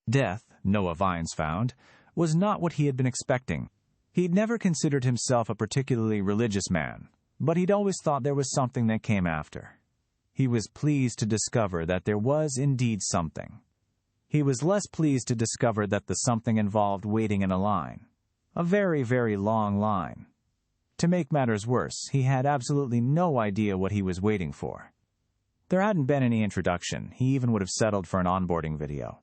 Death, Noah Vines found, was not what he had been expecting. He'd never considered himself a particularly religious man, but he'd always thought there was something that came after. He was pleased to discover that there was indeed something. He was less pleased to discover that the something involved waiting in a line. A very, very long line. To make matters worse, he had absolutely no idea what he was waiting for. There hadn't been any introduction. He even would have settled for an onboarding video.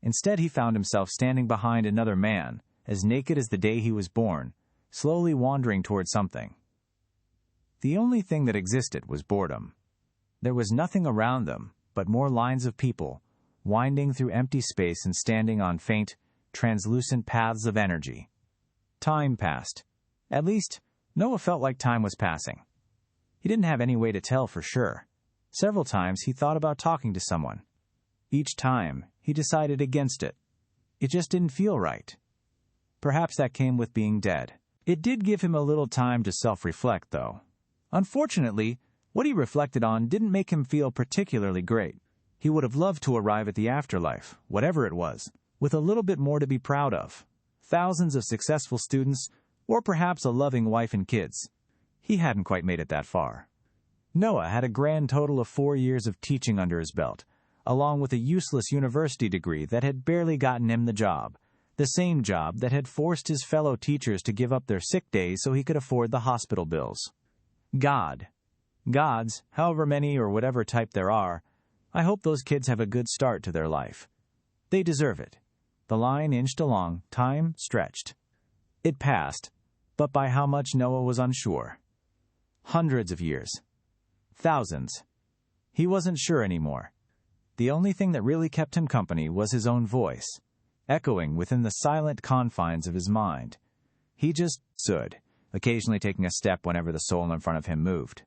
Instead, he found himself standing behind another man, as naked as the day he was born, slowly wandering toward something. The only thing that existed was boredom. There was nothing around them but more lines of people, winding through empty space and standing on faint, translucent paths of energy. Time passed. At least, Noah felt like time was passing. He didn't have any way to tell for sure. Several times he thought about talking to someone. Each time, he decided against it. It just didn't feel right. Perhaps that came with being dead. It did give him a little time to self-reflect, though. Unfortunately, what he reflected on didn't make him feel particularly great. He would have loved to arrive at the afterlife, whatever it was, with a little bit more to be proud of. Thousands of successful students, or perhaps a loving wife and kids. He hadn't quite made it that far. Noah had a grand total of 4 years of teaching under his belt, along with a useless university degree that had barely gotten him the job, the same job that had forced his fellow teachers to give up their sick days so he could afford the hospital bills. God. Gods, however many or whatever type there are, I hope those kids have a good start to their life. They deserve it. The line inched along, time stretched. It passed, but by how much Noah was unsure. Hundreds of years. Thousands. He wasn't sure anymore. The only thing that really kept him company was his own voice, echoing within the silent confines of his mind. He just stood, occasionally taking a step whenever the soul in front of him moved.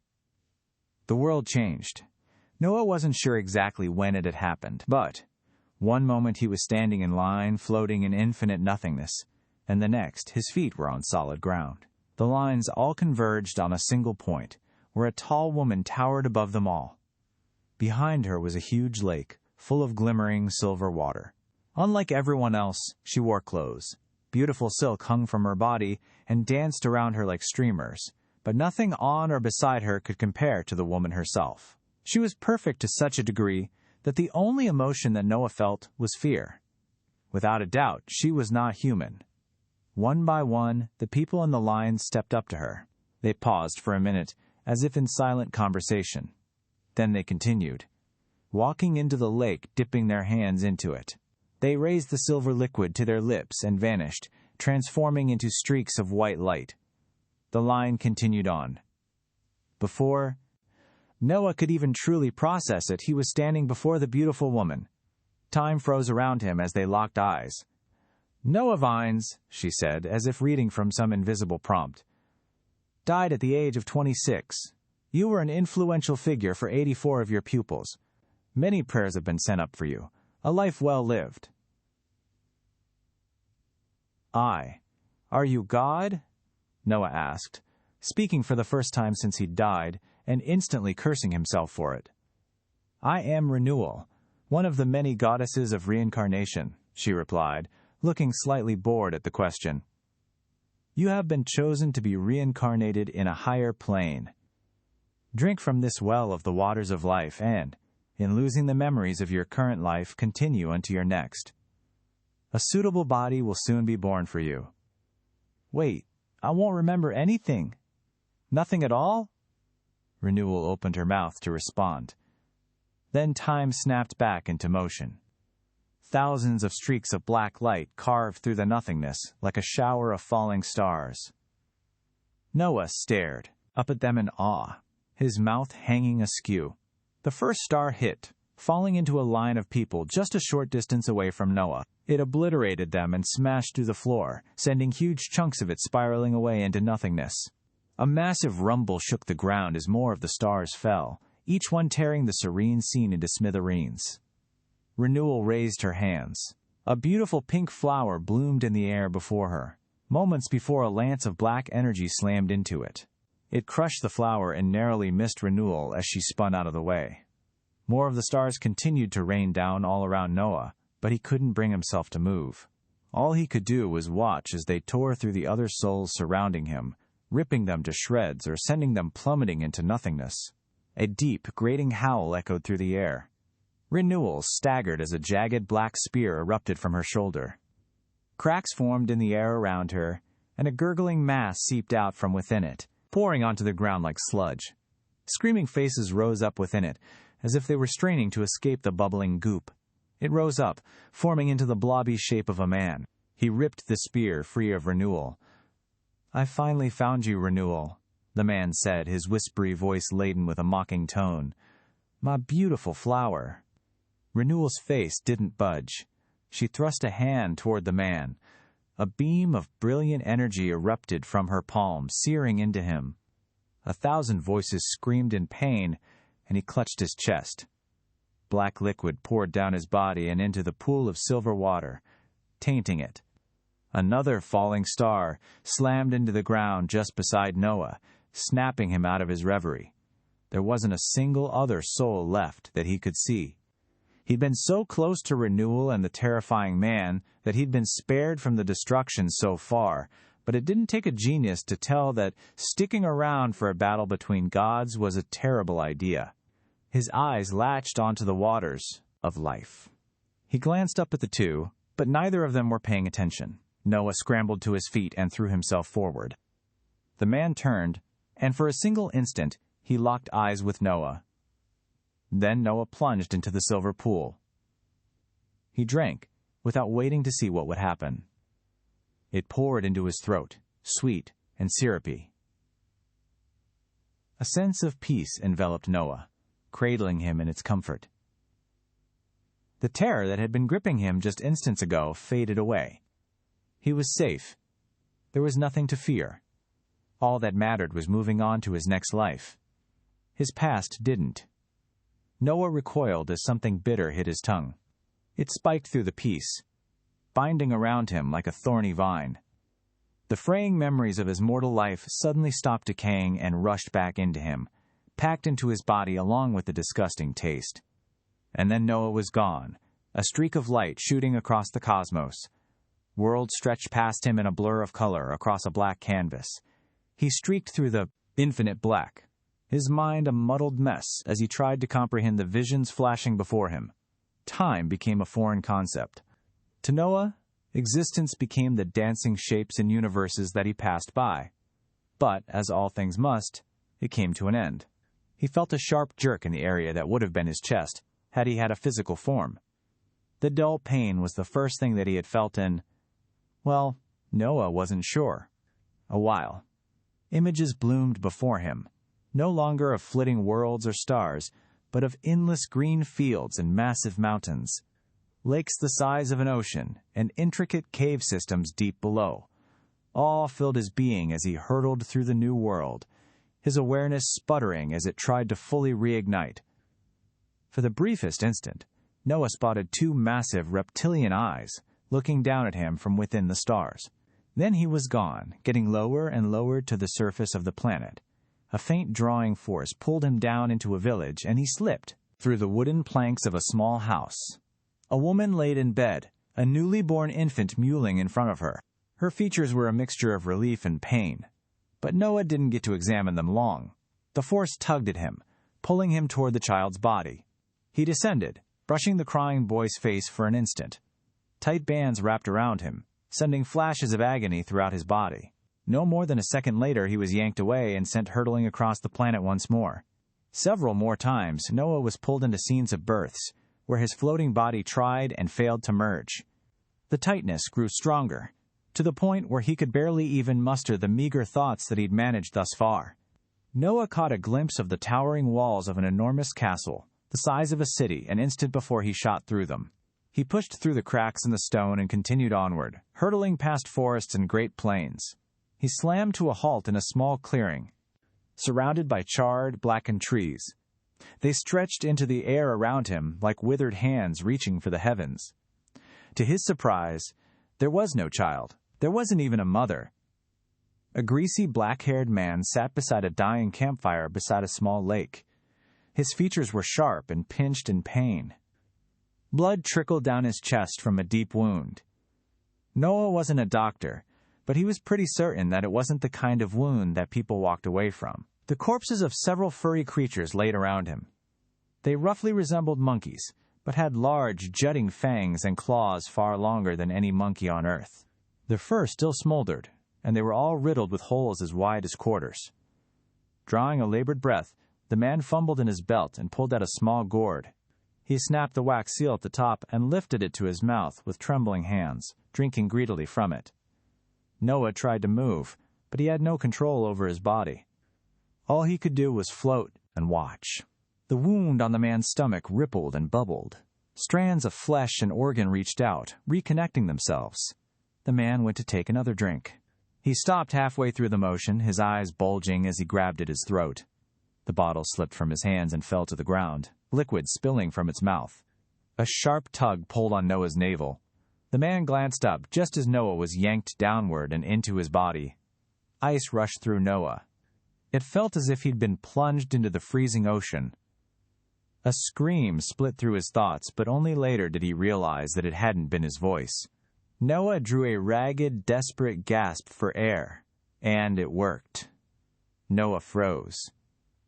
The world changed. Noah wasn't sure exactly when it had happened, but one moment he was standing in line, floating in infinite nothingness, and the next his feet were on solid ground. The lines all converged on a single point, where a tall woman towered above them all. Behind her was a huge lake, full of glimmering silver water. Unlike everyone else, she wore clothes. Beautiful silk hung from her body and danced around her like streamers, but nothing on or beside her could compare to the woman herself. She was perfect to such a degree that the only emotion that Noah felt was fear. Without a doubt, she was not human. One by one, the people in the line stepped up to her. They paused for a minute, as if in silent conversation. Then they continued, walking into the lake, dipping their hands into it. They raised the silver liquid to their lips and vanished, transforming into streaks of white light. The line continued on. Before Noah could even truly process it, he was standing before the beautiful woman. Time froze around him as they locked eyes. "Noah Vines," she said, as if reading from some invisible prompt, "died at the age of 26. You were an influential figure for 84 of your pupils. Many prayers have been sent up for you. A life well lived." Are you God?" Noah asked, speaking for the first time since he'd died, and instantly cursing himself for it. "I am Renewal, one of the many goddesses of reincarnation," she replied, looking slightly bored at the question. "You have been chosen to be reincarnated in a higher plane. Drink from this well of the waters of life and, in losing the memories of your current life, continue unto your next. A suitable body will soon be born for you." "Wait, I won't remember anything. Nothing at all?" Renewal opened her mouth to respond. Then time snapped back into motion. Thousands of streaks of black light carved through the nothingness like a shower of falling stars. Noah stared up at them in awe, his mouth hanging askew. The first star hit, falling into a line of people just a short distance away from Noah. It obliterated them and smashed through the floor, sending huge chunks of it spiraling away into nothingness. A massive rumble shook the ground as more of the stars fell, each one tearing the serene scene into smithereens. Renewal raised her hands. A beautiful pink flower bloomed in the air before her, moments before a lance of black energy slammed into it. It crushed the flower and narrowly missed Renewal as she spun out of the way. More of the stars continued to rain down all around Noah, but he couldn't bring himself to move. All he could do was watch as they tore through the other souls surrounding him, ripping them to shreds or sending them plummeting into nothingness. A deep, grating howl echoed through the air. Renewal staggered as a jagged black spear erupted from her shoulder. Cracks formed in the air around her, and a gurgling mass seeped out from within it, pouring onto the ground like sludge. Screaming faces rose up within it, as if they were straining to escape the bubbling goop. It rose up, forming into the blobby shape of a man. He ripped the spear free of Renewal. "I finally found you, Renewal," the man said, his whispery voice laden with a mocking tone. "My beautiful flower." Renewal's face didn't budge. She thrust a hand toward the man. A beam of brilliant energy erupted from her palm, searing into him. 1,000 voices screamed in pain, and he clutched his chest. Black liquid poured down his body and into the pool of silver water, tainting it. Another falling star slammed into the ground just beside Noah, snapping him out of his reverie. There wasn't a single other soul left that he could see. He'd been so close to Renewal and the terrifying man that he'd been spared from the destruction so far, but it didn't take a genius to tell that sticking around for a battle between gods was a terrible idea. His eyes latched onto the waters of life. He glanced up at the two, but neither of them were paying attention. Noah scrambled to his feet and threw himself forward. The man turned, and for a single instant, he locked eyes with Noah. Then Noah plunged into the silver pool. He drank, without waiting to see what would happen. It poured into his throat, sweet and syrupy. A sense of peace enveloped Noah, cradling him in its comfort. The terror that had been gripping him just instants ago faded away. He was safe. There was nothing to fear. All that mattered was moving on to his next life. His past didn't. Noah recoiled as something bitter hit his tongue. It spiked through the peace, binding around him like a thorny vine. The fraying memories of his mortal life suddenly stopped decaying and rushed back into him, packed into his body along with the disgusting taste. And then Noah was gone, a streak of light shooting across the cosmos. Worlds stretched past him in a blur of color across a black canvas. He streaked through the infinite black, his mind a muddled mess as he tried to comprehend the visions flashing before him. Time became a foreign concept. To Noah, existence became the dancing shapes and universes that he passed by. But, as all things must, it came to an end. He felt a sharp jerk in the area that would have been his chest, had he had a physical form. The dull pain was the first thing that he had felt in, well, Noah wasn't sure. A while. Images bloomed before him, no longer of flitting worlds or stars, but of endless green fields and massive mountains, lakes the size of an ocean, and intricate cave systems deep below. Awe filled his being as he hurtled through the new world, his awareness sputtering as it tried to fully reignite. For the briefest instant, Noah spotted two massive reptilian eyes looking down at him from within the stars. Then he was gone, getting lower and lower to the surface of the planet. A faint drawing force pulled him down into a village, and he slipped through the wooden planks of a small house. A woman laid in bed, a newly born infant mewling in front of her. Her features were a mixture of relief and pain. But Noah didn't get to examine them long. The force tugged at him, pulling him toward the child's body. He descended, brushing the crying boy's face for an instant. Tight bands wrapped around him, sending flashes of agony throughout his body. No more than a second later, he was yanked away and sent hurtling across the planet once more. Several more times, Noah was pulled into scenes of births, where his floating body tried and failed to merge. The tightness grew stronger, to the point where he could barely even muster the meager thoughts that he'd managed thus far. Noah caught a glimpse of the towering walls of an enormous castle, the size of a city, an instant before he shot through them. He pushed through the cracks in the stone and continued onward, hurtling past forests and great plains. He slammed to a halt in a small clearing, surrounded by charred, blackened trees. They stretched into the air around him like withered hands reaching for the heavens. To his surprise, there was no child. There wasn't even a mother. A greasy, black-haired man sat beside a dying campfire beside a small lake. His features were sharp and pinched in pain. Blood trickled down his chest from a deep wound. Noah wasn't a doctor, but he was pretty certain that it wasn't the kind of wound that people walked away from. The corpses of several furry creatures laid around him. They roughly resembled monkeys, but had large, jutting fangs and claws far longer than any monkey on Earth. Their fur still smoldered, and they were all riddled with holes as wide as quarters. Drawing a labored breath, the man fumbled in his belt and pulled out a small gourd. He snapped the wax seal at the top and lifted it to his mouth with trembling hands, drinking greedily from it. Noah tried to move, but he had no control over his body. All he could do was float and watch. The wound on the man's stomach rippled and bubbled. Strands of flesh and organ reached out, reconnecting themselves. The man went to take another drink. He stopped halfway through the motion, his eyes bulging as he grabbed at his throat. The bottle slipped from his hands and fell to the ground, liquid spilling from its mouth. A sharp tug pulled on Noah's navel. The man glanced up just as Noah was yanked downward and into his body. Ice rushed through Noah. It felt as if he'd been plunged into the freezing ocean. A scream split through his thoughts, but only later did he realize that it hadn't been his voice. Noah drew a ragged, desperate gasp for air, and it worked. Noah froze.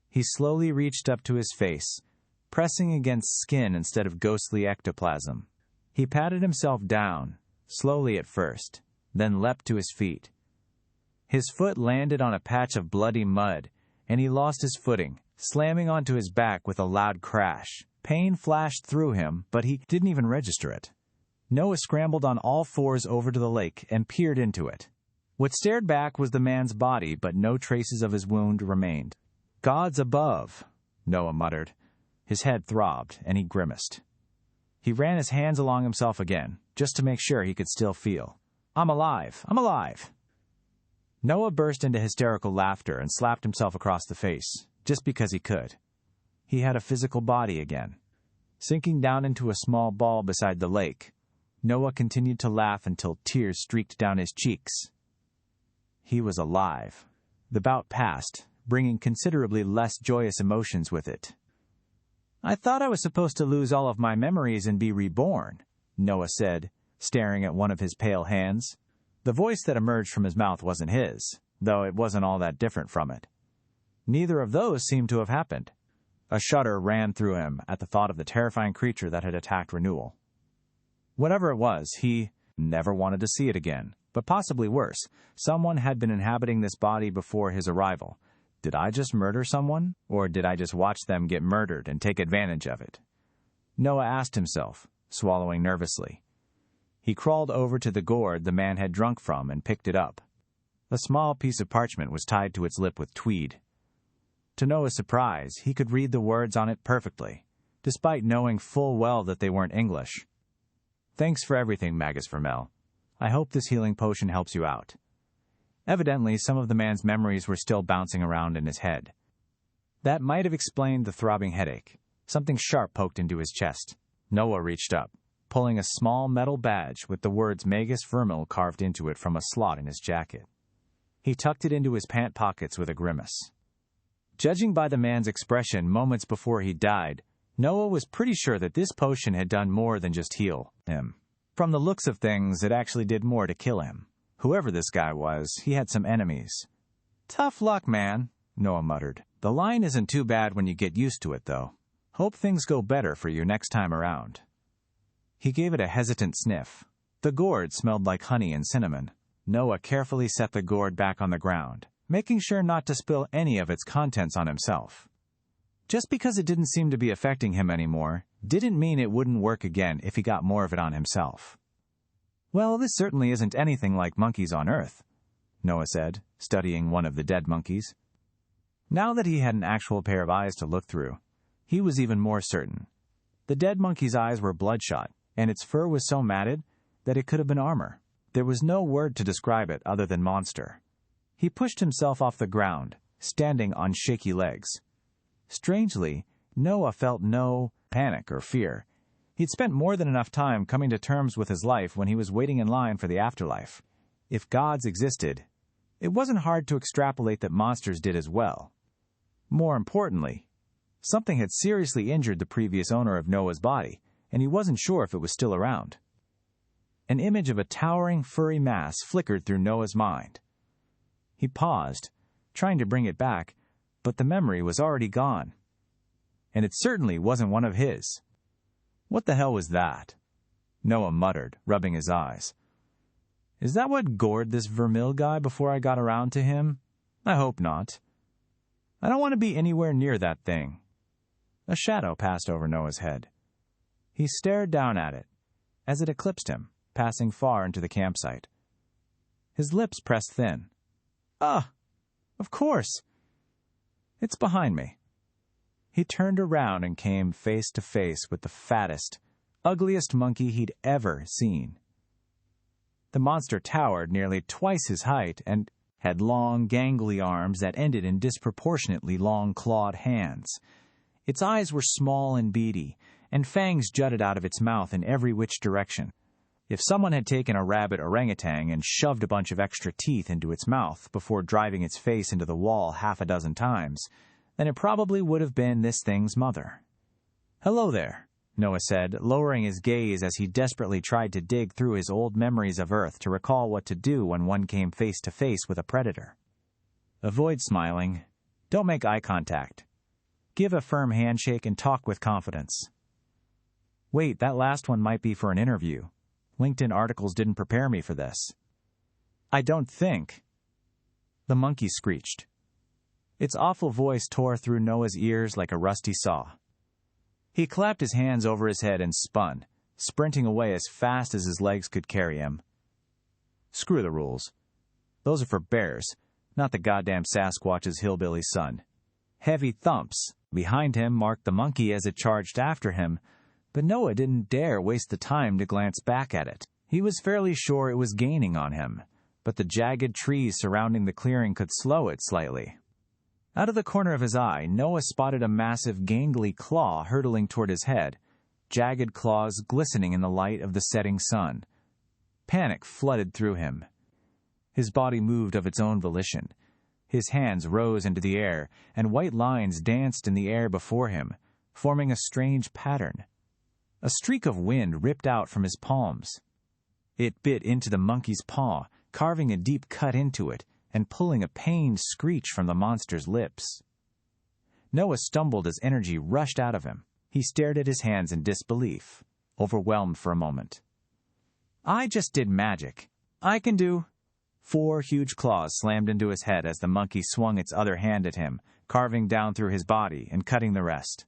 He slowly reached up to his face, pressing against skin instead of ghostly ectoplasm. He patted himself down, slowly at first, then leapt to his feet. His foot landed on a patch of bloody mud, and he lost his footing, slamming onto his back with a loud crash. Pain flashed through him, but he didn't even register it. Noah scrambled on all fours over to the lake and peered into it. What stared back was the man's body, but no traces of his wound remained. "Gods above," Noah muttered. His head throbbed, and he grimaced. He ran his hands along himself again, just to make sure he could still feel. "I'm alive! I'm alive!" Noah burst into hysterical laughter and slapped himself across the face, just because he could. He had a physical body again. Sinking down into a small ball beside the lake, Noah continued to laugh until tears streaked down his cheeks. He was alive. The bout passed, bringing considerably less joyous emotions with it. "I thought I was supposed to lose all of my memories and be reborn," Noah said, staring at one of his pale hands. The voice that emerged from his mouth wasn't his, though it wasn't all that different from it. Neither of those seemed to have happened. A shudder ran through him at the thought of the terrifying creature that had attacked Renewal. Whatever it was, he never wanted to see it again. But possibly worse, someone had been inhabiting this body before his arrival. Did I just murder someone, or did I just watch them get murdered and take advantage of it? Noah asked himself, swallowing nervously. He crawled over to the gourd the man had drunk from and picked it up. A small piece of parchment was tied to its lip with tweed. To Noah's surprise, he could read the words on it perfectly, despite knowing full well that they weren't English. "Thanks for everything, Magus Vermel. I hope this healing potion helps you out." Evidently, some of the man's memories were still bouncing around in his head. That might have explained the throbbing headache. Something sharp poked into his chest. Noah reached up, pulling a small metal badge with the words Magus Vermel carved into it from a slot in his jacket. He tucked it into his pant pockets with a grimace. Judging by the man's expression moments before he died, Noah was pretty sure that this potion had done more than just heal him. From the looks of things, it actually did more to kill him. Whoever this guy was, he had some enemies. "Tough luck, man," Noah muttered. "The line isn't too bad when you get used to it, though. Hope things go better for you next time around." He gave it a hesitant sniff. The gourd smelled like honey and cinnamon. Noah carefully set the gourd back on the ground, making sure not to spill any of its contents on himself. Just because it didn't seem to be affecting him anymore, didn't mean it wouldn't work again if he got more of it on himself. "Well, this certainly isn't anything like monkeys on Earth," Noah said, studying one of the dead monkeys. Now that he had an actual pair of eyes to look through, he was even more certain. The dead monkey's eyes were bloodshot, and its fur was so matted that it could have been armor. There was no word to describe it other than monster. He pushed himself off the ground, standing on shaky legs. Strangely, Noah felt no panic or fear. He'd spent more than enough time coming to terms with his life when he was waiting in line for the afterlife. If gods existed, it wasn't hard to extrapolate that monsters did as well. More importantly, something had seriously injured the previous owner of Noah's body, and he wasn't sure if it was still around. An image of a towering, furry mass flickered through Noah's mind. He paused, trying to bring it back, but the memory was already gone. And it certainly wasn't one of his. What the hell was that? Noah muttered, rubbing his eyes. Is that what gored this Vermil guy before I got around to him? I hope not. I don't want to be anywhere near that thing. A shadow passed over Noah's head. He stared down at it, as it eclipsed him, passing far into the campsite. His lips pressed thin. Ah, of course. It's behind me. He turned around and came face to face with the fattest, ugliest monkey he'd ever seen. The monster towered nearly twice his height and had long, gangly arms that ended in disproportionately long clawed hands. Its eyes were small and beady, and fangs jutted out of its mouth in every which direction. If someone had taken a rabid orangutan and shoved a bunch of extra teeth into its mouth before driving its face into the wall half a dozen times, then it probably would have been this thing's mother. "Hello there," Noah said, lowering his gaze as he desperately tried to dig through his old memories of Earth to recall what to do when one came face to face with a predator. Avoid smiling. Don't make eye contact. Give a firm handshake and talk with confidence. Wait, that last one might be for an interview. LinkedIn articles didn't prepare me for this. I don't think. The monkey screeched. Its awful voice tore through Noah's ears like a rusty saw. He clapped his hands over his head and spun, sprinting away as fast as his legs could carry him. Screw the rules. Those are for bears, not the goddamn Sasquatch's hillbilly son. Heavy thumps behind him marked the monkey as it charged after him, but Noah didn't dare waste the time to glance back at it. He was fairly sure it was gaining on him, but the jagged trees surrounding the clearing could slow it slightly. Out of the corner of his eye, Noah spotted a massive gangly claw hurtling toward his head, jagged claws glistening in the light of the setting sun. Panic flooded through him. His body moved of its own volition. His hands rose into the air, and white lines danced in the air before him, forming a strange pattern. A streak of wind ripped out from his palms. It bit into the monkey's paw, carving a deep cut into it, and pulling a pained screech from the monster's lips. Noah stumbled as energy rushed out of him. He stared at his hands in disbelief, overwhelmed for a moment. I just did magic. I can do... 4 huge claws slammed into his head as the monkey swung its other hand at him, carving down through his body and cutting the rest.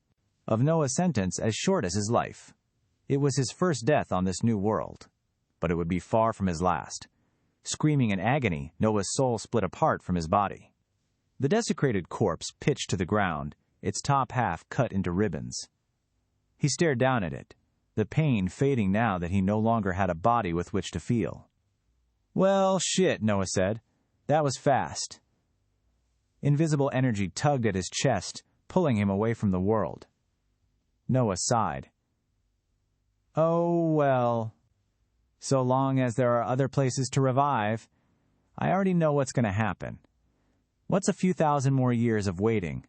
Of Noah's sentence as short as his life. It was his first death on this new world, but it would be far from his last. Screaming in agony, Noah's soul split apart from his body. The desecrated corpse pitched to the ground, its top half cut into ribbons. He stared down at it, the pain fading now that he no longer had a body with which to feel. Well, shit, Noah said. That was fast. Invisible energy tugged at his chest, pulling him away from the world. Noah sighed. Oh, well. So long as there are other places to revive, I already know what's going to happen. What's a few thousand more years of waiting?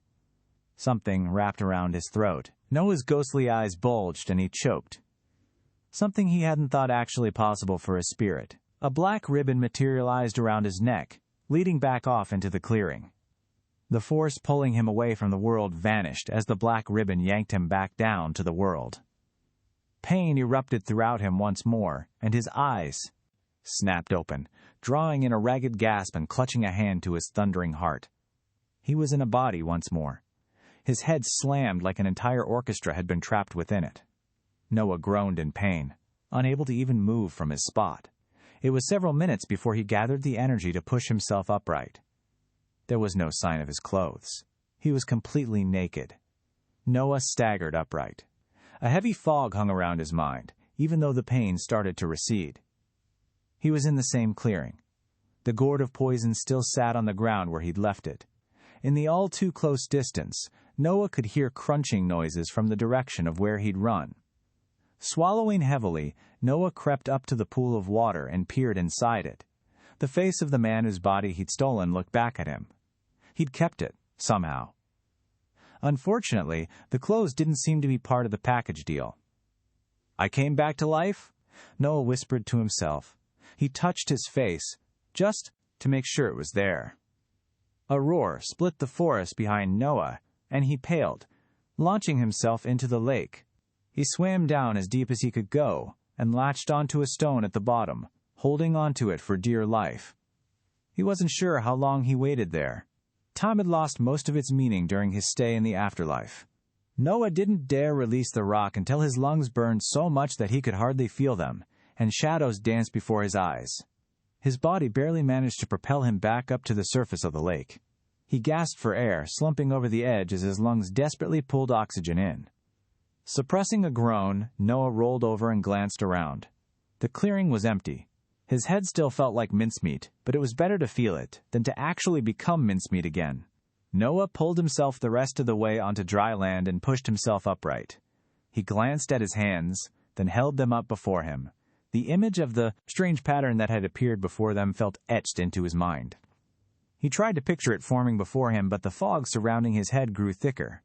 Something wrapped around his throat. Noah's ghostly eyes bulged and he choked. Something he hadn't thought actually possible for a spirit. A black ribbon materialized around his neck, leading back off into the clearing. The force pulling him away from the world vanished as the black ribbon yanked him back down to the world. Pain erupted throughout him once more, and his eyes snapped open, drawing in a ragged gasp and clutching a hand to his thundering heart. He was in a body once more. His head slammed like an entire orchestra had been trapped within it. Noah groaned in pain, unable to even move from his spot. It was several minutes before he gathered the energy to push himself upright. There was no sign of his clothes. He was completely naked. Noah staggered upright. A heavy fog hung around his mind, even though the pain started to recede. He was in the same clearing. The gourd of poison still sat on the ground where he'd left it. In the all-too-close distance, Noah could hear crunching noises from the direction of where he'd run. Swallowing heavily, Noah crept up to the pool of water and peered inside it. The face of the man whose body he'd stolen looked back at him. He'd kept it, somehow. Unfortunately, the clothes didn't seem to be part of the package deal. I came back to life? Noah whispered to himself. He touched his face, just to make sure it was there. A roar split the forest behind Noah, and he paled, launching himself into the lake. He swam down as deep as he could go, and latched onto a stone at the bottom, holding onto it for dear life. He wasn't sure how long he waited there. Time had lost most of its meaning during his stay in the afterlife. Noah didn't dare release the rock until his lungs burned so much that he could hardly feel them, and shadows danced before his eyes. His body barely managed to propel him back up to the surface of the lake. He gasped for air, slumping over the edge as his lungs desperately pulled oxygen in. Suppressing a groan, Noah rolled over and glanced around. The clearing was empty. His head still felt like mincemeat, but it was better to feel it than to actually become mincemeat again. Noah pulled himself the rest of the way onto dry land and pushed himself upright. He glanced at his hands, then held them up before him. The image of the strange pattern that had appeared before them felt etched into his mind. He tried to picture it forming before him, but the fog surrounding his head grew thicker.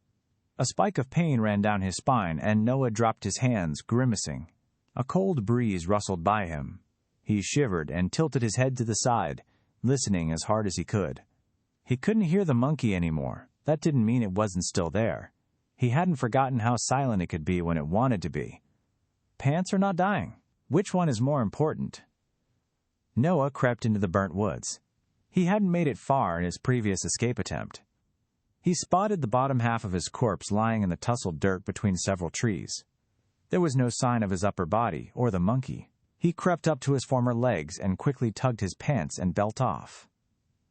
A spike of pain ran down his spine, and Noah dropped his hands, grimacing. A cold breeze rustled by him. He shivered and tilted his head to the side, listening as hard as he could. He couldn't hear the monkey anymore. That didn't mean it wasn't still there. He hadn't forgotten how silent it could be when it wanted to be. Pants or not dying? Which one is more important? Noah crept into the burnt woods. He hadn't made it far in his previous escape attempt. He spotted the bottom half of his corpse lying in the tussled dirt between several trees. There was no sign of his upper body or the monkey. He crept up to his former legs and quickly tugged his pants and belt off.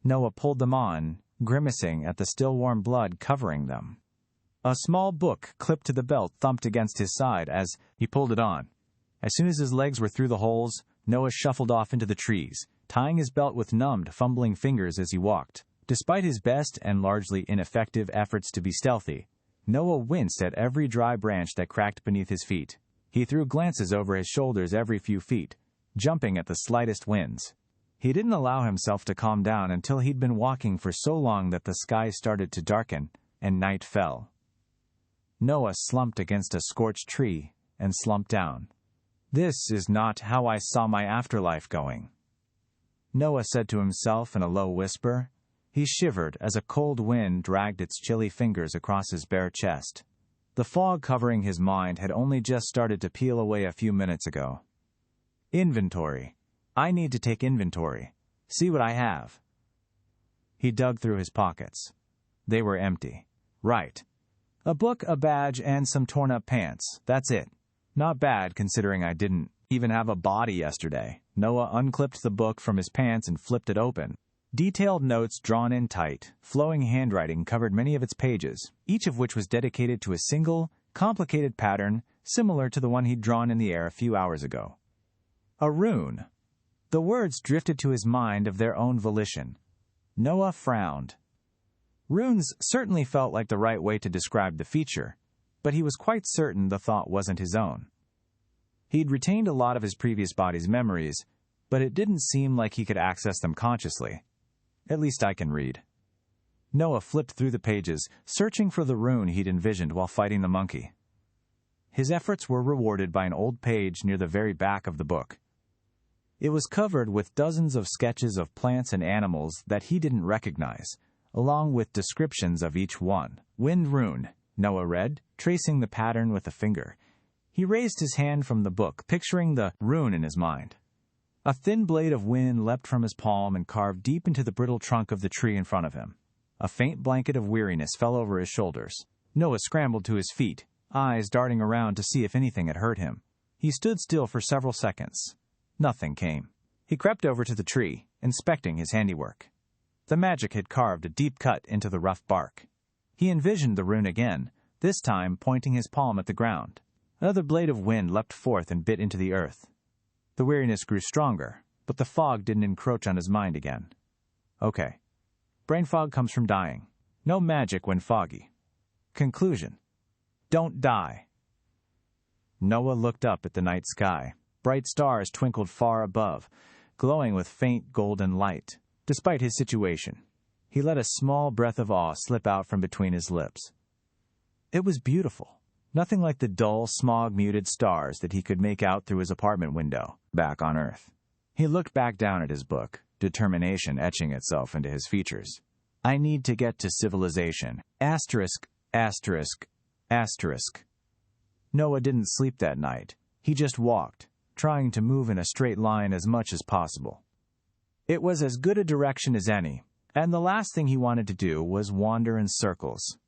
Noah pulled them on, grimacing at the still warm blood covering them. A small book clipped to the belt thumped against his side as he pulled it on. As soon as his legs were through the holes, Noah shuffled off into the trees, tying his belt with numbed, fumbling fingers as he walked. Despite his best and largely ineffective efforts to be stealthy, Noah winced at every dry branch that cracked beneath his feet. He threw glances over his shoulders every few feet, jumping at the slightest winds. He didn't allow himself to calm down until he'd been walking for so long that the sky started to darken and night fell. Noah slumped against a scorched tree and slumped down. This is not how I saw my afterlife going, Noah said to himself in a low whisper. He shivered as a cold wind dragged its chilly fingers across his bare chest. The fog covering his mind had only just started to peel away a few minutes ago. Inventory. I need to take inventory. See what I have. He dug through his pockets. They were empty. Right. A book, a badge, and some torn-up pants. That's it. Not bad, considering I didn't even have a body yesterday. Noah unclipped the book from his pants and flipped it open. Detailed notes drawn in tight, flowing handwriting covered many of its pages, each of which was dedicated to a single, complicated pattern similar to the one he'd drawn in the air a few hours ago. A rune. The words drifted to his mind of their own volition. Noah frowned. Runes certainly felt like the right way to describe the feature, but he was quite certain the thought wasn't his own. He'd retained a lot of his previous body's memories, but it didn't seem like he could access them consciously. At least I can read. Noah flipped through the pages, searching for the rune he'd envisioned while fighting the monkey. His efforts were rewarded by an old page near the very back of the book. It was covered with dozens of sketches of plants and animals that he didn't recognize, along with descriptions of each one. Wind rune, Noah read, tracing the pattern with a finger. He raised his hand from the book, picturing the rune in his mind. A thin blade of wind leapt from his palm and carved deep into the brittle trunk of the tree in front of him. A faint blanket of weariness fell over his shoulders. Noah scrambled to his feet, eyes darting around to see if anything had hurt him. He stood still for several seconds. Nothing came. He crept over to the tree, inspecting his handiwork. The magic had carved a deep cut into the rough bark. He envisioned the rune again, this time pointing his palm at the ground. Another blade of wind leapt forth and bit into the earth. The weariness grew stronger, but the fog didn't encroach on his mind again. Okay. Brain fog comes from dying. No magic when foggy. Conclusion. Don't die. Noah looked up at the night sky. Bright stars twinkled far above, glowing with faint golden light. Despite his situation, he let a small breath of awe slip out from between his lips. It was beautiful. Nothing like the dull, smog-muted stars that he could make out through his apartment window, back on Earth. He looked back down at his book, determination etching itself into his features. I need to get to civilization. Asterisk, asterisk, asterisk. Noah didn't sleep that night. He just walked, trying to move in a straight line as much as possible. It was as good a direction as any, and the last thing he wanted to do was wander in circles.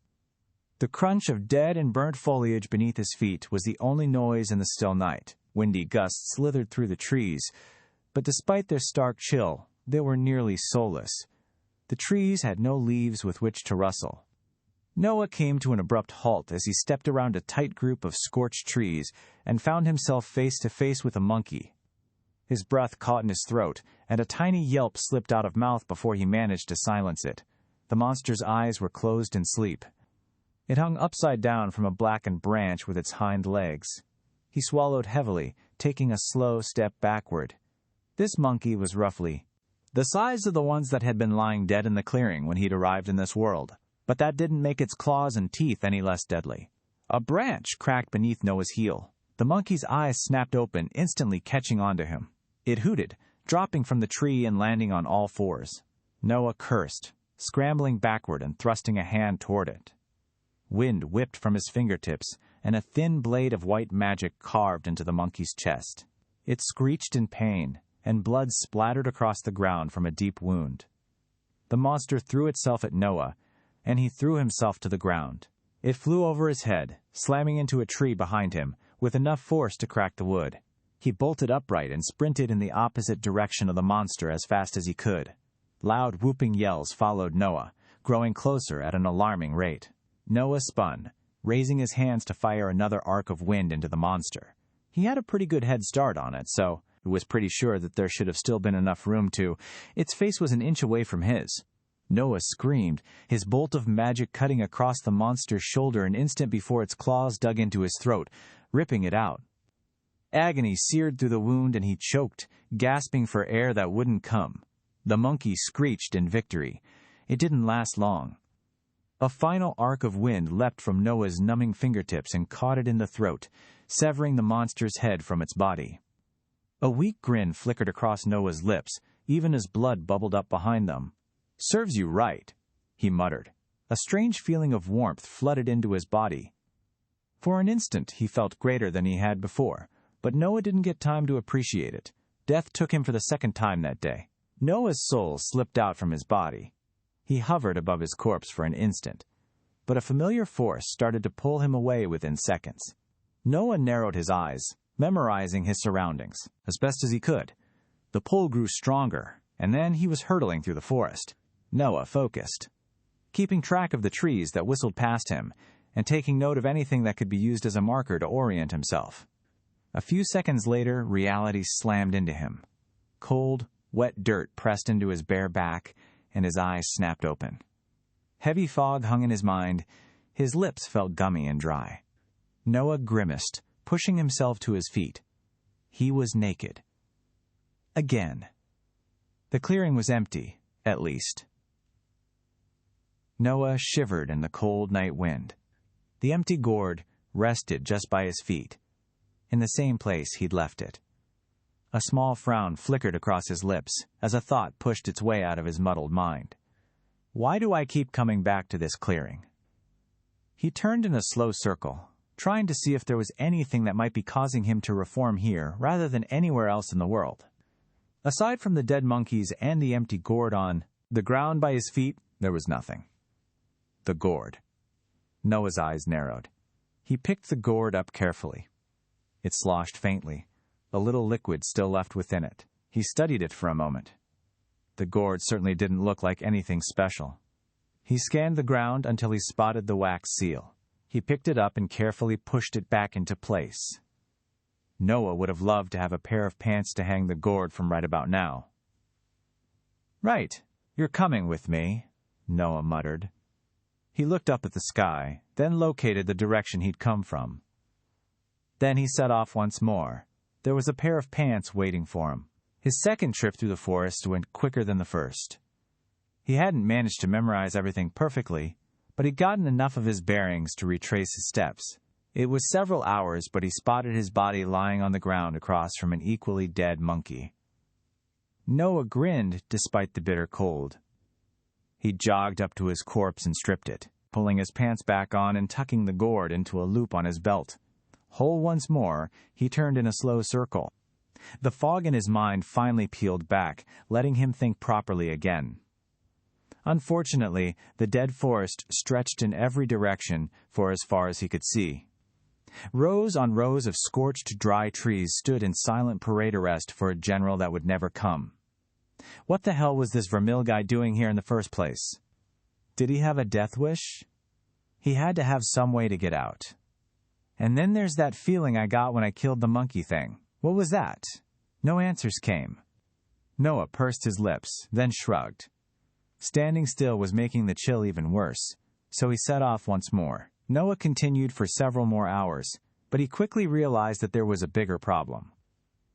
The crunch of dead and burnt foliage beneath his feet was the only noise in the still night. Windy gusts slithered through the trees, but despite their stark chill, they were nearly soulless. The trees had no leaves with which to rustle. Noah came to an abrupt halt as he stepped around a tight group of scorched trees and found himself face to face with a monkey. His breath caught in his throat, and a tiny yelp slipped out of mouth before he managed to silence it. The monster's eyes were closed in sleep. It hung upside down from a blackened branch with its hind legs. He swallowed heavily, taking a slow step backward. This monkey was roughly the size of the ones that had been lying dead in the clearing when he'd arrived in this world, but that didn't make its claws and teeth any less deadly. A branch cracked beneath Noah's heel. The monkey's eyes snapped open, instantly catching onto him. It hooted, dropping from the tree and landing on all fours. Noah cursed, scrambling backward and thrusting a hand toward it. Wind whipped from his fingertips, and a thin blade of white magic carved into the monkey's chest. It screeched in pain, and blood splattered across the ground from a deep wound. The monster threw itself at Noah, and he threw himself to the ground. It flew over his head, slamming into a tree behind him, with enough force to crack the wood. He bolted upright and sprinted in the opposite direction of the monster as fast as he could. Loud whooping yells followed Noah, growing closer at an alarming rate. Noah spun, raising his hands to fire another arc of wind into the monster. He had a pretty good head start on it, so he was pretty sure that there should have still been enough room to. Its face was an inch away from his. Noah screamed, his bolt of magic cutting across the monster's shoulder an instant before its claws dug into his throat, ripping it out. Agony seared through the wound and he choked, gasping for air that wouldn't come. The monkey screeched in victory. It didn't last long. A final arc of wind leapt from Noah's numbing fingertips and caught it in the throat, severing the monster's head from its body. A weak grin flickered across Noah's lips, even as blood bubbled up behind them. "Serves you right," he muttered. A strange feeling of warmth flooded into his body. For an instant he felt greater than he had before, but Noah didn't get time to appreciate it. Death took him for the second time that day. Noah's soul slipped out from his body. He hovered above his corpse for an instant, but a familiar force started to pull him away within seconds. Noah narrowed his eyes, memorizing his surroundings, as best as he could. The pull grew stronger, and then he was hurtling through the forest. Noah focused, keeping track of the trees that whistled past him, and taking note of anything that could be used as a marker to orient himself. A few seconds later, reality slammed into him. Cold, wet dirt pressed into his bare back, and his eyes snapped open. Heavy fog hung in his mind. His lips felt gummy and dry. Noah grimaced, pushing himself to his feet. He was naked. Again. The clearing was empty, at least. Noah shivered in the cold night wind. The empty gourd rested just by his feet, in the same place he'd left it. A small frown flickered across his lips as a thought pushed its way out of his muddled mind. Why do I keep coming back to this clearing? He turned in a slow circle, trying to see if there was anything that might be causing him to reform here rather than anywhere else in the world. Aside from the dead monkeys and the empty gourd on the ground by his feet, there was nothing. The gourd. Noah's eyes narrowed. He picked the gourd up carefully. It sloshed faintly, a little liquid still left within it. He studied it for a moment. The gourd certainly didn't look like anything special. He scanned the ground until he spotted the wax seal. He picked it up and carefully pushed it back into place. Noah would have loved to have a pair of pants to hang the gourd from right about now. "Right, you're coming with me," Noah muttered. He looked up at the sky, then located the direction he'd come from. Then he set off once more. There was a pair of pants waiting for him. His second trip through the forest went quicker than the first. He hadn't managed to memorize everything perfectly, but he'd gotten enough of his bearings to retrace his steps. It was several hours, but he spotted his body lying on the ground across from an equally dead monkey. Noah grinned despite the bitter cold. He jogged up to his corpse and stripped it, pulling his pants back on and tucking the gourd into a loop on his belt. Whole once more, he turned in a slow circle. The fog in his mind finally peeled back, letting him think properly again. Unfortunately, the dead forest stretched in every direction for as far as he could see. Rows on rows of scorched, dry trees stood in silent parade arrest for a general that would never come. What the hell was this Vermil guy doing here in the first place? Did he have a death wish? He had to have some way to get out. And then there's that feeling I got when I killed the monkey thing. What was that? No answers came. Noah pursed his lips, then shrugged. Standing still was making the chill even worse, so he set off once more. Noah continued for several more hours, but he quickly realized that there was a bigger problem.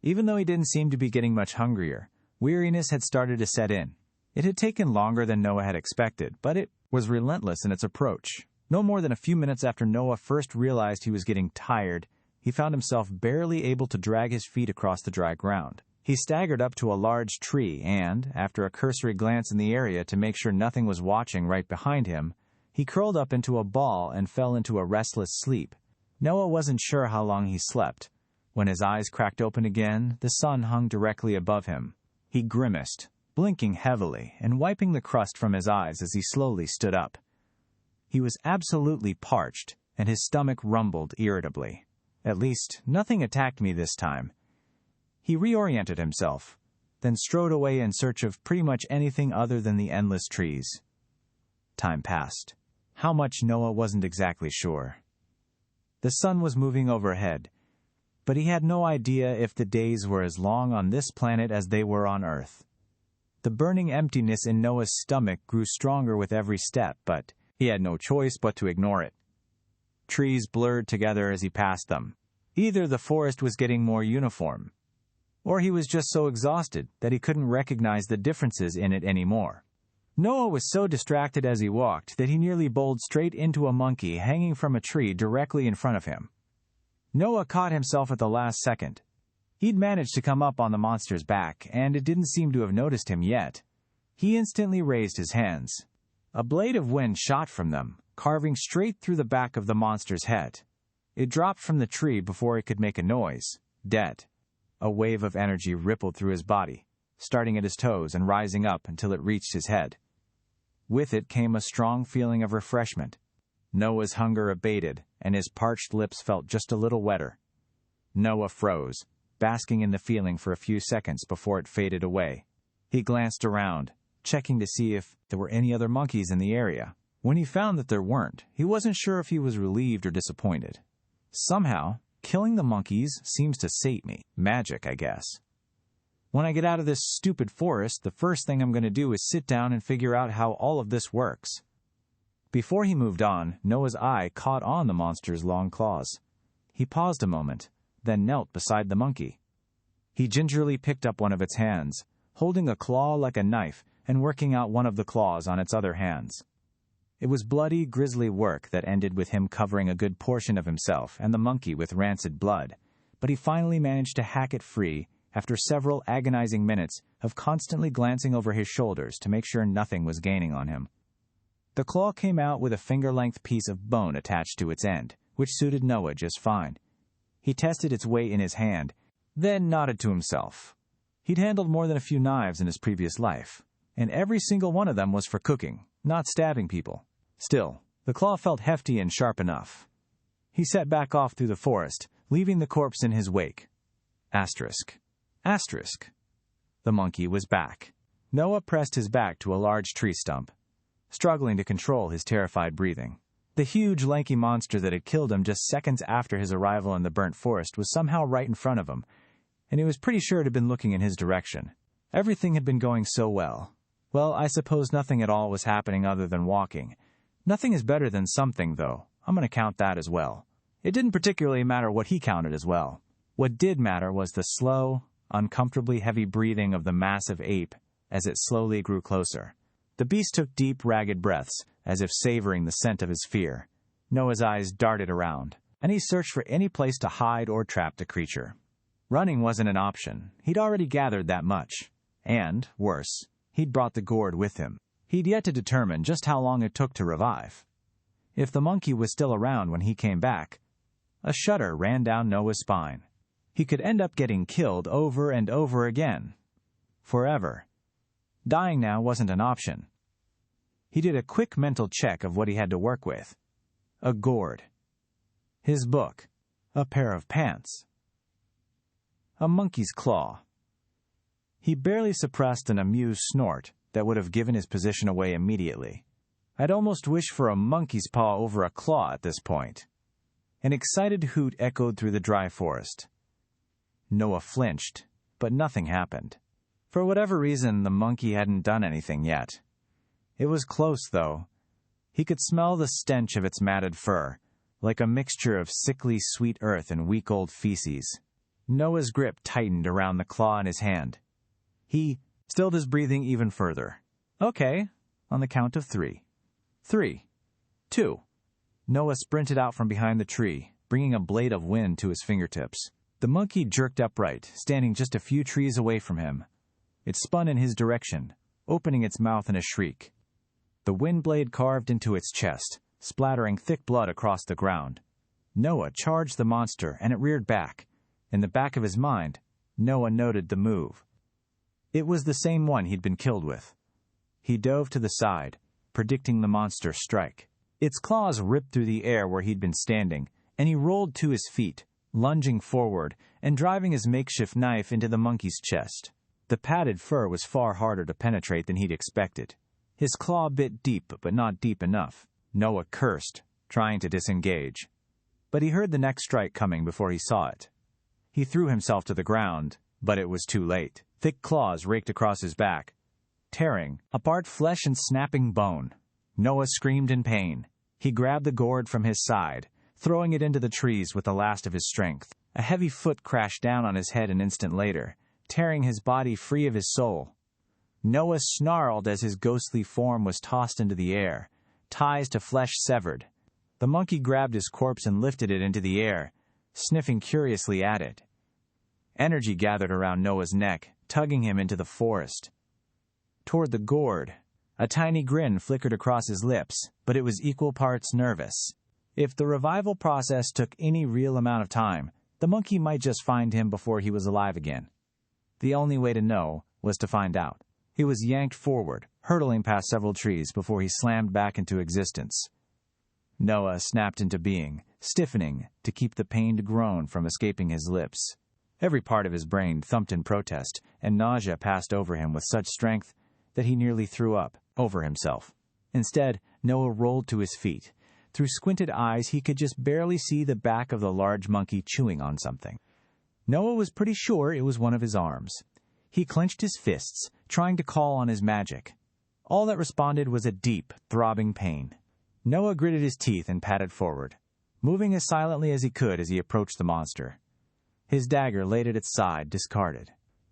Even though he didn't seem to be getting much hungrier, weariness had started to set in. It had taken longer than Noah had expected, but it was relentless in its approach. No more than a few minutes after Noah first realized he was getting tired, he found himself barely able to drag his feet across the dry ground. He staggered up to a large tree and, after a cursory glance in the area to make sure nothing was watching right behind him, he curled up into a ball and fell into a restless sleep. Noah wasn't sure how long he slept. When his eyes cracked open again, the sun hung directly above him. He grimaced, blinking heavily and wiping the crust from his eyes as he slowly stood up. He was absolutely parched, and his stomach rumbled irritably. At least, nothing attacked me this time. He reoriented himself, then strode away in search of pretty much anything other than the endless trees. Time passed. How much Noah wasn't exactly sure. The sun was moving overhead, but he had no idea if the days were as long on this planet as they were on Earth. The burning emptiness in Noah's stomach grew stronger with every step, but he had no choice but to ignore it. Trees blurred together as he passed them. Either the forest was getting more uniform, or he was just so exhausted that he couldn't recognize the differences in it anymore. Noah was so distracted as he walked that he nearly bowled straight into a monkey hanging from a tree directly in front of him. Noah caught himself at the last second. He'd managed to come up on the monster's back, and it didn't seem to have noticed him yet. He instantly raised his hands. A blade of wind shot from them, carving straight through the back of the monster's head. It dropped from the tree before it could make a noise, dead. A wave of energy rippled through his body, starting at his toes and rising up until it reached his head. With it came a strong feeling of refreshment. Noah's hunger abated, and his parched lips felt just a little wetter. Noah froze, basking in the feeling for a few seconds before it faded away. He glanced around, checking to see if there were any other monkeys in the area. When he found that there weren't, he wasn't sure if he was relieved or disappointed. Somehow, killing the monkeys seems to sate me. Magic, I guess. When I get out of this stupid forest, the first thing I'm going to do is sit down and figure out how all of this works. Before he moved on, Noah's eye caught on the monster's long claws. He paused a moment, then knelt beside the monkey. He gingerly picked up one of its hands, holding a claw like a knife and working out one of the claws on its other hands. It was bloody, grisly work that ended with him covering a good portion of himself and the monkey with rancid blood, but he finally managed to hack it free after several agonizing minutes of constantly glancing over his shoulders to make sure nothing was gaining on him. The claw came out with a finger-length piece of bone attached to its end, which suited Noah just fine. He tested its weight in his hand, then nodded to himself. He'd handled more than a few knives in his previous life, and every single one of them was for cooking, not stabbing people. Still, the claw felt hefty and sharp enough. He set back off through the forest, leaving the corpse in his wake. Asterisk. Asterisk. The monkey was back. Noah pressed his back to a large tree stump, struggling to control his terrified breathing. The huge, lanky monster that had killed him just seconds after his arrival in the burnt forest was somehow right in front of him, and he was pretty sure it had been looking in his direction. Everything had been going so well. Well, I suppose nothing at all was happening other than walking. Nothing is better than something, though. I'm going to count that as well. It didn't particularly matter what he counted as well. What did matter was the slow, uncomfortably heavy breathing of the massive ape as it slowly grew closer. The beast took deep, ragged breaths, as if savoring the scent of his fear. Noah's eyes darted around. and he searched for any place to hide or trap the creature. Running wasn't an option. He'd already gathered that much. And, worse, he'd brought the gourd with him. He'd yet to determine just how long it took to revive. If the monkey was still around when he came back, a shudder ran down Noah's spine. He could end up getting killed over and over again. Forever. Dying now wasn't an option. He did a quick mental check of what he had to work with. A gourd. His book. A pair of pants. A monkey's claw. He barely suppressed an amused snort that would have given his position away immediately. I'd almost wished for a monkey's paw over a claw at this point. An excited hoot echoed through the dry forest. Noah flinched, but nothing happened. For whatever reason, the monkey hadn't done anything yet. It was close, though. He could smell the stench of its matted fur, like a mixture of sickly sweet earth and week old feces. Noah's grip tightened around the claw in his hand. He stilled his breathing even further. Okay, on the count of 3. 3. 2. Noah sprinted out from behind the tree, bringing a blade of wind to his fingertips. The monkey jerked upright, standing just a few trees away from him. It spun in his direction, opening its mouth in a shriek. The wind blade carved into its chest, splattering thick blood across the ground. Noah charged the monster, and it reared back. In the back of his mind, Noah noted the move. It was the same one he'd been killed with. He dove to the side, predicting the monster's strike. Its claws ripped through the air where he'd been standing, and he rolled to his feet, lunging forward and driving his makeshift knife into the monkey's chest. The padded fur was far harder to penetrate than he'd expected. His claw bit deep, but not deep enough. Noah cursed, trying to disengage. But he heard the next strike coming before he saw it. He threw himself to the ground, but it was too late. Thick claws raked across his back, tearing apart flesh and snapping bone. Noah screamed in pain. He grabbed the gourd from his side, throwing it into the trees with the last of his strength. A heavy foot crashed down on his head an instant later, tearing his body free of his soul. Noah snarled as his ghostly form was tossed into the air, ties to flesh severed. The monkey grabbed his corpse and lifted it into the air, sniffing curiously at it. Energy gathered around Noah's neck, tugging him into the forest. Toward the gourd. A tiny grin flickered across his lips, but it was equal parts nervous. If the revival process took any real amount of time, the monkey might just find him before he was alive again. The only way to know was to find out. He was yanked forward, hurtling past several trees before he slammed back into existence. Noah snapped into being, stiffening to keep the pained groan from escaping his lips. Every part of his brain thumped in protest, and nausea passed over him with such strength that he nearly threw up over himself. Instead, Noah rolled to his feet. Through squinted eyes, he could just barely see the back of the large monkey chewing on something. Noah was pretty sure it was one of his arms. He clenched his fists, trying to call on his magic. All that responded was a deep, throbbing pain. Noah gritted his teeth and padded forward, moving as silently as he could as he approached the monster. His dagger laid at its side, discarded.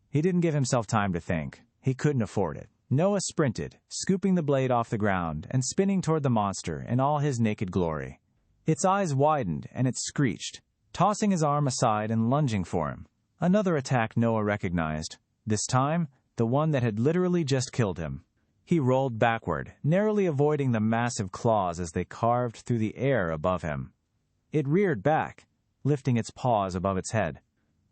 He didn't give himself time to think. He couldn't afford it. Noah sprinted, scooping the blade off the ground and spinning toward the monster in all his naked glory. Its eyes widened and it screeched, tossing his arm aside and lunging for him. Another attack Noah recognized. This time, the one that had literally just killed him. He rolled backward, narrowly avoiding the massive claws as they carved through the air above him. It reared back, lifting its paws above its head.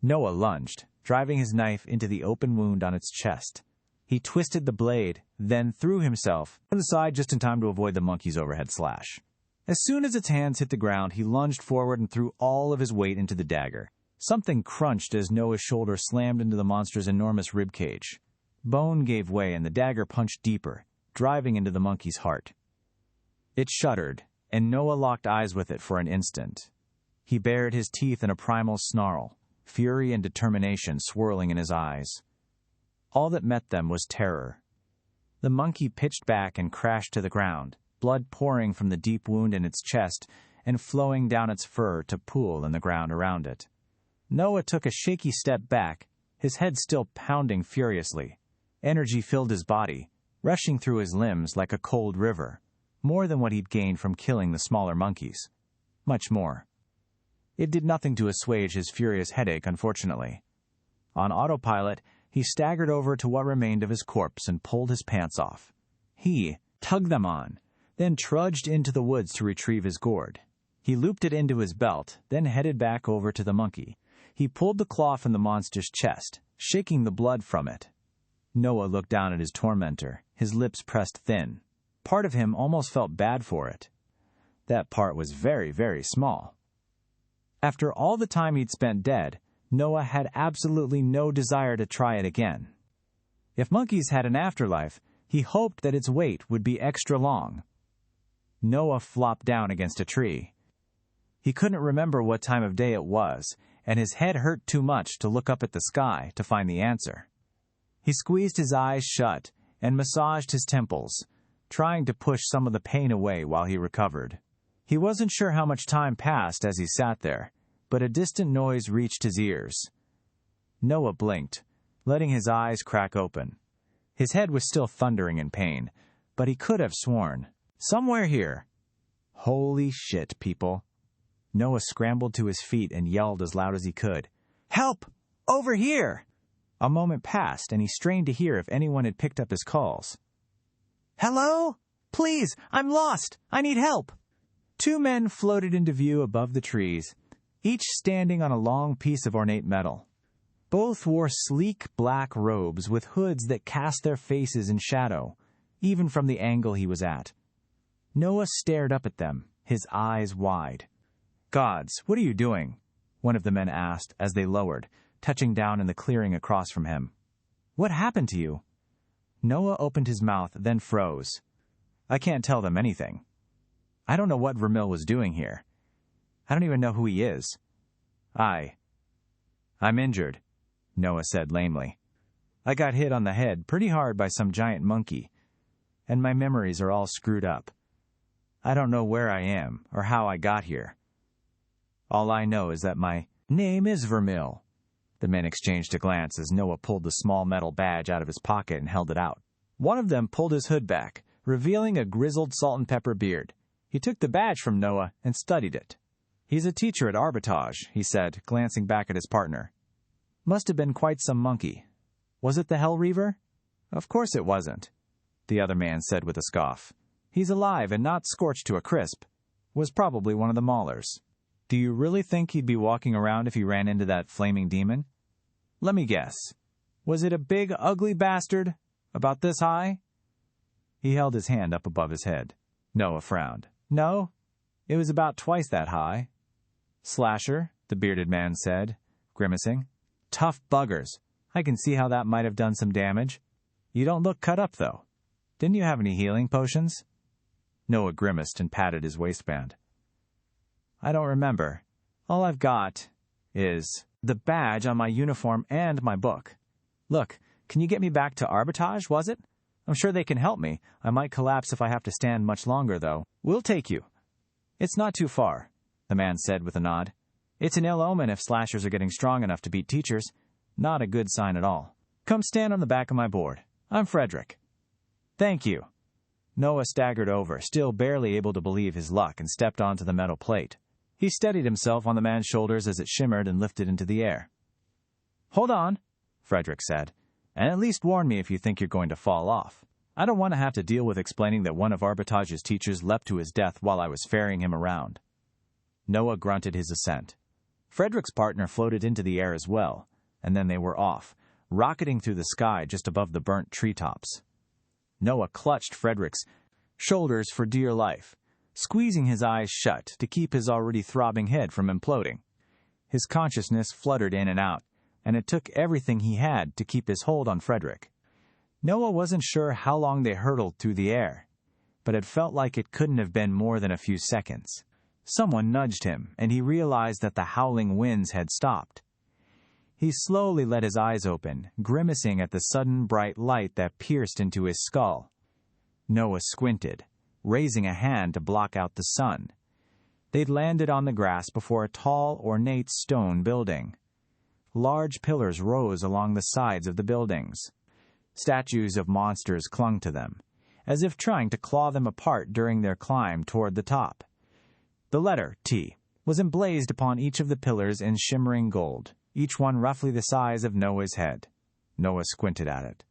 Noah lunged, driving his knife into the open wound on its chest. He twisted the blade, then threw himself to the side just in time to avoid the monkey's overhead slash. As soon as its hands hit the ground, he lunged forward and threw all of his weight into the dagger. Something crunched as Noah's shoulder slammed into the monster's enormous ribcage. Bone gave way and the dagger punched deeper, driving into the monkey's heart. It shuddered, and Noah locked eyes with it for an instant. He bared his teeth in a primal snarl, fury and determination swirling in his eyes. All that met them was terror. The monkey pitched back and crashed to the ground, blood pouring from the deep wound in its chest and flowing down its fur to pool in the ground around it. Noah took a shaky step back, his head still pounding furiously. Energy filled his body, rushing through his limbs like a cold river, more than what he'd gained from killing the smaller monkeys. Much more. It did nothing to assuage his furious headache, unfortunately. On autopilot, he staggered over to what remained of his corpse and pulled his pants off. He tugged them on, then trudged into the woods to retrieve his gourd. He looped it into his belt, then headed back over to the monkey. He pulled the claw from the monster's chest, shaking the blood from it. Noah looked down at his tormentor, his lips pressed thin. Part of him almost felt bad for it. That part was very, very small. After all the time he'd spent dead, Noah had absolutely no desire to try it again. If monkeys had an afterlife, he hoped that its wait would be extra long. Noah flopped down against a tree. He couldn't remember what time of day it was, and his head hurt too much to look up at the sky to find the answer. He squeezed his eyes shut and massaged his temples, trying to push some of the pain away while he recovered. He wasn't sure how much time passed as he sat there, but a distant noise reached his ears. Noah blinked, letting his eyes crack open. His head was still thundering in pain, but he could have sworn. Somewhere here. Holy shit, people. Noah scrambled to his feet and yelled as loud as he could. Help! Over here! A moment passed, and he strained to hear if anyone had picked up his calls. Hello? Please, I'm lost! I need help! 2 men floated into view above the trees, each standing on a long piece of ornate metal. Both wore sleek black robes with hoods that cast their faces in shadow, even from the angle he was at. Noah stared up at them, his eyes wide. Gods, what are you doing? One of the men asked as they lowered, touching down in the clearing across from him. What happened to you? Noah opened his mouth, then froze. I can't tell them anything. I don't know what Vermil was doing here. I don't even know who he is. I'm injured, Noah said lamely. I got hit on the head pretty hard by some giant monkey, and my memories are all screwed up. I don't know where I am or how I got here. All I know is that my name is Vermil. The men exchanged a glance as Noah pulled the small metal badge out of his pocket and held it out. One of them pulled his hood back, revealing a grizzled salt and pepper beard. He took the badge from Noah and studied it. He's a teacher at Arbitage, he said, glancing back at his partner. Must have been quite some monkey. Was it the Hell Reaver? Of course it wasn't, the other man said with a scoff. He's alive and not scorched to a crisp. Was probably one of the maulers. Do you really think he'd be walking around if he ran into that flaming demon? Let me guess. Was it a big, ugly bastard? About this high? He held his hand up above his head. Noah frowned. No, it was about twice that high. Slasher, the bearded man said, grimacing. Tough buggers. I can see how that might have done some damage. You don't look cut up, though. Didn't you have any healing potions? Noah grimaced and patted his waistband. I don't remember. All I've got is the badge on my uniform and my book. Look, can you get me back to Arbitage, was it? I'm sure they can help me. I might collapse if I have to stand much longer, though. We'll take you. It's not too far, the man said with a nod. It's an ill omen if slashers are getting strong enough to beat teachers. Not a good sign at all. Come stand on the back of my board. I'm Frederick. Thank you. Noah staggered over, still barely able to believe his luck, and stepped onto the metal plate. He steadied himself on the man's shoulders as it shimmered and lifted into the air. Hold on, Frederick said, and at least warn me if you think you're going to fall off. I don't want to have to deal with explaining that one of Arbitage's teachers leapt to his death while I was ferrying him around. Noah grunted his assent. Frederick's partner floated into the air as well, and then they were off, rocketing through the sky just above the burnt treetops. Noah clutched Frederick's shoulders for dear life, squeezing his eyes shut to keep his already throbbing head from imploding. His consciousness fluttered in and out, and it took everything he had to keep his hold on Frederick. Noah wasn't sure how long they hurtled through the air, but it felt like it couldn't have been more than a few seconds. Someone nudged him, and he realized that the howling winds had stopped. He slowly let his eyes open, grimacing at the sudden bright light that pierced into his skull. Noah squinted, raising a hand to block out the sun. They'd landed on the grass before a tall, ornate stone building. Large pillars rose along the sides of the buildings. Statues of monsters clung to them, as if trying to claw them apart during their climb toward the top. The letter T was emblazoned upon each of the pillars in shimmering gold, each one roughly the size of Noah's head. Noah squinted at it.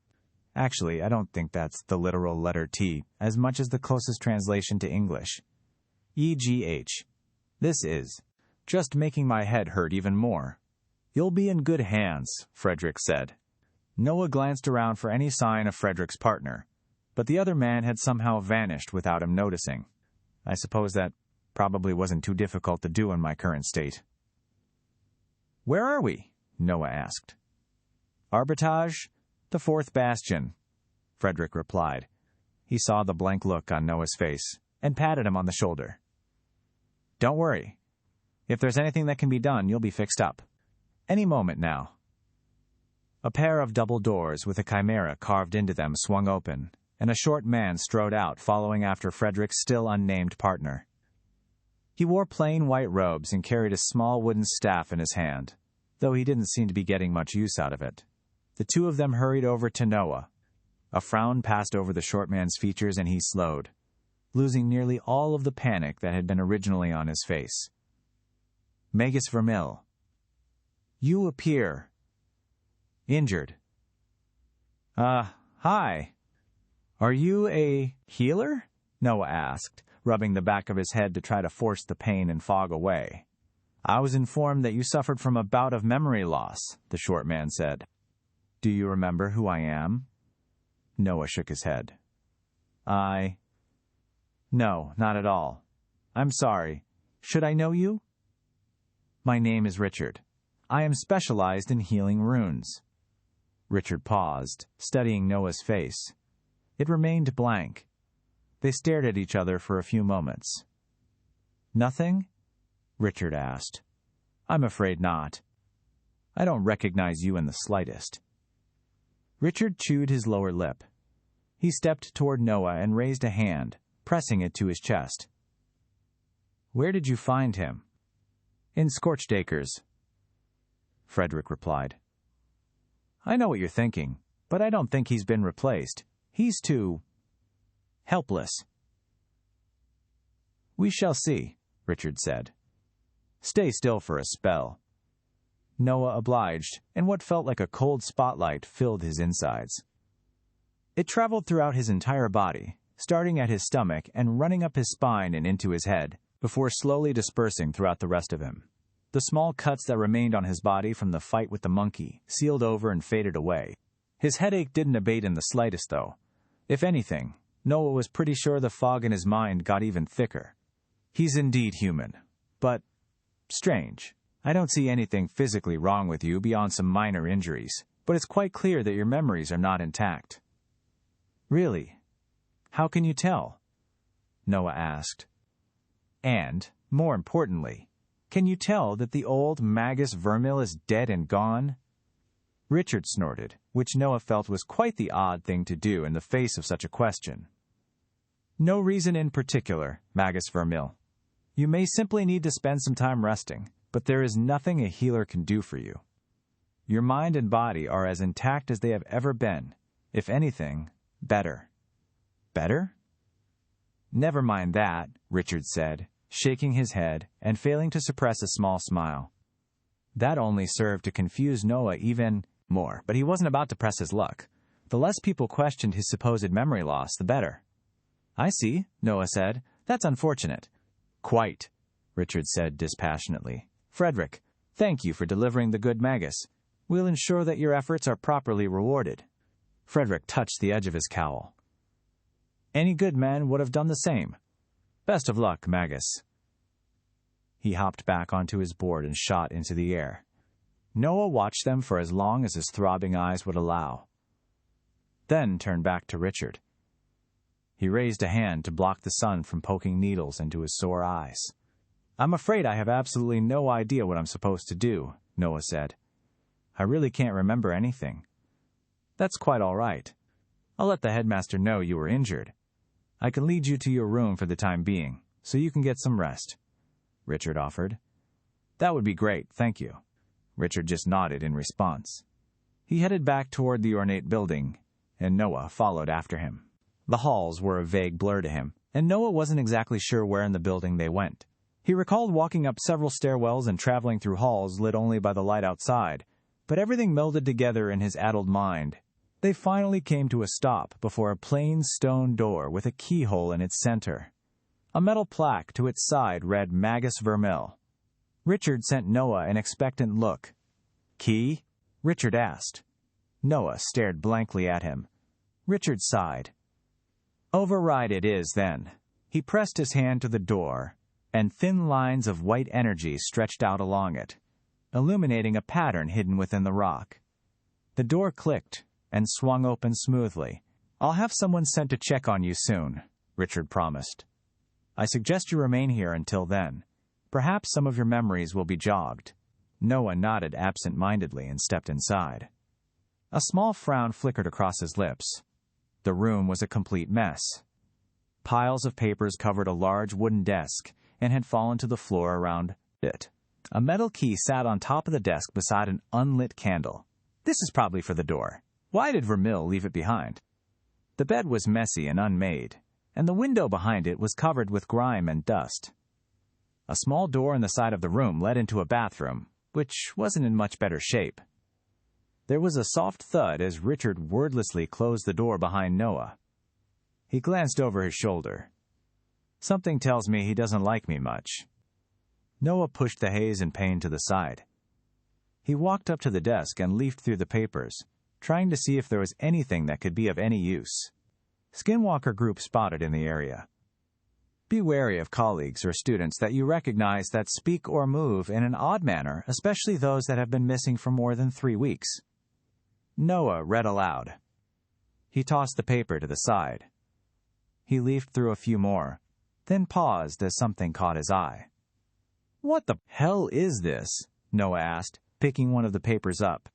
Actually, I don't think that's the literal letter T, as much as the closest translation to English. EGH. This is. Just making my head hurt even more. You'll be in good hands, Frederick said. Noah glanced around for any sign of Frederick's partner, but the other man had somehow vanished without him noticing. I suppose that probably wasn't too difficult to do in my current state. Where are we? Noah asked. Arbitage, the fourth bastion, Frederick replied. He saw the blank look on Noah's face and patted him on the shoulder. Don't worry. If there's anything that can be done, you'll be fixed up. Any moment now. A pair of double doors with a chimera carved into them swung open, and a short man strode out following after Frederick's still unnamed partner. He wore plain white robes and carried a small wooden staff in his hand, though he didn't seem to be getting much use out of it. The two of them hurried over to Noah. A frown passed over the short man's features and he slowed, losing nearly all of the panic that had been originally on his face. Magus Vermil. You appear injured. Hi. Are you a healer? Noah asked, rubbing the back of his head to try to force the pain and fog away. I was informed that you suffered from a bout of memory loss, the short man said. Do you remember who I am? Noah shook his head. No, not at all. I'm sorry. Should I know you? My name is Richard. I am specialized in healing runes. Richard paused, studying Noah's face. It remained blank. They stared at each other for a few moments. Nothing? Richard asked. I'm afraid not. I don't recognize you in the slightest. Richard chewed his lower lip. He stepped toward Noah and raised a hand, pressing it to his chest. Where did you find him? In Scorched Acres. Frederick replied. I know what you're thinking, but I don't think he's been replaced. He's too helpless. We shall see, Richard said. Stay still for a spell. Noah obliged, and what felt like a cold spotlight filled his insides. It traveled throughout his entire body, starting at his stomach and running up his spine and into his head, before slowly dispersing throughout the rest of him. The small cuts that remained on his body from the fight with the monkey sealed over and faded away. His headache didn't abate in the slightest, though. If anything, Noah was pretty sure the fog in his mind got even thicker. He's indeed human, but strange. I don't see anything physically wrong with you beyond some minor injuries, but it's quite clear that your memories are not intact. Really? How can you tell? Noah asked. And, more importantly, can you tell that the old Magus Vermil is dead and gone? Richard snorted, which Noah felt was quite the odd thing to do in the face of such a question. No reason in particular, Magus Vermil. You may simply need to spend some time resting, but there is nothing a healer can do for you. Your mind and body are as intact as they have ever been. If anything, better. Better? Never mind that, Richard said, shaking his head and failing to suppress a small smile. That only served to confuse Noah even more, but he wasn't about to press his luck. The less people questioned his supposed memory loss, the better. I see, Noah said. That's unfortunate. Quite, Richard said dispassionately. Frederick, thank you for delivering the good Magus. We'll ensure that your efforts are properly rewarded. Frederick touched the edge of his cowl. Any good man would have done the same. Best of luck, Magus. He hopped back onto his board and shot into the air. Noah watched them for as long as his throbbing eyes would allow, then turned back to Richard. He raised a hand to block the sun from poking needles into his sore eyes. I'm afraid I have absolutely no idea what I'm supposed to do, Noah said. I really can't remember anything. That's quite all right. I'll let the headmaster know you were injured. I can lead you to your room for the time being, so you can get some rest, Richard offered. That would be great, thank you. Richard just nodded in response. He headed back toward the ornate building, and Noah followed after him. The halls were a vague blur to him, and Noah wasn't exactly sure where in the building they went. He recalled walking up several stairwells and traveling through halls lit only by the light outside, but everything melded together in his addled mind. They finally came to a stop before a plain stone door with a keyhole in its center. A metal plaque to its side read Magus Vermil. Richard sent Noah an expectant look. "Key?" Richard asked. Noah stared blankly at him. Richard sighed. "Override it is, then." He pressed his hand to the door, and thin lines of white energy stretched out along it, illuminating a pattern hidden within the rock. The door clicked and swung open smoothly. "I'll have someone sent to check on you soon," Richard promised. "I suggest you remain here until then. Perhaps some of your memories will be jogged." Noah nodded absent-mindedly and stepped inside. A small frown flickered across his lips. The room was a complete mess. Piles of papers covered a large wooden desk and had fallen to the floor around it. A metal key sat on top of the desk beside an unlit candle. This is probably for the door. Why did Vermil leave it behind? The bed was messy and unmade, and the window behind it was covered with grime and dust. A small door in the side of the room led into a bathroom, which wasn't in much better shape. There was a soft thud as Richard wordlessly closed the door behind Noah. He glanced over his shoulder. "Something tells me he doesn't like me much." Noah pushed the haze and pain to the side. He walked up to the desk and leafed through the papers, trying to see if there was anything that could be of any use. Skinwalker group spotted in the area. Be wary of colleagues or students that you recognize that speak or move in an odd manner, especially those that have been missing for more than 3 weeks. Noah read aloud. He tossed the paper to the side. He leafed through a few more, then paused as something caught his eye. "What the hell is this?" Noah asked, picking one of the papers up.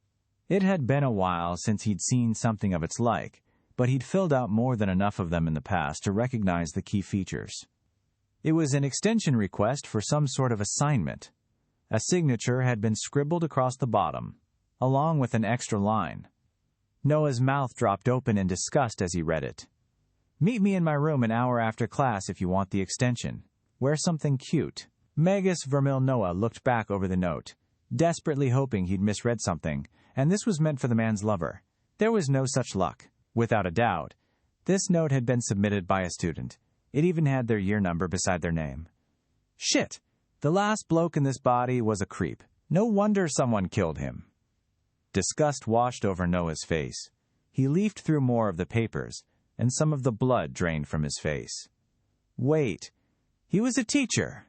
It had been a while since he'd seen something of its like, but he'd filled out more than enough of them in the past to recognize the key features. It was an extension request for some sort of assignment. A signature had been scribbled across the bottom, along with an extra line. Noah's mouth dropped open in disgust as he read it. "Meet me in my room an hour after class if you want the extension. Wear something cute." Magus Vermil Noah looked back over the note, desperately hoping he'd misread something, and this was meant for the man's lover. There was no such luck. Without a doubt, this note had been submitted by a student. It even had their year number beside their name. Shit! The last bloke in this body was a creep. No wonder someone killed him. Disgust washed over Noah's face. He leafed through more of the papers, and some of the blood drained from his face. Wait, he was a teacher.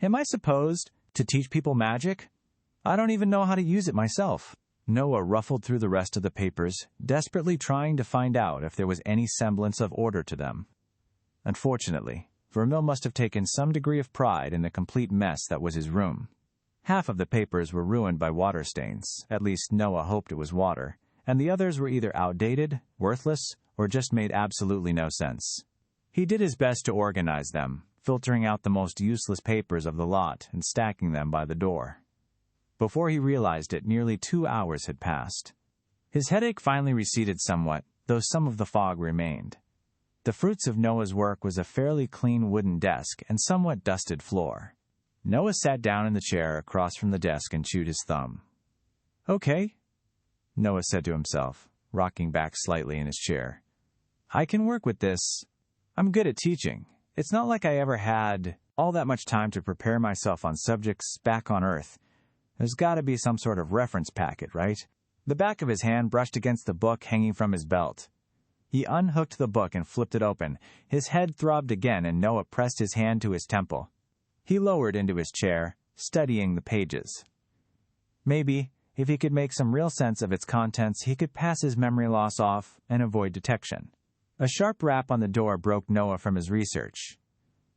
Am I supposed to teach people magic? I don't even know how to use it myself. Noah ruffled through the rest of the papers, desperately trying to find out if there was any semblance of order to them. Unfortunately, Vermil must have taken some degree of pride in the complete mess that was his room. Half of the papers were ruined by water stains, at least Noah hoped it was water, and the others were either outdated, worthless, or just made absolutely no sense. He did his best to organize them, filtering out the most useless papers of the lot and stacking them by the door. Before he realized it, nearly 2 hours had passed. His headache finally receded somewhat, though some of the fog remained. The fruits of Noah's work was a fairly clean wooden desk and somewhat dusted floor. Noah sat down in the chair across from the desk and chewed his thumb. "Okay," Noah said to himself, rocking back slightly in his chair. "I can work with this. I'm good at teaching. It's not like I ever had all that much time to prepare myself on subjects back on Earth. There's got to be some sort of reference packet, right?" The back of his hand brushed against the book hanging from his belt. He unhooked the book and flipped it open. His head throbbed again, and Noah pressed his hand to his temple. He lowered into his chair, studying the pages. Maybe, if he could make some real sense of its contents, he could pass his memory loss off and avoid detection. A sharp rap on the door broke Noah from his research.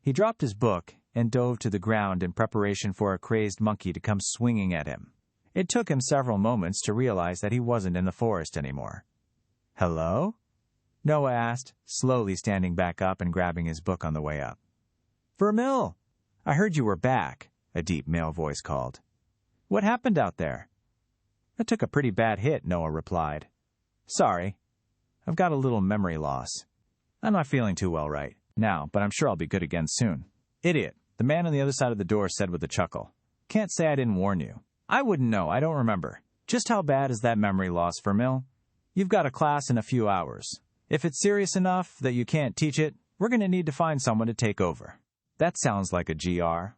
He dropped his book and dove to the ground in preparation for a crazed monkey to come swinging at him. It took him several moments to realize that he wasn't in the forest anymore. "Hello?" Noah asked, slowly standing back up and grabbing his book on the way up. "Vermil! I heard you were back," a deep male voice called. "What happened out there?" "I took a pretty bad hit," Noah replied. "Sorry. I've got a little memory loss. I'm not feeling too well right now, but I'm sure I'll be good again soon." "Idiot. The man on the other side of the door said with a chuckle. Can't say I didn't warn you. I wouldn't know, I don't remember. Just how bad is that memory loss, Vermil? You've got a class in a few hours. If it's serious enough that you can't teach it, we're going to need to find someone to take over. That sounds like a GR.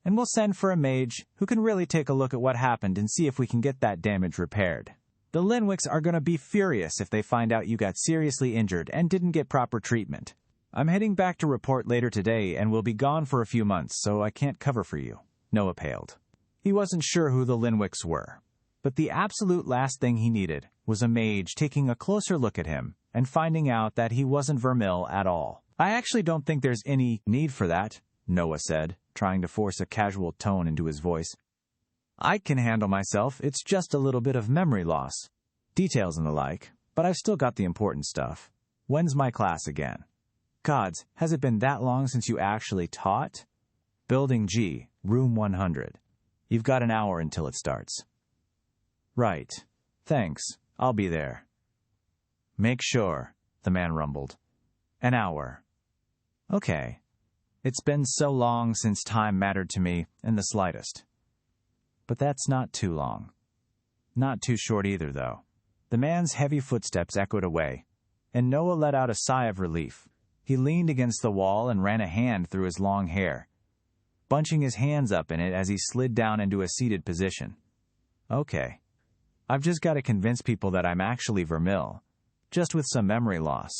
And we'll send for a mage who can really take a look at what happened and see if we can get that damage repaired. The Linwicks are going to be furious if they find out you got seriously injured and didn't get proper treatment. I'm heading back to report later today and will be gone for a few months, so I can't cover for you, Noah paled. He wasn't sure who the Linwicks were, but the absolute last thing he needed was a mage taking a closer look at him and finding out that he wasn't Vermil at all. I actually don't think there's any need for that, Noah said, trying to force a casual tone into his voice. I can handle myself, it's just a little bit of memory loss. Details and the like, but I've still got the important stuff. When's my class again? Gods, has it been that long since you actually taught? Building G, room 100. You've got an hour until it starts. Right. Thanks. I'll be there. Make sure, the man rumbled. An hour. Okay. It's been so long since time mattered to me in the slightest. But that's not too long. Not too short either, though. The man's heavy footsteps echoed away, and Noah let out a sigh of relief. He leaned against the wall and ran a hand through his long hair, bunching his hands up in it as he slid down into a seated position. Okay. I've just got to convince people that I'm actually Vermil, just with some memory loss.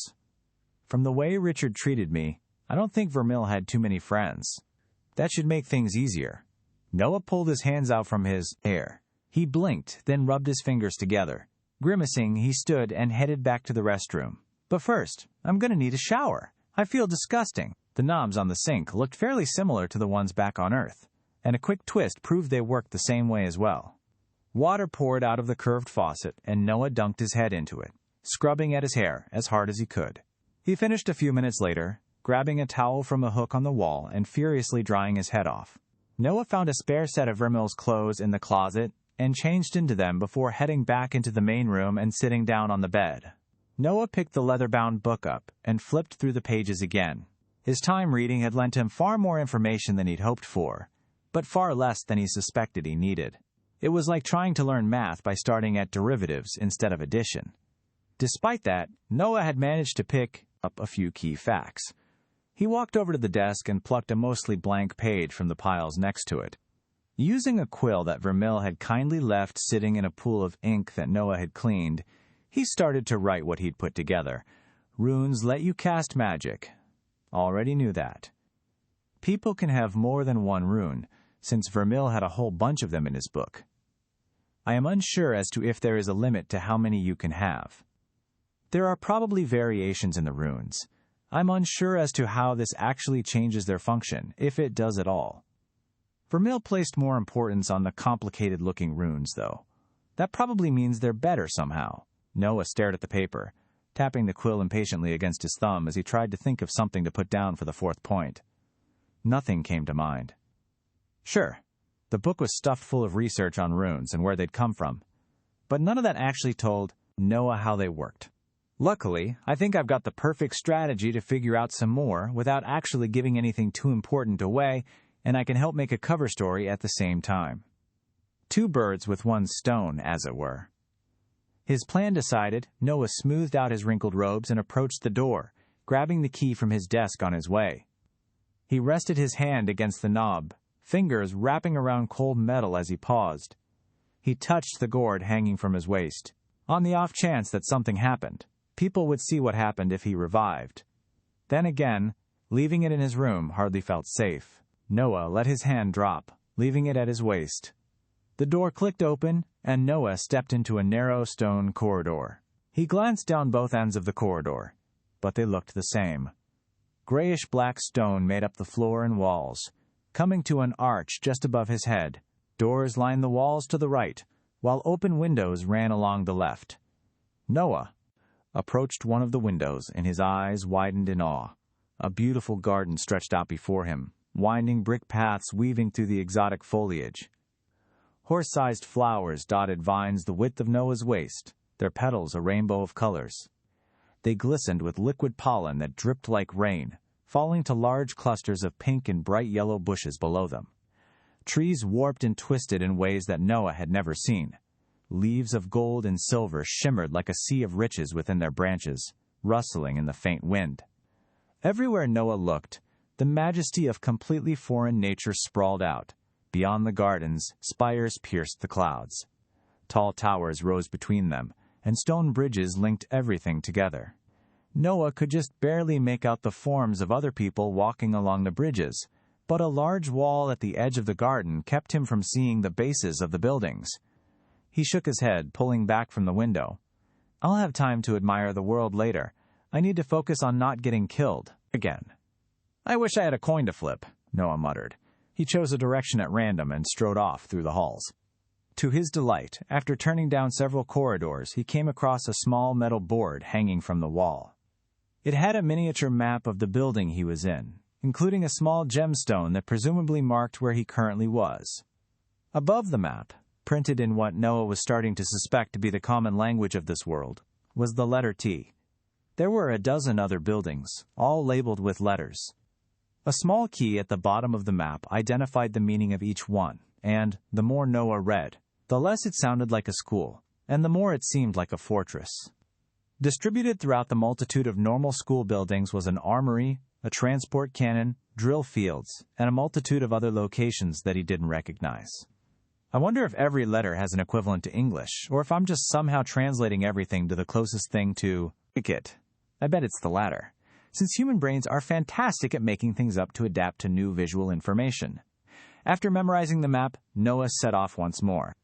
From the way Richard treated me, I don't think Vermil had too many friends. That should make things easier. Noah pulled his hands out from his hair. He blinked, then rubbed his fingers together. Grimacing, he stood and headed back to the restroom. But first, I'm going to need a shower. I feel disgusting. The knobs on the sink looked fairly similar to the ones back on Earth, and a quick twist proved they worked the same way as well. Water poured out of the curved faucet, and Noah dunked his head into it, scrubbing at his hair as hard as he could. He finished a few minutes later, grabbing a towel from a hook on the wall and furiously drying his head off. Noah found a spare set of Vermil's clothes in the closet and changed into them before heading back into the main room and sitting down on the bed. Noah picked the leather-bound book up and flipped through the pages again. His time reading had lent him far more information than he'd hoped for, but far less than he suspected he needed. It was like trying to learn math by starting at derivatives instead of addition. Despite that, Noah had managed to pick up a few key facts. He walked over to the desk and plucked a mostly blank page from the piles next to it. Using a quill that Vermil had kindly left sitting in a pool of ink that Noah had cleaned, he started to write what he'd put together. Runes let you cast magic. Already knew that. People can have more than one rune, since Vermil had a whole bunch of them in his book. I am unsure as to if there is a limit to how many you can have. There are probably variations in the runes. I'm unsure as to how this actually changes their function, if it does at all. Vermil placed more importance on the complicated-looking runes, though. That probably means they're better somehow. Noah stared at the paper, tapping the quill impatiently against his thumb as he tried to think of something to put down for the fourth point. Nothing came to mind. Sure, the book was stuffed full of research on runes and where they'd come from, but none of that actually told Noah how they worked. Luckily, I think I've got the perfect strategy to figure out some more without actually giving anything too important away, and I can help make a cover story at the same time. Two birds with one stone, as it were. His plan decided, Noah smoothed out his wrinkled robes and approached the door, grabbing the key from his desk on his way. He rested his hand against the knob, fingers wrapping around cold metal as he paused. He touched the gourd hanging from his waist. On the off chance that something happened, people would see what happened if he revived. Then again, leaving it in his room hardly felt safe. Noah let his hand drop, leaving it at his waist. The door clicked open, and Noah stepped into a narrow stone corridor. He glanced down both ends of the corridor, but they looked the same. Grayish-black stone made up the floor and walls, coming to an arch just above his head. Doors lined the walls to the right, while open windows ran along the left. Noah approached one of the windows, and his eyes widened in awe. A beautiful garden stretched out before him, winding brick paths weaving through the exotic foliage. Horse-sized flowers dotted vines the width of Noah's waist, their petals a rainbow of colors. They glistened with liquid pollen that dripped like rain, falling to large clusters of pink and bright yellow bushes below them. Trees warped and twisted in ways that Noah had never seen. Leaves of gold and silver shimmered like a sea of riches within their branches, rustling in the faint wind. Everywhere Noah looked, the majesty of completely foreign nature sprawled out. Beyond the gardens, spires pierced the clouds. Tall towers rose between them, and stone bridges linked everything together. Noah could just barely make out the forms of other people walking along the bridges, but a large wall at the edge of the garden kept him from seeing the bases of the buildings. He shook his head, pulling back from the window. "I'll have time to admire the world later. I need to focus on not getting killed again." "I wish I had a coin to flip," Noah muttered. He chose a direction at random and strode off through the halls. To his delight, after turning down several corridors, he came across a small metal board hanging from the wall. It had a miniature map of the building he was in, including a small gemstone that presumably marked where he currently was. Above the map, printed in what Noah was starting to suspect to be the common language of this world, was the letter T. There were a dozen other buildings, all labeled with letters. A small key at the bottom of the map identified the meaning of each one, and the more Noah read, the less it sounded like a school, and the more it seemed like a fortress. Distributed throughout the multitude of normal school buildings was an armory, a transport cannon, drill fields, and a multitude of other locations that he didn't recognize. I wonder if every letter has an equivalent to English, or if I'm just somehow translating everything to the closest thing to it. I bet it's the latter, since human brains are fantastic at making things up to adapt to new visual information. After memorizing the map, Noah set off once more.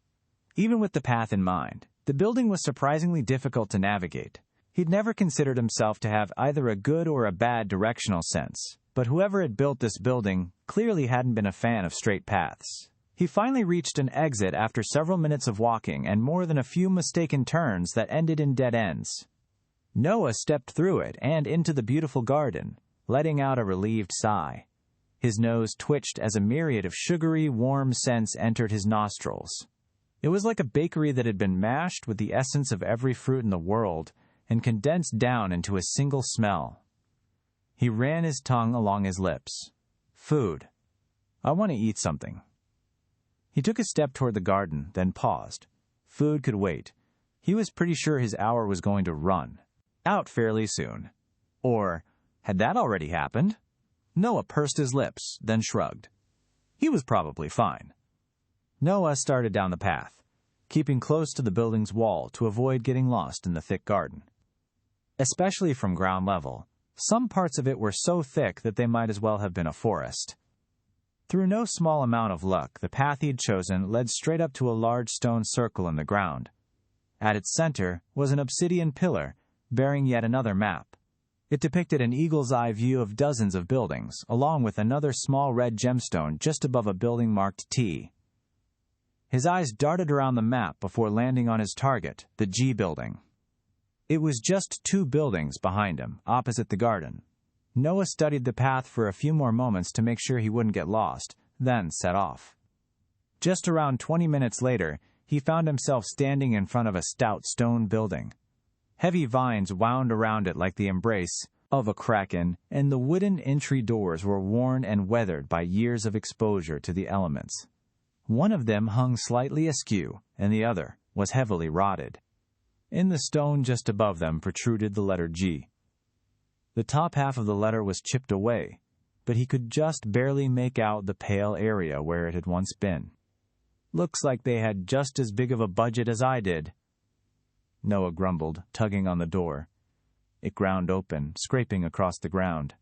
Even with the path in mind, the building was surprisingly difficult to navigate. He'd never considered himself to have either a good or a bad directional sense, but whoever had built this building clearly hadn't been a fan of straight paths. He finally reached an exit after several minutes of walking and more than a few mistaken turns that ended in dead ends. Noah stepped through it and into the beautiful garden, letting out a relieved sigh. His nose twitched as a myriad of sugary, warm scents entered his nostrils. It was like a bakery that had been mashed with the essence of every fruit in the world and condensed down into a single smell. He ran his tongue along his lips. Food. I want to eat something. He took a step toward the garden, then paused. Food could wait. He was pretty sure his hour was going to run out fairly soon. Or had that already happened? Noah pursed his lips, then shrugged. He was probably fine. Noah started down the path, keeping close to the building's wall to avoid getting lost in the thick garden. Especially from ground level, some parts of it were so thick that they might as well have been a forest. Through no small amount of luck, the path he'd chosen led straight up to a large stone circle in the ground. At its center was an obsidian pillar, bearing yet another map. It depicted an eagle's eye view of dozens of buildings, along with another small red gemstone just above a building marked T. His eyes darted around the map before landing on his target, the G building. It was just 2 buildings behind him, opposite the garden. Noah studied the path for a few more moments to make sure he wouldn't get lost, then set off. Just around 20 minutes later, he found himself standing in front of a stout stone building. Heavy vines wound around it like the embrace of a kraken, and the wooden entry doors were worn and weathered by years of exposure to the elements. One of them hung slightly askew, and the other was heavily rotted. In the stone just above them protruded the letter G. The top half of the letter was chipped away, but he could just barely make out the pale area where it had once been. "Looks like they had just as big of a budget as I did," Noah grumbled, tugging on the door. It ground open, scraping across the ground.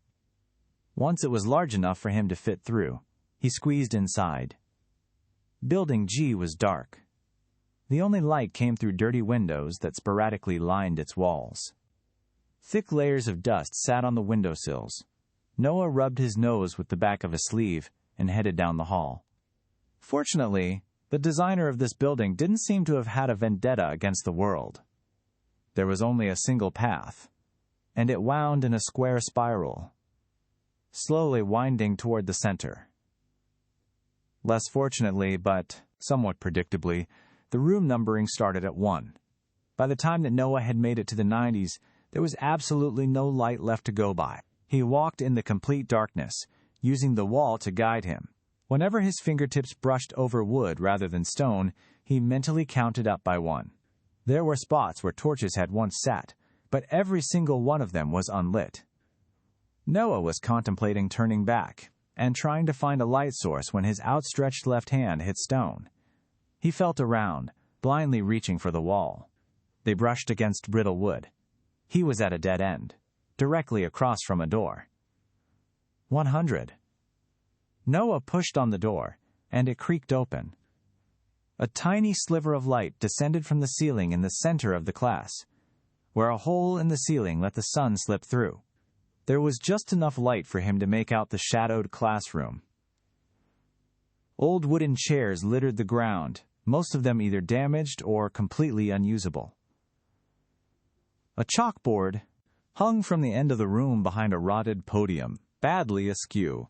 Once it was large enough for him to fit through, he squeezed inside. Building G was dark. The only light came through dirty windows that sporadically lined its walls. Thick layers of dust sat on the windowsills. Noah rubbed his nose with the back of his sleeve and headed down the hall. Fortunately, the designer of this building didn't seem to have had a vendetta against the world. There was only a single path, and it wound in a square spiral, slowly winding toward the center. Less fortunately, but somewhat predictably, the room numbering started at 1. By the time that Noah had made it to the 90s, there was absolutely no light left to go by. He walked in the complete darkness, using the wall to guide him. Whenever his fingertips brushed over wood rather than stone, he mentally counted up by 1. There were spots where torches had once sat, but every single one of them was unlit. Noah was contemplating turning back and trying to find a light source when his outstretched left hand hit stone. He felt around, blindly reaching for the wall. They brushed against brittle wood. He was at a dead end, directly across from a door. 100. Noah pushed on the door, and it creaked open. A tiny sliver of light descended from the ceiling in the center of the class, where a hole in the ceiling let the sun slip through. There was just enough light for him to make out the shadowed classroom. Old wooden chairs littered the ground, most of them either damaged or completely unusable. A chalkboard hung from the end of the room behind a rotted podium, badly askew.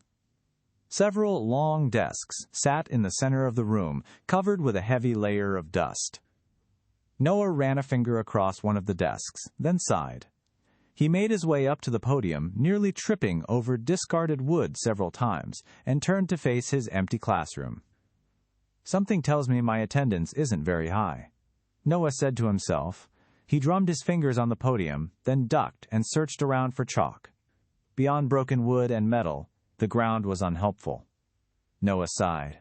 Several long desks sat in the center of the room, covered with a heavy layer of dust. Noah ran a finger across one of the desks, then sighed. He made his way up to the podium, nearly tripping over discarded wood several times, and turned to face his empty classroom. Something tells me my attendance isn't very high, Noah said to himself. He drummed his fingers on the podium, then ducked and searched around for chalk. Beyond broken wood and metal, the ground was unhelpful. Noah sighed.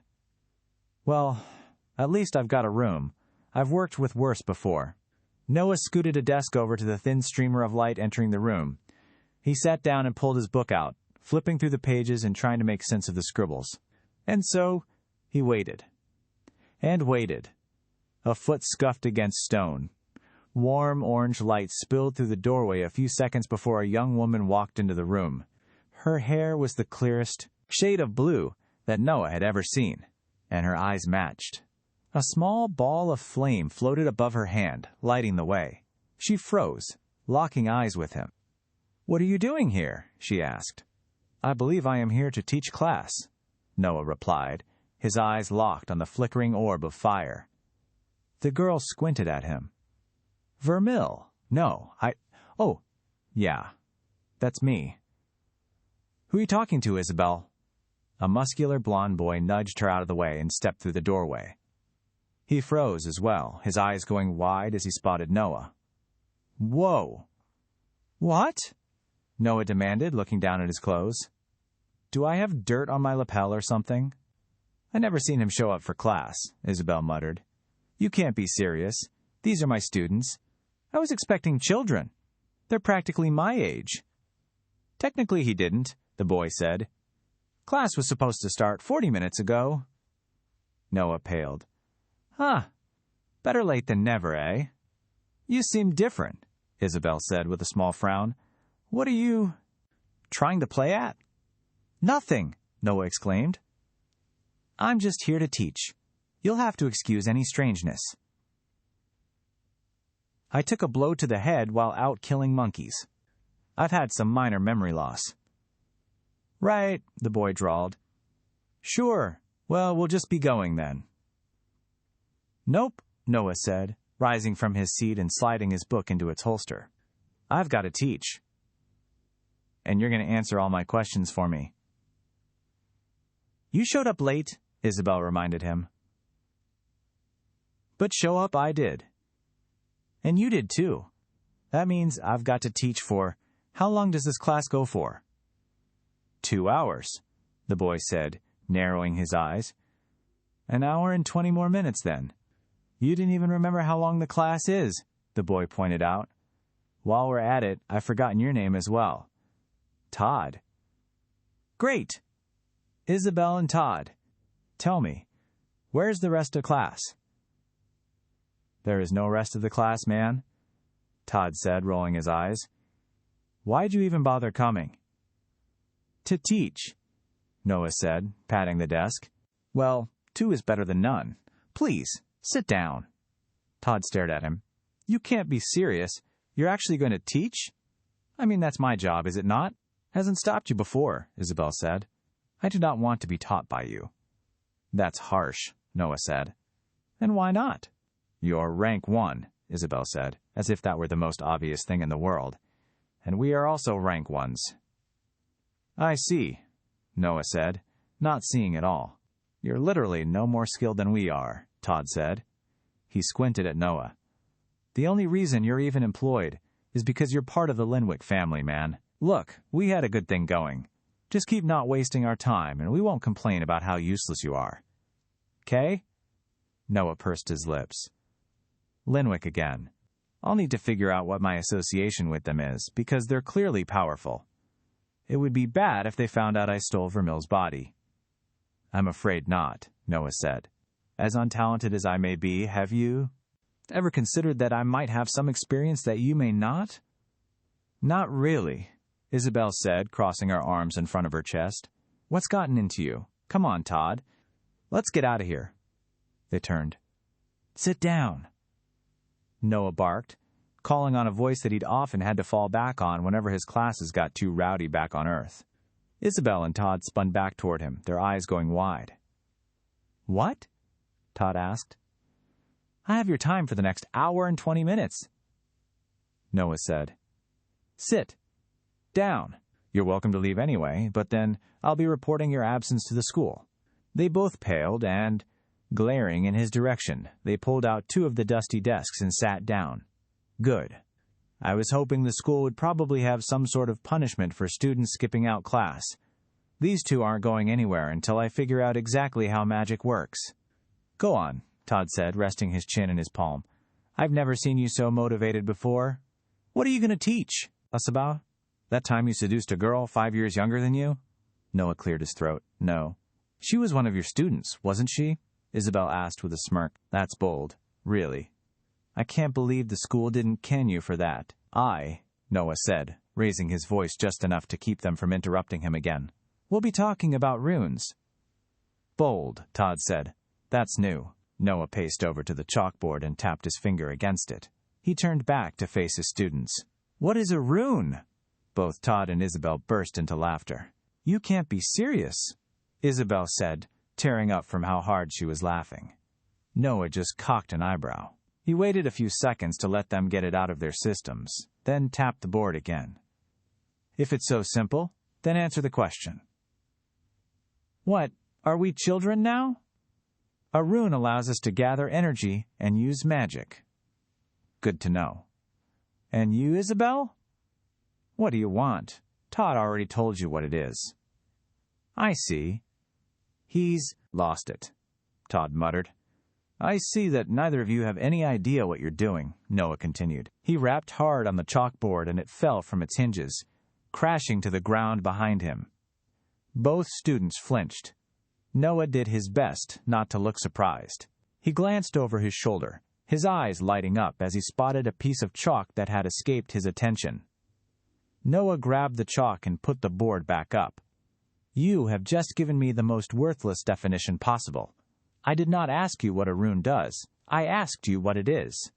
Well, at least I've got a room. I've worked with worse before. Noah scooted a desk over to the thin streamer of light entering the room. He sat down and pulled his book out, flipping through the pages and trying to make sense of the scribbles. And so, he waited. And waited. A foot scuffed against stone. Warm orange light spilled through the doorway a few seconds before a young woman walked into the room. Her hair was the clearest shade of blue that Noah had ever seen, and her eyes matched. A small ball of flame floated above her hand, lighting the way. She froze, locking eyes with him. "What are you doing here?" she asked. "I believe I am here to teach class," Noah replied, his eyes locked on the flickering orb of fire. The girl squinted at him. "Vermil, no, Oh, yeah, that's me." "Who are you talking to, Isabel?" A muscular blonde boy nudged her out of the way and stepped through the doorway. He froze as well, his eyes going wide as he spotted Noah. "Whoa!" "What?" Noah demanded, looking down at his clothes. "Do I have dirt on my lapel or something?" "I never seen him show up for class," Isabel muttered. "You can't be serious. These are my students. I was expecting children. They're practically my age." "Technically he didn't," the boy said. "Class was supposed to start 40 minutes ago." Noah paled. "Huh. Better late than never, eh?" "You seem different," Isabel said with a small frown. "What are you trying to play at?" "Nothing," Noah exclaimed. "I'm just here to teach. You'll have to excuse any strangeness." "I took a blow to the head while out killing monkeys. I've had some minor memory loss." "Right," the boy drawled. "Sure. Well, we'll just be going then." "Nope," Noah said, rising from his seat and sliding his book into its holster. "I've got to teach. And you're going to answer all my questions for me." "You showed up late," Isabel reminded him. "But show up I did. And you did too. That means I've got to teach for... How long does this class go for?" 2 hours, the boy said, narrowing his eyes. "An hour and 20 more minutes, then." "You didn't even remember how long the class is," the boy pointed out. "While we're at it, I've forgotten your name as well. Todd." "Great. Isabel and Todd. Tell me, where's the rest of class?" "There is no rest of the class, man," Todd said, rolling his eyes. "Why'd you even bother coming?" "To teach," Noah said, patting the desk. "Well, 2 is better than none. Please, sit down." Todd stared at him. "You can't be serious. You're actually going to teach?" "I mean, that's my job, is it not?" "Hasn't stopped you before," Isabel said. "I do not want to be taught by you." "That's harsh," Noah said. "And why not?" "You're rank 1, Isabel said, as if that were the most obvious thing in the world. "And we are also rank 1s. I see, Noah said, not seeing at all. You're literally no more skilled than we are, Todd said. He squinted at Noah. The only reason you're even employed is because you're part of the Linwick family, man. Look, we had a good thing going. Just keep not wasting our time, and we won't complain about how useless you are. 'Kay? Noah pursed his lips. Linwick again. I'll need to figure out what my association with them is, because they're clearly powerful. It would be bad if they found out I stole Vermille's body. I'm afraid not, Noah said. As untalented as I may be, have you ever considered that I might have some experience that you may not? Not really, Isabel said, crossing her arms in front of her chest. What's gotten into you? Come on, Todd. Let's get out of here. They turned. Sit down, Noah barked, calling on a voice that he'd often had to fall back on whenever his classes got too rowdy back on Earth. Isabel and Todd spun back toward him, their eyes going wide. What? Todd asked. I have your time for the next hour and 20 minutes, Noah said. Sit. Down. You're welcome to leave anyway, but then I'll be reporting your absence to the school. They both paled and, glaring in his direction, they pulled out 2 of the dusty desks and sat down. Good. I was hoping the school would probably have some sort of punishment for students skipping out class. These 2 aren't going anywhere until I figure out exactly how magic works. Go on, Todd said, resting his chin in his palm. I've never seen you so motivated before. What are you going to teach us about? That time you seduced a girl 5 years younger than you? Noah cleared his throat. No. She was one of your students, wasn't she? Isabel asked with a smirk. That's bold. Really. I can't believe the school didn't can you for that. Noah said, raising his voice just enough to keep them from interrupting him again. We'll be talking about runes. Bold, Todd said. That's new. Noah paced over to the chalkboard and tapped his finger against it. He turned back to face his students. What is a rune? Both Todd and Isabel burst into laughter. You can't be serious, Isabel said, tearing up from how hard she was laughing. Noah just cocked an eyebrow. He waited a few seconds to let them get it out of their systems, then tapped the board again. If it's so simple, then answer the question. What, are we children now? A rune allows us to gather energy and use magic. Good to know. And you, Isabel? What do you want? Todd already told you what it is. I see. He's lost it, Todd muttered. I see that neither of you have any idea what you're doing, Noah continued. He rapped hard on the chalkboard and it fell from its hinges, crashing to the ground behind him. Both students flinched. Noah did his best not to look surprised. He glanced over his shoulder, his eyes lighting up as he spotted a piece of chalk that had escaped his attention. Noah grabbed the chalk and put the board back up. You have just given me the most worthless definition possible. I did not ask you what a rune does. I asked you what it is.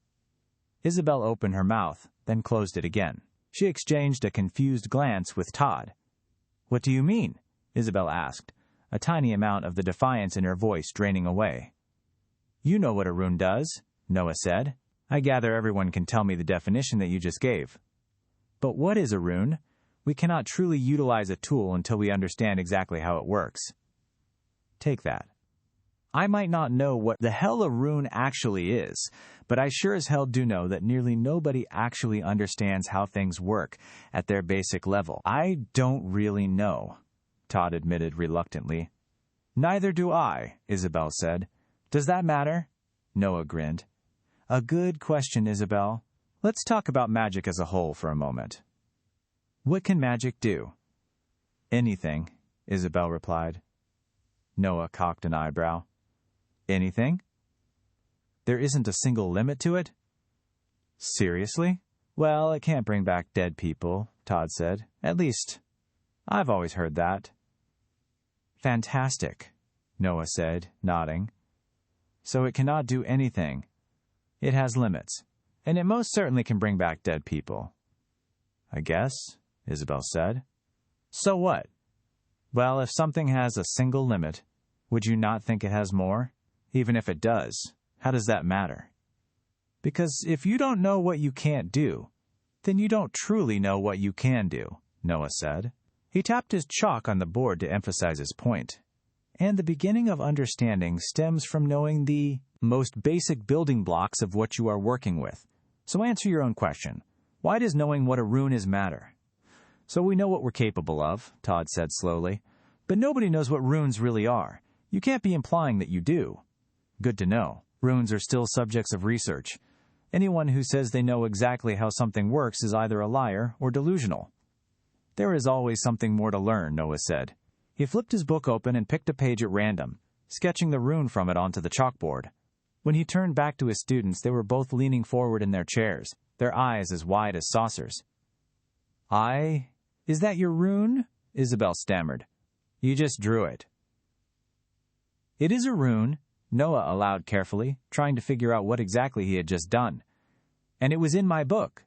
Isabel opened her mouth, then closed it again. She exchanged a confused glance with Todd. What do you mean? Isabel asked, a tiny amount of the defiance in her voice draining away. You know what a rune does, Noah said. I gather everyone can tell me the definition that you just gave. But what is a rune? We cannot truly utilize a tool until we understand exactly how it works. Take that. I might not know what the hell a rune actually is, but I sure as hell do know that nearly nobody actually understands how things work at their basic level. I don't really know, Todd admitted reluctantly. Neither do I, Isabel said. Does that matter? Noah grinned. A good question, Isabel. Let's talk about magic as a whole for a moment. What can magic do? Anything, Isabel replied. Noah cocked an eyebrow. Anything? There isn't a single limit to it? Seriously? Well, it can't bring back dead people, Todd said. At least, I've always heard that. Fantastic, Noah said, nodding. So it cannot do anything. It has limits, and it most certainly can bring back dead people. I guess, Isabel said. So what? Well, if something has a single limit, would you not think it has more? Even if it does, how does that matter? Because if you don't know what you can't do, then you don't truly know what you can do, Noah said. He tapped his chalk on the board to emphasize his point. And the beginning of understanding stems from knowing the most basic building blocks of what you are working with. So answer your own question. Why does knowing what a rune is matter? So we know what we're capable of, Todd said slowly. But nobody knows what runes really are. You can't be implying that you do. Good to know. Runes are still subjects of research. Anyone who says they know exactly how something works is either a liar or delusional. There is always something more to learn, Noah said. He flipped his book open and picked a page at random, sketching the rune from it onto the chalkboard. When he turned back to his students, they were both leaning forward in their chairs, their eyes as wide as saucers. Is that your rune? Isabel stammered. You just drew it. It is a rune, Noah allowed carefully, trying to figure out what exactly he had just done. And it was in my book.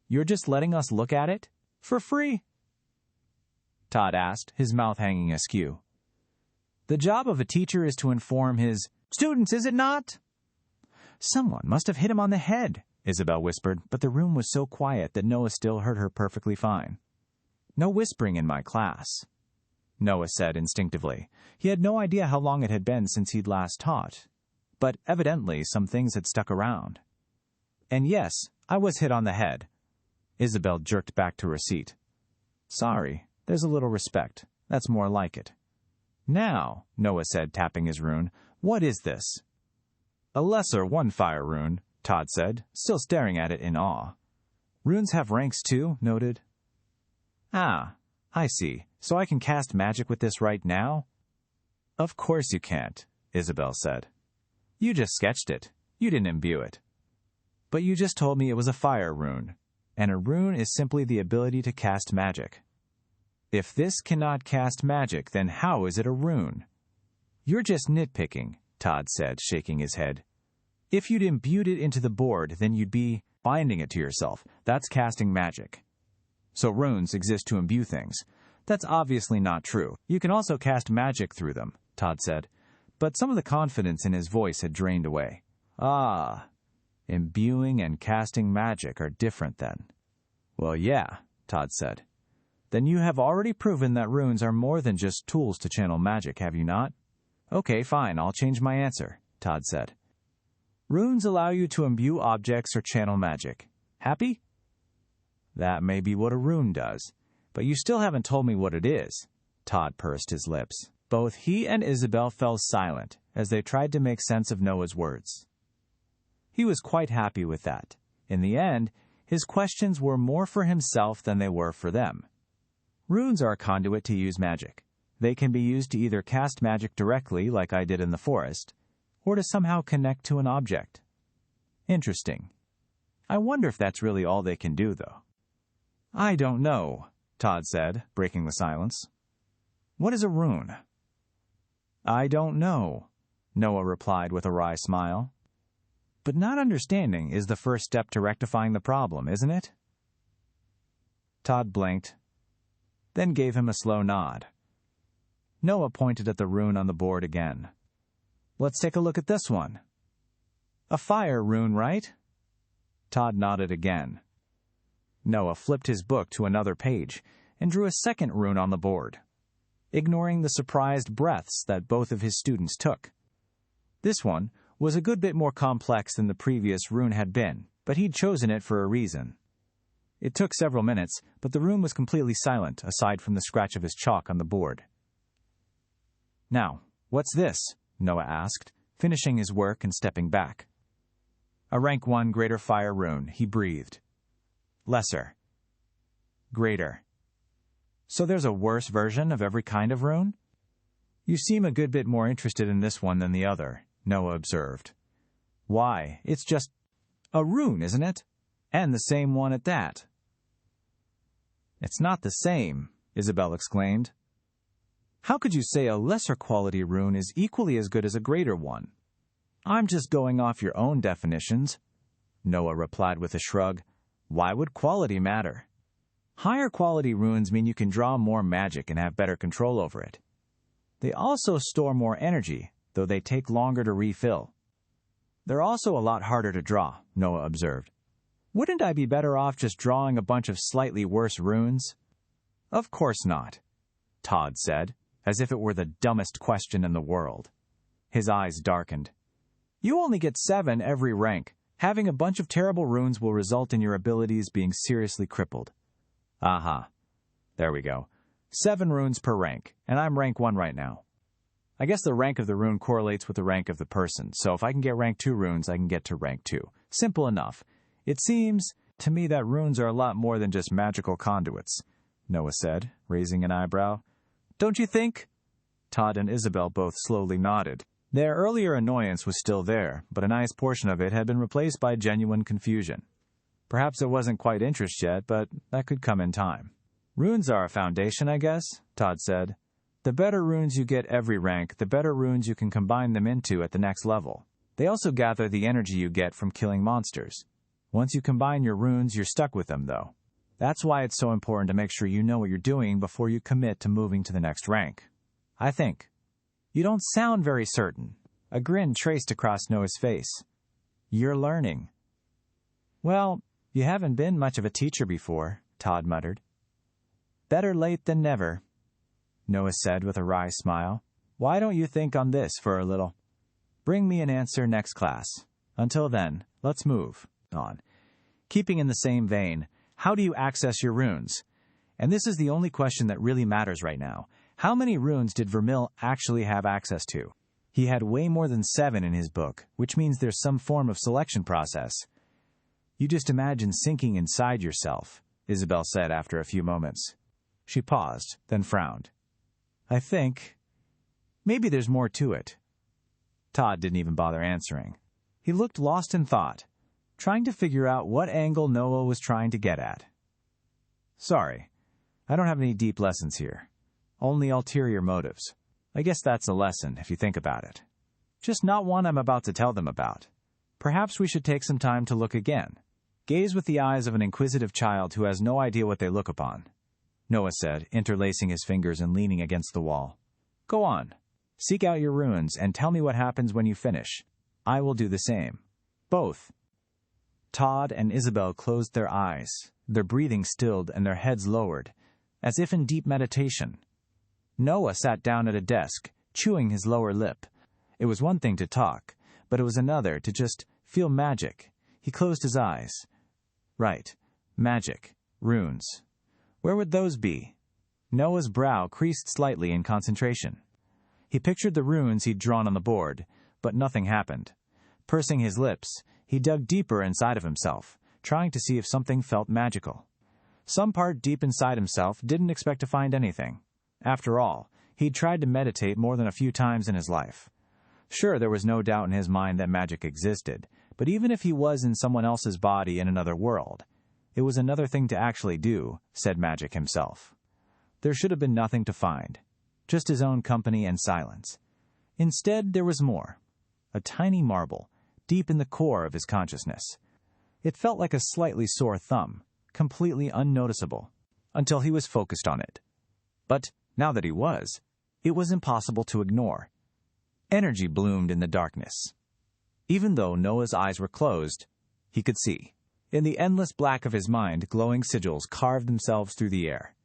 You're just letting us look at it? For free? Todd asked, his mouth hanging askew. The job of a teacher is to inform his students, is it not? Someone must have hit him on the head, Isabel whispered, but the room was so quiet that Noah still heard her perfectly fine. No whispering in my class, Noah said instinctively. He had no idea how long it had been since he'd last taught, but evidently some things had stuck around. And yes, I was hit on the head. Isabel jerked back to her seat. Sorry, there's a little respect. That's more like it. Now, Noah said, tapping his rune, what is this? A lesser one-fire rune, Todd said, still staring at it in awe. Runes have ranks too, noted. Ah, I see. So I can cast magic with this right now? Of course you can't, Isabel said. You just sketched it. You didn't imbue it. But you just told me it was a fire rune, and a rune is simply the ability to cast magic. If this cannot cast magic, then how is it a rune? You're just nitpicking, Todd said, shaking his head. If you'd imbued it into the board, then you'd be binding it to yourself. That's casting magic. So runes exist to imbue things. That's obviously not true. You can also cast magic through them, Todd said, but some of the confidence in his voice had drained away. Ah, imbuing and casting magic are different then. Well, yeah, Todd said. Then you have already proven that runes are more than just tools to channel magic, have you not? Okay, fine, I'll change my answer, Todd said. Runes allow you to imbue objects or channel magic. Happy? That may be what a rune does, but you still haven't told me what it is. Todd pursed his lips. Both he and Isabel fell silent as they tried to make sense of Noah's words. He was quite happy with that. In the end, his questions were more for himself than they were for them. Runes are a conduit to use magic. They can be used to either cast magic directly, like I did in the forest, or to somehow connect to an object. Interesting. I wonder if that's really all they can do, though. I don't know, Todd said, breaking the silence. What is a rune? I don't know, Noah replied with a wry smile. But not understanding is the first step to rectifying the problem, isn't it? Todd blinked, then gave him a slow nod. Noah pointed at the rune on the board again. Let's take a look at this one. A fire rune, right? Todd nodded again. Noah flipped his book to another page and drew a second rune on the board, ignoring the surprised breaths that both of his students took. This one was a good bit more complex than the previous rune had been, but he'd chosen it for a reason. It took several minutes, but the room was completely silent, aside from the scratch of his chalk on the board. Now, what's this? Noah asked, finishing his work and stepping back. A rank 1 greater fire rune, he breathed. Lesser. Greater. So there's a worse version of every kind of rune? You seem a good bit more interested in this one than the other, Noah observed. Why, it's just a rune, isn't it? And the same one at that. It's not the same, Isabel exclaimed. How could you say a lesser quality rune is equally as good as a greater one? I'm just going off your own definitions, Noah replied with a shrug. Why would quality matter? Higher quality runes mean you can draw more magic and have better control over it. They also store more energy, though they take longer to refill. They're also a lot harder to draw, Noah observed. Wouldn't I be better off just drawing a bunch of slightly worse runes? Of course not, Todd said, as if it were the dumbest question in the world. His eyes darkened. You only get 7 every rank. Having a bunch of terrible runes will result in your abilities being seriously crippled. Aha. There we go. 7 runes per rank, and I'm rank 1 right now. I guess the rank of the rune correlates with the rank of the person, so if I can get rank 2 runes, I can get to rank 2. Simple enough. It seems to me that runes are a lot more than just magical conduits, Noah said, raising an eyebrow. Don't you think? Todd and Isabel both slowly nodded. Their earlier annoyance was still there, but a nice portion of it had been replaced by genuine confusion. Perhaps it wasn't quite interest yet, but that could come in time. Runes are a foundation, I guess, Todd said. The better runes you get every rank, the better runes you can combine them into at the next level. They also gather the energy you get from killing monsters. Once you combine your runes, you're stuck with them, though. That's why it's so important to make sure you know what you're doing before you commit to moving to the next rank. I think. You don't sound very certain. A grin traced across Noah's face. You're learning. Well, you haven't been much of a teacher before, Todd muttered. Better late than never, Noah said with a wry smile. Why don't you think on this for a little? Bring me an answer next class. Until then, let's move on. Keeping in the same vein, how do you access your runes? And this is the only question that really matters right now. How many runes did Vermil actually have access to? He had way more than 7 in his book, which means there's some form of selection process. You just imagine sinking inside yourself, Isabel said after a few moments. She paused, then frowned. I think maybe there's more to it. Todd didn't even bother answering. He looked lost in thought, trying to figure out what angle Noah was trying to get at. Sorry, I don't have any deep lessons here. Only ulterior motives. I guess that's a lesson, if you think about it. Just not one I'm about to tell them about. Perhaps we should take some time to look again. Gaze with the eyes of an inquisitive child who has no idea what they look upon, Noah said, interlacing his fingers and leaning against the wall. Go on. Seek out your runes and tell me what happens when you finish. I will do the same. Both. Todd and Isabel closed their eyes, their breathing stilled and their heads lowered, as if in deep meditation. Noah sat down at a desk, chewing his lower lip. It was one thing to talk, but it was another to just feel magic. He closed his eyes. Right. Magic. Runes. Where would those be? Noah's brow creased slightly in concentration. He pictured the runes he'd drawn on the board, but nothing happened. Pursing his lips, he dug deeper inside of himself, trying to see if something felt magical. Some part deep inside himself didn't expect to find anything. After all, he'd tried to meditate more than a few times in his life. Sure, there was no doubt in his mind that magic existed, but even if he was in someone else's body in another world, it was another thing to actually do, said Magic himself. There should have been nothing to find, just his own company and silence. Instead, there was more. A tiny marble, deep in the core of his consciousness. It felt like a slightly sore thumb, completely unnoticeable, until he was focused on it. But now that he was, it was impossible to ignore. Energy bloomed in the darkness. Even though Noah's eyes were closed, he could see. In the endless black of his mind, glowing sigils carved themselves through the air.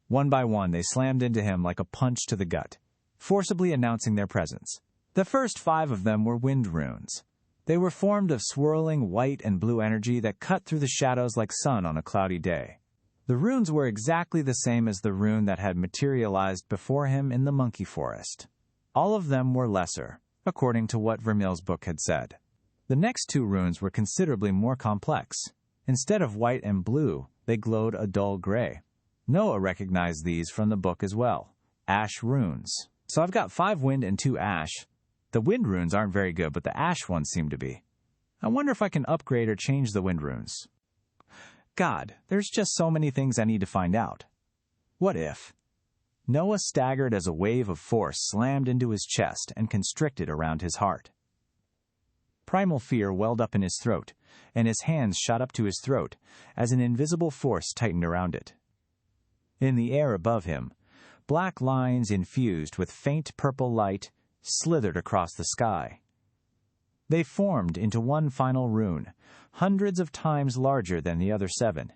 One by one, they slammed into him like a punch to the gut, forcibly announcing their presence. The first 5 of them were wind runes. They were formed of swirling white and blue energy that cut through the shadows like sun on a cloudy day. The runes were exactly the same as the rune that had materialized before him in the monkey forest. All of them were lesser, according to what Vermil's book had said. The next 2 runes were considerably more complex. Instead of white and blue, they glowed a dull gray. Noah recognized these from the book as well. Ash runes. So I've got 5 wind and 2 ash. The wind runes aren't very good, but the ash ones seem to be. I wonder if I can upgrade or change the wind runes. God, there's just so many things I need to find out. What if? Noah staggered as a wave of force slammed into his chest and constricted around his heart. Primal fear welled up in his throat, and his hands shot up to his throat as an invisible force tightened around it. In the air above him, black lines infused with faint purple light slithered across the sky. They formed into one final rune, hundreds of times larger than the other 7.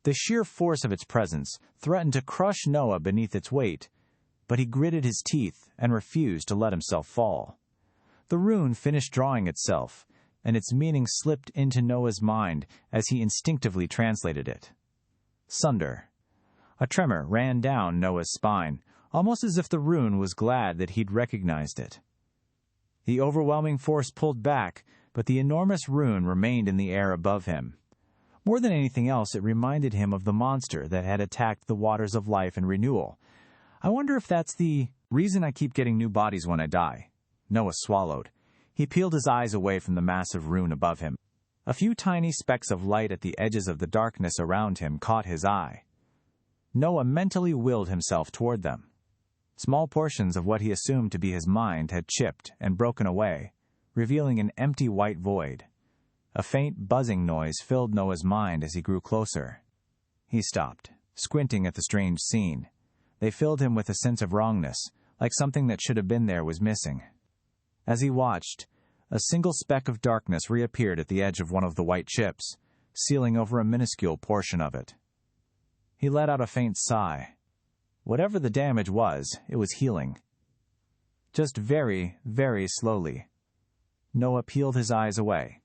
The sheer force of its presence threatened to crush Noah beneath its weight, but he gritted his teeth and refused to let himself fall. The rune finished drawing itself, and its meaning slipped into Noah's mind as he instinctively translated it. Sunder. A tremor ran down Noah's spine, almost as if the rune was glad that he'd recognized it. The overwhelming force pulled back, but the enormous rune remained in the air above him. More than anything else, it reminded him of the monster that had attacked the waters of life and renewal. I wonder if that's the reason I keep getting new bodies when I die. Noah swallowed. He peeled his eyes away from the massive rune above him. A few tiny specks of light at the edges of the darkness around him caught his eye. Noah mentally willed himself toward them. Small portions of what he assumed to be his mind had chipped and broken away, revealing an empty white void. A faint buzzing noise filled Noah's mind as he grew closer. He stopped, squinting at the strange scene. They filled him with a sense of wrongness, like something that should have been there was missing. As he watched, a single speck of darkness reappeared at the edge of one of the white chips, sealing over a minuscule portion of it. He let out a faint sigh. Whatever the damage was, it was healing. Just very, very slowly. Noah peeled his eyes away.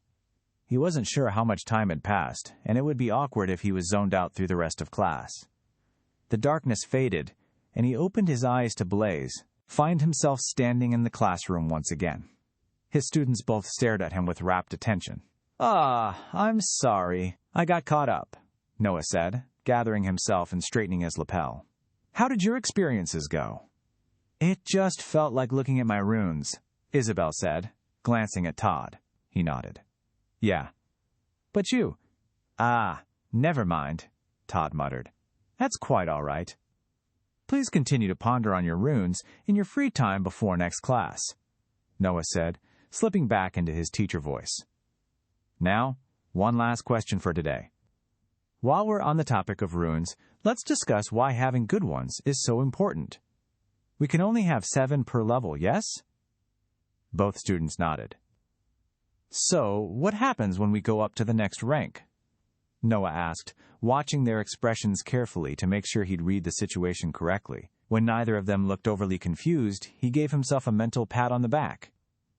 He wasn't sure how much time had passed, and it would be awkward if he was zoned out through the rest of class. The darkness faded, and he opened his eyes to blaze, find himself standing in the classroom once again. His students both stared at him with rapt attention. I'm sorry. I got caught up," Noah said, gathering himself and straightening his lapel. "How did your experiences go?" "It just felt like looking at my runes," Isabel said, glancing at Todd. He nodded. "Yeah. But you?" Never mind," Todd muttered. "That's quite all right. Please continue to ponder on your runes in your free time before next class," Noah said, slipping back into his teacher voice. "Now, one last question for today. While we're on the topic of runes, let's discuss why having good ones is so important. We can only have 7 per level, yes?" Both students nodded. "So, what happens when we go up to the next rank?" Noah asked, watching their expressions carefully to make sure he'd read the situation correctly. When neither of them looked overly confused, he gave himself a mental pat on the back.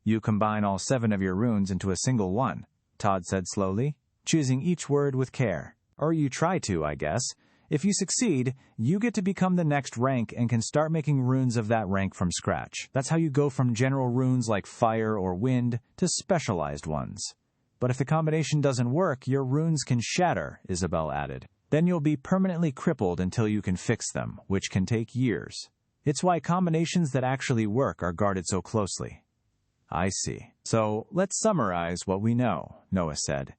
"You combine all 7 of your runes into a single one," Todd said slowly, choosing each word with care. "Or you try to, I guess. If you succeed, you get to become the next rank and can start making runes of that rank from scratch. That's how you go from general runes like fire or wind to specialized ones. But if the combination doesn't work, your runes can shatter," Isabel added. "Then you'll be permanently crippled until you can fix them, which can take years. It's why combinations that actually work are guarded so closely." "I see. So let's summarize what we know," Noah said.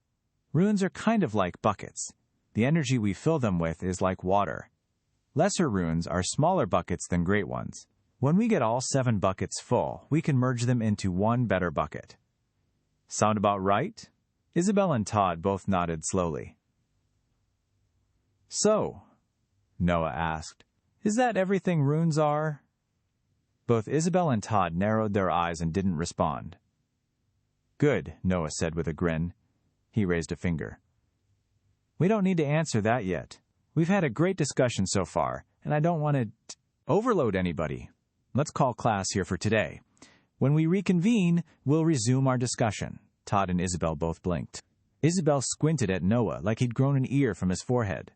"Runes are kind of like buckets. The energy we fill them with is like water. Lesser runes are smaller buckets than great ones. When we get all 7 buckets full, we can merge them into one better bucket." "Sound about right?" Isabel and Todd both nodded slowly. "So," Noah asked, "is that everything runes are?" Both Isabel and Todd narrowed their eyes and didn't respond. "Good," Noah said with a grin. He raised a finger. "We don't need to answer that yet. We've had a great discussion so far, and I don't want to overload anybody. Let's call class here for today. When we reconvene, we'll resume our discussion." Todd and Isabel both blinked. Isabel squinted at Noah like he'd grown an ear from his forehead.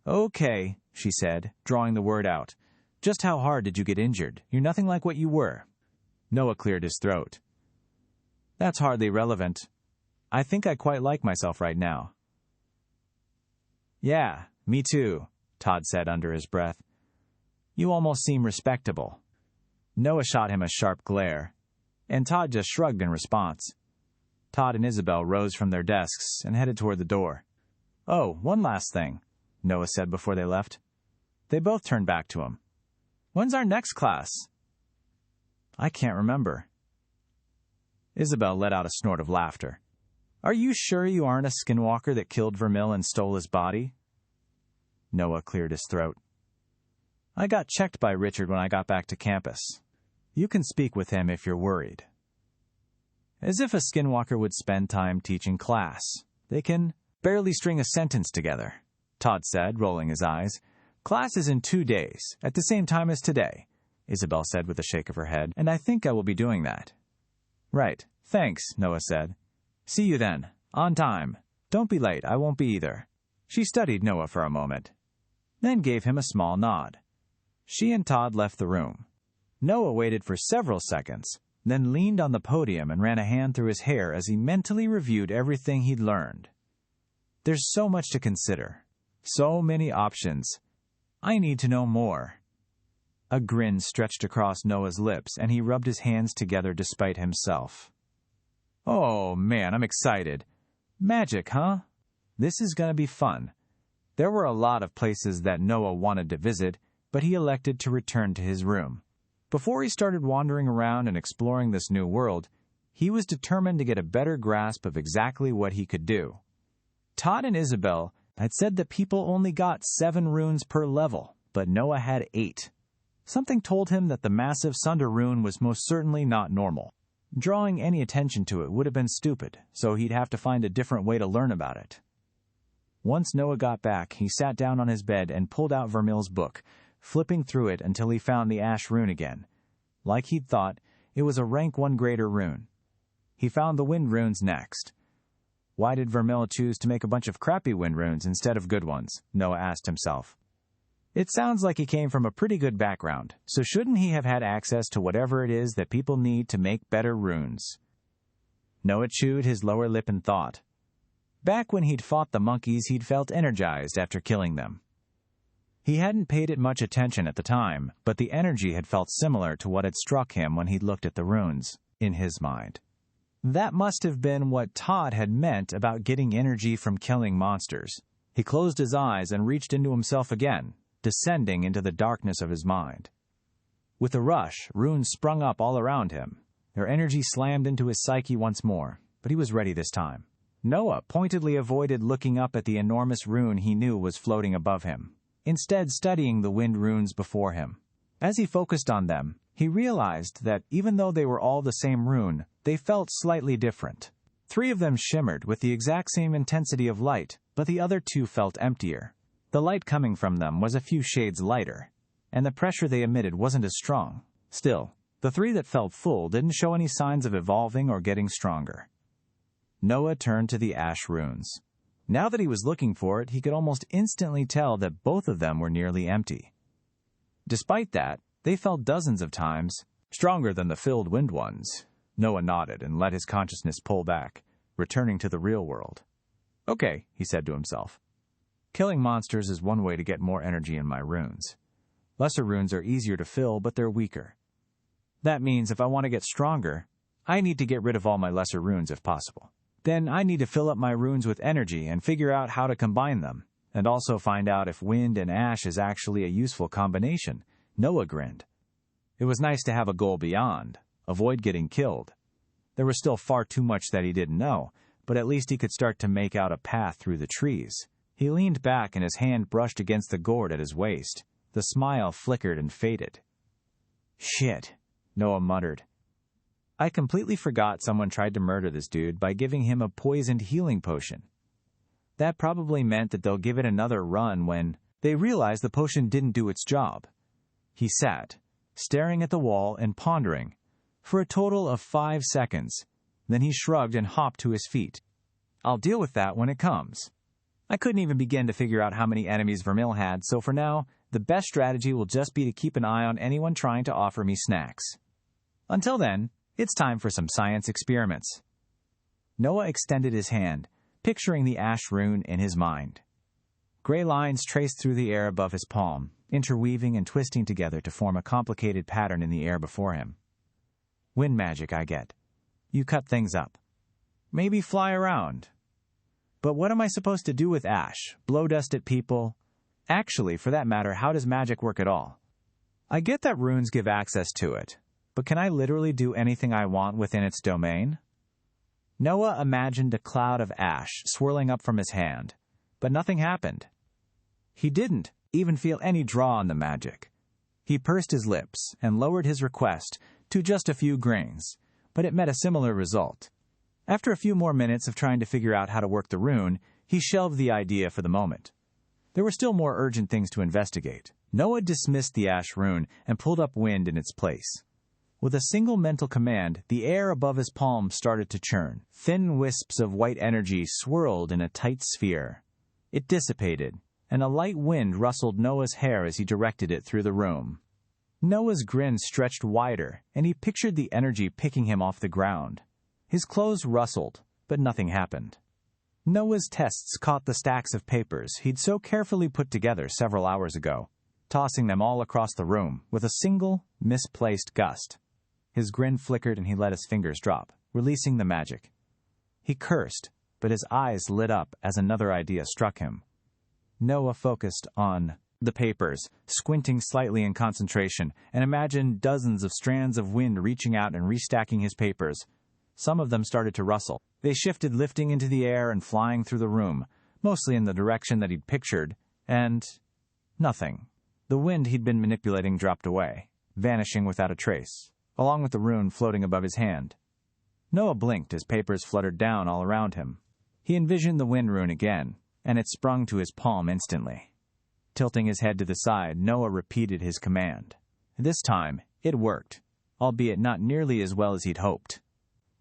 "Okay," she said, drawing the word out. "Just how hard did you get injured? You're nothing like what you were." Noah cleared his throat. "That's hardly relevant. I think I quite like myself right now." "Yeah, me too," Todd said under his breath. "You almost seem respectable." Noah shot him a sharp glare, and Todd just shrugged in response. Todd and Isabel rose from their desks and headed toward the door. "Oh, one last thing," Noah said before they left. They both turned back to him. "When's our next class?" "I can't remember." Isabel let out a snort of laughter. "Are you sure you aren't a skinwalker that killed Vermil and stole his body?" Noah cleared his throat. "I got checked by Richard when I got back to campus. You can speak with him if you're worried." As if a skinwalker would spend time teaching class. They can barely string a sentence together. Todd said, rolling his eyes. Class is in 2 days, at the same time as today, Isabel said with a shake of her head, and I think I will be doing that. Right, thanks, Noah said. See you then, on time. Don't be late, I won't be either. She studied Noah for a moment, then gave him a small nod. She and Todd left the room. Noah waited for several seconds, then leaned on the podium and ran a hand through his hair as he mentally reviewed everything he'd learned. There's so much to consider. So many options. I need to know more. A grin stretched across Noah's lips, and he rubbed his hands together despite himself. Oh, man, I'm excited. Magic, huh? This is going to be fun. There were a lot of places that Noah wanted to visit, but he elected to return to his room. Before he started wandering around and exploring this new world, he was determined to get a better grasp of exactly what he could do. Todd and Isabel had said that people only got 7 runes per level, but Noah had 8. Something told him that the massive Sunder rune was most certainly not normal. Drawing any attention to it would have been stupid, so he'd have to find a different way to learn about it. Once Noah got back, he sat down on his bed and pulled out Vermil's book, flipping through it until he found the Ash rune again. Like he'd thought, it was a rank 1 greater rune. He found the wind runes next. Why did Vermil choose to make a bunch of crappy wind runes instead of good ones? Noah asked himself. It sounds like he came from a pretty good background, so shouldn't he have had access to whatever it is that people need to make better runes? Noah chewed his lower lip in thought. Back when he'd fought the monkeys, he'd felt energized after killing them. He hadn't paid it much attention at the time, but the energy had felt similar to what had struck him when he'd looked at the runes, in his mind. That must have been what Todd had meant about getting energy from killing monsters. He closed his eyes and reached into himself again, descending into the darkness of his mind. With a rush, runes sprung up all around him. Their energy slammed into his psyche once more, but he was ready this time. Noah pointedly avoided looking up at the enormous rune he knew was floating above him, instead studying the wind runes before him. As he focused on them, he realized that even though they were all the same rune, they felt slightly different. 3 of them shimmered with the exact same intensity of light, but the other 2 felt emptier. The light coming from them was a few shades lighter, and the pressure they emitted wasn't as strong. Still, the 3 that felt full didn't show any signs of evolving or getting stronger. Noah turned to the ash runes. Now that he was looking for it, he could almost instantly tell that both of them were nearly empty. Despite that, they felt dozens of times stronger than the filled wind ones. Noah nodded and let his consciousness pull back, returning to the real world. Okay, he said to himself. Killing monsters is one way to get more energy in my runes. Lesser runes are easier to fill, but they're weaker. That means if I want to get stronger, I need to get rid of all my lesser runes if possible. Then I need to fill up my runes with energy and figure out how to combine them, and also find out if wind and ash is actually a useful combination. Noah grinned. It was nice to have a goal beyond. Avoid getting killed. There was still far too much that he didn't know, but at least he could start to make out a path through the trees. He leaned back and his hand brushed against the gourd at his waist. The smile flickered and faded. Shit, Noah muttered. I completely forgot someone tried to murder this dude by giving him a poisoned healing potion. That probably meant that they'll give it another run when they realize the potion didn't do its job. He sat, staring at the wall and pondering, for a total of 5 seconds. Then he shrugged and hopped to his feet. I'll deal with that when it comes. I couldn't even begin to figure out how many enemies Vermil had, so for now, the best strategy will just be to keep an eye on anyone trying to offer me snacks. Until then, it's time for some science experiments. Noah extended his hand, picturing the ash rune in his mind. Gray lines traced through the air above his palm, interweaving and twisting together to form a complicated pattern in the air before him. Wind magic, I get. You cut things up. Maybe fly around. But what am I supposed to do with ash? Blow dust at people? Actually, for that matter, how does magic work at all? I get that runes give access to it, but can I literally do anything I want within its domain? Noah imagined a cloud of ash swirling up from his hand, but nothing happened. He didn't even feel any draw on the magic. He pursed his lips and lowered his request to just a few grains, but it met a similar result. After a few more minutes of trying to figure out how to work the rune, he shelved the idea for the moment. There were still more urgent things to investigate. Noah dismissed the ash rune and pulled up wind in its place. With a single mental command, the air above his palm started to churn. Thin wisps of white energy swirled in a tight sphere. It dissipated, and a light wind rustled Noah's hair as he directed it through the room. Noah's grin stretched wider, and he pictured the energy picking him off the ground. His clothes rustled, but nothing happened. Noah's tests caught the stacks of papers he'd so carefully put together several hours ago, tossing them all across the room with a single, misplaced gust. His grin flickered and he let his fingers drop, releasing the magic. He cursed, but his eyes lit up as another idea struck him. Noah focused on the papers, squinting slightly in concentration, and imagined dozens of strands of wind reaching out and restacking his papers. Some of them started to rustle. They shifted, lifting into the air and flying through the room, mostly in the direction that he'd pictured, and nothing. The wind he'd been manipulating dropped away, vanishing without a trace, along with the rune floating above his hand. Noah blinked as papers fluttered down all around him. He envisioned the wind rune again, and it sprung to his palm instantly. Tilting his head to the side, Noah repeated his command. This time, it worked, albeit not nearly as well as he'd hoped.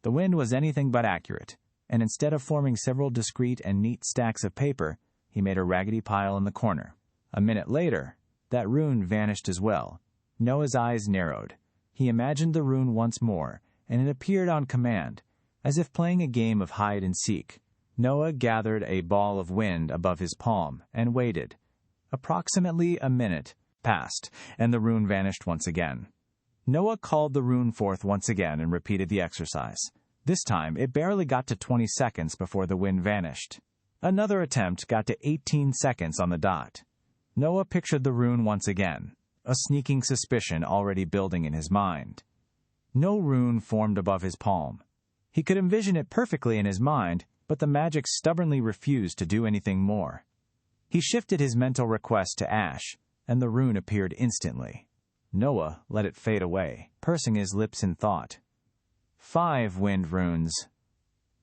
The wind was anything but accurate, and instead of forming several discrete and neat stacks of paper, he made a raggedy pile in the corner. A minute later, that rune vanished as well. Noah's eyes narrowed. He imagined the rune once more, and it appeared on command, as if playing a game of hide-and-seek. Noah gathered a ball of wind above his palm and waited. Approximately a minute passed, and the rune vanished once again. Noah called the rune forth once again and repeated the exercise. This time, it barely got to 20 seconds before the wind vanished. Another attempt got to 18 seconds on the dot. Noah pictured the rune once again, a sneaking suspicion already building in his mind. No rune formed above his palm. He could envision it perfectly in his mind, but the magic stubbornly refused to do anything more. He shifted his mental request to ash, and the rune appeared instantly. Noah let it fade away, pursing his lips in thought. 5 wind runes.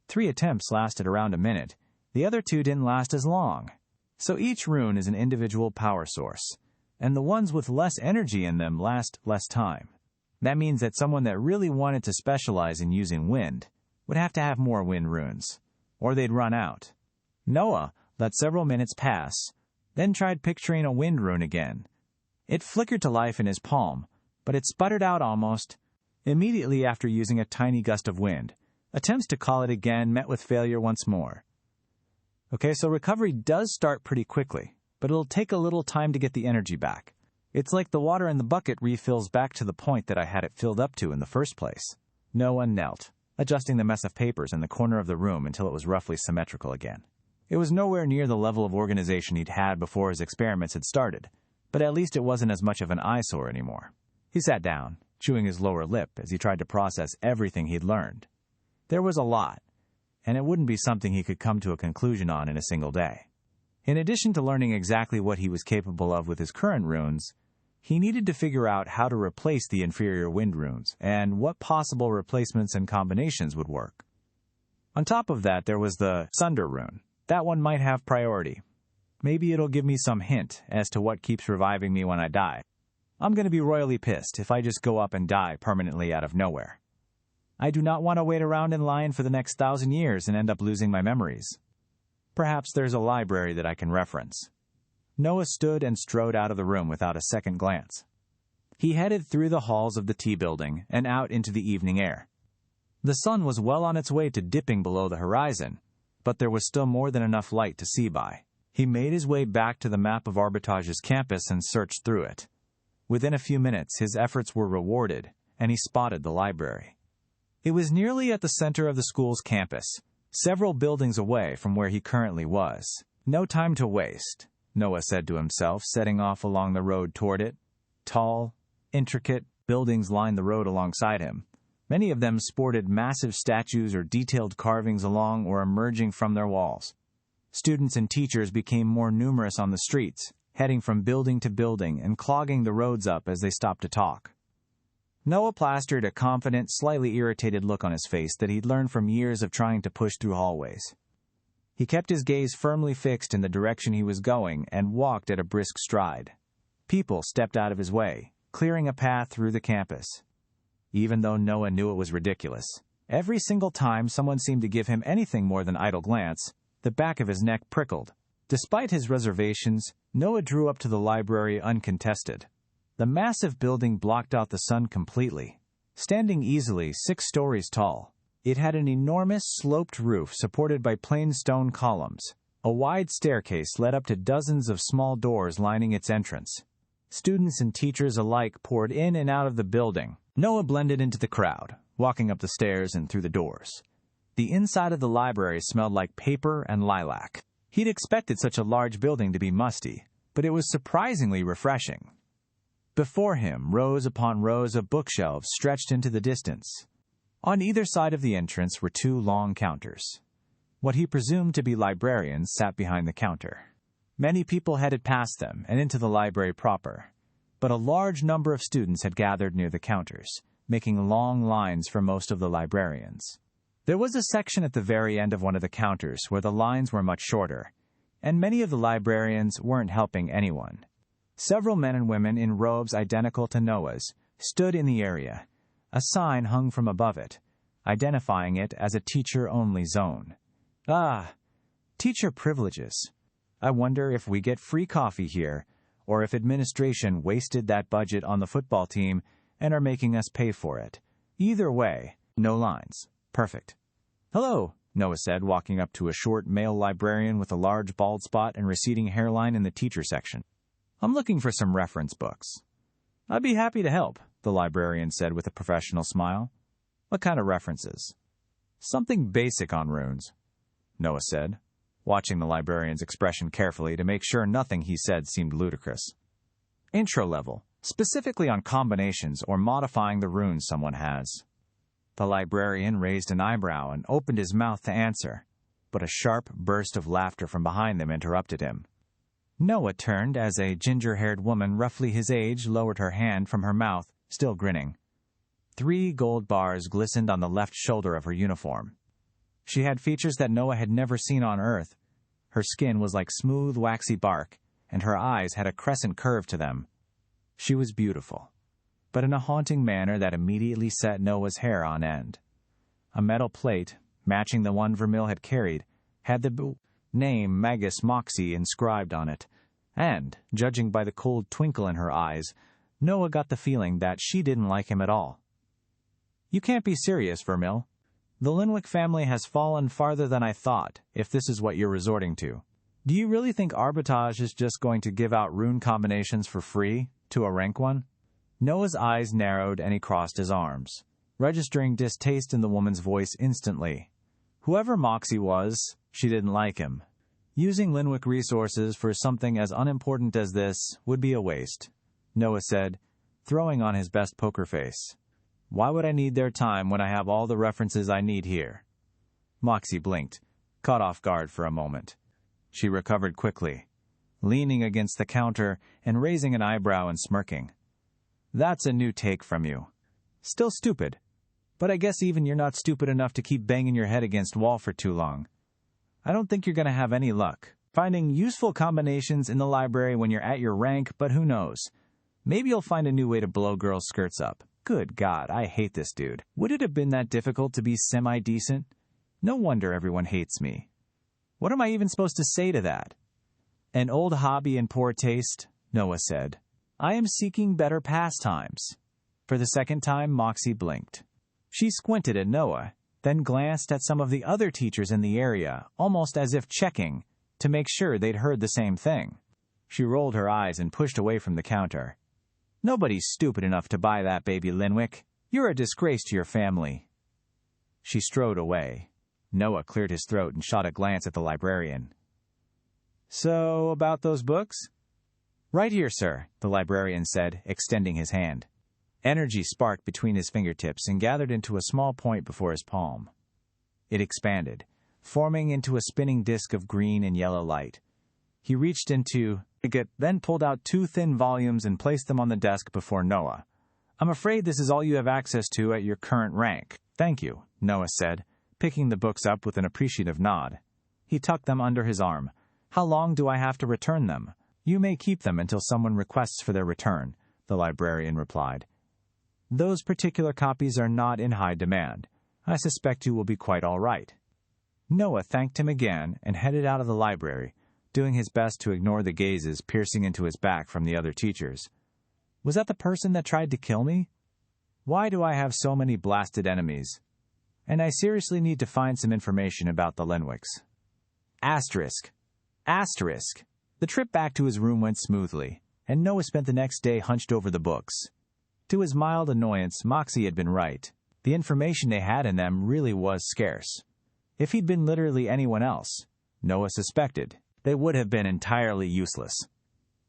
3 attempts lasted around a minute. The other 2 didn't last as long. So each rune is an individual power source, and the ones with less energy in them last less time. That means that someone that really wanted to specialize in using wind would have to have more wind runes, or they'd run out. Noah let several minutes pass, then tried picturing a wind rune again. It flickered to life in his palm, but it sputtered out almost immediately after using a tiny gust of wind. Attempts to call it again met with failure once more. Okay, so recovery does start pretty quickly, but it'll take a little time to get the energy back. It's like the water in the bucket refills back to the point that I had it filled up to in the first place. Noah knelt, adjusting the mess of papers in the corner of the room until it was roughly symmetrical again. It was nowhere near the level of organization he'd had before his experiments had started, but at least it wasn't as much of an eyesore anymore. He sat down, chewing his lower lip as he tried to process everything he'd learned. There was a lot, and it wouldn't be something he could come to a conclusion on in a single day. In addition to learning exactly what he was capable of with his current runes, he needed to figure out how to replace the inferior wind runes and what possible replacements and combinations would work. On top of that, there was the Sunder rune. That one might have priority. Maybe it'll give me some hint as to what keeps reviving me when I die. I'm going to be royally pissed if I just go up and die permanently out of nowhere. I do not want to wait around in line for the next 1,000 years and end up losing my memories. Perhaps there's a library that I can reference. Noah stood and strode out of the room without a second glance. He headed through the halls of the T building and out into the evening air. The sun was well on its way to dipping below the horizon, but there was still more than enough light to see by. He made his way back to the map of Arbitrage's campus and searched through it. Within a few minutes, his efforts were rewarded, and he spotted the library. It was nearly at the center of the school's campus, several buildings away from where he currently was. No time to waste, Noah said to himself, setting off along the road toward it. Tall, intricate buildings lined the road alongside him. Many of them sported massive statues or detailed carvings along or emerging from their walls. Students and teachers became more numerous on the streets, heading from building to building and clogging the roads up as they stopped to talk. Noah plastered a confident, slightly irritated look on his face that he'd learned from years of trying to push through hallways. He kept his gaze firmly fixed in the direction he was going and walked at a brisk stride. People stepped out of his way, clearing a path through the campus. Even though Noah knew it was ridiculous, every single time someone seemed to give him anything more than idle glance, the back of his neck prickled. Despite his reservations, Noah drew up to the library uncontested. The massive building blocked out the sun completely. Standing easily 6 stories tall, it had an enormous sloped roof supported by plain stone columns. A wide staircase led up to dozens of small doors lining its entrance. Students and teachers alike poured in and out of the building. Noah blended into the crowd, walking up the stairs and through the doors. The inside of the library smelled like paper and lilac. He'd expected such a large building to be musty, but it was surprisingly refreshing. Before him, rows upon rows of bookshelves stretched into the distance. On either side of the entrance were 2 long counters. What he presumed to be librarians sat behind the counter. Many people headed past them and into the library proper, but a large number of students had gathered near the counters, making long lines for most of the librarians. There was a section at the very end of one of the counters where the lines were much shorter, and many of the librarians weren't helping anyone. Several men and women in robes identical to Noah's stood in the area. A sign hung from above it, identifying it as a teacher-only zone. Ah, teacher privileges. I wonder if we get free coffee here, or if administration wasted that budget on the football team and are making us pay for it. Either way, no lines. Perfect. Hello, Noah said, walking up to a short male librarian with a large bald spot and receding hairline in the teacher section. I'm looking for some reference books. I'd be happy to help, the librarian said with a professional smile. What kind of references? Something basic on runes, Noah said, watching the librarian's expression carefully to make sure nothing he said seemed ludicrous. Intro level, specifically on combinations or modifying the runes someone has. The librarian raised an eyebrow and opened his mouth to answer, but a sharp burst of laughter from behind them interrupted him. Noah turned as a ginger-haired woman roughly his age lowered her hand from her mouth, still grinning. 3 gold bars glistened on the left shoulder of her uniform. She had features that Noah had never seen on Earth. Her skin was like smooth, waxy bark, and her eyes had a crescent curve to them. She was beautiful, but in a haunting manner that immediately set Noah's hair on end. A metal plate, matching the one Vermil had carried, had the name Magus Moxie inscribed on it, and, judging by the cold twinkle in her eyes, Noah got the feeling that she didn't like him at all. You can't be serious, Vermil. The Linwick family has fallen farther than I thought, if this is what you're resorting to. Do you really think Arbitrage is just going to give out rune combinations for free, to a rank one? Noah's eyes narrowed and he crossed his arms, registering distaste in the woman's voice instantly. Whoever Moxie was, she didn't like him. Using Linwick resources for something as unimportant as this would be a waste, Noah said, throwing on his best poker face. Why would I need their time when I have all the references I need here? Moxie blinked, caught off guard for a moment. She recovered quickly, leaning against the counter and raising an eyebrow and smirking. That's a new take from you. Still stupid. But I guess even you're not stupid enough to keep banging your head against wall for too long. I don't think you're going to have any luck finding useful combinations in the library when you're at your rank, but who knows? Maybe you'll find a new way to blow girls' skirts up. Good God, I hate this dude. Would it have been that difficult to be semi-decent? No wonder everyone hates me. What am I even supposed to say to that? An old hobby in poor taste, Noah said. I am seeking better pastimes. For the second time, Moxie blinked. She squinted at Noah, then glanced at some of the other teachers in the area, almost as if checking, to make sure they'd heard the same thing. She rolled her eyes and pushed away from the counter. Nobody's stupid enough to buy that baby, Linwick. You're a disgrace to your family. She strode away. Noah cleared his throat and shot a glance at the librarian. So, about those books? Right here, sir, the librarian said, extending his hand. Energy sparked between his fingertips and gathered into a small point before his palm. It expanded, forming into a spinning disk of green and yellow light. He reached into it, then pulled out 2 thin volumes and placed them on the desk before Noah. I'm afraid this is all you have access to at your current rank. Thank you, Noah said, picking the books up with an appreciative nod. He tucked them under his arm. "How long do I have to return them?" "You may keep them until someone requests for their return," the librarian replied. "Those particular copies are not in high demand. I suspect you will be quite all right." Noah thanked him again and headed out of the library, doing his best to ignore the gazes piercing into his back from the other teachers. Was that the person that tried to kill me? Why do I have so many blasted enemies? And I seriously need to find some information about the Lenwicks. Asterisk. Asterisk. The trip back to his room went smoothly, and Noah spent the next day hunched over the books. To his mild annoyance, Moxie had been right. The information they had in them really was scarce. If he'd been literally anyone else, Noah suspected, they would have been entirely useless.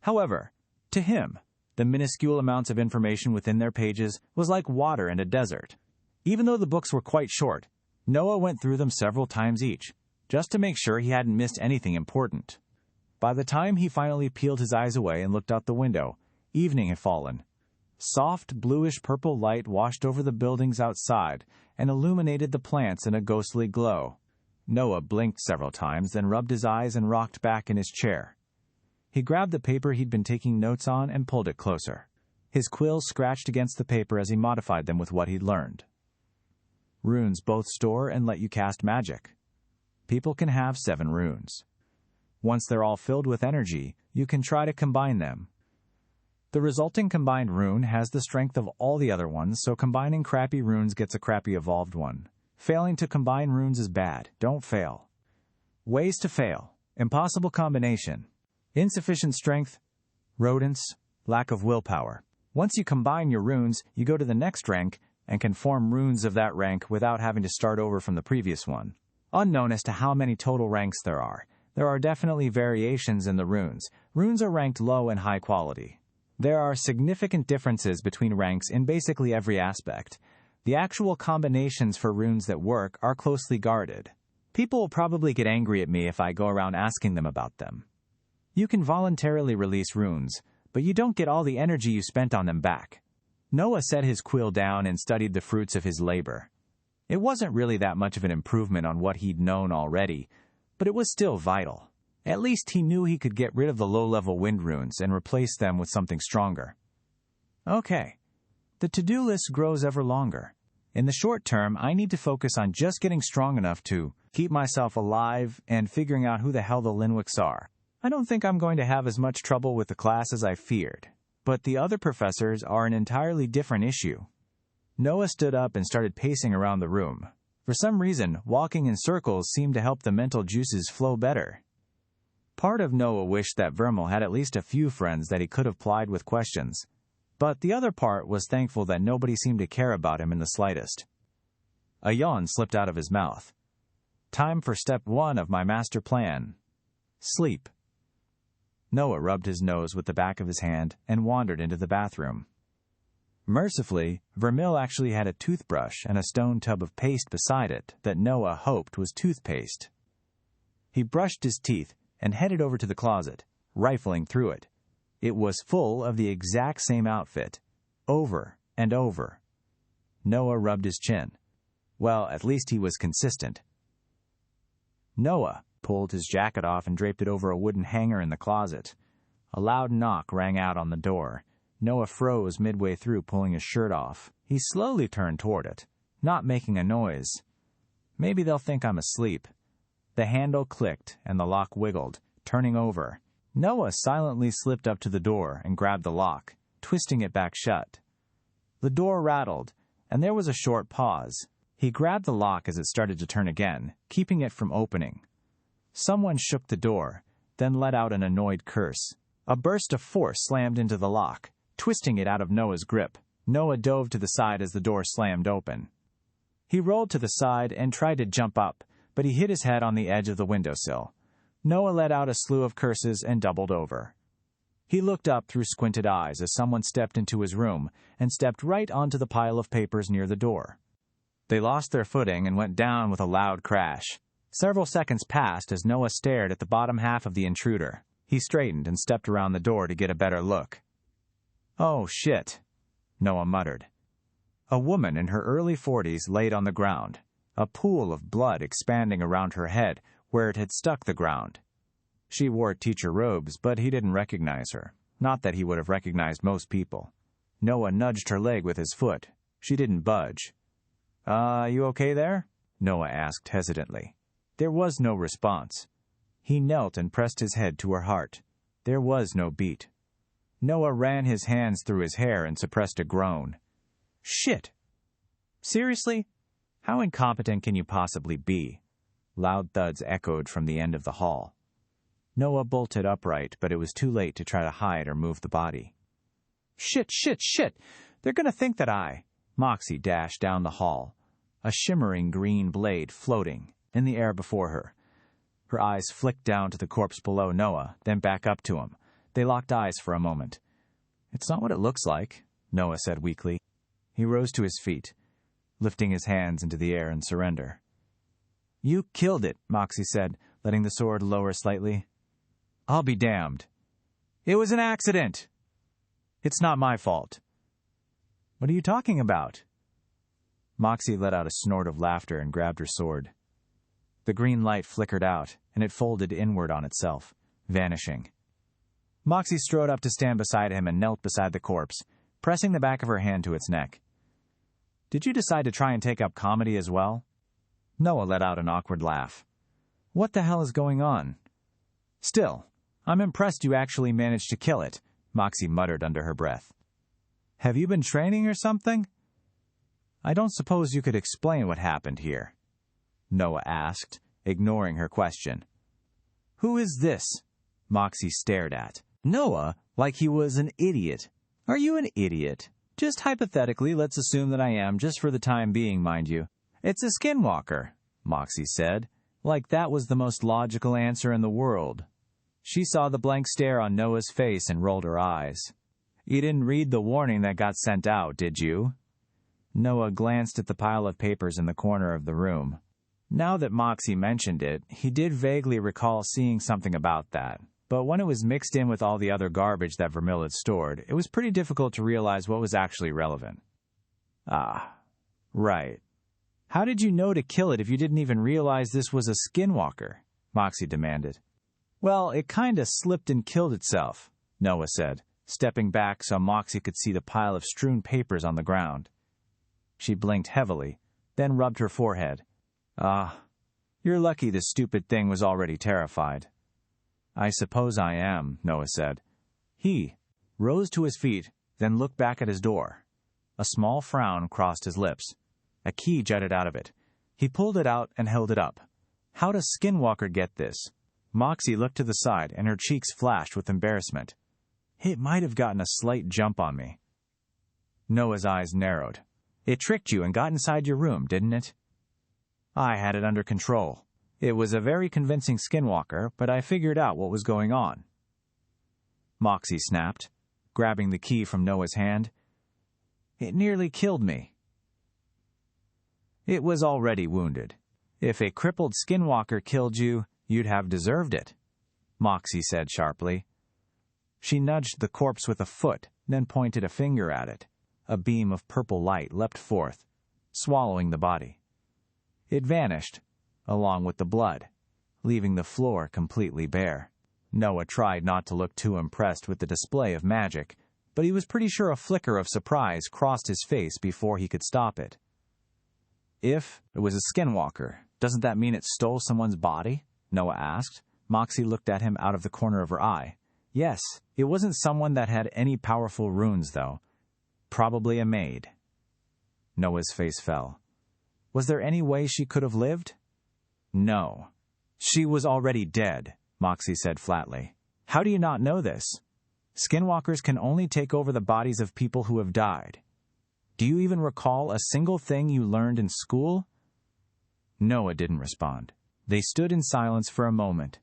However, to him, the minuscule amounts of information within their pages was like water in a desert. Even though the books were quite short, Noah went through them several times each, just to make sure he hadn't missed anything important. By the time he finally peeled his eyes away and looked out the window, evening had fallen. Soft, bluish-purple light washed over the buildings outside and illuminated the plants in a ghostly glow. Noah blinked several times, then rubbed his eyes and rocked back in his chair. He grabbed the paper he'd been taking notes on and pulled it closer. His quills scratched against the paper as he modified them with what he'd learned. Runes both store and let you cast magic. People can have 7 runes. Once they're all filled with energy, you can try to combine them. The resulting combined rune has the strength of all the other ones, so combining crappy runes gets a crappy evolved one. Failing to combine runes is bad. Don't fail. Ways to fail. Impossible combination. Insufficient strength. Rodents. Lack of willpower. Once you combine your runes, you go to the next rank and can form runes of that rank without having to start over from the previous one. Unknown as to how many total ranks there are definitely variations in the runes. Runes are ranked low and high quality. There are significant differences between ranks in basically every aspect. The actual combinations for runes that work are closely guarded. People will probably get angry at me if I go around asking them about them. You can voluntarily release runes, but you don't get all the energy you spent on them back. Noah set his quill down and studied the fruits of his labor. It wasn't really that much of an improvement on what he'd known already, but it was still vital. At least he knew he could get rid of the low-level wind runes and replace them with something stronger. Okay. The to-do list grows ever longer. In the short term, I need to focus on just getting strong enough to keep myself alive and figuring out who the hell the Lenwicks are. I don't think I'm going to have as much trouble with the class as I feared, but the other professors are an entirely different issue. Noah stood up and started pacing around the room. For some reason, walking in circles seemed to help the mental juices flow better. Part of Noah wished that Vermal had at least a few friends that he could have plied with questions, but the other part was thankful that nobody seemed to care about him in the slightest. A yawn slipped out of his mouth. Time for step 1 of my master plan. Sleep. Noah rubbed his nose with the back of his hand and wandered into the bathroom. Mercifully, Vermil actually had a toothbrush and a stone tub of paste beside it that Noah hoped was toothpaste. He brushed his teeth and headed over to the closet, rifling through it. It was full of the exact same outfit, over and over. Noah rubbed his chin. Well, at least he was consistent. Noah pulled his jacket off and draped it over a wooden hanger in the closet. A loud knock rang out on the door. Noah froze midway through pulling his shirt off. He slowly turned toward it, not making a noise. Maybe they'll think I'm asleep. The handle clicked and the lock wiggled, turning over. Noah silently slipped up to the door and grabbed the lock, twisting it back shut. The door rattled, and there was a short pause. He grabbed the lock as it started to turn again, keeping it from opening. Someone shook the door, then let out an annoyed curse. A burst of force slammed into the lock, twisting it out of Noah's grip. Noah dove to the side as the door slammed open. He rolled to the side and tried to jump up, but he hit his head on the edge of the windowsill. Noah let out a slew of curses and doubled over. He looked up through squinted eyes as someone stepped into his room and stepped right onto the pile of papers near the door. They lost their footing and went down with a loud crash. Several seconds passed as Noah stared at the bottom half of the intruder. He straightened and stepped around the door to get a better look. "Oh, shit," Noah muttered. A woman in her early 40s laid on the ground, a pool of blood expanding around her head where it had struck the ground. She wore teacher robes, but he didn't recognize her. Not that he would have recognized most people. Noah nudged her leg with his foot. She didn't budge. You okay there?" Noah asked hesitantly. There was no response. He knelt and pressed his head to her heart. There was no beat. Noah ran his hands through his hair and suppressed a groan. "Shit! Seriously? How incompetent can you possibly be?" Loud thuds echoed from the end of the hall. Noah bolted upright, but it was too late to try to hide or move the body. "Shit, shit, shit! They're gonna think that I—" Moxie dashed down the hall, a shimmering green blade floating in the air before her. Her eyes flicked down to the corpse below Noah, then back up to him. They locked eyes for a moment. "It's not what it looks like," Noah said weakly. He rose to his feet, lifting his hands into the air in surrender. "You killed it," Moxie said, letting the sword lower slightly. "I'll be damned. It was an accident. It's not my fault." "What are you talking about?" Moxie let out a snort of laughter and grabbed her sword. The green light flickered out, and it folded inward on itself, vanishing. Moxie strode up to stand beside him and knelt beside the corpse, pressing the back of her hand to its neck. "Did you decide to try and take up comedy as well?" Noah let out an awkward laugh. "What the hell is going on?" "Still, I'm impressed you actually managed to kill it," Moxie muttered under her breath. "Have you been training or something?" "I don't suppose you could explain what happened here?" Noah asked, ignoring her question. "Who is this?" Moxie stared at Noah like he was an idiot. "Are you an idiot?" "Just hypothetically, let's assume that I am, just for the time being, mind you." "It's a skinwalker," Moxie said, like that was the most logical answer in the world. She saw the blank stare on Noah's face and rolled her eyes. "You didn't read the warning that got sent out, did you?" Noah glanced at the pile of papers in the corner of the room. Now that Moxie mentioned it, he did vaguely recall seeing something about that. But when it was mixed in with all the other garbage that Vermil had stored, it was pretty difficult to realize what was actually relevant. "Ah, right. How did you know to kill it if you didn't even realize this was a skinwalker?" Moxie demanded. "Well, it kinda slipped and killed itself," Noah said, stepping back so Moxie could see the pile of strewn papers on the ground. She blinked heavily, then rubbed her forehead. "Ah, you're lucky the stupid thing was already terrified." "I suppose I am," Noah said. He rose to his feet, then looked back at his door. A small frown crossed his lips. A key jutted out of it. He pulled it out and held it up. "How does Skinwalker get this?" Moxie looked to the side, and her cheeks flashed with embarrassment. "It might have gotten a slight jump on me." Noah's eyes narrowed. "It tricked you and got inside your room, didn't it?" "I had it under control. It was a very convincing skinwalker, but I figured out what was going on." Moxie snapped, grabbing the key from Noah's hand. "It nearly killed me." "It was already wounded. If a crippled skinwalker killed you, you'd have deserved it," Moxie said sharply. She nudged the corpse with a foot, then pointed a finger at it. A beam of purple light leapt forth, swallowing the body. It vanished, along with the blood, leaving the floor completely bare. Noah tried not to look too impressed with the display of magic, but he was pretty sure a flicker of surprise crossed his face before he could stop it. "If it was a skinwalker, doesn't that mean it stole someone's body?" Noah asked. Moxie looked at him out of the corner of her eye. "Yes, it wasn't someone that had any powerful runes, though. Probably a maid." Noah's face fell. "Was there any way she could have lived?" "No. She was already dead," Moxie said flatly. "How do you not know this? Skinwalkers can only take over the bodies of people who have died. Do you even recall a single thing you learned in school?" Noah didn't respond. They stood in silence for a moment.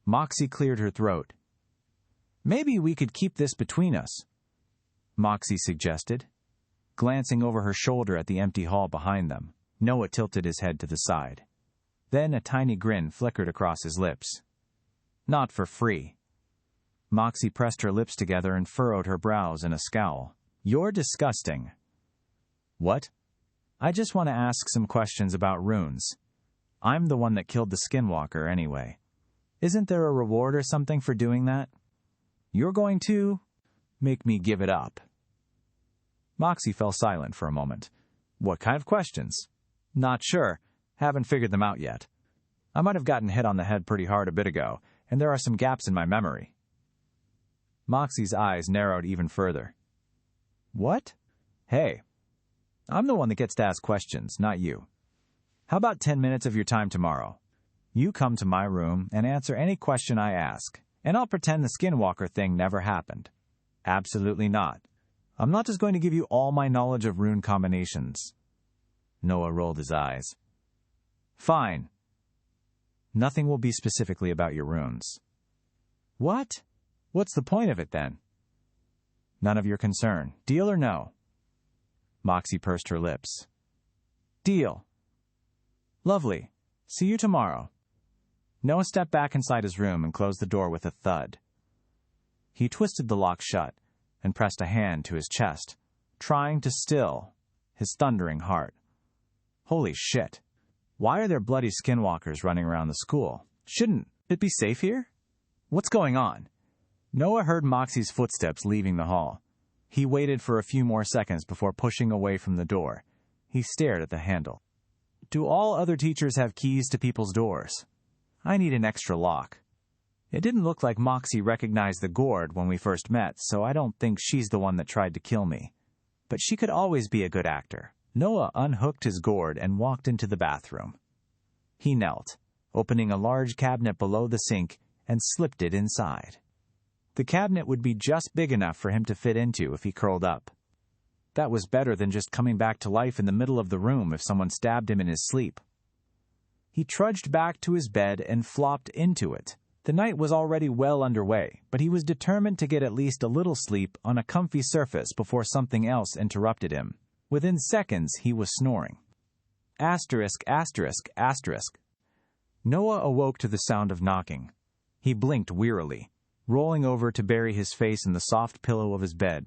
Moxie cleared her throat. "Maybe we could keep this between us," Moxie suggested. Glancing over her shoulder at the empty hall behind them, Noah tilted his head to the side. Then a tiny grin flickered across his lips. "Not for free." Moxie pressed her lips together and furrowed her brows in a scowl. "You're disgusting." "What?" "I just want to ask some questions about runes." I'm the one that killed the skinwalker anyway. Isn't there a reward or something for doing that? You're going to make me give it up." Moxie fell silent for a moment. "What kind of questions?" "Not sure. Haven't figured them out yet. I might have gotten hit on the head pretty hard a bit ago, and there are some gaps in my memory." Moxie's eyes narrowed even further. "What?" "Hey, I'm the one that gets to ask questions, not you. How about 10 minutes of your time tomorrow? You come to my room and answer any question I ask, and I'll pretend the skinwalker thing never happened." "Absolutely not. I'm not just going to give you all my knowledge of rune combinations." Noah rolled his eyes. "Fine. Nothing will be specifically about your runes." "What? What's the point of it then?" "None of your concern. Deal or no?" Moxie pursed her lips. "Deal." "Lovely. See you tomorrow." Noah stepped back inside his room and closed the door with a thud. He twisted the lock shut and pressed a hand to his chest, trying to still his thundering heart. Holy shit. Why are there bloody skinwalkers running around the school? Shouldn't it be safe here? What's going on? Noah heard Moxie's footsteps leaving the hall. He waited for a few more seconds before pushing away from the door. He stared at the handle. Do all other teachers have keys to people's doors? I need an extra lock. It didn't look like Moxie recognized the gourd when we first met, so I don't think she's the one that tried to kill me. But she could always be a good actor. Noah unhooked his gourd and walked into the bathroom. He knelt, opening a large cabinet below the sink, and slipped it inside. The cabinet would be just big enough for him to fit into if he curled up. That was better than just coming back to life in the middle of the room if someone stabbed him in his sleep. He trudged back to his bed and flopped into it. The night was already well underway, but he was determined to get at least a little sleep on a comfy surface before something else interrupted him. Within seconds, he was snoring. Asterisk, asterisk, asterisk. Noah awoke to the sound of knocking. He blinked wearily, rolling over to bury his face in the soft pillow of his bed.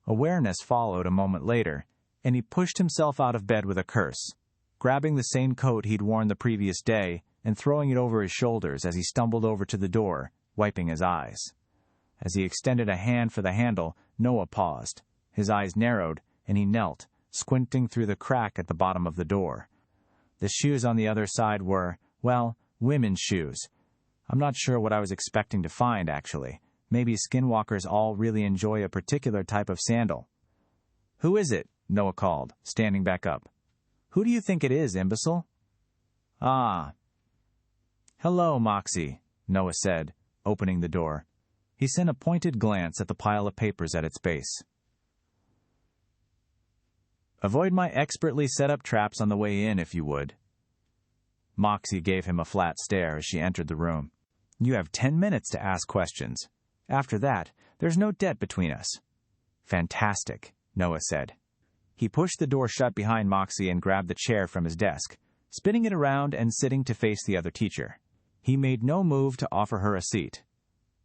Awareness followed a moment later, and he pushed himself out of bed with a curse, grabbing the same coat he'd worn the previous day and throwing it over his shoulders as he stumbled over to the door, wiping his eyes. As he extended a hand for the handle, Noah paused. His eyes narrowed, and he knelt, squinting through the crack at the bottom of the door. The shoes on the other side were, well, women's shoes. I'm not sure what I was expecting to find, actually. Maybe skinwalkers all really enjoy a particular type of sandal. "Who is it?" Noah called, standing back up. "Who do you think it is, imbecile?" "Ah." "Hello, Moxie," Noah said, opening the door. He sent a pointed glance at the pile of papers at its base. "Avoid my expertly set up traps on the way in, if you would." Moxie gave him a flat stare as she entered the room. "You have 10 minutes to ask questions. After that, there's no debt between us." "Fantastic," Noah said. He pushed the door shut behind Moxie and grabbed the chair from his desk, spinning it around and sitting to face the other teacher. He made no move to offer her a seat.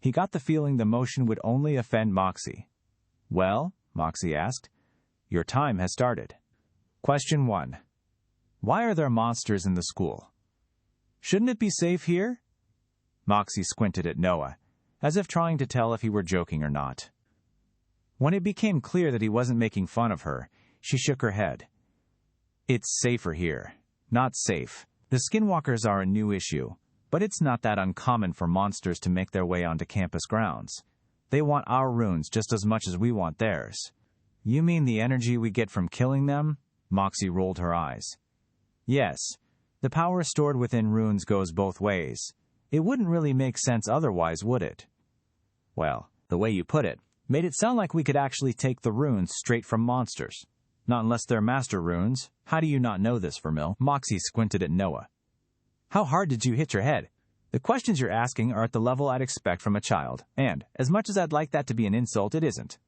He got the feeling the motion would only offend Moxie. "Well," Moxie asked, "your time has started. Question 1. Why are there monsters in the school? Shouldn't it be safe here?" Moxie squinted at Noah, as if trying to tell if he were joking or not. When it became clear that he wasn't making fun of her, she shook her head. "It's safer here. Not safe. The skinwalkers are a new issue, but it's not that uncommon for monsters to make their way onto campus grounds. They want our runes just as much as we want theirs." "You mean the energy we get from killing them?" Moxie rolled her eyes. "Yes. The power stored within runes goes both ways. It wouldn't really make sense otherwise, would it?" "Well, the way you put it made it sound like we could actually take the runes straight from monsters. Not unless they're master runes. How do you not know this, Vermil?" Moxie squinted at Noah. "How hard did you hit your head? The questions you're asking are at the level I'd expect from a child, and, as much as I'd like that to be an insult, it isn't.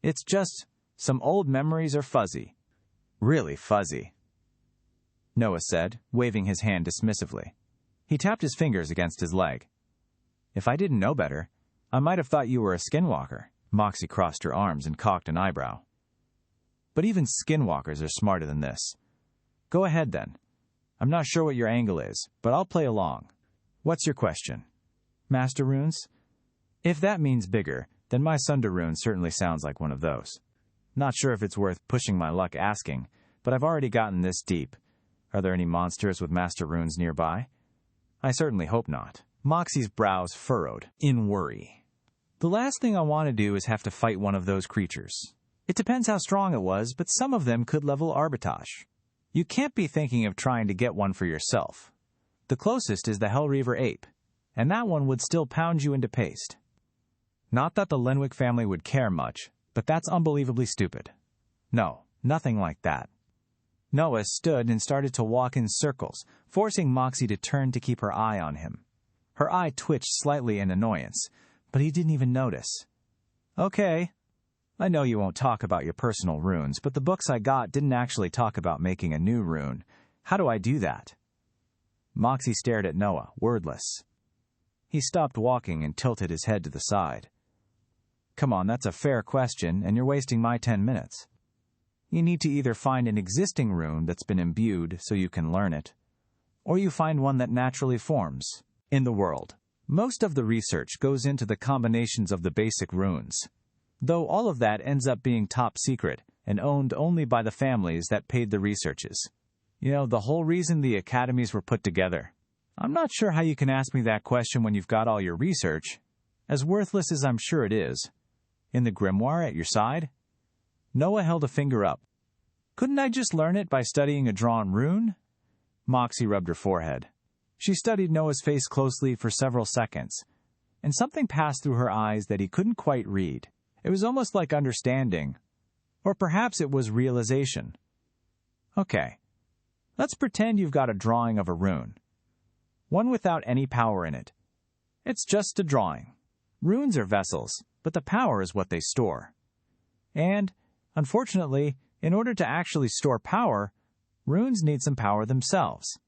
It's just, some old memories are fuzzy. Really fuzzy," Noah said, waving his hand dismissively. He tapped his fingers against his leg. "If I didn't know better, I might have thought you were a skinwalker." Moxie crossed her arms and cocked an eyebrow. "But even skinwalkers are smarter than this. Go ahead, then. I'm not sure what your angle is, but I'll play along. What's your question? Master runes? If that means bigger, then my Sunder rune certainly sounds like one of those. Not sure if it's worth pushing my luck asking, but I've already gotten this deep. Are there any monsters with Master runes nearby? I certainly hope not. Moxie's brows furrowed in worry. The last thing I want to do is have to fight one of those creatures. It depends how strong it was, but some of them could level Arbitage. You can't be thinking of trying to get one for yourself. The closest is the Hellreaver ape, and that one would still pound you into paste. Not that the Lenwick family would care much, but that's unbelievably stupid. No, nothing like that. Noah stood and started to walk in circles, forcing Moxie to turn to keep her eye on him. Her eye twitched slightly in annoyance, but he didn't even notice. Okay. I know you won't talk about your personal runes, but the books I got didn't actually talk about making a new rune. How do I do that? Moxie stared at Noah, wordless. He stopped walking and tilted his head to the side. Come on, that's a fair question, and you're wasting my 10 minutes. You need to either find an existing rune that's been imbued so you can learn it, or you find one that naturally forms in the world. Most of the research goes into the combinations of the basic runes, though all of that ends up being top secret and owned only by the families that paid the researches. You know, the whole reason the academies were put together. I'm not sure how you can ask me that question when you've got all your research, as worthless as I'm sure it is. In the grimoire at your side? Noah held a finger up. Couldn't I just learn it by studying a drawn rune? Moxie rubbed her forehead. She studied Noah's face closely for several seconds, and something passed through her eyes that he couldn't quite read. It was almost like understanding, or perhaps it was realization. Okay, let's pretend you've got a drawing of a rune. One without any power in it. It's just a drawing. Runes are vessels, but the power is what they store. And, unfortunately, in order to actually store power, runes need some power themselves.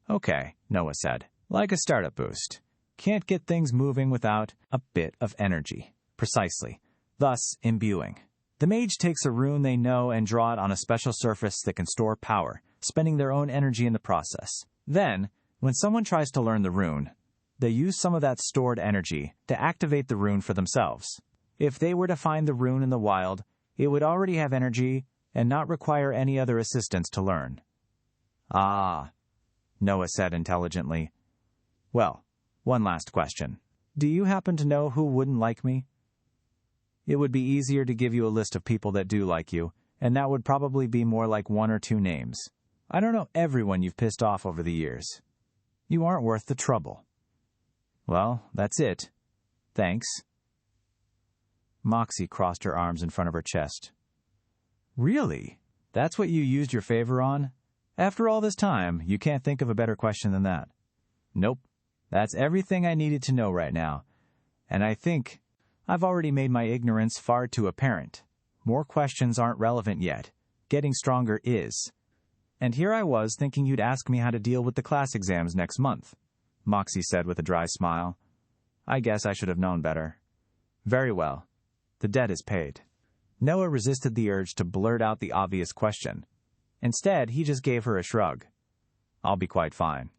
Okay, Noah said, like a startup boost. Can't get things moving without a bit of energy. Precisely. Thus, imbuing. The mage takes a rune they know and draw it on a special surface that can store power, spending their own energy in the process. Then, when someone tries to learn the rune, they use some of that stored energy to activate the rune for themselves. If they were to find the rune in the wild, it would already have energy and not require any other assistance to learn. Ah, Noah said intelligently. Well, one last question. Do you happen to know who wouldn't like me? It would be easier to give you a list of people that do like you, and that would probably be more like 1 or 2 names. I don't know everyone you've pissed off over the years. You aren't worth the trouble. Well, that's it. Thanks. Moxie crossed her arms in front of her chest. Really? That's what you used your favor on? After all this time, you can't think of a better question than that. Nope. That's everything I needed to know right now. And I think I've already made my ignorance far too apparent. More questions aren't relevant yet. Getting stronger is. And here I was thinking you'd ask me how to deal with the class exams next month, Moxie said with a dry smile. I guess I should have known better. Very well. The debt is paid. Noah resisted the urge to blurt out the obvious question. Instead, he just gave her a shrug. I'll be quite fine.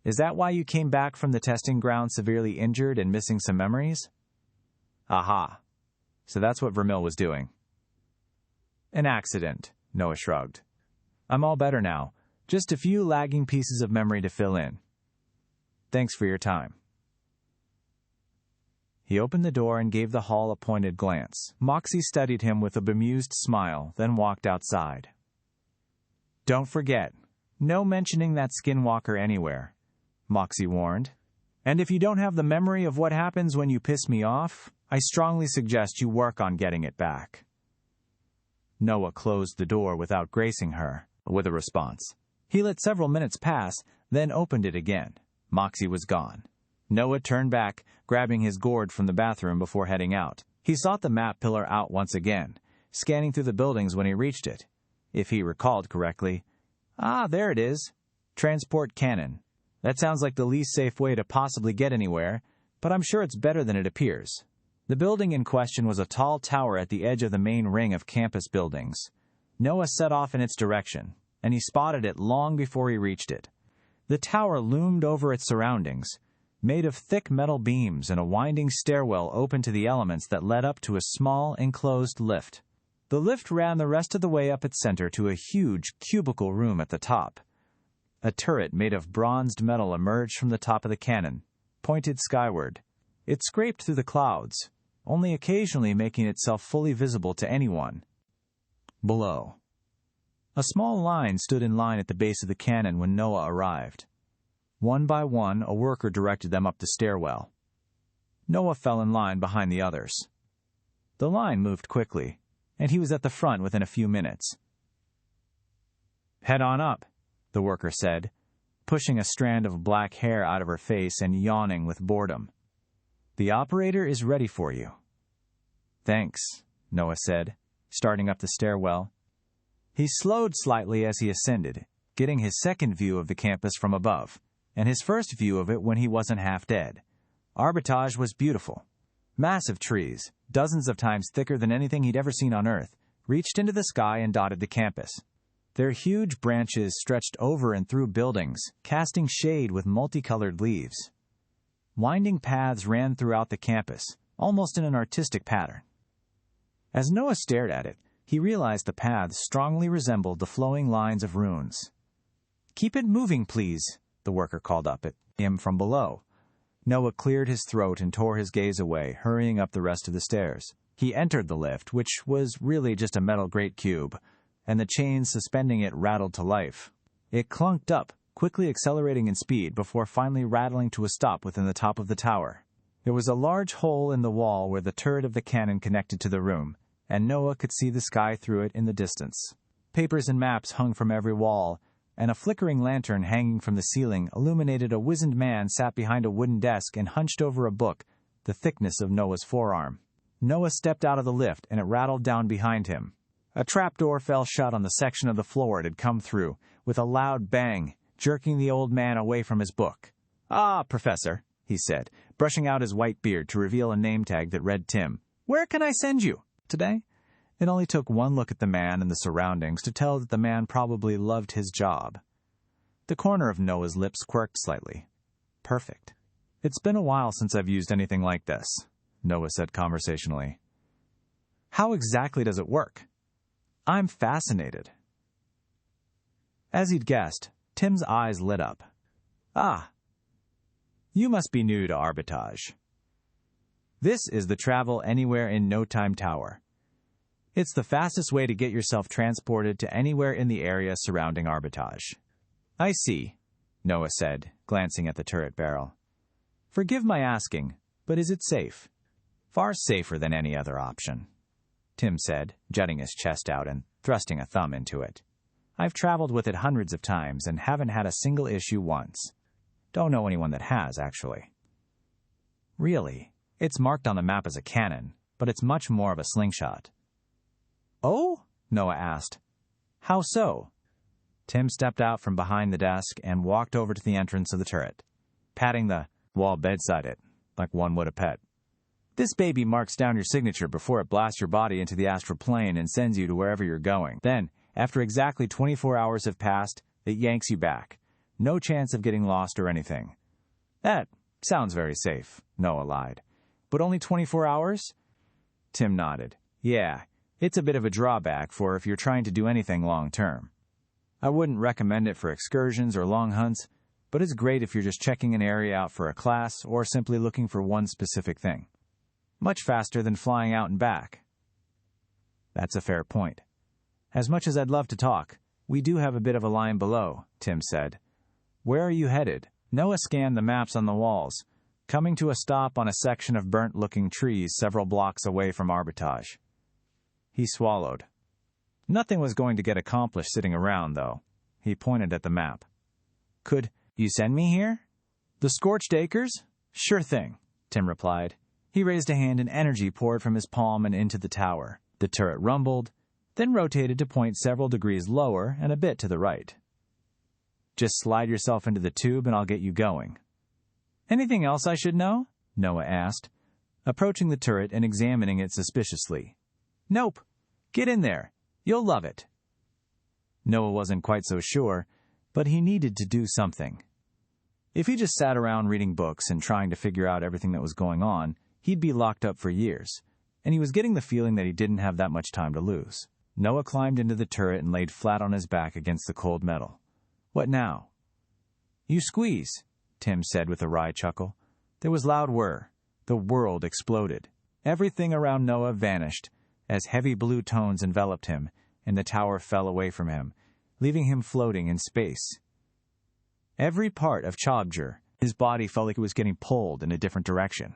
Is that why you came back from the testing ground severely injured and missing some memories? Aha. So that's what Vermil was doing. An accident, Noah shrugged. I'm all better now. Just a few lagging pieces of memory to fill in. Thanks for your time. He opened the door and gave the hall a pointed glance. Moxie studied him with a bemused smile, then walked outside. Don't forget, no mentioning that skinwalker anywhere, Moxie warned. And if you don't have the memory of what happens when you piss me off, I strongly suggest you work on getting it back. Noah closed the door without gracing her with a response. He let several minutes pass, then opened it again. Moxie was gone. Noah turned back, grabbing his gourd from the bathroom before heading out. He sought the map pillar out once again, scanning through the buildings when he reached it. If he recalled correctly. Ah, there it is. Transport cannon. That sounds like the least safe way to possibly get anywhere, but I'm sure it's better than it appears. The building in question was a tall tower at the edge of the main ring of campus buildings. Noah set off in its direction, and he spotted it long before he reached it. The tower loomed over its surroundings, made of thick metal beams, and a winding stairwell open to the elements that led up to a small, enclosed lift. The lift ran the rest of the way up its center to a huge, cubical room at the top. A turret made of bronzed metal emerged from the top of the cannon, pointed skyward. It scraped through the clouds, only occasionally making itself fully visible to anyone. Below. A small line stood in line at the base of the cannon when Noah arrived. One by one, a worker directed them up the stairwell. Noah fell in line behind the others. The line moved quickly, and he was at the front within a few minutes. "Head on up," the worker said, pushing a strand of black hair out of her face and yawning with boredom. "The operator is ready for you." "Thanks," Noah said, starting up the stairwell. He slowed slightly as he ascended, getting his second view of the campus from above, and his first view of it when he wasn't half dead. Arbitage was beautiful. Massive trees, dozens of times thicker than anything he'd ever seen on Earth, reached into the sky and dotted the campus. Their huge branches stretched over and through buildings, casting shade with multicolored leaves. Winding paths ran throughout the campus, almost in an artistic pattern. As Noah stared at it, he realized the paths strongly resembled the flowing lines of runes. "Keep it moving, please," the worker called up at him from below. Noah cleared his throat and tore his gaze away, hurrying up the rest of the stairs. He entered the lift, which was really just a metal grate cube, and the chains suspending it rattled to life. It clunked up, quickly accelerating in speed before finally rattling to a stop within the top of the tower. There was a large hole in the wall where the turret of the cannon connected to the room, and Noah could see the sky through it in the distance. Papers and maps hung from every wall, and a flickering lantern hanging from the ceiling illuminated a wizened man sat behind a wooden desk and hunched over a book, the thickness of Noah's forearm. Noah stepped out of the lift, and it rattled down behind him. A trapdoor fell shut on the section of the floor it had come through, with a loud bang, jerking the old man away from his book. "Ah, Professor," he said, brushing out his white beard to reveal a name tag that read Tim. "Where can I send you today?" It only took one look at the man and the surroundings to tell that the man probably loved his job. The corner of Noah's lips quirked slightly. "Perfect. It's been a while since I've used anything like this," Noah said conversationally. "How exactly does it work?" "I'm fascinated." As he'd guessed, Tim's eyes lit up. "Ah, you must be new to Arbitage. This is the Travel Anywhere in No Time Tower. It's the fastest way to get yourself transported to anywhere in the area surrounding Arbitage." "I see," Noah said, glancing at the turret barrel. "Forgive my asking, but is it safe?" "Far safer than any other option," Tim said, jutting his chest out and thrusting a thumb into it. "I've traveled with it hundreds of times and haven't had a single issue once. Don't know anyone that has, actually." "Really? It's marked on the map as a cannon, but it's much more of a slingshot." "Oh?" Noah asked. "How so?" Tim stepped out from behind the desk and walked over to the entrance of the turret, patting the wall bedside it like one would a pet. "This baby marks down your signature before it blasts your body into the astral plane and sends you to wherever you're going. Then, after exactly 24 hours have passed, it yanks you back. No chance of getting lost or anything." "That sounds very safe," Noah lied. "But only 24 hours?" Tim nodded. "Yeah, it's a bit of a drawback for if you're trying to do anything long-term. I wouldn't recommend it for excursions or long hunts, but it's great if you're just checking an area out for a class or simply looking for one specific thing. Much faster than flying out and back." "That's a fair point. As much as I'd love to talk, we do have a bit of a line below," Tim said. "Where are you headed?" Noah scanned the maps on the walls, coming to a stop on a section of burnt-looking trees several blocks away from Arbitage. He swallowed. Nothing was going to get accomplished sitting around, though. He pointed at the map. "Could you send me here?" "The Scorched Acres? Sure thing," Tim replied. He raised a hand and energy poured from his palm and into the tower. The turret rumbled, then rotated to point several degrees lower and a bit to the right. "Just slide yourself into the tube and I'll get you going." "Anything else I should know?" Noah asked, approaching the turret and examining it suspiciously. "Nope. Get in there. You'll love it." Noah wasn't quite so sure, but he needed to do something. If he just sat around reading books and trying to figure out everything that was going on, he'd be locked up for years, and he was getting the feeling that he didn't have that much time to lose. Noah climbed into the turret and laid flat on his back against the cold metal. What now? You squeeze, Tim said with a wry chuckle. There was loud whir. The world exploded. Everything around Noah vanished as heavy blue tones enveloped him, and the tower fell away from him, leaving him floating in space. Every part of Chobjur, his body felt like it was getting pulled in a different direction.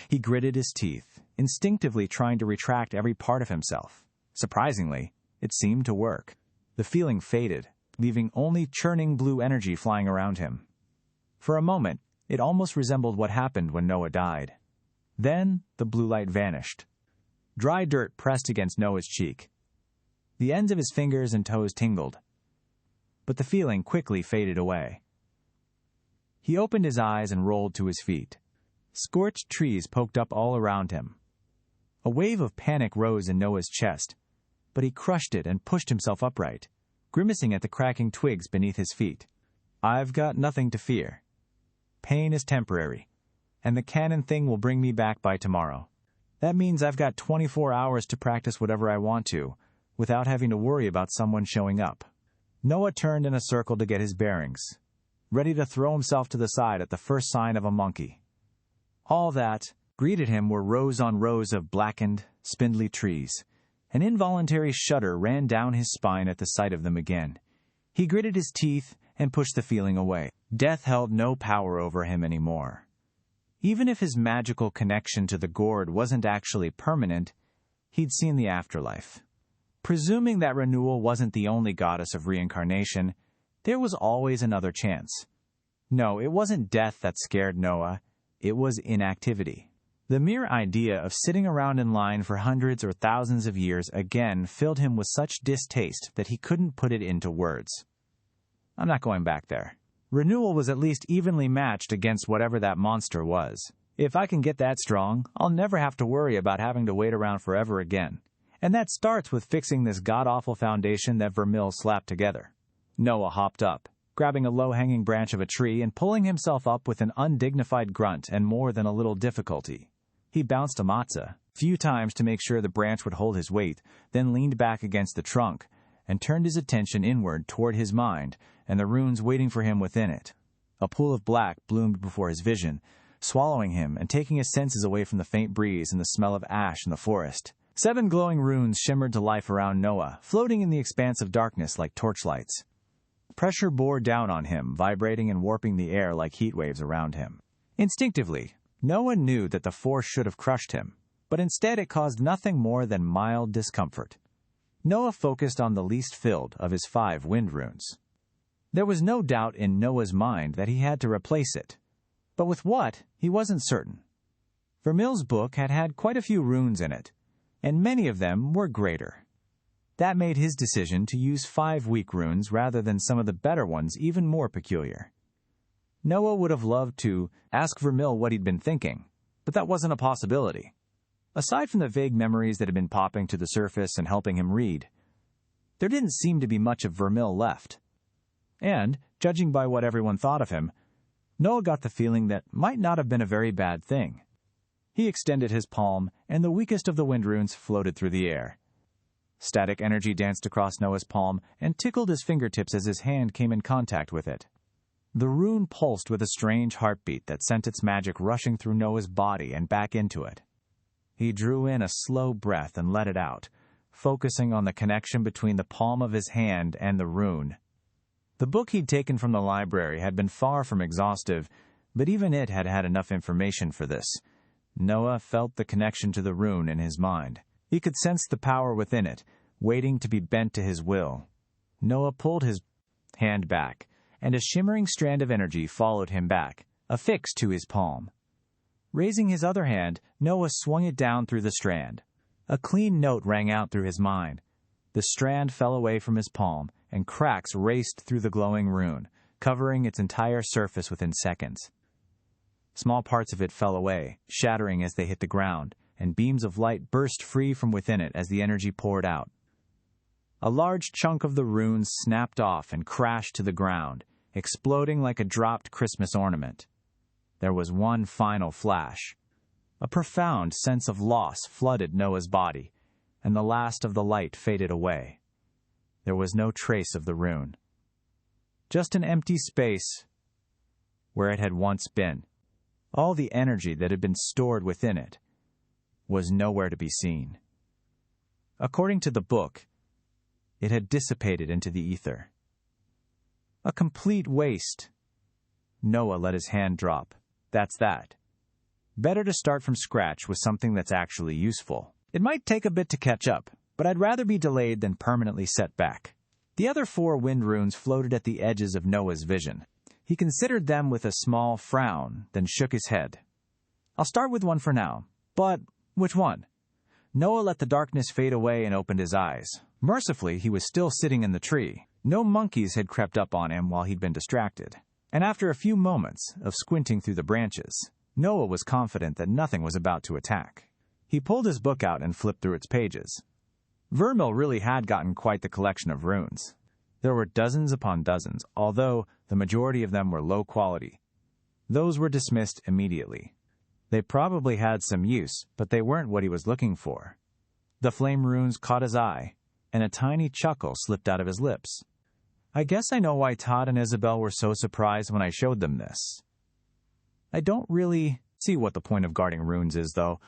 He gritted his teeth, instinctively trying to retract every part of himself. Surprisingly, it seemed to work. The feeling faded, leaving only churning blue energy flying around him. For a moment, it almost resembled what happened when Noah died. Then, the blue light vanished. Dry dirt pressed against Noah's cheek. The ends of his fingers and toes tingled, but the feeling quickly faded away. He opened his eyes and rolled to his feet. Scorched trees poked up all around him. A wave of panic rose in Noah's chest, but he crushed it and pushed himself upright, grimacing at the cracking twigs beneath his feet. I've got nothing to fear. Pain is temporary, and the cannon thing will bring me back by tomorrow. That means I've got 24 hours to practice whatever I want to, without having to worry about someone showing up. Noah turned in a circle to get his bearings, ready to throw himself to the side at the first sign of a monkey. All that greeted him were rows on rows of blackened, spindly trees. An involuntary shudder ran down his spine at the sight of them again. He gritted his teeth and pushed the feeling away. Death held no power over him anymore. Even if his magical connection to the gourd wasn't actually permanent, he'd seen the afterlife. Presuming that renewal wasn't the only goddess of reincarnation, there was always another chance. No, it wasn't death that scared Noah. It was inactivity. The mere idea of sitting around in line for hundreds or thousands of years again filled him with such distaste that he couldn't put it into words. I'm not going back there. Renewal was at least evenly matched against whatever that monster was. If I can get that strong, I'll never have to worry about having to wait around forever again. And that starts with fixing this god-awful foundation that Vermil slapped together. Noah hopped up, grabbing a low-hanging branch of a tree and pulling himself up with an undignified grunt and more than a little difficulty. He bounced a matzah a few times to make sure the branch would hold his weight, then leaned back against the trunk and turned his attention inward toward his mind and the runes waiting for him within it. A pool of black bloomed before his vision, swallowing him and taking his senses away from the faint breeze and the smell of ash in the forest. 7 glowing runes shimmered to life around Noah, floating in the expanse of darkness like torchlights. Pressure bore down on him, vibrating and warping the air like heat waves around him. Instinctively, Noah knew that the force should have crushed him, but instead it caused nothing more than mild discomfort. Noah focused on the least filled of his 5 wind runes. There was no doubt in Noah's mind that he had to replace it, but with what, he wasn't certain. Vermil's book had had quite a few runes in it, and many of them were greater. That made his decision to use 5 weak runes rather than some of the better ones even more peculiar. Noah would have loved to ask Vermil what he'd been thinking, but that wasn't a possibility. Aside from the vague memories that had been popping to the surface and helping him read, there didn't seem to be much of Vermil left. And, judging by what everyone thought of him, Noah got the feeling that might not have been a very bad thing. He extended his palm, and the weakest of the wind runes floated through the air. Static energy danced across Noah's palm and tickled his fingertips as his hand came in contact with it. The rune pulsed with a strange heartbeat that sent its magic rushing through Noah's body and back into it. He drew in a slow breath and let it out, focusing on the connection between the palm of his hand and the rune. The book he'd taken from the library had been far from exhaustive, but even it had had enough information for this. Noah felt the connection to the rune in his mind. He could sense the power within it, waiting to be bent to his will. Noah pulled his hand back, and a shimmering strand of energy followed him back, affixed to his palm. Raising his other hand, Noah swung it down through the strand. A clean note rang out through his mind. The strand fell away from his palm, and cracks raced through the glowing rune, covering its entire surface within seconds. Small parts of it fell away, shattering as they hit the ground, and beams of light burst free from within it as the energy poured out. A large chunk of the runes snapped off and crashed to the ground, exploding like a dropped Christmas ornament. There was one final flash. A profound sense of loss flooded Noah's body, and the last of the light faded away. There was no trace of the rune. Just an empty space where it had once been. All the energy that had been stored within it was nowhere to be seen. According to the book, it had dissipated into the ether. A complete waste. Noah let his hand drop. That's that. Better to start from scratch with something that's actually useful. It might take a bit to catch up, but I'd rather be delayed than permanently set back. The other 4 wind runes floated at the edges of Noah's vision. He considered them with a small frown, then shook his head. I'll start with one for now. But which one? Noah let the darkness fade away and opened his eyes. Mercifully, he was still sitting in the tree. No monkeys had crept up on him while he'd been distracted. And after a few moments of squinting through the branches, Noah was confident that nothing was about to attack. He pulled his book out and flipped through its pages. Vermil really had gotten quite the collection of runes. There were dozens upon dozens, although the majority of them were low quality. Those were dismissed immediately. They probably had some use, but they weren't what he was looking for. The flame runes caught his eye, and a tiny chuckle slipped out of his lips. I guess I know why Todd and Isabel were so surprised when I showed them this. I don't really see what the point of guarding runes is, though.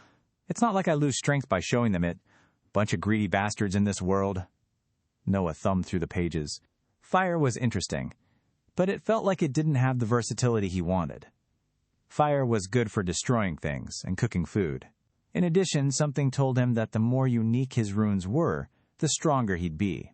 It's not like I lose strength by showing them it. Bunch of greedy bastards in this world. Noah thumbed through the pages. Fire was interesting, but it felt like it didn't have the versatility he wanted. Fire was good for destroying things and cooking food. In addition, something told him that the more unique his runes were, the stronger he'd be.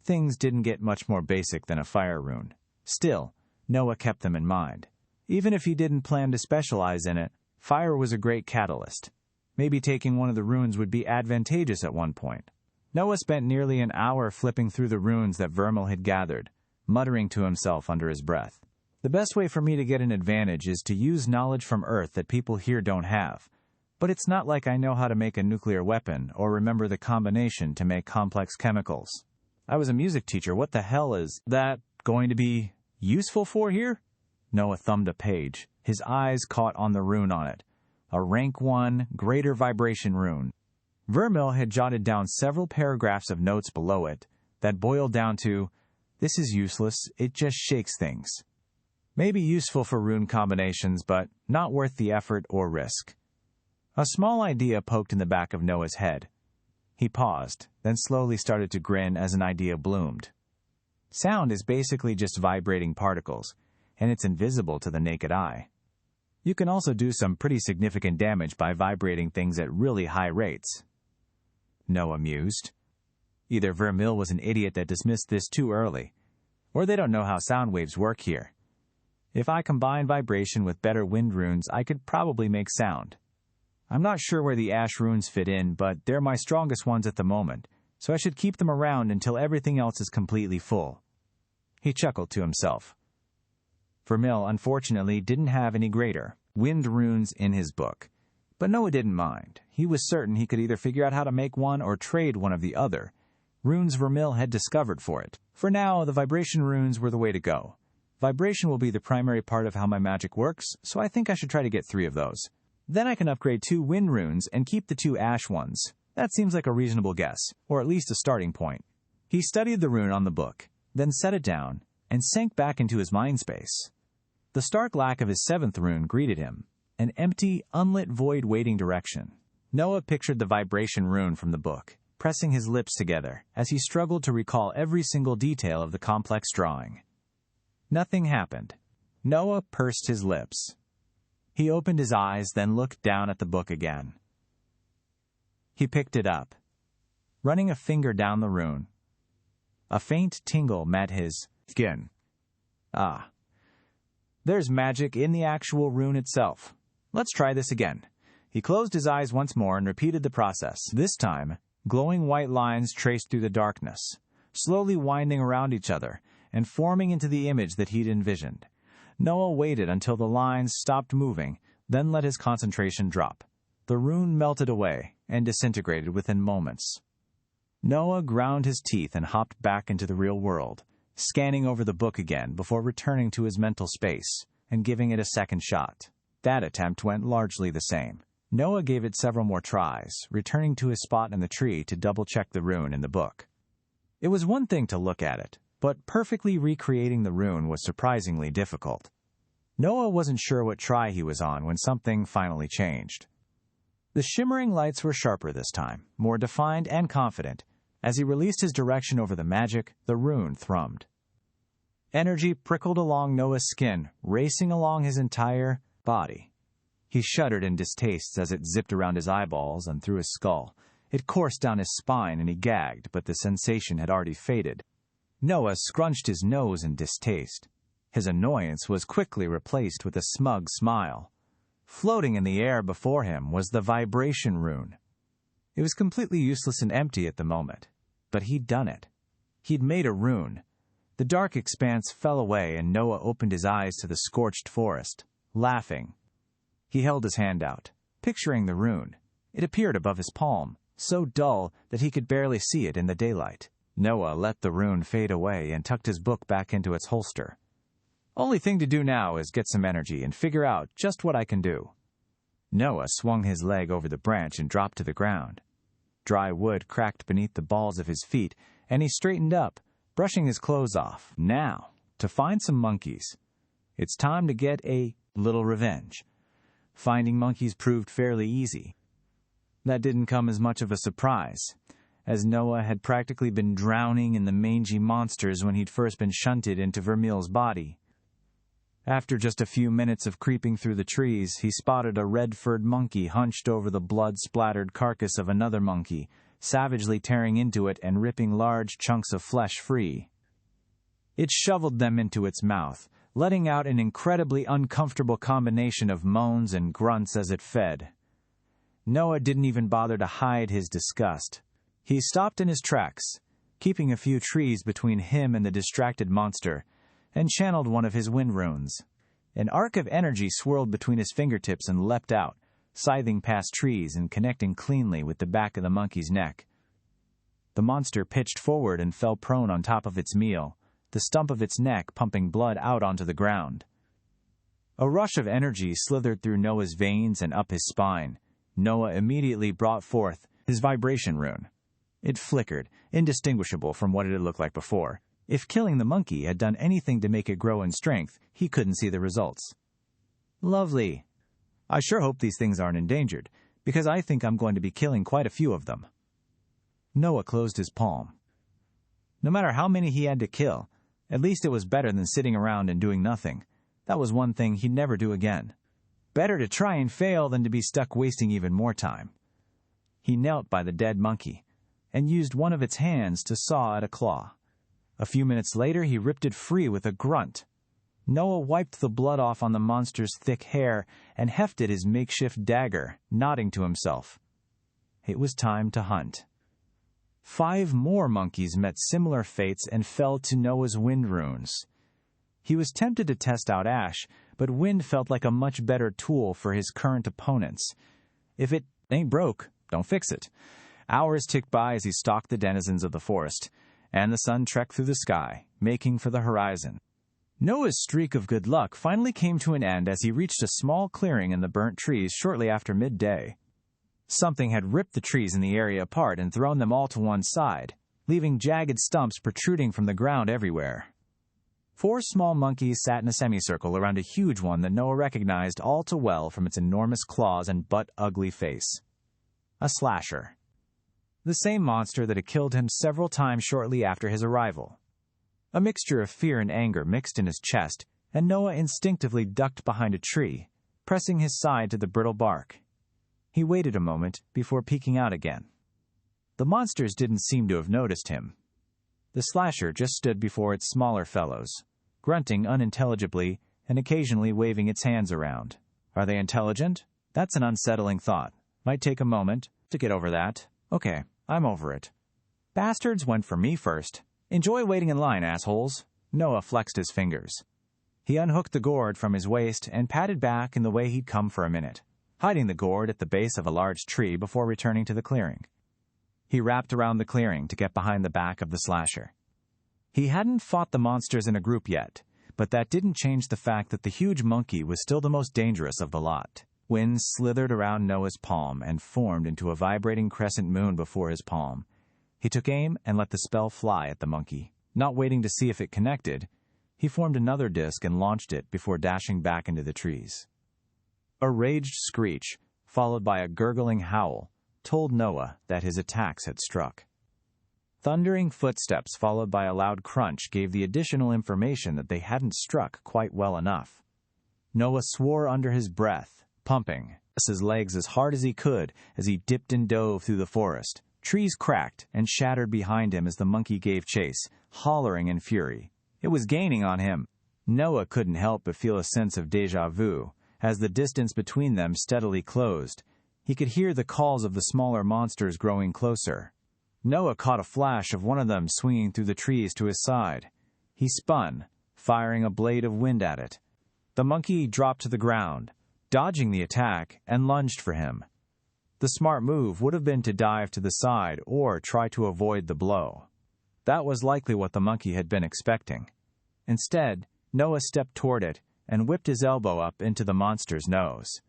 Things didn't get much more basic than a fire rune. Still, Noah kept them in mind. Even if he didn't plan to specialize in it, fire was a great catalyst. Maybe taking one of the runes would be advantageous at one point. Noah spent nearly an hour flipping through the runes that Vermil had gathered, muttering to himself under his breath. The best way for me to get an advantage is to use knowledge from Earth that people here don't have. But it's not like I know how to make a nuclear weapon or remember the combination to make complex chemicals. I was a music teacher. What the hell is that going to be useful for here? Noah thumbed a page. His eyes caught on the rune on it. A rank 1, greater vibration rune. Vermil had jotted down several paragraphs of notes below it that boiled down to, "This is useless, it just shakes things." Maybe useful for rune combinations, but not worth the effort or risk. A small idea poked in the back of Noah's head. He paused, then slowly started to grin as an idea bloomed. Sound is basically just vibrating particles, and it's invisible to the naked eye. You can also do some pretty significant damage by vibrating things at really high rates. Noah mused. Either Vermil was an idiot that dismissed this too early, or they don't know how sound waves work here. If I combine vibration with better wind runes, I could probably make sound. I'm not sure where the ash runes fit in, but they're my strongest ones at the moment, so I should keep them around until everything else is completely full. He chuckled to himself. Vermil, unfortunately, didn't have any greater wind runes in his book. But Noah didn't mind. He was certain he could either figure out how to make one or trade one of the other. Runes Vermil had discovered for it. For now, the vibration runes were the way to go. Vibration will be the primary part of how my magic works, so I think I should try to get 3 of those. Then I can upgrade 2 wind runes and keep the 2 ash ones. That seems like a reasonable guess, or at least a starting point. He studied the rune on the book, then set it down, and sank back into his mind space. The stark lack of his 7th rune greeted him, an empty, unlit void waiting direction. Noah pictured the vibration rune from the book, pressing his lips together as he struggled to recall every single detail of the complex drawing. Nothing happened. Noah pursed his lips. He opened his eyes, then looked down at the book again. He picked it up, running a finger down the rune. A faint tingle met his skin. Ah. There's magic in the actual rune itself. Let's try this again. He closed his eyes once more and repeated the process. This time, glowing white lines traced through the darkness, slowly winding around each other and forming into the image that he'd envisioned. Noah waited until the lines stopped moving, then let his concentration drop. The rune melted away and disintegrated within moments. Noah ground his teeth and hopped back into the real world, scanning over the book again before returning to his mental space and giving it a second shot. That attempt went largely the same. Noah gave it several more tries, returning to his spot in the tree to double-check the rune in the book. It was one thing to look at it, but perfectly recreating the rune was surprisingly difficult. Noah wasn't sure what try he was on when something finally changed. The shimmering lights were sharper this time, more defined and confident. As he released his direction over the magic, the rune thrummed. Energy prickled along Noah's skin, racing along his entire body. He shuddered in distaste as it zipped around his eyeballs and through his skull. It coursed down his spine and he gagged, but the sensation had already faded. Noah scrunched his nose in distaste. His annoyance was quickly replaced with a smug smile. Floating in the air before him was the vibration rune. It was completely useless and empty at the moment, but he'd done it. He'd made a rune. The dark expanse fell away and Noah opened his eyes to the scorched forest, laughing. He held his hand out, picturing the rune. It appeared above his palm, so dull that he could barely see it in the daylight. Noah let the rune fade away and tucked his book back into its holster. Only thing to do now is get some energy and figure out just what I can do. Noah swung his leg over the branch and dropped to the ground. Dry wood cracked beneath the balls of his feet, and he straightened up, brushing his clothes off. Now, to find some monkeys. It's time to get a little revenge. Finding monkeys proved fairly easy. That didn't come as much of a surprise, as Noah had practically been drowning in the mangy monsters when he'd first been shunted into Vermeil's body. After just a few minutes of creeping through the trees, he spotted a red-furred monkey hunched over the blood-splattered carcass of another monkey, savagely tearing into it and ripping large chunks of flesh free. It shoveled them into its mouth, letting out an incredibly uncomfortable combination of moans and grunts as it fed. Noah didn't even bother to hide his disgust. He stopped in his tracks, keeping a few trees between him and the distracted monster, and channeled one of his wind runes. An arc of energy swirled between his fingertips and leapt out, scything past trees and connecting cleanly with the back of the monkey's neck. The monster pitched forward and fell prone on top of its meal, the stump of its neck pumping blood out onto the ground. A rush of energy slithered through Noah's veins and up his spine. Noah immediately brought forth his vibration rune. It flickered, indistinguishable from what it had looked like before. If killing the monkey had done anything to make it grow in strength, he couldn't see the results. Lovely. I sure hope these things aren't endangered, because I think I'm going to be killing quite a few of them. Noah closed his palm. No matter how many he had to kill, at least it was better than sitting around and doing nothing. That was one thing he'd never do again. Better to try and fail than to be stuck wasting even more time. He knelt by the dead monkey and used one of its hands to saw at a claw. A few minutes later, he ripped it free with a grunt. Noah wiped the blood off on the monster's thick hair and hefted his makeshift dagger, nodding to himself. It was time to hunt. 5 more monkeys met similar fates and fell to Noah's wind runes. He was tempted to test out ash, but wind felt like a much better tool for his current opponents. If it ain't broke, don't fix it. Hours ticked by as he stalked the denizens of the forest, and the sun trekked through the sky, making for the horizon. Noah's streak of good luck finally came to an end as he reached a small clearing in the burnt trees shortly after midday. Something had ripped the trees in the area apart and thrown them all to one side, leaving jagged stumps protruding from the ground everywhere. 4 small monkeys sat in a semicircle around a huge one that Noah recognized all too well from its enormous claws and butt-ugly face. A slasher. The same monster that had killed him several times shortly after his arrival. A mixture of fear and anger mixed in his chest, and Noah instinctively ducked behind a tree, pressing his side to the brittle bark. He waited a moment before peeking out again. The monsters didn't seem to have noticed him. The slasher just stood before its smaller fellows, grunting unintelligibly and occasionally waving its hands around. Are they intelligent? That's an unsettling thought. Might take a moment to get over that. Okay, I'm over it. Bastards went for me first. Enjoy waiting in line, assholes. Noah flexed his fingers. He unhooked the gourd from his waist and padded back in the way he'd come for a minute, hiding the gourd at the base of a large tree before returning to the clearing. He wrapped around the clearing to get behind the back of the slasher. He hadn't fought the monsters in a group yet, but that didn't change the fact that the huge monkey was still the most dangerous of the lot. Wind slithered around Noah's palm and formed into a vibrating crescent moon before his palm. He took aim and let the spell fly at the monkey. Not waiting to see if it connected, he formed another disc and launched it before dashing back into the trees. A raged screech, followed by a gurgling howl, told Noah that his attacks had struck. Thundering footsteps followed by a loud crunch gave the additional information that they hadn't struck quite well enough. Noah swore under his breath, pumping his legs as hard as he could as he dipped and dove through the forest. Trees cracked and shattered behind him as the monkey gave chase, hollering in fury. It was gaining on him. Noah couldn't help but feel a sense of déjà vu as the distance between them steadily closed. He could hear the calls of the smaller monsters growing closer. Noah caught a flash of one of them swinging through the trees to his side. He spun, firing a blade of wind at it. The monkey dropped to the ground, dodging the attack, and lunged for him. The smart move would have been to dive to the side or try to avoid the blow. That was likely what the monkey had been expecting. Instead, Noah stepped toward it and whipped his elbow up into the monster's nose.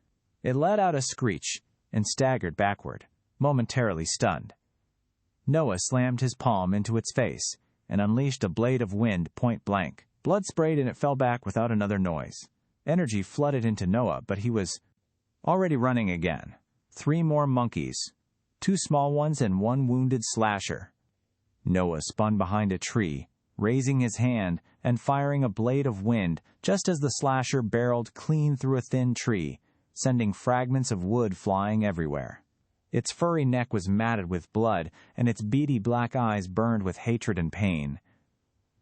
It let out a screech and staggered backward, momentarily stunned. Noah slammed his palm into its face and unleashed a blade of wind point blank. Blood sprayed and it fell back without another noise. Energy flooded into Noah, but he was already running again. 3 more monkeys, 2 small ones and 1 wounded slasher. Noah spun behind a tree, raising his hand and firing a blade of wind just as the slasher barreled clean through a thin tree, sending fragments of wood flying everywhere. Its furry neck was matted with blood, and its beady black eyes burned with hatred and pain.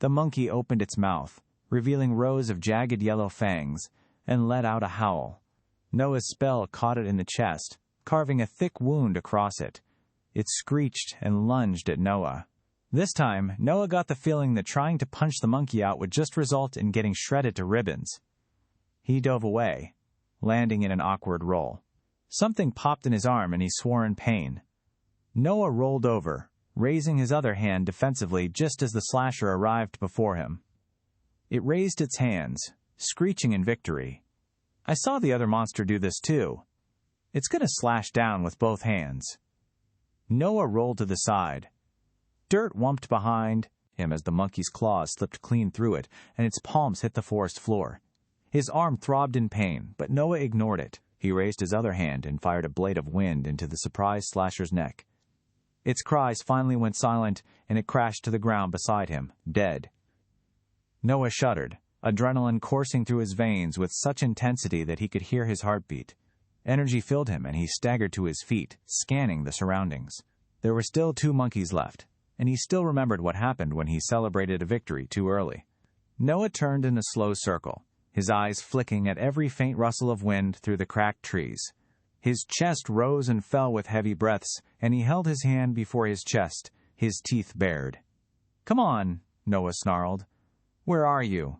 The monkey opened its mouth, revealing rows of jagged yellow fangs, and let out a howl. Noah's spell caught it in the chest, carving a thick wound across it. It screeched and lunged at Noah. This time, Noah got the feeling that trying to punch the monkey out would just result in getting shredded to ribbons. He dove away, landing in an awkward roll. Something popped in his arm and he swore in pain. Noah rolled over, raising his other hand defensively just as the slasher arrived before him. It raised its hands, screeching in victory. I saw the other monster do this too. It's going to slash down with both hands. Noah rolled to the side. Dirt whumped behind him as the monkey's claws slipped clean through it and its palms hit the forest floor. His arm throbbed in pain, but Noah ignored it. He raised his other hand and fired a blade of wind into the surprised slasher's neck. Its cries finally went silent, and it crashed to the ground beside him, dead. Noah shuddered, adrenaline coursing through his veins with such intensity that he could hear his heartbeat. Energy filled him, and he staggered to his feet, scanning the surroundings. There were still 2 monkeys left, and he still remembered what happened when he celebrated a victory too early. Noah turned in a slow circle, his eyes flicking at every faint rustle of wind through the cracked trees. His chest rose and fell with heavy breaths, and he held his hand before his chest, his teeth bared. "Come on," Noah snarled. "Where are you?"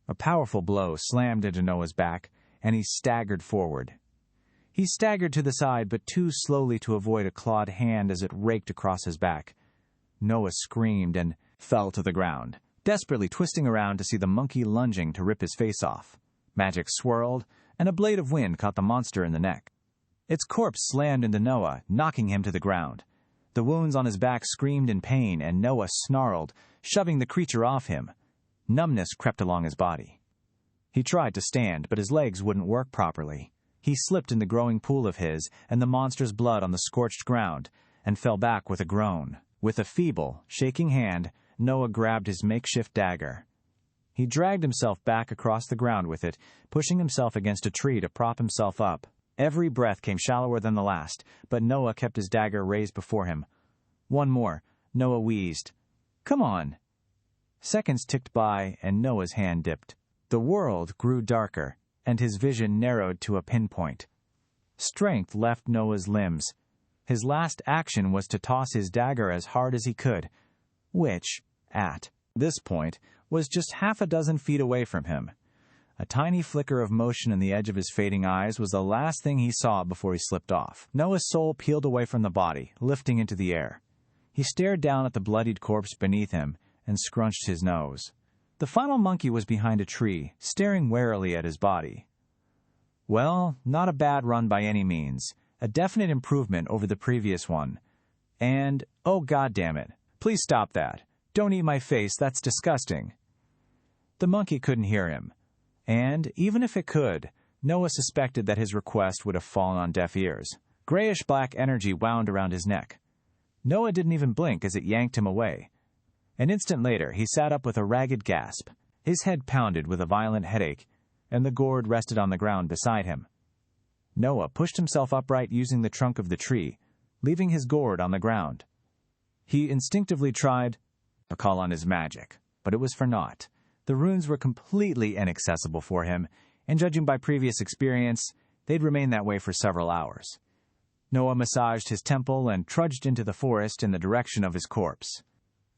A powerful blow slammed into Noah's back, and he staggered forward. He staggered to the side, but too slowly to avoid a clawed hand as it raked across his back. Noah screamed and fell to the ground, desperately twisting around to see the monkey lunging to rip his face off. Magic swirled, and a blade of wind caught the monster in the neck. Its corpse slammed into Noah, knocking him to the ground. The wounds on his back screamed in pain, and Noah snarled, shoving the creature off him. Numbness crept along his body. He tried to stand, but his legs wouldn't work properly. He slipped in the growing pool of his and the monster's blood on the scorched ground, and fell back with a groan. With a feeble, shaking hand, Noah grabbed his makeshift dagger. He dragged himself back across the ground with it, pushing himself against a tree to prop himself up. Every breath came shallower than the last, but Noah kept his dagger raised before him. "One more," Noah wheezed. "Come on." Seconds ticked by, and Noah's hand dipped. The world grew darker, and his vision narrowed to a pinpoint. Strength left Noah's limbs. His last action was to toss his dagger as hard as he could, which, at this point, was just 6 feet away from him. A tiny flicker of motion in the edge of his fading eyes was the last thing he saw before he slipped off. Noah's soul peeled away from the body, lifting into the air. He stared down at the bloodied corpse beneath him and scrunched his nose. The final monkey was behind a tree, staring warily at his body. Well, not a bad run by any means. A definite improvement over the previous one. And, oh goddammit, please stop that. Don't eat my face, that's disgusting. The monkey couldn't hear him. And, even if it could, Noah suspected that his request would have fallen on deaf ears. Grayish-black energy wound around his neck. Noah didn't even blink as it yanked him away. An instant later, he sat up with a ragged gasp. His head pounded with a violent headache, and the gourd rested on the ground beside him. Noah pushed himself upright using the trunk of the tree, leaving his gourd on the ground. He instinctively tried to call on his magic, but it was for naught. The runes were completely inaccessible for him, and judging by previous experience, they'd remain that way for several hours. Noah massaged his temple and trudged into the forest in the direction of his corpse.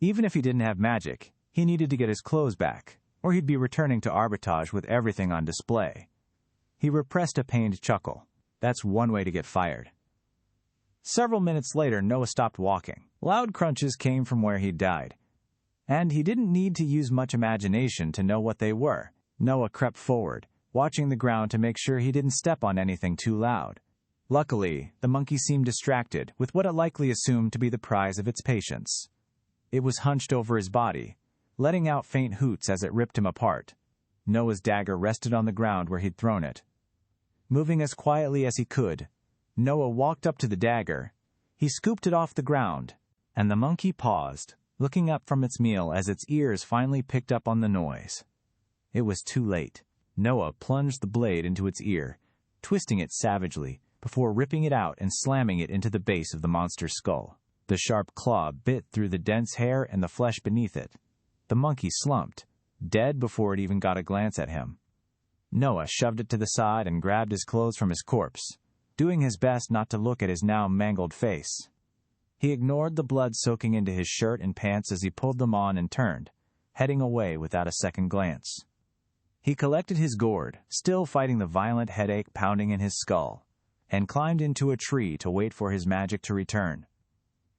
Even if he didn't have magic, he needed to get his clothes back, or he'd be returning to Arbitage with everything on display. He repressed a pained chuckle. That's one way to get fired. Several minutes later, Noah stopped walking. Loud crunches came from where he'd died. And he didn't need to use much imagination to know what they were. Noah crept forward, watching the ground to make sure he didn't step on anything too loud. Luckily, the monkey seemed distracted with what it likely assumed to be the prize of its patience. It was hunched over his body, letting out faint hoots as it ripped him apart. Noah's dagger rested on the ground where he'd thrown it. Moving as quietly as he could, Noah walked up to the dagger. He scooped it off the ground, and the monkey paused, looking up from its meal as its ears finally picked up on the noise. It was too late. Noah plunged the blade into its ear, twisting it savagely, before ripping it out and slamming it into the base of the monster's skull. The sharp claw bit through the dense hair and the flesh beneath it. The monkey slumped, dead before it even got a glance at him. Noah shoved it to the side and grabbed his clothes from his corpse, doing his best not to look at his now mangled face. He ignored the blood soaking into his shirt and pants as he pulled them on and turned, heading away without a second glance. He collected his gourd, still fighting the violent headache pounding in his skull, and climbed into a tree to wait for his magic to return.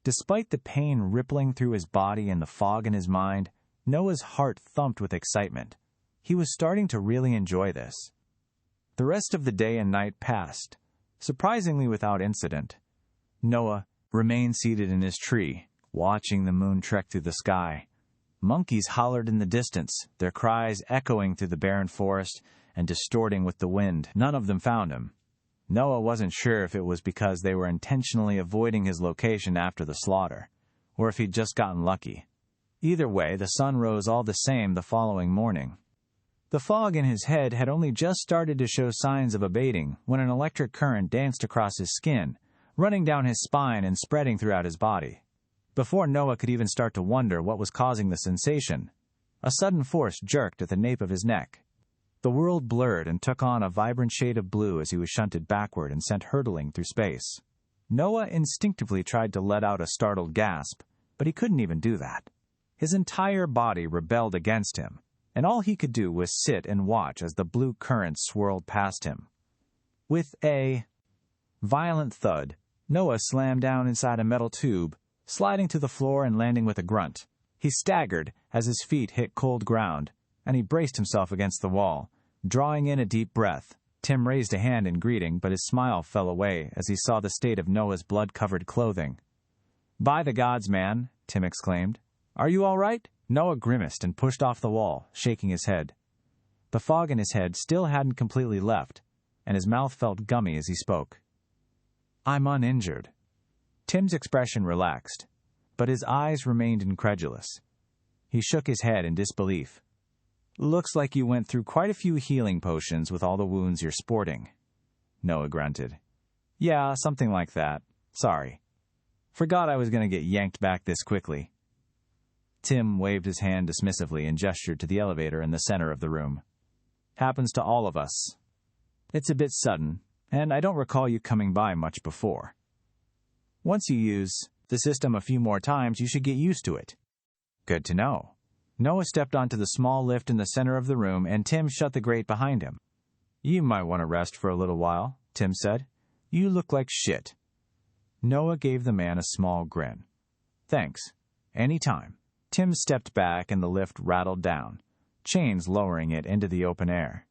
Despite the pain rippling through his body and the fog in his mind, Noah's heart thumped with excitement. He was starting to really enjoy this. The rest of the day and night passed, surprisingly without incident. Noah remained seated in his tree, watching the moon trek through the sky. Monkeys hollered in the distance, their cries echoing through the barren forest and distorting with the wind. None of them found him. Noah wasn't sure if it was because they were intentionally avoiding his location after the slaughter, or if he'd just gotten lucky. Either way, the sun rose all the same the following morning. The fog in his head had only just started to show signs of abating when an electric current danced across his skin, running down his spine and spreading throughout his body. Before Noah could even start to wonder what was causing the sensation, a sudden force jerked at the nape of his neck. The world blurred and took on a vibrant shade of blue as he was shunted backward and sent hurtling through space. Noah instinctively tried to let out a startled gasp, but he couldn't even do that. His entire body rebelled against him, and all he could do was sit and watch as the blue current swirled past him. With a violent thud, Noah slammed down inside a metal tube, sliding to the floor and landing with a grunt. He staggered as his feet hit cold ground, and he braced himself against the wall, drawing in a deep breath. Tim raised a hand in greeting, but his smile fell away as he saw the state of Noah's blood-covered clothing. "By the gods, man," Tim exclaimed. "Are you all right?" Noah grimaced and pushed off the wall, shaking his head. The fog in his head still hadn't completely left, and his mouth felt gummy as he spoke. "I'm uninjured." Tim's expression relaxed, but his eyes remained incredulous. He shook his head in disbelief. "Looks like you went through quite a few healing potions with all the wounds you're sporting," Noah grunted. "Yeah, something like that. Sorry. Forgot I was going to get yanked back this quickly." Tim waved his hand dismissively and gestured to the elevator in the center of the room. "Happens to all of us. It's a bit sudden, and I don't recall you coming by much before. Once you use the system a few more times, you should get used to it." "Good to know." Noah stepped onto the small lift in the center of the room, and Tim shut the grate behind him. "You might want to rest for a little while," Tim said. "You look like shit." Noah gave the man a small grin. Thanks. Anytime. Tim stepped back and the lift rattled down, chains lowering it into the open air.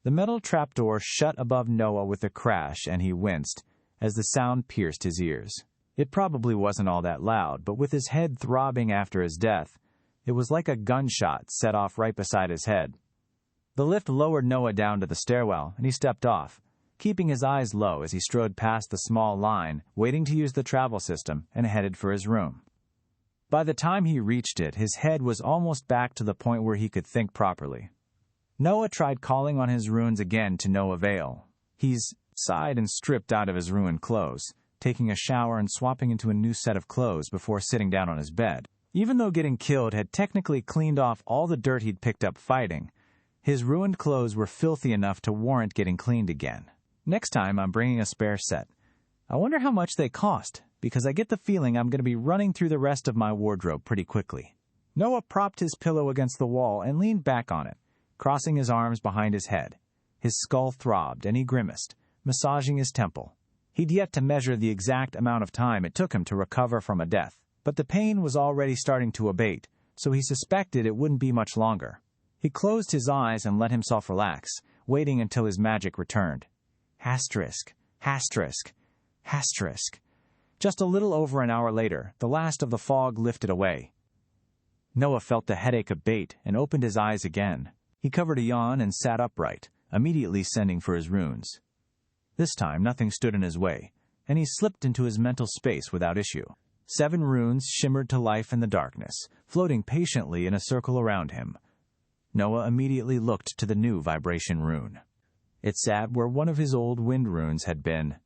The metal trapdoor shut above Noah with a crash, and he winced as the sound pierced his ears. It probably wasn't all that loud, but with his head throbbing after his death, it was like a gunshot set off right beside his head. The lift lowered Noah down to the stairwell, and he stepped off, keeping his eyes low as he strode past the small line, waiting to use the travel system, and headed for his room. By the time he reached it, his head was almost back to the point where he could think properly. Noah tried calling on his runes again to no avail. He's sighed and stripped out of his ruined clothes, taking a shower and swapping into a new set of clothes before sitting down on his bed. Even though getting killed had technically cleaned off all the dirt he'd picked up fighting, his ruined clothes were filthy enough to warrant getting cleaned again. Next time, I'm bringing a spare set. I wonder how much they cost, because I get the feeling I'm going to be running through the rest of my wardrobe pretty quickly. Noah propped his pillow against the wall and leaned back on it, crossing his arms behind his head. His skull throbbed, and he grimaced, massaging his temple. He'd yet to measure the exact amount of time it took him to recover from a death, but the pain was already starting to abate, so he suspected it wouldn't be much longer. He closed his eyes and let himself relax, waiting until his magic returned. Asterisk, asterisk, asterisk. Just a little over an hour later, the last of the fog lifted away. Noah felt the headache abate and opened his eyes again. He covered a yawn and sat upright, immediately sending for his runes. This time, nothing stood in his way, and he slipped into his mental space without issue. 7 runes shimmered to life in the darkness, floating patiently in a circle around him. Noah immediately looked to the new vibration rune. It sat where one of his old wind runes had been,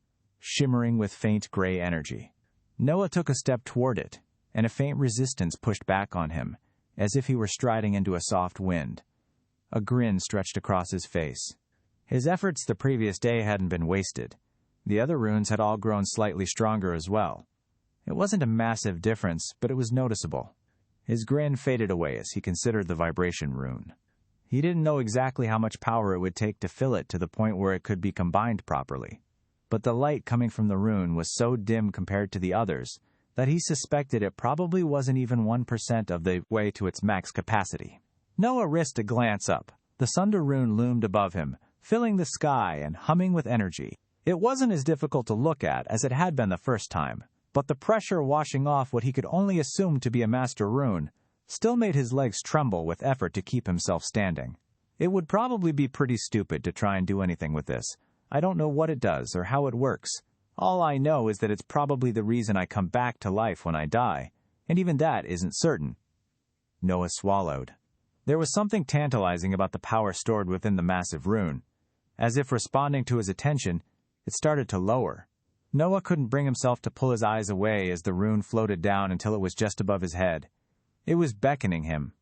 shimmering with faint gray energy. Noah took a step toward it, and a faint resistance pushed back on him, as if he were striding into a soft wind. A grin stretched across his face. His efforts the previous day hadn't been wasted. The other runes had all grown slightly stronger as well. It wasn't a massive difference, but it was noticeable. His grin faded away as he considered the vibration rune. He didn't know exactly how much power it would take to fill it to the point where it could be combined properly. But the light coming from the rune was so dim compared to the others that he suspected it probably wasn't even 1% of the way to its max capacity. Noah risked a glance up. The Sunder rune loomed above him, filling the sky and humming with energy. It wasn't as difficult to look at as it had been the first time, but the pressure washing off what he could only assume to be a master rune still made his legs tremble with effort to keep himself standing. It would probably be pretty stupid to try and do anything with this. I don't know what it does or how it works. All I know is that it's probably the reason I come back to life when I die, and even that isn't certain. Noah swallowed. There was something tantalizing about the power stored within the massive rune. As if responding to his attention, it started to lower. Noah couldn't bring himself to pull his eyes away as the rune floated down until it was just above his head. It was beckoning him,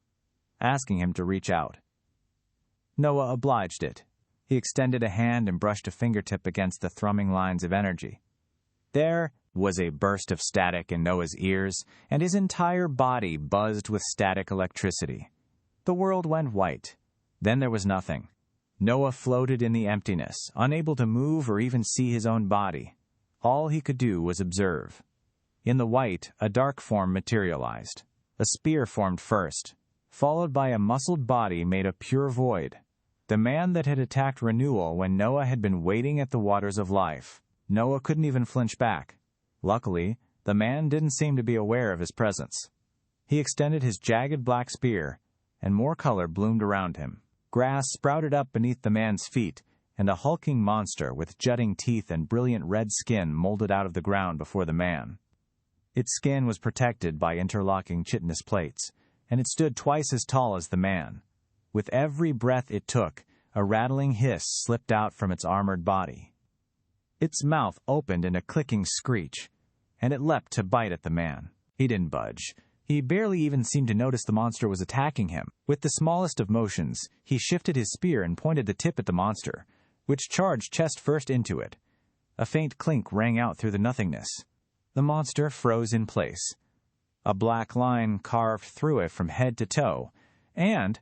asking him to reach out. Noah obliged it. He extended a hand and brushed a fingertip against the thrumming lines of energy. There was a burst of static in Noah's ears, and his entire body buzzed with static electricity. The world went white. Then there was nothing. Noah floated in the emptiness, unable to move or even see his own body. All he could do was observe. In the white, a dark form materialized. A spear formed first, followed by a muscled body made of pure void. The man that had attacked Renewal when Noah had been waiting at the waters of life. Noah couldn't even flinch back. Luckily, the man didn't seem to be aware of his presence. He extended his jagged black spear, and more color bloomed around him. Grass sprouted up beneath the man's feet, and a hulking monster with jutting teeth and brilliant red skin molded out of the ground before the man. Its skin was protected by interlocking chitinous plates, and it stood twice as tall as the man. With every breath it took, a rattling hiss slipped out from its armored body. Its mouth opened in a clicking screech, and it leapt to bite at the man. He didn't budge. He barely even seemed to notice the monster was attacking him. With the smallest of motions, he shifted his spear and pointed the tip at the monster, which charged chest first into it. A faint clink rang out through the nothingness. The monster froze in place. A black line carved through it from head to toe, and,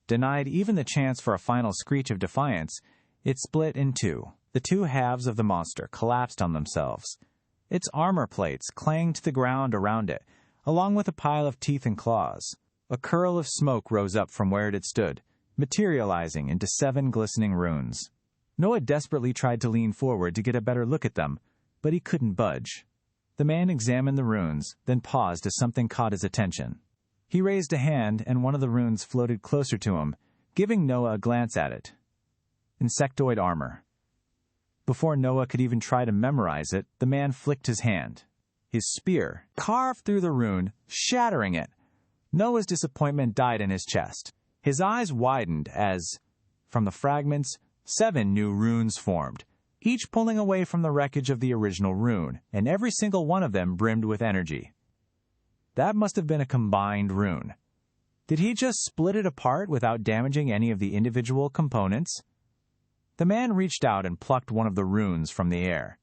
denied even the chance for a final screech of defiance, it split in two. The two halves of the monster collapsed on themselves. Its armor plates clanged to the ground around it, along with a pile of teeth and claws. A curl of smoke rose up from where it had stood, materializing into 7 glistening runes. Noah desperately tried to lean forward to get a better look at them, but he couldn't budge. The man examined the runes, then paused as something caught his attention. He raised a hand, and one of the runes floated closer to him, giving Noah a glance at it. Insectoid armor. Before Noah could even try to memorize it, the man flicked his hand. His spear carved through the rune, shattering it. Noah's disappointment died in his chest. His eyes widened as, from the fragments, 7 new runes formed, each pulling away from the wreckage of the original rune, and every single one of them brimmed with energy. That must have been a combined rune. Did he just split it apart without damaging any of the individual components? The man reached out and plucked one of the runes from the air.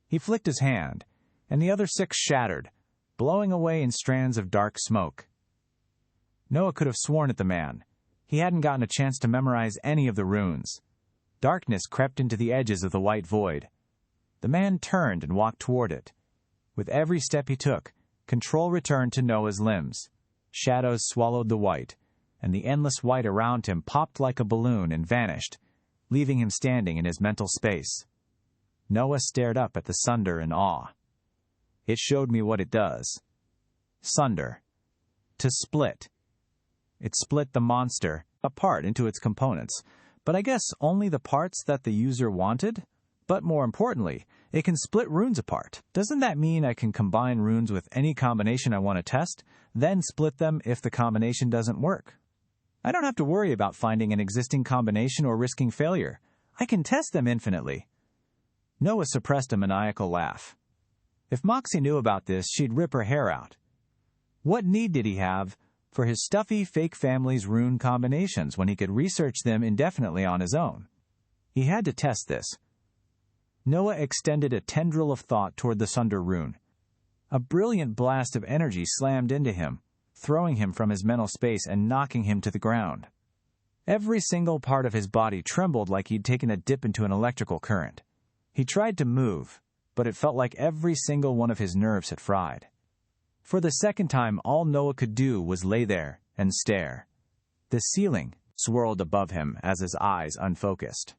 He flicked his hand, and the other 6 shattered, blowing away in strands of dark smoke. Noah could have sworn at the man. He hadn't gotten a chance to memorize any of the runes. Darkness crept into the edges of the white void. The man turned and walked toward it. With every step he took, control returned to Noah's limbs. Shadows swallowed the white, and the endless white around him popped like a balloon and vanished, leaving him standing in his mental space. Noah stared up at the sunder in awe. It showed me what it does. Sunder. To split. It split the monster apart into its components, but I guess only the parts that the user wanted? But more importantly, it can split runes apart. Doesn't that mean I can combine runes with any combination I want to test, then split them if the combination doesn't work? I don't have to worry about finding an existing combination or risking failure. I can test them infinitely. Noah suppressed a maniacal laugh. If Moxie knew about this, she'd rip her hair out. What need did he have for his stuffy fake family's rune combinations when he could research them indefinitely on his own? He had to test this. Noah extended a tendril of thought toward the Sunder rune. A brilliant blast of energy slammed into him, throwing him from his mental space and knocking him to the ground. Every single part of his body trembled like he'd taken a dip into an electrical current. He tried to move, but it felt like every single one of his nerves had fried. For the second time, all Noah could do was lay there and stare. The ceiling swirled above him as his eyes unfocused.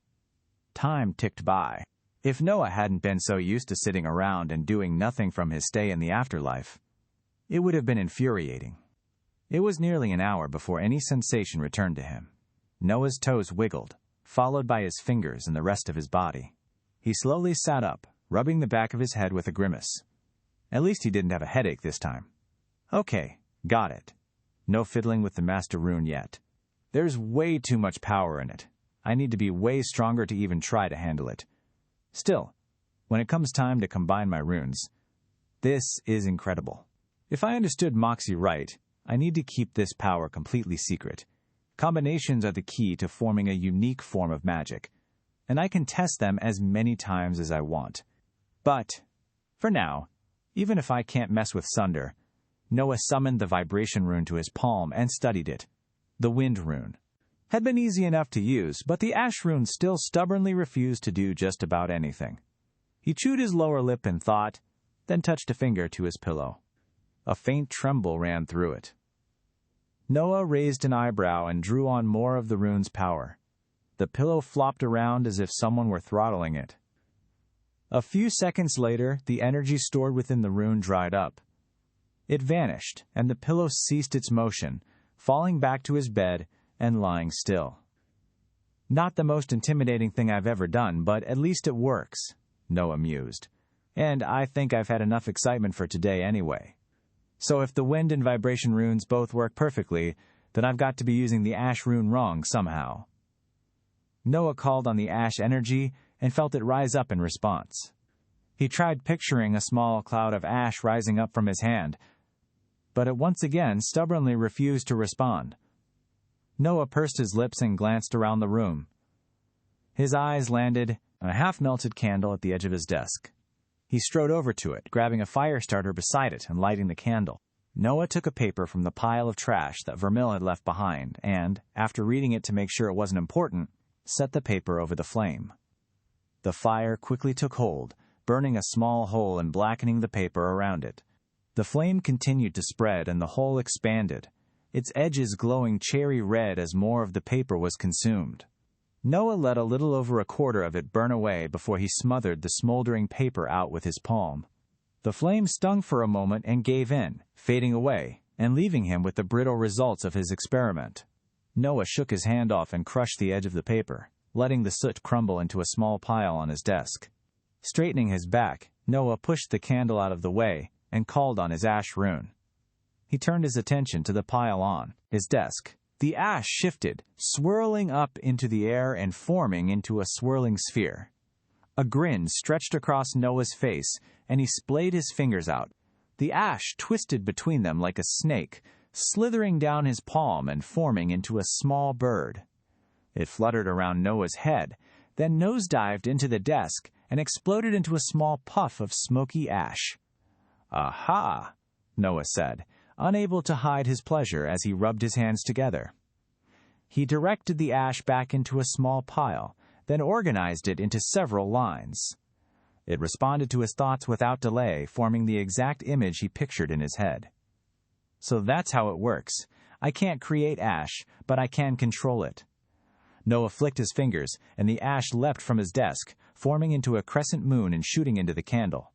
Time ticked by. If Noah hadn't been so used to sitting around and doing nothing from his stay in the afterlife, it would have been infuriating. It was nearly an hour before any sensation returned to him. Noah's toes wiggled, followed by his fingers and the rest of his body. He slowly sat up, rubbing the back of his head with a grimace. At least he didn't have a headache this time. Okay, got it. No fiddling with the master rune yet. There's way too much power in it. I need to be way stronger to even try to handle it. Still, when it comes time to combine my runes, this is incredible. If I understood Moxie right, I need to keep this power completely secret. Combinations are the key to forming a unique form of magic, and I can test them as many times as I want. But, for now, even if I can't mess with Sunder, Noah summoned the vibration rune to his palm and studied it. The wind rune had been easy enough to use, but the ash rune still stubbornly refused to do just about anything. He chewed his lower lip in thought, then touched a finger to his pillow. A faint tremble ran through it. Noah raised an eyebrow and drew on more of the rune's power. The pillow flopped around as if someone were throttling it. A few seconds later, the energy stored within the rune dried up. It vanished, and the pillow ceased its motion, falling back to his bed and lying still. Not the most intimidating thing I've ever done, but at least it works, Noah mused. And I think I've had enough excitement for today anyway. So if the wind and vibration runes both work perfectly, then I've got to be using the ash rune wrong somehow. Noah called on the ash energy and felt it rise up in response. He tried picturing a small cloud of ash rising up from his hand, but it once again stubbornly refused to respond. Noah pursed his lips and glanced around the room. His eyes landed on a half-melted candle at the edge of his desk. He strode over to it, grabbing a fire starter beside it and lighting the candle. Noah took a paper from the pile of trash that Vermil had left behind and, after reading it to make sure it wasn't important, set the paper over the flame. The fire quickly took hold, burning a small hole and blackening the paper around it. The flame continued to spread and the hole expanded, its edges glowing cherry red as more of the paper was consumed. Noah let a little over a quarter of it burn away before he smothered the smoldering paper out with his palm. The flame stung for a moment and gave in, fading away, and leaving him with the brittle results of his experiment. Noah shook his hand off and crushed the edge of the paper, letting the soot crumble into a small pile on his desk. Straightening his back, Noah pushed the candle out of the way and called on his ash rune. He turned his attention to the pile on his desk. The ash shifted, swirling up into the air and forming into a swirling sphere. A grin stretched across Noah's face, and he splayed his fingers out. The ash twisted between them like a snake, slithering down his palm and forming into a small bird. It fluttered around Noah's head, then nosedived into the desk and exploded into a small puff of smoky ash. "Aha!" Noah said, unable to hide his pleasure as he rubbed his hands together. He directed the ash back into a small pile, then organized it into several lines. It responded to his thoughts without delay, forming the exact image he pictured in his head. So that's how it works. I can't create ash, but I can control it. Noah flicked his fingers, and the ash leapt from his desk, forming into a crescent moon and shooting into the candle.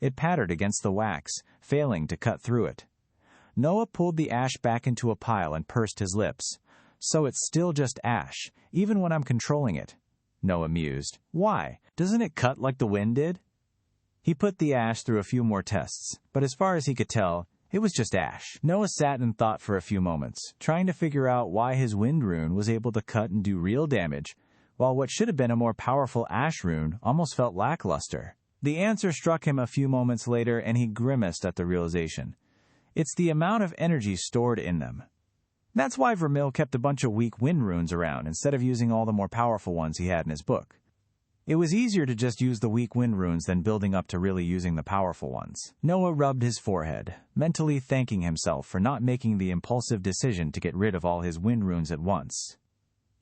It pattered against the wax, failing to cut through it. Noah pulled the ash back into a pile and pursed his lips. "So it's still just ash, even when I'm controlling it," Noah mused. "Why? Doesn't it cut like the wind did?" He put the ash through a few more tests, but as far as he could tell, it was just ash. Noah sat and thought for a few moments, trying to figure out why his wind rune was able to cut and do real damage, while what should have been a more powerful ash rune almost felt lackluster. The answer struck him a few moments later, and he grimaced at the realization. It's the amount of energy stored in them. That's why Vermil kept a bunch of weak wind runes around instead of using all the more powerful ones he had in his book. It was easier to just use the weak wind runes than building up to really using the powerful ones. Noah rubbed his forehead, mentally thanking himself for not making the impulsive decision to get rid of all his wind runes at once.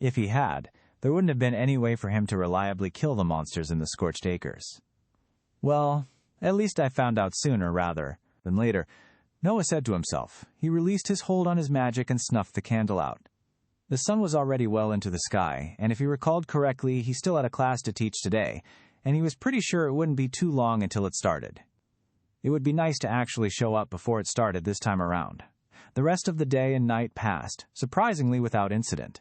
If he had, there wouldn't have been any way for him to reliably kill the monsters in the Scorched Acres. Well, at least I found out sooner rather than later, Noah said to himself. He released his hold on his magic and snuffed the candle out. The sun was already well into the sky, and if he recalled correctly, he still had a class to teach today, and he was pretty sure it wouldn't be too long until it started. It would be nice to actually show up before it started this time around. The rest of the day and night passed, surprisingly without incident.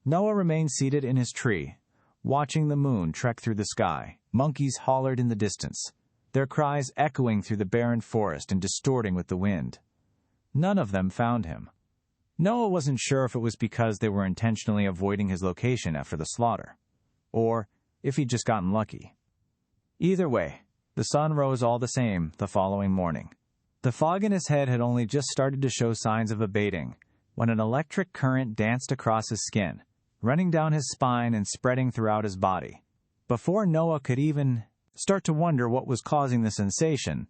Noah remained seated in his tree, watching the moon trek through the sky. Monkeys hollered in the distance, their cries echoing through the barren forest and distorting with the wind. None of them found him. Noah wasn't sure if it was because they were intentionally avoiding his location after the slaughter, or if he'd just gotten lucky. Either way, the sun rose all the same the following morning. The fog in his head had only just started to show signs of abating when an electric current danced across his skin, running down his spine and spreading throughout his body. Before Noah could even start to wonder what was causing the sensation,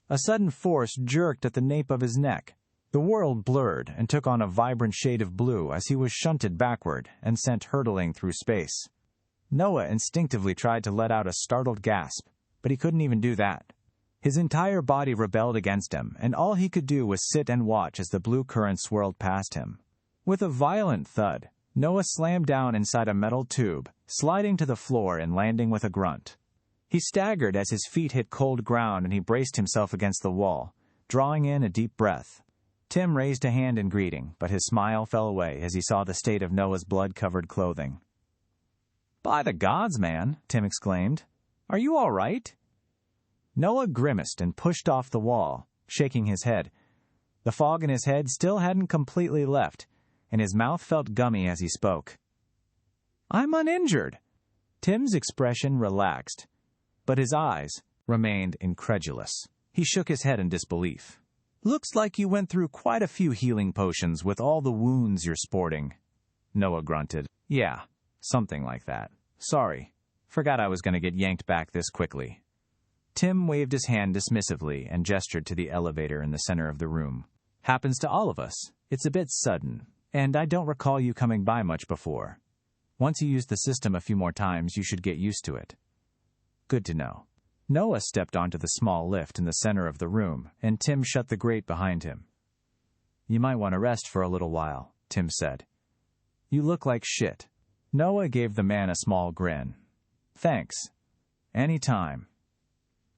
a sudden force jerked at the nape of his neck. The world blurred and took on a vibrant shade of blue as he was shunted backward and sent hurtling through space. Noah instinctively tried to let out a startled gasp, but he couldn't even do that. His entire body rebelled against him, and all he could do was sit and watch as the blue current swirled past him. With a violent thud, Noah slammed down inside a metal tube, sliding to the floor and landing with a grunt. He staggered as his feet hit cold ground and he braced himself against the wall, drawing in a deep breath. Tim raised a hand in greeting, but his smile fell away as he saw the state of Noah's blood-covered clothing. "By the gods, man," Tim exclaimed. "Are you all right?" Noah grimaced and pushed off the wall, shaking his head. The fog in his head still hadn't completely left, and his mouth felt gummy as he spoke. "I'm uninjured." Tim's expression relaxed, but his eyes remained incredulous. He shook his head in disbelief. "Looks like you went through quite a few healing potions with all the wounds you're sporting," Noah grunted. "Yeah, something like that. Sorry. Forgot I was going to get yanked back this quickly." Tim waved his hand dismissively and gestured to the elevator in the center of the room. "Happens to all of us. It's a bit sudden, and I don't recall you coming by much before. Once you use the system a few more times, you should get used to it." "Good to know." Noah stepped onto the small lift in the center of the room, and Tim shut the grate behind him. "You might want to rest for a little while," Tim said. "You look like shit." Noah gave the man a small grin. "Thanks. Any time."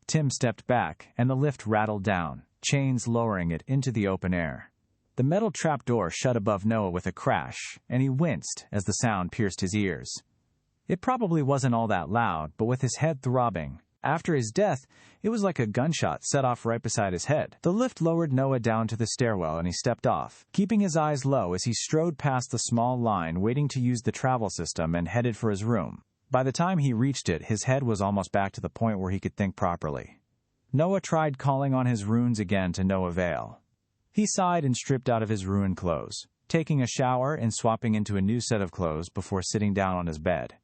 Tim stepped back, and the lift rattled down, chains lowering it into the open air. The metal trapdoor shut above Noah with a crash, and he winced as the sound pierced his ears. It probably wasn't all that loud, but with his head throbbing, after his death, it was like a gunshot set off right beside his head. The lift lowered Noah down to the stairwell, and he stepped off, keeping his eyes low as he strode past the small line waiting to use the travel system and headed for his room. By the time he reached it, his head was almost back to the point where he could think properly. Noah tried calling on his runes again to no avail. He sighed and stripped out of his ruined clothes, taking a shower and swapping into a new set of clothes before sitting down on his bed.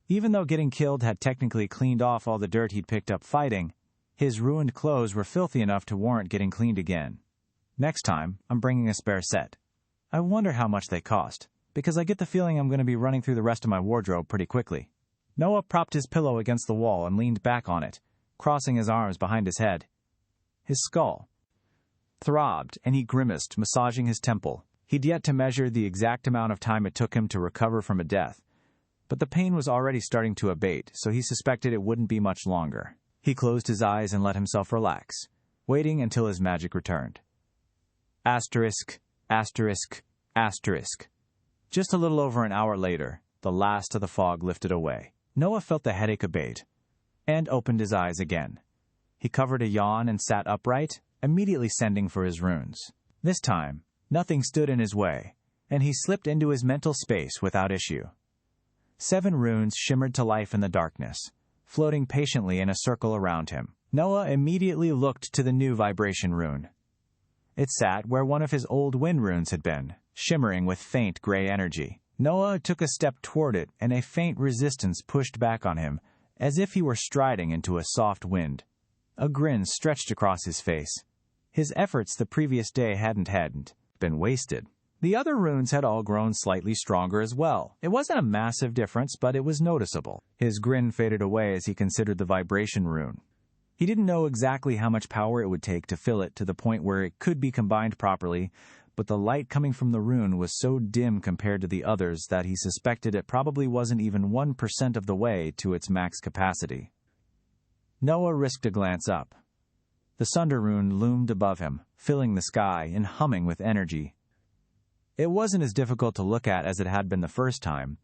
Even though getting killed had technically cleaned off all the dirt he'd picked up fighting, his ruined clothes were filthy enough to warrant getting cleaned again. "Next time, I'm bringing a spare set. I wonder how much they cost, because I get the feeling I'm going to be running through the rest of my wardrobe pretty quickly." Noah propped his pillow against the wall and leaned back on it, crossing his arms behind his head. His skull throbbed, and he grimaced, massaging his temple. He'd yet to measure the exact amount of time it took him to recover from a death, but the pain was already starting to abate, so he suspected it wouldn't be much longer. He closed his eyes and let himself relax, waiting until his magic returned. Asterisk, asterisk, asterisk. Just a little over an hour later, the last of the fog lifted away. Noah felt the headache abate, and opened his eyes again. He covered a yawn and sat upright, immediately sending for his runes. This time, nothing stood in his way, and he slipped into his mental space without issue. 7 runes shimmered to life in the darkness, floating patiently in a circle around him. Noah immediately looked to the new vibration rune. It sat where one of his old wind runes had been, shimmering with faint gray energy. Noah took a step toward it, and a faint resistance pushed back on him, as if he were striding into a soft wind. A grin stretched across his face. His efforts the previous day hadn't been wasted. The other runes had all grown slightly stronger as well. It wasn't a massive difference, but it was noticeable. His grin faded away as he considered the vibration rune. He didn't know exactly how much power it would take to fill it to the point where it could be combined properly, but the light coming from the rune was so dim compared to the others that he suspected it probably wasn't even 1% of the way to its max capacity. Noah risked a glance up. The Sunder rune loomed above him, filling the sky and humming with energy. It wasn't as difficult to look at as it had been the first time,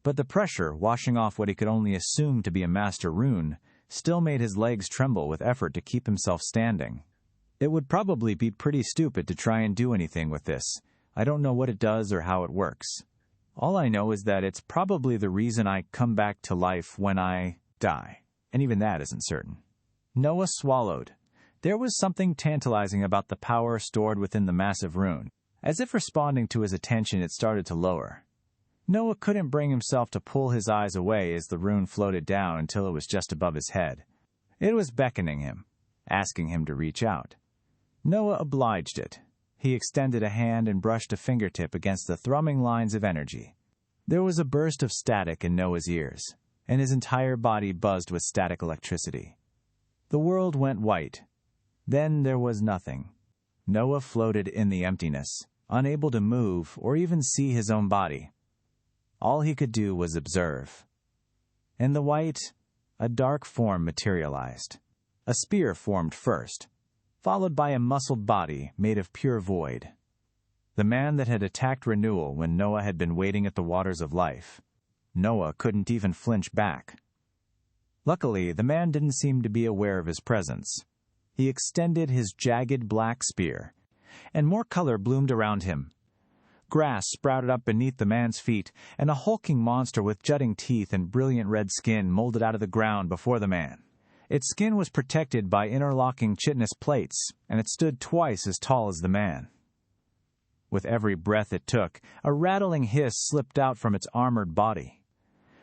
but the pressure, washing off what he could only assume to be a master rune, still made his legs tremble with effort to keep himself standing. It would probably be pretty stupid to try and do anything with this. I don't know what it does or how it works. All I know is that it's probably the reason I come back to life when I die, and even that isn't certain. Noah swallowed. There was something tantalizing about the power stored within the massive rune. As if responding to his attention, it started to lower. Noah couldn't bring himself to pull his eyes away as the rune floated down until it was just above his head. It was beckoning him, asking him to reach out. Noah obliged it. He extended a hand and brushed a fingertip against the thrumming lines of energy. There was a burst of static in Noah's ears, and his entire body buzzed with static electricity. The world went white. Then there was nothing. Noah floated in the emptiness, unable to move or even see his own body. All he could do was observe. In the white, a dark form materialized. A spear formed first, followed by a muscled body made of pure void. The man that had attacked Renewal when Noah had been waiting at the waters of life. Noah couldn't even flinch back. Luckily, the man didn't seem to be aware of his presence. He extended his jagged black spear, and more color bloomed around him. Grass sprouted up beneath the man's feet, and a hulking monster with jutting teeth and brilliant red skin molded out of the ground before the man. Its skin was protected by interlocking chitinous plates, and it stood twice as tall as the man. With every breath it took, a rattling hiss slipped out from its armored body.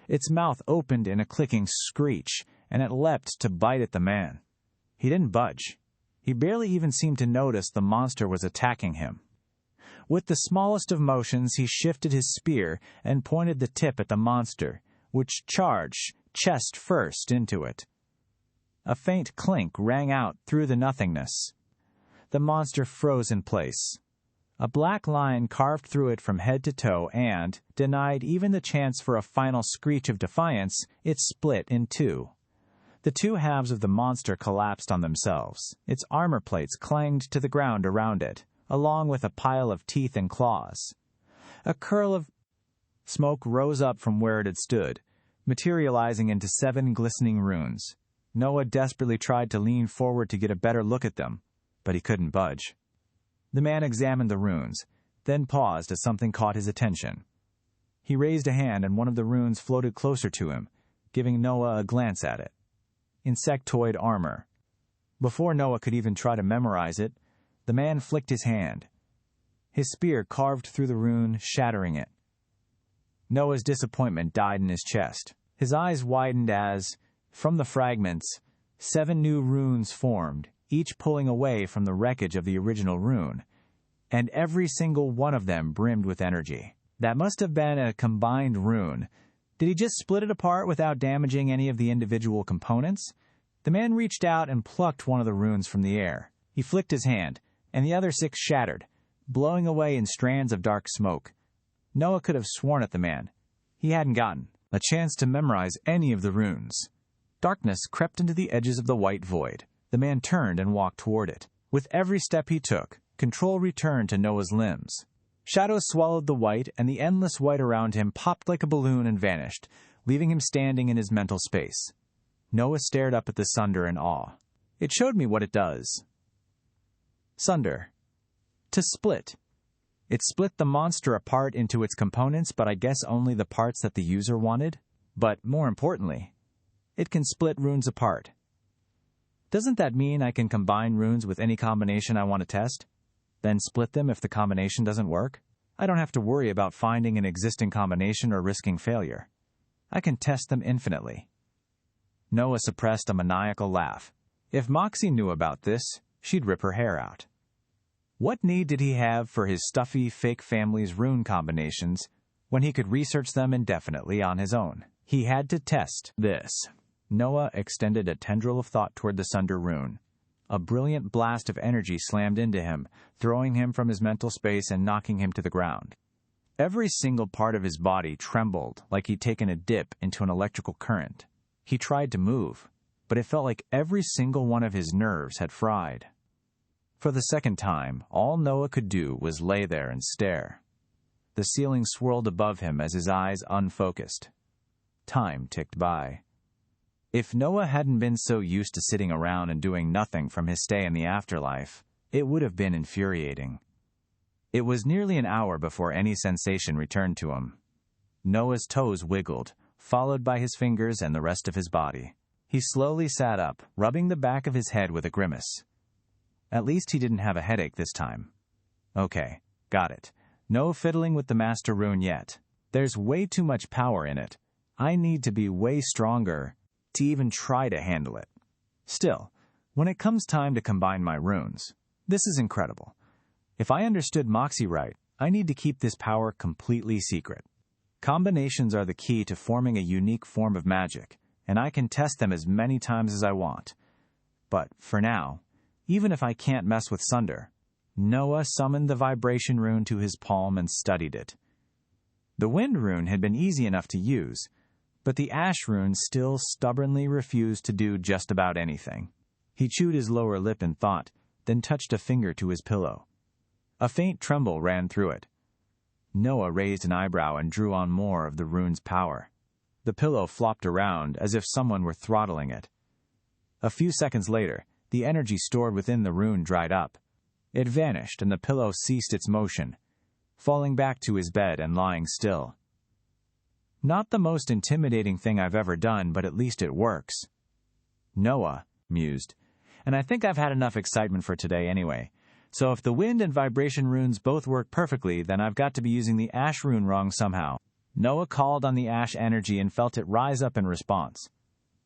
Its mouth opened in a clicking screech, and it leapt to bite at the man. He didn't budge. He barely even seemed to notice the monster was attacking him. With the smallest of motions, he shifted his spear and pointed the tip at the monster, which charged, chest first, into it. A faint clink rang out through the nothingness. The monster froze in place. A black line carved through it from head to toe and, denied even the chance for a final screech of defiance, it split in two. The two halves of the monster collapsed on themselves. Its armor plates clanged to the ground around it, along with a pile of teeth and claws. A curl of smoke rose up from where it had stood, materializing into 7 glistening runes. Noah desperately tried to lean forward to get a better look at them, but he couldn't budge. The man examined the runes, then paused as something caught his attention. He raised a hand and one of the runes floated closer to him, giving Noah a glance at it. Insectoid armor. Before Noah could even try to memorize it, the man flicked his hand. His spear carved through the rune, shattering it. Noah's disappointment died in his chest. His eyes widened as, from the fragments, 7 new runes formed, each pulling away from the wreckage of the original rune, and every single one of them brimmed with energy. That must have been a combined rune. Did he just split it apart without damaging any of the individual components? The man reached out and plucked one of the runes from the air. He flicked his hand, and the other 6 shattered, blowing away in strands of dark smoke. Noah could have sworn at the man. He hadn't gotten a chance to memorize any of the runes. Darkness crept into the edges of the white void. The man turned and walked toward it. With every step he took, control returned to Noah's limbs. Shadows swallowed the white, and the endless white around him popped like a balloon and vanished, leaving him standing in his mental space. Noah stared up at the sunder in awe. It showed me what it does. Sunder. To split. It split the monster apart into its components, but I guess only the parts that the user wanted. But more importantly, it can split runes apart. Doesn't that mean I can combine runes with any combination I want to test? Then split them if the combination doesn't work? I don't have to worry about finding an existing combination or risking failure. I can test them infinitely. Noah suppressed a maniacal laugh. If Moxie knew about this, she'd rip her hair out. What need did he have for his stuffy, fake family's rune combinations when he could research them indefinitely on his own? He had to test this. Noah extended a tendril of thought toward the Sunder rune. A brilliant blast of energy slammed into him, throwing him from his mental space and knocking him to the ground. Every single part of his body trembled like he'd taken a dip into an electrical current. He tried to move, but it felt like every single one of his nerves had fried. For the second time, all Noah could do was lay there and stare. The ceiling swirled above him as his eyes unfocused. Time ticked by. If Noah hadn't been so used to sitting around and doing nothing from his stay in the afterlife, it would have been infuriating. It was nearly an hour before any sensation returned to him. Noah's toes wiggled, followed by his fingers and the rest of his body. He slowly sat up, rubbing the back of his head with a grimace. At least he didn't have a headache this time. Okay, got it. No fiddling with the master rune yet. There's way too much power in it. I need to be way stronger to even try to handle it. Still, when it comes time to combine my runes, this is incredible. If I understood Moxie right, I need to keep this power completely secret. Combinations are the key to forming a unique form of magic, and I can test them as many times as I want. But for now, even if I can't mess with Sunder, Noah summoned the vibration rune to his palm and studied it. The wind rune had been easy enough to use, but the ash rune still stubbornly refused to do just about anything. He chewed his lower lip in thought, then touched a finger to his pillow. A faint tremble ran through it. Noah raised an eyebrow and drew on more of the rune's power. The pillow flopped around as if someone were throttling it. A few seconds later, the energy stored within the rune dried up. It vanished and the pillow ceased its motion, falling back to his bed and lying still. Not the most intimidating thing I've ever done, but at least it works. Noah mused, and I think I've had enough excitement for today anyway. So if the wind and vibration runes both work perfectly, then I've got to be using the ash rune wrong somehow. Noah called on the ash energy and felt it rise up in response.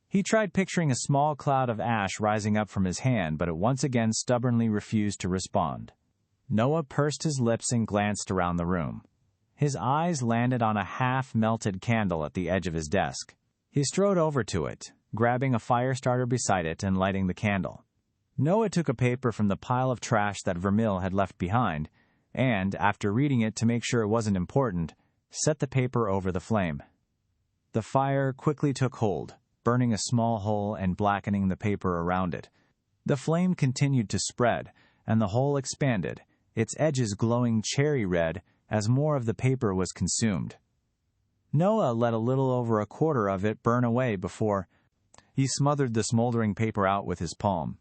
He tried picturing a small cloud of ash rising up from his hand, but it once again stubbornly refused to respond. Noah pursed his lips and glanced around the room. His eyes landed on a half-melted candle at the edge of his desk. He strode over to it, grabbing a fire starter beside it and lighting the candle. Noah took a paper from the pile of trash that Vermeil had left behind, and, after reading it to make sure it wasn't important, set the paper over the flame. The fire quickly took hold, burning a small hole and blackening the paper around it. The flame continued to spread, and the hole expanded, its edges glowing cherry red as more of the paper was consumed. Noah let a little over a quarter of it burn away before he smothered the smoldering paper out with his palm.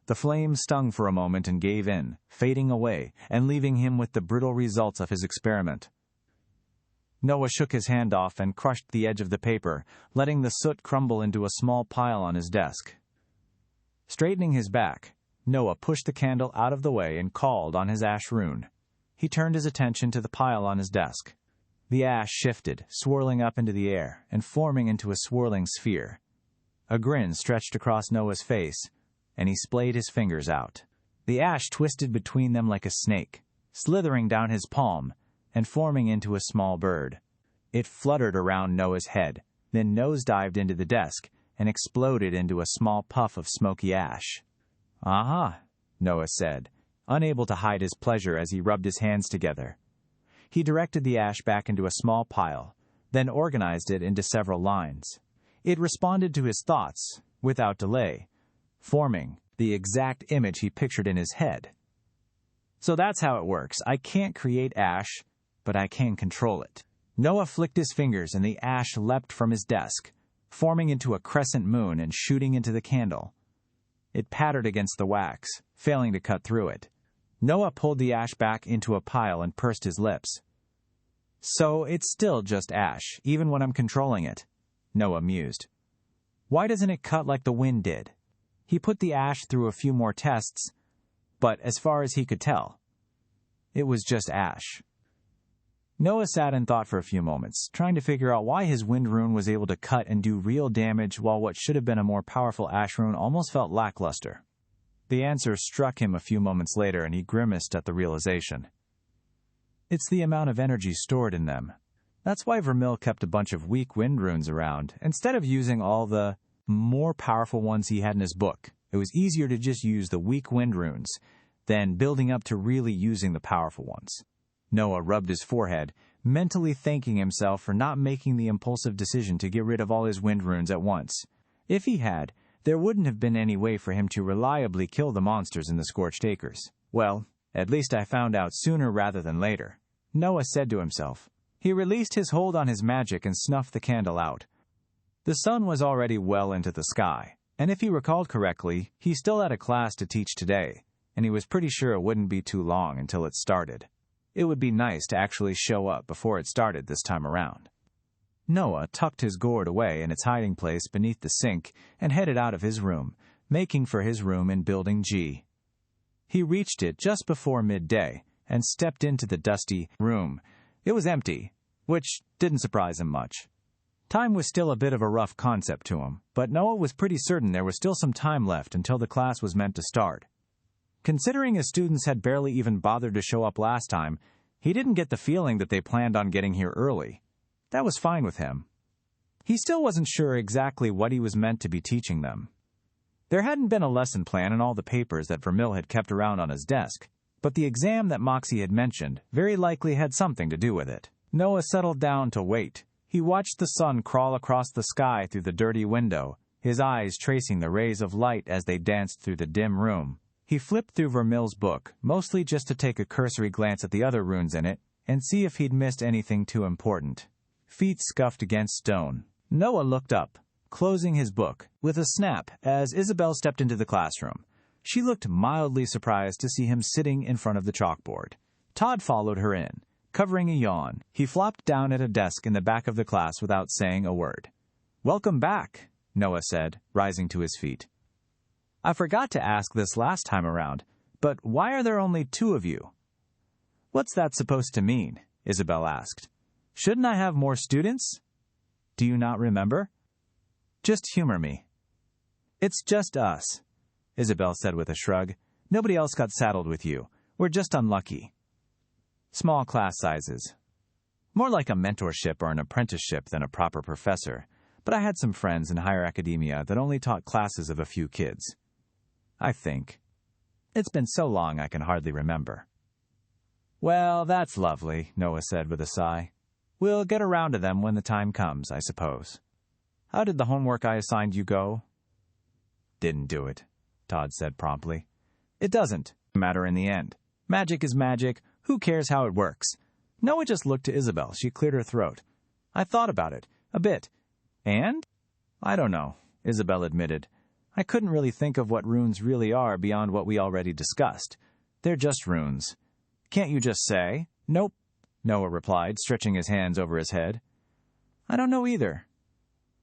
The flame stung for a moment and gave in, fading away and leaving him with the brittle results of his experiment. Noah shook his hand off and crushed the edge of the paper, letting the soot crumble into a small pile on his desk. Straightening his back, Noah pushed the candle out of the way and called on his ash rune. He turned his attention to the pile on his desk. The ash shifted, swirling up into the air and forming into a swirling sphere. A grin stretched across Noah's face, and he splayed his fingers out. The ash twisted between them like a snake, slithering down his palm and forming into a small bird. It fluttered around Noah's head, then nosedived into the desk and exploded into a small puff of smoky ash. "Aha," Noah said, unable to hide his pleasure as he rubbed his hands together. He directed the ash back into a small pile, then organized it into several lines. It responded to his thoughts, without delay, forming the exact image he pictured in his head. So that's how it works. I can't create ash, but I can control it. Noah flicked his fingers and the ash leapt from his desk, forming into a crescent moon and shooting into the candle. It pattered against the wax, failing to cut through it. Noah pulled the ash back into a pile and pursed his lips. "So it's still just ash, even when I'm controlling it," Noah mused. "Why doesn't it cut like the wind did?" He put the ash through a few more tests, but as far as he could tell, it was just ash. Noah sat and thought for a few moments, trying to figure out why his wind rune was able to cut and do real damage while what should have been a more powerful ash rune almost felt lackluster. The answer struck him a few moments later, and he grimaced at the realization. It's the amount of energy stored in them. That's why Vermeil kept a bunch of weak wind runes around, instead of using all the more powerful ones he had in his book. It was easier to just use the weak wind runes than building up to really using the powerful ones. Noah rubbed his forehead, mentally thanking himself for not making the impulsive decision to get rid of all his wind runes at once. If he had, there wouldn't have been any way for him to reliably kill the monsters in the Scorched Acres. Well, at least I found out sooner rather than later, Noah said to himself. He released his hold on his magic and snuffed the candle out. The sun was already well into the sky, and if he recalled correctly, he still had a class to teach today, and he was pretty sure it wouldn't be too long until it started. It would be nice to actually show up before it started this time around. Noah tucked his gourd away in its hiding place beneath the sink and headed out of his room, making for his room in Building G. He reached it just before midday and stepped into the dusty room. It was empty, which didn't surprise him much. Time was still a bit of a rough concept to him, but Noah was pretty certain there was still some time left until the class was meant to start. Considering his students had barely even bothered to show up last time, he didn't get the feeling that they planned on getting here early. That was fine with him. He still wasn't sure exactly what he was meant to be teaching them. There hadn't been a lesson plan in all the papers that Vermeil had kept around on his desk, but the exam that Moxie had mentioned very likely had something to do with it. Noah settled down to wait. He watched the sun crawl across the sky through the dirty window, his eyes tracing the rays of light as they danced through the dim room. He flipped through Vermeil's book, mostly just to take a cursory glance at the other runes in it and see if he'd missed anything too important. Feet scuffed against stone. Noah looked up, closing his book, with a snap as Isabel stepped into the classroom. She looked mildly surprised to see him sitting in front of the chalkboard. Todd followed her in, covering a yawn. He flopped down at a desk in the back of the class without saying a word. "Welcome back," Noah said, rising to his feet. "I forgot to ask this last time around, but why are there only 2 of you?" "What's that supposed to mean?" Isabel asked. "Shouldn't I have more students?" "Do you not remember?" "Just humor me." "It's just us," Isabel said with a shrug. "Nobody else got saddled with you. We're just unlucky." Small class sizes. More like a mentorship or an apprenticeship than a proper professor. but I had some friends in higher academia that only taught classes of a few kids. I think. It's been so long I can hardly remember. Well, that's lovely, Noah said with a sigh. We'll get around to them when the time comes, I suppose. How did the homework I assigned you go? Didn't do it, Todd said promptly. It doesn't matter in the end. Magic is magic. Who cares how it works? Noah just looked to Isabel. She cleared her throat. I thought about it. A bit. And? I don't know, Isabel admitted. I couldn't really think of what runes really are beyond what we already discussed. They're just runes. Can't you just say? Nope, Noah replied, stretching his hands over his head. I don't know either.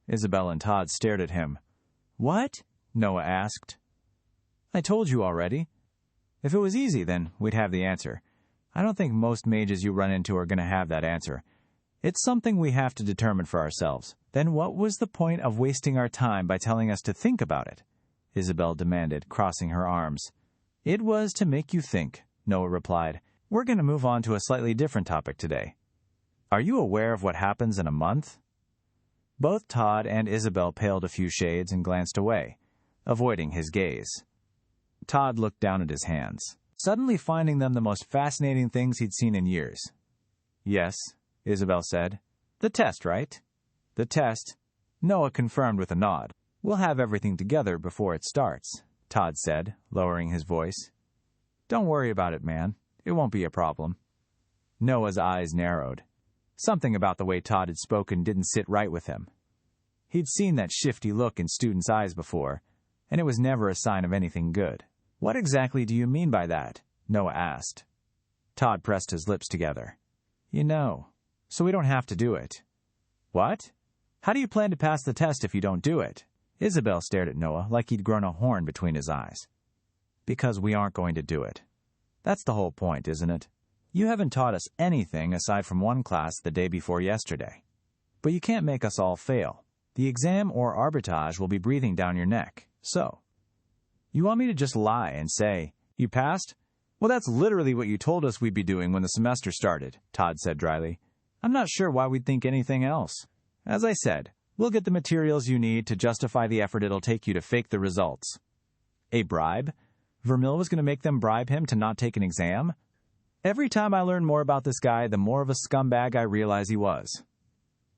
Isabel and Todd stared at him. What? Noah asked. I told you already. If it was easy, then we'd have the answer. I don't think most mages you run into are going to have that answer. It's something we have to determine for ourselves. Then what was the point of wasting our time by telling us to think about it? Isabel demanded, crossing her arms. It was to make you think, Noah replied. We're going to move on to a slightly different topic today. Are you aware of what happens in a month? Both Todd and Isabel paled a few shades and glanced away, avoiding his gaze. Todd looked down at his hands, suddenly finding them the most fascinating things he'd seen in years. Yes, Isabel said. The test, right? The test. Noah confirmed with a nod. We'll have everything together before it starts, Todd said, lowering his voice. Don't worry about it, man. It won't be a problem. Noah's eyes narrowed. Something about the way Todd had spoken didn't sit right with him. He'd seen that shifty look in students' eyes before, and it was never a sign of anything good. What exactly do you mean by that? Noah asked. Todd pressed his lips together. You know, so we don't have to do it. What? How do you plan to pass the test if you don't do it? Isabel stared at Noah like he'd grown a horn between his eyes. Because we aren't going to do it. That's the whole point, isn't it? You haven't taught us anything aside from one class the day before yesterday. But you can't make us all fail. The exam or arbitrage will be breathing down your neck. So, you want me to just lie and say, you passed? Well, that's literally what you told us we'd be doing when the semester started, Todd said dryly. I'm not sure why we'd think anything else. As I said, we'll get the materials you need to justify the effort it'll take you to fake the results. A bribe? Vermil was going to make them bribe him to not take an exam? Every time I learn more about this guy, the more of a scumbag I realize he was.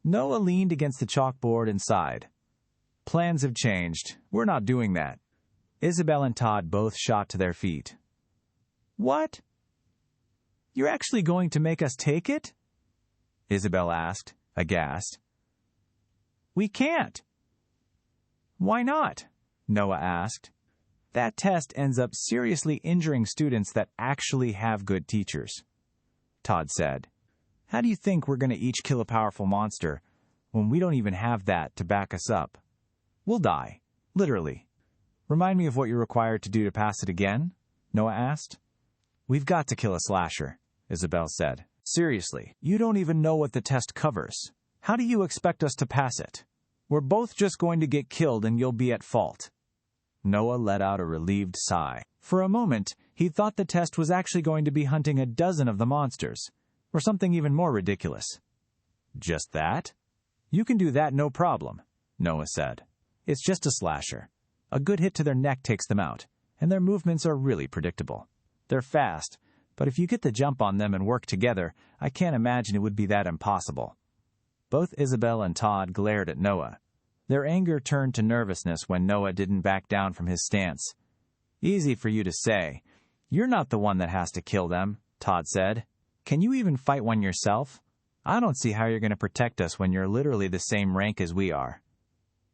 Noah leaned against the chalkboard and sighed. Plans have changed. We're not doing that. Isabel and Todd both shot to their feet. What? You're actually going to make us take it? Isabel asked, aghast. We can't. Why not? Noah asked. That test ends up seriously injuring students that actually have good teachers. Todd said. How do you think we're going to each kill a powerful monster when we don't even have that to back us up? We'll die. Literally. Remind me of what you're required to do to pass it again? Noah asked. We've got to kill a slasher, Isabel said. Seriously, you don't even know what the test covers. How do you expect us to pass it? We're both just going to get killed and you'll be at fault. Noah let out a relieved sigh. For a moment, he thought the test was actually going to be hunting a dozen of the monsters, or something even more ridiculous. Just that? You can do that no problem, Noah said. It's just a slasher. A good hit to their neck takes them out, and their movements are really predictable. They're fast, but if you get the jump on them and work together, I can't imagine it would be that impossible. Both Isabel and Todd glared at Noah. Their anger turned to nervousness when Noah didn't back down from his stance. Easy for you to say. You're not the one that has to kill them, Todd said. Can you even fight one yourself? I don't see how you're going to protect us when you're literally the same rank as we are.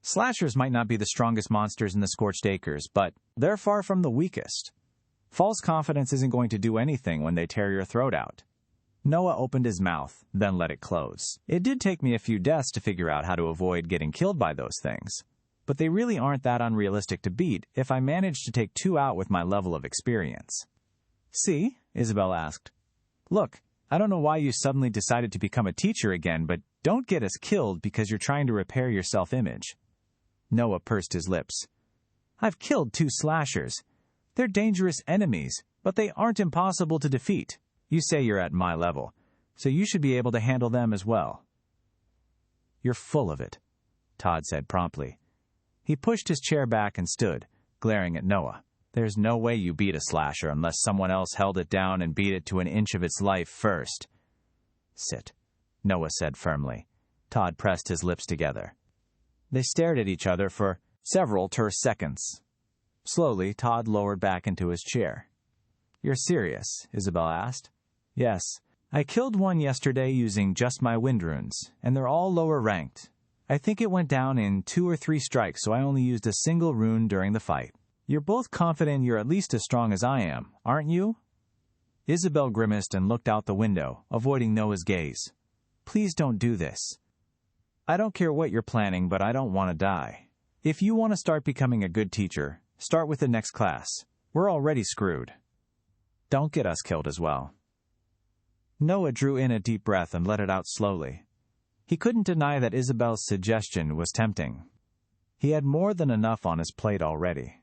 Slashers might not be the strongest monsters in the Scorched Acres, but they're far from the weakest. False confidence isn't going to do anything when they tear your throat out. Noah opened his mouth, then let it close. It did take me a few deaths to figure out how to avoid getting killed by those things, but they really aren't that unrealistic to beat if I manage to take 2 out with my level of experience. See? Isabel asked. Look, I don't know why you suddenly decided to become a teacher again, but don't get us killed because you're trying to repair your self-image. Noah pursed his lips. I've killed 2 slashers. They're dangerous enemies, but they aren't impossible to defeat. You say you're at my level, so you should be able to handle them as well. You're full of it. Todd said promptly. He pushed his chair back and stood, glaring at Noah. There's no way you beat a slasher unless someone else held it down and beat it to an inch of its life first. Sit, Noah said firmly. Todd pressed his lips together. They stared at each other for several terse seconds. Slowly, Todd lowered back into his chair. You're serious? Isabel asked. Yes. I killed one yesterday using just my wind runes, and they're all lower ranked. I think it went down in 2 or 3 strikes, so I only used a single rune during the fight. You're both confident you're at least as strong as I am, aren't you? Isabel grimaced and looked out the window, avoiding Noah's gaze. Please don't do this. I don't care what you're planning, but I don't want to die. If you want to start becoming a good teacher, start with the next class. We're already screwed. Don't get us killed as well. Noah drew in a deep breath and let it out slowly. He couldn't deny that Isabel's suggestion was tempting. He had more than enough on his plate already.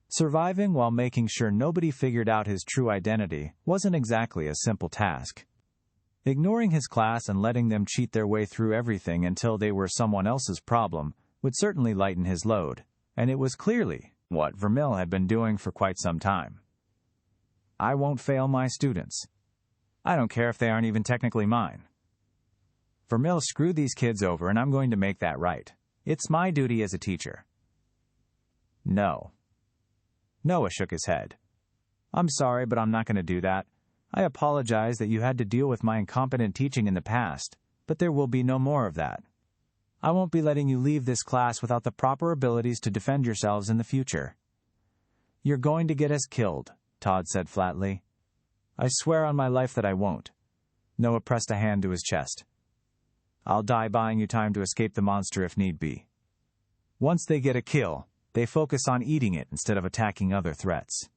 Surviving while making sure nobody figured out his true identity wasn't exactly a simple task. Ignoring his class and letting them cheat their way through everything until they were someone else's problem would certainly lighten his load, and it was clearly what Vermil had been doing for quite some time. I won't fail my students. I don't care if they aren't even technically mine. Vermil screwed these kids over, and I'm going to make that right. It's my duty as a teacher. No. Noah shook his head. I'm sorry, but I'm not going to do that. I apologize that you had to deal with my incompetent teaching in the past, but there will be no more of that. I won't be letting you leave this class without the proper abilities to defend yourselves in the future. You're going to get us killed, Todd said flatly. I swear on my life that I won't. Noah pressed a hand to his chest. I'll die buying you time to escape the monster if need be. Once they get a kill, they focus on eating it instead of attacking other threats.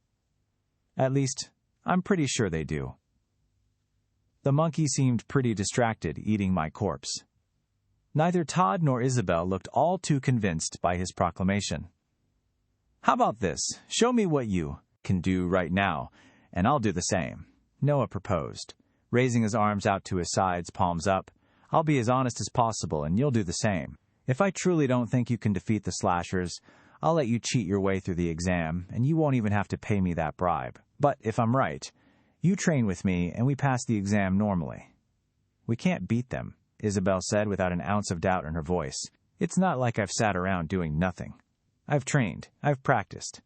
At least, I'm pretty sure they do. The monkey seemed pretty distracted eating my corpse. Neither Todd nor Isabel looked all too convinced by his proclamation. How about this? Show me what you can do right now, and I'll do the same, Noah proposed, raising his arms out to his sides, palms up. I'll be as honest as possible, and you'll do the same. If I truly don't think you can defeat the slashers, I'll let you cheat your way through the exam, and you won't even have to pay me that bribe. But if I'm right, you train with me, and we pass the exam normally. We can't beat them, Isabel said without an ounce of doubt in her voice. It's not like I've sat around doing nothing. I've trained. I've practiced.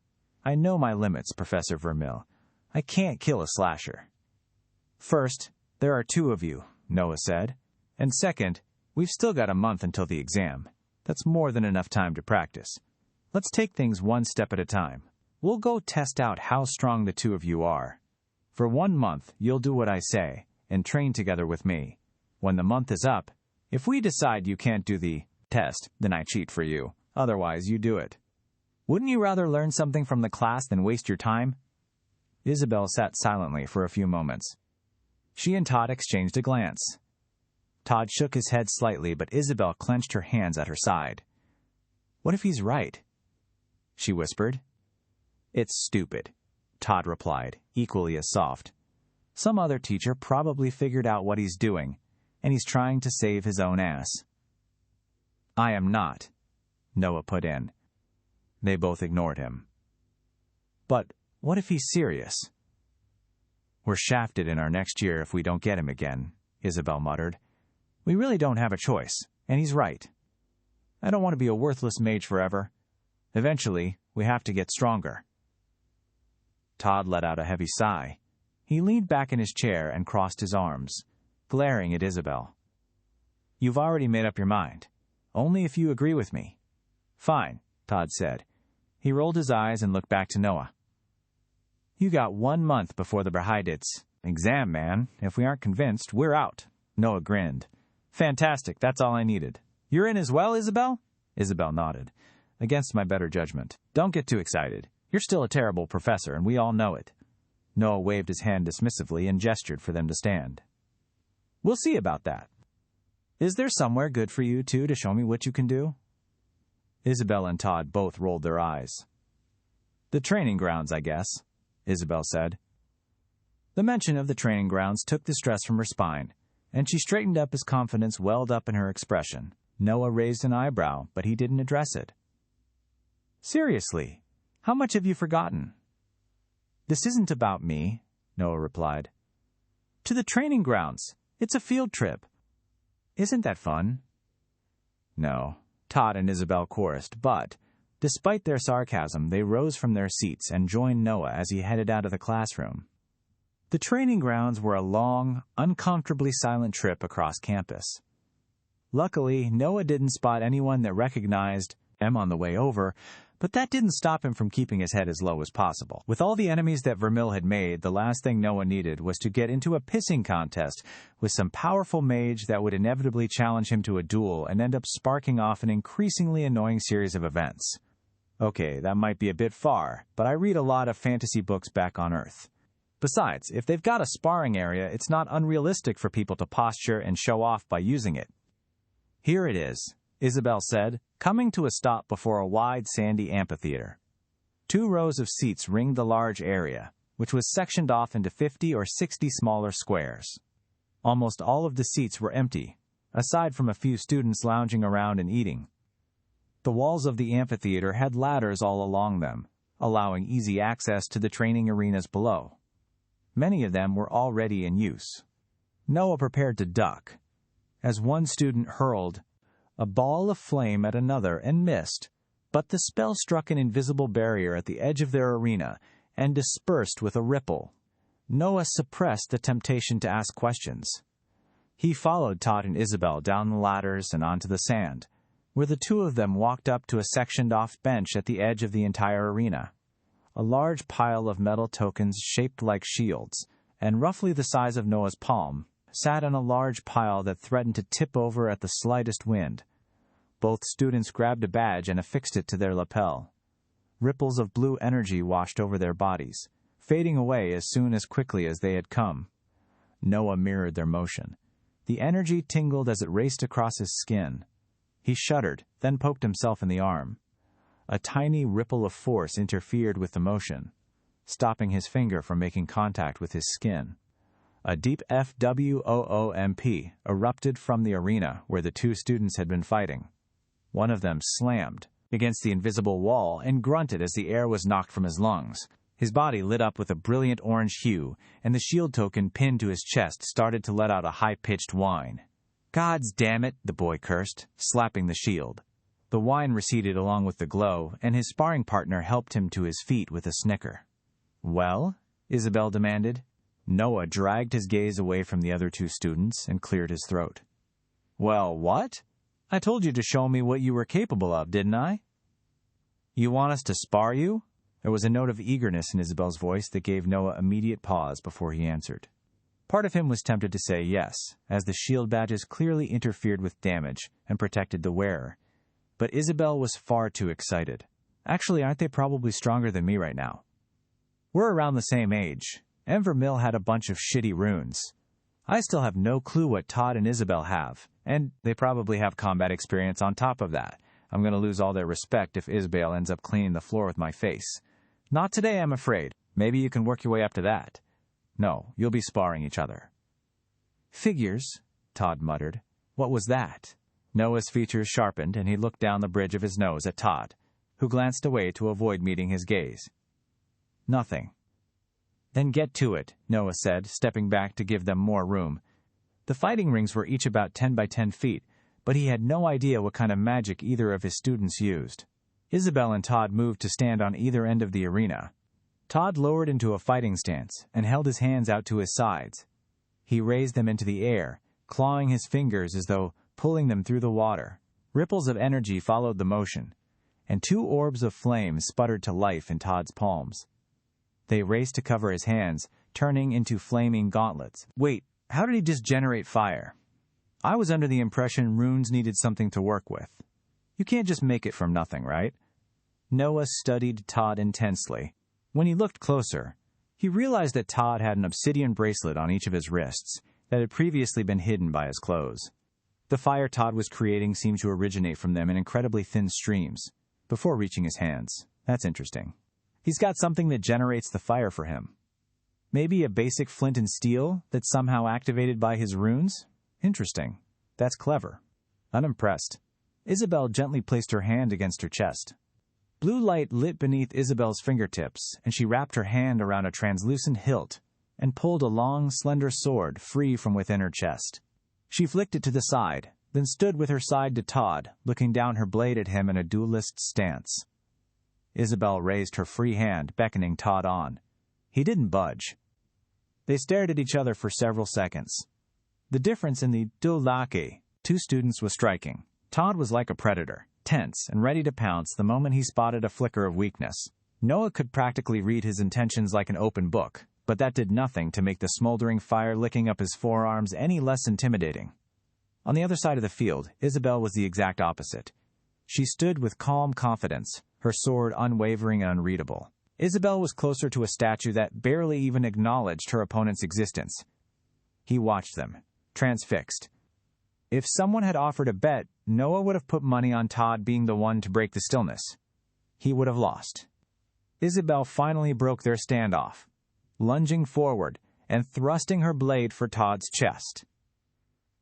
I know my limits, Professor Vermil. I can't kill a slasher. First, there are 2 of you, Noah said. And second, we've still got a month until the exam. That's more than enough time to practice. Let's take things one step at a time. We'll go test out how strong the 2 of you are. For 1 month, you'll do what I say, and train together with me. When the month is up, if we decide you can't do the test, then I cheat for you. Otherwise, you do it. Wouldn't you rather learn something from the class than waste your time? Isabel sat silently for a few moments. She and Todd exchanged a glance. Todd shook his head slightly, but Isabel clenched her hands at her side. What if he's right? She whispered. It's stupid, Todd replied, equally as soft. Some other teacher probably figured out what he's doing, and he's trying to save his own ass. I am not, Noah put in. They both ignored him. But what if he's serious? We're shafted in our next year if we don't get him again, Isabel muttered. We really don't have a choice, and he's right. I don't want to be a worthless mage forever. Eventually, we have to get stronger. Todd let out a heavy sigh. He leaned back in his chair and crossed his arms, glaring at Isabel. You've already made up your mind. Only if you agree with me. Fine, Todd said. He rolled his eyes and looked back to Noah. You got 1 month before the Reincarnated exam, man. If we aren't convinced, we're out. Noah grinned. Fantastic, that's all I needed. You're in as well, Isabel? Isabel nodded. Against my better judgment. Don't get too excited. You're still a terrible professor, and we all know it. Noah waved his hand dismissively and gestured for them to stand. We'll see about that. Is there somewhere good for you two to show me what you can do? Isabel and Todd both rolled their eyes. The training grounds, I guess, Isabel said. The mention of the training grounds took the stress from her spine, and she straightened up as confidence welled up in her expression. Noah raised an eyebrow, but he didn't address it. Seriously, how much have you forgotten? This isn't about me, Noah replied. To the training grounds. It's a field trip. Isn't that fun? No, Todd and Isabel chorused, but, despite their sarcasm, they rose from their seats and joined Noah as he headed out of the classroom. The training grounds were a long, uncomfortably silent trip across campus. Luckily, Noah didn't spot anyone that recognized them on the way over, but that didn't stop him from keeping his head as low as possible. With all the enemies that Vermil had made, the last thing Noah needed was to get into a pissing contest with some powerful mage that would inevitably challenge him to a duel and end up sparking off an increasingly annoying series of events. Okay, that might be a bit far, but I read a lot of fantasy books back on Earth. Besides, if they've got a sparring area, it's not unrealistic for people to posture and show off by using it. Here it is, Isabel said, coming to a stop before a wide, sandy amphitheater. 2 rows of seats ringed the large area, which was sectioned off into 50 or 60 smaller squares. Almost all of the seats were empty, aside from a few students lounging around and eating. The walls of the amphitheater had ladders all along them, allowing easy access to the training arenas below. Many of them were already in use. Noah prepared to duck, as one student hurled a ball of flame at another and missed, but the spell struck an invisible barrier at the edge of their arena and dispersed with a ripple. Noah suppressed the temptation to ask questions. He followed Todd and Isabel down the ladders and onto the sand, where the 2 of them walked up to a sectioned-off bench at the edge of the entire arena. A large pile of metal tokens shaped like shields, and roughly the size of Noah's palm, sat on a large pile that threatened to tip over at the slightest wind. Both students grabbed a badge and affixed it to their lapel. Ripples of blue energy washed over their bodies, fading away as quickly as they had come. Noah mirrored their motion. The energy tingled as it raced across his skin. He shuddered, then poked himself in the arm. A tiny ripple of force interfered with the motion, stopping his finger from making contact with his skin. A deep FWOOMP erupted from the arena where the 2 students had been fighting. One of them slammed against the invisible wall and grunted as the air was knocked from his lungs. His body lit up with a brilliant orange hue, and the shield token pinned to his chest started to let out a high-pitched whine. "Gods damn it," the boy cursed, slapping the shield. The whine receded along with the glow, and his sparring partner helped him to his feet with a snicker. "Well?" Isabel demanded. Noah dragged his gaze away from the other 2 students and cleared his throat. "Well, what? I told you to show me what you were capable of, didn't I?" "You want us to spar you?" There was a note of eagerness in Isabel's voice that gave Noah immediate pause before he answered. Part of him was tempted to say yes, as the shield badges clearly interfered with damage and protected the wearer. But Isabel was far too excited. "Actually, aren't they probably stronger than me right now? We're around the same age. Vermil had a bunch of shitty runes. I still have no clue what Todd and Isabel have, and they probably have combat experience on top of that. I'm going to lose all their respect if Isabel ends up cleaning the floor with my face. Not today, I'm afraid. Maybe you can work your way up to that. No, you'll be sparring each other." "Figures," Todd muttered. "What was that?" Noah's features sharpened, and he looked down the bridge of his nose at Todd, who glanced away to avoid meeting his gaze. "Nothing." "Then get to it," Noah said, stepping back to give them more room. The fighting rings were each about 10 by 10 feet, but he had no idea what kind of magic either of his students used. Isabel and Todd moved to stand on either end of the arena. Todd lowered into a fighting stance and held his hands out to his sides. He raised them into the air, clawing his fingers as though pulling them through the water. Ripples of energy followed the motion, and 2 orbs of flame sputtered to life in Todd's palms. They raced to cover his hands, turning into flaming gauntlets. "Wait, how did he just generate fire? I was under the impression runes needed something to work with. You can't just make it from nothing, right?" Noah studied Todd intensely. When he looked closer, he realized that Todd had an obsidian bracelet on each of his wrists that had previously been hidden by his clothes. The fire Todd was creating seemed to originate from them in incredibly thin streams, before reaching his hands. That's interesting. He's got something that generates the fire for him. Maybe a basic flint and steel that's somehow activated by his runes? Interesting. That's clever. Unimpressed. Isabel gently placed her hand against her chest. Blue light lit beneath Isabel's fingertips, and she wrapped her hand around a translucent hilt and pulled a long, slender sword free from within her chest. She flicked it to the side, then stood with her side to Todd, looking down her blade at him in a duelist stance. Isabel raised her free hand, beckoning Todd on. He didn't budge. They stared at each other for several seconds. The difference in the duelake two students was striking. Todd was like a predator, tense and ready to pounce the moment he spotted a flicker of weakness. Noah could practically read his intentions like an open book, but that did nothing to make the smoldering fire licking up his forearms any less intimidating. On the other side of the field, Isabel was the exact opposite. She stood with calm confidence, her sword unwavering and unreadable. Isabel was closer to a statue that barely even acknowledged her opponent's existence. He watched them, transfixed. If someone had offered a bet, Noah would have put money on Todd being the one to break the stillness. He would have lost. Isabel finally broke their standoff, lunging forward and thrusting her blade for Todd's chest.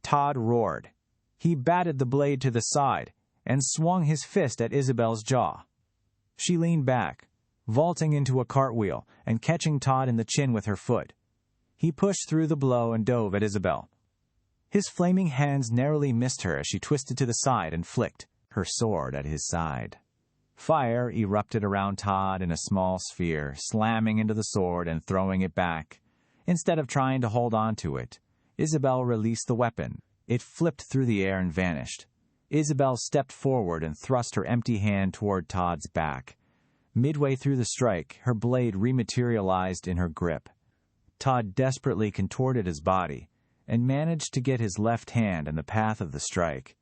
Todd roared. He batted the blade to the side and swung his fist at Isabel's jaw. She leaned back, vaulting into a cartwheel and catching Todd in the chin with her foot. He pushed through the blow and dove at Isabel. His flaming hands narrowly missed her as she twisted to the side and flicked her sword at his side. Fire erupted around Todd in a small sphere, slamming into the sword and throwing it back. Instead of trying to hold on to it, Isabel released the weapon. It flipped through the air and vanished. Isabel stepped forward and thrust her empty hand toward Todd's back. Midway through the strike, her blade rematerialized in her grip. Todd desperately contorted his body and managed to get his left hand in the path of the strike.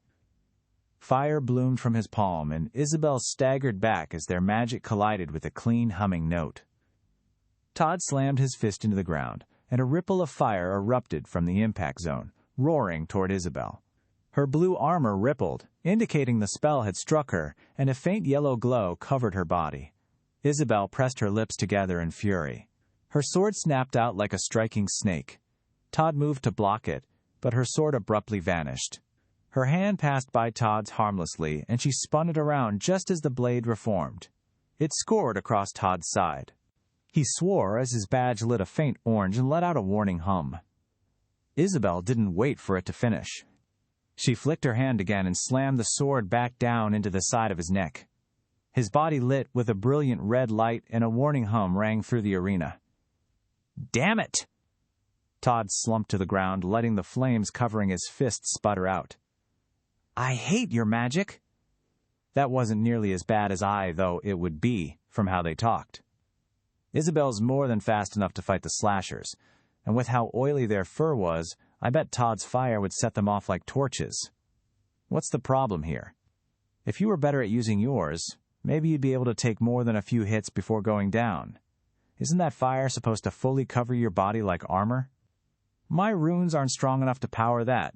Fire bloomed from his palm, and Isabel staggered back as their magic collided with a clean, humming note. Todd slammed his fist into the ground, and a ripple of fire erupted from the impact zone, roaring toward Isabel. Her blue armor rippled, indicating the spell had struck her, and a faint yellow glow covered her body. Isabel pressed her lips together in fury. Her sword snapped out like a striking snake. Todd moved to block it, but her sword abruptly vanished. Her hand passed by Todd's harmlessly, and she spun it around just as the blade reformed. It scored across Todd's side. He swore as his badge lit a faint orange and let out a warning hum. Isabel didn't wait for it to finish. She flicked her hand again and slammed the sword back down into the side of his neck. His body lit with a brilliant red light, and a warning hum rang through the arena. "Damn it!" Todd slumped to the ground, letting the flames covering his fist sputter out. "I hate your magic." That wasn't nearly as bad as I thought it would be, from how they talked. Isabel's more than fast enough to fight the slashers, and with how oily their fur was, I bet Todd's fire would set them off like torches. What's the problem here? If you were better at using yours, maybe you'd be able to take more than a few hits before going down. Isn't that fire supposed to fully cover your body like armor? My runes aren't strong enough to power that.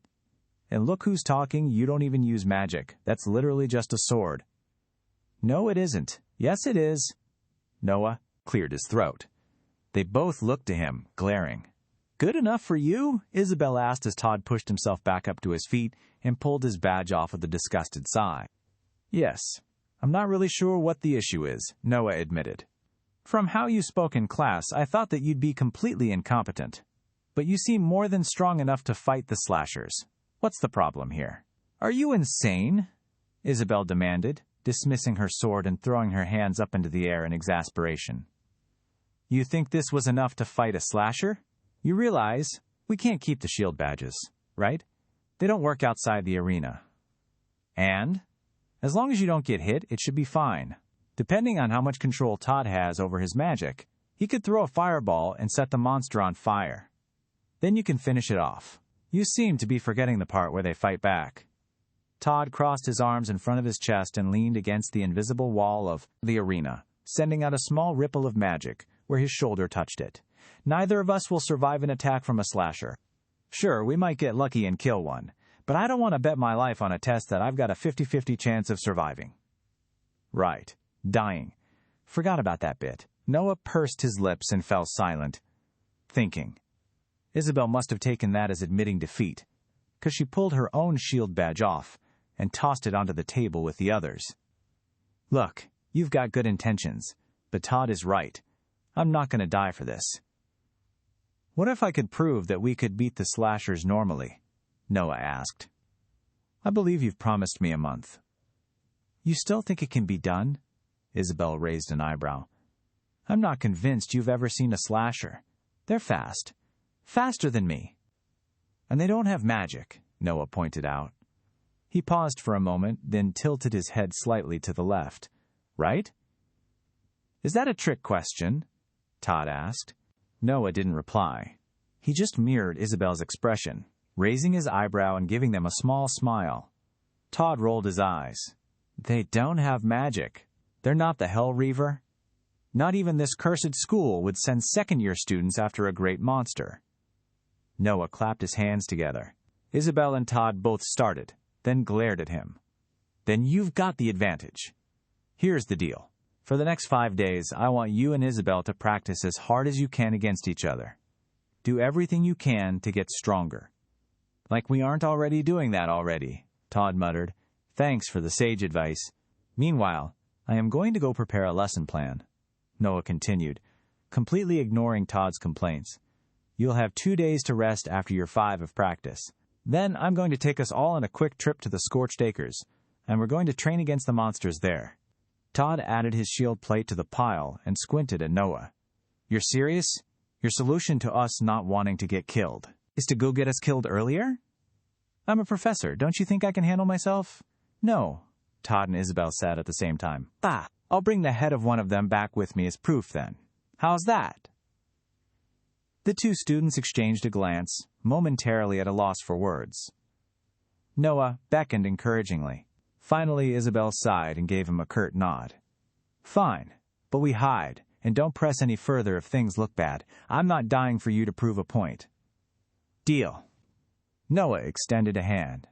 And look who's talking, you don't even use magic. That's literally just a sword. No, it isn't. Yes, it is. Noah cleared his throat. They both looked to him, glaring. Good enough for you? Isabel asked as Todd pushed himself back up to his feet and pulled his badge off with a disgusted sigh. Yes, I'm not really sure what the issue is, Noah admitted. From how you spoke in class, I thought that you'd be completely incompetent. But you seem more than strong enough to fight the slashers. What's the problem here? Are you insane? Isabel demanded, dismissing her sword and throwing her hands up into the air in exasperation. You think this was enough to fight a slasher? You realize we can't keep the shield badges, right? They don't work outside the arena. And as long as you don't get hit, it should be fine. Depending on how much control Todd has over his magic, he could throw a fireball and set the monster on fire. Then you can finish it off. You seem to be forgetting the part where they fight back. Todd crossed his arms in front of his chest and leaned against the invisible wall of the arena, sending out a small ripple of magic where his shoulder touched it. Neither of us will survive an attack from a slasher. Sure, we might get lucky and kill one, but I don't want to bet my life on a test that I've got a 50-50 chance of surviving. Right. Dying. Forgot about that bit. Noah pursed his lips and fell silent, thinking. Isabel must have taken that as admitting defeat, because she pulled her own shield badge off and tossed it onto the table with the others. Look, you've got good intentions, but Todd is right. I'm not going to die for this. What if I could prove that we could beat the slashers normally? Noah asked. I believe you've promised me a month. You still think it can be done? Isabel raised an eyebrow. I'm not convinced you've ever seen a slasher. They're fast. Faster than me. And they don't have magic, Noah pointed out. He paused for a moment, then tilted his head slightly to the left. Right? Is that a trick question? Todd asked. Noah didn't reply. He just mirrored Isabel's expression, raising his eyebrow and giving them a small smile. Todd rolled his eyes. They don't have magic. They're not the Hell Reaver. Not even this cursed school would send second-year students after a great monster. Noah clapped his hands together. Isabel and Todd both started, then glared at him. Then you've got the advantage. Here's the deal. For the next 5 days, I want you and Isabel to practice as hard as you can against each other. Do everything you can to get stronger. Like we aren't already doing that already, Todd muttered. Thanks for the sage advice. Meanwhile, I am going to go prepare a lesson plan. Noah continued, completely ignoring Todd's complaints. You'll have 2 days to rest after your 5 of practice. Then I'm going to take us all on a quick trip to the Scorched Acres, and we're going to train against the monsters there. Todd added his shield plate to the pile and squinted at Noah. You're serious? Your solution to us not wanting to get killed is to go get us killed earlier? I'm a professor. Don't you think I can handle myself? No, Todd and Isabel said at the same time. I'll bring the head of one of them back with me as proof then. How's that? The two students exchanged a glance, momentarily at a loss for words. Noah beckoned encouragingly. Finally, Isabel sighed and gave him a curt nod. Fine, but we hide, and don't press any further if things look bad. I'm not dying for you to prove a point. Deal. Noah extended a hand.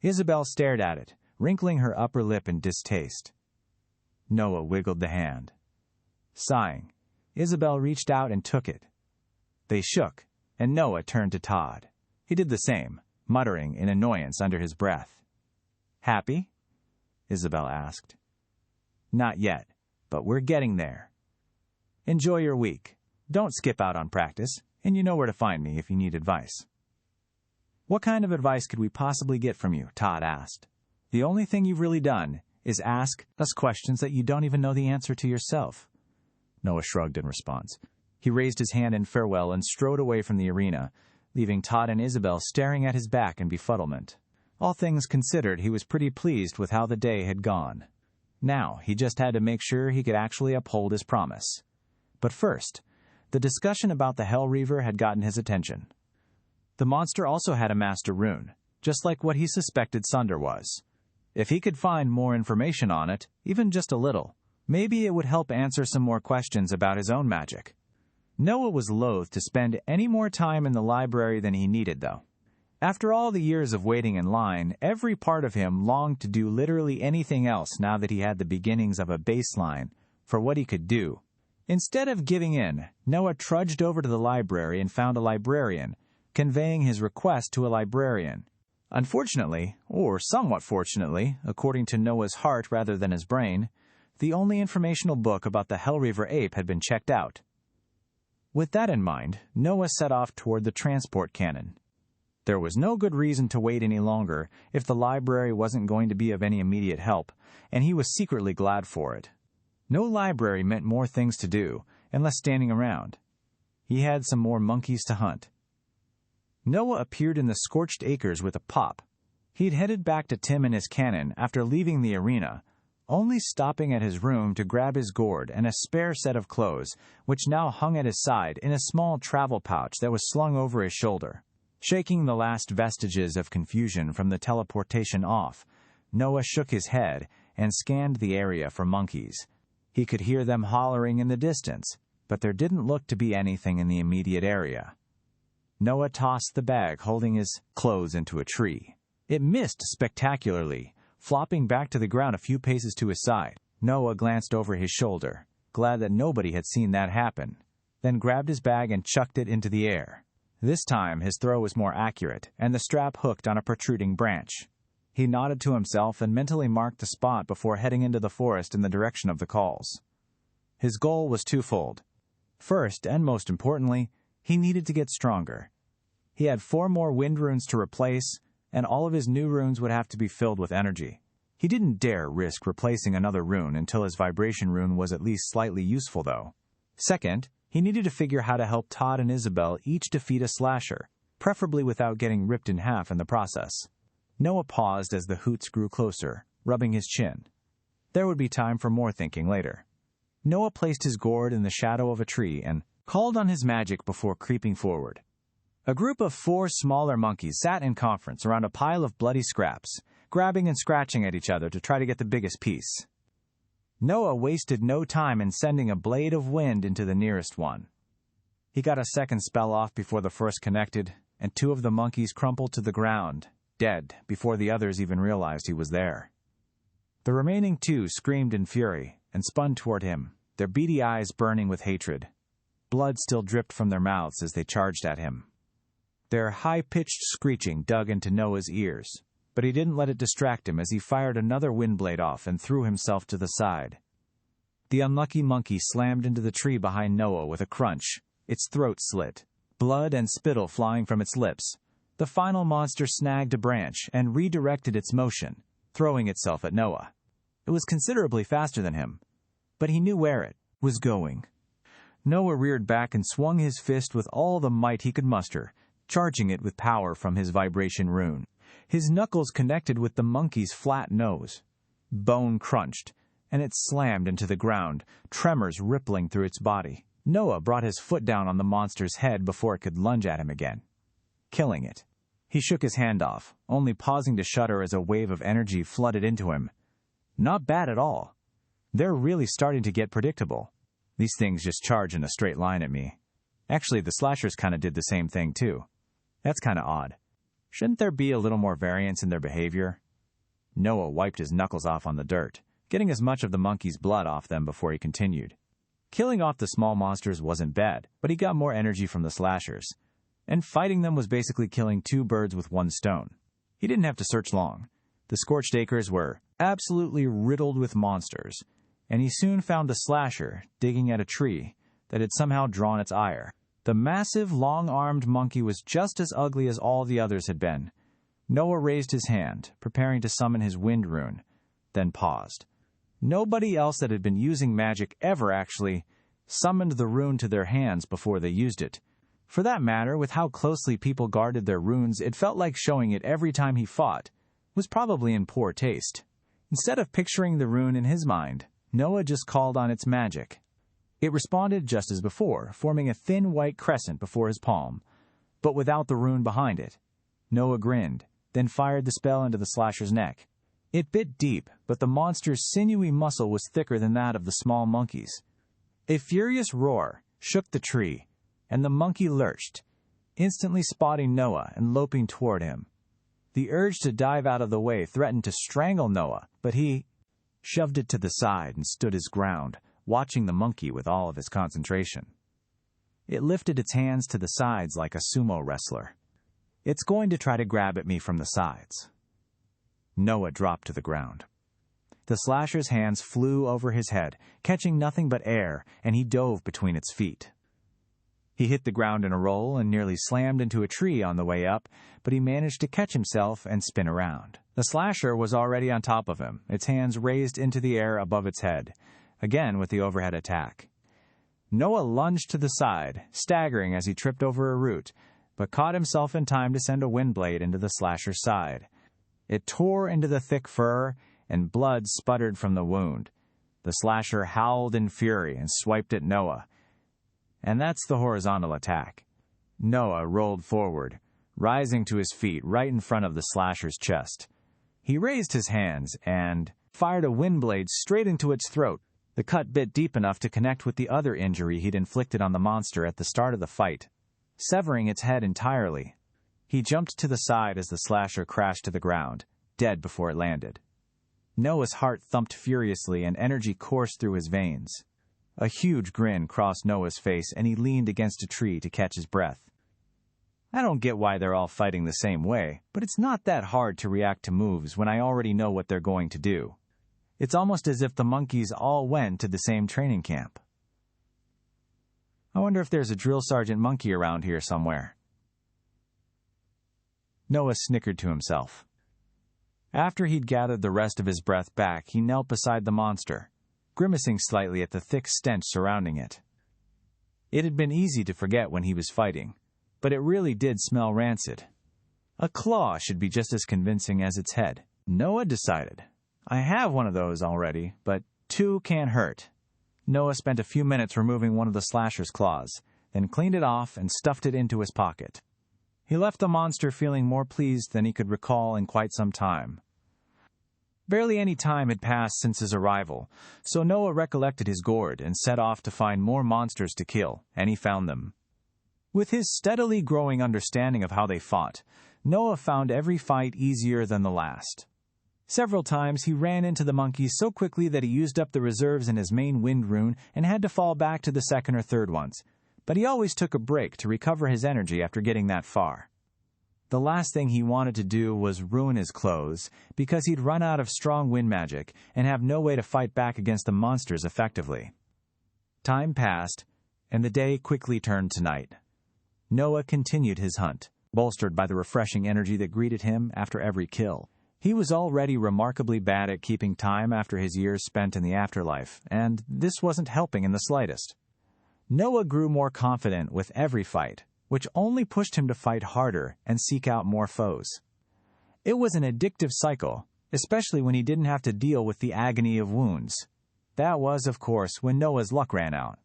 Isabel stared at it, wrinkling her upper lip in distaste. Noah wiggled the hand. Sighing, Isabel reached out and took it. They shook, and Noah turned to Todd. He did the same, muttering in annoyance under his breath. Happy? Isabel asked. Not yet, but we're getting there. Enjoy your week. Don't skip out on practice, and you know where to find me if you need advice. What kind of advice could we possibly get from you? Todd asked. The only thing you've really done is ask us questions that you don't even know the answer to yourself. Noah shrugged in response. He raised his hand in farewell and strode away from the arena, leaving Todd and Isabel staring at his back in befuddlement. All things considered, he was pretty pleased with how the day had gone. Now, he just had to make sure he could actually uphold his promise. But first, the discussion about the Hell Reaver had gotten his attention. The monster also had a master rune, just like what he suspected Sunder was. If he could find more information on it, even just a little, maybe it would help answer some more questions about his own magic. Noah was loath to spend any more time in the library than he needed, though. After all the years of waiting in line, every part of him longed to do literally anything else now that he had the beginnings of a baseline for what he could do. Instead of giving in, Noah trudged over to the library and found a librarian, conveying his request to a librarian. Unfortunately, or somewhat fortunately, according to Noah's heart rather than his brain, the only informational book about the Hellreaver ape had been checked out. With that in mind, Noah set off toward the transport cannon. There was no good reason to wait any longer if the library wasn't going to be of any immediate help, and he was secretly glad for it. No library meant more things to do, and less standing around. He had some more monkeys to hunt. Noah appeared in the Scorched Acres with a pop. He'd headed back to Tim and his cannon after leaving the arena, only stopping at his room to grab his gourd and a spare set of clothes, which now hung at his side in a small travel pouch that was slung over his shoulder. Shaking the last vestiges of confusion from the teleportation off, Noah shook his head and scanned the area for monkeys. He could hear them hollering in the distance, but there didn't look to be anything in the immediate area. Noah tossed the bag holding his clothes into a tree. It missed spectacularly, flopping back to the ground a few paces to his side. Noah glanced over his shoulder, glad that nobody had seen that happen, then grabbed his bag and chucked it into the air. This time, his throw was more accurate, and the strap hooked on a protruding branch. He nodded to himself and mentally marked the spot before heading into the forest in the direction of the calls. His goal was twofold. First, and most importantly, he needed to get stronger. He had 4 more wind runes to replace, and all of his new runes would have to be filled with energy. He didn't dare risk replacing another rune until his vibration rune was at least slightly useful, though. Second, he needed to figure how to help Todd and Isabel each defeat a slasher, preferably without getting ripped in half in the process. Noah paused as the hoots grew closer, rubbing his chin. There would be time for more thinking later. Noah placed his gourd in the shadow of a tree and called on his magic before creeping forward. A group of 4 smaller monkeys sat in conference around a pile of bloody scraps, grabbing and scratching at each other to try to get the biggest piece. Noah wasted no time in sending a blade of wind into the nearest one. He got a second spell off before the first connected, and 2 of the monkeys crumpled to the ground, dead, before the others even realized he was there. The remaining 2 screamed in fury and spun toward him, their beady eyes burning with hatred. Blood still dripped from their mouths as they charged at him. Their high-pitched screeching dug into Noah's ears, but he didn't let it distract him as he fired another wind blade off and threw himself to the side. The unlucky monkey slammed into the tree behind Noah with a crunch, its throat slit, blood and spittle flying from its lips. The final monster snagged a branch and redirected its motion, throwing itself at Noah. It was considerably faster than him, but he knew where it was going. Noah reared back and swung his fist with all the might he could muster, charging it with power from his vibration rune. His knuckles connected with the monkey's flat nose. Bone crunched, and it slammed into the ground, tremors rippling through its body. Noah brought his foot down on the monster's head before it could lunge at him again, killing it. He shook his hand off, only pausing to shudder as a wave of energy flooded into him. Not bad at all. They're really starting to get predictable. These things just charge in a straight line at me. Actually, the slashers kind of did the same thing, too. That's kind of odd. Shouldn't there be a little more variance in their behavior? Noah wiped his knuckles off on the dirt, getting as much of the monkey's blood off them before he continued. Killing off the small monsters wasn't bad, but he got more energy from the slashers. And fighting them was basically killing 2 birds with 1 stone. He didn't have to search long. The scorched acres were absolutely riddled with monsters, and he soon found the slasher digging at a tree that had somehow drawn its ire. The massive, long-armed monkey was just as ugly as all the others had been. Noah raised his hand, preparing to summon his wind rune, then paused. Nobody else that had been using magic ever actually summoned the rune to their hands before they used it. For that matter, with how closely people guarded their runes, it felt like showing it every time he fought was probably in poor taste. Instead of picturing the rune in his mind, Noah just called on its magic. It responded just as before, forming a thin white crescent before his palm, but without the rune behind it. Noah grinned, then fired the spell into the slasher's neck. It bit deep, but the monster's sinewy muscle was thicker than that of the small monkeys. A furious roar shook the tree, and the monkey lurched, instantly spotting Noah and loping toward him. The urge to dive out of the way threatened to strangle Noah, but he shoved it to the side and stood his ground, watching the monkey with all of his concentration. It lifted its hands to the sides like a sumo wrestler. It's going to try to grab at me from the sides. Noah dropped to the ground. The slasher's hands flew over his head, catching nothing but air, and he dove between its feet. He hit the ground in a roll and nearly slammed into a tree on the way up, but he managed to catch himself and spin around. The slasher was already on top of him, its hands raised into the air above its head, again with the overhead attack. Noah lunged to the side, staggering as he tripped over a root, but caught himself in time to send a wind blade into the slasher's side. It tore into the thick fur, and blood sputtered from the wound. The slasher howled in fury and swiped at Noah. And that's the horizontal attack. Noah rolled forward, rising to his feet right in front of the slasher's chest. He raised his hands and fired a wind blade straight into its throat. The cut bit deep enough to connect with the other injury he'd inflicted on the monster at the start of the fight, severing its head entirely. He jumped to the side as the slasher crashed to the ground, dead before it landed. Noah's heart thumped furiously and energy coursed through his veins. A huge grin crossed Noah's face and he leaned against a tree to catch his breath. I don't get why they're all fighting the same way, but it's not that hard to react to moves when I already know what they're going to do. It's almost as if the monkeys all went to the same training camp. I wonder if there's a drill sergeant monkey around here somewhere. Noah snickered to himself. After he'd gathered the rest of his breath back, he knelt beside the monster, grimacing slightly at the thick stench surrounding it. It had been easy to forget when he was fighting, but it really did smell rancid. A claw should be just as convincing as its head. Noah decided, I have one of those already, but 2 can't hurt. Noah spent a few minutes removing one of the slasher's claws, then cleaned it off and stuffed it into his pocket. He left the monster feeling more pleased than he could recall in quite some time. Barely any time had passed since his arrival, so Noah recollected his gourd and set off to find more monsters to kill, and he found them. With his steadily growing understanding of how they fought, Noah found every fight easier than the last. Several times he ran into the monkeys so quickly that he used up the reserves in his main wind rune and had to fall back to the second or third ones, but he always took a break to recover his energy after getting that far. The last thing he wanted to do was ruin his clothes, because he'd run out of strong wind magic and have no way to fight back against the monsters effectively. Time passed, and the day quickly turned to night. Noah continued his hunt, bolstered by the refreshing energy that greeted him after every kill. He was already remarkably bad at keeping time after his years spent in the afterlife, and this wasn't helping in the slightest. Noah grew more confident with every fight, which only pushed him to fight harder and seek out more foes. It was an addictive cycle, especially when he didn't have to deal with the agony of wounds. That was, of course, when Noah's luck ran out.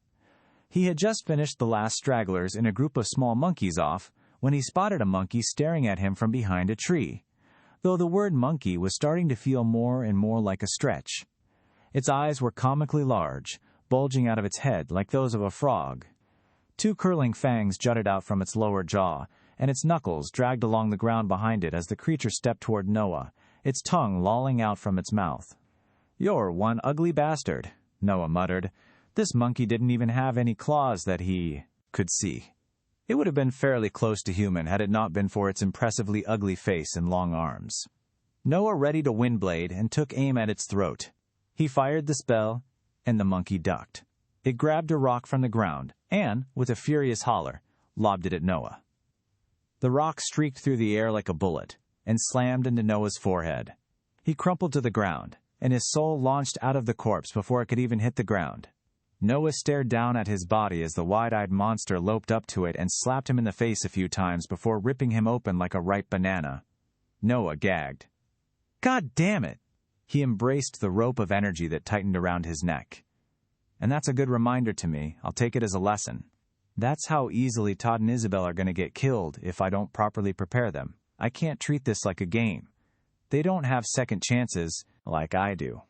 He had just finished the last stragglers in a group of small monkeys off when he spotted a monkey staring at him from behind a tree, though the word monkey was starting to feel more and more like a stretch. Its eyes were comically large, bulging out of its head like those of a frog. 2 curling fangs jutted out from its lower jaw, and its knuckles dragged along the ground behind it as the creature stepped toward Noah, its tongue lolling out from its mouth. "You're one ugly bastard," Noah muttered. This monkey didn't even have any claws that he could see. It would have been fairly close to human had it not been for its impressively ugly face and long arms. Noah readied a windblade and took aim at its throat. He fired the spell, and the monkey ducked. It grabbed a rock from the ground and, with a furious holler, lobbed it at Noah. The rock streaked through the air like a bullet and slammed into Noah's forehead. He crumpled to the ground, and his soul launched out of the corpse before it could even hit the ground. Noah stared down at his body as the wide-eyed monster loped up to it and slapped him in the face a few times before ripping him open like a ripe banana. Noah gagged. God damn it! He embraced the rope of energy that tightened around his neck. And that's a good reminder to me. I'll take it as a lesson. That's how easily Todd and Isabel are going to get killed if I don't properly prepare them. I can't treat this like a game. They don't have second chances like I do.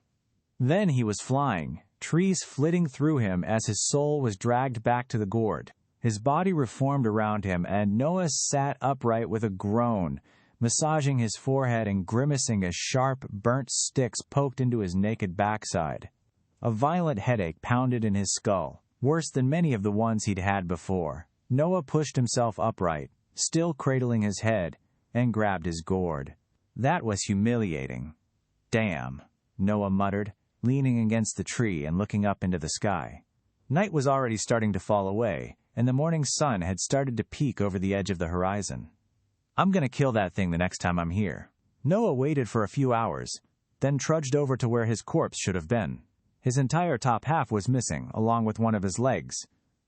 Then he was flying, trees flitting through him as his soul was dragged back to the gourd. His body reformed around him, and Noah sat upright with a groan, massaging his forehead and grimacing as sharp, burnt sticks poked into his naked backside. A violent headache pounded in his skull, worse than many of the ones he'd had before. Noah pushed himself upright, still cradling his head, and grabbed his gourd. That was humiliating. Damn, Noah muttered, leaning against the tree and looking up into the sky. Night was already starting to fall away, and the morning sun had started to peek over the edge of the horizon. I'm going to kill that thing the next time I'm here. Noah waited for a few hours, then trudged over to where his corpse should have been. His entire top half was missing, along with one of his legs,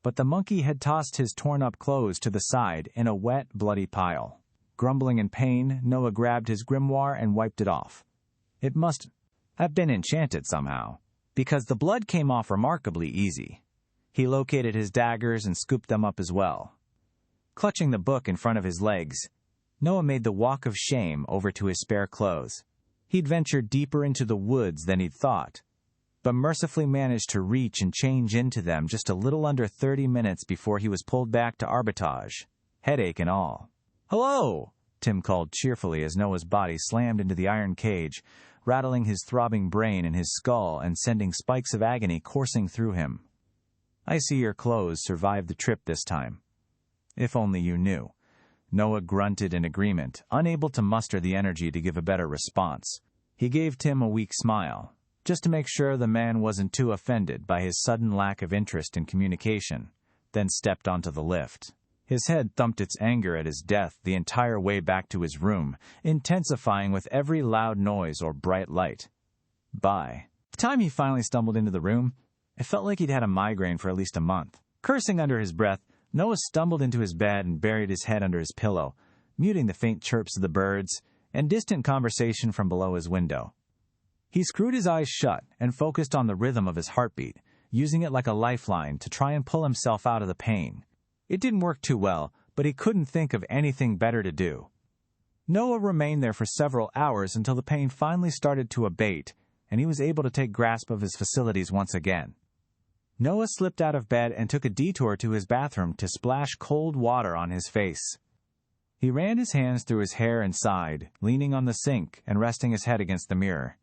but the monkey had tossed his torn-up clothes to the side in a wet, bloody pile. Grumbling in pain, Noah grabbed his grimoire and wiped it off. It must have been enchanted somehow, because the blood came off remarkably easy. He located his daggers and scooped them up as well. Clutching the book in front of his legs, Noah made the walk of shame over to his spare clothes. He'd ventured deeper into the woods than he'd thought, but mercifully managed to reach and change into them just a little under 30 minutes before he was pulled back to arbitrage, headache and all. "Hello!" Tim called cheerfully as Noah's body slammed into the iron cage, rattling his throbbing brain in his skull and sending spikes of agony coursing through him. "I see your clothes survived the trip this time. If only you knew. Noah grunted in agreement, unable to muster the energy to give a better response. He gave Tim a weak smile, just to make sure the man wasn't too offended by his sudden lack of interest in communication, then stepped onto the lift. His head thumped its anger at his death the entire way back to his room, intensifying with every loud noise or bright light. By the time he finally stumbled into the room, it felt like he'd had a migraine for at least a month. Cursing under his breath, Noah stumbled into his bed and buried his head under his pillow, muting the faint chirps of the birds and distant conversation from below his window. He screwed his eyes shut and focused on the rhythm of his heartbeat, using it like a lifeline to try and pull himself out of the pain. It didn't work too well, but he couldn't think of anything better to do. Noah remained there for several hours until the pain finally started to abate, and he was able to take grasp of his facilities once again. Noah slipped out of bed and took a detour to his bathroom to splash cold water on his face. He ran his hands through his hair and sighed, leaning on the sink and resting his head against the mirror.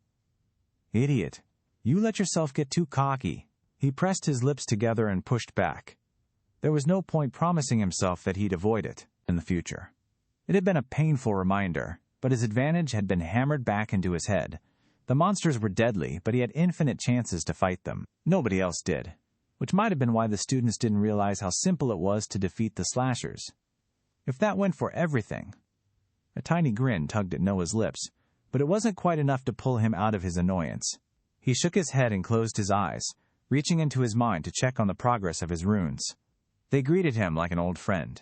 "Idiot, you let yourself get too cocky." He pressed his lips together and pushed back. There was no point promising himself that he'd avoid it in the future. It had been a painful reminder, but his advantage had been hammered back into his head. The monsters were deadly, but he had infinite chances to fight them. Nobody else did, which might have been why the students didn't realize how simple it was to defeat the slashers. If that went for everything. A tiny grin tugged at Noah's lips, but it wasn't quite enough to pull him out of his annoyance. He shook his head and closed his eyes, reaching into his mind to check on the progress of his runes. They greeted him like an old friend,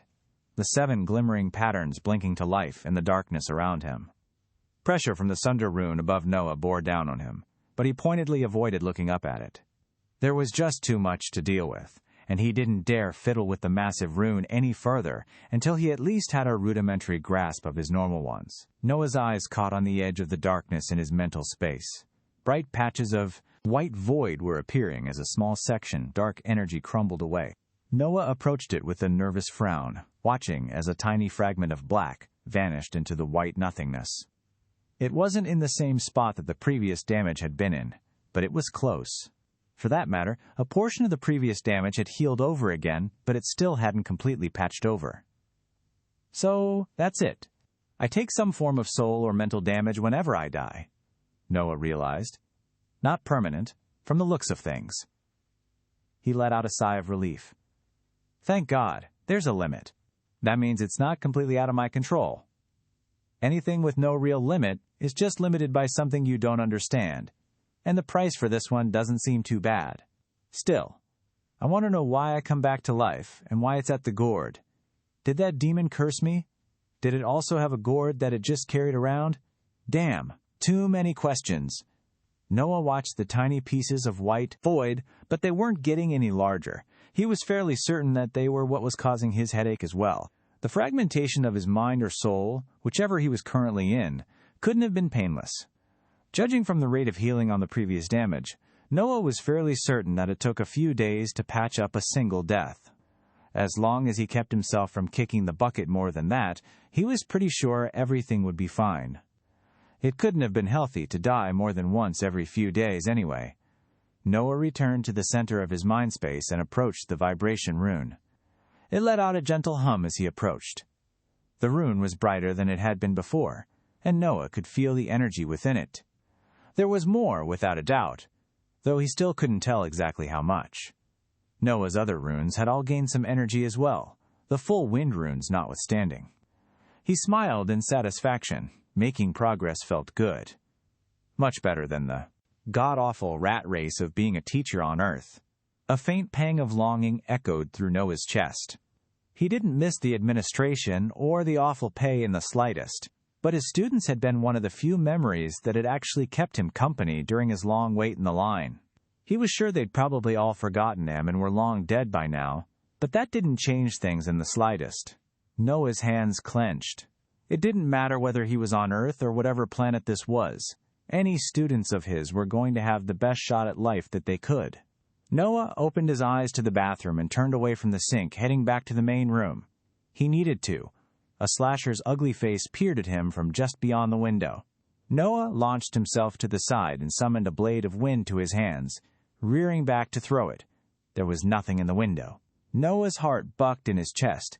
the 7 glimmering patterns blinking to life in the darkness around him. Pressure from the Sunder rune above Noah bore down on him, but he pointedly avoided looking up at it. There was just too much to deal with, and he didn't dare fiddle with the massive rune any further until he at least had a rudimentary grasp of his normal ones. Noah's eyes caught on the edge of the darkness in his mental space. Bright patches of white void were appearing as a small section, dark energy crumbled away. Noah approached it with a nervous frown, watching as a tiny fragment of black vanished into the white nothingness. It wasn't in the same spot that the previous damage had been in, but it was close. For that matter, a portion of the previous damage had healed over again, but it still hadn't completely patched over. So, that's it. I take some form of soul or mental damage whenever I die, Noah realized. Not permanent, from the looks of things. He let out a sigh of relief. Thank God, there's a limit. That means it's not completely out of my control. Anything with no real limit is just limited by something you don't understand, and the price for this one doesn't seem too bad. Still, I want to know why I come back to life and why it's at the gourd. Did that demon curse me? Did it also have a gourd that it just carried around? Damn, too many questions. Noah watched the tiny pieces of white void, but they weren't getting any larger. He was fairly certain that they were what was causing his headache as well. The fragmentation of his mind or soul, whichever he was currently in, couldn't have been painless. Judging from the rate of healing on the previous damage, Noah was fairly certain that it took a few days to patch up a single death. As long as he kept himself from kicking the bucket more than that, he was pretty sure everything would be fine. It couldn't have been healthy to die more than once every few days anyway. Noah returned to the center of his mind space and approached the vibration rune. It let out a gentle hum as he approached. The rune was brighter than it had been before, and Noah could feel the energy within it. There was more, without a doubt, though he still couldn't tell exactly how much. Noah's other runes had all gained some energy as well, the full wind runes notwithstanding. He smiled in satisfaction. Making progress felt good. Much better than the god-awful rat race of being a teacher on Earth. A faint pang of longing echoed through Noah's chest. He didn't miss the administration or the awful pay in the slightest, but his students had been one of the few memories that had actually kept him company during his long wait in the line. He was sure they'd probably all forgotten him and were long dead by now, but that didn't change things in the slightest. Noah's hands clenched. It didn't matter whether he was on Earth or whatever planet this was. Any students of his were going to have the best shot at life that they could. Noah opened his eyes to the bathroom and turned away from the sink, heading back to the main room. He needed to. A slasher's ugly face peered at him from just beyond the window. Noah launched himself to the side and summoned a blade of wind to his hands, rearing back to throw it. There was nothing in the window. Noah's heart bucked in his chest.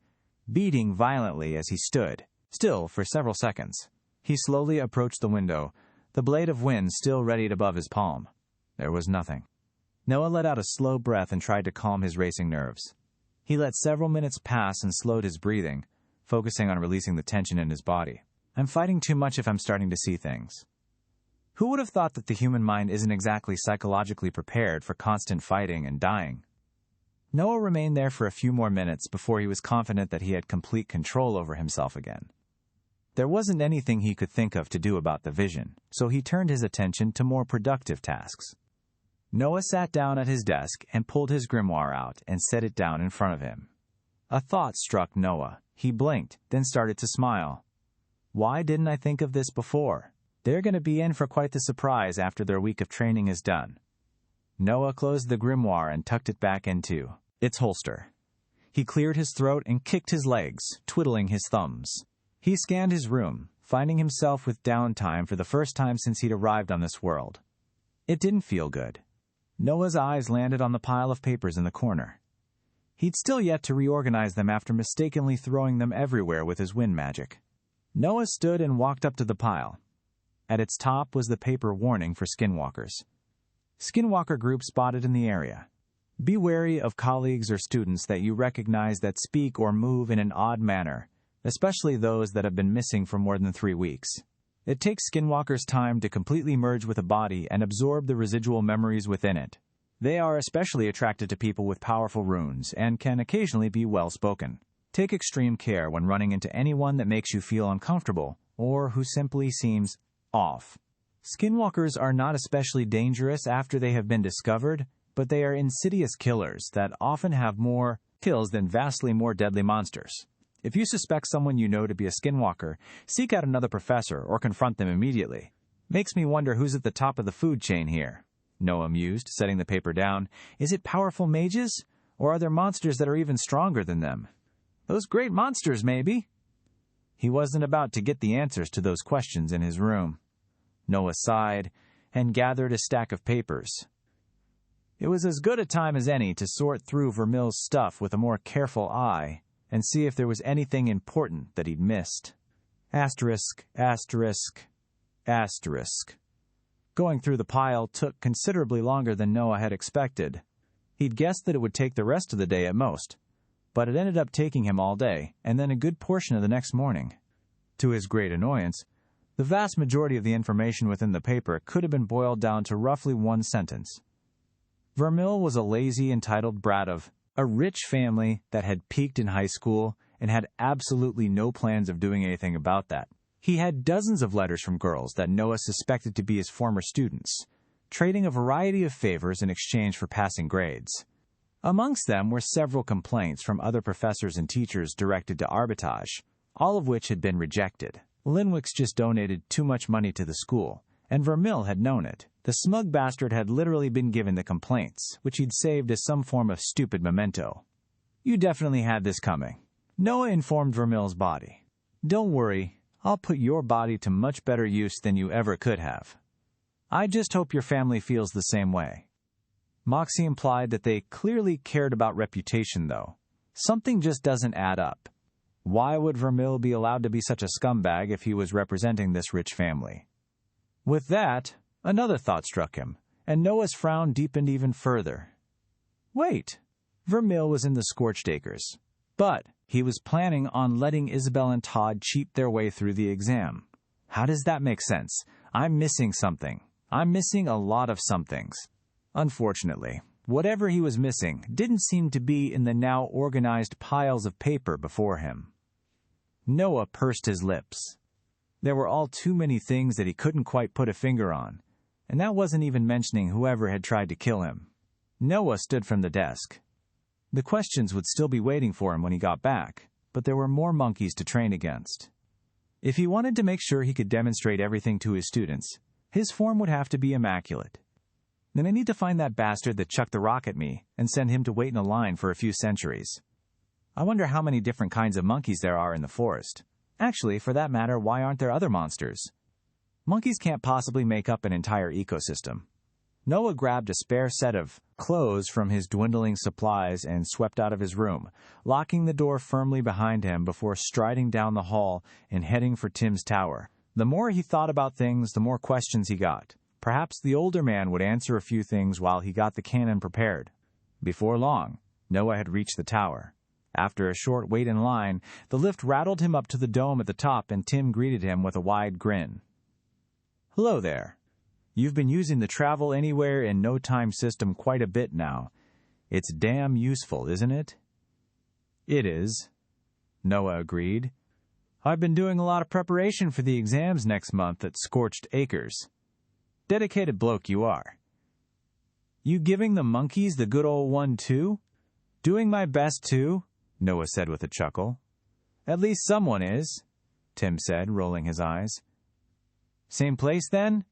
beating violently as he stood, still for several seconds. He slowly approached the window, the blade of wind still readied above his palm. There was nothing. Noah let out a slow breath and tried to calm his racing nerves. He let several minutes pass and slowed his breathing, focusing on releasing the tension in his body. I'm fighting too much if I'm starting to see things. Who would have thought that the human mind isn't exactly psychologically prepared for constant fighting and dying? Noah remained there for a few more minutes before he was confident that he had complete control over himself again. There wasn't anything he could think of to do about the vision, so he turned his attention to more productive tasks. Noah sat down at his desk and pulled his grimoire out and set it down in front of him. A thought struck Noah. He blinked, then started to smile. Why didn't I think of this before? They're going to be in for quite the surprise after their week of training is done. Noah closed the grimoire and tucked it back into its holster. He cleared his throat and kicked his legs, twiddling his thumbs. He scanned his room, finding himself with downtime for the first time since he'd arrived on this world. It didn't feel good. Noah's eyes landed on the pile of papers in the corner. He'd still yet to reorganize them after mistakenly throwing them everywhere with his wind magic. Noah stood and walked up to the pile. At its top was the paper warning for skinwalkers. Skinwalker group spotted in the area. Be wary of colleagues or students that you recognize that speak or move in an odd manner, especially those that have been missing for more than 3 weeks. It takes skinwalkers time to completely merge with a body and absorb the residual memories within it. They are especially attracted to people with powerful runes and can occasionally be well-spoken. Take extreme care when running into anyone that makes you feel uncomfortable or who simply seems off. Skinwalkers are not especially dangerous after they have been discovered, but they are insidious killers that often have more kills than vastly more deadly monsters. If you suspect someone you know to be a skinwalker, seek out another professor or confront them immediately. Makes me wonder who's at the top of the food chain here. Noah mused, setting the paper down. Is it powerful mages? Or are there monsters that are even stronger than them? Those great monsters, maybe? He wasn't about to get the answers to those questions in his room. Noah sighed and gathered a stack of papers. It was as good a time as any to sort through Vermill's stuff with a more careful eye and see if there was anything important that he'd missed. Asterisk, asterisk, asterisk. Going through the pile took considerably longer than Noah had expected. He'd guessed that it would take the rest of the day at most, but it ended up taking him all day and then a good portion of the next morning. To his great annoyance, the vast majority of the information within the paper could have been boiled down to roughly one sentence. Vermill was a lazy, entitled brat of a rich family that had peaked in high school and had absolutely no plans of doing anything about that. He had dozens of letters from girls that Noah suspected to be his former students, trading a variety of favors in exchange for passing grades. Amongst them were several complaints from other professors and teachers directed to Arbitage, all of which had been rejected. Linwick's just donated too much money to the school, and Vermill had known it. The smug bastard had literally been given the complaints, which he'd saved as some form of stupid memento. You definitely had this coming. Noah informed Vermill's body. Don't worry, I'll put your body to much better use than you ever could have. I just hope your family feels the same way. Moxie implied that they clearly cared about reputation, though. Something just doesn't add up. Why would Vermill be allowed to be such a scumbag if he was representing this rich family? With that, another thought struck him, and Noah's frown deepened even further. Wait, Vermill was in the Scorched Acres, but he was planning on letting Isabel and Todd cheat their way through the exam. How does that make sense? I'm missing something. I'm missing a lot of somethings. Unfortunately, whatever he was missing didn't seem to be in the now organized piles of paper before him. Noah pursed his lips. There were all too many things that he couldn't quite put a finger on, and that wasn't even mentioning whoever had tried to kill him. Noah stood from the desk. The questions would still be waiting for him when he got back, but there were more monkeys to train against. If he wanted to make sure he could demonstrate everything to his students, his form would have to be immaculate. Then I need to find that bastard that chucked the rock at me and send him to wait in a line for a few centuries. I wonder how many different kinds of monkeys there are in the forest. Actually, for that matter, why aren't there other monsters? Monkeys can't possibly make up an entire ecosystem. Noah grabbed a spare set of clothes from his dwindling supplies and swept out of his room, locking the door firmly behind him before striding down the hall and heading for Tim's tower. The more he thought about things, the more questions he got. Perhaps the older man would answer a few things while he got the cannon prepared. Before long, Noah had reached the tower. After a short wait in line, the lift rattled him up to the dome at the top, and Tim greeted him with a wide grin. "Hello there. You've been using the Travel Anywhere and No Time system quite a bit now. It's damn useful, isn't it?" "It is," Noah agreed. "I've been doing a lot of preparation for the exams next month at Scorched Acres. Dedicated bloke you are." "You giving the monkeys the good old one, too?" "Doing my best, too," Noah said with a chuckle. "At least someone is," Tim said, rolling his eyes. "Same place, then?"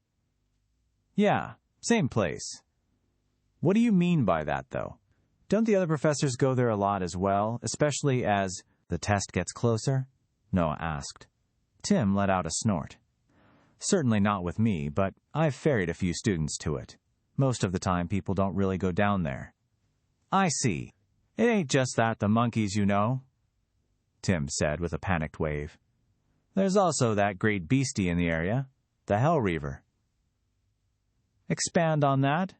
"Yeah, same place." "What do you mean by that, though? Don't the other professors go there a lot as well, especially as the test gets closer?" Noah asked. Tim let out a snort. "Certainly not with me, but I've ferried a few students to it. Most of the time, people don't really go down there." "I see. It ain't just that the monkeys, you know," Tim said with a panicked wave. "There's also that great beastie in the area, the Hell Reaver." "Expand on that?"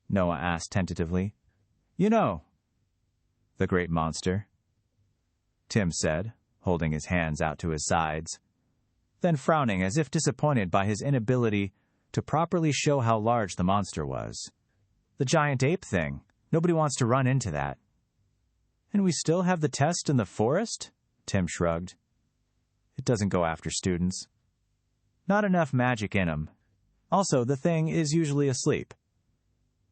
Noah asked tentatively. "You know." "The great monster," Tim said, holding his hands out to his sides, then frowning as if disappointed by his inability to properly show how large the monster was. "The giant ape thing. Nobody wants to run into that." "And we still have the test in the forest?" Tim shrugged. "It doesn't go after students. Not enough magic in 'em. Also, the thing is usually asleep.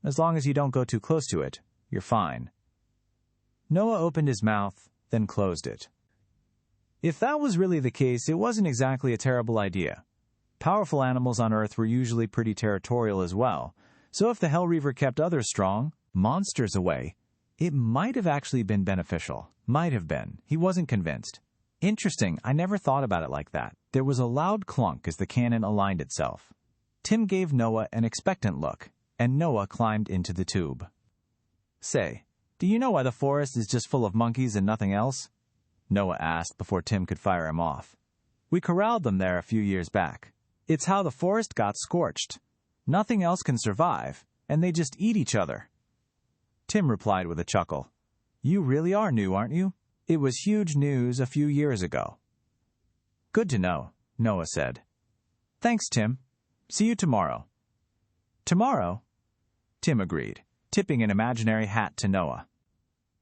As long as you don't go too close to it, you're fine." Noah opened his mouth, then closed it. If that was really the case, it wasn't exactly a terrible idea. Powerful animals on Earth were usually pretty territorial as well, so if the Hell Reaver kept other strong monsters away, it might have actually been beneficial. Might have been. He wasn't convinced. Interesting, I never thought about it like that. There was a loud clunk as the cannon aligned itself. Tim gave Noah an expectant look, and Noah climbed into the tube. "Say, do you know why the forest is just full of monkeys and nothing else?" Noah asked before Tim could fire him off. "We corralled them there a few years back. It's how the forest got scorched. Nothing else can survive, and they just eat each other." Tim replied with a chuckle. "You really are new, aren't you? It was huge news a few years ago." "Good to know," Noah said. "Thanks, Tim. See you tomorrow." "Tomorrow?" Tim agreed, tipping an imaginary hat to Noah.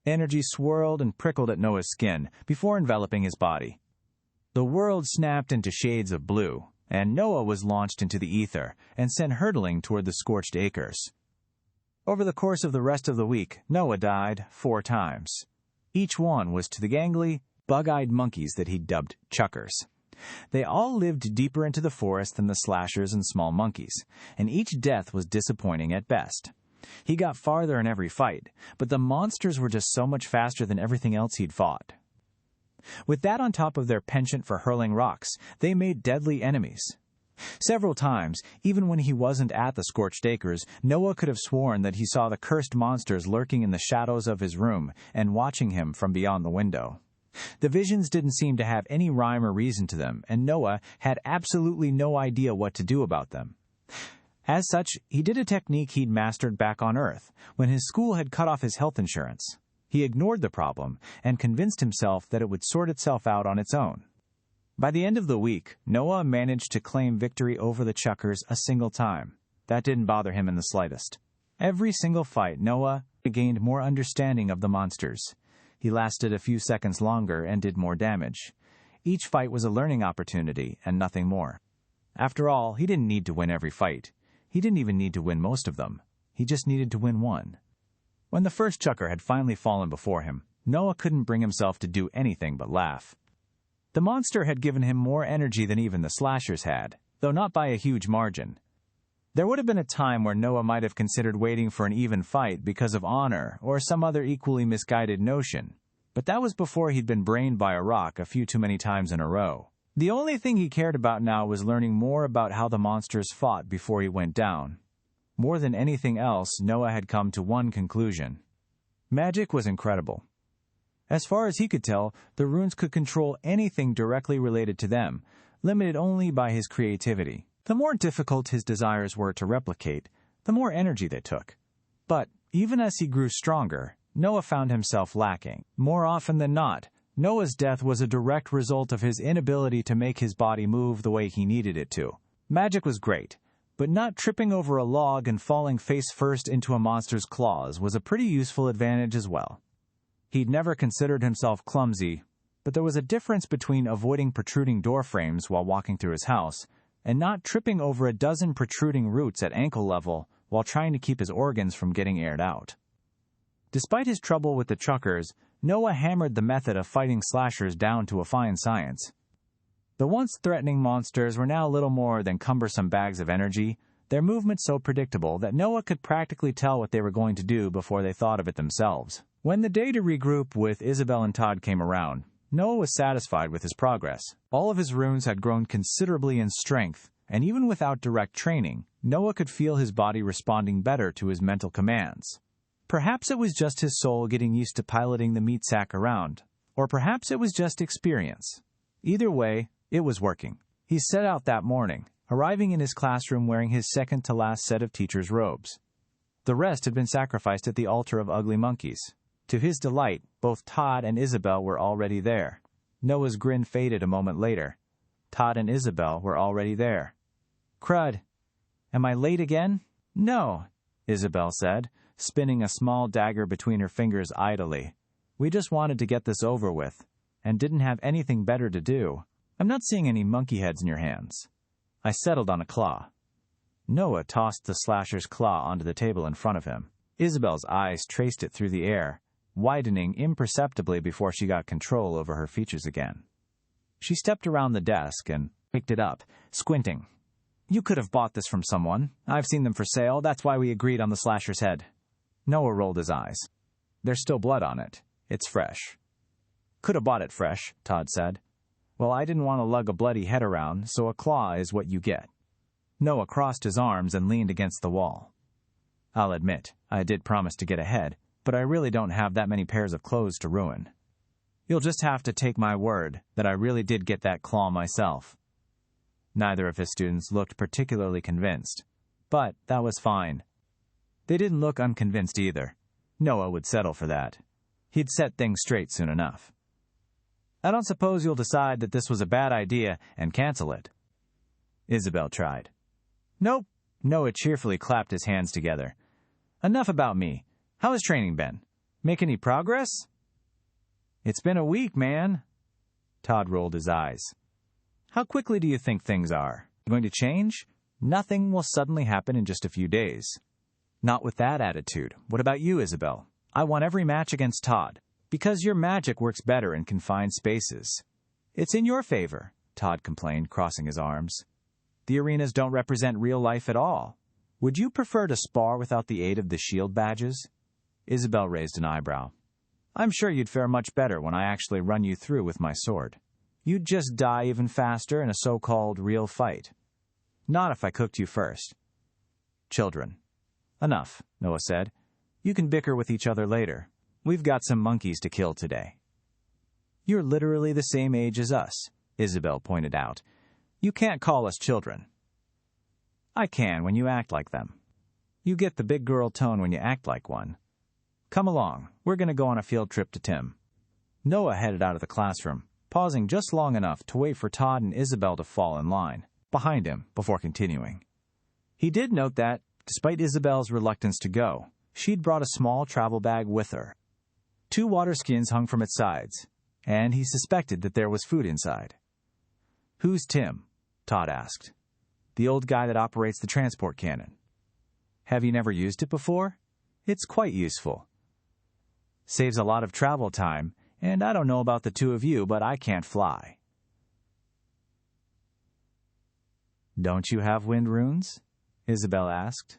Energy swirled and prickled at Noah's skin before enveloping his body. The world snapped into shades of blue, and Noah was launched into the ether and sent hurtling toward the Scorched Acres. Over the course of the rest of the week, Noah died 4 times. Each one was to the gangly, bug-eyed monkeys that he dubbed chuckers. They all lived deeper into the forest than the slashers and small monkeys, and each death was disappointing at best. He got farther in every fight, but the monsters were just so much faster than everything else he'd fought. With that on top of their penchant for hurling rocks, they made deadly enemies. Several times, even when he wasn't at the Scorched Acres, Noah could have sworn that he saw the cursed monsters lurking in the shadows of his room and watching him from beyond the window. The visions didn't seem to have any rhyme or reason to them, and Noah had absolutely no idea what to do about them. As such, he did a technique he'd mastered back on Earth, when his school had cut off his health insurance. He ignored the problem and convinced himself that it would sort itself out on its own. By the end of the week, Noah managed to claim victory over the chuckers a single time. That didn't bother him in the slightest. Every single fight, Noah gained more understanding of the monsters. He lasted a few seconds longer and did more damage. Each fight was a learning opportunity and nothing more. After all, he didn't need to win every fight. He didn't even need to win most of them. He just needed to win one. When the first chucker had finally fallen before him, Noah couldn't bring himself to do anything but laugh. The monster had given him more energy than even the slashers had, though not by a huge margin. There would have been a time where Noah might have considered waiting for an even fight because of honor or some other equally misguided notion, but that was before he'd been brained by a rock a few too many times in a row. The only thing he cared about now was learning more about how the monsters fought before he went down. More than anything else, Noah had come to one conclusion. Magic was incredible. As far as he could tell, the runes could control anything directly related to them, limited only by his creativity. The more difficult his desires were to replicate, the more energy they took. But even as he grew stronger, Noah found himself lacking. More often than not, Noah's death was a direct result of his inability to make his body move the way he needed it to. Magic was great, but not tripping over a log and falling face first into a monster's claws was a pretty useful advantage as well. He'd never considered himself clumsy, but there was a difference between avoiding protruding door frames while walking through his house and not tripping over a dozen protruding roots at ankle level while trying to keep his organs from getting aired out. Despite his trouble with the truckers, Noah hammered the method of fighting slashers down to a fine science. The once threatening monsters were now little more than cumbersome bags of energy, their movement so predictable that Noah could practically tell what they were going to do before they thought of it themselves. When the day to regroup with Isabel and Todd came around, Noah was satisfied with his progress. All of his runes had grown considerably in strength, and even without direct training, Noah could feel his body responding better to his mental commands. Perhaps it was just his soul getting used to piloting the meat sack around, or perhaps it was just experience. Either way, it was working. He set out that morning, arriving in his classroom wearing his second-to-last set of teacher's robes. The rest had been sacrificed at the altar of ugly monkeys. To his delight, both Todd and Isabel were already there. Noah's grin faded a moment later. Todd and Isabel were already there. "Crud. Am I late again?" "No," Isabel said, spinning a small dagger between her fingers idly. "We just wanted to get this over with, and didn't have anything better to do. I'm not seeing any monkey heads in your hands." I settled on a claw. Noah tossed the slasher's claw onto the table in front of him. Isabel's eyes traced it through the air, widening imperceptibly before she got control over her features again. She stepped around the desk and picked it up, squinting. "You could have bought this from someone. I've seen them for sale. That's why we agreed on the slasher's head." Noah rolled his eyes. "There's still blood on it. It's fresh." "Could have bought it fresh," Todd said. "Well, I didn't want to lug a bloody head around, so a claw is what you get." Noah crossed his arms and leaned against the wall. "I'll admit, I did promise to get ahead, but I really don't have that many pairs of clothes to ruin. You'll just have to take my word that I really did get that claw myself." Neither of his students looked particularly convinced, but that was fine. They didn't look unconvinced either. Noah would settle for that. He'd set things straight soon enough. "I don't suppose you'll decide that this was a bad idea and cancel it?" Isabel tried. "Nope." Noah cheerfully clapped his hands together. "Enough about me. How has training been? Make any progress?" "It's been a week, man." Todd rolled his eyes. "How quickly do you think things are? Going to change? Nothing will suddenly happen in just a few days." "Not with that attitude. What about you, Isabel?" "I won every match against Todd. Because your magic works better in confined spaces." "It's in your favor," Todd complained, crossing his arms. "The arenas don't represent real life at all. Would you prefer to spar without the aid of the shield badges?" Isabel raised an eyebrow. "I'm sure you'd fare much better when I actually run you through with my sword. You'd just die even faster in a so-called real fight. Not if I cooked you first." "Children." "Enough," Noah said. "You can bicker with each other later. We've got some monkeys to kill today." "You're literally the same age as us," Isabel pointed out. "You can't call us children." "I can when you act like them. You get the big girl tone when you act like one. Come along, we're going to go on a field trip to Tim." Noah headed out of the classroom, pausing just long enough to wait for Todd and Isabel to fall in line behind him before continuing. He did note that, despite Isabel's reluctance to go, she'd brought a small travel bag with her. 2 water skins hung from its sides, and he suspected that there was food inside. "Who's Tim?" Todd asked. "The old guy that operates the transport cannon." "Have you never used it before? It's quite useful. Saves a lot of travel time, and I don't know about the two of you, but I can't fly." "Don't you have wind runes?" Isabel asked.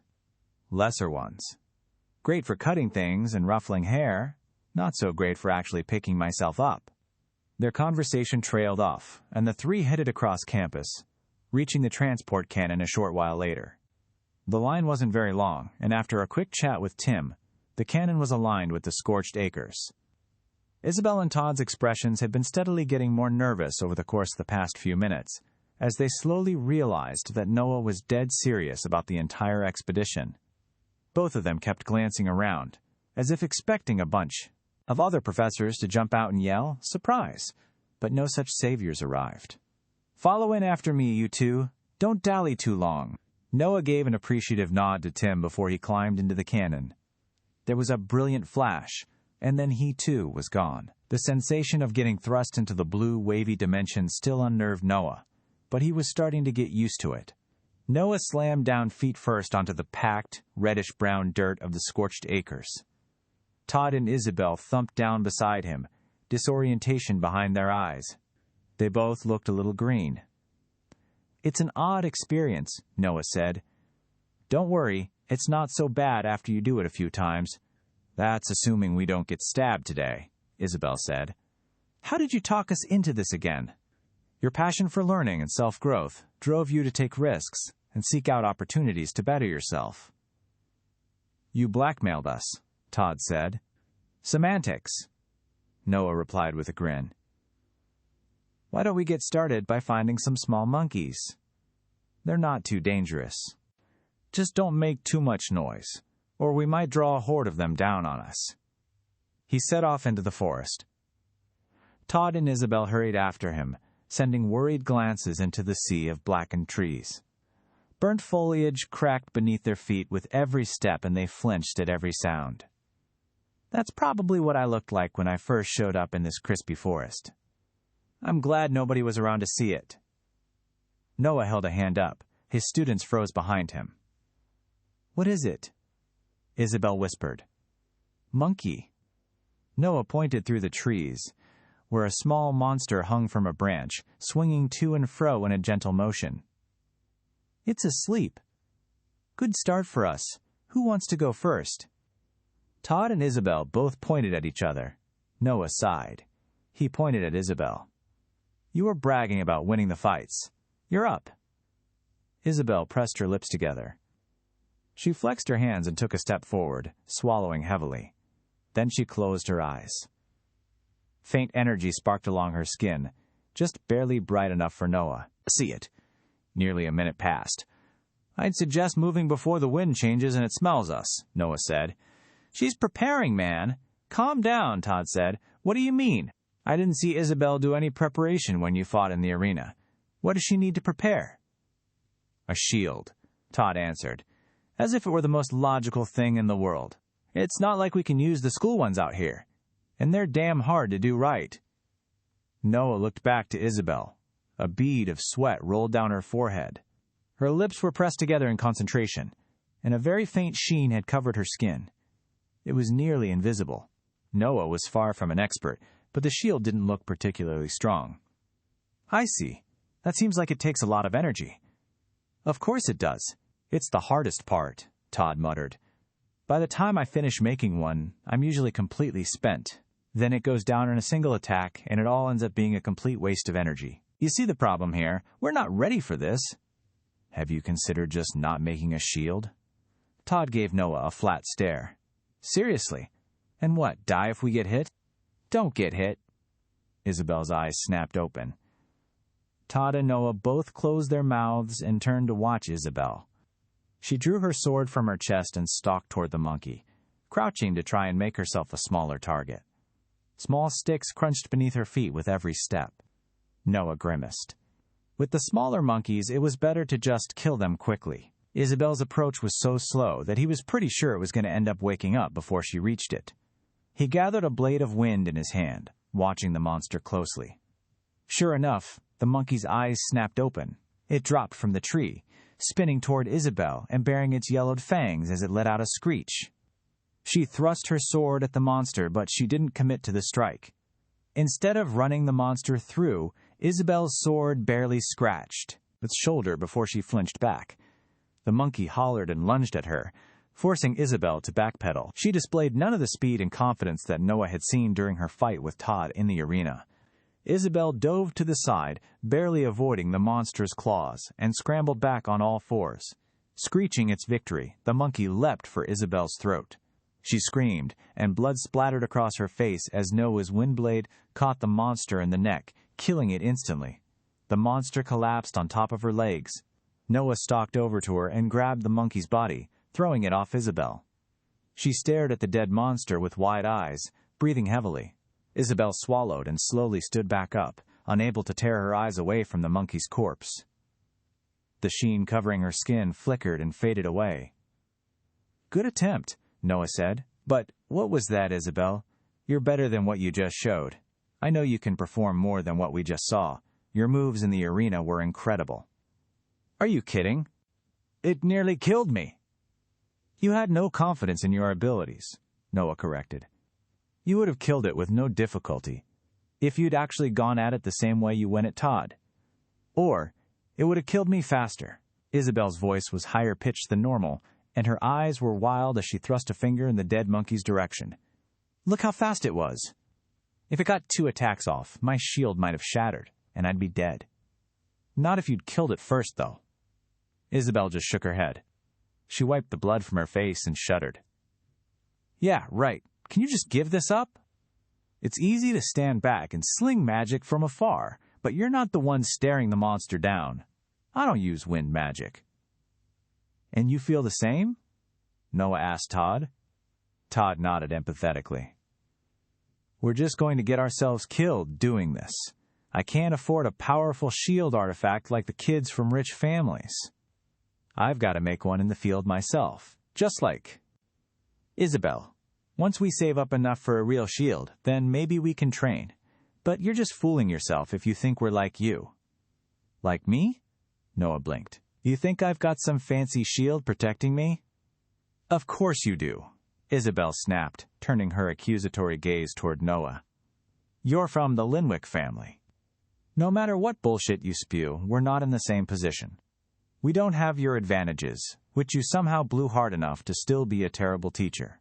"Lesser ones. Great for cutting things and ruffling hair, not so great for actually picking myself up." Their conversation trailed off, and the three headed across campus, reaching the transport cannon a short while later. The line wasn't very long, and after a quick chat with Tim, the cannon was aligned with the scorched acres. Isabel and Todd's expressions had been steadily getting more nervous over the course of the past few minutes, as they slowly realized that Noah was dead serious about the entire expedition. Both of them kept glancing around, as if expecting a bunch of other professors to jump out and yell, "Surprise!" But no such saviors arrived. "Follow in after me, you two. Don't dally too long." Noah gave an appreciative nod to Tim before he climbed into the cannon. There was a brilliant flash, and then he too was gone. The sensation of getting thrust into the blue, wavy dimension still unnerved Noah, but he was starting to get used to it. Noah slammed down feet first onto the packed, reddish-brown dirt of the scorched acres. Todd and Isabel thumped down beside him, disorientation behind their eyes. They both looked a little green. "It's an odd experience," Noah said. "Don't worry, it's not so bad after you do it a few times." "That's assuming we don't get stabbed today," Isabel said. "How did you talk us into this again?" "Your passion for learning and self-growth drove you to take risks and seek out opportunities to better yourself." "You blackmailed us," Todd said. "Semantics," Noah replied with a grin. "Why don't we get started by finding some small monkeys? They're not too dangerous. Just don't make too much noise, or we might draw a horde of them down on us." He set off into the forest. Todd and Isabel hurried after him, sending worried glances into the sea of blackened trees. Burnt foliage cracked beneath their feet with every step, and they flinched at every sound. "That's probably what I looked like when I first showed up in this crispy forest. I'm glad nobody was around to see it." Noah held a hand up. His students froze behind him. "What is it?" Isabel whispered. "Monkey." Noah pointed through the trees, where a small monster hung from a branch, swinging to and fro in a gentle motion. "It's asleep. Good start for us. Who wants to go first?" Todd and Isabel both pointed at each other. Noah sighed. He pointed at Isabel. "You were bragging about winning the fights. You're up." Isabel pressed her lips together. She flexed her hands and took a step forward, swallowing heavily. Then she closed her eyes. Faint energy sparked along her skin, just barely bright enough for Noah to see it. Nearly a minute passed. "I'd suggest moving before the wind changes and it smells us," Noah said. "She's preparing, man." "Calm down," Todd said. "What do you mean? I didn't see Isabel do any preparation when you fought in the arena. What does she need to prepare?" "A shield," Todd answered, as if it were the most logical thing in the world. "It's not like we can use the school ones out here, and they're damn hard to do right." Noah looked back to Isabel. A bead of sweat rolled down her forehead. Her lips were pressed together in concentration, and a very faint sheen had covered her skin. It was nearly invisible. Noah was far from an expert, but the shield didn't look particularly strong. "I see. That seems like it takes a lot of energy." "Of course it does. It's the hardest part," Todd muttered. "By the time I finish making one, I'm usually completely spent. Then it goes down in a single attack, and it all ends up being a complete waste of energy. You see the problem here? We're not ready for this." "Have you considered just not making a shield?" Todd gave Noah a flat stare. "Seriously? And what, die if we get hit?" "Don't get hit." Isabel's eyes snapped open. Todd and Noah both closed their mouths and turned to watch Isabel. She drew her sword from her chest and stalked toward the monkey, crouching to try and make herself a smaller target. Small sticks crunched beneath her feet with every step. Noah grimaced. With the smaller monkeys, it was better to just kill them quickly. Isabel's approach was so slow that he was pretty sure it was going to end up waking up before she reached it. He gathered a blade of wind in his hand, watching the monster closely. Sure enough, the monkey's eyes snapped open. It dropped from the tree, spinning toward Isabel and baring its yellowed fangs as it let out a screech. She thrust her sword at the monster, but she didn't commit to the strike. Instead of running the monster through, Isabel's sword barely scratched its shoulder before she flinched back. The monkey hollered and lunged at her, forcing Isabel to backpedal. She displayed none of the speed and confidence that Noah had seen during her fight with Todd in the arena. Isabel dove to the side, barely avoiding the monster's claws, and scrambled back on all fours. Screeching its victory, the monkey leapt for Isabel's throat. She screamed, and blood splattered across her face as Noah's windblade caught the monster in the neck, killing it instantly. The monster collapsed on top of her legs. Noah stalked over to her and grabbed the monkey's body, throwing it off Isabel. She stared at the dead monster with wide eyes, breathing heavily. Isabel swallowed and slowly stood back up, unable to tear her eyes away from the monkey's corpse. The sheen covering her skin flickered and faded away. "Good attempt," Noah said. "But what was that, Isabel? You're better than what you just showed. I know you can perform more than what we just saw. Your moves in the arena were incredible." "Are you kidding? It nearly killed me." "You had no confidence in your abilities," Noah corrected. "You would have killed it with no difficulty if you'd actually gone at it the same way you went at Todd. Or it would have killed me faster." Isabel's voice was higher pitched than normal, and her eyes were wild as she thrust a finger in the dead monkey's direction. "Look how fast it was. If it got 2 attacks off, my shield might have shattered, and I'd be dead. Not if you'd killed it first, though." Isabel just shook her head. She wiped the blood from her face and shuddered. "Yeah, right. Can you just give this up? It's easy to stand back and sling magic from afar, but you're not the one staring the monster down. I don't use wind magic." "And you feel the same?" Noah asked Todd. Todd nodded empathetically. "We're just going to get ourselves killed doing this. I can't afford a powerful shield artifact like the kids from rich families. I've got to make one in the field myself, just like Isabel. Once we save up enough for a real shield, then maybe we can train. But you're just fooling yourself if you think we're like you." "Like me?" Noah blinked. "You think I've got some fancy shield protecting me?" "Of course you do," Isabel snapped, turning her accusatory gaze toward Noah. "You're from the Linwick family. No matter what bullshit you spew, we're not in the same position. We don't have your advantages, which you somehow blew hard enough to still be a terrible teacher."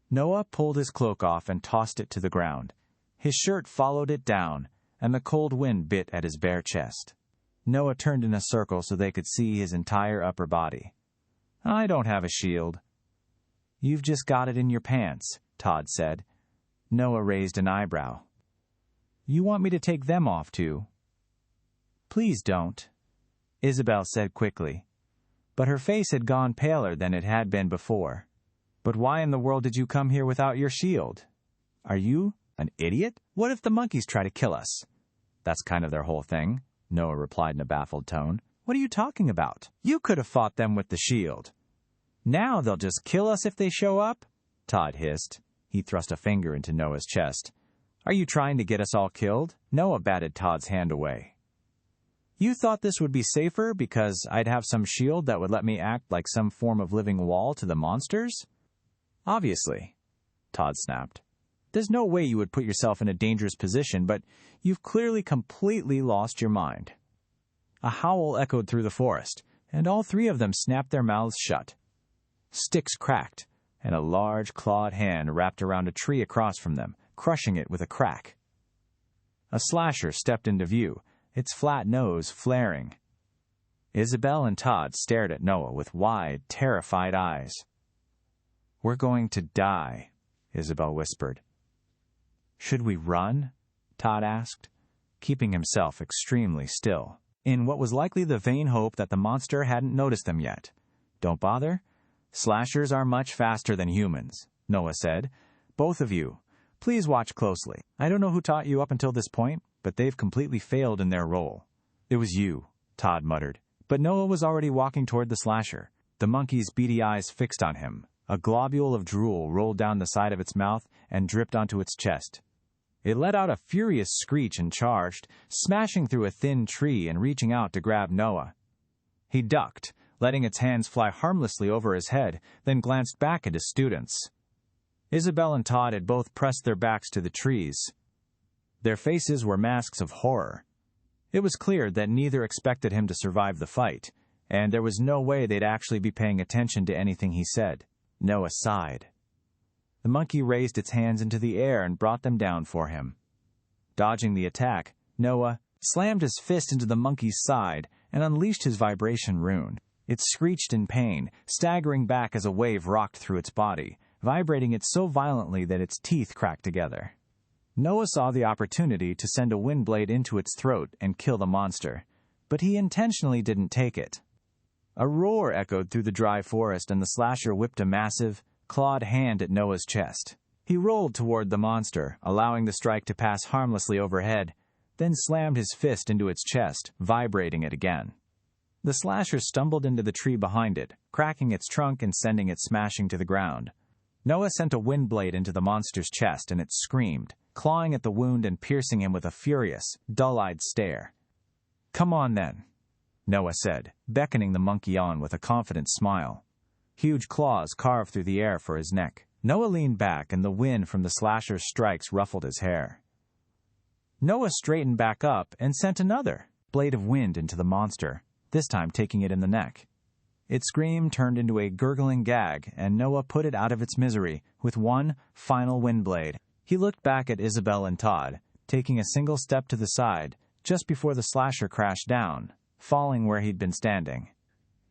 Noah pulled his cloak off and tossed it to the ground. His shirt followed it down, and the cold wind bit at his bare chest. Noah turned in a circle so they could see his entire upper body. "I don't have a shield." "You've just got it in your pants," Todd said. Noah raised an eyebrow. "You want me to take them off, too?" "Please don't," Isabel said quickly. But her face had gone paler than it had been before. "But why in the world did you come here without your shield? Are you an idiot? What if the monkeys try to kill us?" "That's kind of their whole thing," Noah replied in a baffled tone. "What are you talking about? You could have fought them with the shield." "Now they'll just kill us if they show up?" Todd hissed. He thrust a finger into Noah's chest. "Are you trying to get us all killed?" Noah batted Todd's hand away. "You thought this would be safer because I'd have some shield that would let me act like some form of living wall to the monsters?" "Obviously," Todd snapped. "There's no way you would put yourself in a dangerous position, but you've clearly completely lost your mind." A howl echoed through the forest, and all 3 of them snapped their mouths shut. Sticks cracked, and a large clawed hand wrapped around a tree across from them, crushing it with a crack. A slasher stepped into view, its flat nose flaring. Isabel and Todd stared at Noah with wide, terrified eyes. "We're going to die," Isabel whispered. "Should we run?" Todd asked, keeping himself extremely still, in what was likely the vain hope that the monster hadn't noticed them yet. "Don't bother. Slashers are much faster than humans," Noah said. "Both of you, please watch closely. I don't know who taught you up until this point, but they've completely failed in their role." "It was you," Todd muttered. But Noah was already walking toward the slasher, the monkey's beady eyes fixed on him. A globule of drool rolled down the side of its mouth and dripped onto its chest. It let out a furious screech and charged, smashing through a thin tree and reaching out to grab Noah. He ducked, letting its hands fly harmlessly over his head, then glanced back at his students. Isabel and Todd had both pressed their backs to the trees. Their faces were masks of horror. It was clear that neither expected him to survive the fight, and there was no way they'd actually be paying attention to anything he said. Noah sighed. The monkey raised its hands into the air and brought them down for him. Dodging the attack, Noah slammed his fist into the monkey's side and unleashed his vibration rune. It screeched in pain, staggering back as a wave rocked through its body, vibrating it so violently that its teeth cracked together. Noah saw the opportunity to send a wind blade into its throat and kill the monster, but he intentionally didn't take it. A roar echoed through the dry forest, and the slasher whipped a massive, clawed hand at Noah's chest. He rolled toward the monster, allowing the strike to pass harmlessly overhead, then slammed his fist into its chest, vibrating it again. The slasher stumbled into the tree behind it, cracking its trunk and sending it smashing to the ground. Noah sent a wind blade into the monster's chest, and it screamed, clawing at the wound and piercing him with a furious, dull-eyed stare. "Come on, then," Noah said, beckoning the monkey on with a confident smile. Huge claws carved through the air for his neck. Noah leaned back, and the wind from the slasher's strikes ruffled his hair. Noah straightened back up and sent another blade of wind into the monster, this time taking it in the neck. Its scream turned into a gurgling gag, and Noah put it out of its misery with one final wind blade. He looked back at Isabel and Todd, taking a single step to the side, just before the slasher crashed down, falling where he'd been standing.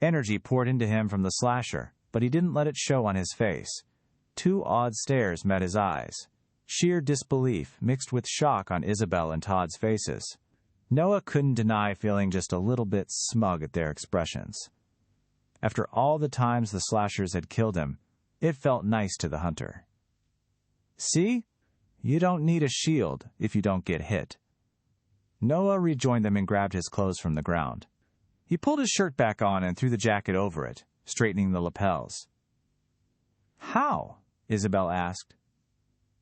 Energy poured into him from the slasher, but he didn't let it show on his face. Two odd stares met his eyes, sheer disbelief mixed with shock on Isabel and Todd's faces. Noah couldn't deny feeling just a little bit smug at their expressions. After all the times the slashers had killed him, it felt nice to the hunter. "See? You don't need a shield if you don't get hit." Noah rejoined them and grabbed his clothes from the ground. He pulled his shirt back on and threw the jacket over it, straightening the lapels. "How?" Isabel asked.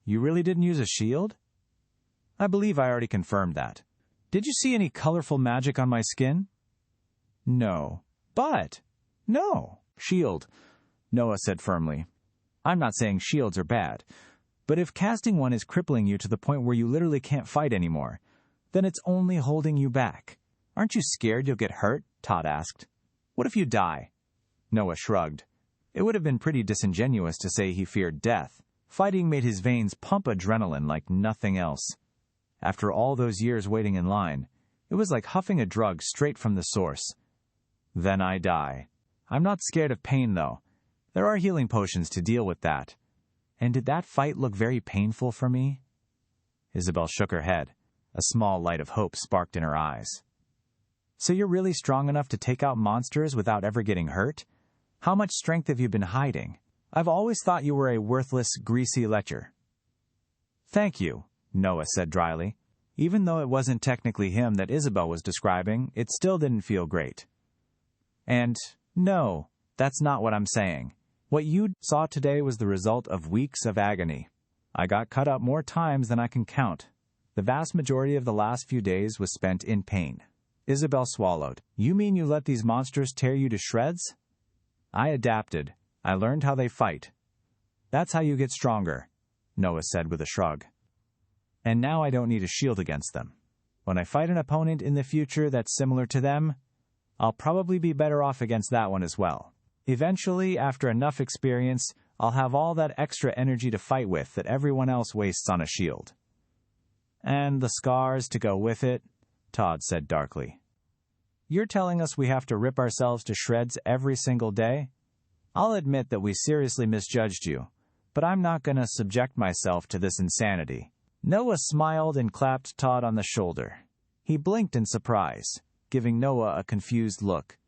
"You really didn't use a shield?" "I believe I already confirmed that. Did you see any colorful magic on my skin?" "No." "But—" "No. Shield," Noah said firmly. "I'm not saying shields are bad, but if casting one is crippling you to the point where you literally can't fight anymore, then it's only holding you back. Aren't you scared you'll get hurt?" Todd asked. "What if you die?" Noah shrugged. It would have been pretty disingenuous to say he feared death. Fighting made his veins pump adrenaline like nothing else. After all those years waiting in line, it was like huffing a drug straight from the source. "Then I die. I'm not scared of pain, though. There are healing potions to deal with that. And did that fight look very painful for me?" Isabel shook her head. A small light of hope sparked in her eyes. "So you're really strong enough to take out monsters without ever getting hurt? How much strength have you been hiding? I've always thought you were a worthless, greasy lecher." "Thank you," Noah said dryly. Even though it wasn't technically him that Isabel was describing, it still didn't feel great. "And no, that's not what I'm saying. What you saw today was the result of weeks of agony. I got cut up more times than I can count. The vast majority of the last few days was spent in pain." Isabel swallowed. "You mean you let these monsters tear you to shreds?" "I adapted. I learned how they fight." "That's how you get stronger," Noah said with a shrug. "And now I don't need a shield against them. When I fight an opponent in the future that's similar to them, I'll probably be better off against that one as well. Eventually, after enough experience, I'll have all that extra energy to fight with that everyone else wastes on a shield." "And the scars to go with it," Todd said darkly. "You're telling us we have to rip ourselves to shreds every single day? I'll admit that we seriously misjudged you, but I'm not going to subject myself to this insanity." Noah smiled and clapped Todd on the shoulder. He blinked in surprise, giving Noah a confused look.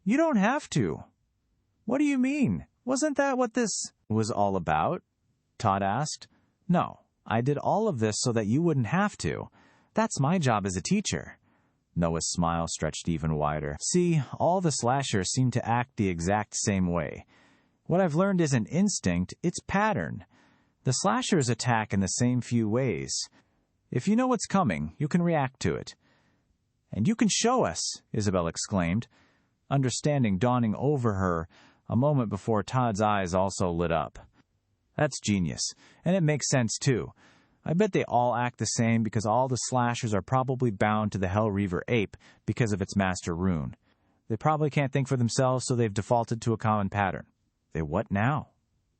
"You don't have to." "What do you mean? Wasn't that what this was all about?" Todd asked. "No, I did all of this so that you wouldn't have to. That's my job as a teacher." Noah's smile stretched even wider. "See, all the slashers seem to act the exact same way. What I've learned isn't instinct, it's pattern. The slashers attack in the same few ways. If you know what's coming, you can react to it." "And you can show us," Isabel exclaimed, understanding dawning over her a moment before Todd's eyes also lit up. "That's genius, and it makes sense too. I bet they all act the same because all the slashers are probably bound to the Hell Reaver ape because of its master rune. They probably can't think for themselves, so they've defaulted to a common pattern." "They what now?"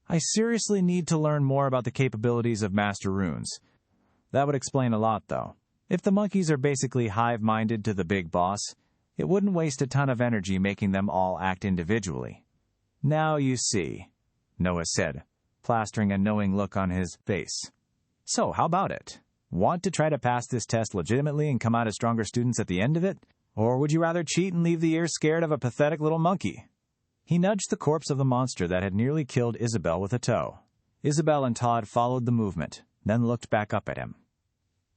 "I seriously need to learn more about the capabilities of master runes. That would explain a lot, though. If the monkeys are basically hive-minded to the big boss, It wouldn't waste a ton of energy making them all act individually. Now you see, Noah said, plastering a knowing look on his face. So, how about it? Want to try to pass this test legitimately and come out as stronger students at the end of it? Or would you rather cheat and leave the ears scared of a pathetic little monkey? He nudged the corpse of the monster that had nearly killed Isabel with a toe. Isabel and Todd followed the movement, then looked back up at him.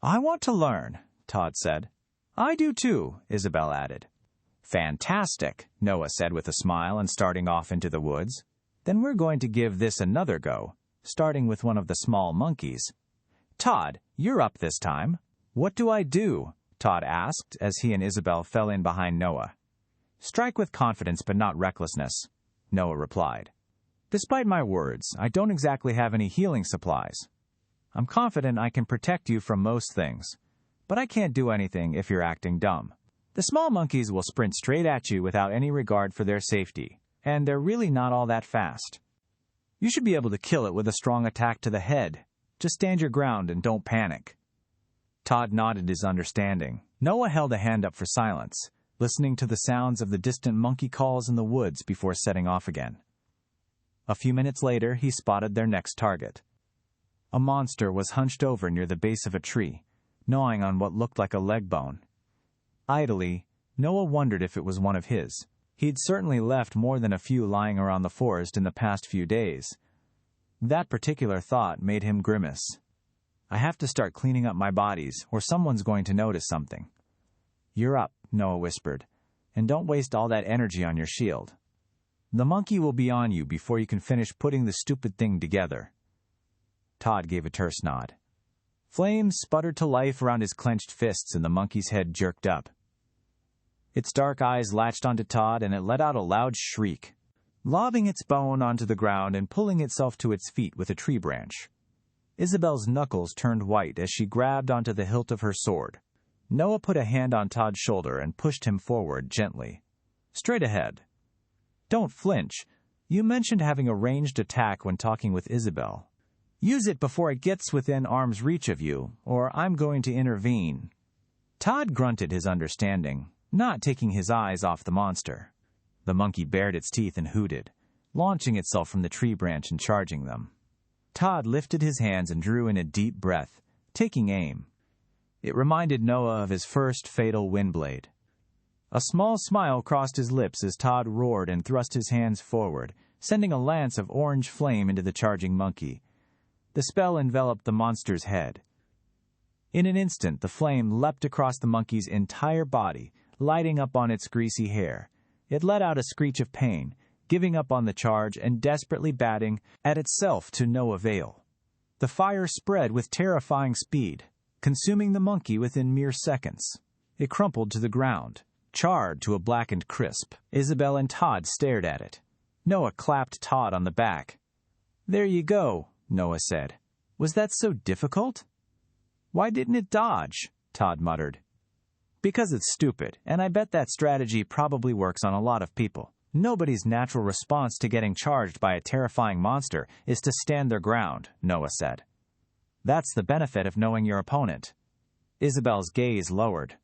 I want to learn, Todd said. I do too, Isabel added. Fantastic, Noah said with a smile and starting off into the woods. Then we're going to give this another go, starting with one of the small monkeys. Todd, you're up this time. What do I do? Todd asked as he and Isabel fell in behind Noah. Strike with confidence but not recklessness, Noah replied. Despite my words, I don't exactly have any healing supplies. I'm confident I can protect you from most things, but I can't do anything if you're acting dumb. The small monkeys will sprint straight at you without any regard for their safety, and they're really not all that fast. You should be able to kill it with a strong attack to the head. Just stand your ground and don't panic. Todd nodded his understanding. Noah held a hand up for silence, listening to the sounds of the distant monkey calls in the woods before setting off again. A few minutes later, he spotted their next target. A monster was hunched over near the base of a tree, gnawing on what looked like a leg bone. Idly, Noah wondered if it was one of his. He'd certainly left more than a few lying around the forest in the past few days. That particular thought made him grimace. I have to start cleaning up my bodies, or someone's going to notice something. You're up, Noah whispered, and don't waste all that energy on your shield. The monkey will be on you before you can finish putting the stupid thing together. Todd gave a terse nod. Flames sputtered to life around his clenched fists and the monkey's head jerked up. Its dark eyes latched onto Todd and it let out a loud shriek, lobbing its bone onto the ground and pulling itself to its feet with a tree branch. Isabel's knuckles turned white as she grabbed onto the hilt of her sword. Noah put a hand on Todd's shoulder and pushed him forward gently. Straight ahead. Don't flinch. You mentioned having a ranged attack when talking with Isabel. Use it before it gets within arm's reach of you, or I'm going to intervene. Todd grunted his understanding, not taking his eyes off the monster. The monkey bared its teeth and hooted, launching itself from the tree branch and charging them. Todd lifted his hands and drew in a deep breath, taking aim. It reminded Noah of his first fatal windblade. A small smile crossed his lips as Todd roared and thrust his hands forward, sending a lance of orange flame into the charging monkey. The spell enveloped the monster's head. In an instant, the flame leapt across the monkey's entire body, lighting up on its greasy hair. It let out a screech of pain, giving up on the charge and desperately batting at itself to no avail. The fire spread with terrifying speed, consuming the monkey within mere seconds. It crumpled to the ground, charred to a blackened crisp. Isabel and Todd stared at it. Noah clapped Todd on the back. There you go, Noah said. Was that so difficult? Why didn't it dodge? Todd muttered. Because it's stupid, and I bet that strategy probably works on a lot of people. Nobody's natural response to getting charged by a terrifying monster is to stand their ground, Noah said. That's the benefit of knowing your opponent. Isabel's gaze lowered.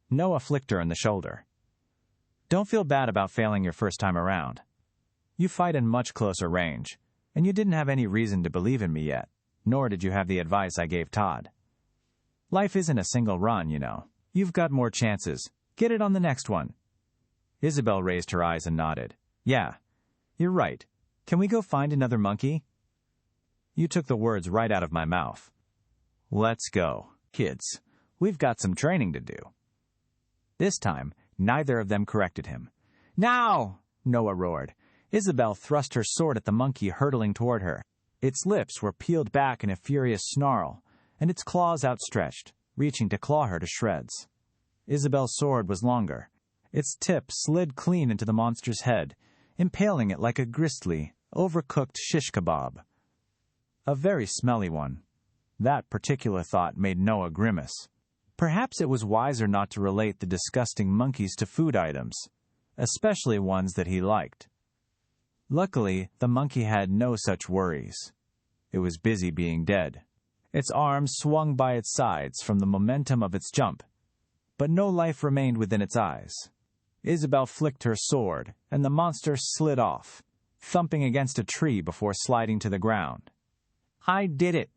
Noah flicked her in the shoulder. Don't feel bad about failing your first time around. You fight in much closer range, and you didn't have any reason to believe in me yet, nor did you have the advice I gave Todd. Life isn't a single run, you know. You've got more chances. Get it on the next one. Isabel raised her eyes and nodded. Yeah, you're right. Can we go find another monkey? You took the words right out of my mouth. Let's go, kids. We've got some training to do. This time, neither of them corrected him. Now! Noah roared. Isabel thrust her sword at the monkey hurtling toward her. Its lips were peeled back in a furious snarl, and its claws outstretched, reaching to claw her to shreds. Isabel's sword was longer. Its tip slid clean into the monster's head, impaling it like a gristly, overcooked shish kebab. A very smelly one. That particular thought made Noah grimace. Perhaps it was wiser not to relate the disgusting monkeys to food items, especially ones that he liked. Luckily, the monkey had no such worries. It was busy being dead. Its arms swung by its sides from the momentum of its jump, but no life remained within its eyes. Isabel flicked her sword, and the monster slid off, thumping against a tree before sliding to the ground. "I did it!"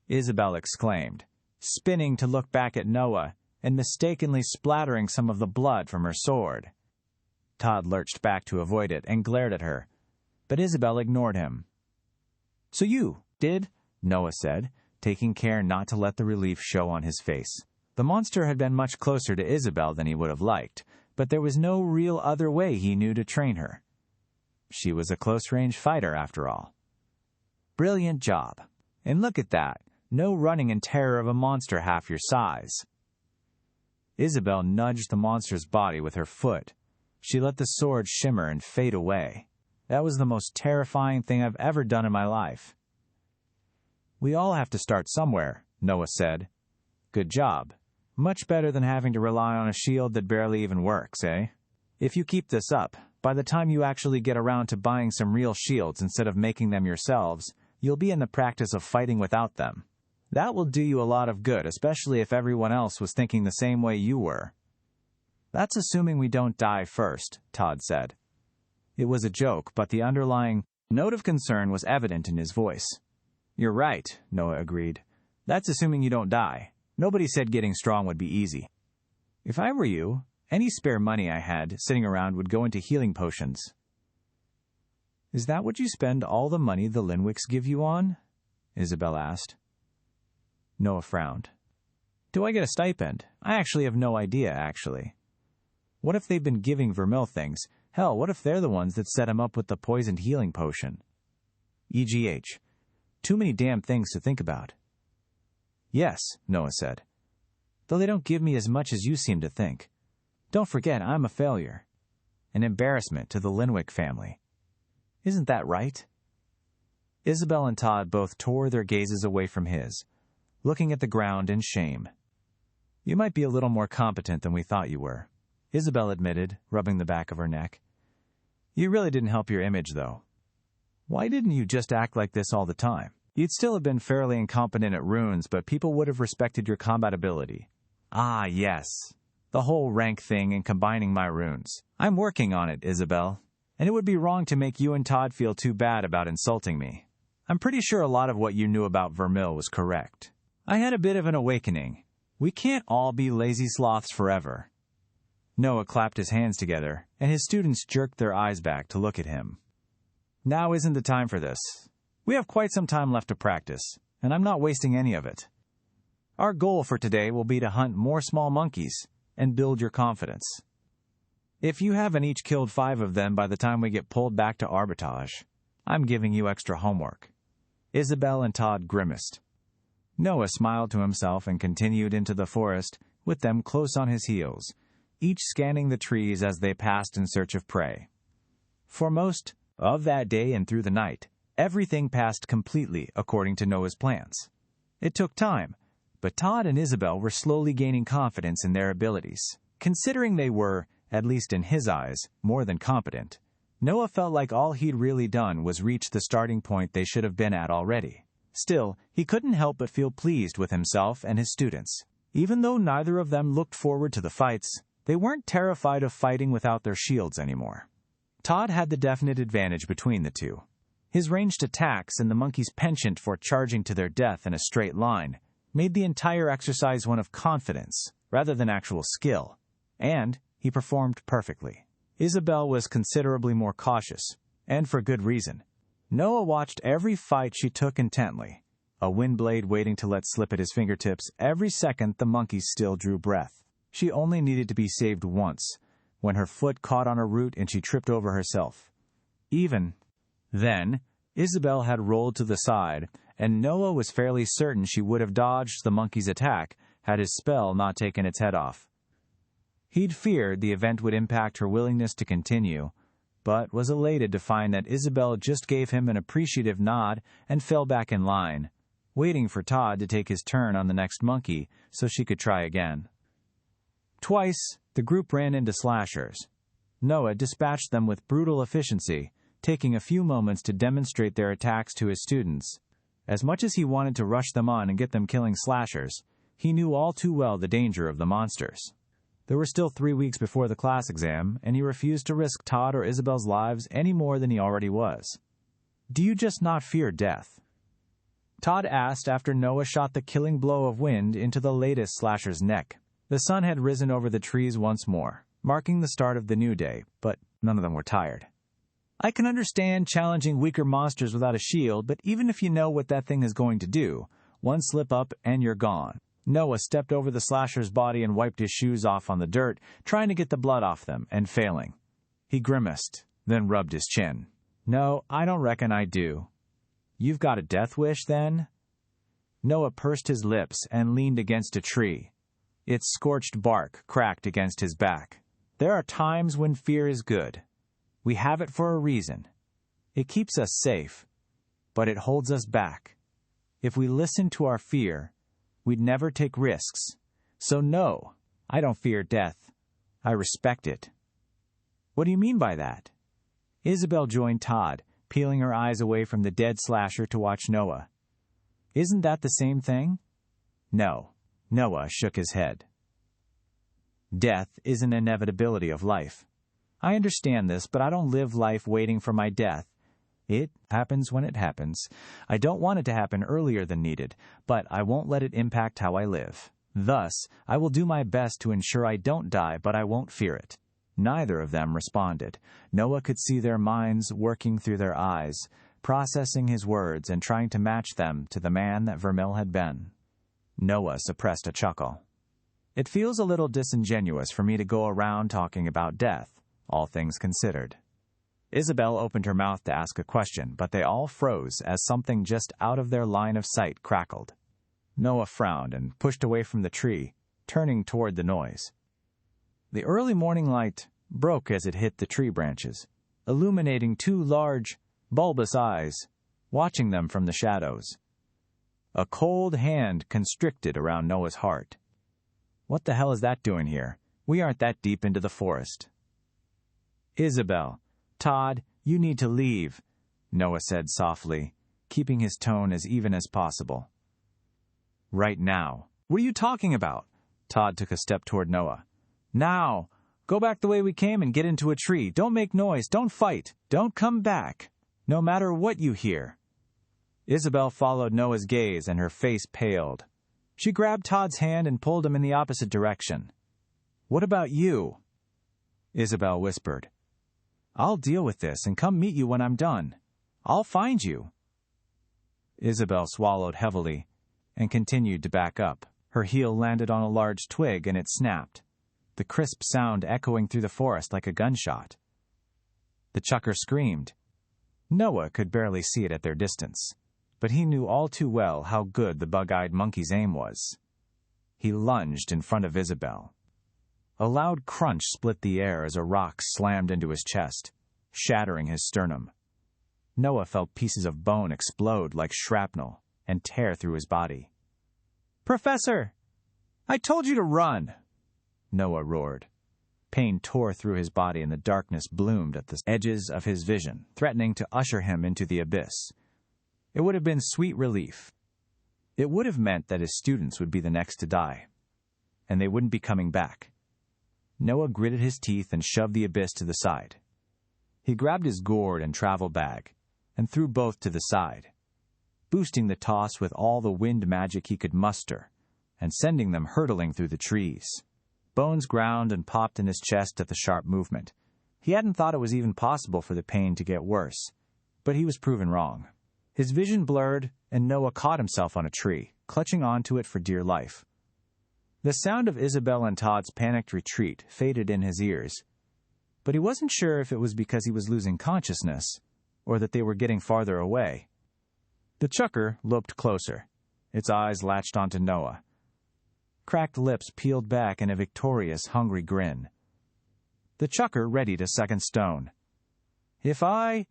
Isabel exclaimed, spinning to look back at Noah and mistakenly splattering some of the blood from her sword. Todd lurched back to avoid it and glared at her, but Isabel ignored him. "So you did?" Noah said, taking care not to let the relief show on his face. The monster had been much closer to Isabel than he would have liked, but there was no real other way he knew to train her. She was a close-range fighter, after all. "Brilliant job. And look at that. No running in terror of a monster half your size." Isabel nudged the monster's body with her foot. She let the sword shimmer and fade away. That was the most terrifying thing I've ever done in my life. "We all have to start somewhere," Noah said. "Good job. Much better than having to rely on a shield that barely even works, eh? If you keep this up, by the time you actually get around to buying some real shields instead of making them yourselves, you'll be in the practice of fighting without them. That will do you a lot of good, especially if everyone else was thinking the same way you were." "That's assuming we don't die first," Todd said. It was a joke, but the underlying note of concern was evident in his voice. "You're right," Noah agreed. "That's assuming you don't die. Nobody said getting strong would be easy. If I were you, any spare money I had sitting around would go into healing potions." "Is that what you spend all the money the Linwicks give you on?" Isabel asked. Noah frowned. "Do I get a stipend? I actually have no idea, actually. What if they've been giving Vermil things? Hell, what if they're the ones that set him up with the poisoned healing potion? EGH. Too many damn things to think about." "Yes," Noah said. "Though they don't give me as much as you seem to think. Don't forget, I'm a failure. An embarrassment to the Linwick family. Isn't that right?" Isabel and Todd both tore their gazes away from his, looking at the ground in shame. "You might be a little more competent than we thought you were," Isabel admitted, rubbing the back of her neck. "You really didn't help your image, though. Why didn't you just act like this all the time? You'd still have been fairly incompetent at runes, but people would have respected your combat ability." "Ah, yes. The whole rank thing and combining my runes. I'm working on it, Isabel. And it would be wrong to make you and Todd feel too bad about insulting me. I'm pretty sure a lot of what you knew about Vermil was correct. I had a bit of an awakening. We can't all be lazy sloths forever." Noah clapped his hands together, and his students jerked their eyes back to look at him. "Now isn't the time for this. We have quite some time left to practice, and I'm not wasting any of it. Our goal for today will be to hunt more small monkeys and build your confidence. If you haven't each killed 5 of them by the time we get pulled back to arbitrage, I'm giving you extra homework." Isabel and Todd grimaced. Noah smiled to himself and continued into the forest, with them close on his heels, each scanning the trees as they passed in search of prey. For most of that day and through the night, everything passed completely according to Noah's plans. It took time, but Todd and Isabel were slowly gaining confidence in their abilities. Considering they were, at least in his eyes, more than competent, Noah felt like all he'd really done was reach the starting point they should have been at already. Still, he couldn't help but feel pleased with himself and his students. Even though neither of them looked forward to the fights, they weren't terrified of fighting without their shields anymore. Todd had the definite advantage between the two. His ranged attacks and the monkey's penchant for charging to their death in a straight line made the entire exercise one of confidence rather than actual skill, and he performed perfectly. Isabel was considerably more cautious, and for good reason. Noah watched every fight she took intently, a wind blade waiting to let slip at his fingertips every second the monkey still drew breath. She only needed to be saved once, when her foot caught on a root and she tripped over herself. Even then, Isabel had rolled to the side, and Noah was fairly certain she would have dodged the monkey's attack had his spell not taken its head off. He'd feared the event would impact her willingness to continue, but was elated to find that Isabel just gave him an appreciative nod and fell back in line, waiting for Todd to take his turn on the next monkey so she could try again. Twice, the group ran into slashers. Noah dispatched them with brutal efficiency, taking a few moments to demonstrate their attacks to his students. As much as he wanted to rush them on and get them killing slashers, he knew all too well the danger of the monsters. There were still 3 weeks before the class exam, and he refused to risk Todd or Isabel's lives any more than he already was. "Do you just not fear death?" Todd asked after Noah shot the killing blow of wind into the latest slasher's neck. The sun had risen over the trees once more, marking the start of the new day, but none of them were tired. "I can understand challenging weaker monsters without a shield, but even if you know what that thing is going to do, one slip up and you're gone." Noah stepped over the slasher's body and wiped his shoes off on the dirt, trying to get the blood off them, and failing. He grimaced, then rubbed his chin. "No, I don't reckon I do." "You've got a death wish, then?" Noah pursed his lips and leaned against a tree. Its scorched bark cracked against his back. "There are times when fear is good. We have it for a reason. It keeps us safe, but it holds us back. If we listened to our fear, we'd never take risks. So no, I don't fear death. I respect it." "What do you mean by that?" Isabel joined Todd, peeling her eyes away from the dead slasher to watch Noah. "Isn't that the same thing?" "No." Noah shook his head. "Death is an inevitability of life. I understand this, but I don't live life waiting for my death. It happens when it happens. I don't want it to happen earlier than needed, but I won't let it impact how I live. Thus, I will do my best to ensure I don't die, but I won't fear it." Neither of them responded. Noah could see their minds working through their eyes, processing his words and trying to match them to the man that Vermil had been. Noah suppressed a chuckle. "It feels a little disingenuous for me to go around talking about death, all things considered." Isabel opened her mouth to ask a question, but they all froze as something just out of their line of sight crackled. Noah frowned and pushed away from the tree, turning toward the noise. The early morning light broke as it hit the tree branches, illuminating 2 large, bulbous eyes, watching them from the shadows. A cold hand constricted around Noah's heart. "What the hell is that doing here? We aren't that deep into the forest." "Isabel, Todd, you need to leave," Noah said softly, keeping his tone as even as possible. "Right now." "What are you talking about?" Todd took a step toward Noah. "Now! Go back the way we came and get into a tree. Don't make noise. Don't fight. Don't come back, no matter what you hear." Isabel followed Noah's gaze and her face paled. She grabbed Todd's hand and pulled him in the opposite direction. "What about you?" Isabel whispered. "I'll deal with this and come meet you when I'm done. I'll find you." Isabel swallowed heavily and continued to back up. Her heel landed on a large twig and it snapped, the crisp sound echoing through the forest like a gunshot. The chucker screamed. Noah could barely see it at their distance, but he knew all too well how good the bug-eyed monkey's aim was. He lunged in front of Isabel. A loud crunch split the air as a rock slammed into his chest, shattering his sternum. Noah felt pieces of bone explode like shrapnel and tear through his body. "Professor! I told you to run!" Noah roared. Pain tore through his body and the darkness bloomed at the edges of his vision, threatening to usher him into the abyss. It would have been sweet relief. It would have meant that his students would be the next to die, and they wouldn't be coming back. Noah gritted his teeth and shoved the abyss to the side. He grabbed his gourd and travel bag and threw both to the side, boosting the toss with all the wind magic he could muster and sending them hurtling through the trees. Bones ground and popped in his chest at the sharp movement. He hadn't thought it was even possible for the pain to get worse, but he was proven wrong. His vision blurred, and Noah caught himself on a tree, clutching onto it for dear life. The sound of Isabel and Todd's panicked retreat faded in his ears, but he wasn't sure if it was because he was losing consciousness or that they were getting farther away. The chucker loped closer, its eyes latched onto Noah. Cracked lips peeled back in a victorious, hungry grin. The chucker readied a second stone. "If I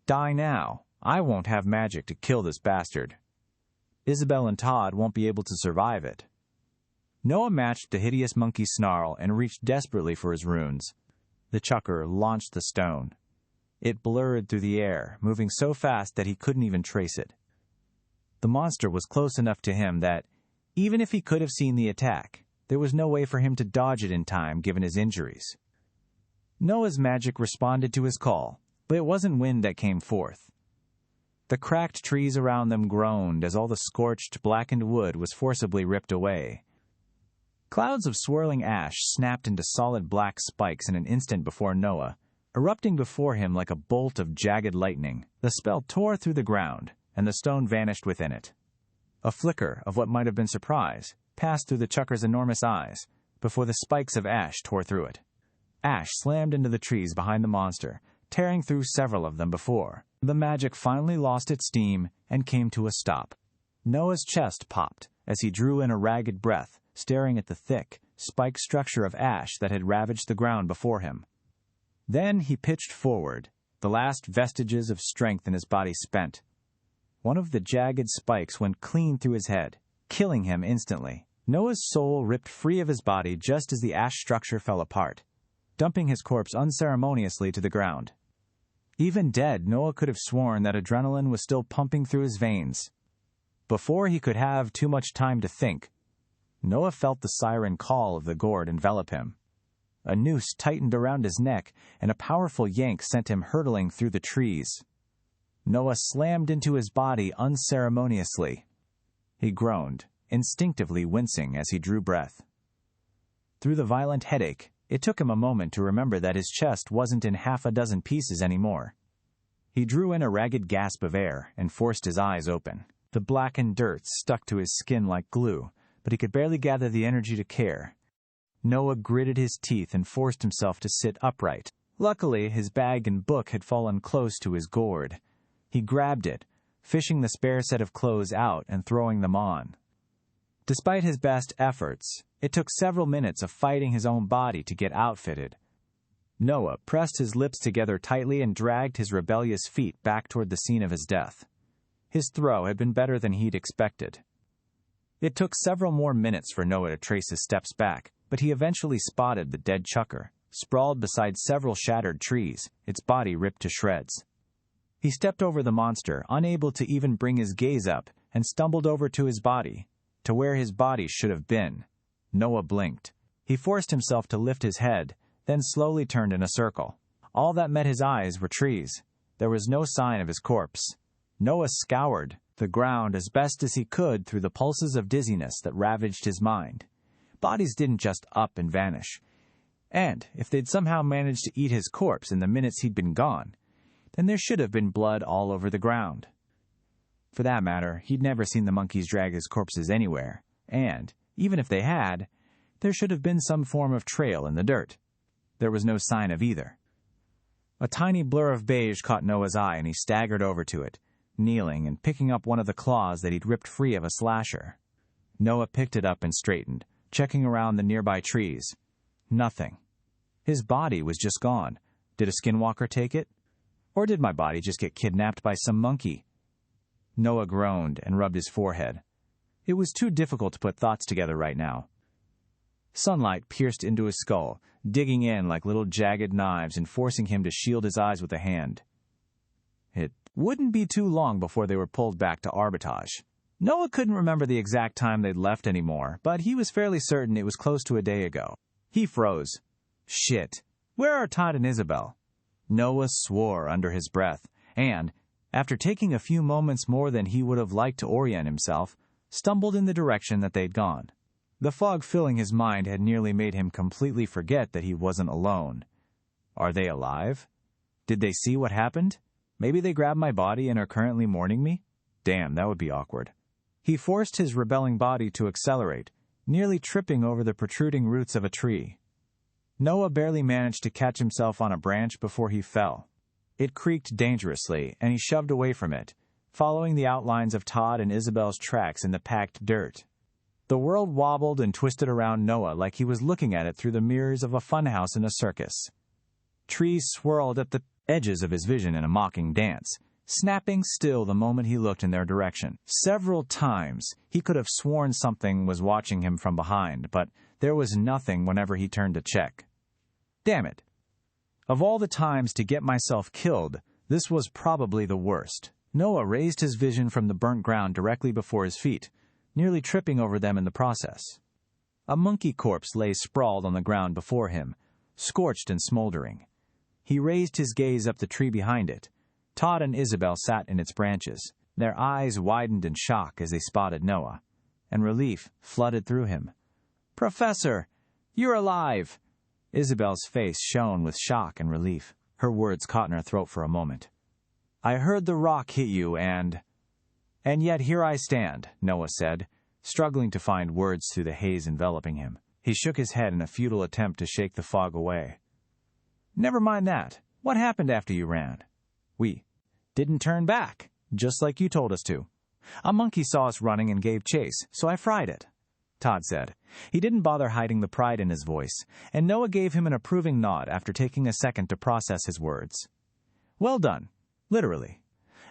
die now, I won't have magic to kill this bastard. Isabel and Todd won't be able to survive it." Noah matched the hideous monkey snarl and reached desperately for his runes. The chucker launched the stone. It blurred through the air, moving so fast that he couldn't even trace it. The monster was close enough to him that, even if he could have seen the attack, There was no way for him to dodge it in time given his injuries. Noah's magic responded to his call, but it wasn't wind that came forth. The cracked trees around them groaned as all the scorched, blackened wood was forcibly ripped away. Clouds of swirling ash snapped into solid black spikes in an instant before Noah, erupting before him like a bolt of jagged lightning. The spell tore through the ground, and the stone vanished within it. A flicker of what might have been surprise passed through the chucker's enormous eyes before the spikes of ash tore through it. Ash slammed into the trees behind the monster, tearing through several of them before the magic finally lost its steam and came to a stop. Noah's chest popped as he drew in a ragged breath, staring at the thick, spiked structure of ash that had ravaged the ground before him. Then he pitched forward, the last vestiges of strength in his body spent. One of the jagged spikes went clean through his head, killing him instantly. Noah's soul ripped free of his body just as the ash structure fell apart, dumping his corpse unceremoniously to the ground. Even dead, Noah could have sworn that adrenaline was still pumping through his veins. Before he could have too much time to think, Noah felt the siren call of the gourd envelop him. A noose tightened around his neck, and a powerful yank sent him hurtling through the trees. Noah slammed into his body unceremoniously. He groaned, instinctively wincing as he drew breath. Through the violent headache, it took him a moment to remember that his chest wasn't in half a dozen pieces anymore. He drew in a ragged gasp of air and forced his eyes open. The blackened dirt stuck to his skin like glue, but he could barely gather the energy to care. Noah gritted his teeth and forced himself to sit upright. Luckily, his bag and book had fallen close to his gourd. He grabbed it, fishing the spare set of clothes out and throwing them on. Despite his best efforts, it took several minutes of fighting his own body to get outfitted. Noah pressed his lips together tightly and dragged his rebellious feet back toward the scene of his death. His throw had been better than he'd expected. It took several more minutes for Noah to trace his steps back, but he eventually spotted the dead chucker, sprawled beside several shattered trees, its body ripped to shreds. He stepped over the monster, unable to even bring his gaze up, and stumbled over to his body, to where his body should have been. Noah blinked. He forced himself to lift his head, then slowly turned in a circle. All that met his eyes were trees. There was no sign of his corpse. Noah scoured the ground as best as he could through the pulses of dizziness that ravaged his mind. Bodies didn't just up and vanish. And if they'd somehow managed to eat his corpse in the minutes he'd been gone, then there should have been blood all over the ground. For that matter, he'd never seen the monkeys drag his corpses anywhere, and, even if they had, there should have been some form of trail in the dirt. There was no sign of either. A tiny blur of beige caught Noah's eye, and he staggered over to it, kneeling and picking up one of the claws that he'd ripped free of a slasher. Noah picked it up and straightened, checking around the nearby trees. Nothing. His body was just gone. Did a skinwalker take it? Or did my body just get kidnapped by some monkey? Noah groaned and rubbed his forehead. It was too difficult to put thoughts together right now. Sunlight pierced into his skull, digging in like little jagged knives and forcing him to shield his eyes with a hand. It wouldn't be too long before they were pulled back to Arbitage. Noah couldn't remember the exact time they'd left anymore, but he was fairly certain it was close to a day ago. He froze. Shit. Where are Todd and Isabel? Noah swore under his breath, and, after taking a few moments more than he would have liked to orient himself, stumbled in the direction that they'd gone. The fog filling his mind had nearly made him completely forget that he wasn't alone. Are they alive? Did they see what happened? Maybe they grabbed my body and are currently mourning me? Damn, that would be awkward. He forced his rebelling body to accelerate, nearly tripping over the protruding roots of a tree. Noah barely managed to catch himself on a branch before he fell. It creaked dangerously, and he shoved away from it, following the outlines of Todd and Isabel's tracks in the packed dirt. The world wobbled and twisted around Noah like he was looking at it through the mirrors of a funhouse in a circus. Trees swirled at the edges of his vision in a mocking dance, snapping still the moment he looked in their direction. Several times, he could have sworn something was watching him from behind, but there was nothing whenever he turned to check. Damn it. Of all the times to get myself killed, this was probably the worst. Noah raised his vision from the burnt ground directly before his feet, nearly tripping over them in the process. A monkey corpse lay sprawled on the ground before him, scorched and smoldering. He raised his gaze up the tree behind it. Todd and Isabel sat in its branches. Their eyes widened in shock as they spotted Noah, and relief flooded through him. "Professor, you're alive!" Isabel's face shone with shock and relief. Her words caught in her throat for a moment. "I heard the rock hit you and yet here I stand," Noah said, struggling to find words through the haze enveloping him. He shook his head in a futile attempt to shake the fog away. "Never mind that. What happened after you ran?" "We didn't turn back, just like you told us to. A monkey saw us running and gave chase, so I fried it," Todd said. He didn't bother hiding the pride in his voice, and Noah gave him an approving nod after taking a second to process his words. "Well done, literally."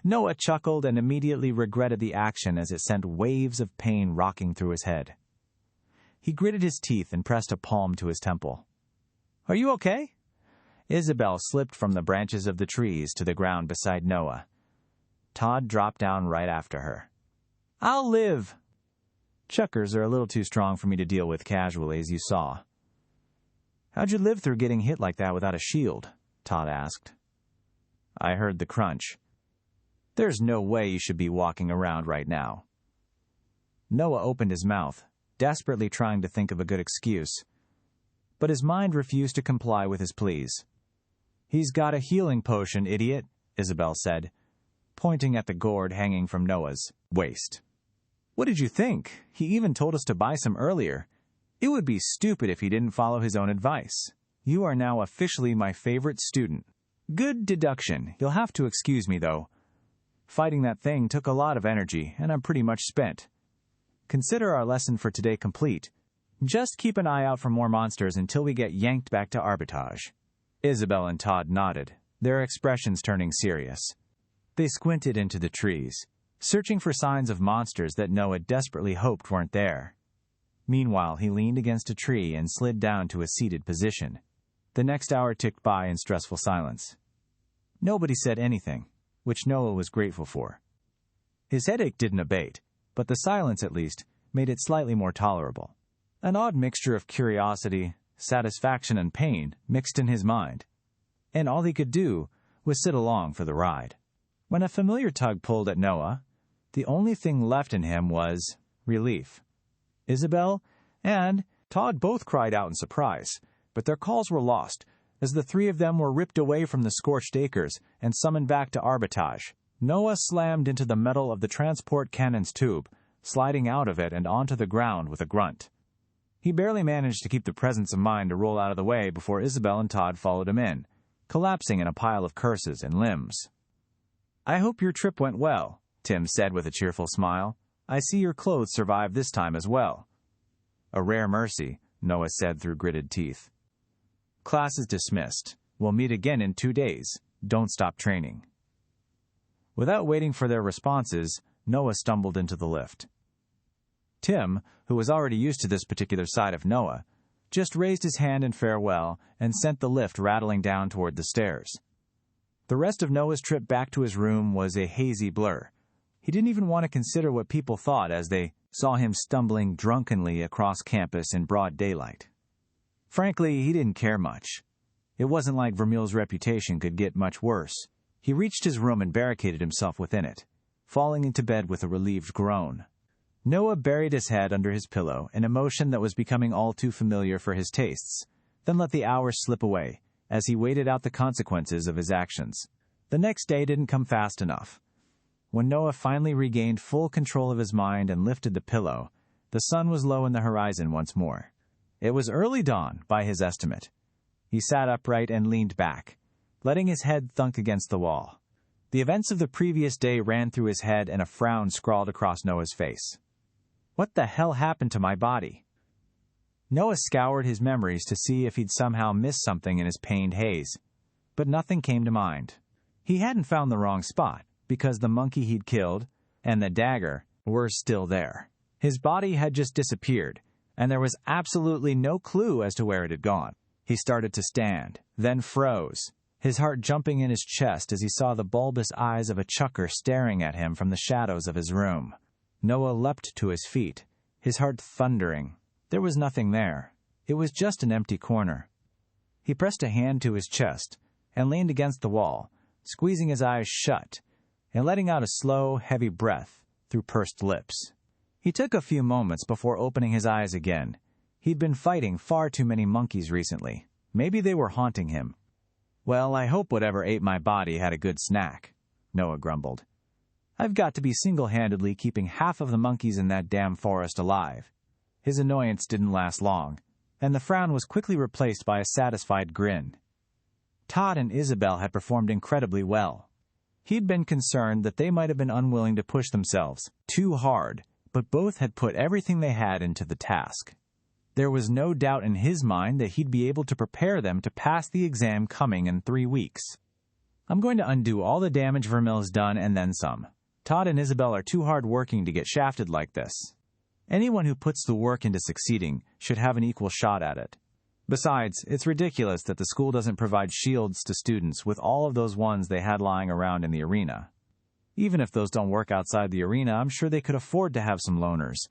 Noah chuckled and immediately regretted the action as it sent waves of pain rocking through his head. He gritted his teeth and pressed a palm to his temple. "Are you okay?" Isabel slipped from the branches of the trees to the ground beside Noah. Todd dropped down right after her. "I'll live." "Chuckers are a little too strong for me to deal with casually, as you saw." "How'd you live through getting hit like that without a shield?" Todd asked. "I heard the crunch. There's no way you should be walking around right now." Noah opened his mouth, desperately trying to think of a good excuse, but his mind refused to comply with his pleas. "He's got a healing potion, idiot," Isabel said, pointing at the gourd hanging from Noah's waist. "What did you think? He even told us to buy some earlier. It would be stupid if he didn't follow his own advice. You are now officially my favorite student." "Good deduction. You'll have to excuse me, though. Fighting that thing took a lot of energy, and I'm pretty much spent. Consider our lesson for today complete. Just keep an eye out for more monsters until we get yanked back to Arbitage." Isabel and Todd nodded, their expressions turning serious. They squinted into the trees, searching for signs of monsters that Noah desperately hoped weren't there. Meanwhile, he leaned against a tree and slid down to a seated position. The next hour ticked by in stressful silence. Nobody said anything, which Noah was grateful for. His headache didn't abate, but the silence, at least, made it slightly more tolerable. An odd mixture of curiosity, satisfaction, and pain mixed in his mind, and all he could do was sit along for the ride. When a familiar tug pulled at Noah, the only thing left in him was relief. Isabel and Todd both cried out in surprise, but their calls were lost as the three of them were ripped away from the scorched acres and summoned back to Arbitage. Noah slammed into the metal of the transport cannon's tube, sliding out of it and onto the ground with a grunt. He barely managed to keep the presence of mind to roll out of the way before Isabel and Todd followed him in, collapsing in a pile of curses and limbs. "I hope your trip went well," Tim said with a cheerful smile. "I see your clothes survived this time as well." "A rare mercy," Noah said through gritted teeth. "Class is dismissed. We'll meet again in 2 days. Don't stop training." Without waiting for their responses, Noah stumbled into the lift. Tim, who was already used to this particular side of Noah, just raised his hand in farewell and sent the lift rattling down toward the stairs. The rest of Noah's trip back to his room was a hazy blur. He didn't even want to consider what people thought as they saw him stumbling drunkenly across campus in broad daylight. Frankly, he didn't care much. It wasn't like Vermeule's reputation could get much worse. He reached his room and barricaded himself within it, falling into bed with a relieved groan. Noah buried his head under his pillow, an emotion that was becoming all too familiar for his tastes, then let the hours slip away as he waited out the consequences of his actions. The next day didn't come fast enough. When Noah finally regained full control of his mind and lifted the pillow, the sun was low in the horizon once more. It was early dawn, by his estimate. He sat upright and leaned back, letting his head thunk against the wall. The events of the previous day ran through his head and a frown scrawled across Noah's face. What the hell happened to my body? Noah scoured his memories to see if he'd somehow missed something in his pained haze, but nothing came to mind. He hadn't found the wrong spot, because the monkey he'd killed and the dagger were still there. His body had just disappeared, and there was absolutely no clue as to where it had gone. He started to stand, then froze, his heart jumping in his chest as he saw the bulbous eyes of a chucker staring at him from the shadows of his room. Noah leapt to his feet, his heart thundering. There was nothing there. It was just an empty corner. He pressed a hand to his chest and leaned against the wall, squeezing his eyes shut and letting out a slow, heavy breath through pursed lips. He took a few moments before opening his eyes again. He'd been fighting far too many monkeys recently. Maybe they were haunting him. Well, I hope whatever ate my body had a good snack, Noah grumbled. I've got to be single-handedly keeping half of the monkeys in that damn forest alive. His annoyance didn't last long, and the frown was quickly replaced by a satisfied grin. Todd and Isabel had performed incredibly well. He'd been concerned that they might have been unwilling to push themselves too hard, but both had put everything they had into the task. There was no doubt in his mind that he'd be able to prepare them to pass the exam coming in 3 weeks. I'm going to undo all the damage Vermil's done and then some. Todd and Isabel are too hard working to get shafted like this. Anyone who puts the work into succeeding should have an equal shot at it. Besides, it's ridiculous that the school doesn't provide shields to students with all of those ones they had lying around in the arena. Even if those don't work outside the arena, I'm sure they could afford to have some loaners.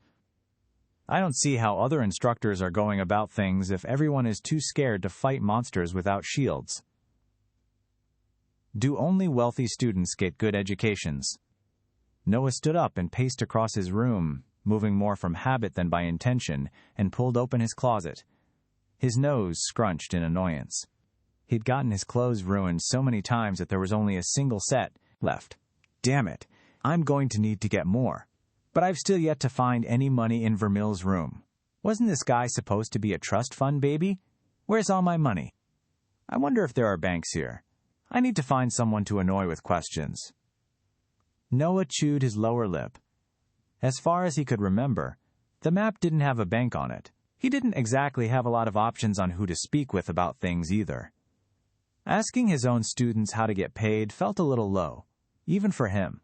I don't see how other instructors are going about things if everyone is too scared to fight monsters without shields. Do only wealthy students get good educations? Noah stood up and paced across his room, moving more from habit than by intention, and pulled open his closet. His nose scrunched in annoyance. He'd gotten his clothes ruined so many times that there was only a single set left. Damn it, I'm going to need to get more. But I've still yet to find any money in Vermil's room. Wasn't this guy supposed to be a trust fund baby? Where's all my money? I wonder if there are banks here. I need to find someone to annoy with questions. Noah chewed his lower lip. As far as he could remember, the map didn't have a bank on it. He didn't exactly have a lot of options on who to speak with about things either. Asking his own students how to get paid felt a little low, even for him.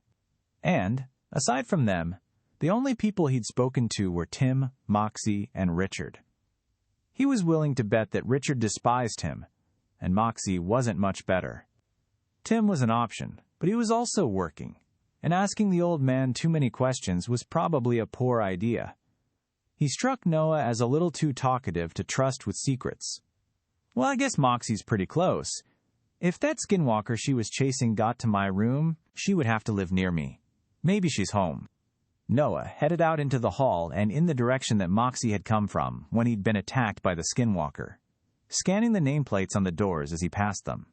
And, aside from them, the only people he'd spoken to were Tim, Moxie, and Richard. He was willing to bet that Richard despised him, and Moxie wasn't much better. Tim was an option, but he was also working, and asking the old man too many questions was probably a poor idea. He struck Noah as a little too talkative to trust with secrets. Well, I guess Moxie's pretty close. If that skinwalker she was chasing got to my room, she would have to live near me. Maybe she's home. Noah headed out into the hall and in the direction that Moxie had come from when he'd been attacked by the skinwalker, scanning the nameplates on the doors as he passed them.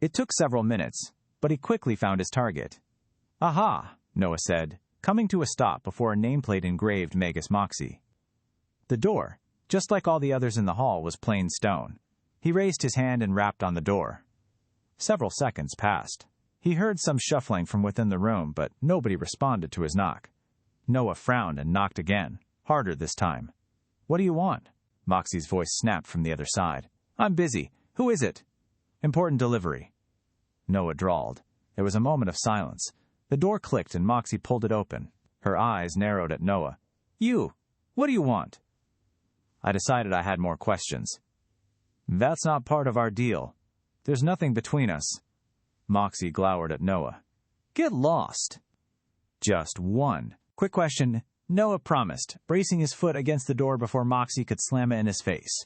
It took several minutes, but he quickly found his target. Aha, Noah said, coming to a stop before a nameplate engraved Magus Moxie. The door, just like all the others in the hall, was plain stone. He raised his hand and rapped on the door. Several seconds passed. He heard some shuffling from within the room, but nobody responded to his knock. Noah frowned and knocked again, harder this time. What do you want? Moxie's voice snapped from the other side. I'm busy. Who is it? Important delivery. Noah drawled. There was a moment of silence. The door clicked and Moxie pulled it open. Her eyes narrowed at Noah. You! What do you want? I decided I had more questions. That's not part of our deal. There's nothing between us. Moxie glowered at Noah. Get lost. Just one. Quick question. Noah promised, bracing his foot against the door before Moxie could slam it in his face.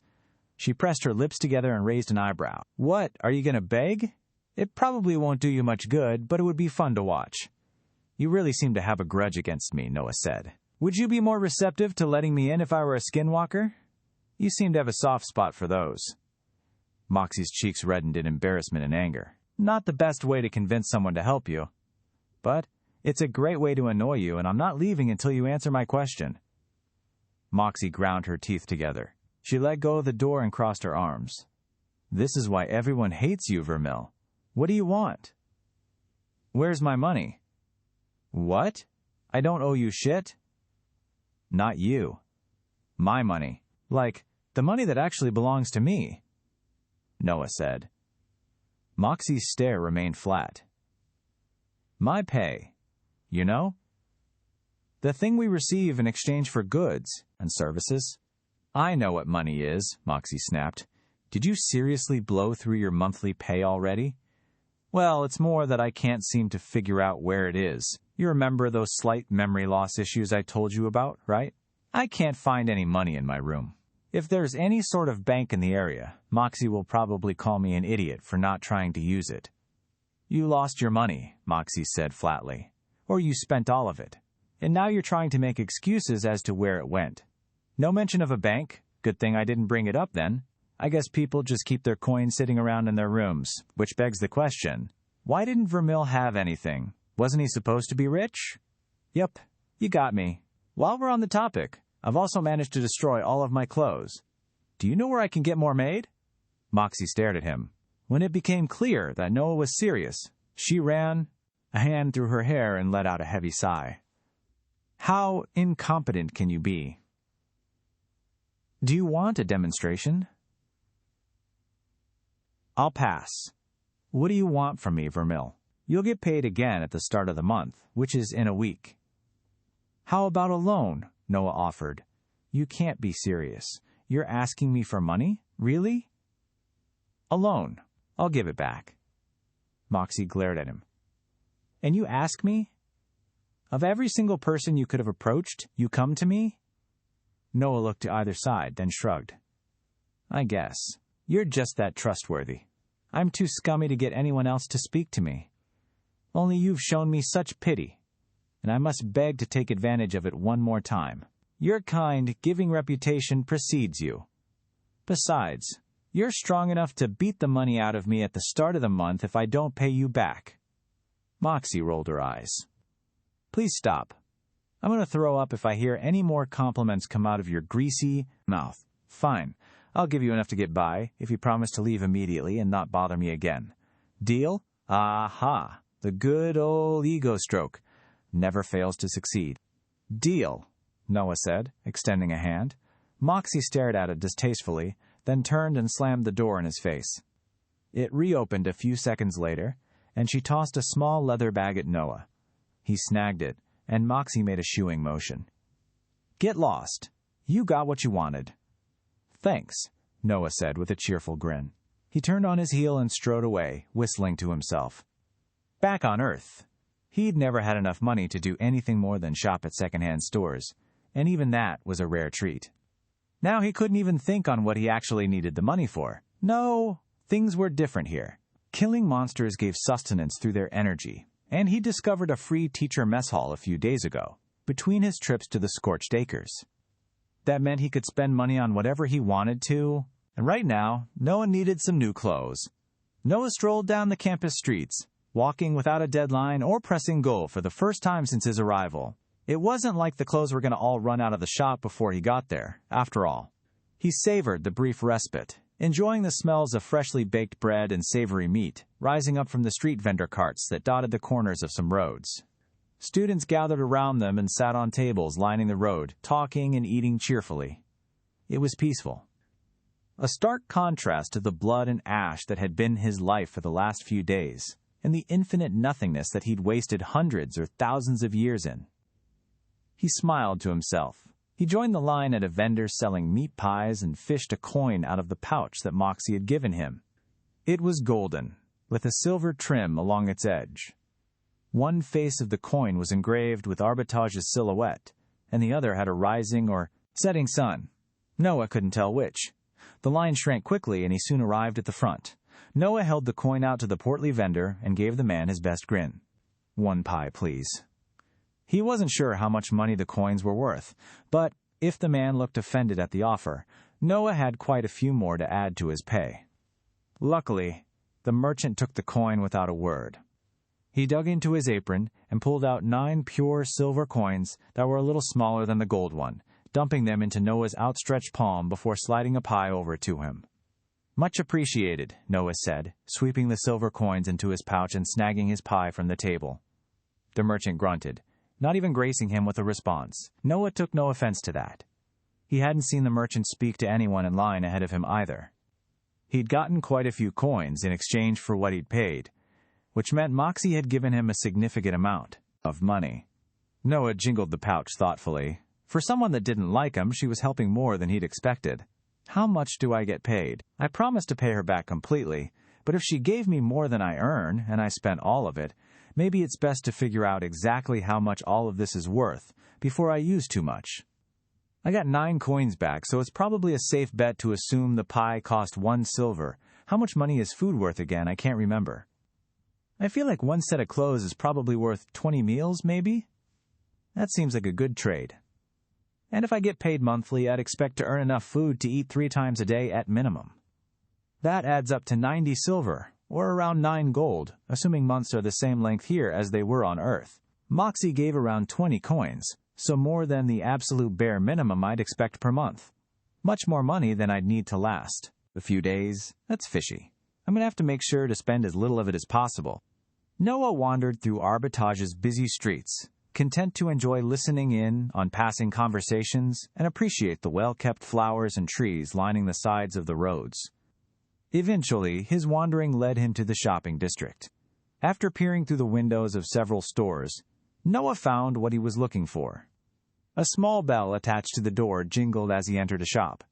She pressed her lips together and raised an eyebrow. What, are you going to beg? It probably won't do you much good, but it would be fun to watch. You really seem to have a grudge against me, Noah said. Would you be more receptive to letting me in if I were a skinwalker? You seem to have a soft spot for those. Moxie's cheeks reddened in embarrassment and anger. Not the best way to convince someone to help you. But it's a great way to annoy you, and I'm not leaving until you answer my question. Moxie ground her teeth together. She let go of the door and crossed her arms. This is why everyone hates you, Vermil. What do you want? Where's my money? What? I don't owe you shit? Not you. My money. Like, the money that actually belongs to me, Noah said. Moxie's stare remained flat. My pay, you know? The thing we receive in exchange for goods and services. I know what money is, Moxie snapped. Did you seriously blow through your monthly pay already? Well, it's more that I can't seem to figure out where it is. You remember those slight memory loss issues I told you about, right? I can't find any money in my room. If there's any sort of bank in the area, Moxie will probably call me an idiot for not trying to use it. You lost your money, Moxie said flatly. Or you spent all of it. And now you're trying to make excuses as to where it went. No mention of a bank? Good thing I didn't bring it up then. I guess people just keep their coins sitting around in their rooms, which begs the question, why didn't Vermil have anything? Wasn't he supposed to be rich? Yep, you got me. While we're on the topic, I've also managed to destroy all of my clothes. Do you know where I can get more made? Moxie stared at him. When it became clear that Noah was serious, she ran a hand through her hair and let out a heavy sigh. How incompetent can you be? Do you want a demonstration? I'll pass. What do you want from me, Vermil? You'll get paid again at the start of the month, which is in a week. How about a loan? Noah offered. You can't be serious. You're asking me for money? Really? A loan. I'll give it back. Moxie glared at him. And you ask me? Of every single person you could have approached, you come to me? Noah looked to either side, then shrugged. I guess. You're just that trustworthy. I'm too scummy to get anyone else to speak to me. Only you've shown me such pity, and I must beg to take advantage of it one more time. Your kind, giving reputation precedes you. Besides, you're strong enough to beat the money out of me at the start of the month if I don't pay you back. Moxie rolled her eyes. Please stop. I'm going to throw up if I hear any more compliments come out of your greasy mouth. Fine. I'll give you enough to get by if you promise to leave immediately and not bother me again. Deal? Aha. The good old ego stroke. Never fails to succeed. Deal, Noah said, extending a hand. Moxie stared at it distastefully, then turned and slammed the door in his face. It reopened a few seconds later, and she tossed a small leather bag at Noah. He snagged it, and Moxie made a shooing motion. Get lost. You got what you wanted. Thanks, Noah said with a cheerful grin. He turned on his heel and strode away, whistling to himself. Back on Earth, he'd never had enough money to do anything more than shop at secondhand stores, and even that was a rare treat. Now he couldn't even think on what he actually needed the money for. No, things were different here. Killing monsters gave sustenance through their energy, and he discovered a free teacher mess hall a few days ago, between his trips to the Scorched Acres. That meant he could spend money on whatever he wanted to, and right now, Noah needed some new clothes. Noah strolled down the campus streets, walking without a deadline or pressing go for the first time since his arrival. It wasn't like the clothes were going to all run out of the shop before he got there, after all. He savored the brief respite, enjoying the smells of freshly baked bread and savory meat, rising up from the street vendor carts that dotted the corners of some roads. Students gathered around them and sat on tables lining the road, talking and eating cheerfully. It was peaceful. A stark contrast to the blood and ash that had been his life for the last few days, and the infinite nothingness that he'd wasted hundreds or thousands of years in. He smiled to himself. He joined the line at a vendor selling meat pies and fished a coin out of the pouch that Moxie had given him. It was golden, with a silver trim along its edge. One face of the coin was engraved with Arbitrage's silhouette, and the other had a rising or setting sun. Noah couldn't tell which. The line shrank quickly, and he soon arrived at the front. Noah held the coin out to the portly vendor and gave the man his best grin. 1 pie, please. He wasn't sure how much money the coins were worth, but if the man looked offended at the offer, Noah had quite a few more to add to his pay. Luckily, the merchant took the coin without a word. He dug into his apron and pulled out 9 pure silver coins that were a little smaller than the gold one, dumping them into Noah's outstretched palm before sliding a pie over to him. Much appreciated, Noah said, sweeping the silver coins into his pouch and snagging his pie from the table. The merchant grunted, not even gracing him with a response. Noah took no offense to that. He hadn't seen the merchant speak to anyone in line ahead of him either. He'd gotten quite a few coins in exchange for what he'd paid, which meant Moxie had given him a significant amount of money. Noah jingled the pouch thoughtfully. For someone that didn't like him, she was helping more than he'd expected. How much do I get paid? I promised to pay her back completely, but if she gave me more than I earn, and I spent all of it, maybe it's best to figure out exactly how much all of this is worth before I use too much. I got 9 coins back, so it's probably a safe bet to assume the pie cost 1 silver. How much money is food worth again? I can't remember. I feel like 1 set of clothes is probably worth 20 meals, maybe? That seems like a good trade. And if I get paid monthly, I'd expect to earn enough food to eat 3 times a day at minimum. That adds up to 90 silver, or around 9 gold, assuming months are the same length here as they were on Earth. Moxie gave around 20 coins, so more than the absolute bare minimum I'd expect per month. Much more money than I'd need to last. A few days, that's fishy. I'm going to have to make sure to spend as little of it as possible. Noah wandered through Arbitage's busy streets, content to enjoy listening in on passing conversations and appreciate the well-kept flowers and trees lining the sides of the roads. Eventually, his wandering led him to the shopping district. After peering through the windows of several stores, Noah found what he was looking for. A small bell attached to the door jingled as he entered a shop.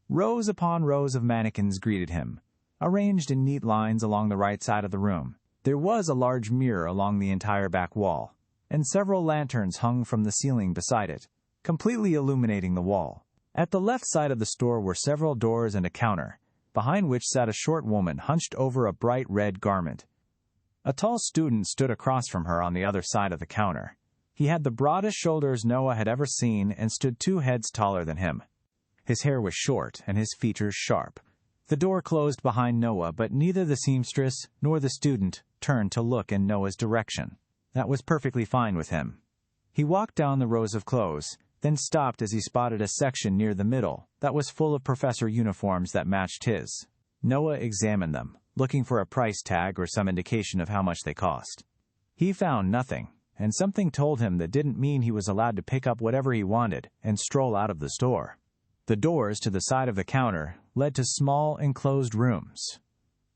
Rows upon rows of mannequins greeted him, arranged in neat lines along the right side of the room. There was a large mirror along the entire back wall, and several lanterns hung from the ceiling beside it, completely illuminating the wall. At the left side of the store were several doors and a counter, behind which sat a short woman hunched over a bright red garment. A tall student stood across from her on the other side of the counter. He had the broadest shoulders Noah had ever seen and stood 2 heads taller than him. His hair was short and his features sharp. The door closed behind Noah, but neither the seamstress nor the student turned to look in Noah's direction. That was perfectly fine with him. He walked down the rows of clothes, then stopped as he spotted a section near the middle that was full of professor uniforms that matched his. Noah examined them, looking for a price tag or some indication of how much they cost. He found nothing, and something told him that didn't mean he was allowed to pick up whatever he wanted and stroll out of the store. The doors to the side of the counter led to small enclosed rooms.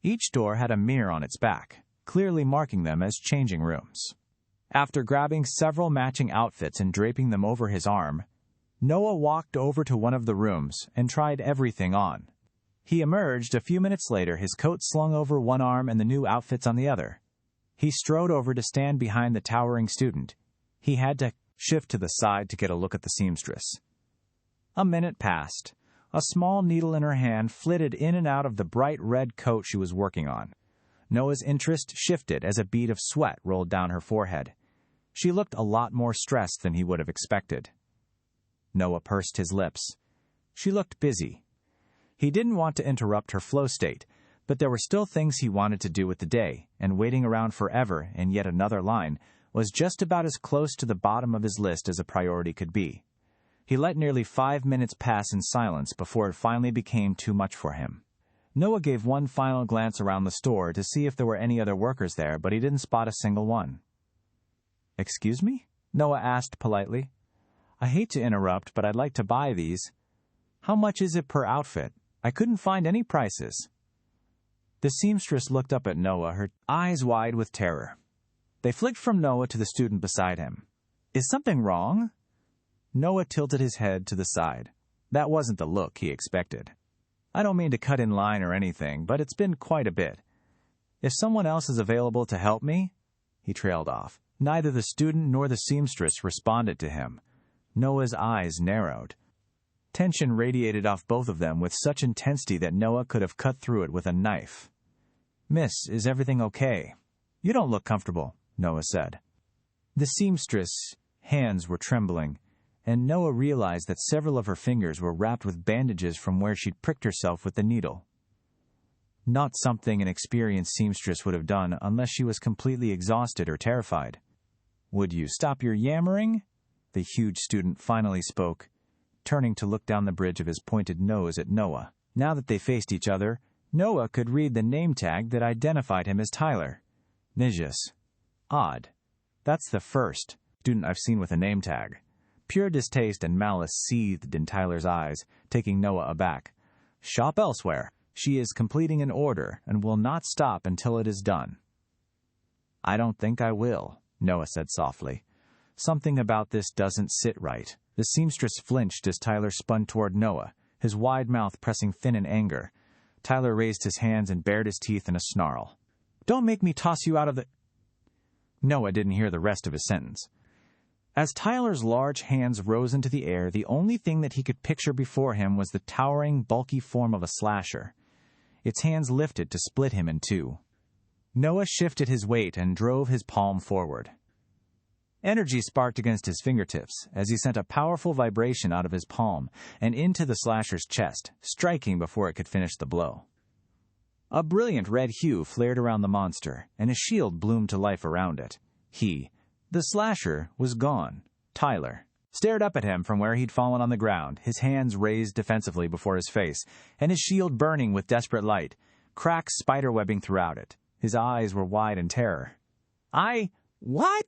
Each door had a mirror on its back, clearly marking them as changing rooms. After grabbing several matching outfits and draping them over his arm, Noah walked over to one of the rooms and tried everything on. He emerged a few minutes later, his coat slung over one arm and the new outfits on the other. He strode over to stand behind the towering student. He had to shift to the side to get a look at the seamstress. A minute passed. A small needle in her hand flitted in and out of the bright red coat she was working on. Noah's interest shifted as a bead of sweat rolled down her forehead. She looked a lot more stressed than he would have expected. Noah pursed his lips. She looked busy. He didn't want to interrupt her flow state, but there were still things he wanted to do with the day, and waiting around forever in yet another line was just about as close to the bottom of his list as a priority could be. He let nearly 5 minutes pass in silence before it finally became too much for him. Noah gave one final glance around the store to see if there were any other workers there, but he didn't spot a single one. "Excuse me?" Noah asked politely. "I hate to interrupt, but I'd like to buy these. How much is it per outfit? I couldn't find any prices." The seamstress looked up at Noah, her eyes wide with terror. They flicked from Noah to the student beside him. "Is something wrong?" Noah tilted his head to the side. That wasn't the look he expected. "I don't mean to cut in line or anything, but it's been quite a bit. If someone else is available to help me..." He trailed off. Neither the student nor the seamstress responded to him. Noah's eyes narrowed. Tension radiated off both of them with such intensity that Noah could have cut through it with a knife. "Miss, is everything okay? You don't look comfortable," Noah said. The seamstress' hands were trembling, and Noah realized that several of her fingers were wrapped with bandages from where she'd pricked herself with the needle. Not something an experienced seamstress would have done unless she was completely exhausted or terrified. "Would you stop your yammering?" The huge student finally spoke, turning to look down the bridge of his pointed nose at Noah. Now that they faced each other, Noah could read the name tag that identified him as Tyler. Nijus. Odd. That's the first student I've seen with a name tag. Pure distaste and malice seethed in Tyler's eyes, taking Noah aback. "Shop elsewhere. She is completing an order and will not stop until it is done." "I don't think I will," Noah said softly. "Something about this doesn't sit right." The seamstress flinched as Tyler spun toward Noah, his wide mouth pressing thin in anger. Tyler raised his hands and bared his teeth in a snarl. "Don't make me toss you out of the..." Noah didn't hear the rest of his sentence. As Tyler's large hands rose into the air, the only thing that he could picture before him was the towering, bulky form of a slasher. Its hands lifted to split him in two. Noah shifted his weight and drove his palm forward. Energy sparked against his fingertips as he sent a powerful vibration out of his palm and into the slasher's chest, striking before it could finish the blow. A brilliant red hue flared around the monster, and a shield bloomed to life around it. The slasher, was gone. Tyler stared up at him from where he'd fallen on the ground, his hands raised defensively before his face, and his shield burning with desperate light, cracks spiderwebbing throughout it. His eyes were wide in terror. What?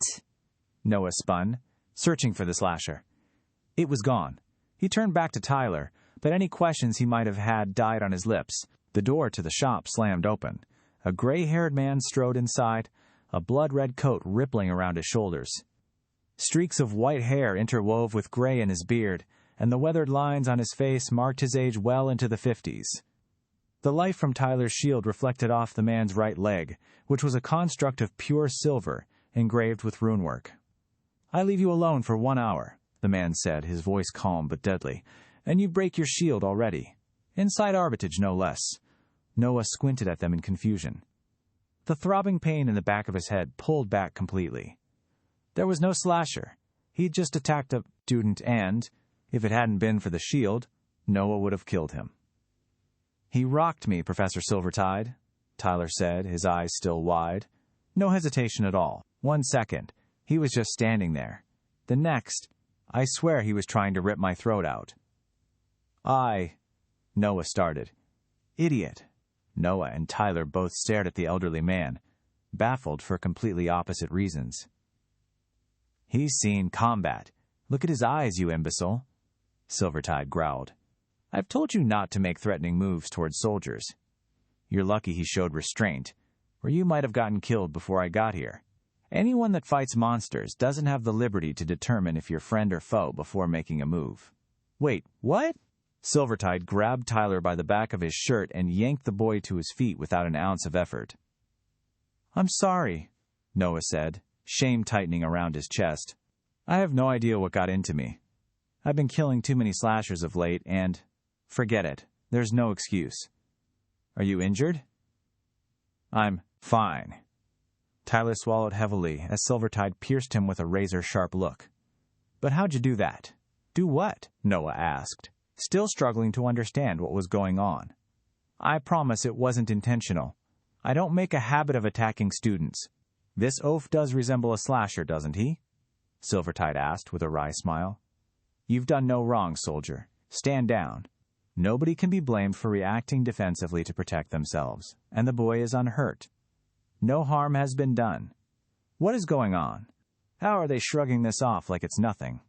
Noah spun, searching for the slasher. It was gone. He turned back to Tyler, but any questions he might have had died on his lips. The door to the shop slammed open. A gray-haired man strode inside, a blood-red coat rippling around his shoulders. Streaks of white hair interwove with gray in his beard, and the weathered lines on his face marked his age well into the 50s. The light from Tyler's shield reflected off the man's right leg, which was a construct of pure silver, engraved with runework. "I leave you alone for 1 hour," the man said, his voice calm but deadly, "and you break your shield already. Inside Arbitage, no less." Noah squinted at them in confusion. The throbbing pain in the back of his head pulled back completely. There was no slasher. He'd just attacked a student and, if it hadn't been for the shield, Noah would have killed him. "He rocked me, Professor Silvertide," Tyler said, his eyes still wide. No hesitation at all. 1 second. He was just standing there. The next, I swear he was trying to rip my throat out. Noah started. "Idiot." Noah and Tyler both stared at the elderly man, baffled for completely opposite reasons. "He's seen combat. Look at his eyes, you imbecile," Silvertide growled. "I've told you not to make threatening moves towards soldiers. You're lucky he showed restraint, or you might have gotten killed before I got here. Anyone that fights monsters doesn't have the liberty to determine if you're friend or foe before making a move." "Wait, what?" Silvertide grabbed Tyler by the back of his shirt and yanked the boy to his feet without an ounce of effort. "I'm sorry," Noah said, shame tightening around his chest. "I have no idea what got into me. I've been killing too many slashers of late, and forget it. There's no excuse. Are you injured?" "I'm fine." Tyler swallowed heavily as Silvertide pierced him with a razor-sharp look. "But how'd you do that?" "Do what?" Noah asked, still struggling to understand what was going on. "I promise it wasn't intentional. I don't make a habit of attacking students. This oaf does resemble a slasher, doesn't he?" Silvertide asked with a wry smile. "You've done no wrong, soldier. Stand down. Nobody can be blamed for reacting defensively to protect themselves, and the boy is unhurt. No harm has been done. What is going on? How are they shrugging this off like it's nothing?"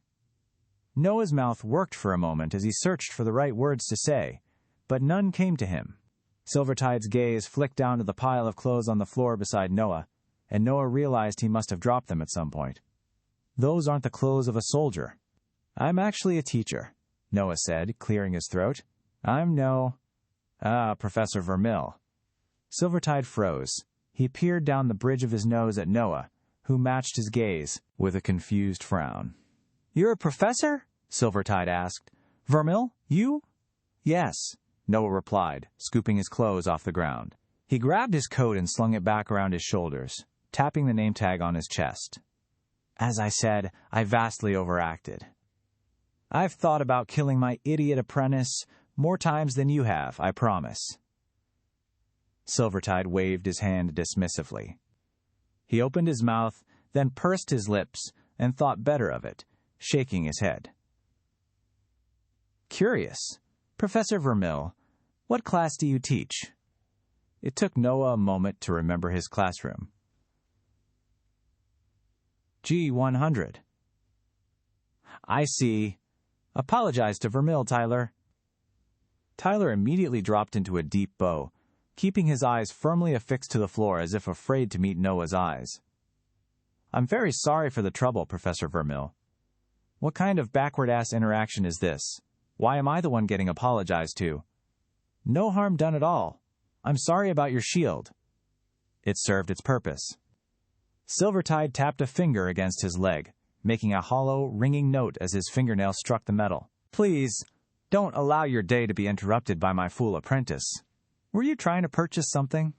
Noah's mouth worked for a moment as he searched for the right words to say, but none came to him. Silvertide's gaze flicked down to the pile of clothes on the floor beside Noah, and Noah realized he must have dropped them at some point. "Those aren't the clothes of a soldier." "I'm actually a teacher," Noah said, clearing his throat. Professor Vermil." Silvertide froze. He peered down the bridge of his nose at Noah, who matched his gaze with a confused frown. "You're a professor?" Silvertide asked. "Vermil, you?" "Yes," Noah replied, scooping his clothes off the ground. He grabbed his coat and slung it back around his shoulders, tapping the name tag on his chest. "As I said, I vastly overacted. I've thought about killing my idiot apprentice more times than you have, I promise." Silvertide waved his hand dismissively. He opened his mouth, then pursed his lips, and thought better of it, shaking his head. "Curious. Professor Vermil, what class do you teach?" It took Noah a moment to remember his classroom. G100. "I see. Apologize to Vermil, Tyler." Tyler immediately dropped into a deep bow, keeping his eyes firmly affixed to the floor as if afraid to meet Noah's eyes. "I'm very sorry for the trouble, Professor Vermil. What kind of backward-ass interaction is this? Why am I the one getting apologized to?" "No harm done at all. I'm sorry about your shield." "It served its purpose." Silvertide tapped a finger against his leg, making a hollow, ringing note as his fingernail struck the metal. "Please, don't allow your day to be interrupted by my fool apprentice. Were you trying to purchase something?"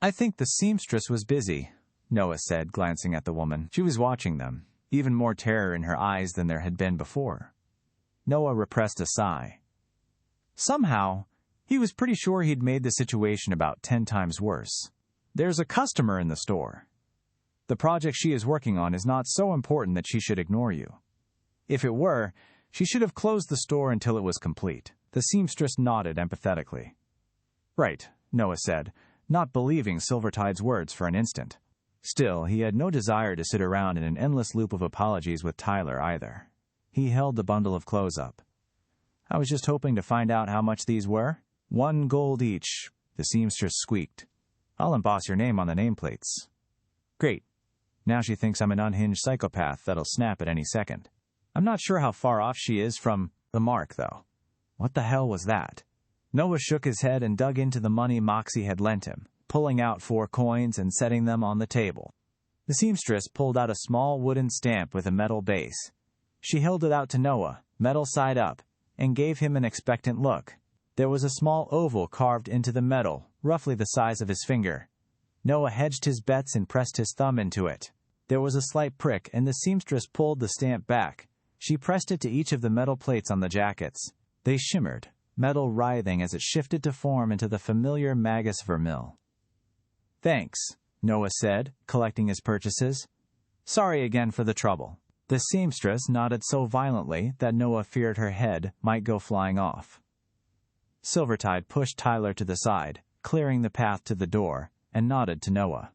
"I think the seamstress was busy," Noah said, glancing at the woman. She was watching them, even more terror in her eyes than there had been before. Noah repressed a sigh. Somehow, he was pretty sure he'd made the situation about 10 times worse. "There's a customer in the store. The project she is working on is not so important that she should ignore you. If it were, she should have closed the store until it was complete." The seamstress nodded empathetically. "Right," Noah said, not believing Silvertide's words for an instant. Still, he had no desire to sit around in an endless loop of apologies with Tyler either. He held the bundle of clothes up. "I was just hoping to find out how much these were." "1 gold each," the seamstress squeaked. "I'll emboss your name on the nameplates." "Great. Now she thinks I'm an unhinged psychopath that'll snap at any second. I'm not sure how far off she is from the mark, though." What the hell was that? Noah shook his head and dug into the money Moxie had lent him, pulling out 4 coins and setting them on the table. The seamstress pulled out a small wooden stamp with a metal base. She held it out to Noah, metal side up, and gave him an expectant look. There was a small oval carved into the metal, roughly the size of his finger. Noah hedged his bets and pressed his thumb into it. There was a slight prick, and the seamstress pulled the stamp back. She pressed it to each of the metal plates on the jackets. They shimmered, metal writhing as it shifted to form into the familiar magus vermil. "Thanks," Noah said, collecting his purchases. "Sorry again for the trouble." The seamstress nodded so violently that Noah feared her head might go flying off. Silvertide pushed Tyler to the side, clearing the path to the door, and nodded to Noah.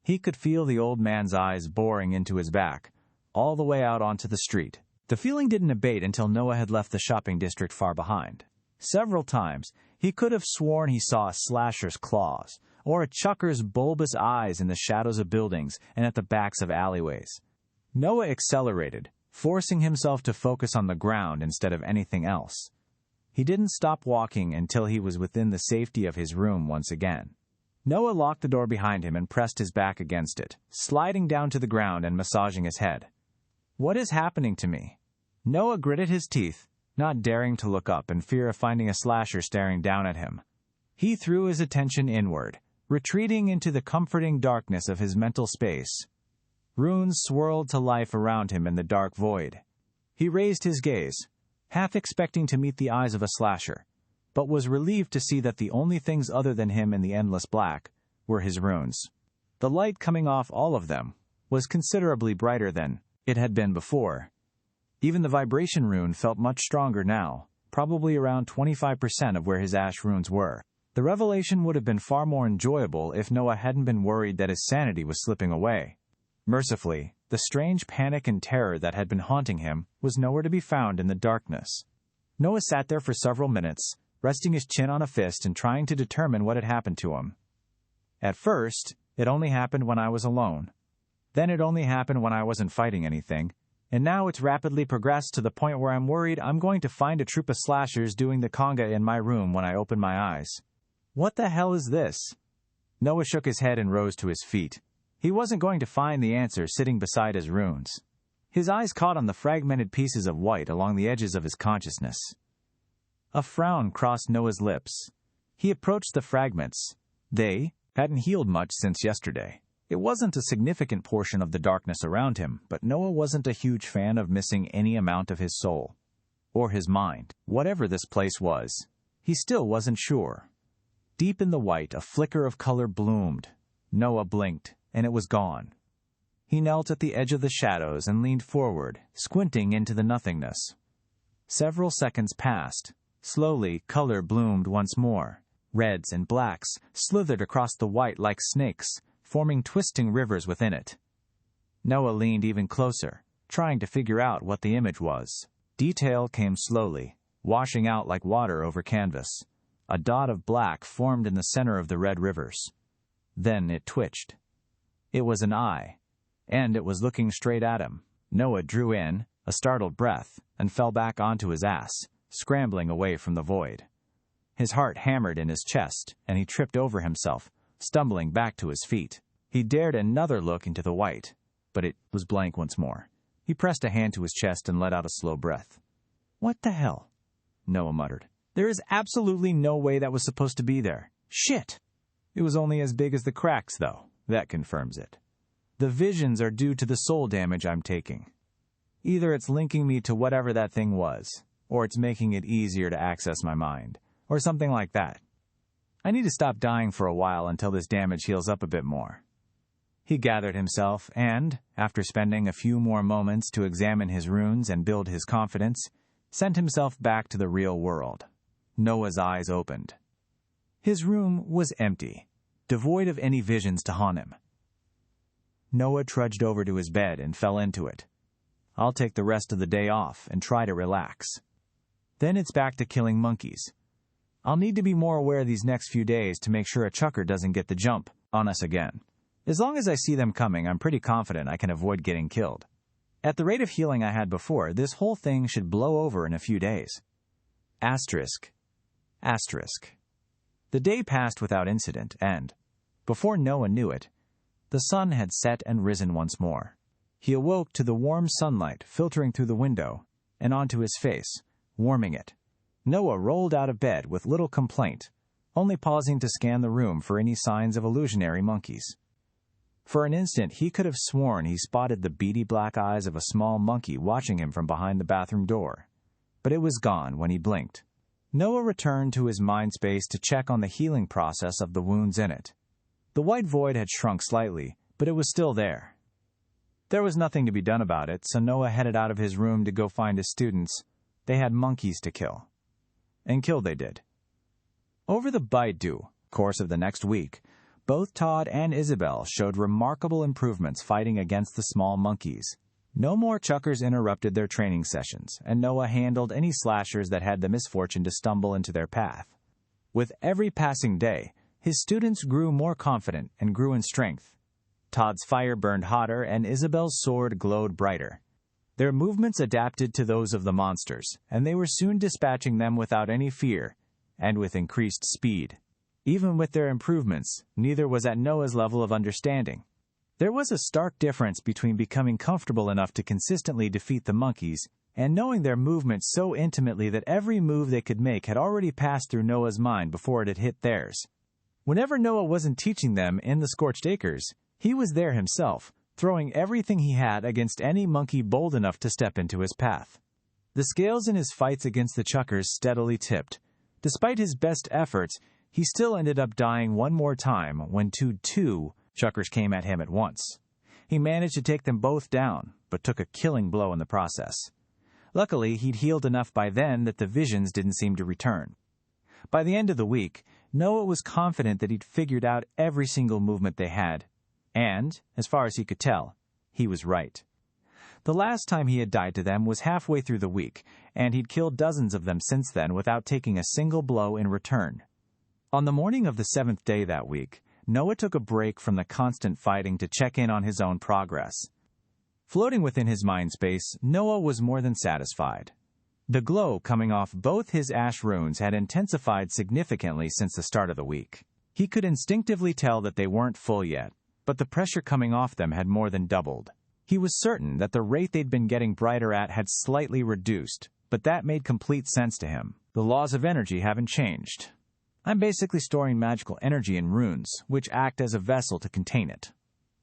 He could feel the old man's eyes boring into his back, all the way out onto the street. The feeling didn't abate until Noah had left the shopping district far behind. Several times, he could have sworn he saw a slasher's claws, or a chucker's bulbous eyes in the shadows of buildings and at the backs of alleyways. Noah accelerated, forcing himself to focus on the ground instead of anything else. He didn't stop walking until he was within the safety of his room once again. Noah locked the door behind him and pressed his back against it, sliding down to the ground and massaging his head. "What is happening to me?" Noah gritted his teeth, not daring to look up in fear of finding a slasher staring down at him. He threw his attention inward, retreating into the comforting darkness of his mental space. Runes swirled to life around him in the dark void. He raised his gaze, half expecting to meet the eyes of a slasher, but was relieved to see that the only things other than him in the endless black were his runes. The light coming off all of them was considerably brighter than it had been before. Even the vibration rune felt much stronger now, probably around 25% of where his ash runes were. The revelation would have been far more enjoyable if Noah hadn't been worried that his sanity was slipping away. Mercifully, the strange panic and terror that had been haunting him was nowhere to be found in the darkness. Noah sat there for several minutes, resting his chin on a fist and trying to determine what had happened to him. At first, it only happened when I was alone. Then it only happened when I wasn't fighting anything, and now it's rapidly progressed to the point where I'm worried I'm going to find a troop of slashers doing the conga in my room when I open my eyes. What the hell is this? Noah shook his head and rose to his feet. He wasn't going to find the answer sitting beside his runes. His eyes caught on the fragmented pieces of white along the edges of his consciousness. A frown crossed Noah's lips. He approached the fragments. They hadn't healed much since yesterday. It wasn't a significant portion of the darkness around him, but Noah wasn't a huge fan of missing any amount of his soul. Or his mind. Whatever this place was, he still wasn't sure. Deep in the white, a flicker of color bloomed. Noah blinked, and it was gone. He knelt at the edge of the shadows and leaned forward, squinting into the nothingness. Several seconds passed. Slowly, color bloomed once more. Reds and blacks slithered across the white like snakes, forming twisting rivers within it. Noah leaned even closer, trying to figure out what the image was. Detail came slowly, washing out like water over canvas. A dot of black formed in the center of the red rivers. Then it twitched. It was an eye, and it was looking straight at him. Noah drew in a startled breath and fell back onto his ass, scrambling away from the void. His heart hammered in his chest, and he tripped over himself, stumbling back to his feet. He dared another look into the white. but it was blank once more. He pressed a hand to his chest and let out a slow breath. "What the hell?" Noah muttered. "There is absolutely no way that was supposed to be there. Shit!" "It was only as big as the cracks, though. That confirms it. The visions are due to the soul damage I'm taking. Either it's linking me to whatever that thing was, or it's making it easier to access my mind, or something like that. I need to stop dying for a while until this damage heals up a bit more." He gathered himself and, after spending a few more moments to examine his runes and build his confidence, sent himself back to the real world. Noah's eyes opened. His room was empty, devoid of any visions to haunt him. Noah trudged over to his bed and fell into it. "I'll take the rest of the day off and try to relax. Then it's back to killing monkeys. I'll need to be more aware these next few days to make sure a chucker doesn't get the jump on us again. As long as I see them coming, I'm pretty confident I can avoid getting killed. At the rate of healing I had before, this whole thing should blow over in a few days." Asterisk. Asterisk. The day passed without incident, and, before Noah knew it, the sun had set and risen once more. He awoke to the warm sunlight filtering through the window and onto his face, warming it. Noah rolled out of bed with little complaint, only pausing to scan the room for any signs of illusionary monkeys. For an instant, he could have sworn he spotted the beady black eyes of a small monkey watching him from behind the bathroom door, but it was gone when he blinked. Noah returned to his mind space to check on the healing process of the wounds in it. The white void had shrunk slightly, but it was still there. There was nothing to be done about it, so Noah headed out of his room to go find his students. They had monkeys to kill. And kill they did. Over the Baidu course of the next week, both Todd and Isabel showed remarkable improvements fighting against the small monkeys. No more chuckers interrupted their training sessions, and Noah handled any slashers that had the misfortune to stumble into their path. With every passing day, his students grew more confident and grew in strength. Todd's fire burned hotter and Isabel's sword glowed brighter. Their movements adapted to those of the monsters, and they were soon dispatching them without any fear and with increased speed. Even with their improvements, neither was at Noah's level of understanding. There was a stark difference between becoming comfortable enough to consistently defeat the monkeys and knowing their movements so intimately that every move they could make had already passed through Noah's mind before it had hit theirs. Whenever Noah wasn't teaching them in the Scorched Acres, he was there himself, throwing everything he had against any monkey bold enough to step into his path. The scales in his fights against the chuckers steadily tipped. Despite his best efforts, he still ended up dying one more time when two chuckers came at him at once. He managed to take them both down, but took a killing blow in the process. Luckily, he'd healed enough by then that the visions didn't seem to return. By the end of the week, Noah was confident that he'd figured out every single movement they had. And, as far as he could tell, he was right. The last time he had died to them was halfway through the week, and he'd killed dozens of them since then without taking a single blow in return. On the morning of the 7th day that week, Noah took a break from the constant fighting to check in on his own progress. Floating within his mind space, Noah was more than satisfied. The glow coming off both his ash runes had intensified significantly since the start of the week. He could instinctively tell that they weren't full yet, but the pressure coming off them had more than doubled. He was certain that the rate they'd been getting brighter at had slightly reduced, but that made complete sense to him. The laws of energy haven't changed. I'm basically storing magical energy in runes, which act as a vessel to contain it.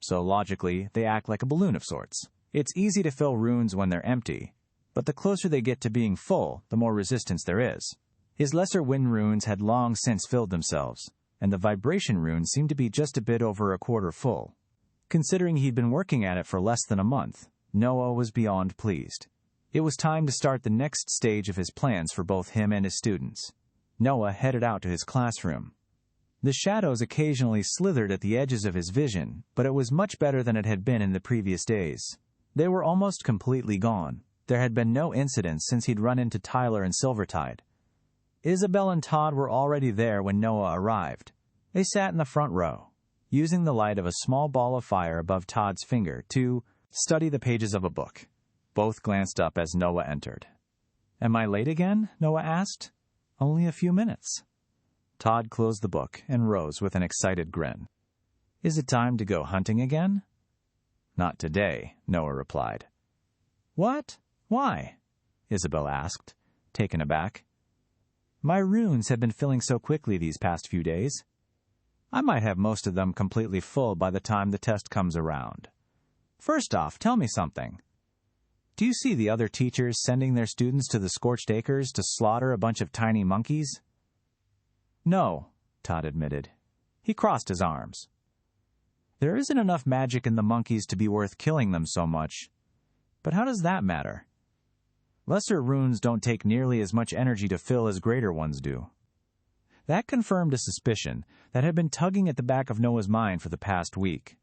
So logically, they act like a balloon of sorts. It's easy to fill runes when they're empty, but the closer they get to being full, the more resistance there is. His lesser wind runes had long since filled themselves, and the vibration runes seemed to be just a bit over a quarter full. Considering he'd been working at it for less than a month, Noah was beyond pleased. It was time to start the next stage of his plans for both him and his students. Noah headed out to his classroom. The shadows occasionally slithered at the edges of his vision, but it was much better than it had been in the previous days. They were almost completely gone. There had been no incidents since he'd run into Tyler and Silvertide. Isabel and Todd were already there when Noah arrived. They sat in the front row, using the light of a small ball of fire above Todd's finger to study the pages of a book. Both glanced up as Noah entered. "Am I late again?" Noah asked. "Only a few minutes." Todd closed the book and rose with an excited grin. "Is it time to go hunting again?" Not today, Noah replied. What? Why? Isabel asked, taken aback. My runes have been filling so quickly these past few days. I might have most of them completely full by the time the test comes around. First off, tell me something. Do you see the other teachers sending their students to the scorched acres to slaughter a bunch of tiny monkeys? No, Todd admitted. He crossed his arms. There isn't enough magic in the monkeys to be worth killing them so much. But how does that matter? Lesser runes don't take nearly as much energy to fill as greater ones do. That confirmed a suspicion that had been tugging at the back of Noah's mind for the past week.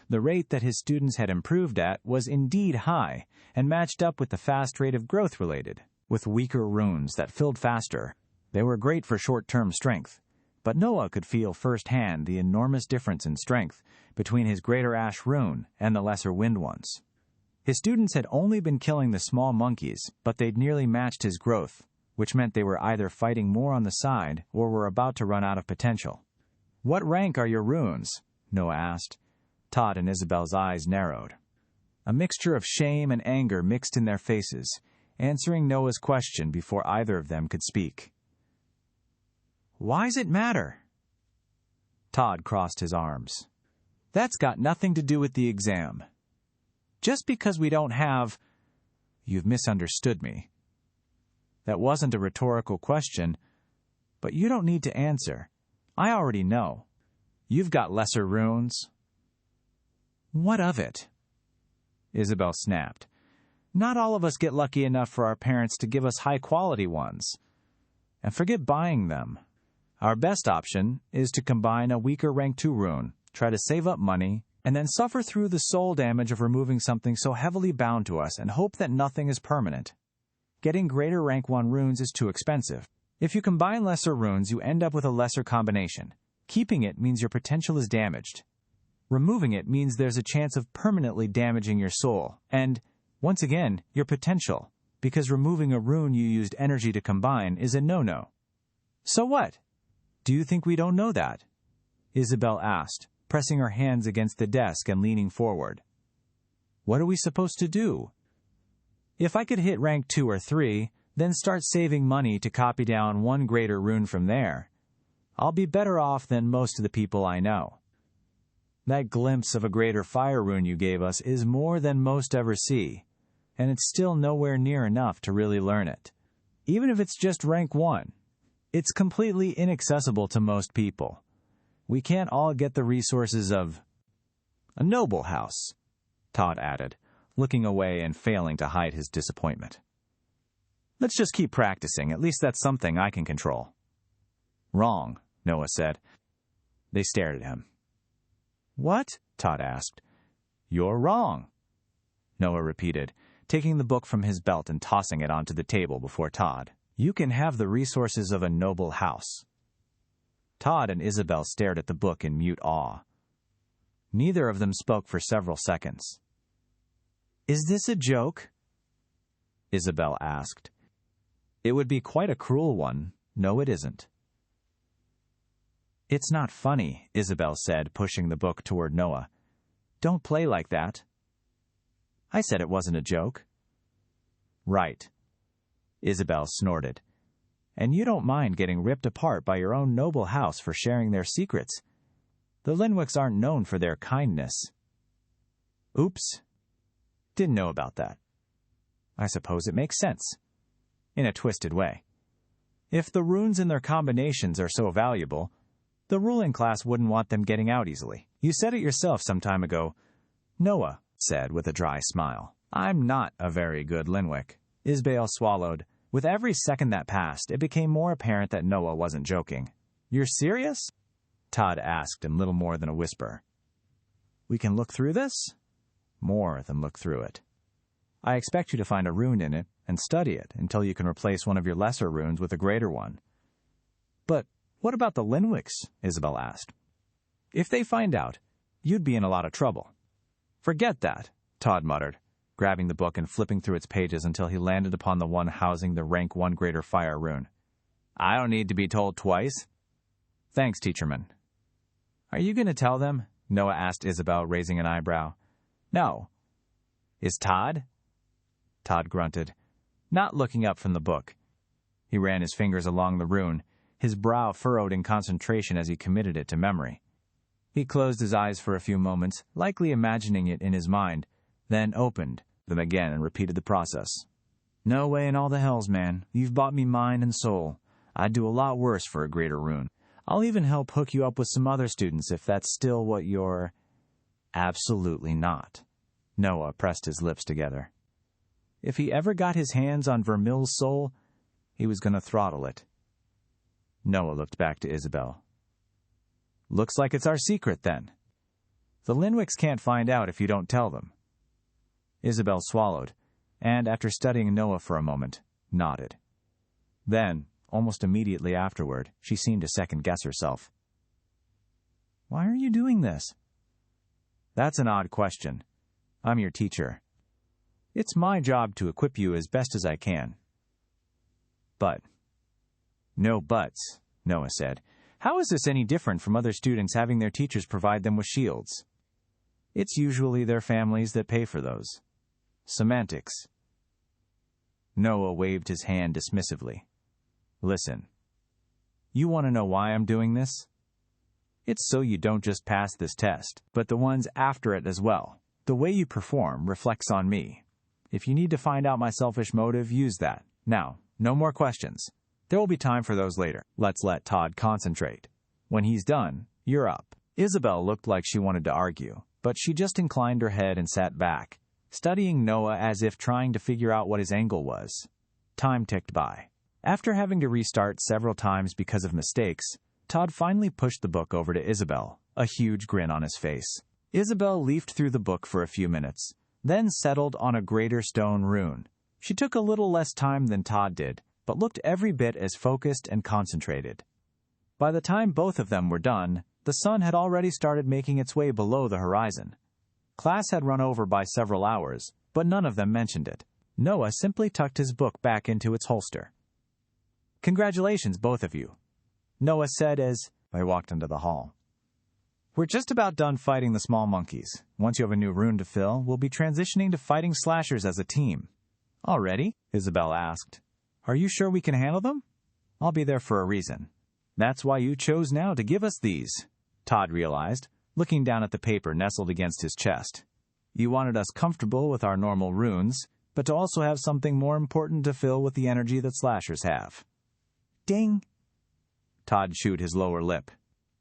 The rate that his students had improved at was indeed high and matched up with the fast rate of growth related. With weaker runes that filled faster, they were great for short-term strength, but Noah could feel firsthand the enormous difference in strength between his greater ash rune and the lesser wind ones. His students had only been killing the small monkeys, but they'd nearly matched his growth, which meant they were either fighting more on the side or were about to run out of potential. What rank are your runes? Noah asked. Todd and Isabel's eyes narrowed. A mixture of shame and anger mixed in their faces, answering Noah's question before either of them could speak. Why's it matter? Todd crossed his arms. That's got nothing to do with the exam. Just because we don't have... You've misunderstood me. That wasn't a rhetorical question, but you don't need to answer. I already know. You've got lesser runes. What of it? Isabel snapped. Not all of us get lucky enough for our parents to give us high-quality ones. And forget buying them. Our best option is to combine a weaker rank 2 rune, try to save up money, and then suffer through the soul damage of removing something so heavily bound to us and hope that nothing is permanent. Getting greater rank 1 runes is too expensive. If you combine lesser runes, you end up with a lesser combination. Keeping it means your potential is damaged. Removing it means there's a chance of permanently damaging your soul, and, once again, your potential, because removing a rune you used energy to combine is a no-no. So what? Do you think we don't know that? Isabel asked, pressing her hands against the desk and leaning forward. What are we supposed to do? If I could hit rank 2 or 3, then start saving money to copy down 1 greater rune from there, I'll be better off than most of the people I know. That glimpse of a greater fire rune you gave us is more than most ever see, and it's still nowhere near enough to really learn it. Even if it's just rank 1, it's completely inaccessible to most people. We can't all get the resources of a noble house, Todd added, looking away and failing to hide his disappointment. Let's just keep practicing. At least that's something I can control. Wrong, Noah said. They stared at him. What? Todd asked. You're wrong, Noah repeated, taking the book from his belt and tossing it onto the table before Todd. You can have the resources of a noble house. Todd and Isabel stared at the book in mute awe. Neither of them spoke for several seconds. Is this a joke? Isabel asked. It would be quite a cruel one. No, it isn't. It's not funny, Isabel said, pushing the book toward Noah. Don't play like that. I said it wasn't a joke. Right. Isabel snorted. And you don't mind getting ripped apart by your own noble house for sharing their secrets. The Linwicks aren't known for their kindness. Oops. Didn't know about that. I suppose it makes sense. In a twisted way. If the runes and their combinations are so valuable, the ruling class wouldn't want them getting out easily. You said it yourself some time ago. Noah said with a dry smile. I'm not a very good Linwick. Isabel swallowed. With every second that passed, it became more apparent that Noah wasn't joking. You're serious? Todd asked in little more than a whisper. We can look through this? More than look through it. I expect you to find a rune in it and study it until you can replace one of your lesser runes with a greater one. But what about the Linwicks? Isabel asked. If they find out, you'd be in a lot of trouble. Forget that, Todd muttered, grabbing the book and flipping through its pages until he landed upon the one housing the rank 1 greater fire rune. I don't need to be told twice. Thanks, Teacherman. Are you going to tell them? Noah asked Isabel, raising an eyebrow. No. Is Todd? Todd grunted, not looking up from the book. He ran his fingers along the rune, his brow furrowed in concentration as he committed it to memory. He closed his eyes for a few moments, likely imagining it in his mind, then opened them again and repeated the process. No way in all the hells, man. You've bought me mind and soul. I'd do a lot worse for a greater rune. I'll even help hook you up with some other students if that's still what you're... Absolutely not. Noah pressed his lips together. If he ever got his hands on Vermill's soul, he was going to throttle it. Noah looked back to Isabel. Looks like it's our secret, then. The Linwicks can't find out if you don't tell them. Isabel swallowed, and after studying Noah for a moment, nodded. Then, almost immediately afterward, she seemed to second-guess herself. Why are you doing this? That's an odd question. I'm your teacher. It's my job to equip you as best as I can. But. No buts, Noah said. How is this any different from other students having their teachers provide them with shields? It's usually their families that pay for those. Semantics. Noah waved his hand dismissively. Listen. You want to know why I'm doing this? It's so you don't just pass this test, but the ones after it as well. The way you perform reflects on me. If you need to find out my selfish motive, use that. Now, no more questions. There will be time for those later. Let's let Todd concentrate. When he's done, you're up. Isabel looked like she wanted to argue, but she just inclined her head and sat back, studying Noah as if trying to figure out what his angle was. Time ticked by. After having to restart several times because of mistakes, Todd finally pushed the book over to Isabel, a huge grin on his face. Isabel leafed through the book for a few minutes, then settled on a greater stone rune. She took a little less time than Todd did, but looked every bit as focused and concentrated. By the time both of them were done, the sun had already started making its way below the horizon. Class had run over by several hours, but none of them mentioned it. Noah simply tucked his book back into its holster. Congratulations, both of you, Noah said as they walked into the hall. We're just about done fighting the small monkeys. Once you have a new rune to fill, we'll be transitioning to fighting slashers as a team. Already? Isabel asked. Are you sure we can handle them? I'll be there for a reason. That's why you chose now to give us these, Todd realized, looking down at the paper nestled against his chest. You wanted us comfortable with our normal runes, but to also have something more important to fill with the energy that slashers have. Ding! Todd chewed his lower lip.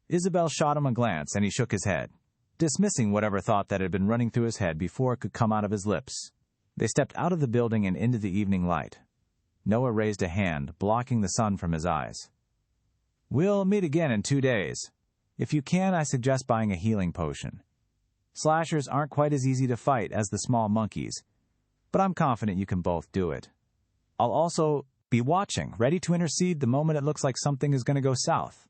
Isabel shot him a glance, and he shook his head, dismissing whatever thought that had been running through his head before it could come out of his lips. They stepped out of the building and into the evening light. Noah raised a hand, blocking the sun from his eyes. We'll meet again in 2 days. If you can, I suggest buying a healing potion. Slashers aren't quite as easy to fight as the small monkeys, but I'm confident you can both do it. I'll also be watching, ready to intercede the moment it looks like something is going to go south.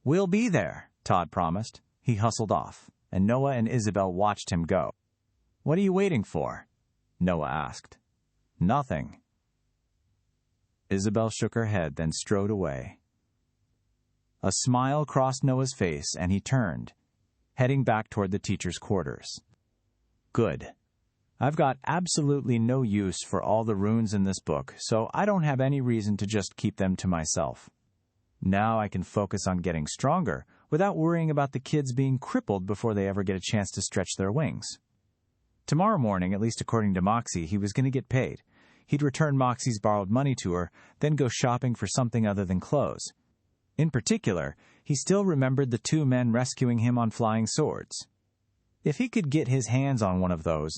We'll be there, Todd promised. He hustled off, and Noah and Isabel watched him go. What are you waiting for? Noah asked. Nothing. Isabel shook her head, then strode away. A smile crossed Noah's face, and he turned, heading back toward the teacher's quarters. Good. I've got absolutely no use for all the runes in this book, so I don't have any reason to just keep them to myself. Now I can focus on getting stronger without worrying about the kids being crippled before they ever get a chance to stretch their wings. Tomorrow morning, at least according to Moxie, he was going to get paid. He'd return Moxie's borrowed money to her, then go shopping for something other than clothes. In particular, he still remembered the 2 men rescuing him on flying swords. If he could get his hands on one of those,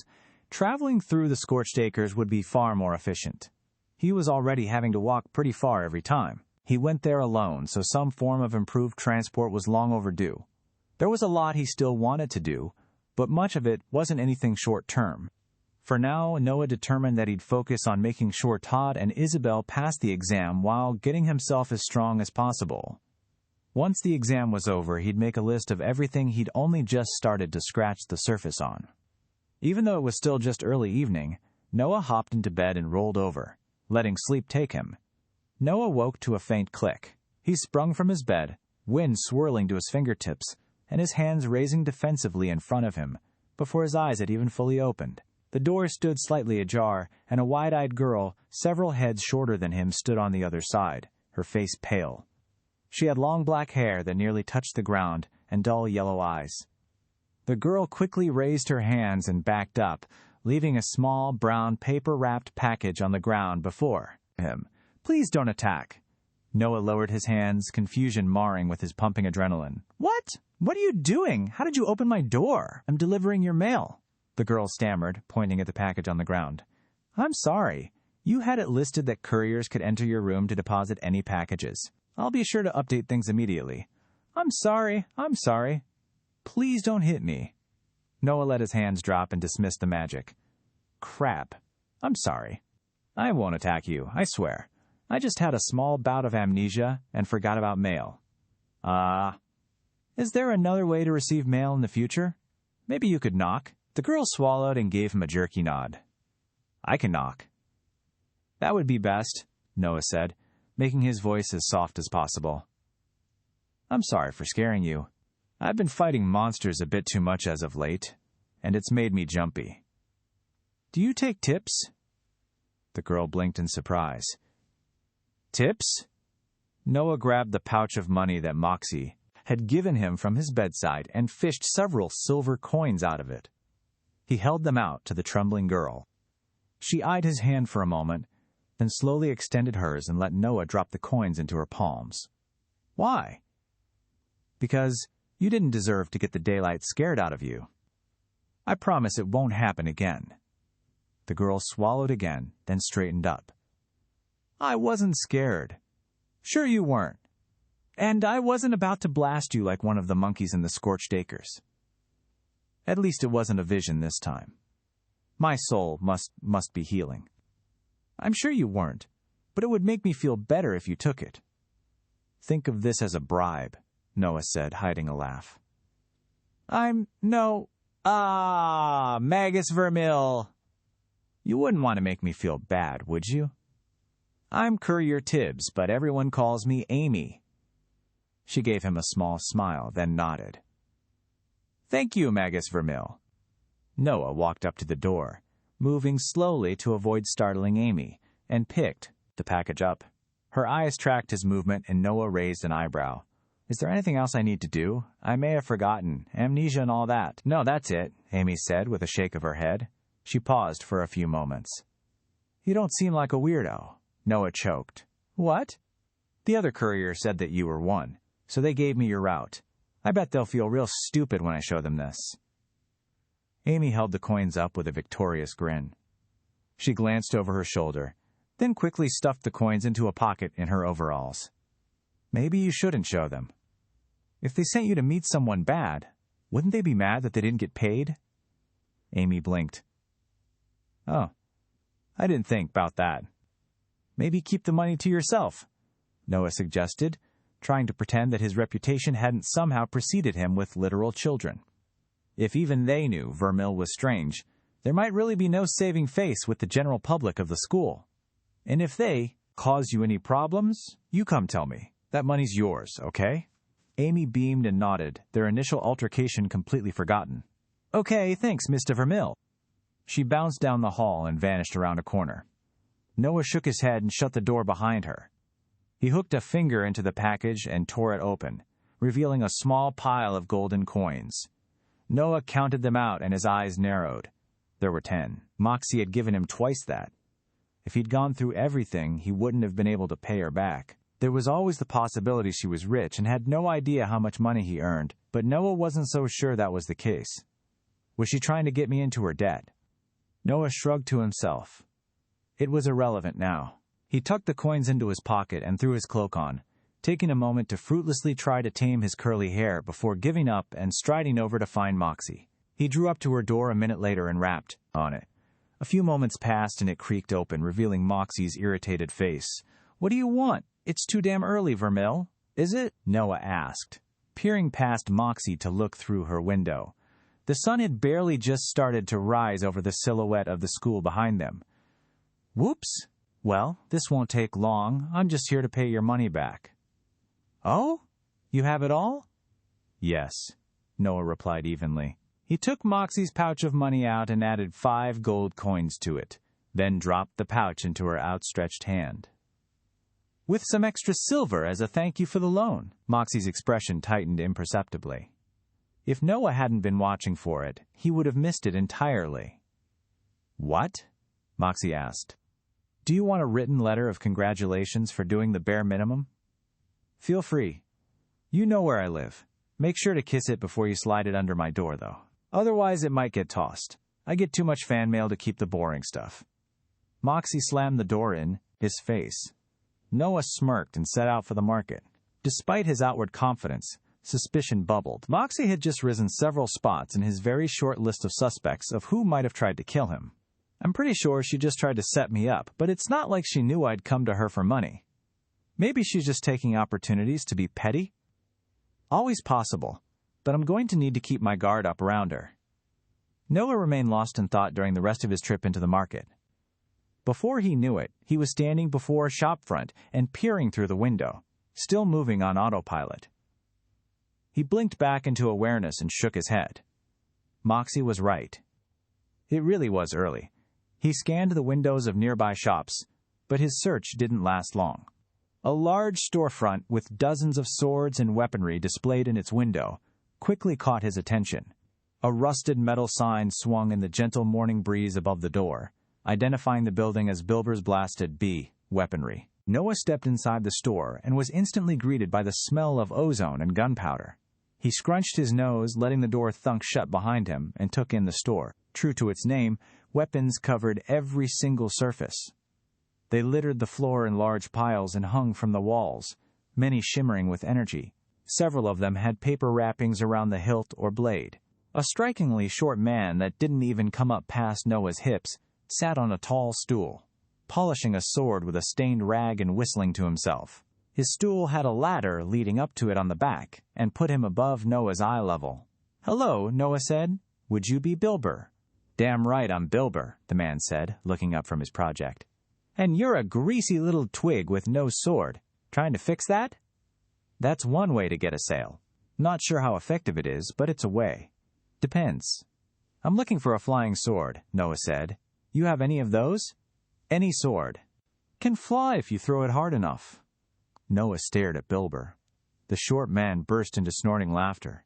traveling through the scorched acres would be far more efficient. He was already having to walk pretty far every time. He went there alone, so some form of improved transport was long overdue. There was a lot he still wanted to do, but much of it wasn't anything short-term. For now, Noah determined that he'd focus on making sure Todd and Isabel passed the exam while getting himself as strong as possible. Once the exam was over, he'd make a list of everything he'd only just started to scratch the surface on. Even though it was still just early evening, Noah hopped into bed and rolled over, letting sleep take him. Noah woke to a faint click. He sprung from his bed, wind swirling to his fingertips, and his hands raising defensively in front of him, before his eyes had even fully opened. The door stood slightly ajar, and a wide-eyed girl, several heads shorter than him, stood on the other side, her face pale. She had long black hair that nearly touched the ground and dull yellow eyes. The girl quickly raised her hands and backed up, leaving a small, brown, paper-wrapped package on the ground before him. "Please don't attack." Noah lowered his hands, confusion marring with his pumping adrenaline. "What? What are you doing? How did you open my door? I'm delivering your mail," the girl stammered, pointing at the package on the ground. "I'm sorry. You had it listed that couriers could enter your room to deposit any packages. I'll be sure to update things immediately." I'm sorry. Please don't hit me." Noah let his hands drop and dismissed the magic. "Crap. I'm sorry. I won't attack you, I swear. I just had a small bout of amnesia and forgot about mail." Is there another way to receive mail in the future? Maybe you could knock." The girl swallowed and gave him a jerky nod. "I can knock." "That would be best," Noah said, making his voice as soft as possible. "I'm sorry for scaring you. I've been fighting monsters a bit too much as of late, and it's made me jumpy." "Do you take tips?" The girl blinked in surprise. "Tips?" Noah grabbed the pouch of money that Moxie had given him from his bedside and fished several silver coins out of it. He held them out to the trembling girl. She eyed his hand for a moment, then slowly extended hers and let Noah drop the coins into her palms. "Why?" "Because you didn't deserve to get the daylight scared out of you. I promise it won't happen again." The girl swallowed again, then straightened up. "I wasn't scared." "Sure you weren't. And I wasn't about to blast you like one of the monkeys in the scorched acres. At least it wasn't a vision this time. My soul must be healing. I'm sure you weren't, but it would make me feel better if you took it." "Think of this as a bribe," Noah said, hiding a laugh. Magus Vermil. You wouldn't want to make me feel bad, would you? I'm Courier Tibbs, but everyone calls me Amy." She gave him a small smile, then nodded. "Thank you, Magus Vermil." Noah walked up to the door, moving slowly to avoid startling Amy, and picked the package up. Her eyes tracked his movement, and Noah raised an eyebrow. "Is there anything else I need to do? I may have forgotten. Amnesia and all that." "No, that's it," Amy said with a shake of her head. She paused for a few moments. "You don't seem like a weirdo." Noah choked. "What?" "The other courier said that you were one, so they gave me your route. I bet they'll feel real stupid when I show them this." Amy held the coins up with a victorious grin. She glanced over her shoulder, then quickly stuffed the coins into a pocket in her overalls. "Maybe you shouldn't show them. If they sent you to meet someone bad, wouldn't they be mad that they didn't get paid?" Amy blinked. "Oh, I didn't think about that." "Maybe keep the money to yourself," Noah suggested, trying to pretend that his reputation hadn't somehow preceded him with literal children. If even they knew Vermil was strange, there might really be no saving face with the general public of the school. And if they cause you any problems, you come tell me. That money's yours, okay? Amy beamed and nodded, their initial altercation completely forgotten. "Okay, thanks, Mr. Vermil." She bounced down the hall and vanished around a corner. Noah shook his head and shut the door behind her. He hooked a finger into the package and tore it open, revealing a small pile of golden coins. Noah counted them out and his eyes narrowed. There were 10. Moxie had given him twice that. If he'd gone through everything, he wouldn't have been able to pay her back. There was always the possibility she was rich and had no idea how much money he earned, but Noah wasn't so sure that was the case. Was she trying to get me into her debt? Noah shrugged to himself. It was irrelevant now. He tucked the coins into his pocket and threw his cloak on, taking a moment to fruitlessly try to tame his curly hair before giving up and striding over to find Moxie. He drew up to her door a minute later and rapped on it. A few moments passed and it creaked open, revealing Moxie's irritated face. "What do you want? It's too damn early, Vermil. Is it?" Noah asked, peering past Moxie to look through her window. The sun had barely just started to rise over the silhouette of the school behind them. "Whoops. Well, this won't take long. I'm just here to pay your money back." "Oh? You have it all?" "Yes," Noah replied evenly. He took Moxie's pouch of money out and added 5 gold coins to it, then dropped the pouch into her outstretched hand. "With some extra silver as a thank you for the loan." Moxie's expression tightened imperceptibly. If Noah hadn't been watching for it, he would have missed it entirely. "What?" Moxie asked. "Do you want a written letter of congratulations for doing the bare minimum? Feel free. You know where I live. Make sure to kiss it before you slide it under my door, though. Otherwise, it might get tossed. I get too much fan mail to keep the boring stuff." Moxie slammed the door in, his face. Noah smirked and set out for the market. Despite his outward confidence, suspicion bubbled. Moxie had just risen several spots in his very short list of suspects of who might have tried to kill him. "I'm pretty sure she just tried to set me up, but it's not like she knew I'd come to her for money. Maybe she's just taking opportunities to be petty? Always possible, but I'm going to need to keep my guard up around her." Noah remained lost in thought during the rest of his trip into the market. Before he knew it, he was standing before a shop front and peering through the window, still moving on autopilot. He blinked back into awareness and shook his head. Moxie was right. It really was early. He scanned the windows of nearby shops, but his search didn't last long. A large storefront with dozens of swords and weaponry displayed in its window quickly caught his attention. A rusted metal sign swung in the gentle morning breeze above the door, identifying the building as Bilber's Blasted B weaponry. Noah stepped inside the store and was instantly greeted by the smell of ozone and gunpowder. He scrunched his nose, letting the door thunk shut behind him, and took in the store. True to its name, weapons covered every single surface. They littered the floor in large piles and hung from the walls, many shimmering with energy. Several of them had paper wrappings around the hilt or blade. A strikingly short man that didn't even come up past Noah's hips sat on a tall stool, polishing a sword with a stained rag and whistling to himself. His stool had a ladder leading up to it on the back and put him above Noah's eye level. "Hello," Noah said. "Would you be Bilber?" "Damn right I'm Bilber," the man said, looking up from his project. "And you're a greasy little twig with no sword. Trying to fix that?" "That's one way to get a sale. Not sure how effective it is, but it's a way. Depends." "I'm looking for a flying sword," Noah said. "You have any of those?" "Any sword. Can fly if you throw it hard enough." Noah stared at Bilber. The short man burst into snorting laughter.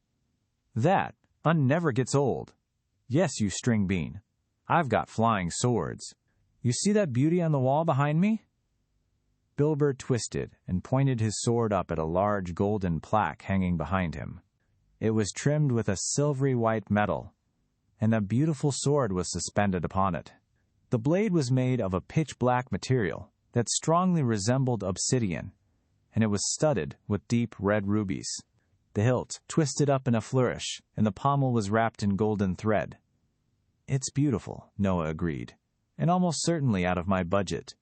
"That never gets old. Yes, you string bean. I've got flying swords. You see that beauty on the wall behind me?" Bilber twisted and pointed his sword up at a large golden plaque hanging behind him. It was trimmed with a silvery white metal, and a beautiful sword was suspended upon it. The blade was made of a pitch-black material that strongly resembled obsidian, and it was studded with deep red rubies. The hilt twisted up in a flourish, and the pommel was wrapped in golden thread. "It's beautiful," Noah agreed, "and almost certainly out of my budget."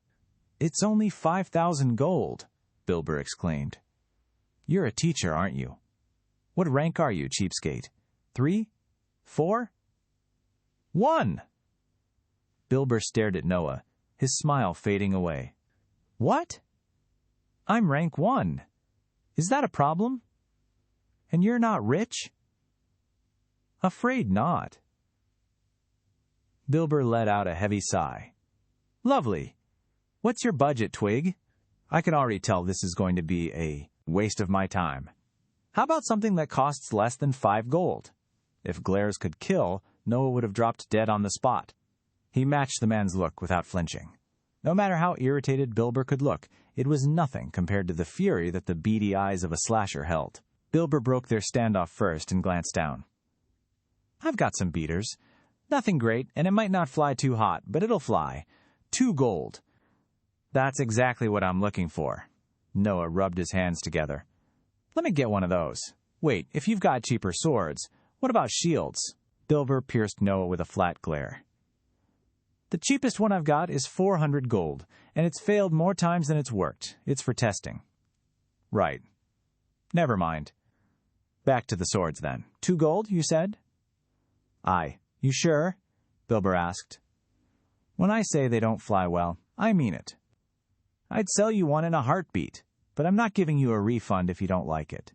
"It's only 5,000 gold," Bilber exclaimed. "You're a teacher, aren't you? What rank are you, cheapskate? 3? 4? 1! Bilber stared at Noah, his smile fading away. "What? I'm rank 1. Is that a problem? And you're not rich?" "Afraid not." Bilber let out a heavy sigh. "Lovely. What's your budget, Twig? I can already tell this is going to be a waste of my time. How about something that costs less than 5 gold? If glares could kill, Noah would have dropped dead on the spot. He matched the man's look without flinching. No matter how irritated Bilber could look, it was nothing compared to the fury that the beady eyes of a slasher held. Bilber broke their standoff first and glanced down. "I've got some beaters. Nothing great, and it might not fly too hot, but it'll fly. 2 gold. "That's exactly what I'm looking for." Noah rubbed his hands together. "Let me get one of those. Wait, if you've got cheaper swords, what about shields?" Bilber pierced Noah with a flat glare. "The cheapest one I've got is 400 gold, and it's failed more times than it's worked. It's for testing." "Right. Never mind. Back to the swords, then. 2 gold, you said?" "Aye. You sure?" Bilber asked. "When I say they don't fly well, I mean it. I'd sell you one in a heartbeat, but I'm not giving you a refund if you don't like it."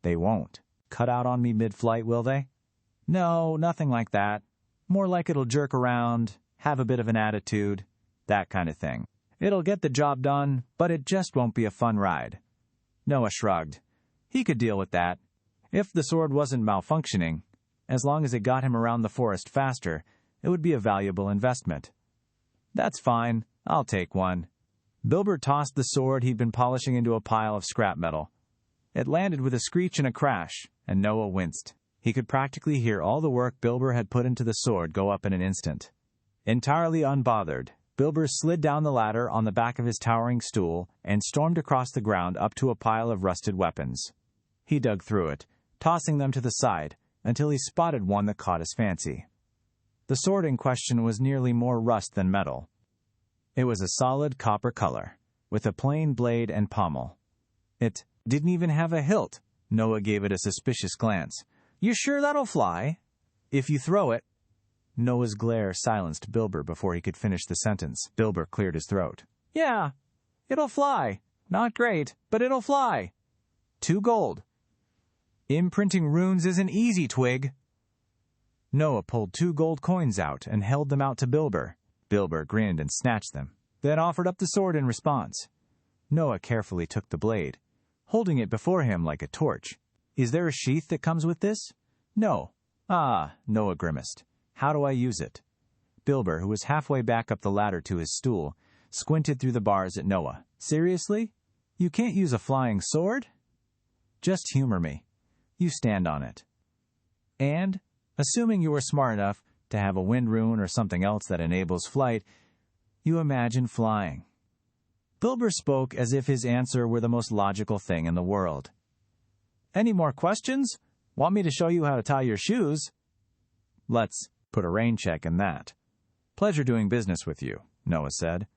"They won't cut out on me mid-flight, will they?" No, nothing like that. More like it'll jerk around, have a bit of an attitude, that kind of thing. It'll get the job done, but it just won't be a fun ride. Noah shrugged. He could deal with that. If the sword wasn't malfunctioning, as long as it got him around the forest faster, it would be a valuable investment. That's fine. I'll take one. Bilber tossed the sword he'd been polishing into a pile of scrap metal. It landed with a screech and a crash, and Noah winced. He could practically hear all the work Bilber had put into the sword go up in an instant. Entirely unbothered, Bilber slid down the ladder on the back of his towering stool and stormed across the ground up to a pile of rusted weapons. He dug through it, tossing them to the side, until he spotted one that caught his fancy. The sword in question was nearly more rust than metal. It was a solid copper color, with a plain blade and pommel. It didn't even have a hilt. Noah gave it a suspicious glance. "You sure that'll fly?" "If you throw it." Noah's glare silenced Bilber before he could finish the sentence. Bilber cleared his throat. "Yeah, it'll fly. Not great, but it'll fly. 2 gold. Imprinting runes isn't easy, Twig." Noah pulled 2 gold coins out and held them out to Bilber. Bilber grinned and snatched them, then offered up the sword in response. Noah carefully took the blade, holding it before him like a torch. "Is there a sheath that comes with this?" "No." "Ah," Noah grimaced. "How do I use it?" Bilber, who was halfway back up the ladder to his stool, squinted through the bars at Noah. "Seriously? You can't use a flying sword?" "Just humor me. You stand on it. And, assuming you were smart enough to have a wind rune or something else that enables flight, you imagine flying." Bilber spoke as if his answer were the most logical thing in the world. "Any more questions? Want me to show you how to tie your shoes?" "Let's put a rain check in that." "Pleasure doing business with you," Noah said.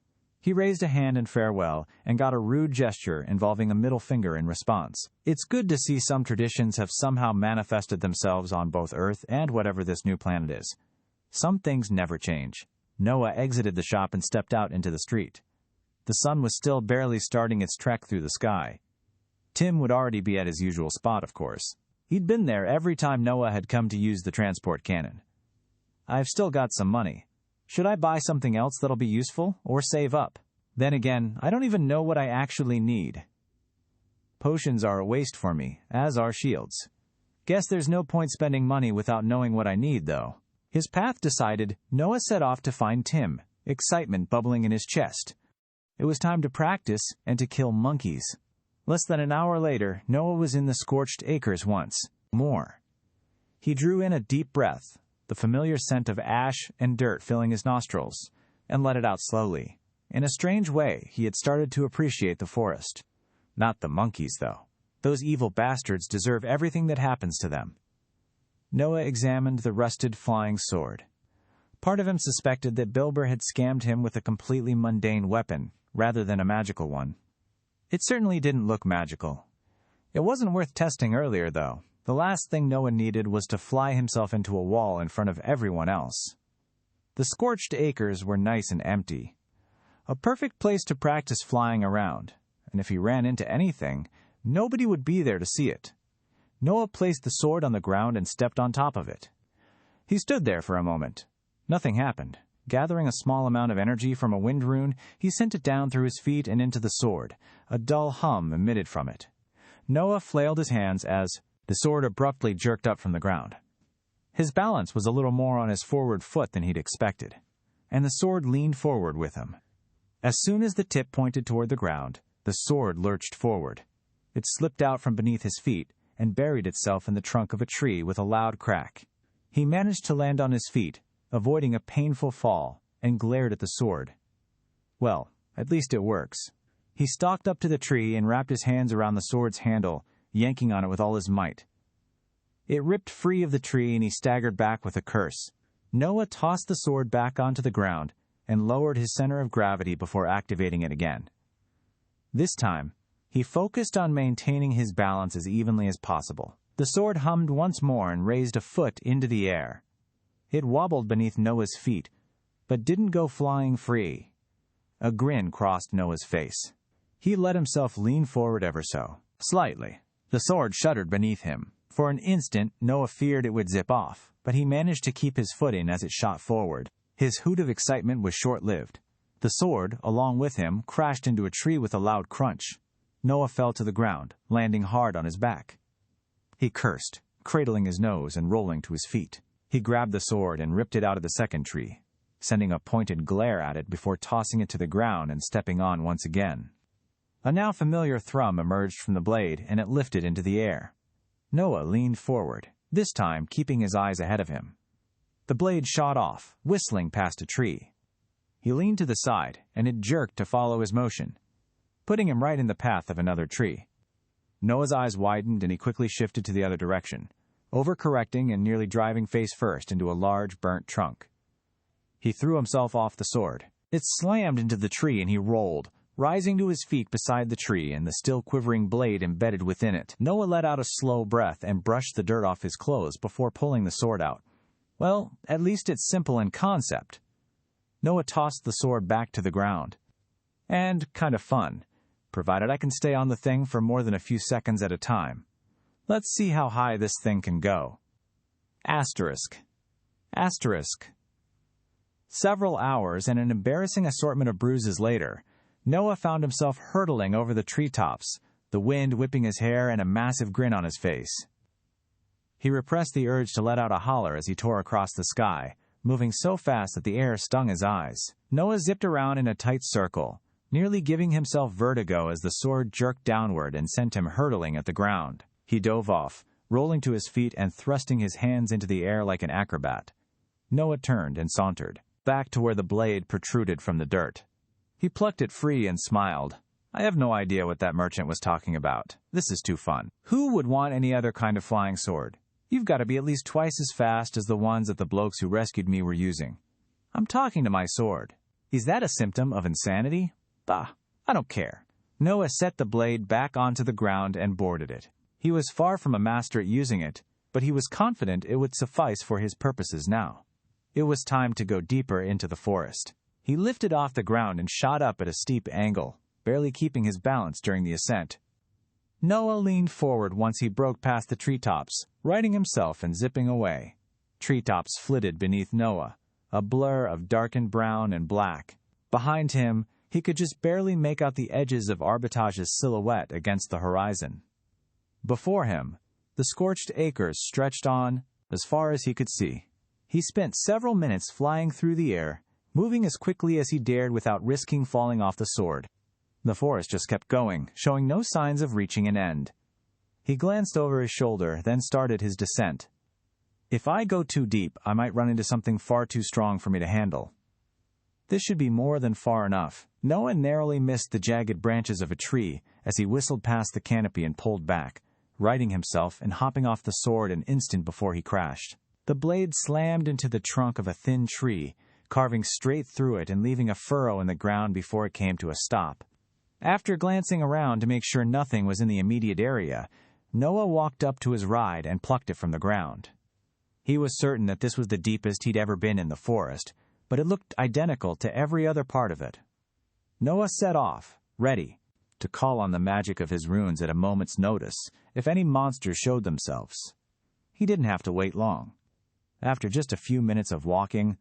He raised a hand in farewell and got a rude gesture involving a middle finger in response. It's good to see some traditions have somehow manifested themselves on both Earth and whatever this new planet is. Some things never change. Noah exited the shop and stepped out into the street. The sun was still barely starting its trek through the sky. Tim would already be at his usual spot, of course. He'd been there every time Noah had come to use the transport cannon. "I've still got some money. Should I buy something else that'll be useful, or save up? Then again, I don't even know what I actually need. Potions are a waste for me, as are shields. Guess there's no point spending money without knowing what I need, though." His path decided, Noah set off to find Tim, excitement bubbling in his chest. It was time to practice and to kill monkeys. Less than an hour later, Noah was in the scorched acres once more. He drew in a deep breath, the familiar scent of ash and dirt filling his nostrils, and let it out slowly. In a strange way, he had started to appreciate the forest. Not the monkeys, though. Those evil bastards deserve everything that happens to them. Noah examined the rusted flying sword. Part of him suspected that Bilber had scammed him with a completely mundane weapon, rather than a magical one. It certainly didn't look magical. It wasn't worth testing earlier, though. The last thing Noah needed was to fly himself into a wall in front of everyone else. The scorched acres were nice and empty. A perfect place to practice flying around, and if he ran into anything, nobody would be there to see it. Noah placed the sword on the ground and stepped on top of it. He stood there for a moment. Nothing happened. Gathering a small amount of energy from a wind rune, he sent it down through his feet and into the sword. A dull hum emitted from it. Noah flailed his hands as the sword abruptly jerked up from the ground. His balance was a little more on his forward foot than he'd expected, and the sword leaned forward with him. As soon as the tip pointed toward the ground, the sword lurched forward. It slipped out from beneath his feet and buried itself in the trunk of a tree with a loud crack. He managed to land on his feet, avoiding a painful fall, and glared at the sword. Well, at least it works. He stalked up to the tree and wrapped his hands around the sword's handle, yanking on it with all his might. It ripped free of the tree and he staggered back with a curse. Noah tossed the sword back onto the ground and lowered his center of gravity before activating it again. This time, he focused on maintaining his balance as evenly as possible. The sword hummed once more and raised a foot into the air. It wobbled beneath Noah's feet, but didn't go flying free. A grin crossed Noah's face. He let himself lean forward ever so, slightly. The sword shuddered beneath him, For an instant, Noah feared it would zip off, but he managed to keep his footing as it shot forward. His hoot of excitement was short-lived. The sword, along with him, crashed into a tree with a loud crunch. Noah fell to the ground, landing hard on his back. He cursed, cradling his nose and rolling to his feet. He grabbed the sword and ripped it out of the second tree, sending a pointed glare at it before tossing it to the ground and stepping on once again. A now familiar thrum emerged from the blade, and it lifted into the air. Noah leaned forward, this time keeping his eyes ahead of him. The blade shot off, whistling past a tree. He leaned to the side, and it jerked to follow his motion, putting him right in the path of another tree. Noah's eyes widened, and he quickly shifted to the other direction, overcorrecting and nearly driving face first into a large, burnt trunk. He threw himself off the sword. It slammed into the tree, and he rolled, rising to his feet beside the tree and the still quivering blade embedded within it. Noah let out a slow breath and brushed the dirt off his clothes before pulling the sword out. Well, at least it's simple in concept. Noah tossed the sword back to the ground. And kind of fun, provided I can stay on the thing for more than a few seconds at a time. Let's see how high this thing can go. Asterisk. Asterisk. Several hours and an embarrassing assortment of bruises later, Noah found himself hurtling over the treetops, the wind whipping his hair and a massive grin on his face. He repressed the urge to let out a holler as he tore across the sky, moving so fast that the air stung his eyes. Noah zipped around in a tight circle, nearly giving himself vertigo as the sword jerked downward and sent him hurtling at the ground. He dove off, rolling to his feet and thrusting his hands into the air like an acrobat. Noah turned and sauntered, back to where the blade protruded from the dirt. He plucked it free and smiled. I have no idea what that merchant was talking about. This is too fun. Who would want any other kind of flying sword? You've got to be at least twice as fast as the ones that the blokes who rescued me were using. I'm talking to my sword. Is that a symptom of insanity? Bah, I don't care. Noah set the blade back onto the ground and boarded it. He was far from a master at using it, but he was confident it would suffice for his purposes now. It was time to go deeper into the forest. He lifted off the ground and shot up at a steep angle, barely keeping his balance during the ascent. Noah leaned forward once he broke past the treetops, righting himself and zipping away. Treetops flitted beneath Noah, a blur of darkened brown and black. Behind him, he could just barely make out the edges of Arbitage's silhouette against the horizon. Before him, the scorched acres stretched on as far as he could see. He spent several minutes flying through the air, moving as quickly as he dared without risking falling off the sword. The forest just kept going, showing no signs of reaching an end. He glanced over his shoulder, then started his descent. If I go too deep, I might run into something far too strong for me to handle. This should be more than far enough. Noah narrowly missed the jagged branches of a tree as he whistled past the canopy and pulled back, righting himself and hopping off the sword an instant before he crashed. The blade slammed into the trunk of a thin tree, carving straight through it and leaving a furrow in the ground before it came to a stop. After glancing around to make sure nothing was in the immediate area, Noah walked up to his ride and plucked it from the ground. He was certain that this was the deepest he'd ever been in the forest, but it looked identical to every other part of it. Noah set off, ready to call on the magic of his runes at a moment's notice if any monsters showed themselves. He didn't have to wait long. After just a few minutes of walking,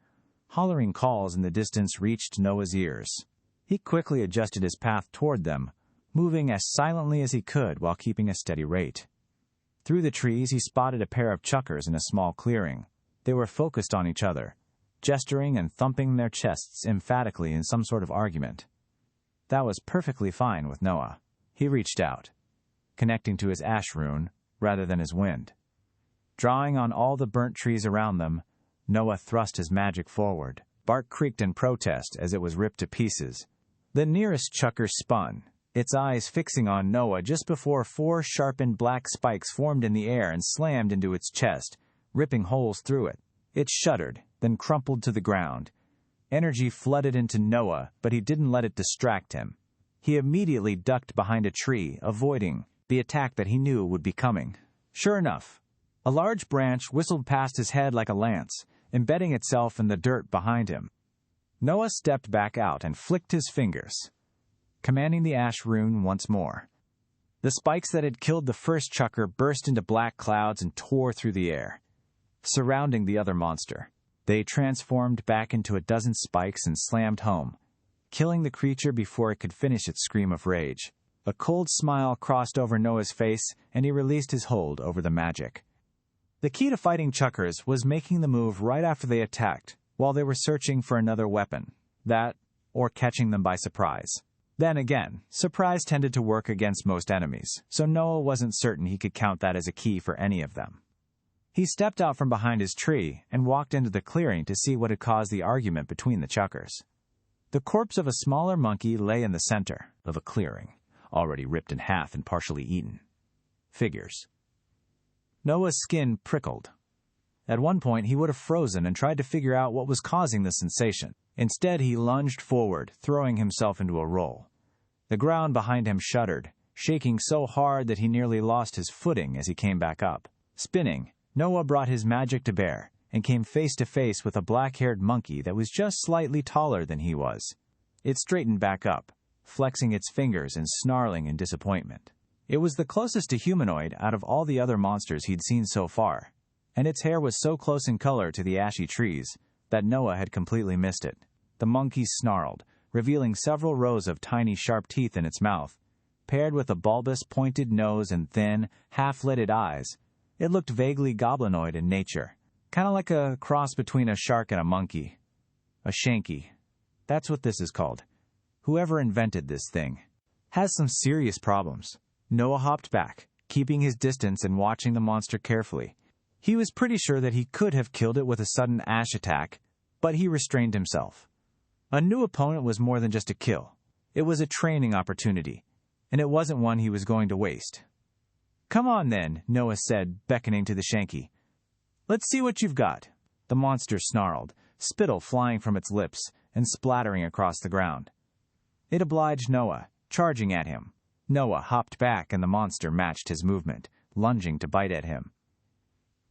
hollering calls in the distance reached Noah's ears. He quickly adjusted his path toward them, moving as silently as he could while keeping a steady rate. Through the trees, he spotted a pair of chuckers in a small clearing. They were focused on each other, gesturing and thumping their chests emphatically in some sort of argument. That was perfectly fine with Noah. He reached out, connecting to his ash rune rather than his wind. Drawing on all the burnt trees around them, Noah thrust his magic forward. Bark creaked in protest as it was ripped to pieces. The nearest chucker spun, its eyes fixing on Noah just before 4 sharpened black spikes formed in the air and slammed into its chest, ripping holes through it. It shuddered, then crumpled to the ground. Energy flooded into Noah, but he didn't let it distract him. He immediately ducked behind a tree, avoiding the attack that he knew would be coming. Sure enough, a large branch whistled past his head like a lance, embedding itself in the dirt behind him. Noah stepped back out and flicked his fingers, commanding the ash rune once more. The spikes that had killed the first chucker burst into black clouds and tore through the air, surrounding the other monster. They transformed back into a dozen spikes and slammed home, killing the creature before it could finish its scream of rage. A cold smile crossed over Noah's face, and he released his hold over the magic. The key to fighting chuckers was making the move right after they attacked, while they were searching for another weapon. That, or catching them by surprise. Then again, surprise tended to work against most enemies, so Noah wasn't certain he could count that as a key for any of them. He stepped out from behind his tree and walked into the clearing to see what had caused the argument between the chuckers. The corpse of a smaller monkey lay in the center of a clearing, already ripped in half and partially eaten. Figures. Noah's skin prickled. At one point, he would have frozen and tried to figure out what was causing the sensation. Instead, he lunged forward, throwing himself into a roll. The ground behind him shuddered, shaking so hard that he nearly lost his footing as he came back up. Spinning, Noah brought his magic to bear and came face to face with a black-haired monkey that was just slightly taller than he was. It straightened back up, flexing its fingers and snarling in disappointment. It was the closest to humanoid out of all the other monsters he'd seen so far, and its hair was so close in color to the ashy trees that Noah had completely missed it. The monkey snarled, revealing several rows of tiny sharp teeth in its mouth. Paired with a bulbous, pointed nose and thin, half-lidded eyes, it looked vaguely goblinoid in nature, kind of like a cross between a shark and a monkey. A shanky. That's what this is called. Whoever invented this thing has some serious problems. Noah hopped back, keeping his distance and watching the monster carefully. He was pretty sure that he could have killed it with a sudden ash attack, but he restrained himself. A new opponent was more than just a kill. It was a training opportunity, and it wasn't one he was going to waste. "Come on then," Noah said, beckoning to the shanky. "Let's see what you've got." The monster snarled, spittle flying from its lips and splattering across the ground. It obliged Noah, charging at him. Noah hopped back and the monster matched his movement, lunging to bite at him.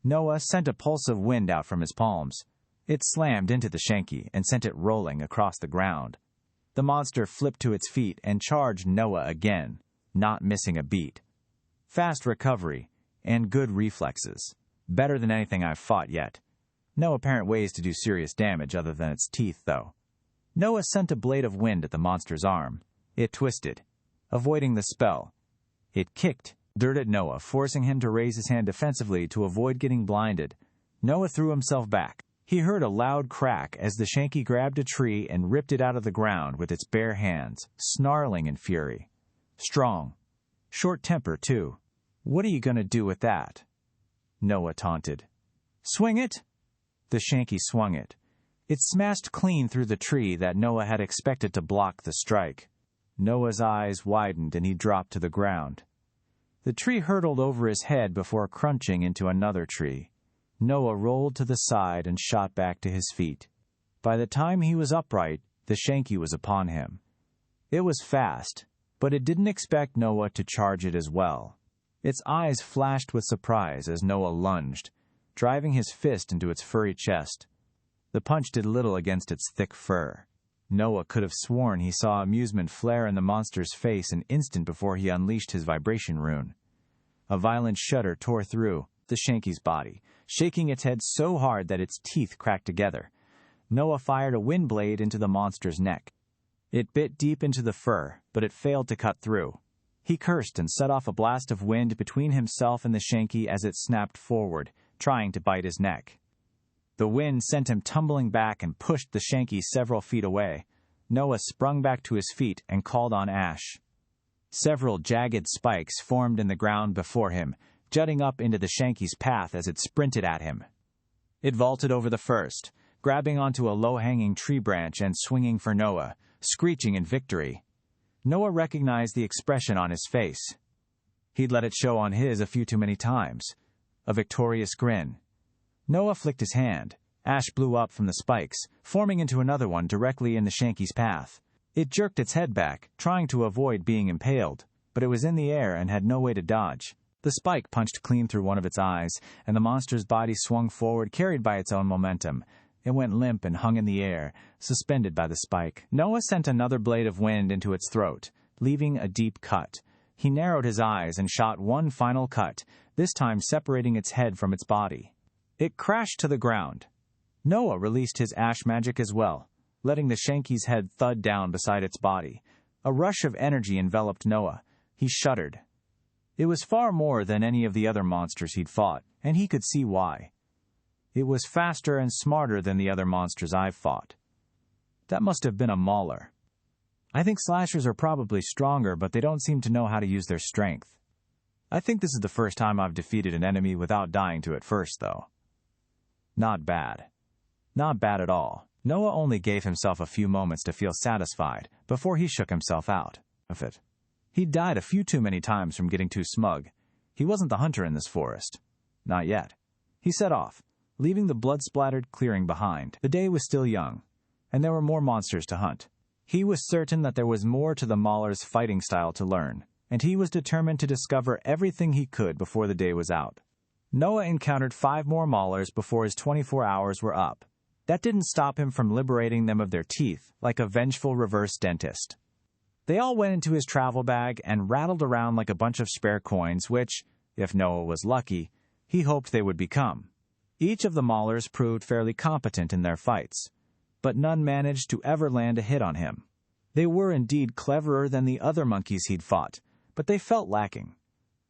Noah sent a pulse of wind out from his palms. It slammed into the shanky and sent it rolling across the ground. The monster flipped to its feet and charged Noah again, not missing a beat. Fast recovery and good reflexes. Better than anything I've fought yet. No apparent ways to do serious damage other than its teeth, though. Noah sent a blade of wind at the monster's arm. It twisted, avoiding the spell. It kicked dirt at Noah, forcing him to raise his hand defensively to avoid getting blinded. Noah threw himself back. He heard a loud crack as the shanky grabbed a tree and ripped it out of the ground with its bare hands, snarling in fury. Strong. Short temper, too. "What are you going to do with that?" Noah taunted. "Swing it!" The shanky swung it. It smashed clean through the tree that Noah had expected to block the strike. Noah's eyes widened and he dropped to the ground. The tree hurtled over his head before crunching into another tree. Noah rolled to the side and shot back to his feet. By the time he was upright, the shanky was upon him. It was fast, but it didn't expect Noah to charge it as well. Its eyes flashed with surprise as Noah lunged, driving his fist into its furry chest. The punch did little against its thick fur. Noah could have sworn he saw amusement flare in the monster's face an instant before he unleashed his vibration rune. A violent shudder tore through the shanky's body, shaking its head so hard that its teeth cracked together. Noah fired a wind blade into the monster's neck. It bit deep into the fur, but it failed to cut through. He cursed and set off a blast of wind between himself and the shanky as it snapped forward, trying to bite his neck. The wind sent him tumbling back and pushed the shanky several feet away. Noah sprung back to his feet and called on Ash. Several jagged spikes formed in the ground before him, jutting up into the shanky's path as it sprinted at him. It vaulted over the first, grabbing onto a low-hanging tree branch and swinging for Noah, screeching in victory. Noah recognized the expression on his face. He'd let it show on his a few too many times. A victorious grin. Noah flicked his hand. Ash blew up from the spikes, forming into another one directly in the shanky's path. It jerked its head back, trying to avoid being impaled, but it was in the air and had no way to dodge. The spike punched clean through one of its eyes, and the monster's body swung forward, carried by its own momentum. It went limp and hung in the air, suspended by the spike. Noah sent another blade of wind into its throat, leaving a deep cut. He narrowed his eyes and shot one final cut, this time separating its head from its body. It crashed to the ground. Noah released his ash magic as well, letting the Shanky's head thud down beside its body. A rush of energy enveloped Noah. He shuddered. It was far more than any of the other monsters he'd fought, and he could see why. It was faster and smarter than the other monsters I've fought. That must have been a mauler. I think slashers are probably stronger, but they don't seem to know how to use their strength. I think this is the first time I've defeated an enemy without dying to it first, though. Not bad. Not bad at all. Noah only gave himself a few moments to feel satisfied before he shook himself out of it. He'd died a few too many times from getting too smug. He wasn't the hunter in this forest. Not yet. He set off, leaving the blood-splattered clearing behind. The day was still young, and there were more monsters to hunt. He was certain that there was more to the mauler's fighting style to learn, and he was determined to discover everything he could before the day was out. Noah encountered 5 more maulers before his 24 hours were up. That didn't stop him from liberating them of their teeth, like a vengeful reverse dentist. They all went into his travel bag and rattled around like a bunch of spare coins, which, if Noah was lucky, he hoped they would become. Each of the maulers proved fairly competent in their fights, but none managed to ever land a hit on him. They were indeed cleverer than the other monkeys he'd fought, but they felt lacking.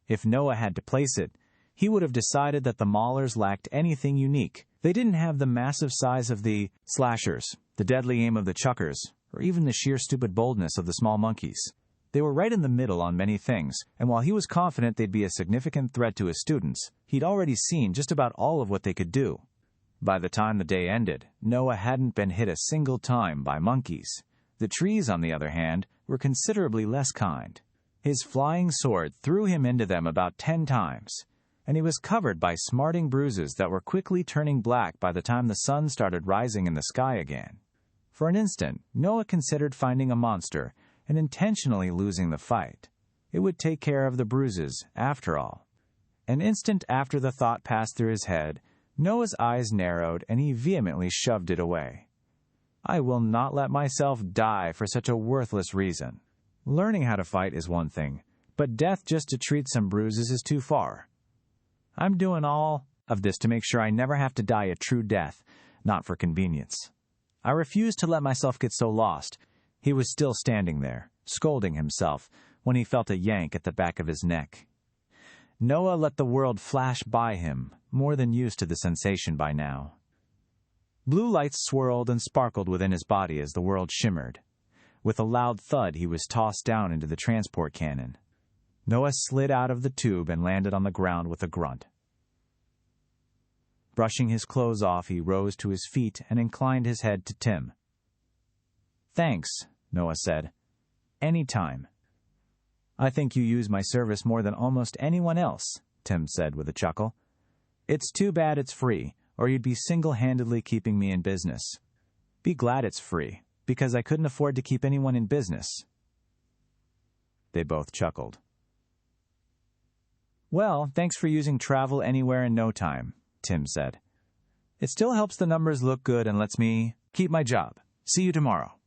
If Noah had to place it, he would have decided that the maulers lacked anything unique. They didn't have the massive size of the slashers, the deadly aim of the chuckers, or even the sheer stupid boldness of the small monkeys. They were right in the middle on many things, and while he was confident they'd be a significant threat to his students, he'd already seen just about all of what they could do. By the time the day ended, Noah hadn't been hit a single time by monkeys. The trees, on the other hand, were considerably less kind. His flying sword threw him into them about 10 times, and he was covered by smarting bruises that were quickly turning black by the time the sun started rising in the sky again. For an instant, Noah considered finding a monster and intentionally losing the fight. It would take care of the bruises, after all. An instant after the thought passed through his head, Noah's eyes narrowed and he vehemently shoved it away. I will not let myself die for such a worthless reason. Learning how to fight is one thing, but death just to treat some bruises is too far. I'm doing all of this to make sure I never have to die a true death, not for convenience. I refused to let myself get so lost. He was still standing there, scolding himself, when he felt a yank at the back of his neck. Noah let the world flash by him, more than used to the sensation by now. Blue lights swirled and sparkled within his body as the world shimmered. With a loud thud, he was tossed down into the transport cannon. Noah slid out of the tube and landed on the ground with a grunt. Brushing his clothes off, he rose to his feet and inclined his head to Tim. "Thanks," Noah said. "Any time." "I think you use my service more than almost anyone else," Tim said with a chuckle. "It's too bad it's free, or you'd be single-handedly keeping me in business. Be glad it's free, because I couldn't afford to keep anyone in business." They both chuckled. "Well, thanks for using travel anywhere in no time," Tim said. "It still helps the numbers look good and lets me keep my job. See you tomorrow."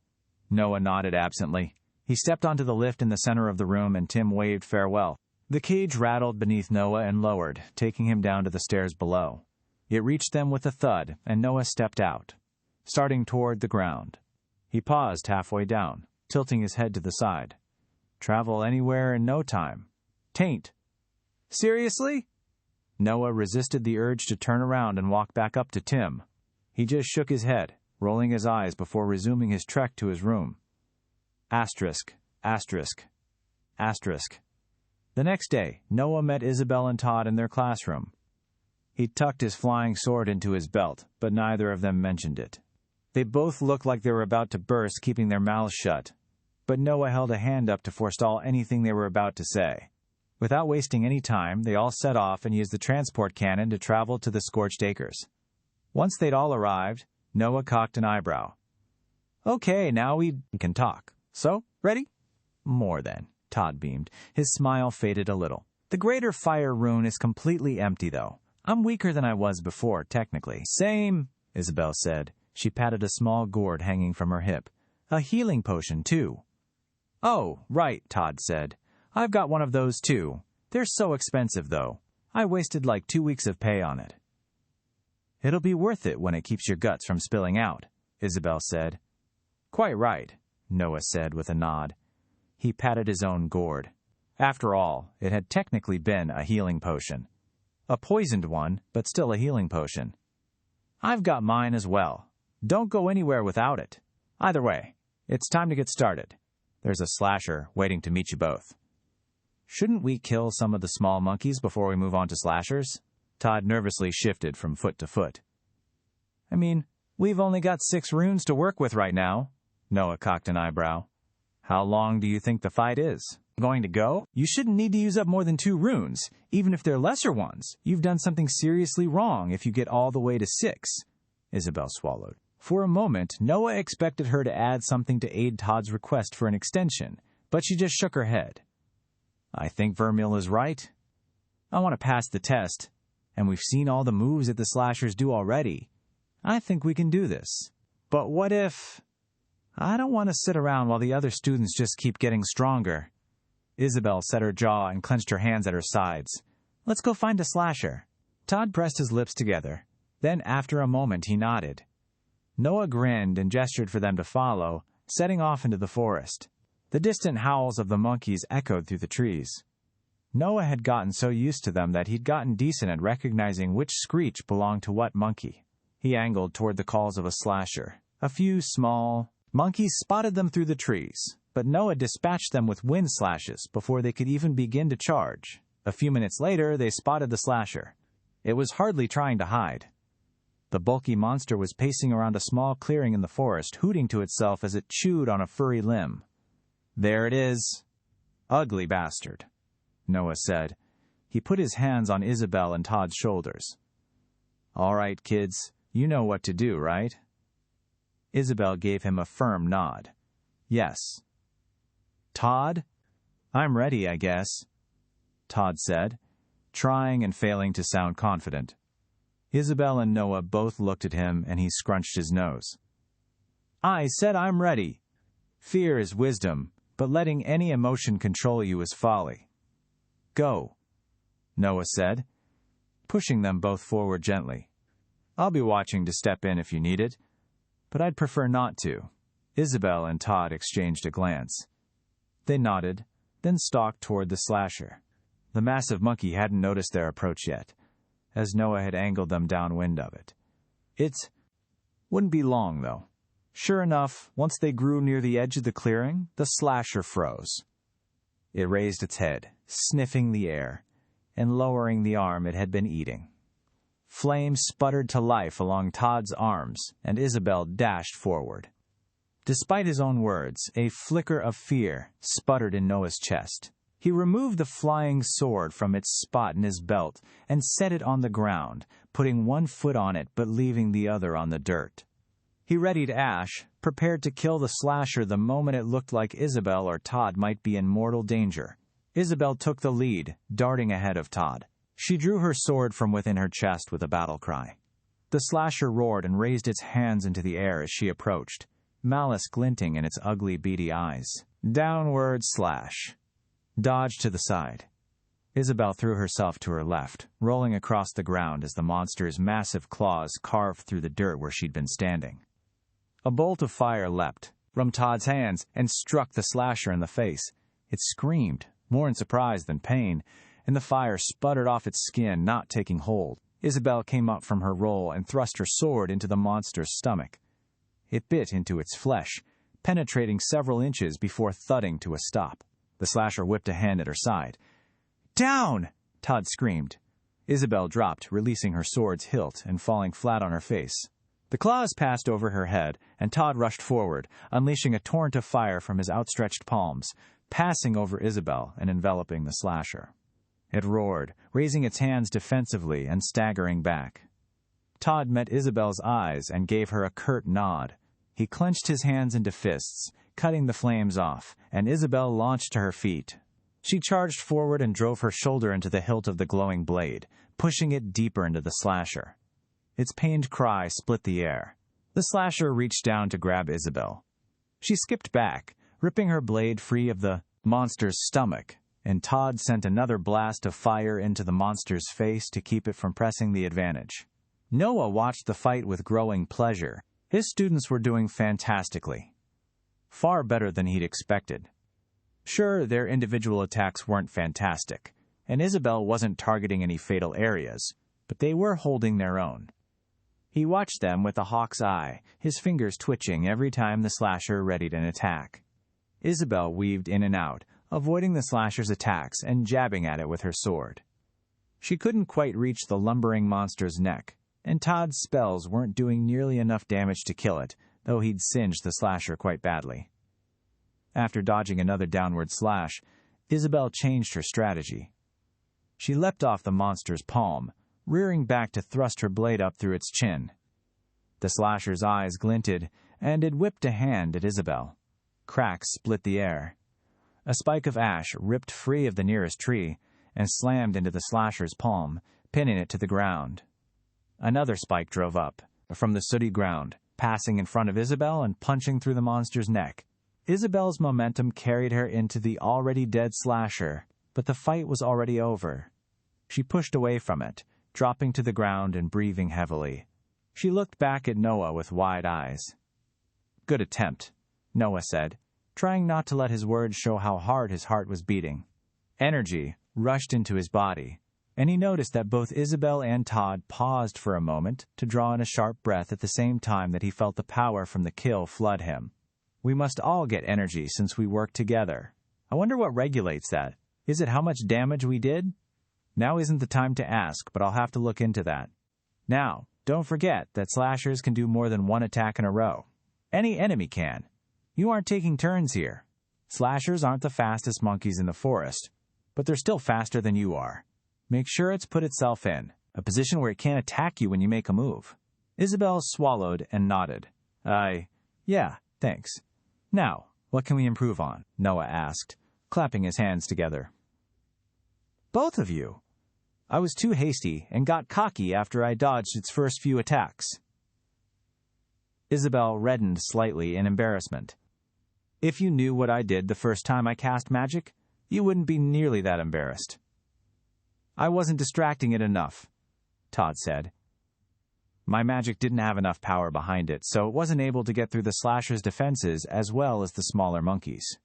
Noah nodded absently. He stepped onto the lift in the center of the room and Tim waved farewell. The cage rattled beneath Noah and lowered, taking him down to the stairs below. It reached them with a thud, and Noah stepped out, starting toward the ground. He paused halfway down, tilting his head to the side. Travel anywhere in no time. Tain't. Seriously? Noah resisted the urge to turn around and walk back up to Tim. He just shook his head, rolling his eyes before resuming his trek to his room. Asterisk, asterisk, asterisk. The next day, Noah met Isabel and Todd in their classroom. He tucked his flying sword into his belt, but neither of them mentioned it. They both looked like they were about to burst, keeping their mouths shut, but Noah held a hand up to forestall anything they were about to say. Without wasting any time, they all set off and used the transport cannon to travel to the Scorched Acres. Once they'd all arrived, Noah cocked an eyebrow. "Okay, now we can talk. So, ready?" "More than," Todd beamed. His smile faded a little. "The Greater Fire Rune is completely empty, though. I'm weaker than I was before, technically." "Same," Isabel said. She patted a small gourd hanging from her hip. "A healing potion, too." "Oh, right," Todd said. I've got one of those too. They're so expensive, though. I wasted like 2 weeks of pay on it. It'll be worth it when it keeps your guts from spilling out, Isabel said. Quite right, Noah said with a nod. He patted his own gourd. After all, it had technically been a healing potion. A poisoned one, but still a healing potion. I've got mine as well. Don't go anywhere without it. Either way, it's time to get started. There's a slasher waiting to meet you both. Shouldn't we kill some of the small monkeys before we move on to slashers? Todd nervously shifted from foot to foot. I mean, we've only got 6 runes to work with right now. Noah cocked an eyebrow. How long do you think the fight is? Going to go? You shouldn't need to use up more than 2 runes, even if they're lesser ones. You've done something seriously wrong if you get all the way to 6. Isabel swallowed. For a moment, Noah expected her to add something to aid Todd's request for an extension, but she just shook her head. I think Vermeil is right. I want to pass the test, and we've seen all the moves that the slashers do already. I think we can do this. But what if... I don't want to sit around while the other students just keep getting stronger. Isabel set her jaw and clenched her hands at her sides. Let's go find a slasher. Todd pressed his lips together. Then, after a moment, he nodded. Noah grinned and gestured for them to follow, setting off into the forest. The distant howls of the monkeys echoed through the trees. Noah had gotten so used to them that he'd gotten decent at recognizing which screech belonged to what monkey. He angled toward the calls of a slasher. A few small monkeys spotted them through the trees, but Noah dispatched them with wind slashes before they could even begin to charge. A few minutes later, they spotted the slasher. It was hardly trying to hide. The bulky monster was pacing around a small clearing in the forest, hooting to itself as it chewed on a furry limb. There it is. Ugly bastard, Noah said. He put his hands on Isabel and Todd's shoulders. All right, kids, you know what to do, right? Isabel gave him a firm nod. Yes. Todd? I'm ready, I guess, Todd said, trying and failing to sound confident. Isabel and Noah both looked at him, and he scrunched his nose. I said I'm ready. Fear is wisdom, but letting any emotion control you is folly. Go, Noah said, pushing them both forward gently. I'll be watching to step in if you need it, but I'd prefer not to. Isabel and Todd exchanged a glance. They nodded, then stalked toward the slasher. The massive monkey hadn't noticed their approach yet, as Noah had angled them downwind of it. It wouldn't be long, though. Sure enough, once they grew near the edge of the clearing, the slasher froze. It raised its head, sniffing the air, and lowering the arm it had been eating. Flames sputtered to life along Todd's arms, and Isabel dashed forward. Despite his own words, a flicker of fear sputtered in Noah's chest. He removed the flying sword from its spot in his belt and set it on the ground, putting one foot on it but leaving the other on the dirt. He readied Ash, prepared to kill the slasher the moment it looked like Isabel or Todd might be in mortal danger. Isabel took the lead, darting ahead of Todd. She drew her sword from within her chest with a battle cry. The slasher roared and raised its hands into the air as she approached, malice glinting in its ugly, beady eyes. Downward slash. Dodge to the side. Isabel threw herself to her left, rolling across the ground as the monster's massive claws carved through the dirt where she'd been standing. A bolt of fire leapt from Todd's hands and struck the slasher in the face. It screamed, more in surprise than pain, and the fire sputtered off its skin, not taking hold. Isabel came up from her roll and thrust her sword into the monster's stomach. It bit into its flesh, penetrating several inches before thudding to a stop. The slasher whipped a hand at her side. Down! Todd screamed. Isabel dropped, releasing her sword's hilt and falling flat on her face. The claws passed over her head, and Todd rushed forward, unleashing a torrent of fire from his outstretched palms, passing over Isabel and enveloping the slasher. It roared, raising its hands defensively and staggering back. Todd met Isabel's eyes and gave her a curt nod. He clenched his hands into fists, cutting the flames off, and Isabel launched to her feet. She charged forward and drove her shoulder into the hilt of the glowing blade, pushing it deeper into the slasher. Its pained cry split the air. The slasher reached down to grab Isabel. She skipped back, ripping her blade free of the monster's stomach, and Todd sent another blast of fire into the monster's face to keep it from pressing the advantage. Noah watched the fight with growing pleasure. His students were doing fantastically. Far better than he'd expected. Sure, their individual attacks weren't fantastic, and Isabel wasn't targeting any fatal areas, but they were holding their own. He watched them with a hawk's eye, his fingers twitching every time the slasher readied an attack. Isabel weaved in and out, avoiding the slasher's attacks and jabbing at it with her sword. She couldn't quite reach the lumbering monster's neck, and Todd's spells weren't doing nearly enough damage to kill it, though he'd singed the slasher quite badly. After dodging another downward slash, Isabel changed her strategy. She leapt off the monster's palm, rearing back to thrust her blade up through its chin. The slasher's eyes glinted, and it whipped a hand at Isabel. Cracks split the air. A spike of ash ripped free of the nearest tree and slammed into the slasher's palm, pinning it to the ground. Another spike drove up, from the sooty ground, passing in front of Isabel and punching through the monster's neck. Isabel's momentum carried her into the already dead slasher, but the fight was already over. She pushed away from it, dropping to the ground and breathing heavily. She looked back at Noah with wide eyes. "Good attempt," Noah said, trying not to let his words show how hard his heart was beating. Energy rushed into his body, and he noticed that both Isabel and Todd paused for a moment to draw in a sharp breath at the same time that he felt the power from the kill flood him. "We must all get energy since we work together. I wonder what regulates that. Is it how much damage we did? Now isn't the time to ask, but I'll have to look into that. Now, don't forget that slashers can do more than one attack in a row. Any enemy can. You aren't taking turns here. Slashers aren't the fastest monkeys in the forest, but they're still faster than you are. Make sure it's put itself in a position where it can't attack you when you make a move." Isabel swallowed and nodded. Yeah, thanks. Now, what can we improve on?" Noah asked, clapping his hands together. "Both of you. I was too hasty and got cocky after I dodged its first few attacks." Isabel reddened slightly in embarrassment. "If you knew what I did the first time I cast magic, you wouldn't be nearly that embarrassed." "I wasn't distracting it enough," Todd said. "My magic didn't have enough power behind it, so it wasn't able to get through the slasher's defenses as well as the smaller monkeys.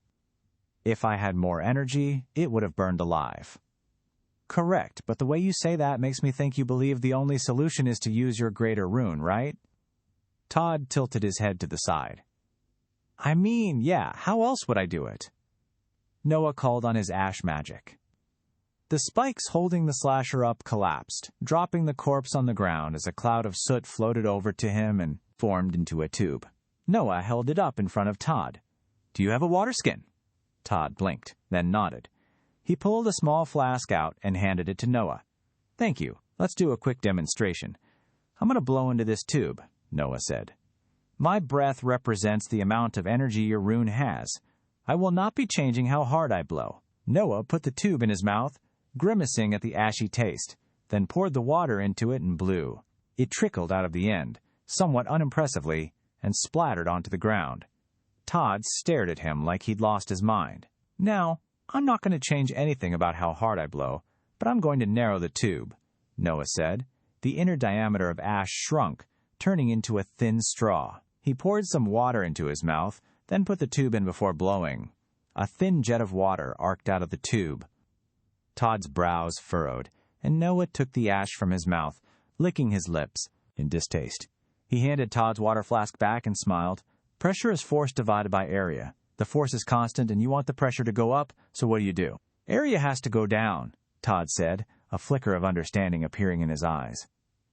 If I had more energy, it would have burned alive." "Correct, but the way you say that makes me think you believe the only solution is to use your greater rune, right?" Todd tilted his head to the side. "I mean, yeah, how else would I do it?" Noah called on his ash magic. The spikes holding the slasher up collapsed, dropping the corpse on the ground as a cloud of soot floated over to him and formed into a tube. Noah held it up in front of Todd. "Do you have a water skin?" Todd blinked, then nodded. He pulled a small flask out and handed it to Noah. "Thank you. Let's do a quick demonstration. I'm going to blow into this tube," Noah said. "My breath represents the amount of energy your rune has. I will not be changing how hard I blow." Noah put the tube in his mouth, grimacing at the ashy taste, then poured the water into it and blew. It trickled out of the end, somewhat unimpressively, and splattered onto the ground. Todd stared at him like he'd lost his mind. "Now, I'm not going to change anything about how hard I blow, but I'm going to narrow the tube," Noah said. The inner diameter of ash shrunk, turning into a thin straw. He poured some water into his mouth, then put the tube in before blowing. A thin jet of water arced out of the tube. Todd's brows furrowed, and Noah took the ash from his mouth, licking his lips in distaste. He handed Todd's water flask back and smiled. "Pressure is force divided by area. The force is constant, and you want the pressure to go up, so what do? Area has to go down," Todd said, a flicker of understanding appearing in his eyes.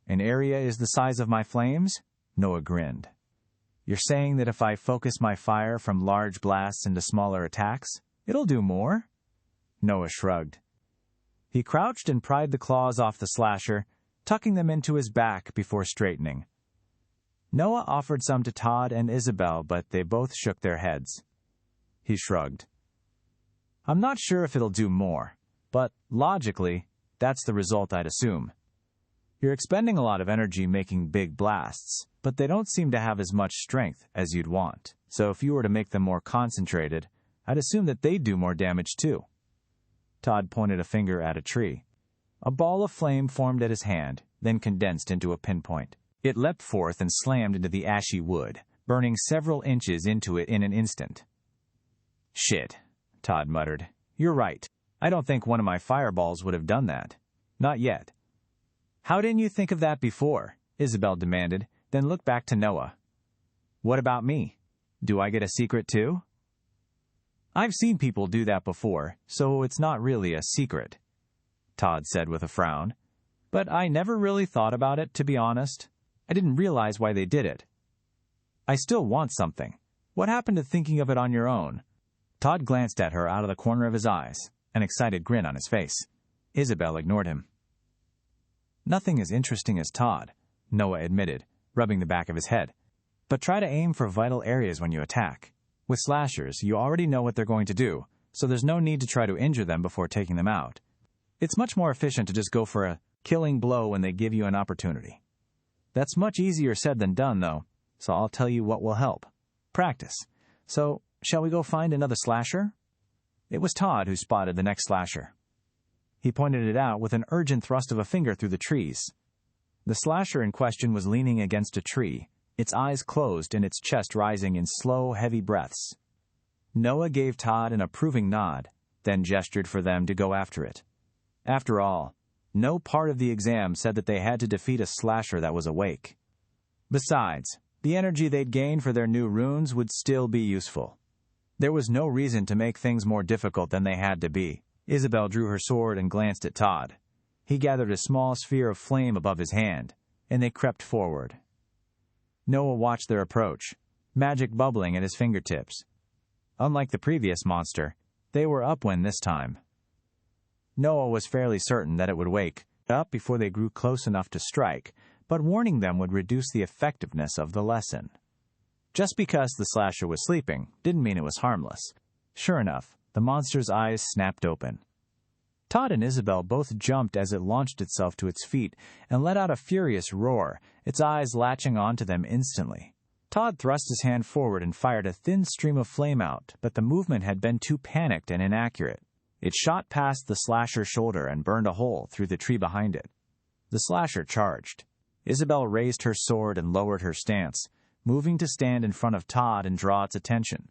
"And area is the size of my flames?" Noah grinned. "You're saying that if I focus my fire from large blasts into smaller attacks, it'll do more?" Noah shrugged. He crouched and pried the claws off the slasher, tucking them into his back before straightening. Noah offered some to Todd and Isabel, but they both shook their heads. He shrugged. "I'm not sure if it'll do more, but logically, that's the result I'd assume. You're expending a lot of energy making big blasts, but they don't seem to have as much strength as you'd want. So if you were to make them more concentrated, I'd assume that they'd do more damage too." Todd pointed a finger at a tree. A ball of flame formed at his hand, then condensed into a pinpoint. It leapt forth and slammed into the ashy wood, burning several inches into it in an instant. "Shit," Todd muttered. "You're right. I don't think one of my fireballs would have done that. Not yet." "How didn't you think of that before?" Isabel demanded, then looked back to Noah. "What about me? Do I get a secret too?" "I've seen people do that before, so it's not really a secret," Todd said with a frown. "But I never really thought about it, to be honest. I didn't realize why they did it. I still want something. What happened to thinking of it on your own?" Todd glanced at her out of the corner of his eyes, an excited grin on his face. Isabel ignored him. "Nothing as interesting as Todd," Noah admitted, rubbing the back of his head. "But try to aim for vital areas when you attack. With slashers, you already know what they're going to do, so there's no need to try to injure them before taking them out. It's much more efficient to just go for a killing blow when they give you an opportunity. That's much easier said than done, though, so I'll tell you what will help. Practice. So, shall we go find another slasher?" It was Todd who spotted the next slasher. He pointed it out with an urgent thrust of a finger through the trees. The slasher in question was leaning against a tree, its eyes closed and its chest rising in slow, heavy breaths. Noah gave Todd an approving nod, then gestured for them to go after it. After all, no part of the exam said that they had to defeat a slasher that was awake. Besides, the energy they'd gained for their new runes would still be useful. There was no reason to make things more difficult than they had to be. Isabel drew her sword and glanced at Todd. He gathered a small sphere of flame above his hand, and they crept forward. Noah watched their approach, magic bubbling at his fingertips. Unlike the previous monster, they were upwind this time. Noah was fairly certain that it would wake up before they grew close enough to strike, but warning them would reduce the effectiveness of the lesson. Just because the slasher was sleeping didn't mean it was harmless. Sure enough, the monster's eyes snapped open. Todd and Isabel both jumped as it launched itself to its feet and let out a furious roar, its eyes latching onto them instantly. Todd thrust his hand forward and fired a thin stream of flame out, but the movement had been too panicked and inaccurate. It shot past the slasher's shoulder and burned a hole through the tree behind it. The slasher charged. Isabel raised her sword and lowered her stance, moving to stand in front of Todd and draw its attention.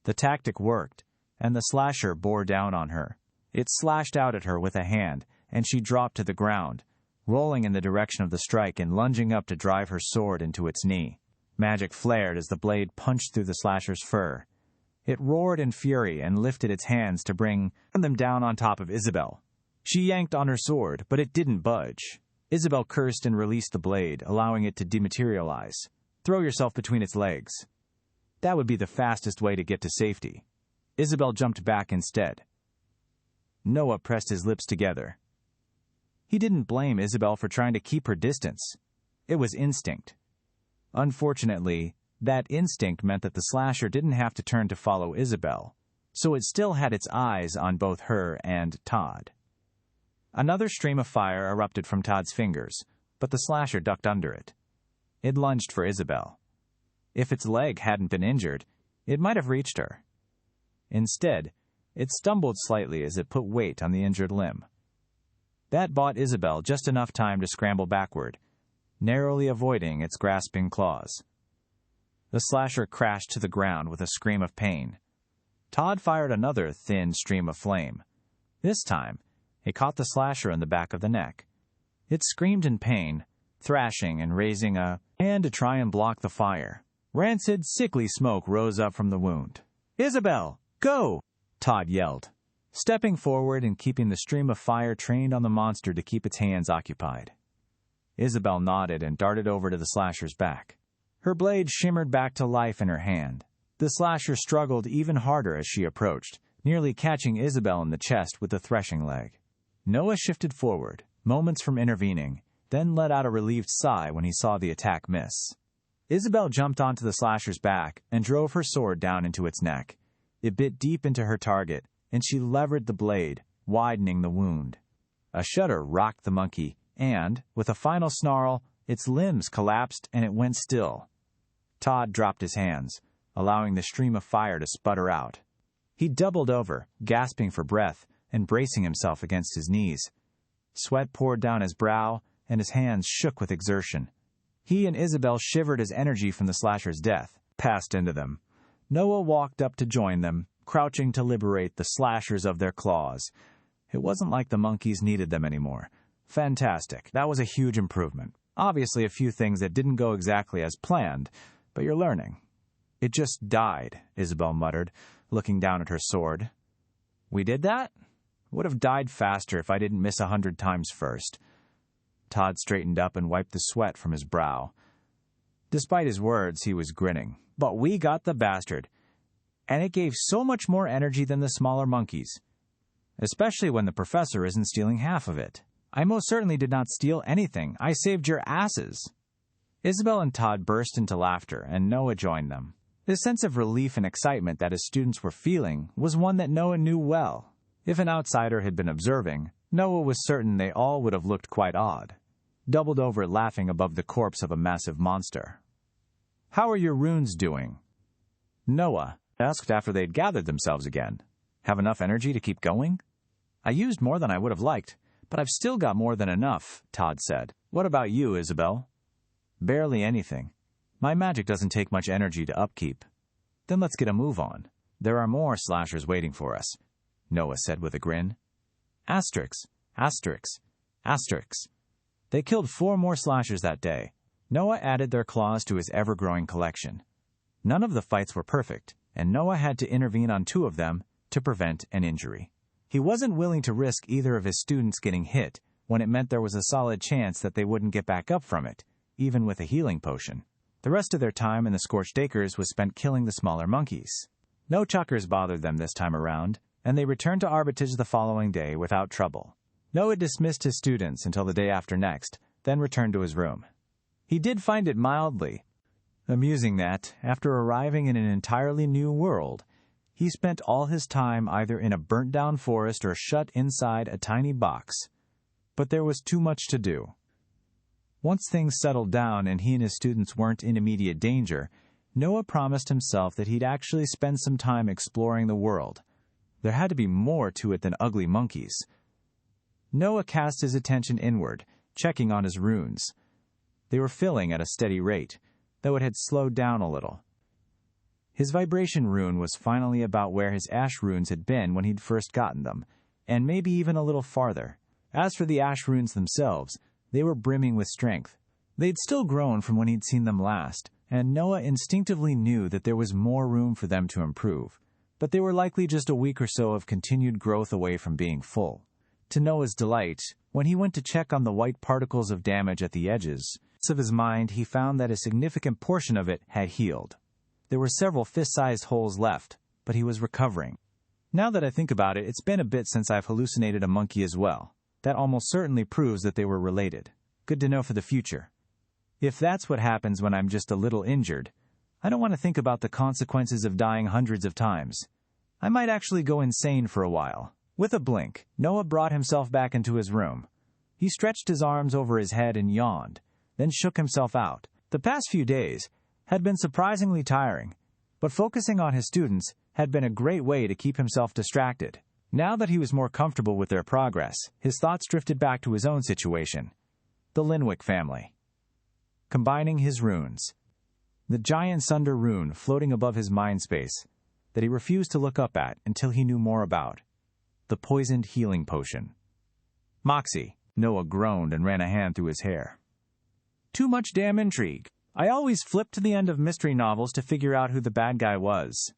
The tactic worked, and the slasher bore down on her. It slashed out at her with a hand, and she dropped to the ground, rolling in the direction of the strike and lunging up to drive her sword into its knee. Magic flared as the blade punched through the slasher's fur. It roared in fury and lifted its hands to bring them down on top of Isabel. She yanked on her sword, but it didn't budge. Isabel cursed and released the blade, allowing it to dematerialize. "Throw yourself between its legs." That would be the fastest way to get to safety. Isabel jumped back instead. Noah pressed his lips together. He didn't blame Isabel for trying to keep her distance. It was instinct. Unfortunately, that instinct meant that the slasher didn't have to turn to follow Isabel, so it still had its eyes on both her and Todd. Another stream of fire erupted from Todd's fingers, but the slasher ducked under it. It lunged for Isabel. If its leg hadn't been injured, it might have reached her. Instead, it stumbled slightly as it put weight on the injured limb. That bought Isabel just enough time to scramble backward, narrowly avoiding its grasping claws. The slasher crashed to the ground with a scream of pain. Todd fired another thin stream of flame. This time, it caught the slasher in the back of the neck. It screamed in pain, thrashing and raising a hand to try and block the fire. Rancid, sickly smoke rose up from the wound. "Isabel, go!" Todd yelled, stepping forward and keeping the stream of fire trained on the monster to keep its hands occupied. Isabel nodded and darted over to the slasher's back. Her blade shimmered back to life in her hand. The slasher struggled even harder as she approached, nearly catching Isabel in the chest with the threshing leg. Noah shifted forward, moments from intervening, then let out a relieved sigh when he saw the attack miss. Isabel jumped onto the slasher's back and drove her sword down into its neck. It bit deep into her target, and she levered the blade, widening the wound. A shudder rocked the monkey, and, with a final snarl, its limbs collapsed and it went still. Todd dropped his hands, allowing the stream of fire to sputter out. He doubled over, gasping for breath, and bracing himself against his knees. Sweat poured down his brow, and his hands shook with exertion. He and Isabel shivered as energy from the slasher's death passed into them. Noah walked up to join them, crouching to liberate the slashers of their claws. It wasn't like the monkeys needed them anymore. Fantastic. That was a huge improvement. Obviously a few things that didn't go exactly as planned, but you're learning. It just died, Isabel muttered, looking down at her sword. We did that? Would have died faster if I didn't miss 100 times first. Todd straightened up and wiped the sweat from his brow. Despite his words, he was grinning. But we got the bastard. And it gave so much more energy than the smaller monkeys. Especially when the professor isn't stealing half of it. I most certainly did not steal anything. I saved your asses. Isabel and Todd burst into laughter, and Noah joined them. The sense of relief and excitement that his students were feeling was one that Noah knew well. If an outsider had been observing, Noah was certain they all would have looked quite odd, doubled over laughing above the corpse of a massive monster. How are your runes doing? Noah asked after they'd gathered themselves again. Have enough energy to keep going? I used more than I would have liked, but I've still got more than enough, Todd said. What about you, Isabel? Barely anything. My magic doesn't take much energy to upkeep. Then let's get a move on. There are more slashers waiting for us, Noah said with a grin. Asterix, Asterix, Asterix. They killed 4 more slashers that day. Noah added their claws to his ever-growing collection. None of the fights were perfect, and Noah had to intervene on 2 of them to prevent an injury. He wasn't willing to risk either of his students getting hit when it meant there was a solid chance that they wouldn't get back up from it, even with a healing potion. The rest of their time in the Scorched Acres was spent killing the smaller monkeys. No chuckers bothered them this time around, and they returned to Arbitage the following day without trouble. Noah dismissed his students until the day after next, then returned to his room. He did find it mildly amusing that, after arriving in an entirely new world, he spent all his time either in a burnt-down forest or shut inside a tiny box. But there was too much to do. Once things settled down and he and his students weren't in immediate danger, Noah promised himself that he'd actually spend some time exploring the world. There had to be more to it than ugly monkeys. Noah cast his attention inward, checking on his runes. They were filling at a steady rate, though it had slowed down a little. His vibration rune was finally about where his ash runes had been when he'd first gotten them, and maybe even a little farther. As for the ash runes themselves, they were brimming with strength. They'd still grown from when he'd seen them last, and Noah instinctively knew that there was more room for them to improve, but they were likely just a week or so of continued growth away from being full. To Noah's delight, when he went to check on the white particles of damage at the edges of his mind, he found that a significant portion of it had healed. There were several fist-sized holes left, but he was recovering. Now that I think about it, it's been a bit since I've hallucinated a monkey as well. That almost certainly proves that they were related. Good to know for the future. If that's what happens when I'm just a little injured, I don't want to think about the consequences of dying hundreds of times. I might actually go insane for a while. With a blink, Noah brought himself back into his room. He stretched his arms over his head and yawned, then shook himself out. The past few days had been surprisingly tiring, but focusing on his students had been a great way to keep himself distracted. Now that he was more comfortable with their progress, his thoughts drifted back to his own situation. The Linwick family. Combining his runes. The giant Sunder rune floating above his mind space that he refused to look up at until he knew more about. The poisoned healing potion. Moxie, Noah groaned and ran a hand through his hair. Too much damn intrigue. I always flip to the end of mystery novels to figure out who the bad guy was.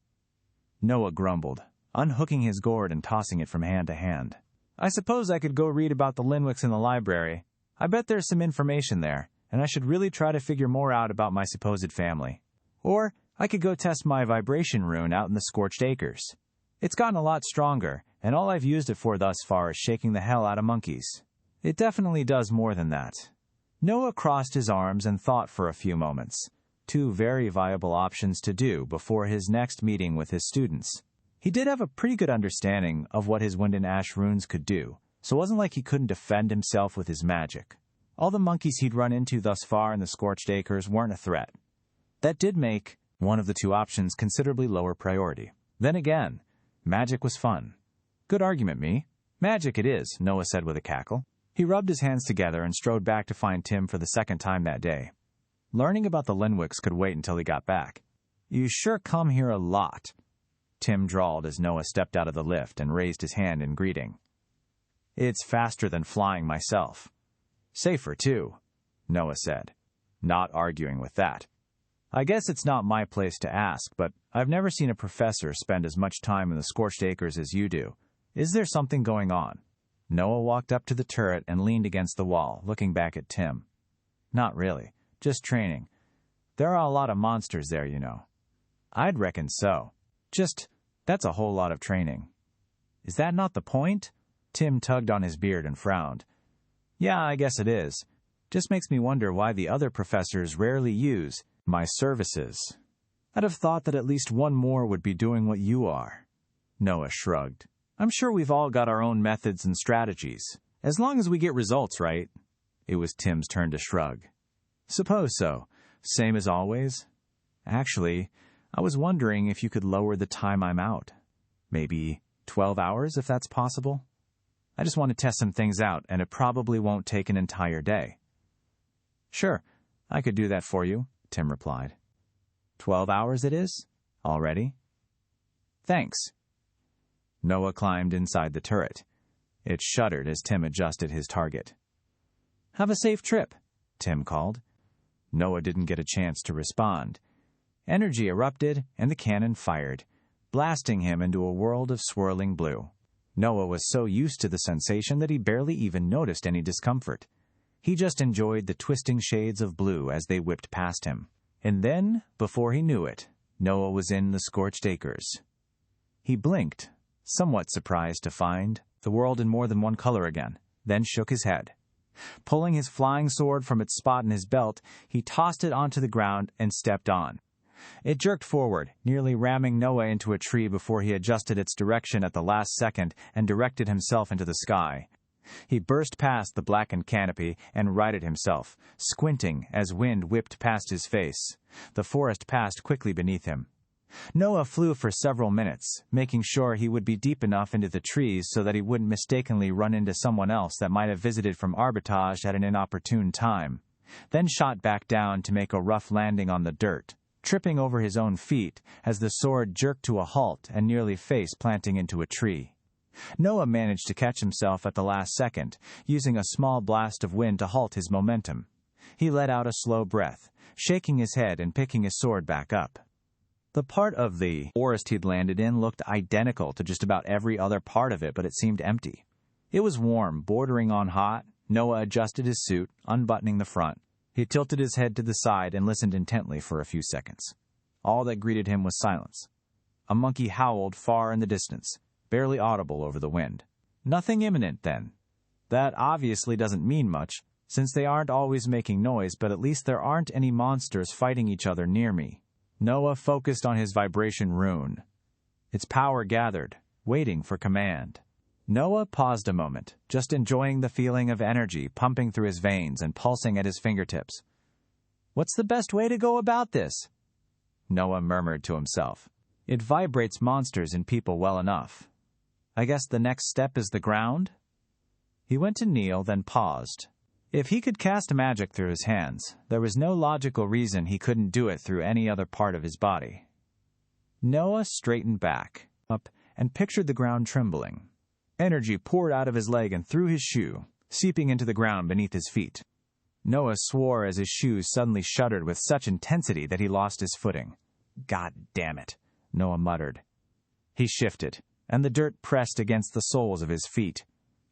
Noah grumbled, unhooking his gourd and tossing it from hand to hand. I suppose I could go read about the Linwicks in the library. I bet there's some information there, and I should really try to figure more out about my supposed family. Or I could go test my vibration rune out in the Scorched Acres. It's gotten a lot stronger, and all I've used it for thus far is shaking the hell out of monkeys. It definitely does more than that. Noah crossed his arms and thought for a few moments. 2 very viable options to do before his next meeting with his students. He did have a pretty good understanding of what his wind and ash runes could do, so it wasn't like he couldn't defend himself with his magic. All the monkeys he'd run into thus far in the Scorched Acres weren't a threat. That did make one of the 2 options considerably lower priority. Then again, magic was fun. Good argument, me. Magic it is, Noah said with a cackle. He rubbed his hands together and strode back to find Tim for the second time that day. Learning about the Linwicks could wait until he got back. You sure come here a lot, Tim drawled as Noah stepped out of the lift and raised his hand in greeting. It's faster than flying myself. Safer, too, Noah said, not arguing with that. I guess it's not my place to ask, but I've never seen a professor spend as much time in the scorched acres as you do. Is there something going on? Noah walked up to the turret and leaned against the wall, looking back at Tim. Not really, just training. There are a lot of monsters there, you know. I'd reckon so. That's a whole lot of training. Is that not the point? Tim tugged on his beard and frowned. Yeah, I guess it is. Just makes me wonder why the other professors rarely use my services. I'd have thought that at least one more would be doing what you are. Noah shrugged. I'm sure we've all got our own methods and strategies, as long as we get results right. It was Tim's turn to shrug. Suppose so. Same as always? Actually, I was wondering if you could lower the time I'm out. Maybe 12 hours, if that's possible? I just want to test some things out, and it probably won't take an entire day. Sure, I could do that for you, Tim replied. 12 hours it is? Already? Thanks. Noah climbed inside the turret. It shuddered as Tim adjusted his target. Have a safe trip, Tim called. Noah didn't get a chance to respond. Energy erupted, and the cannon fired, blasting him into a world of swirling blue. Noah was so used to the sensation that he barely even noticed any discomfort. He just enjoyed the twisting shades of blue as they whipped past him. And then, before he knew it, Noah was in the scorched acres. He blinked, somewhat surprised to find the world in more than one color again, then shook his head. Pulling his flying sword from its spot in his belt, he tossed it onto the ground and stepped on. It jerked forward, nearly ramming Noah into a tree before he adjusted its direction at the last second and directed himself into the sky. He burst past the blackened canopy and righted himself, squinting as wind whipped past his face. The forest passed quickly beneath him. Noah flew for several minutes, making sure he would be deep enough into the trees so that he wouldn't mistakenly run into someone else that might have visited from arbitrage at an inopportune time, then shot back down to make a rough landing on the dirt, tripping over his own feet as the sword jerked to a halt and nearly face-planting into a tree. Noah managed to catch himself at the last second, using a small blast of wind to halt his momentum. He let out a slow breath, shaking his head and picking his sword back up. The part of the forest he'd landed in looked identical to just about every other part of it, but it seemed empty. It was warm, bordering on hot. Noah adjusted his suit, unbuttoning the front. He tilted his head to the side and listened intently for a few seconds. All that greeted him was silence. A monkey howled far in the distance, barely audible over the wind. Nothing imminent, then. That obviously doesn't mean much, since they aren't always making noise, but at least there aren't any monsters fighting each other near me. Noah focused on his vibration rune. Its power gathered, waiting for command. Noah paused a moment, just enjoying the feeling of energy pumping through his veins and pulsing at his fingertips. What's the best way to go about this? Noah murmured to himself. It vibrates monsters and people well enough. I guess the next step is the ground? He went to kneel, then paused. If he could cast magic through his hands, there was no logical reason he couldn't do it through any other part of his body. Noah straightened back, up, and pictured the ground trembling. Energy poured out of his leg and through his shoe, seeping into the ground beneath his feet. Noah swore as his shoes suddenly shuddered with such intensity that he lost his footing. God damn it, Noah muttered. He shifted, and the dirt pressed against the soles of his feet.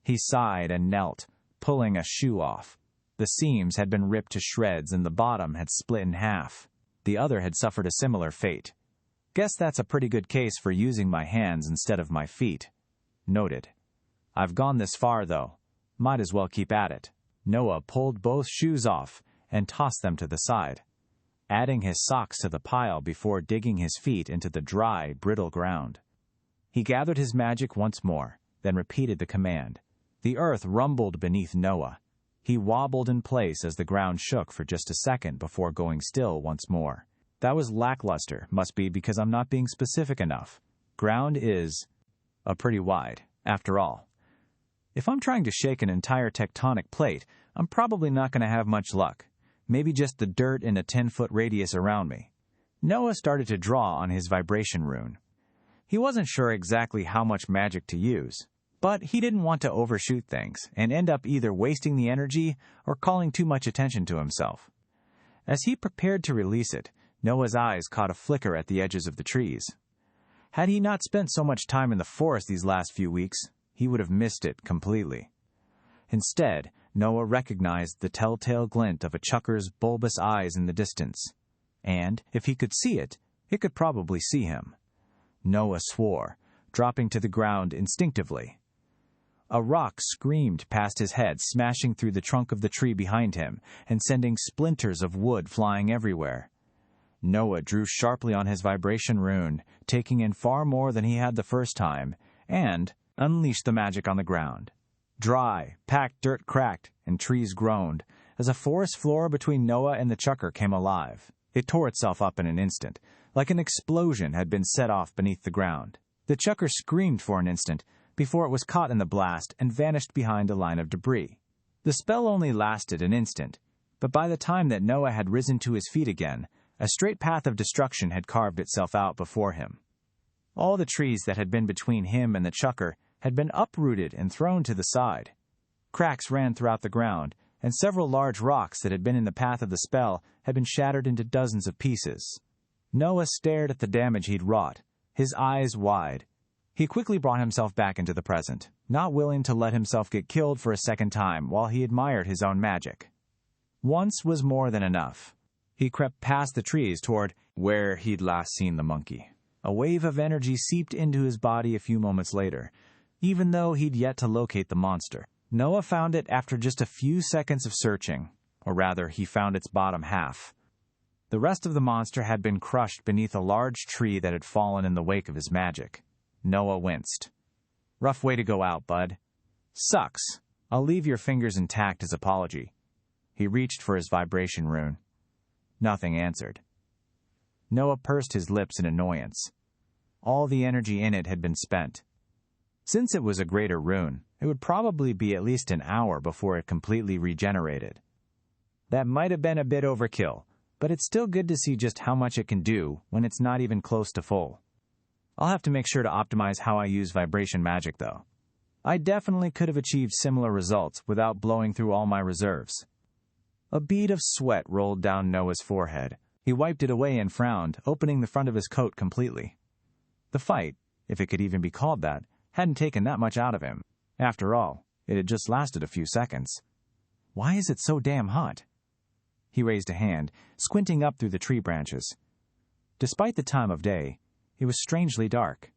He sighed and knelt, pulling a shoe off. The seams had been ripped to shreds and the bottom had split in half. The other had suffered a similar fate. Guess that's a pretty good case for using my hands instead of my feet. Noted. I've gone this far, though. Might as well keep at it. Noah pulled both shoes off and tossed them to the side, adding his socks to the pile before digging his feet into the dry, brittle ground. He gathered his magic once more, then repeated the command. The earth rumbled beneath Noah. He wobbled in place as the ground shook for just a second before going still once more. That was lackluster, must be because I'm not being specific enough. Ground is pretty wide, after all. If I'm trying to shake an entire tectonic plate, I'm probably not going to have much luck. Maybe just the dirt in a 10-foot radius around me. Noah started to draw on his vibration rune. He wasn't sure exactly how much magic to use, but he didn't want to overshoot things and end up either wasting the energy or calling too much attention to himself. As he prepared to release it, Noah's eyes caught a flicker at the edges of the trees. Had he not spent so much time in the forest these last few weeks, he would have missed it completely. Instead, Noah recognized the telltale glint of a chucker's bulbous eyes in the distance. And, if he could see it, it could probably see him. Noah swore, dropping to the ground instinctively. A rock screamed past his head, smashing through the trunk of the tree behind him and sending splinters of wood flying everywhere. Noah drew sharply on his vibration rune, taking in far more than he had the first time, and unleashed the magic on the ground. Dry, packed dirt cracked, and trees groaned, as a forest floor between Noah and the chucker came alive. It tore itself up in an instant, like an explosion had been set off beneath the ground. The chucker screamed for an instant, before it was caught in the blast and vanished behind a line of debris. The spell only lasted an instant, but by the time that Noah had risen to his feet again, a straight path of destruction had carved itself out before him. All the trees that had been between him and the chucker had been uprooted and thrown to the side. Cracks ran throughout the ground, and several large rocks that had been in the path of the spell had been shattered into dozens of pieces. Noah stared at the damage he'd wrought, his eyes wide. He quickly brought himself back into the present, not willing to let himself get killed for a second time while he admired his own magic. Once was more than enough. He crept past the trees toward where he'd last seen the monkey. A wave of energy seeped into his body a few moments later, even though he'd yet to locate the monster. Noah found it after just a few seconds of searching, or rather, he found its bottom half. The rest of the monster had been crushed beneath a large tree that had fallen in the wake of his magic. Noah winced. Rough way to go out, bud. Sucks. I'll leave your fingers intact as apology. He reached for his vibration rune. Nothing answered. Noah pursed his lips in annoyance. All the energy in it had been spent. Since it was a greater rune, it would probably be at least an hour before it completely regenerated. That might have been a bit overkill, but it's still good to see just how much it can do when it's not even close to full. I'll have to make sure to optimize how I use vibration magic, though. I definitely could have achieved similar results without blowing through all my reserves. A bead of sweat rolled down Noah's forehead. He wiped it away and frowned, opening the front of his coat completely. The fight, if it could even be called that, hadn't taken that much out of him. After all, it had just lasted a few seconds. Why is it so damn hot? He raised a hand, squinting up through the tree branches. Despite the time of day, it was strangely dark.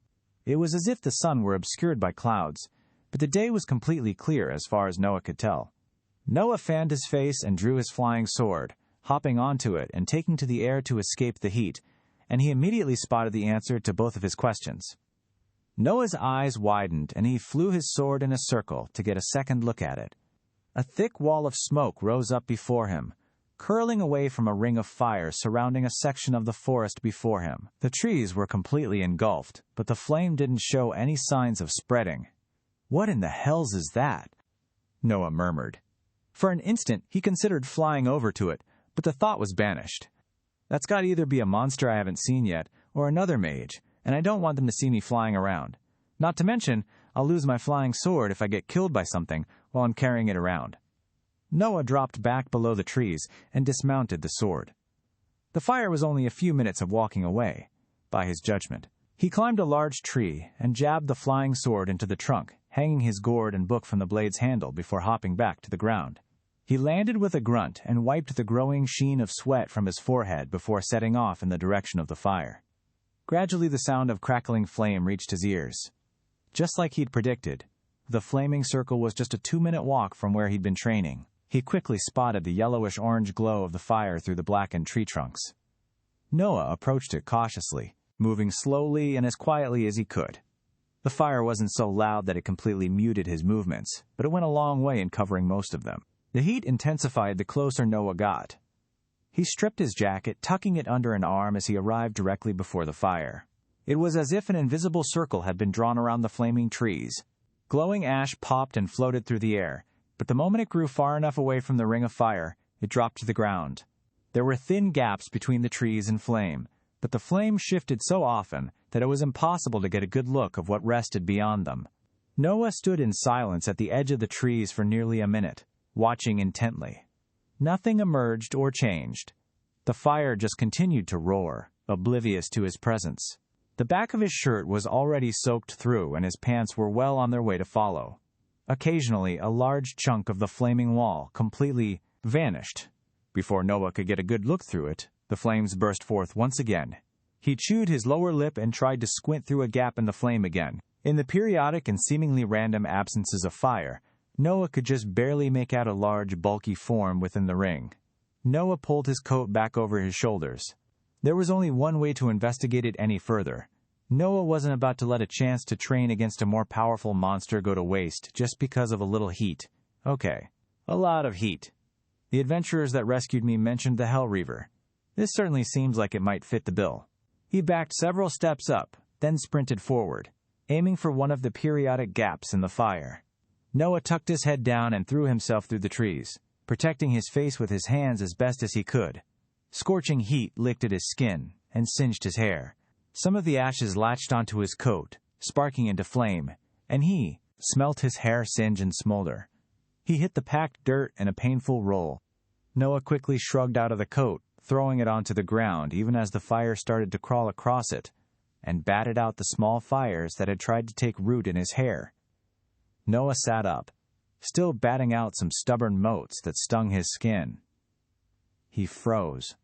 It was as if the sun were obscured by clouds, but the day was completely clear as far as Noah could tell. Noah fanned his face and drew his flying sword, hopping onto it and taking to the air to escape the heat, and he immediately spotted the answer to both of his questions. Noah's eyes widened, and he flew his sword in a circle to get a second look at it. A thick wall of smoke rose up before him, curling away from a ring of fire surrounding a section of the forest before him. The trees were completely engulfed, but the flame didn't show any signs of spreading. "What in the hells is that?" Noah murmured. For an instant, he considered flying over to it, but the thought was banished. That's got to either be a monster I haven't seen yet, or another mage, and I don't want them to see me flying around. Not to mention, I'll lose my flying sword if I get killed by something while I'm carrying it around. Noah dropped back below the trees and dismounted the sword. The fire was only a few minutes of walking away, by his judgment. He climbed a large tree and jabbed the flying sword into the trunk, hanging his gourd and book from the blade's handle before hopping back to the ground. He landed with a grunt and wiped the growing sheen of sweat from his forehead before setting off in the direction of the fire. Gradually the sound of crackling flame reached his ears. Just like he'd predicted, the flaming circle was just a 2-minute walk from where he'd been training. He quickly spotted the yellowish-orange glow of the fire through the blackened tree trunks. Noah approached it cautiously, moving slowly and as quietly as he could. The fire wasn't so loud that it completely muted his movements, but it went a long way in covering most of them. The heat intensified the closer Noah got. He stripped his jacket, tucking it under an arm as he arrived directly before the fire. It was as if an invisible circle had been drawn around the flaming trees. Glowing ash popped and floated through the air, but the moment it grew far enough away from the ring of fire, it dropped to the ground. There were thin gaps between the trees and flame, but the flame shifted so often that it was impossible to get a good look of what rested beyond them. Noah stood in silence at the edge of the trees for nearly a minute, watching intently. Nothing emerged or changed. The fire just continued to roar, oblivious to his presence. The back of his shirt was already soaked through, and his pants were well on their way to follow. Occasionally, a large chunk of the flaming wall completely vanished. Before Noah could get a good look through it, the flames burst forth once again. He chewed his lower lip and tried to squint through a gap in the flame again. In the periodic and seemingly random absences of fire, Noah could just barely make out a large, bulky form within the ring. Noah pulled his coat back over his shoulders. There was only one way to investigate it any further. Noah wasn't about to let a chance to train against a more powerful monster go to waste just because of a little heat. Okay, a lot of heat. The adventurers that rescued me mentioned the Hell Reaver. This certainly seems like it might fit the bill. He backed several steps up, then sprinted forward, aiming for one of the periodic gaps in the fire. Noah tucked his head down and threw himself through the trees, protecting his face with his hands as best as he could. Scorching heat licked at his skin and singed his hair. Some of the ashes latched onto his coat, sparking into flame, and he smelt his hair singe and smolder. He hit the packed dirt in a painful roll. Noah quickly shrugged out of the coat, throwing it onto the ground even as the fire started to crawl across it, and batted out the small fires that had tried to take root in his hair. Noah sat up, still batting out some stubborn motes that stung his skin. He froze.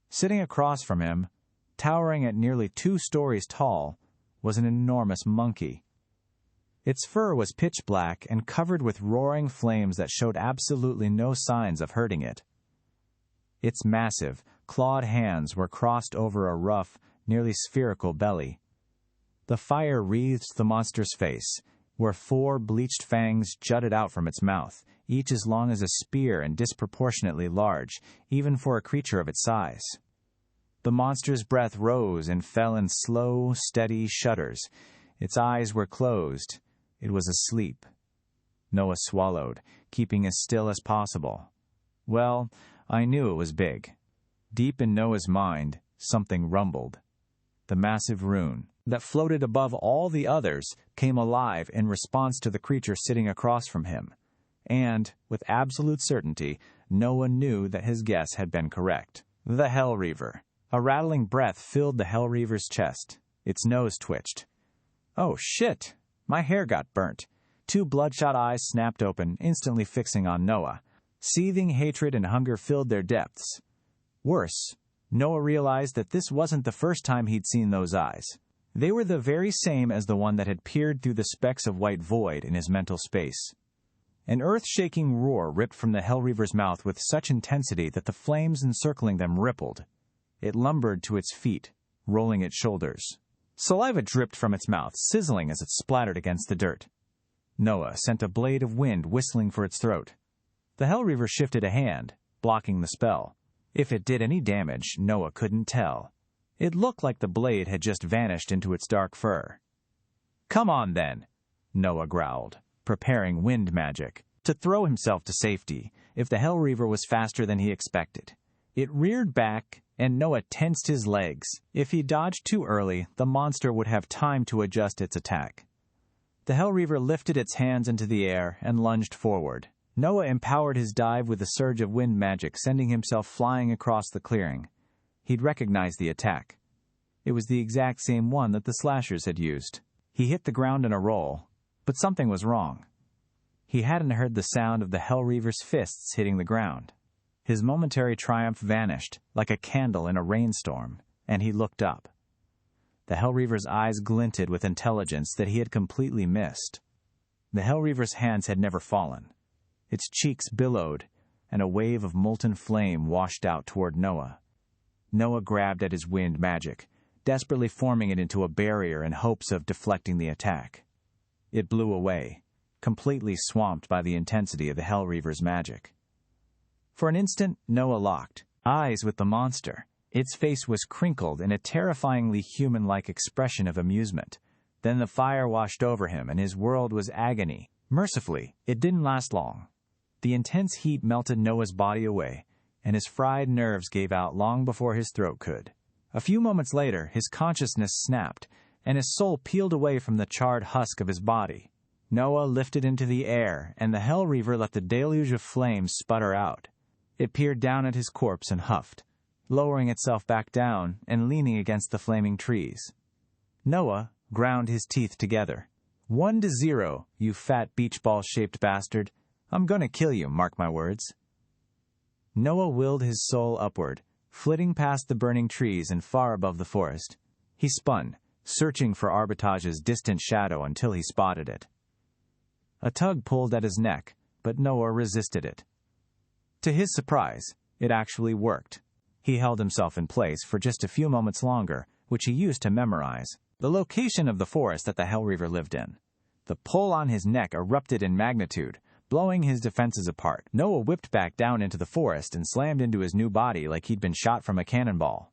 Sitting across from him, towering at nearly 2 stories tall, was an enormous monkey. Its fur was pitch black and covered with roaring flames that showed absolutely no signs of hurting it. Its massive, clawed hands were crossed over a rough, nearly spherical belly. The fire wreathed the monster's face, where 4 bleached fangs jutted out from its mouth, each as long as a spear and disproportionately large, even for a creature of its size. The monster's breath rose and fell in slow, steady shudders. Its eyes were closed. It was asleep. Noah swallowed, keeping as still as possible. Well, I knew it was big. Deep in Noah's mind, something rumbled. The massive rune that floated above all the others came alive in response to the creature sitting across from him. And, with absolute certainty, Noah knew that his guess had been correct. The Hell Reaver. A rattling breath filled the Hell Reaver's chest. Its nose twitched. Oh, shit! My hair got burnt. 2 bloodshot eyes snapped open, instantly fixing on Noah. Seething hatred and hunger filled their depths. Worse, Noah realized that this wasn't the first time he'd seen those eyes. They were the very same as the one that had peered through the specks of white void in his mental space. An earth-shaking roar ripped from the Hell Reaver's mouth with such intensity that the flames encircling them rippled. It lumbered to its feet, rolling its shoulders. Saliva dripped from its mouth, sizzling as it splattered against the dirt. Noah sent a blade of wind whistling for its throat. The Hell Reaver shifted a hand, blocking the spell. If it did any damage, Noah couldn't tell. It looked like the blade had just vanished into its dark fur. "Come on, then," Noah growled, preparing wind magic to throw himself to safety if the Hell Reaver was faster than he expected. It reared back, and Noah tensed his legs. If he dodged too early, the monster would have time to adjust its attack. The Hell Reaver lifted its hands into the air and lunged forward. Noah empowered his dive with a surge of wind magic, sending himself flying across the clearing. He'd recognized the attack. It was the exact same one that the slashers had used. He hit the ground in a roll, but something was wrong. He hadn't heard the sound of the Hell Reaver's fists hitting the ground. His momentary triumph vanished, like a candle in a rainstorm, and he looked up. The Hell Reaver's eyes glinted with intelligence that he had completely missed. The Hell Reaver's hands had never fallen. Its cheeks billowed, and a wave of molten flame washed out toward Noah. Noah grabbed at his wind magic, desperately forming it into a barrier in hopes of deflecting the attack. It blew away, completely swamped by the intensity of the Hell Reaver's magic. For an instant, Noah locked eyes with the monster. Its face was crinkled in a terrifyingly human-like expression of amusement. Then the fire washed over him, and his world was agony. Mercifully, it didn't last long. The intense heat melted Noah's body away, and his fried nerves gave out long before his throat could. A few moments later, his consciousness snapped, and his soul peeled away from the charred husk of his body. Noah lifted into the air, and the Hell Reaver let the deluge of flames sputter out. It peered down at his corpse and huffed, lowering itself back down and leaning against the flaming trees. Noah ground his teeth together. 1-0, you fat beach ball-shaped bastard. I'm gonna kill you, mark my words. Noah willed his soul upward, flitting past the burning trees and far above the forest. He spun, searching for Arbitrage's distant shadow until he spotted it. A tug pulled at his neck, but Noah resisted it. To his surprise, it actually worked. He held himself in place for just a few moments longer, which he used to memorize the location of the forest that the Hell Reaver lived in. The pull on his neck erupted in magnitude, blowing his defenses apart. Noah whipped back down into the forest and slammed into his new body like he'd been shot from a cannonball.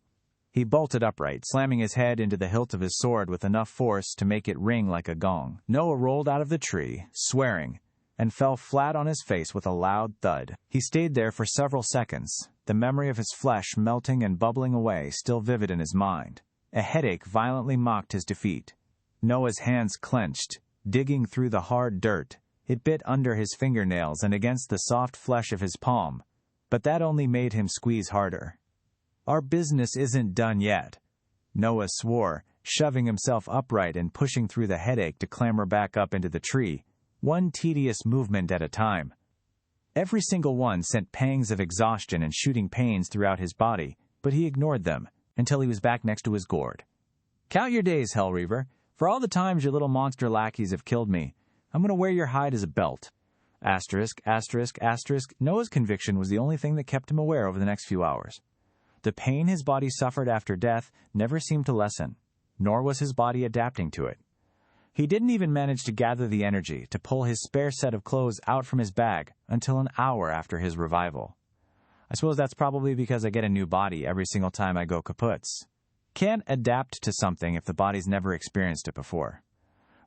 He bolted upright, slamming his head into the hilt of his sword with enough force to make it ring like a gong. Noah rolled out of the tree, swearing, and fell flat on his face with a loud thud. He stayed there for several seconds, the memory of his flesh melting and bubbling away still vivid in his mind. A headache violently mocked his defeat. Noah's hands clenched, digging through the hard dirt. It bit under his fingernails and against the soft flesh of his palm, but that only made him squeeze harder. Our business isn't done yet, Noah swore, shoving himself upright and pushing through the headache to clamber back up into the tree, one tedious movement at a time. Every single one sent pangs of exhaustion and shooting pains throughout his body, but he ignored them until he was back next to his gourd. Count your days, Hell Reaver. For all the times your little monster lackeys have killed me, I'm going to wear your hide as a belt. Asterisk, asterisk, asterisk. Noah's conviction was the only thing that kept him aware over the next few hours. The pain his body suffered after death never seemed to lessen, nor was his body adapting to it. He didn't even manage to gather the energy to pull his spare set of clothes out from his bag until an hour after his revival. I suppose that's probably because I get a new body every single time I go kaputs. Can't adapt to something if the body's never experienced it before.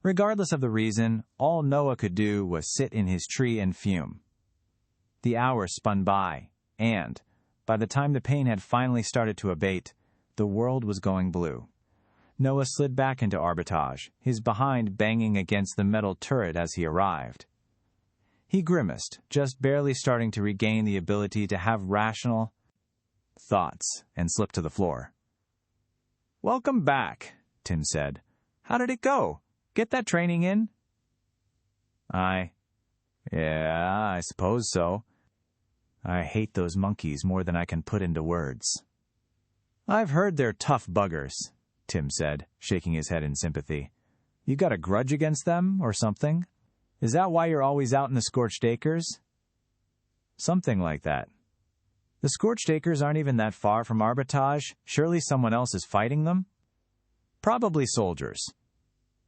Regardless of the reason, all Noah could do was sit in his tree and fume. The hours spun by, and, by the time the pain had finally started to abate, the world was going blue. Noah slid back into Arbitrage, his behind banging against the metal turret as he arrived. He grimaced, just barely starting to regain the ability to have rational thoughts, and slipped to the floor. "Welcome back," Tim said. "How did it go? Get that training in?" Yeah, I suppose so. I hate those monkeys more than I can put into words." "I've heard they're tough buggers," Tim said, shaking his head in sympathy. "You got a grudge against them, or something? Is that why you're always out in the scorched acres?" "Something like that." "The scorched acres aren't even that far from Arbitrage. Surely someone else is fighting them?" "Probably soldiers.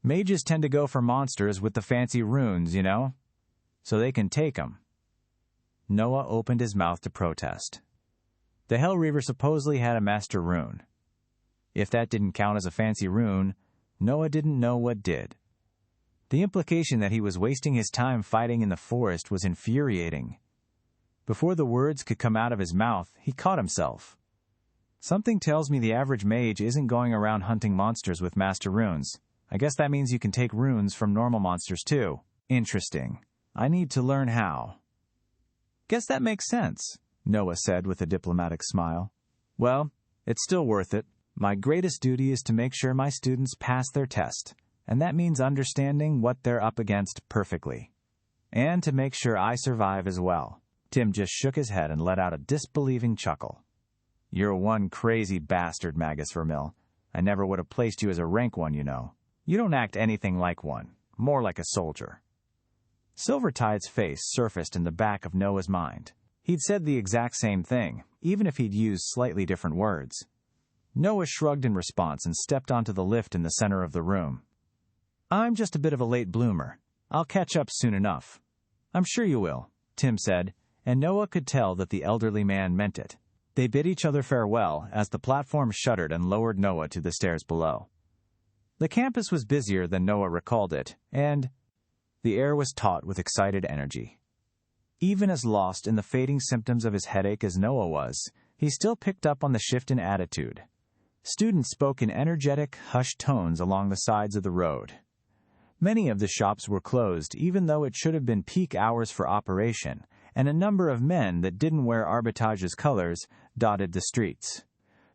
Mages tend to go for monsters with the fancy runes, you know, so they can take them." Noah opened his mouth to protest. The Hell Reaver supposedly had a master rune. If that didn't count as a fancy rune, Noah didn't know what did. The implication that he was wasting his time fighting in the forest was infuriating. Before the words could come out of his mouth, he caught himself. "Something tells me the average mage isn't going around hunting monsters with master runes. I guess that means you can take runes from normal monsters too. Interesting. I need to learn how." "Guess that makes sense," Noah said with a diplomatic smile. "Well, it's still worth it. My greatest duty is to make sure my students pass their test, and that means understanding what they're up against perfectly. And to make sure I survive as well." Tim just shook his head and let out a disbelieving chuckle. "You're one crazy bastard, Magus Vermil. I never would have placed you as a rank one, you know. You don't act anything like one, more like a soldier." Silvertide's face surfaced in the back of Noah's mind. He'd said the exact same thing, even if he'd used slightly different words. Noah shrugged in response and stepped onto the lift in the center of the room. "I'm just a bit of a late bloomer. I'll catch up soon enough." "I'm sure you will," Tim said, and Noah could tell that the elderly man meant it. They bid each other farewell as the platform shuddered and lowered Noah to the stairs below. The campus was busier than Noah recalled it, and the air was taut with excited energy. Even as lost in the fading symptoms of his headache as Noah was, he still picked up on the shift in attitude. Students spoke in energetic, hushed tones along the sides of the road. Many of the shops were closed, even though it should have been peak hours for operation, and a number of men that didn't wear Armitage's colors dotted the streets.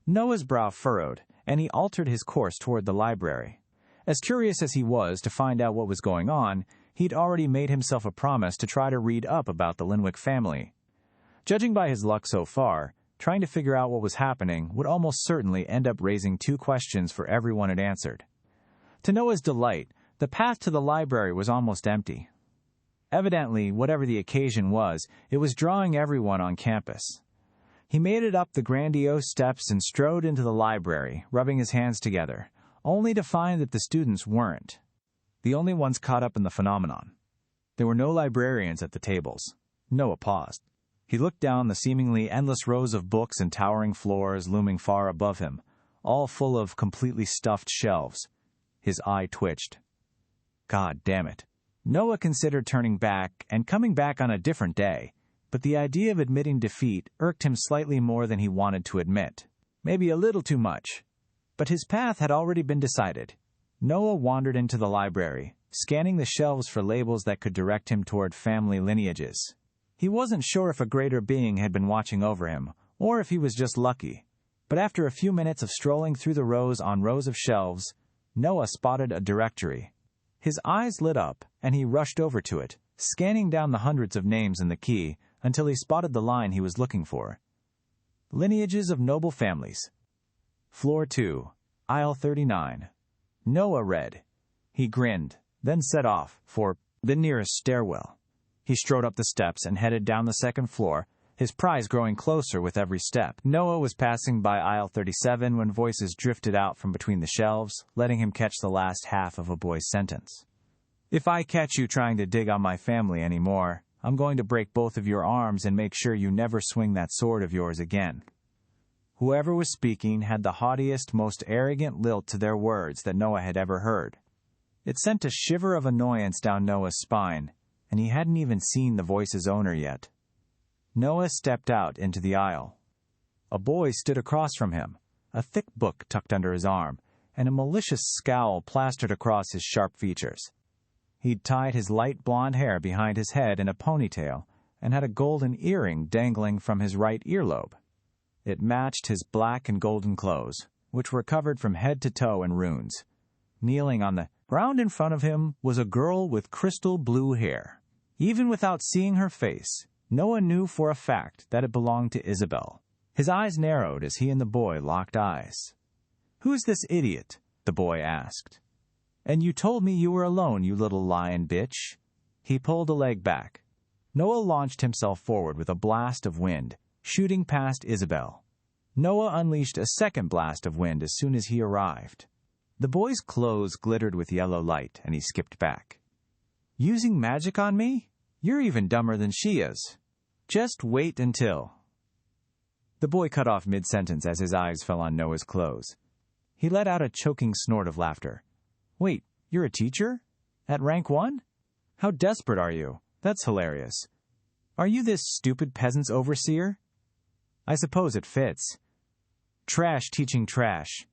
Noah's brow furrowed, and he altered his course toward the library. As curious as he was to find out what was going on, he'd already made himself a promise to try to read up about the Linwick family. Judging by his luck so far, trying to figure out what was happening would almost certainly end up raising 2 questions for everyone it answered. To Noah's delight, the path to the library was almost empty. Evidently, whatever the occasion was, it was drawing everyone on campus. He made it up the grandiose steps and strode into the library, rubbing his hands together, only to find that the students weren't the only ones caught up in the phenomenon. There were no librarians at the tables. Noah paused. He looked down the seemingly endless rows of books and towering floors looming far above him, all full of completely stuffed shelves. His eye twitched. God damn it. Noah considered turning back and coming back on a different day, but the idea of admitting defeat irked him slightly more than he wanted to admit. Maybe a little too much. But his path had already been decided. Noah wandered into the library, scanning the shelves for labels that could direct him toward family lineages. He wasn't sure if a greater being had been watching over him, or if he was just lucky. But after a few minutes of strolling through the rows on rows of shelves, Noah spotted a directory. His eyes lit up, and he rushed over to it, scanning down the hundreds of names in the key until he spotted the line he was looking for. Lineages of Noble Families. Floor 2, Aisle 39. Noah read. He grinned, then set off for the nearest stairwell. He strode up the steps and headed down the second floor, his prize growing closer with every step. Noah was passing by aisle 37 when voices drifted out from between the shelves, letting him catch the last half of a boy's sentence. If I catch you trying to dig on my family anymore, I'm going to break both of your arms and make sure you never swing that sword of yours again. Whoever was speaking had the haughtiest, most arrogant lilt to their words that Noah had ever heard. It sent a shiver of annoyance down Noah's spine, and he hadn't even seen the voice's owner yet. Noah stepped out into the aisle. A boy stood across from him, a thick book tucked under his arm, and a malicious scowl plastered across his sharp features. He'd tied his light blonde hair behind his head in a ponytail and had a golden earring dangling from his right earlobe. It matched his black and golden clothes, which were covered from head to toe in runes. Kneeling on the ground in front of him was a girl with crystal blue hair. Even without seeing her face, Noah knew for a fact that it belonged to Isabel. His eyes narrowed as he and the boy locked eyes. "Who's this idiot?" the boy asked. "And you told me you were alone, you little lion bitch." He pulled a leg back. Noah launched himself forward with a blast of wind, shooting past Isabel. Noah unleashed a second blast of wind as soon as he arrived. The boy's clothes glittered with yellow light, and he skipped back. "Using magic on me? You're even dumber than she is. Just wait until..." The boy cut off mid-sentence as his eyes fell on Noah's clothes. He let out a choking snort of laughter. "Wait, you're a teacher? At rank 1? How desperate are you? That's hilarious. Are you this stupid peasant's overseer? I suppose it fits. Trash teaching trash."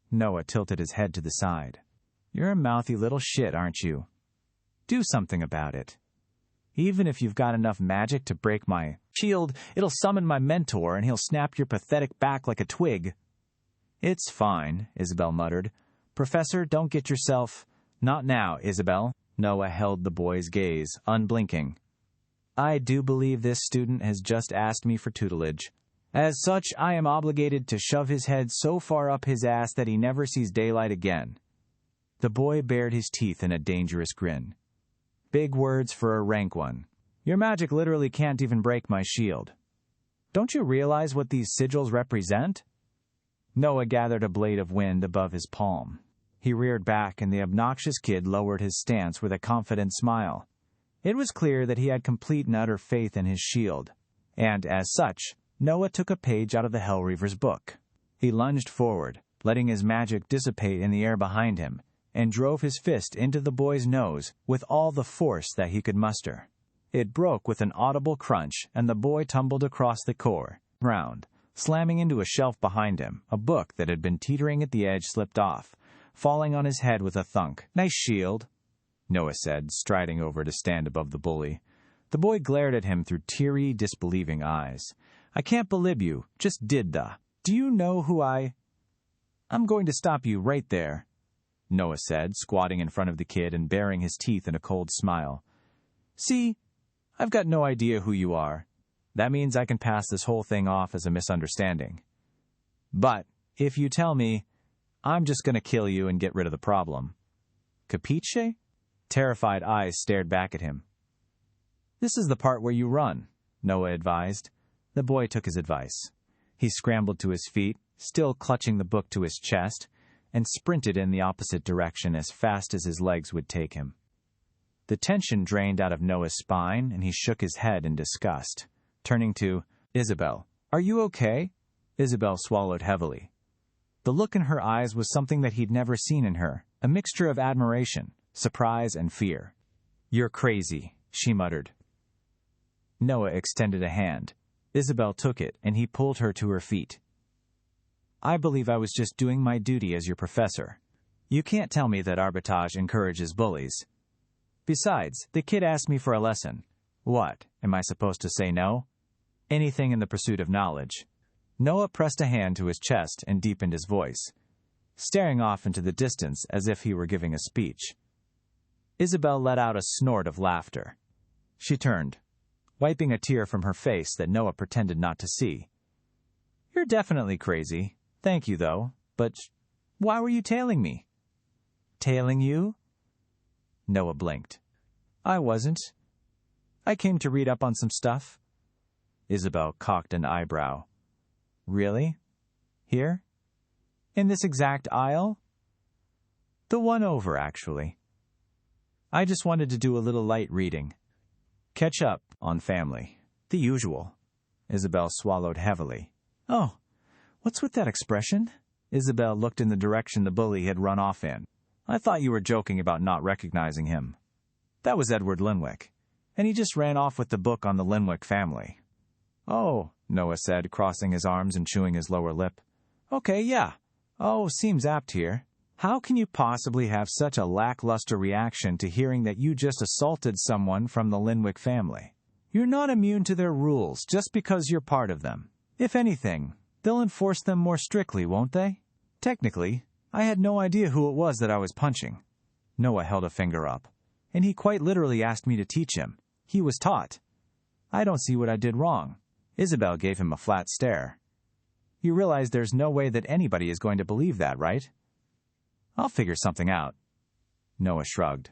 Noah tilted his head to the side. "You're a mouthy little shit, aren't you? Do something about it. Even if you've got enough magic to break my shield, it'll summon my mentor and he'll snap your pathetic back like a twig." "It's fine," Isabel muttered. "Professor, don't get yourself..." "Not now, Isabel." Noah held the boy's gaze, unblinking. "I do believe this student has just asked me for tutelage. As such, I am obligated to shove his head so far up his ass that he never sees daylight again." The boy bared his teeth in a dangerous grin. "Big words for a rank 1. Your magic literally can't even break my shield. Don't you realize what these sigils represent?" Noah gathered a blade of wind above his palm. He reared back, and the obnoxious kid lowered his stance with a confident smile. It was clear that he had complete and utter faith in his shield, and as such, Noah took a page out of the Hellreaver's book. He lunged forward, letting his magic dissipate in the air behind him, and drove his fist into the boy's nose with all the force that he could muster. It broke with an audible crunch, and the boy tumbled across the ground, slamming into a shelf behind him. A book that had been teetering at the edge slipped off, falling on his head with a thunk. "Nice shield," Noah said, striding over to stand above the bully. The boy glared at him through teary, disbelieving eyes. "I can't believe you. Just did the. Do you know who I—" "I'm going to stop you right there," Noah said, squatting in front of the kid and baring his teeth in a cold smile. "See, I've got no idea who you are. That means I can pass this whole thing off as a misunderstanding. But if you tell me, I'm just going to kill you and get rid of the problem. Capiche?" Terrified eyes stared back at him. "This is the part where you run," Noah advised. The boy took his advice. He scrambled to his feet, still clutching the book to his chest, and sprinted in the opposite direction as fast as his legs would take him. The tension drained out of Noah's spine, and he shook his head in disgust. Turning to Isabel, "Are you okay?" Isabel swallowed heavily. The look in her eyes was something that he'd never seen in her, a mixture of admiration, surprise, and fear. "You're crazy," she muttered. Noah extended a hand. Isabel took it, and he pulled her to her feet. "I believe I was just doing my duty as your professor. You can't tell me that arbitrage encourages bullies. Besides, the kid asked me for a lesson. What, am I supposed to say no? Anything in the pursuit of knowledge." Noah pressed a hand to his chest and deepened his voice, staring off into the distance as if he were giving a speech. Isabel let out a snort of laughter. She turned, wiping a tear from her face that Noah pretended not to see. "You're definitely crazy. Thank you, though. But why were you tailing me?" "Tailing you?" Noah blinked. "I wasn't. I came to read up on some stuff." Isabel cocked an eyebrow. "Really? Here? In this exact aisle?" "The one over, actually. I just wanted to do a little light reading. Catch up on family. The usual." Isabel swallowed heavily. "Oh, what's with that expression?" Isabel looked in the direction the bully had run off in. "I thought you were joking about not recognizing him. That was Edward Linwick, and he just ran off with the book on the Linwick family." "Oh," Noah said, crossing his arms and chewing his lower lip. "Okay, yeah. Oh, seems apt here. How can you possibly have such a lackluster reaction to hearing that you just assaulted someone from the Linwick family? You're not immune to their rules just because you're part of them. If anything, they'll enforce them more strictly, won't they? Technically, I had no idea who it was that I was punching." Noah held a finger up. "And he quite literally asked me to teach him. He was taught. I don't see what I did wrong." Isabel gave him a flat stare. "You realize there's no way that anybody is going to believe that, right?" "I'll figure something out." Noah shrugged.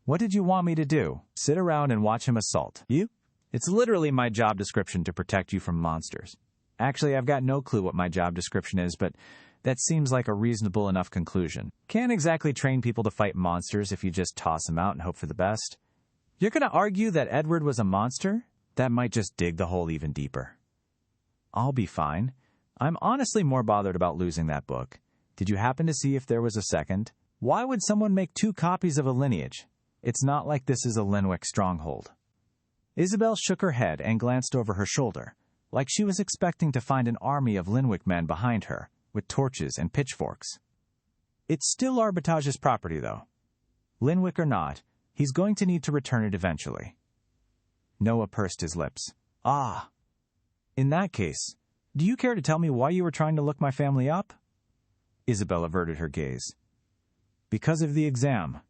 "What did you want me to do? Sit around and watch him assault you? It's literally my job description to protect you from monsters. Actually, I've got no clue what my job description is, but that seems like a reasonable enough conclusion. Can't exactly train people to fight monsters if you just toss them out and hope for the best. You're going to argue that Edward was a monster? That might just dig the hole even deeper." "I'll be fine. I'm honestly more bothered about losing that book. Did you happen to see if there was a second? Why would someone make 2 copies of a lineage? It's not like this is a Linwick stronghold." Isabel shook her head and glanced over her shoulder, like she was expecting to find an army of Linwick men behind her, with torches and pitchforks. "It's still Armitage's property, though. Linwick or not, he's going to need to return it eventually." Noah pursed his lips. "Ah. In that case, do you care to tell me why you were trying to look my family up?" Isabel averted her gaze. "Because of the exam.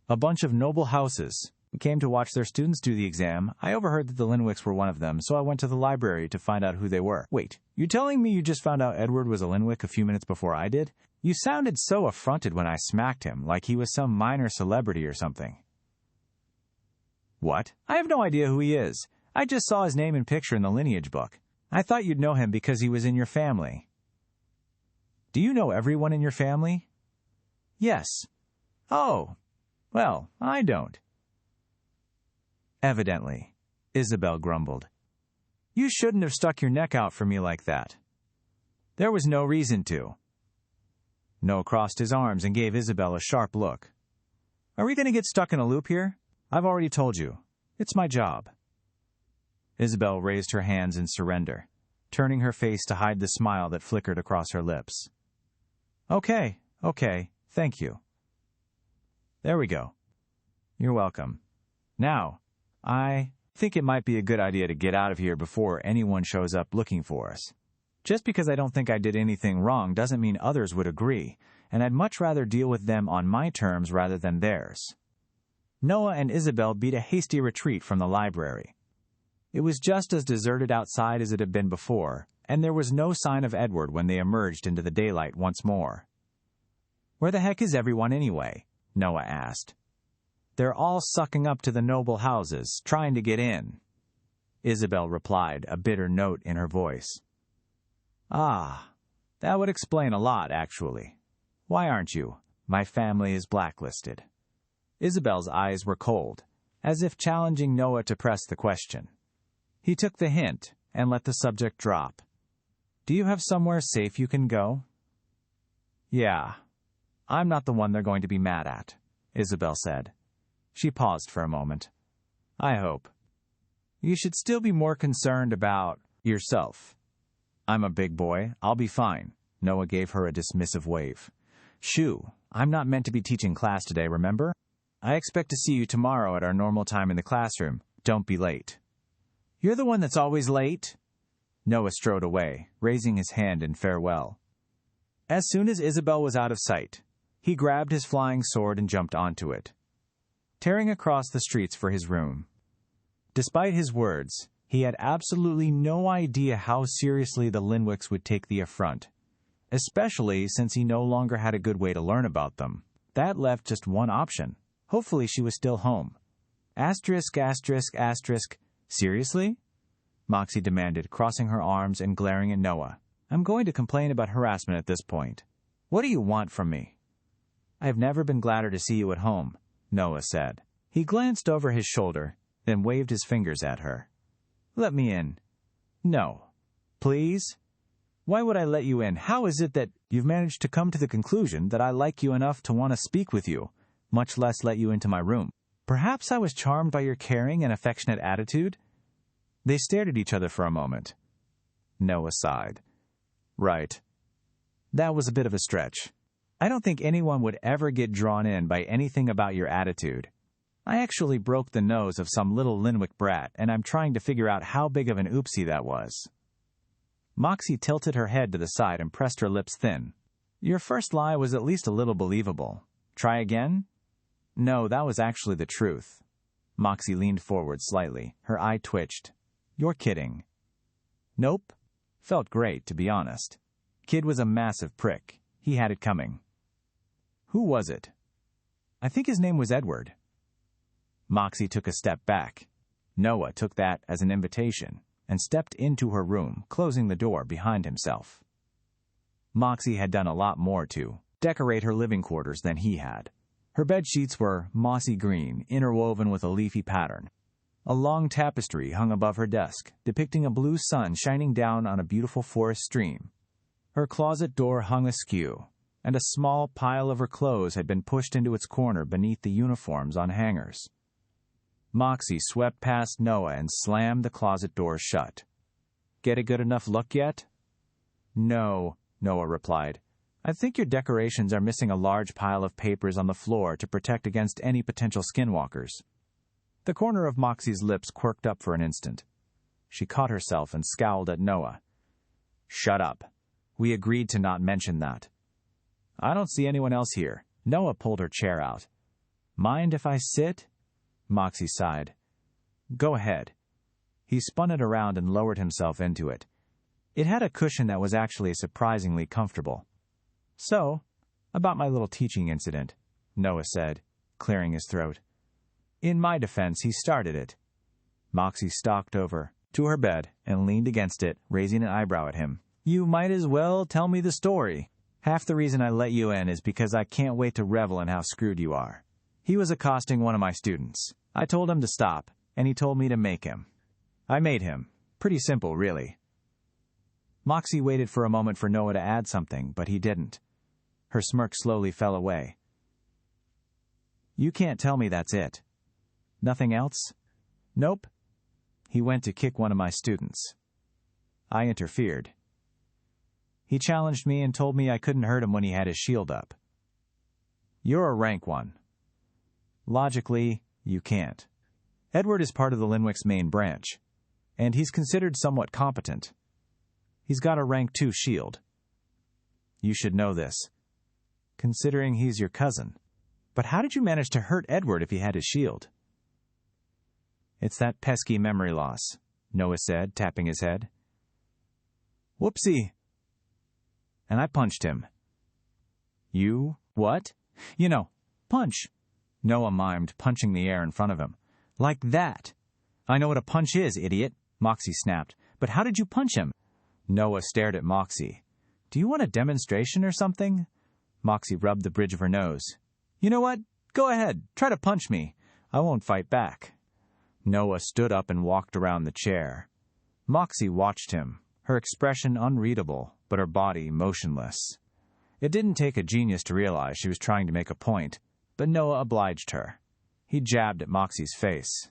A bunch of noble houses came to watch their students do the exam. I overheard that the Linwicks were one of them, so I went to the library to find out who they were." "Wait, you're telling me you just found out Edward was a Linwick a few minutes before I did? You sounded so affronted when I smacked him, like he was some minor celebrity or something." "What? I have no idea who he is. I just saw his name and picture in the lineage book. I thought you'd know him because he was in your family." "Do you know everyone in your family?" "Yes." "Oh, well, I don't." "Evidently," Isabel grumbled. "You shouldn't have stuck your neck out for me like that." "There was no reason to. Noah crossed his arms and gave Isabel a sharp look. Are we going to get stuck in a loop here? I've already told you. It's my job. Isabel raised her hands in surrender, turning her face to hide the smile that flickered across her lips. Okay, thank you. There we go. You're welcome. Now, I think it might be a good idea to get out of here before anyone shows up looking for us. Just because I don't think I did anything wrong doesn't mean others would agree, and I'd much rather deal with them on my terms rather than theirs. Noah and Isabel beat a hasty retreat from the library. It was just as deserted outside as it had been before, and there was no sign of Edward when they emerged into the daylight once more. Where the heck is everyone anyway? Noah asked. They're all sucking up to the noble houses, trying to get in. Isabel replied, a bitter note in her voice. Ah, that would explain a lot, actually. Why aren't you? My family is blacklisted. Isabel's eyes were cold, as if challenging Noah to press the question. He took the hint and let the subject drop. Do you have somewhere safe you can go? Yeah. I'm not the one they're going to be mad at, Isabel said. She paused for a moment. I hope. You should still be more concerned about yourself. I'm a big boy. I'll be fine. Noah gave her a dismissive wave. Shoo, I'm not meant to be teaching class today, remember? I expect to see you tomorrow at our normal time in the classroom. Don't be late. You're the one that's always late. Noah strode away, raising his hand in farewell. As soon as Isabel was out of sight, he grabbed his flying sword and jumped onto it, tearing across the streets for his room. Despite his words, he had absolutely no idea how seriously the Linwicks would take the affront, especially since he no longer had a good way to learn about them. That left just one option. Hopefully she was still home. Asterisk. Seriously? Moxie demanded, crossing her arms and glaring at Noah. I'm going to complain about harassment at this point. What do you want from me? I've never been gladder to see you at home, Noah said. He glanced over his shoulder, then waved his fingers at her. Let me in. No. Please? Why would I let you in? How is it that you've managed to come to the conclusion that I like you enough to want to speak with you, much less let you into my room? Perhaps I was charmed by your caring and affectionate attitude? They stared at each other for a moment. Noah sighed. Right. That was a bit of a stretch. I don't think anyone would ever get drawn in by anything about your attitude. I actually broke the nose of some little Linwick brat, and I'm trying to figure out how big of an oopsie that was. Moxie tilted her head to the side and pressed her lips thin. Your first lie was at least a little believable. Try again? No, that was actually the truth. Moxie leaned forward slightly. Her eye twitched. You're kidding. Nope. Felt great, to be honest. Kid was a massive prick. He had it coming. Who was it? I think his name was Edward. Moxie took a step back. Noah took that as an invitation and stepped into her room, closing the door behind himself. Moxie had done a lot more to decorate her living quarters than he had. Her bed sheets were mossy green, interwoven with a leafy pattern. A long tapestry hung above her desk, depicting a blue sun shining down on a beautiful forest stream. Her closet door hung askew, and a small pile of her clothes had been pushed into its corner beneath the uniforms on hangers. Moxie swept past Noah and slammed the closet door shut. Get a good enough look yet? No, Noah replied. I think your decorations are missing a large pile of papers on the floor to protect against any potential skinwalkers. The corner of Moxie's lips quirked up for an instant. She caught herself and scowled at Noah. Shut up. We agreed to not mention that. I don't see anyone else here. Noah pulled her chair out. Mind if I sit? Moxie sighed. Go ahead. He spun it around and lowered himself into it. It had a cushion that was actually surprisingly comfortable. So, about my little teaching incident, Noah said, clearing his throat. In my defense, he started it. Moxie stalked over to her bed and leaned against it, raising an eyebrow at him. You might as well tell me the story. Half the reason I let you in is because I can't wait to revel in how screwed you are. He was accosting one of my students. I told him to stop, and he told me to make him. I made him. Pretty simple, really. Moxie waited for a moment for Noah to add something, but he didn't. Her smirk slowly fell away. You can't tell me that's it. Nothing else? Nope. He went to kick one of my students. I interfered. He challenged me and told me I couldn't hurt him when he had his shield up. You're a rank one. Logically, you can't. Edward is part of the Linwick's main branch, and he's considered somewhat competent. He's got a rank 2 shield. You should know this, considering he's your cousin. But how did you manage to hurt Edward if he had his shield? It's that pesky memory loss, Noah said, tapping his head. Whoopsie. And I punched him. You? What? You know, punch. Noah mimed, punching the air in front of him. Like that. I know what a punch is, idiot, Moxie snapped. But how did you punch him? Noah stared at Moxie. Do you want a demonstration or something? Moxie rubbed the bridge of her nose. You know what? Go ahead. Try to punch me. I won't fight back. Noah stood up and walked around the chair. Moxie watched him, her expression unreadable, but her body motionless. It didn't take a genius to realize she was trying to make a point, but Noah obliged her. He jabbed at Moxie's face.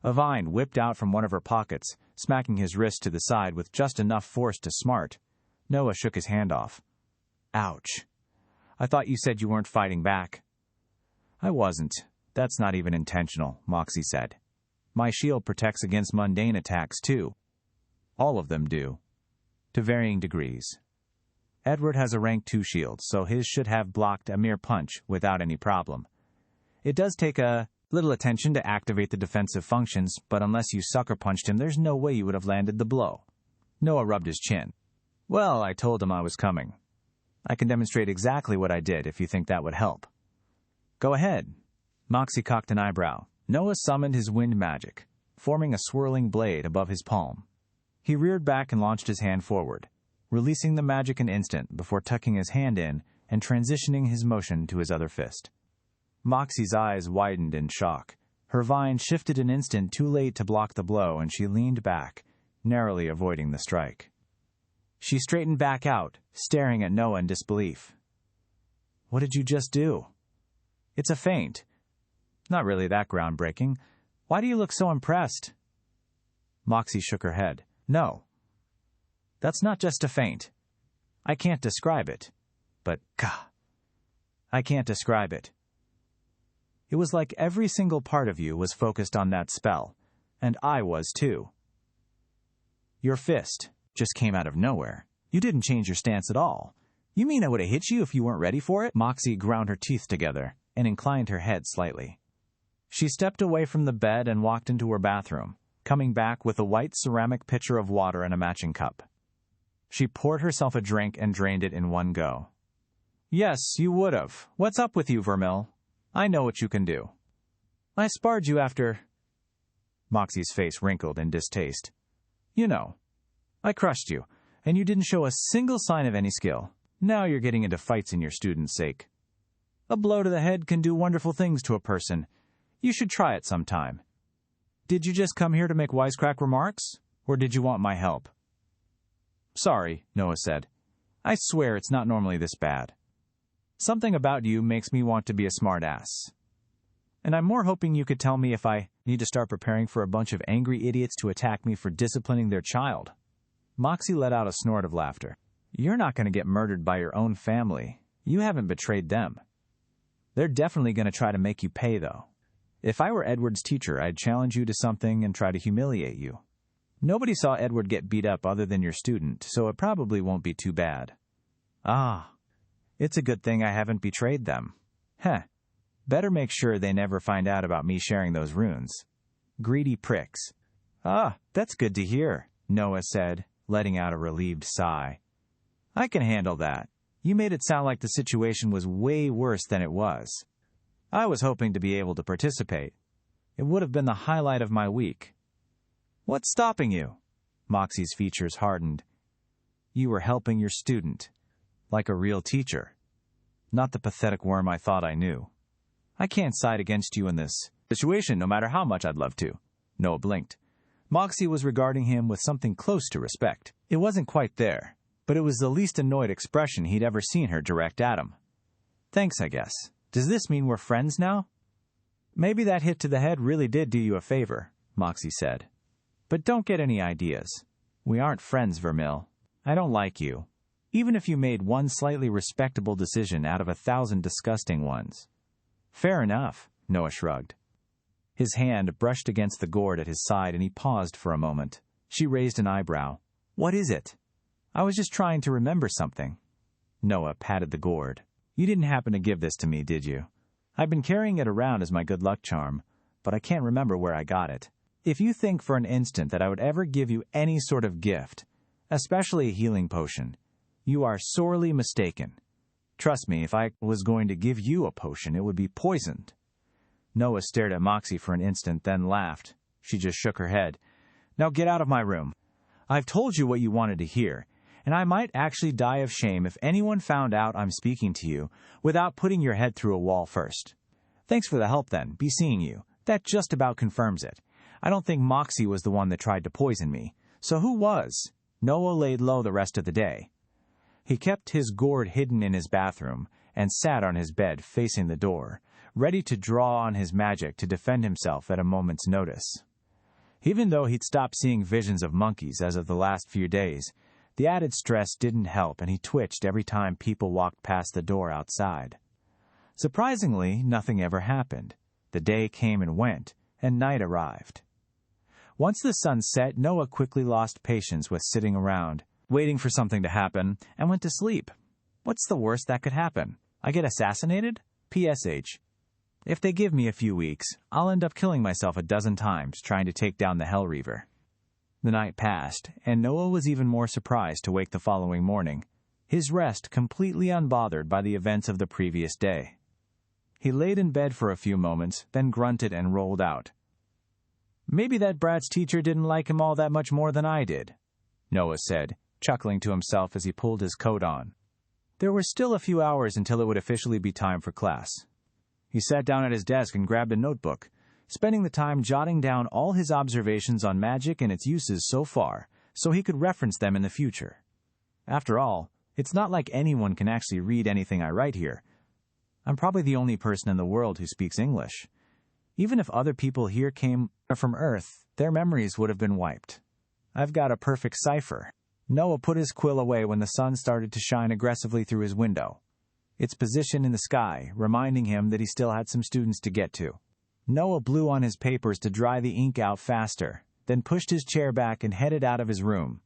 A vine whipped out from one of her pockets, smacking his wrist to the side with just enough force to smart. Noah shook his hand off. Ouch. I thought you said you weren't fighting back. I wasn't. That's not even intentional, Moxie said. My shield protects against mundane attacks, too. All of them do. To varying degrees. Edward has a rank 2 shield, so his should have blocked a mere punch without any problem. It does take a little attention to activate the defensive functions, but unless you sucker punched him, there's no way you would have landed the blow. Noah rubbed his chin. Well, I told him I was coming. I can demonstrate exactly what I did if you think that would help. Go ahead. Moxie cocked an eyebrow. Noah summoned his wind magic, forming a swirling blade above his palm. He reared back and launched his hand forward, releasing the magic an instant before tucking his hand in and transitioning his motion to his other fist. Moxie's eyes widened in shock. Her vine shifted an instant too late to block the blow, and she leaned back, narrowly avoiding the strike. She straightened back out, staring at Noah in disbelief. What did you just do? It's a feint. Not really that groundbreaking. Why do you look so impressed? Moxie shook her head. No. That's not just a feint. I can't describe it. But, gah, I can't describe it. It was like every single part of you was focused on that spell, and I was too. Your fist just came out of nowhere. You didn't change your stance at all. You mean I would have hit you if you weren't ready for it? Moxie ground her teeth together and inclined her head slightly. She stepped away from the bed and walked into her bathroom, coming back with a white ceramic pitcher of water and a matching cup. She poured herself a drink and drained it in one go. Yes, you would have. What's up with you, Vermil? I know what you can do. I sparred you after... Moxie's face wrinkled in distaste. You know, I crushed you, and you didn't show a single sign of any skill. Now you're getting into fights in your students' sake. A blow to the head can do wonderful things to a person. You should try it sometime. Did you just come here to make wisecrack remarks, or did you want my help? Sorry, Noah said. I swear it's not normally this bad. Something about you makes me want to be a smart-ass. And I'm more hoping you could tell me if I need to start preparing for a bunch of angry idiots to attack me for disciplining their child. Moxie let out a snort of laughter. You're not going to get murdered by your own family. You haven't betrayed them. They're definitely going to try to make you pay, though. If I were Edward's teacher, I'd challenge you to something and try to humiliate you. Nobody saw Edward get beat up other than your student, so it probably won't be too bad. Ah, it's a good thing I haven't betrayed them. Heh. Better make sure they never find out about me sharing those runes. Greedy pricks. Ah, that's good to hear, Noah said, letting out a relieved sigh. I can handle that. You made it sound like the situation was way worse than it was. I was hoping to be able to participate. It would have been the highlight of my week. What's stopping you? Moxie's features hardened. You were helping your student. Like a real teacher. Not the pathetic worm I thought I knew. I can't side against you in this situation, no matter how much I'd love to. Noah blinked. Moxie was regarding him with something close to respect. It wasn't quite there, but it was the least annoyed expression he'd ever seen her direct at him. Thanks, I guess. Does this mean we're friends now? Maybe that hit to the head really did do you a favor, Moxie said. But don't get any ideas. We aren't friends, Vermil. I don't like you. Even if you made one slightly respectable decision out of 1,000 disgusting ones. Fair enough, Noah shrugged. His hand brushed against the gourd at his side and he paused for a moment. She raised an eyebrow. What is it? I was just trying to remember something. Noah patted the gourd. You didn't happen to give this to me, did you? I've been carrying it around as my good luck charm, but I can't remember where I got it. If you think for an instant that I would ever give you any sort of gift, especially a healing potion, you are sorely mistaken. Trust me, if I was going to give you a potion, it would be poisoned. Noah stared at Moxie for an instant, then laughed. She just shook her head. Now get out of my room. I've told you what you wanted to hear, and I might actually die of shame if anyone found out I'm speaking to you without putting your head through a wall first. Thanks for the help then, be seeing you. That just about confirms it. I don't think Moxie was the one that tried to poison me. So who was? Noah laid low the rest of the day. He kept his gourd hidden in his bathroom and sat on his bed facing the door, ready to draw on his magic to defend himself at a moment's notice. Even though he'd stopped seeing visions of monkeys as of the last few days, the added stress didn't help and he twitched every time people walked past the door outside. Surprisingly, nothing ever happened. The day came and went, and night arrived. Once the sun set, Noah quickly lost patience with sitting around, waiting for something to happen, and went to sleep. What's the worst that could happen? I get assassinated? PSH. If they give me a few weeks, I'll end up killing myself 12 times trying to take down the Hellreaver. The night passed, and Noah was even more surprised to wake the following morning, his rest completely unbothered by the events of the previous day. He laid in bed for a few moments, then grunted and rolled out. Maybe that brat's teacher didn't like him all that much more than I did, Noah said, chuckling to himself as he pulled his coat on. There were still a few hours until it would officially be time for class. He sat down at his desk and grabbed a notebook, spending the time jotting down all his observations on magic and its uses so far, so he could reference them in the future. After all, it's not like anyone can actually read anything I write here. I'm probably the only person in the world who speaks English. Even if other people here came from Earth, their memories would have been wiped. I've got a perfect cipher. Noah put his quill away when the sun started to shine aggressively through his window, its position in the sky reminding him that he still had some students to get to. Noah blew on his papers to dry the ink out faster, then pushed his chair back and headed out of his room.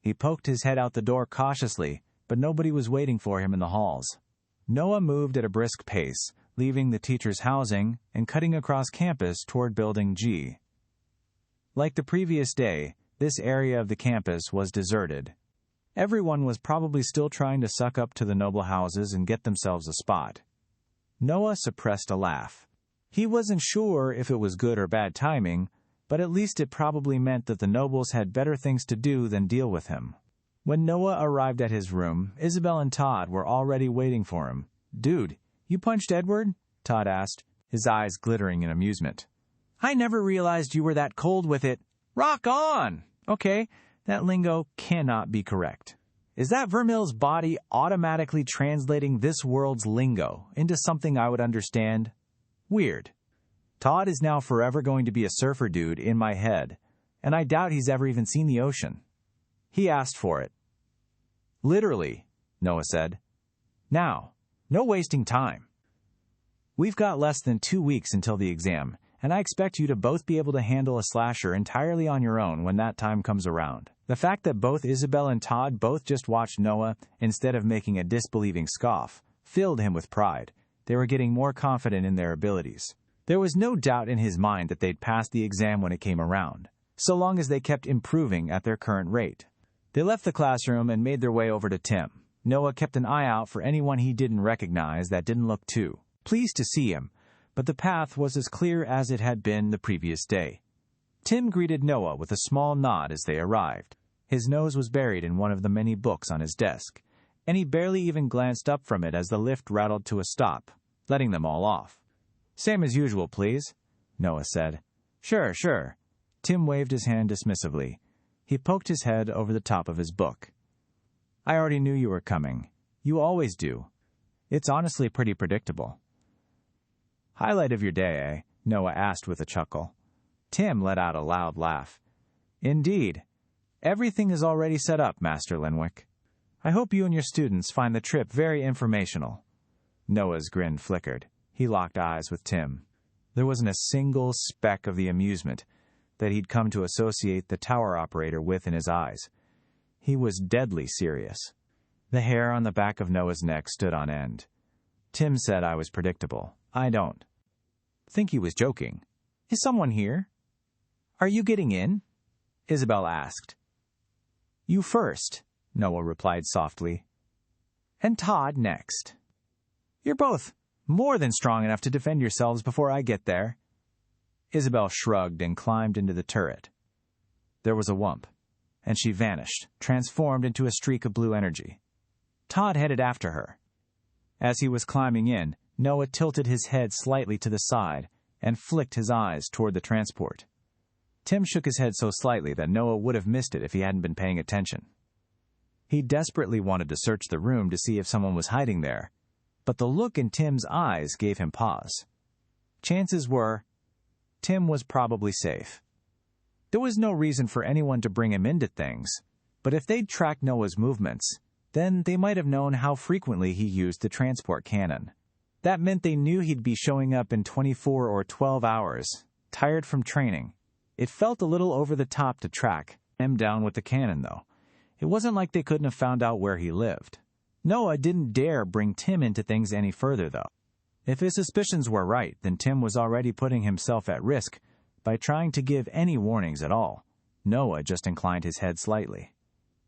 He poked his head out the door cautiously, but nobody was waiting for him in the halls. Noah moved at a brisk pace, leaving the teacher's housing and cutting across campus toward Building G. Like the previous day, this area of the campus was deserted. Everyone was probably still trying to suck up to the noble houses and get themselves a spot. Noah suppressed a laugh. He wasn't sure if it was good or bad timing, but at least it probably meant that the nobles had better things to do than deal with him. When Noah arrived at his room, Isabel and Todd were already waiting for him. "Dude, you punched Edward?" Todd asked, his eyes glittering in amusement. "I never realized you were that cold with it." "Rock on!" "Okay, that lingo cannot be correct. Is that Vermil's body automatically translating this world's lingo into something I would understand? Weird. Todd is now forever going to be a surfer dude in my head, and I doubt he's ever even seen the ocean. He asked for it. Literally, Noah said. Now, no wasting time. We've got less than 2 weeks until the exam, and I expect you to both be able to handle a slasher entirely on your own when that time comes around. The fact that both Isabel and Todd both just watched Noah instead of making a disbelieving scoff filled him with pride. They were getting more confident in their abilities. There was no doubt in his mind that they'd pass the exam when it came around, so long as they kept improving at their current rate. They left the classroom and made their way over to Tim. Noah kept an eye out for anyone he didn't recognize that didn't look too pleased to see him, but the path was as clear as it had been the previous day. Tim greeted Noah with a small nod as they arrived. His nose was buried in one of the many books on his desk, and he barely even glanced up from it as the lift rattled to a stop, letting them all off. "Same as usual, please," Noah said. Sure. Tim waved his hand dismissively. He poked his head over the top of his book. "I already knew you were coming. You always do. It's honestly pretty predictable. Highlight of your day, eh? Noah asked with a chuckle. Tim let out a loud laugh. Indeed. Everything is already set up, Master Linwick. I hope you and your students find the trip very informational. Noah's grin flickered. He locked eyes with Tim. There wasn't a single speck of the amusement that he'd come to associate the tower operator with in his eyes. He was deadly serious. The hair on the back of Noah's neck stood on end. Tim said I was predictable. I don't think he was joking. Is someone here? Are you getting in? Isabel asked. You first, Noah replied softly. And Todd next. You're both more than strong enough to defend yourselves before I get there. Isabel shrugged and climbed into the turret. There was a whump, and she vanished, transformed into a streak of blue energy. Todd headed after her. As he was climbing in, Noah tilted his head slightly to the side and flicked his eyes toward the transport. Tim shook his head so slightly that Noah would have missed it if he hadn't been paying attention. He desperately wanted to search the room to see if someone was hiding there, but the look in Tim's eyes gave him pause. Chances were, Tim was probably safe. There was no reason for anyone to bring him into things, but if they'd tracked Noah's movements, then they might have known how frequently he used the transport cannon. That meant they knew he'd be showing up in 24 or 12 hours, tired from training. It felt a little over the top to track him down with the cannon, though. It wasn't like they couldn't have found out where he lived. Noah didn't dare bring Tim into things any further, though. If his suspicions were right, then Tim was already putting himself at risk by trying to give any warnings at all. Noah just inclined his head slightly.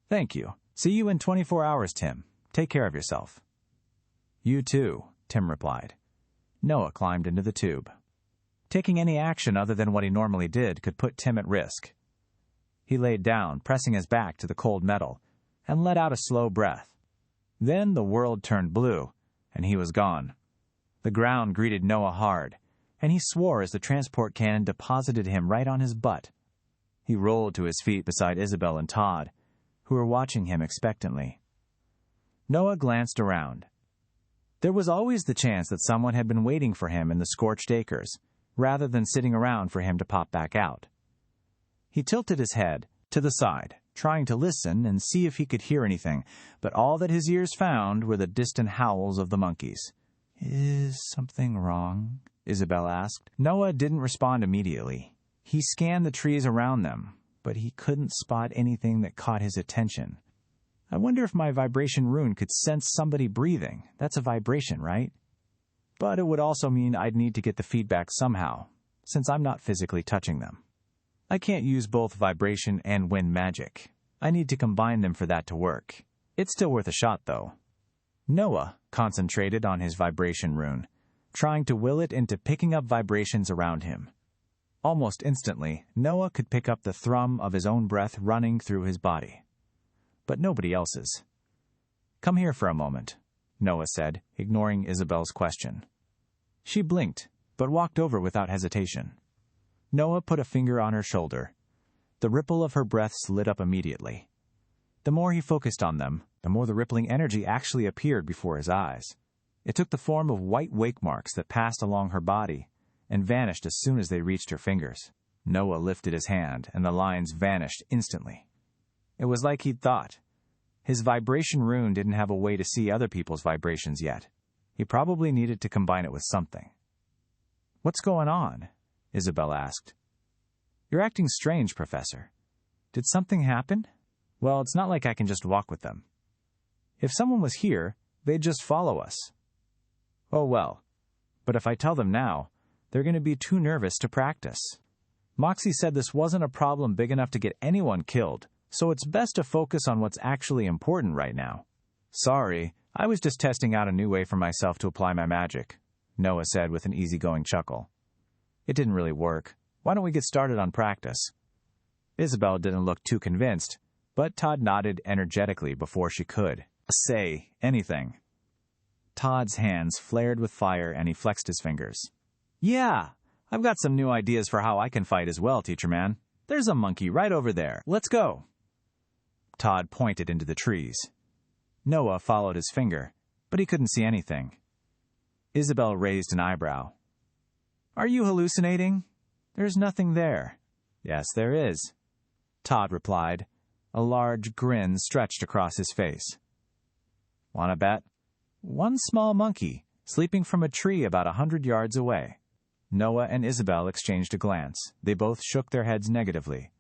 Thank you. See you in 24 hours, Tim. Take care of yourself. You too, Tim replied. Noah climbed into the tube. Taking any action other than what he normally did could put Tim at risk. He laid down, pressing his back to the cold metal, and let out a slow breath. Then the world turned blue, and he was gone. The ground greeted Noah hard, and he swore as the transport cannon deposited him right on his butt. He rolled to his feet beside Isabel and Todd, who were watching him expectantly. Noah glanced around. There was always the chance that someone had been waiting for him in the scorched acres, rather than sitting around for him to pop back out. He tilted his head to the side, trying to listen and see if he could hear anything, but all that his ears found were the distant howls of the monkeys. Is something wrong? Isabel asked. Noah didn't respond immediately. He scanned the trees around them, but he couldn't spot anything that caught his attention. I wonder if my vibration rune could sense somebody breathing. That's a vibration, right? But it would also mean I'd need to get the feedback somehow, since I'm not physically touching them. I can't use both vibration and wind magic. I need to combine them for that to work. It's still worth a shot, though. Noah concentrated on his vibration rune, trying to will it into picking up vibrations around him. Almost instantly, Noah could pick up the thrum of his own breath running through his body. But nobody else's. Come here for a moment, Noah said, ignoring Isabel's question. She blinked, but walked over without hesitation. Noah put a finger on her shoulder. The ripple of her breaths lit up immediately. The more he focused on them, the more the rippling energy actually appeared before his eyes. It took the form of white wake marks that passed along her body and vanished as soon as they reached her fingers. Noah lifted his hand, and the lines vanished instantly. It was like he'd thought. His vibration rune didn't have a way to see other people's vibrations yet. He probably needed to combine it with something. What's going on? Isabel asked. You're acting strange, Professor. Did something happen? Well, it's not like I can just walk with them. If someone was here, they'd just follow us. Oh well, but if I tell them now, they're going to be too nervous to practice. Moxie said this wasn't a problem big enough to get anyone killed, so it's best to focus on what's actually important right now. Sorry, I was just testing out a new way for myself to apply my magic, Noah said with an easygoing chuckle. It didn't really work. Why don't we get started on practice? Isabel didn't look too convinced, but Todd nodded energetically before she could say anything. Todd's hands flared with fire and he flexed his fingers. Yeah, I've got some new ideas for how I can fight as well, teacher man. There's a monkey right over there. Let's go. Todd pointed into the trees. Noah followed his finger, but he couldn't see anything. Isabel raised an eyebrow. "Are you hallucinating? There's nothing there." "Yes, there is," Todd replied. A large grin stretched across his face. "Want to bet?" "One small monkey, sleeping from a tree about 100 yards away." Noah and Isabel exchanged a glance. They both shook their heads negatively.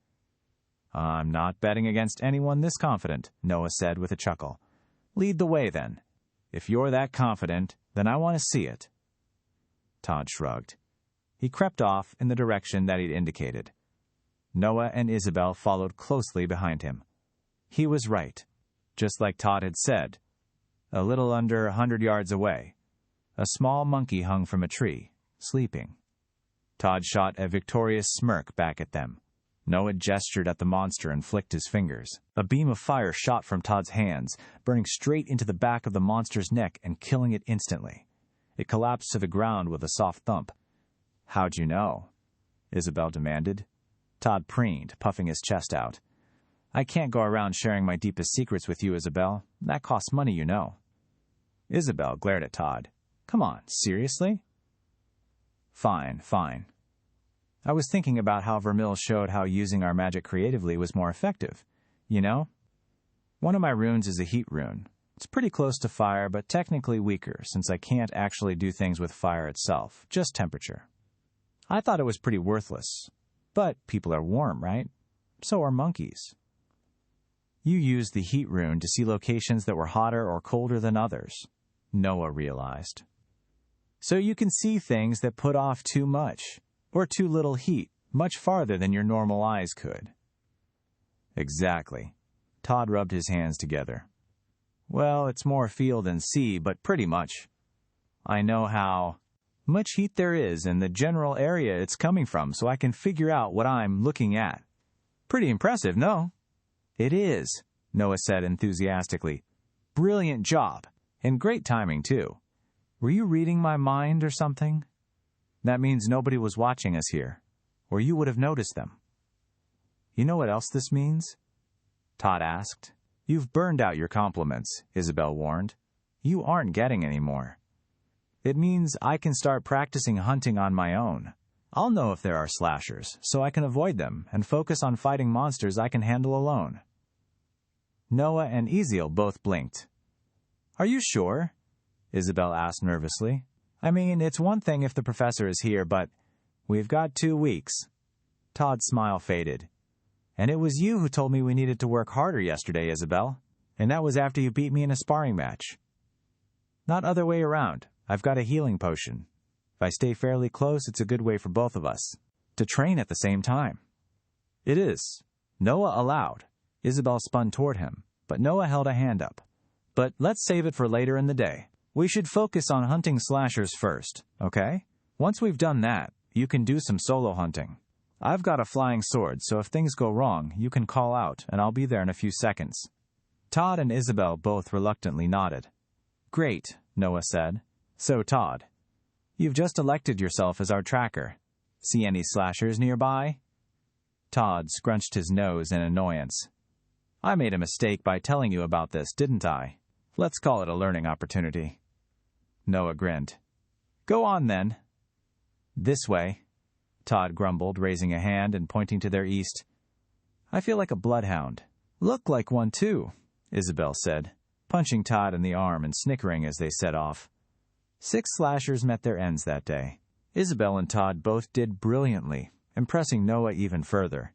"I'm not betting against anyone this confident," Noah said with a chuckle. "Lead the way, then. If you're that confident, then I want to see it." Todd shrugged. He crept off in the direction that he'd indicated. Noah and Isabel followed closely behind him. He was right. Just like Todd had said, a little under 100 yards away, a small monkey hung from a tree, sleeping. Todd shot a victorious smirk back at them. Noah gestured at the monster and flicked his fingers. A beam of fire shot from Todd's hands, burning straight into the back of the monster's neck and killing it instantly. It collapsed to the ground with a soft thump. "How'd you know?" Isabel demanded. Todd preened, puffing his chest out. "I can't go around sharing my deepest secrets with you, Isabel. That costs money, you know." Isabel glared at Todd. "Come on, seriously?" Fine. I was thinking about how Vermil showed how using our magic creatively was more effective. You know? One of my runes is a heat rune. It's pretty close to fire, but technically weaker, since I can't actually do things with fire itself, just temperature. I thought it was pretty worthless. But people are warm, right? So are monkeys. You used the heat rune to see locations that were hotter or colder than others, Noah realized. So you can see things that put off too much, or too little heat, much farther than your normal eyes could. Exactly. Todd rubbed his hands together. Well, it's more feel than see, but pretty much. I know how much heat there is in the general area it's coming from, so I can figure out what I'm looking at. Pretty impressive, no? It is, Noah said enthusiastically. Brilliant job, and great timing, too. Were you reading my mind or something? That means nobody was watching us here, or you would have noticed them. You know what else this means? Todd asked. You've burned out your compliments, Isabel warned. You aren't getting any more. It means I can start practicing hunting on my own. I'll know if there are slashers, so I can avoid them and focus on fighting monsters I can handle alone. Noah and Eziel both blinked. Are you sure? Isabel asked nervously. I mean, it's one thing if the professor is here, but we've got 2 weeks. Todd's smile faded. And it was you who told me we needed to work harder yesterday, Isabel. And that was after you beat me in a sparring match. Not other way around. I've got a healing potion. If I stay fairly close, it's a good way for both of us to train at the same time. It is. Noah allowed. Isabel spun toward him, but Noah held a hand up. But let's save it for later in the day. We should focus on hunting slashers first, okay? Once we've done that, you can do some solo hunting. I've got a flying sword, so if things go wrong, you can call out, and I'll be there in a few seconds. Todd and Isabel both reluctantly nodded. Great, Noah said. So, Todd, you've just elected yourself as our tracker. See any slashers nearby? Todd scrunched his nose in annoyance. I made a mistake by telling you about this, didn't I? Let's call it a learning opportunity. Noah grinned. Go on, then. This way, Todd grumbled, raising a hand and pointing to their east. I feel like a bloodhound. Look like one, too, Isabel said, punching Todd in the arm and snickering as they set off. 6 slashers met their ends that day. Isabel and Todd both did brilliantly, impressing Noah even further.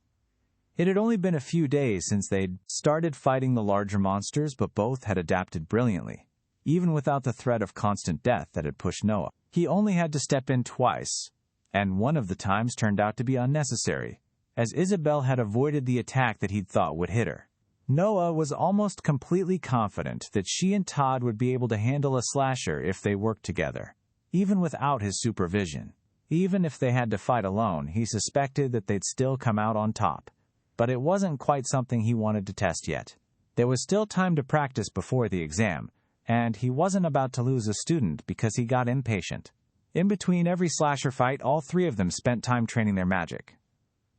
It had only been a few days since they'd started fighting the larger monsters, but both had adapted brilliantly, even without the threat of constant death that had pushed Noah. He only had to step in twice, and one of the times turned out to be unnecessary, as Isabel had avoided the attack that he'd thought would hit her. Noah was almost completely confident that she and Todd would be able to handle a slasher if they worked together, even without his supervision. Even if they had to fight alone, he suspected that they'd still come out on top. But it wasn't quite something he wanted to test yet. There was still time to practice before the exam, and he wasn't about to lose a student because he got impatient. In between every slasher fight, all 3 of them spent time training their magic.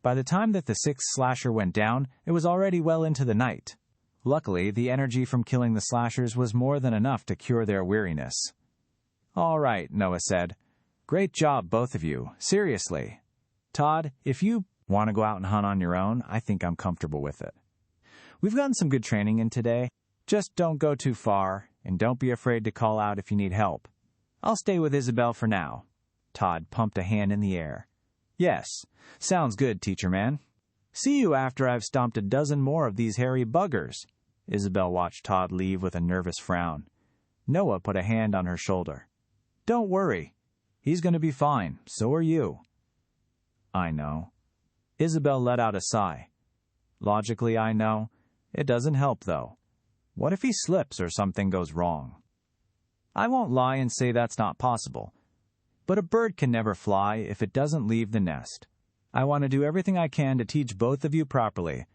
By the time that the 6th slasher went down, it was already well into the night. Luckily, the energy from killing the slashers was more than enough to cure their weariness. "All right," Noah said. "Great job, both of you. Seriously. Todd, if you want to go out and hunt on your own, I think I'm comfortable with it. We've gotten some good training in today. Just don't go too far, and don't be afraid to call out if you need help. I'll stay with Isabel for now." Todd pumped a hand in the air. "Yes, sounds good, teacher man. See you after I've stomped a dozen more of these hairy buggers." Isabel watched Todd leave with a nervous frown. Noah put a hand on her shoulder. "Don't worry. He's going to be fine. So are you." "I know." Isabel let out a sigh. "Logically, I know. It doesn't help, though. What if he slips or something goes wrong?" "I won't lie and say that's not possible. But a bird can never fly if it doesn't leave the nest. I want to do everything I can to teach both of you properly,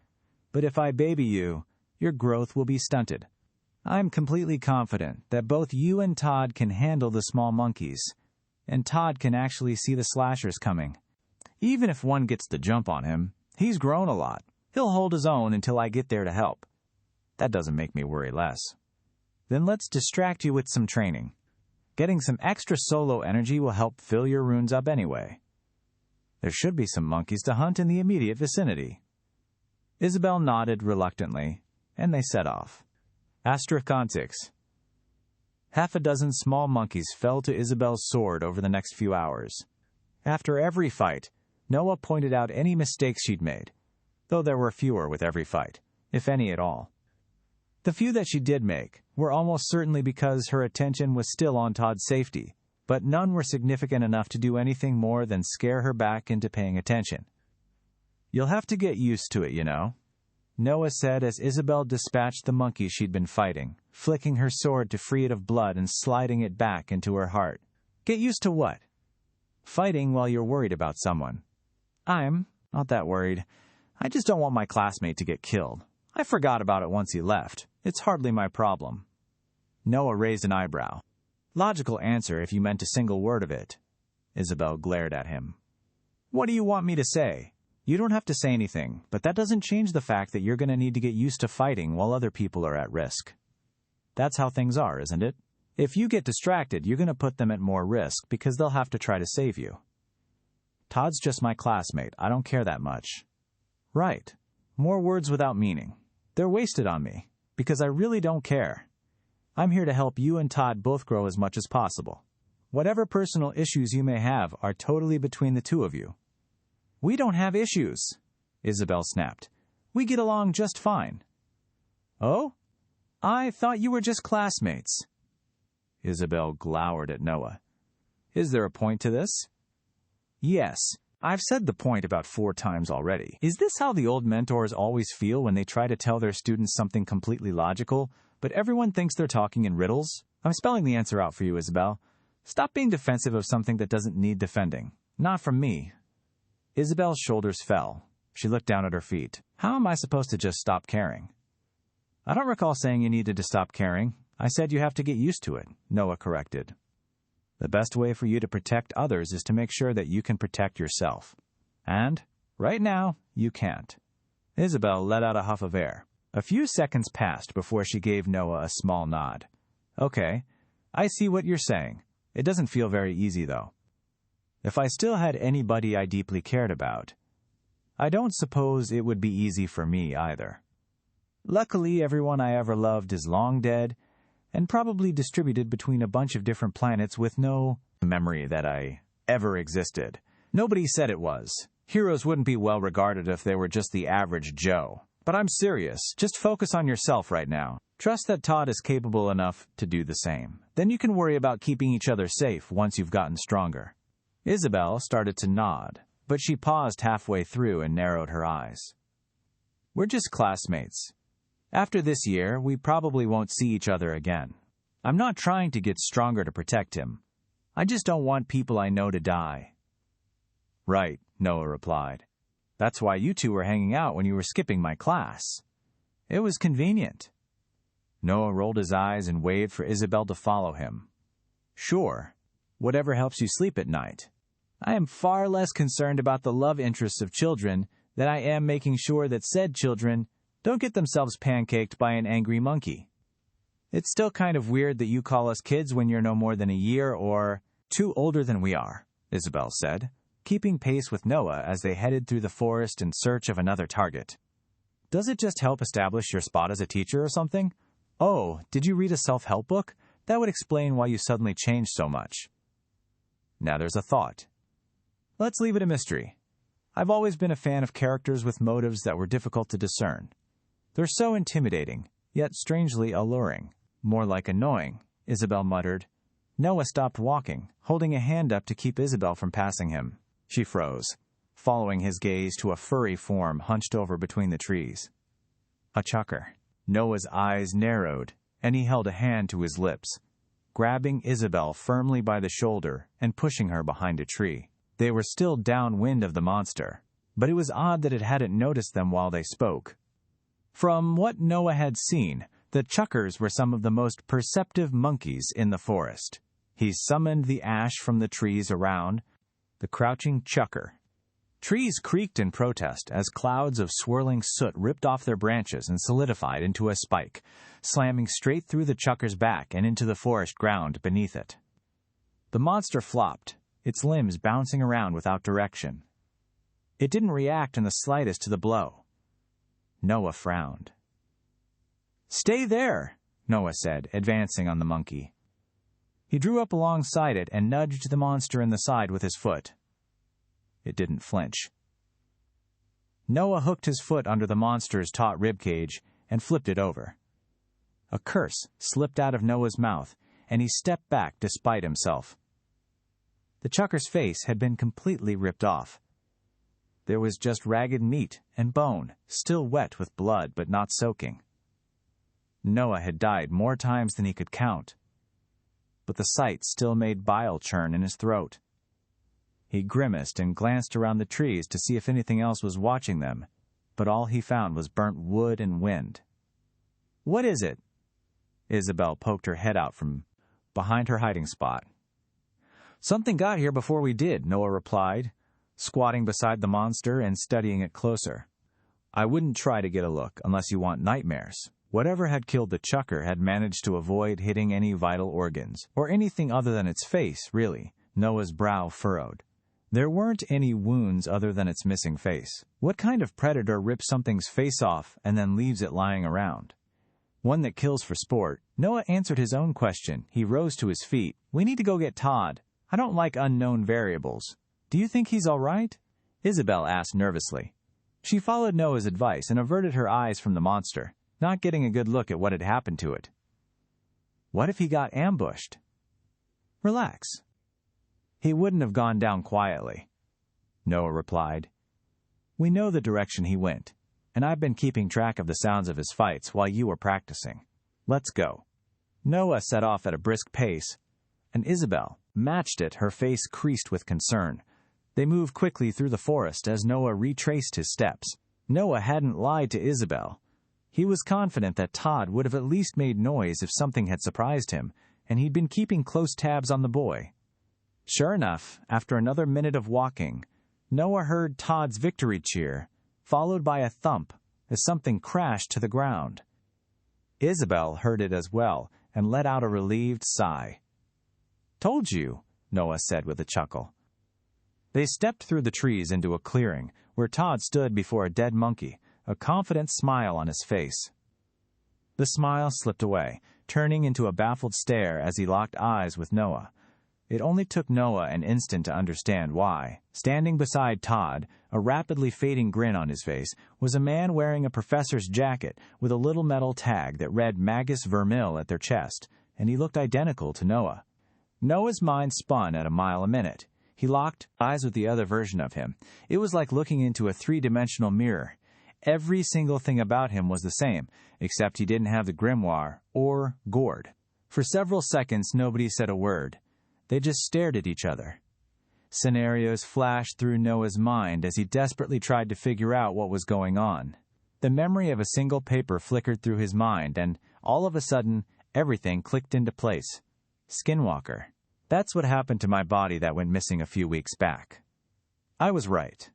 but if I baby you, your growth will be stunted. I'm completely confident that both you and Todd can handle the small monkeys, and Todd can actually see the slashers coming. Even if one gets the jump on him, he's grown a lot. He'll hold his own until I get there to help. That doesn't make me worry less. Then let's distract you with some training. Getting some extra solo energy will help fill your runes up anyway. There should be some monkeys to hunt in the immediate vicinity." Isabel nodded reluctantly, and they set off. *6. Half a dozen small monkeys fell to Isabel's sword over the next few hours. After every fight, Noah pointed out any mistakes she'd made, though there were fewer with every fight, if any at all. The few that she did make were almost certainly because her attention was still on Todd's safety, but none were significant enough to do anything more than scare her back into paying attention. "You'll have to get used to it, you know," Noah said as Isabel dispatched the monkey she'd been fighting, flicking her sword to free it of blood and sliding it back into her heart. "Get used to what?" "Fighting while you're worried about someone." "I'm not that worried. I just don't want my classmate to get killed. I forgot about it once he left. It's hardly my problem." Noah raised an eyebrow. "Logical answer if you meant a single word of it." Isabel glared at him. "What do you want me to say? You don't have to say anything, but that doesn't change the fact that you're going to need to get used to fighting while other people are at risk. That's how things are, isn't it? If you get distracted, you're going to put them at more risk because they'll have to try to save you." "Todd's just my classmate. I don't care that much." "Right. More words without meaning. They're wasted on me, because I really don't care. I'm here to help you and Todd both grow as much as possible. Whatever personal issues you may have are totally between the two of you." "We don't have issues," Isabel snapped. "We get along just fine." "Oh? I thought you were just classmates." Isabel glowered at Noah. "Is there a point to this?" "Yes. I've said the point about 4 times already. Is this how the old mentors always feel when they try to tell their students something completely logical, but everyone thinks they're talking in riddles? I'm spelling the answer out for you, Isabel. Stop being defensive of something that doesn't need defending. Not from me." Isabel's shoulders fell. She looked down at her feet. "How am I supposed to just stop caring?" "I don't recall saying you needed to stop caring. I said you have to get used to it," Noah corrected. "The best way for you to protect others is to make sure that you can protect yourself. And, right now, you can't." Isabel let out a huff of air. A few seconds passed before she gave Noah a small nod. "Okay, I see what you're saying. It doesn't feel very easy, though. If I still had anybody I deeply cared about, I don't suppose it would be easy for me either. Luckily, everyone I ever loved is long dead, and probably distributed between a bunch of different planets with no memory that I ever existed. Nobody said it was. Heroes wouldn't be well regarded if they were just the average Joe. But I'm serious. Just focus on yourself right now. Trust that Todd is capable enough to do the same. Then you can worry about keeping each other safe once you've gotten stronger." Isabel started to nod, but she paused halfway through and narrowed her eyes. "We're just classmates. After this year, we probably won't see each other again. I'm not trying to get stronger to protect him. I just don't want people I know to die." "Right," Noah replied. "That's why you two were hanging out when you were skipping my class. It was convenient." Noah rolled his eyes and waved for Isabel to follow him. "Sure. Whatever helps you sleep at night. I am far less concerned about the love interests of children than I am making sure that said children don't get themselves pancaked by an angry monkey. It's still kind of weird that you call us kids when you're no more than a year or two older than we are, Isabel said, keeping pace with Noah as they headed through the forest in search of another target. Does it just help establish your spot as a teacher or something? Oh, did you read a self-help book? That would explain why you suddenly changed so much. Now there's a thought. Let's leave it a mystery. I've always been a fan of characters with motives that were difficult to discern. They're so intimidating, yet strangely alluring. More like annoying, Isabel muttered. Noah stopped walking, holding a hand up to keep Isabel from passing him. She froze, following his gaze to a furry form hunched over between the trees. A chucker. Noah's eyes narrowed, and he held a hand to his lips, grabbing Isabel firmly by the shoulder and pushing her behind a tree. They were still downwind of the monster, but it was odd that it hadn't noticed them while they spoke. From what Noah had seen, the chuckers were some of the most perceptive monkeys in the forest. He summoned the ash from the trees around, the crouching chucker. Trees creaked in protest as clouds of swirling soot ripped off their branches and solidified into a spike, slamming straight through the chucker's back and into the forest ground beneath it. The monster flopped, its limbs bouncing around without direction. It didn't react in the slightest to the blow. Noah frowned. "Stay there," Noah said, advancing on the monkey. He drew up alongside it and nudged the monster in the side with his foot. It didn't flinch. Noah hooked his foot under the monster's taut ribcage and flipped it over. A curse slipped out of Noah's mouth, and he stepped back despite himself. The chucker's face had been completely ripped off. There was just ragged meat and bone, still wet with blood but not soaking. Noah had died more times than he could count, but the sight still made bile churn in his throat. He grimaced and glanced around the trees to see if anything else was watching them, but all he found was burnt wood and wind. "What is it?" Isabel poked her head out from behind her hiding spot. "Something got here before we did," Noah replied, squatting beside the monster and studying it closer. "I wouldn't try to get a look unless you want nightmares." Whatever had killed the chucker had managed to avoid hitting any vital organs, or anything other than its face, really. Noah's brow furrowed. There weren't any wounds other than its missing face. What kind of predator rips something's face off and then leaves it lying around? One that kills for sport. Noah answered his own question. He rose to his feet. "We need to go get Todd. I don't like unknown variables. Do you think he's all right?" Isabel asked nervously. She followed Noah's advice and averted her eyes from the monster, not getting a good look at what had happened to it. What if he got ambushed? Relax. He wouldn't have gone down quietly, Noah replied. We know the direction he went, and I've been keeping track of the sounds of his fights while you were practicing. Let's go. Noah set off at a brisk pace, and Isabel matched it, her face creased with concern. They moved quickly through the forest as Noah retraced his steps. Noah hadn't lied to Isabel. He was confident that Todd would have at least made noise if something had surprised him, and he'd been keeping close tabs on the boy. Sure enough, after another minute of walking, Noah heard Todd's victory cheer, followed by a thump as something crashed to the ground. Isabel heard it as well and let out a relieved sigh. Told you, Noah said with a chuckle. They stepped through the trees into a clearing where Todd stood before a dead monkey, a confident smile on his face. The smile slipped away, turning into a baffled stare as he locked eyes with Noah. It only took Noah an instant to understand why. Standing beside Todd, a rapidly fading grin on his face, was a man wearing a professor's jacket with a little metal tag that read Magus Vermil at their chest, and he looked identical to Noah. Noah's mind spun at a mile a minute. He locked eyes with the other version of him. It was like looking into a three-dimensional mirror. Every single thing about him was the same, except he didn't have the grimoire or gourd. For several seconds, nobody said a word. They just stared at each other. Scenarios flashed through Noah's mind as he desperately tried to figure out what was going on. The memory of a single paper flickered through his mind, and all of a sudden, everything clicked into place. Skinwalker. That's what happened to my body that went missing a few weeks back. I was right.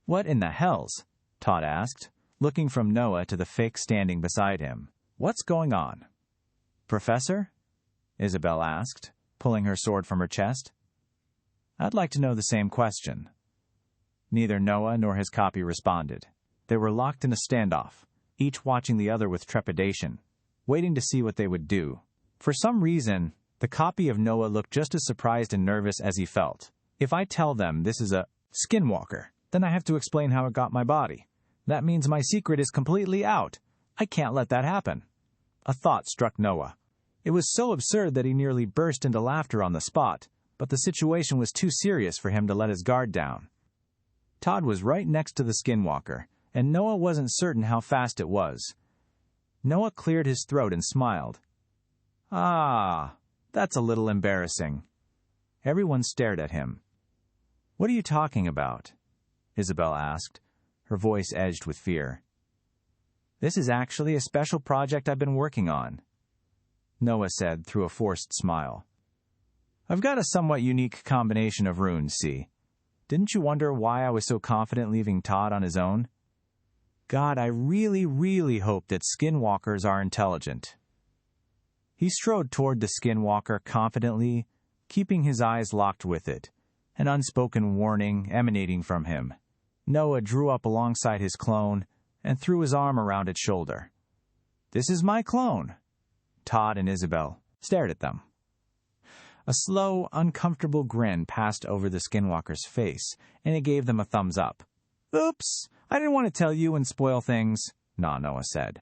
What in the hells? Todd asked, looking from Noah to the fake standing beside him. "What's going on?" "Professor?" Isabel asked, pulling her sword from her chest. "I'd like to know the same question." Neither Noah nor his copy responded. They were locked in a standoff, each watching the other with trepidation, waiting to see what they would do. For some reason, the copy of Noah looked just as surprised and nervous as he felt. "If I tell them this is a skinwalker, then I have to explain how it got my body. That means my secret is completely out. I can't let that happen." A thought struck Noah. It was so absurd that he nearly burst into laughter on the spot, but the situation was too serious for him to let his guard down. Todd was right next to the skinwalker, and Noah wasn't certain how fast it was. Noah cleared his throat and smiled. "Ah, that's a little embarrassing." Everyone stared at him. "What are you talking about?" Isabel asked, her voice edged with fear. "This is actually a special project I've been working on," Noah said through a forced smile. "I've got a somewhat unique combination of runes, see? Didn't you wonder why I was so confident leaving Todd on his own? God, I really, really hope that skinwalkers are intelligent." He strode toward the skinwalker confidently, keeping his eyes locked with it, an unspoken warning emanating from him. Noah drew up alongside his clone and threw his arm around its shoulder. "This is my clone." Todd and Isabel stared at them. A slow, uncomfortable grin passed over the skinwalker's face, and it gave them a thumbs up. "Oops, I didn't want to tell you and spoil things," Noah said.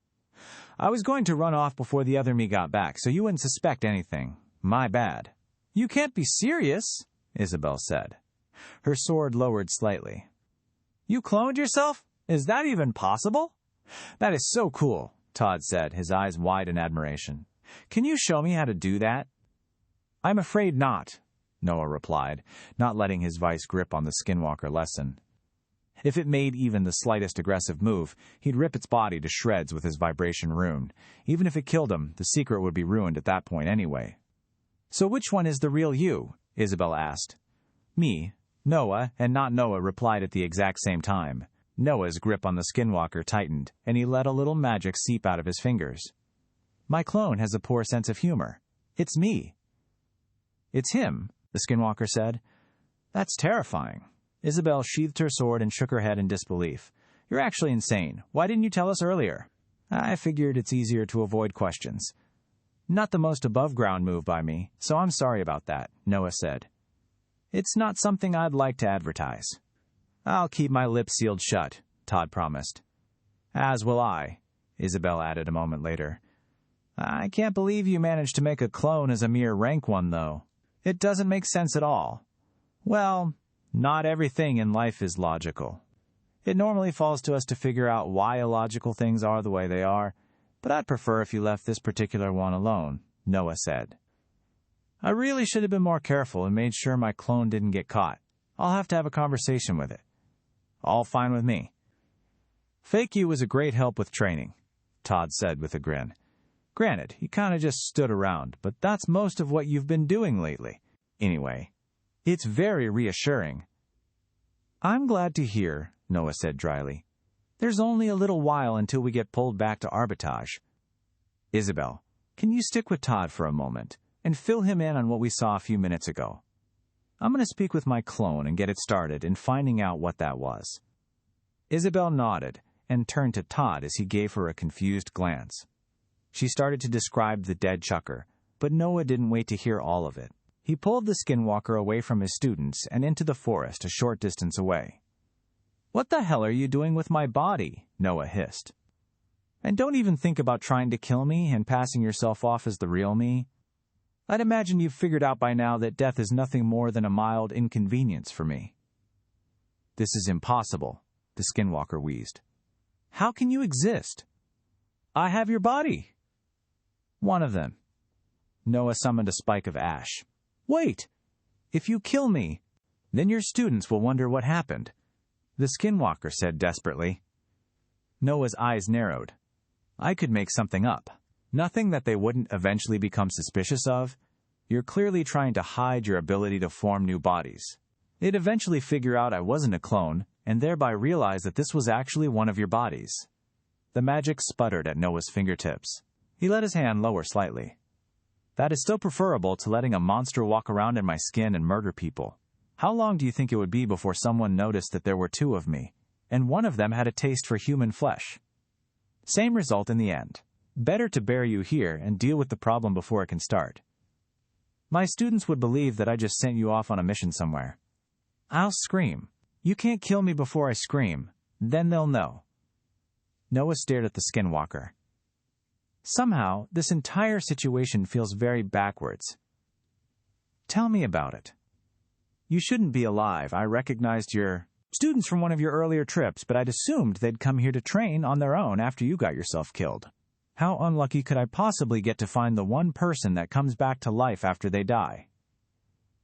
"I was going to run off before the other me got back, so you wouldn't suspect anything. My bad." "You can't be serious," Isabel said. Her sword lowered slightly. "You cloned yourself? Is that even possible?" "That is so cool," Todd said, his eyes wide in admiration. "Can you show me how to do that?" "I'm afraid not," Noah replied, not letting his vice grip on the skinwalker lessen. If it made even the slightest aggressive move, he'd rip its body to shreds with his vibration rune. Even if it killed him, the secret would be ruined at that point anyway. "So which one is the real you?" Isabel asked. "Me, Noah, and not Noah," replied at the exact same time. Noah's grip on the skinwalker tightened, and he let a little magic seep out of his fingers. "My clone has a poor sense of humor. It's me." "It's him," the skinwalker said. "That's terrifying." Isabel sheathed her sword and shook her head in disbelief. "You're actually insane. Why didn't you tell us earlier?" "I figured it's easier to avoid questions." "Not the most above-ground move by me, so I'm sorry about that," Noah said. "It's not something I'd like to advertise." "I'll keep my lips sealed shut," Todd promised. "As will I," Isabel added a moment later. "I can't believe you managed to make a clone as a mere rank one, though. It doesn't make sense at all." "Well, not everything in life is logical. It normally falls to us to figure out why illogical things are the way they are, but I'd prefer if you left this particular one alone," Noah said. "I really should have been more careful and made sure my clone didn't get caught. I'll have to have a conversation with it." "All fine with me." "Fake you was a great help with training," Todd said with a grin. "Granted, he kind of just stood around, but that's most of what you've been doing lately. Anyway, it's very reassuring." "I'm glad to hear," Noah said dryly. "There's only a little while until we get pulled back to arbitrage. Isabel, can you stick with Todd for a moment and fill him in on what we saw a few minutes ago? I'm going to speak with my clone and get it started in finding out what that was." Isabel nodded and turned to Todd as he gave her a confused glance. She started to describe the dead chucker, but Noah didn't wait to hear all of it. He pulled the skinwalker away from his students and into the forest a short distance away. "What the hell are you doing with my body?" Noah hissed. "And don't even think about trying to kill me and passing yourself off as the real me. I'd imagine you've figured out by now that death is nothing more than a mild inconvenience for me." "This is impossible," the skinwalker wheezed. "How can you exist?" "I have your body." "One of them." Noah summoned a spike of ash. "Wait! If you kill me, then your students will wonder what happened," the skinwalker said desperately. Noah's eyes narrowed. "I could make something up. Nothing that they wouldn't eventually become suspicious of. You're clearly trying to hide your ability to form new bodies. They'd eventually figure out I wasn't a clone, and thereby realize that this was actually one of your bodies. The magic sputtered at Noah's fingertips. He let his hand lower slightly. That is still preferable to letting a monster walk around in my skin and murder people. How long do you think it would be before someone noticed that there were two of me, and one of them had a taste for human flesh? Same result in the end. Better to bury you here and deal with the problem before it can start. My students would believe that I just sent you off on a mission somewhere. I'll scream. You can't kill me before I scream. Then they'll know. Noah stared at the skinwalker. Somehow, this entire situation feels very backwards. Tell me about it. You shouldn't be alive. I recognized your students from one of your earlier trips, but I'd assumed they'd come here to train on their own after you got yourself killed. How unlucky could I possibly get to find the one person that comes back to life after they die?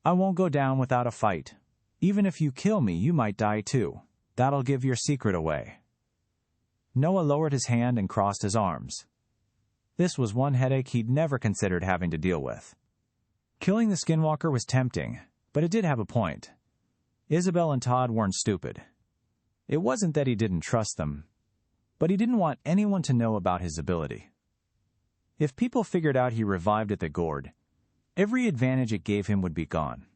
I won't go down without a fight. Even if you kill me, you might die too. That'll give your secret away. Noah lowered his hand and crossed his arms. This was one headache he'd never considered having to deal with. Killing the skinwalker was tempting, but it did have a point. Isabel and Todd weren't stupid. It wasn't that he didn't trust them, but he didn't want anyone to know about his ability. If people figured out he revived at the gourd, every advantage it gave him would be gone.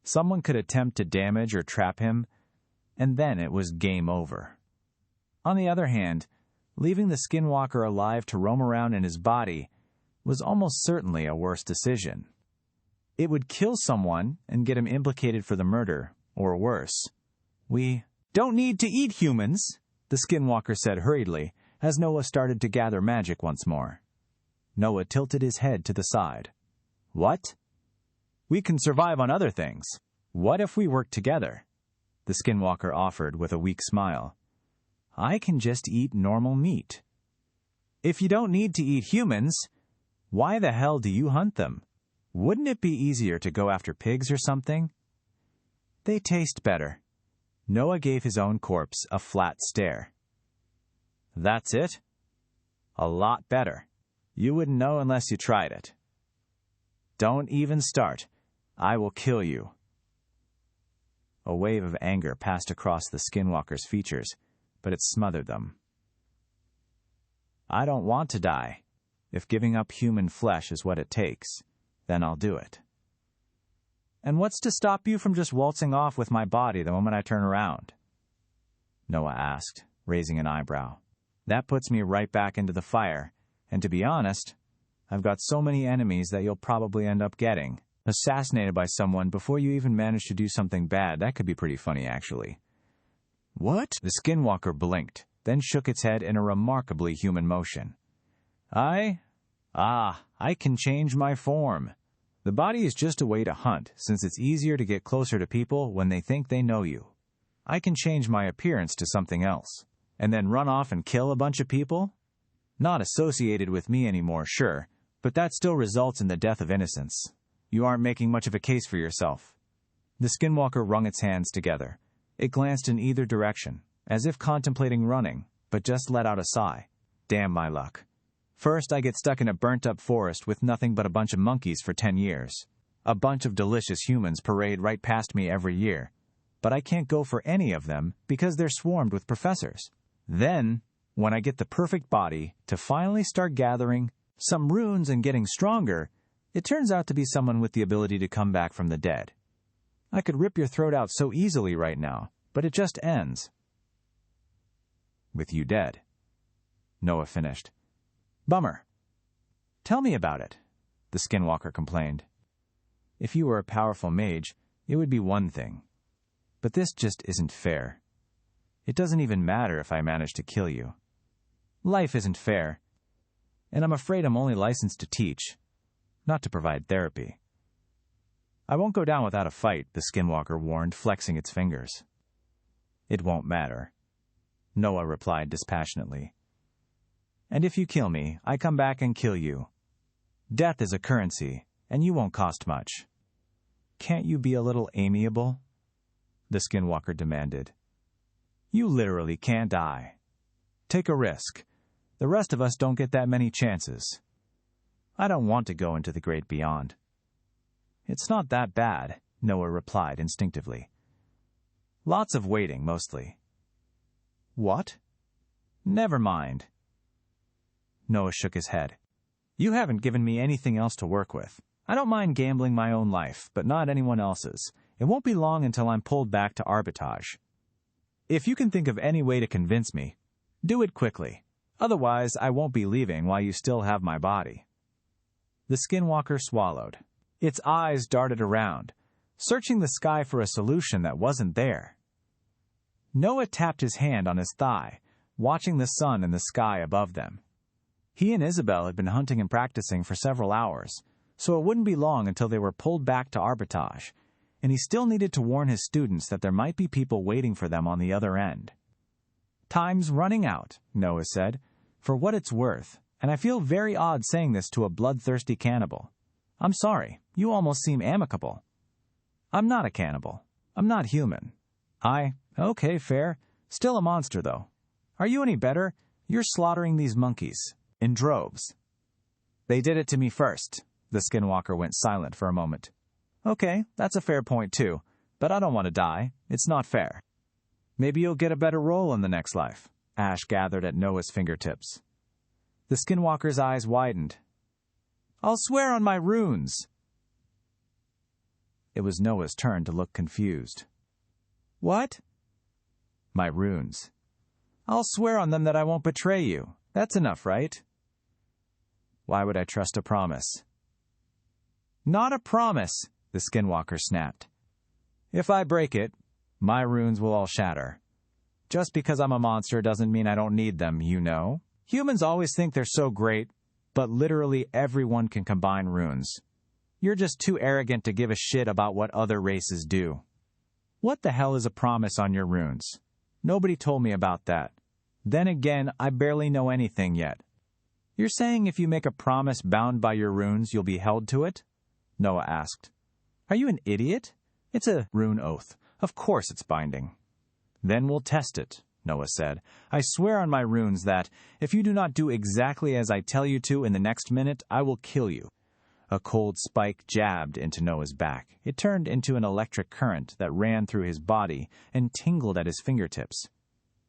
Someone could attempt to damage or trap him, and then it was game over. On the other hand, leaving the skinwalker alive to roam around in his body was almost certainly a worse decision. It would kill someone and get him implicated for the murder, or worse. We don't need to eat humans, the skinwalker said hurriedly as Noah started to gather magic once more. Noah tilted his head to the side. What? We can survive on other things. What if we work together? The skinwalker offered with a weak smile. I can just eat normal meat. If you don't need to eat humans, why the hell do you hunt them? Wouldn't it be easier to go after pigs or something? They taste better. Noah gave his own corpse a flat stare. That's it? A lot better. You wouldn't know unless you tried it. Don't even start. I will kill you. A wave of anger passed across the skinwalker's features, but it smothered them. I don't want to die. If giving up human flesh is what it takes, then I'll do it. And what's to stop you from just waltzing off with my body the moment I turn around? Noah asked, raising an eyebrow. That puts me right back into the fire, and to be honest, I've got so many enemies that you'll probably end up getting assassinated by someone before you even manage to do something bad. That could be pretty funny, actually. What? The skinwalker blinked, then shook its head in a remarkably human motion. I can change my form. The body is just a way to hunt, since it's easier to get closer to people when they think they know you. I can change my appearance to something else, and then run off and kill a bunch of people? Not associated with me anymore, sure, but that still results in the death of innocence. You aren't making much of a case for yourself. The skinwalker wrung its hands together. It glanced in either direction, as if contemplating running, but just let out a sigh. Damn my luck. First, I get stuck in a burnt-up forest with nothing but a bunch of monkeys for 10 years. A bunch of delicious humans parade right past me every year, but I can't go for any of them because they're swarmed with professors. Then, when I get the perfect body to finally start gathering some runes and getting stronger, it turns out to be someone with the ability to come back from the dead. I could rip your throat out so easily right now, but it just ends. With you dead. Noah finished. Bummer. Tell me about it, the skinwalker complained. If you were a powerful mage, it would be one thing. But this just isn't fair. It doesn't even matter if I manage to kill you. Life isn't fair. And I'm afraid I'm only licensed to teach, not to provide therapy. I won't go down without a fight, the skinwalker warned, flexing its fingers. It won't matter, Noah replied dispassionately. And if you kill me, I come back and kill you. Death is a currency, and you won't cost much. Can't you be a little amiable? The skinwalker demanded. You literally can't die. Take a risk. The rest of us don't get that many chances. I don't want to go into the great beyond. It's not that bad, Noah replied instinctively. Lots of waiting, mostly. What? Never mind. Noah shook his head. You haven't given me anything else to work with. I don't mind gambling my own life, but not anyone else's. It won't be long until I'm pulled back to arbitrage. If you can think of any way to convince me, do it quickly. Otherwise, I won't be leaving while you still have my body. The skinwalker swallowed. Its eyes darted around, searching the sky for a solution that wasn't there. Noah tapped his hand on his thigh, watching the sun and the sky above them. He and Isabel had been hunting and practicing for several hours, so it wouldn't be long until they were pulled back to arbitrage, and he still needed to warn his students that there might be people waiting for them on the other end. Time's running out, Noah said, for what it's worth, and I feel very odd saying this to a bloodthirsty cannibal. I'm sorry, you almost seem amicable. I'm not a cannibal. I'm not human. Okay, fair. Still a monster, though. Are you any better? You're slaughtering these monkeys. In droves. They did it to me first. The skinwalker went silent for a moment. Okay, that's a fair point too, but I don't want to die. It's not fair. Maybe you'll get a better role in the next life. Ash gathered at Noah's fingertips. The skinwalker's eyes widened. I'll swear on my runes. It was Noah's turn to look confused. What? My runes. I'll swear on them that I won't betray you. That's enough, right? Why would I trust a promise? Not a promise, the skinwalker snapped. If I break it, my runes will all shatter. Just because I'm a monster doesn't mean I don't need them, you know. Humans always think they're so great, but literally everyone can combine runes. You're just too arrogant to give a shit about what other races do. What the hell is a promise on your runes? Nobody told me about that. Then again, I barely know anything yet. You're saying if you make a promise bound by your runes, you'll be held to it? Noah asked. Are you an idiot? It's a rune oath. Of course it's binding. Then we'll test it, Noah said. I swear on my runes that, if you do not do exactly as I tell you to in the next minute, I will kill you. A cold spike jabbed into Noah's back. It turned into an electric current that ran through his body and tingled at his fingertips.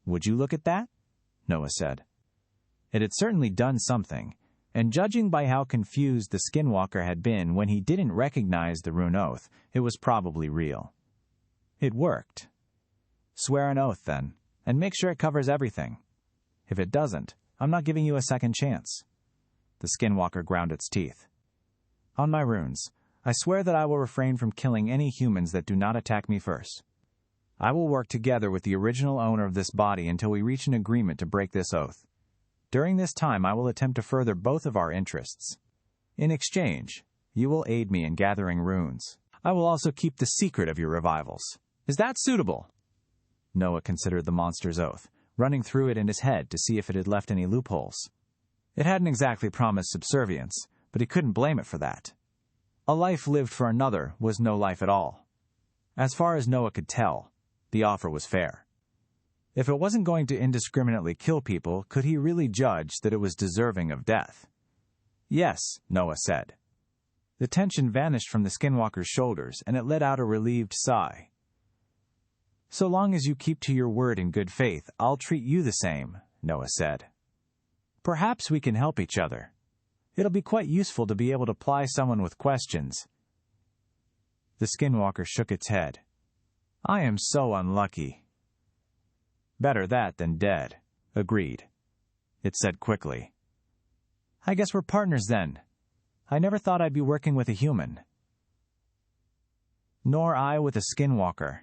Would you look at that? Noah said. It had certainly done something, and judging by how confused the skinwalker had been when he didn't recognize the rune oath, it was probably real. It worked. Swear an oath, then, and make sure it covers everything. If it doesn't, I'm not giving you a second chance. The skinwalker ground its teeth. On my runes, I swear that I will refrain from killing any humans that do not attack me first. I will work together with the original owner of this body until we reach an agreement to break this oath. During this time, I will attempt to further both of our interests. In exchange, you will aid me in gathering runes. I will also keep the secret of your revivals. Is that suitable? Noah considered the monster's oath, running through it in his head to see if it had left any loopholes. It hadn't exactly promised subservience, but he couldn't blame it for that. A life lived for another was no life at all. As far as Noah could tell, the offer was fair. If it wasn't going to indiscriminately kill people, could he really judge that it was deserving of death? Yes, Noah said. The tension vanished from the skinwalker's shoulders, and it let out a relieved sigh. So long as you keep to your word in good faith, I'll treat you the same, Noah said. Perhaps we can help each other. It'll be quite useful to be able to ply someone with questions. The skinwalker shook its head. I am so unlucky. Better that than dead. Agreed. It said quickly. I guess we're partners then. I never thought I'd be working with a human. Nor I with a skinwalker.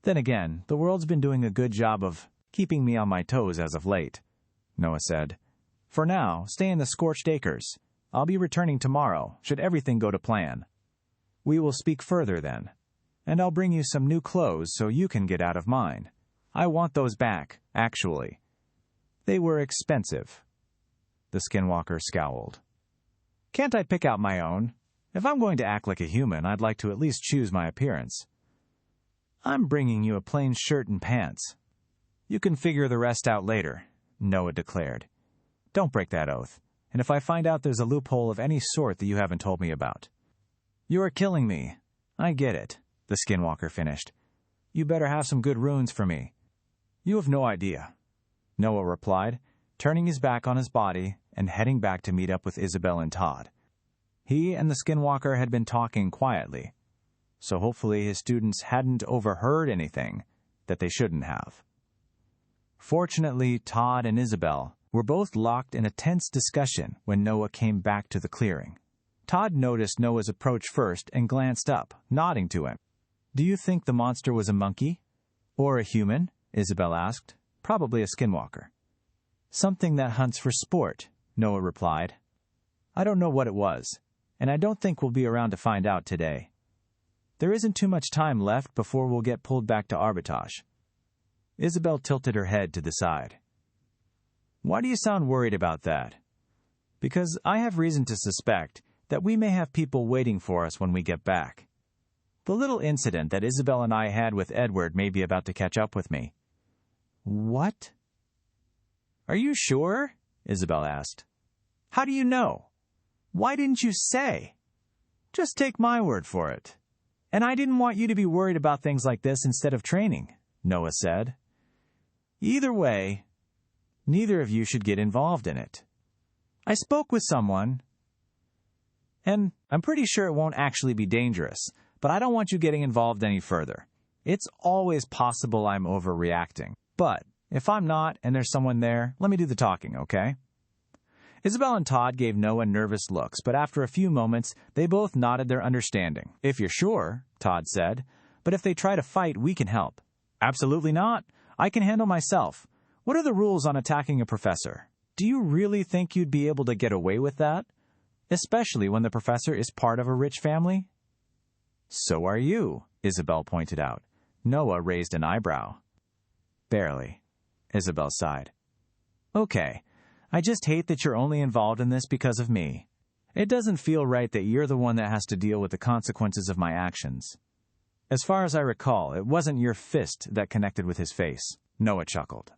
Then again, the world's been doing a good job of keeping me on my toes as of late, Noah said. For now, stay in the scorched acres. I'll be returning tomorrow, should everything go to plan. We will speak further then, and I'll bring you some new clothes so you can get out of mine. I want those back, actually. They were expensive. The skinwalker scowled. Can't I pick out my own? If I'm going to act like a human, I'd like to at least choose my appearance. I'm bringing you a plain shirt and pants. You can figure the rest out later, Noah declared. Don't break that oath, and if I find out there's a loophole of any sort that you haven't told me about. You are killing me. I get it, the skinwalker finished. You better have some good runes for me. You have no idea, Noah replied, turning his back on his body and heading back to meet up with Isabel and Todd. He and the skinwalker had been talking quietly, so hopefully his students hadn't overheard anything that they shouldn't have. Fortunately, Todd and Isabel were both locked in a tense discussion when Noah came back to the clearing. Todd noticed Noah's approach first and glanced up, nodding to him. "Do you think the monster was a monkey? Or a human?" Isabel asked. "Probably a skinwalker." "Something that hunts for sport," Noah replied. "I don't know what it was, and I don't think we'll be around to find out today. There isn't too much time left before we'll get pulled back to arbitrage." Isabel tilted her head to the side. "Why do you sound worried about that?" "Because I have reason to suspect that we may have people waiting for us when we get back. The little incident that Isabel and I had with Edward may be about to catch up with me." "What?" "Are you sure?" Isabel asked. "How do you know? Why didn't you say?" "Just take my word for it. And I didn't want you to be worried about things like this instead of training," Noah said. "Either way, neither of you should get involved in it. I spoke with someone, and I'm pretty sure it won't actually be dangerous, but I don't want you getting involved any further. It's always possible I'm overreacting, but if I'm not and there's someone there, let me do the talking, okay?" Isabel and Todd gave Noah nervous looks, but after a few moments, they both nodded their understanding. "If you're sure," Todd said, "but if they try to fight, we can help." "Absolutely not. I can handle myself. What are the rules on attacking a professor? Do you really think you'd be able to get away with that? Especially when the professor is part of a rich family?" "So are you," Isabel pointed out. Noah raised an eyebrow. "Barely," Isabel sighed. "Okay. I just hate that you're only involved in this because of me. It doesn't feel right that you're the one that has to deal with the consequences of my actions." "As far as I recall, it wasn't your fist that connected with his face," Noah chuckled.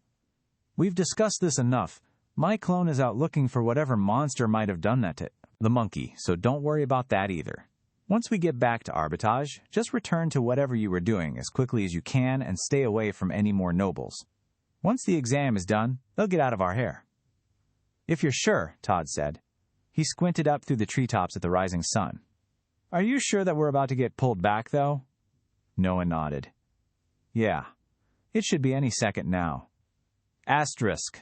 "We've discussed this enough. My clone is out looking for whatever monster might have done that to the monkey, so don't worry about that either. Once we get back to arbitrage, just return to whatever you were doing as quickly as you can and stay away from any more nobles. Once the exam is done, they'll get out of our hair." "If you're sure," Todd said. He squinted up through the treetops at the rising sun. "Are you sure that we're about to get pulled back, though?" Noah nodded. "Yeah. It should be any second now." Asterisk.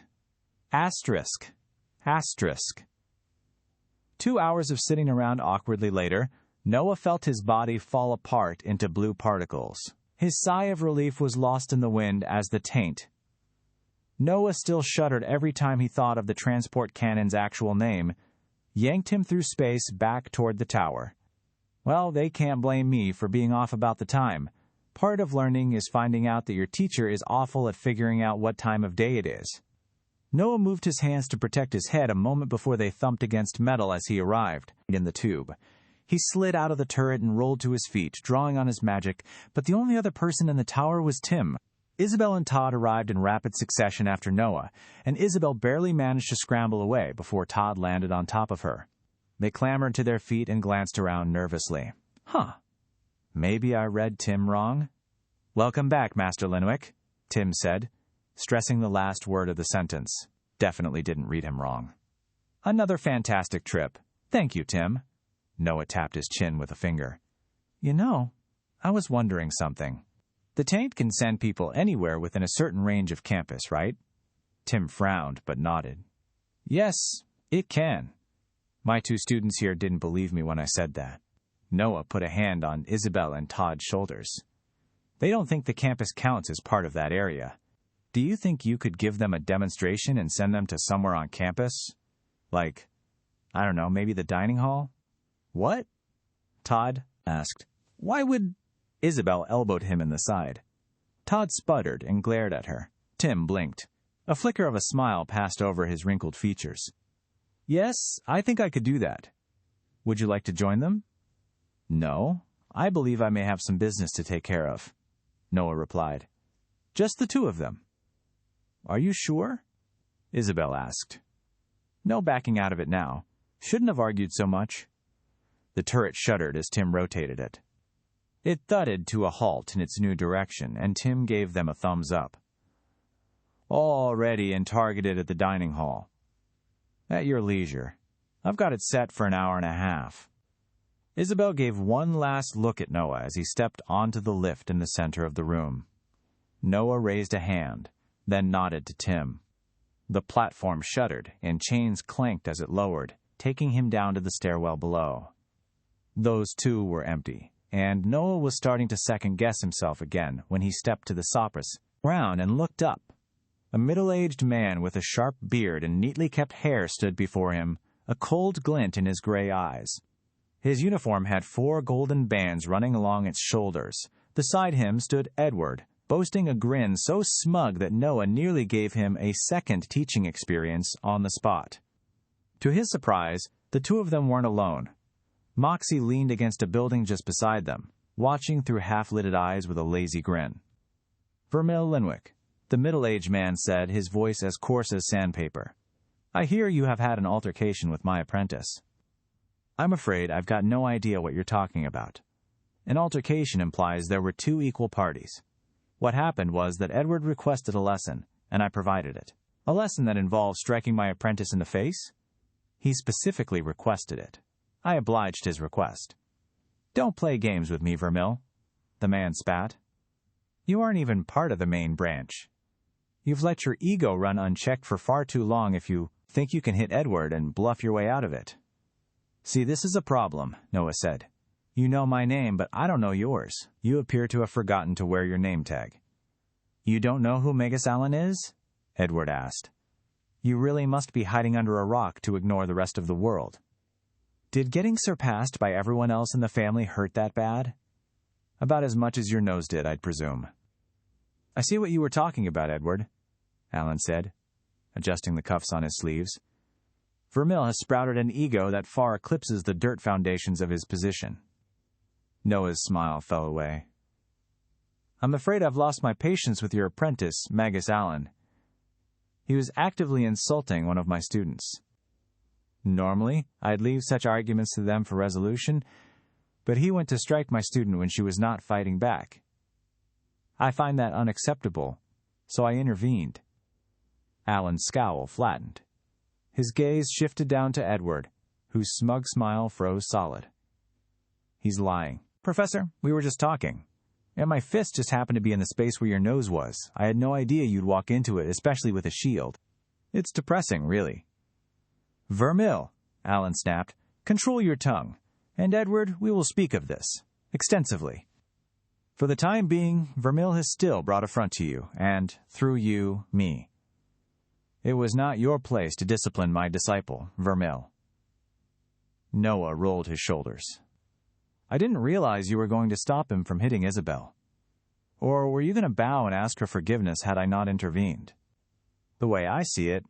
Asterisk. Asterisk. 2 hours of sitting around awkwardly later, Noah felt his body fall apart into blue particles. His sigh of relief was lost in the wind as the taint. Noah still shuddered every time he thought of the transport cannon's actual name, yanked him through space back toward the tower. Well, they can't blame me for being off about the time. Part of learning is finding out that your teacher is awful at figuring out what time of day it is. Noah moved his hands to protect his head a moment before they thumped against metal as he arrived in the tube. He slid out of the turret and rolled to his feet, drawing on his magic, but the only other person in the tower was Tim. Isabel and Todd arrived in rapid succession after Noah, and Isabel barely managed to scramble away before Todd landed on top of her. They clambered to their feet and glanced around nervously. "Huh. Maybe I read Tim wrong?" "Welcome back, Master Linwick," Tim said, stressing the last word of the sentence. Definitely didn't read him wrong. "Another fantastic trip. Thank you, Tim." Noah tapped his chin with a finger. "You know, I was wondering something. The taint can send people anywhere within a certain range of campus, right?" Tim frowned, but nodded. "Yes, it can. My 2 students here didn't believe me when I said that." Noah put a hand on Isabel and Todd's shoulders. "They don't think the campus counts as part of that area. Do you think you could give them a demonstration and send them to somewhere on campus? Like, I don't know, maybe the dining hall?" "What?" Todd asked. "Why would—" Isabel elbowed him in the side. Todd sputtered and glared at her. Tim blinked. A flicker of a smile passed over his wrinkled features. "Yes, I think I could do that. Would you like to join them?" "No, I believe I may have some business to take care of," Noah replied. "Just the 2 of them." "Are you sure?" Isabel asked. No backing out of it now. Shouldn't have argued so much. The turret shuddered as Tim rotated it. It thudded to a halt in its new direction, and Tim gave them a thumbs up. all ready and targeted at the dining hall. At your leisure. I've got it set for an hour and a half. Isabel gave one last look at Noah as he stepped onto the lift in the center of the room. Noah raised a hand, then nodded to Tim. The platform shuddered, and chains clanked as it lowered, taking him down to the stairwell below. Those two were empty, and Noah was starting to second-guess himself again when he stepped to the sopress, round and looked up. A middle-aged man with a sharp beard and neatly kept hair stood before him, a cold glint in his gray eyes. His uniform had 4 golden bands running along its shoulders. Beside him stood Edward, boasting a grin so smug that Noah nearly gave him a second teaching experience on the spot. To his surprise, the two of them weren't alone. Moxie leaned against a building just beside them, watching through half-lidded eyes with a lazy grin. Vermil Linwick, the middle-aged man said, his voice as coarse as sandpaper. I hear you have had an altercation with my apprentice. I'm afraid I've got no idea what you're talking about. An altercation implies there were 2 equal parties. What happened was that Edward requested a lesson, and I provided it. A lesson that involved striking my apprentice in the face? He specifically requested it. I obliged his request. Don't play games with me, Vermil, the man spat. You aren't even part of the main branch. You've let your ego run unchecked for far too long if you think you can hit Edward and bluff your way out of it. See, this is a problem, Noah said. You know my name, but I don't know yours. You appear to have forgotten to wear your name tag. You don't know who Magus Allen is? Edward asked. You really must be hiding under a rock to ignore the rest of the world. Did getting surpassed by everyone else in the family hurt that bad? About as much as your nose did, I'd presume. I see what you were talking about, Edward, Allen said, adjusting the cuffs on his sleeves. Vermil has sprouted an ego that far eclipses the dirt foundations of his position. Noah's smile fell away. I'm afraid I've lost my patience with your apprentice, Magus Allen. He was actively insulting one of my students. Normally, I'd leave such arguments to them for resolution, but he went to strike my student when she was not fighting back. I find that unacceptable, so I intervened. Allen's scowl flattened. His gaze shifted down to Edward, whose smug smile froze solid. He's lying. Professor, we were just talking. And my fist just happened to be in the space where your nose was. I had no idea you'd walk into it, especially with a shield. It's depressing, really. Vermil, Allen snapped, control your tongue. And Edward, we will speak of this, extensively. For the time being, Vermil has still brought affront to you, and, through you, me. It was not your place to discipline my disciple, Vermil. Noah rolled his shoulders. I didn't realize you were going to stop him from hitting Isabel. Or were you going to bow and ask her forgiveness had I not intervened? The way I see it,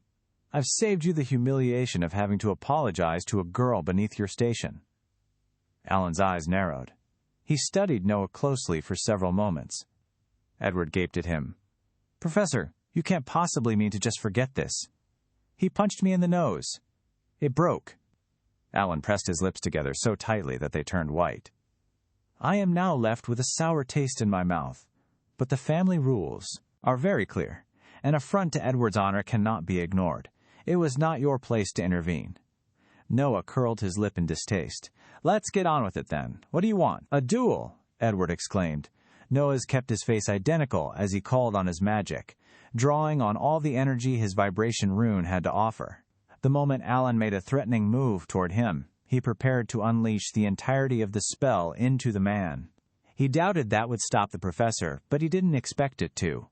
I've saved you the humiliation of having to apologize to a girl beneath your station. Allen's eyes narrowed. He studied Noah closely for several moments. Edward gaped at him. Professor, you can't possibly mean to just forget this. He punched me in the nose. It broke. Allen pressed his lips together so tightly that they turned white. I am now left with a sour taste in my mouth, but the family rules are very clear. An affront to Edward's honor cannot be ignored. It was not your place to intervene. Noah curled his lip in distaste. Let's get on with it then. What do you want? A duel, Edward exclaimed. Noah's kept his face identical as he called on his magic, drawing on all the energy his vibration rune had to offer. The moment Allen made a threatening move toward him, he prepared to unleash the entirety of the spell into the man. He doubted that would stop the professor, but he didn't expect it to.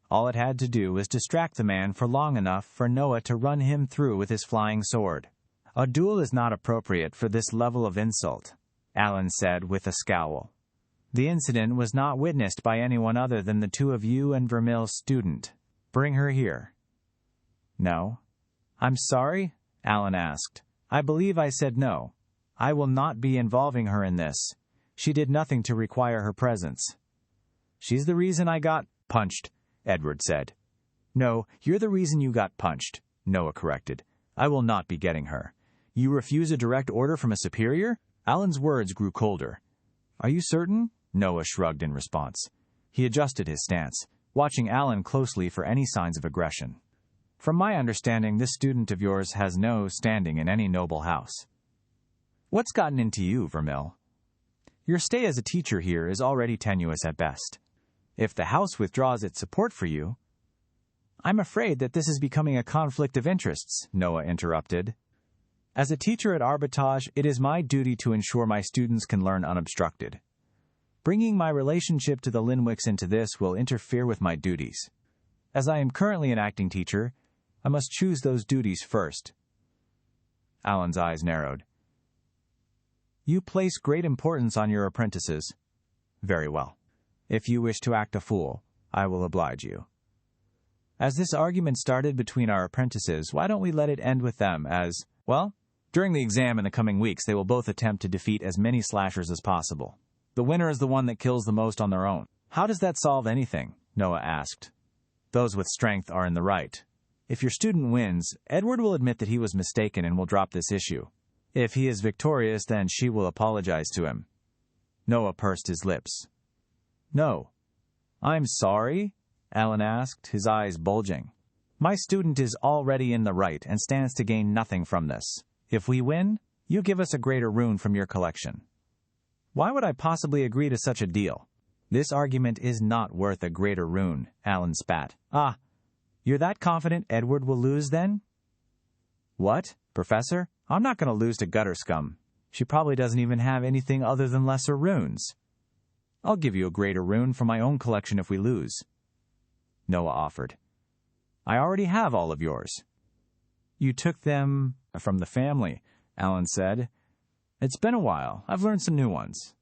All it had to do was distract the man for long enough for Noah to run him through with his flying sword. A duel is not appropriate for this level of insult, Allen said with a scowl. The incident was not witnessed by anyone other than the two of you and Vermil's student. Bring her here. No. I'm sorry? Allen asked. I believe I said no. I will not be involving her in this. She did nothing to require her presence. She's the reason I got punched, Edward said. No, you're the reason you got punched, Noah corrected. I will not be getting her. You refuse a direct order from a superior? Allen's words grew colder. Are you certain? Noah shrugged in response. He adjusted his stance. watching Alan closely for any signs of aggression. From my understanding, this student of yours has no standing in any noble house. What's gotten into you, Vermil? Your stay as a teacher here is already tenuous at best. If the house withdraws its support for you... I'm afraid that this is becoming a conflict of interests, Noah interrupted. As a teacher at Arbitage, it is my duty to ensure my students can learn unobstructed. Bringing my relationship to the Linwicks into this will interfere with my duties. As I am currently an acting teacher, I must choose those duties first. Alan's eyes narrowed. You place great importance on your apprentices. Very well. If you wish to act a fool, I will oblige you. As this argument started between our apprentices, why don't we let it end with them as, well, during the exam in the coming weeks, they will both attempt to defeat as many slashers as possible. The winner is the one that kills the most on their own. How does that solve anything? Noah asked. Those with strength are in the right. If your student wins, Edward will admit that he was mistaken and will drop this issue. If he is victorious, then she will apologize to him. Noah pursed his lips. No. I'm sorry? Alan asked, his eyes bulging. My student is already in the right and stands to gain nothing from this. If we win, you give us a greater rune from your collection. Why would I possibly agree to such a deal? This argument is not worth a greater rune, Alan spat. Ah, you're that confident Edward will lose then? What, Professor? I'm not going to lose to gutter scum. She probably doesn't even have anything other than lesser runes. I'll give you a greater rune from my own collection if we lose. Noah offered. I already have all of yours. You took them from the family, Alan said. It's been a while. I've learned some new ones.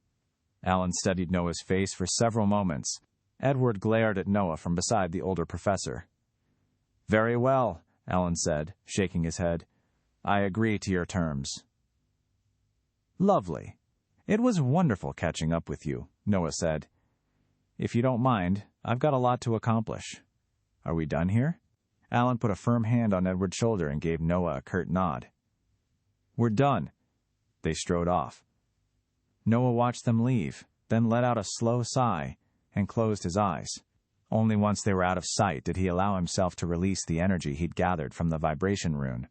Alan studied Noah's face for several moments. Edward glared at Noah from beside the older professor. Very well, Alan said, shaking his head. I agree to your terms. Lovely. It was wonderful catching up with you, Noah said. If you don't mind, I've got a lot to accomplish. Are we done here? Alan put a firm hand on Edward's shoulder and gave Noah a curt nod. We're done. They strode off. Noah watched them leave, then let out a slow sigh and closed his eyes. Only once they were out of sight did he allow himself to release the energy he'd gathered from the vibration rune.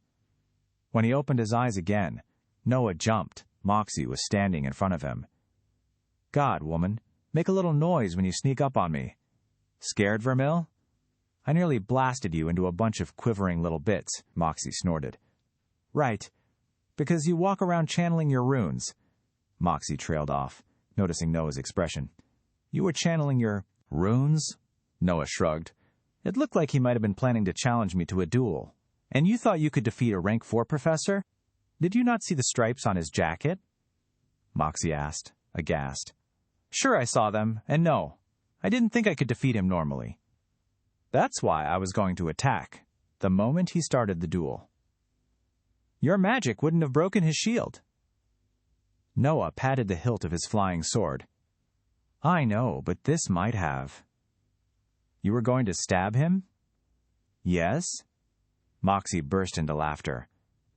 When he opened his eyes again, Noah jumped. Moxie was standing in front of him. God, woman, make a little noise when you sneak up on me. Scared, Vermil? I nearly blasted you into a bunch of quivering little bits, Moxie snorted. Right, because you walk around channeling your runes. Moxie trailed off, noticing Noah's expression. You were channeling your runes? Noah shrugged. It looked like he might have been planning to challenge me to a duel. And you thought you could defeat a rank 4 professor? Did you not see the stripes on his jacket? Moxie asked, aghast. Sure, I saw them, and no, I didn't think I could defeat him normally. That's why I was going to attack, the moment he started the duel. Your magic wouldn't have broken his shield. Noah patted the hilt of his flying sword. I know, but this might have. You were going to stab him? Yes. Moxie burst into laughter.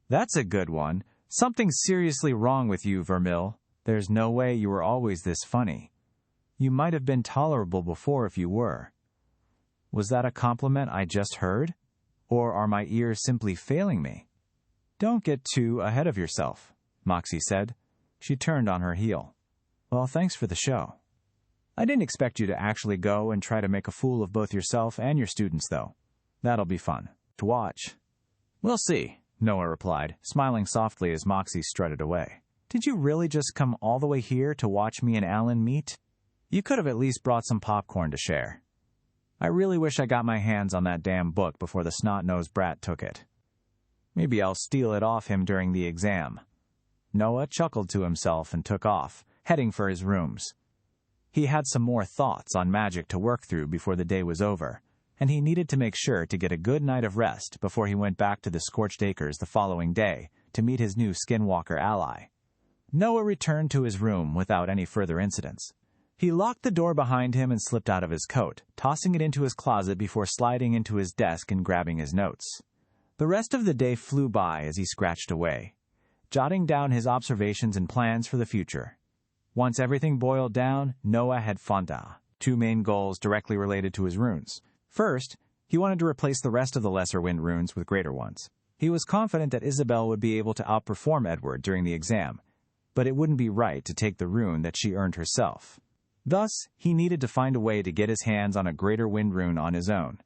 That's a good one. Something's seriously wrong with you, Vermil. There's no way you were always this funny. You might have been tolerable before if you were. Was that a compliment I just heard? Or are my ears simply failing me? Don't get too ahead of yourself, Moxie said. She turned on her heel. Well, thanks for the show. I didn't expect you to actually go and try to make a fool of both yourself and your students, though. That'll be fun to watch. We'll see, Noah replied, smiling softly as Moxie strutted away. Did you really just come all the way here to watch me and Alan meet? You could have at least brought some popcorn to share. I really wish I got my hands on that damn book before the snot-nosed brat took it. Maybe I'll steal it off him during the exam. Noah chuckled to himself and took off, heading for his rooms. He had some more thoughts on magic to work through before the day was over, and he needed to make sure to get a good night of rest before he went back to the Scorched Acres the following day to meet his new Skinwalker ally. Noah returned to his room without any further incidents. He locked the door behind him and slipped out of his coat, tossing it into his closet before sliding into his desk and grabbing his notes. The rest of the day flew by as he scratched away, jotting down his observations and plans for the future. Once everything boiled down, Noah had Fonda, 2 main goals directly related to his runes. First, he wanted to replace the rest of the lesser wind runes with greater ones. He was confident that Isabel would be able to outperform Edward during the exam, but it wouldn't be right to take the rune that she earned herself. Thus, he needed to find a way to get his hands on a greater wind rune on his own.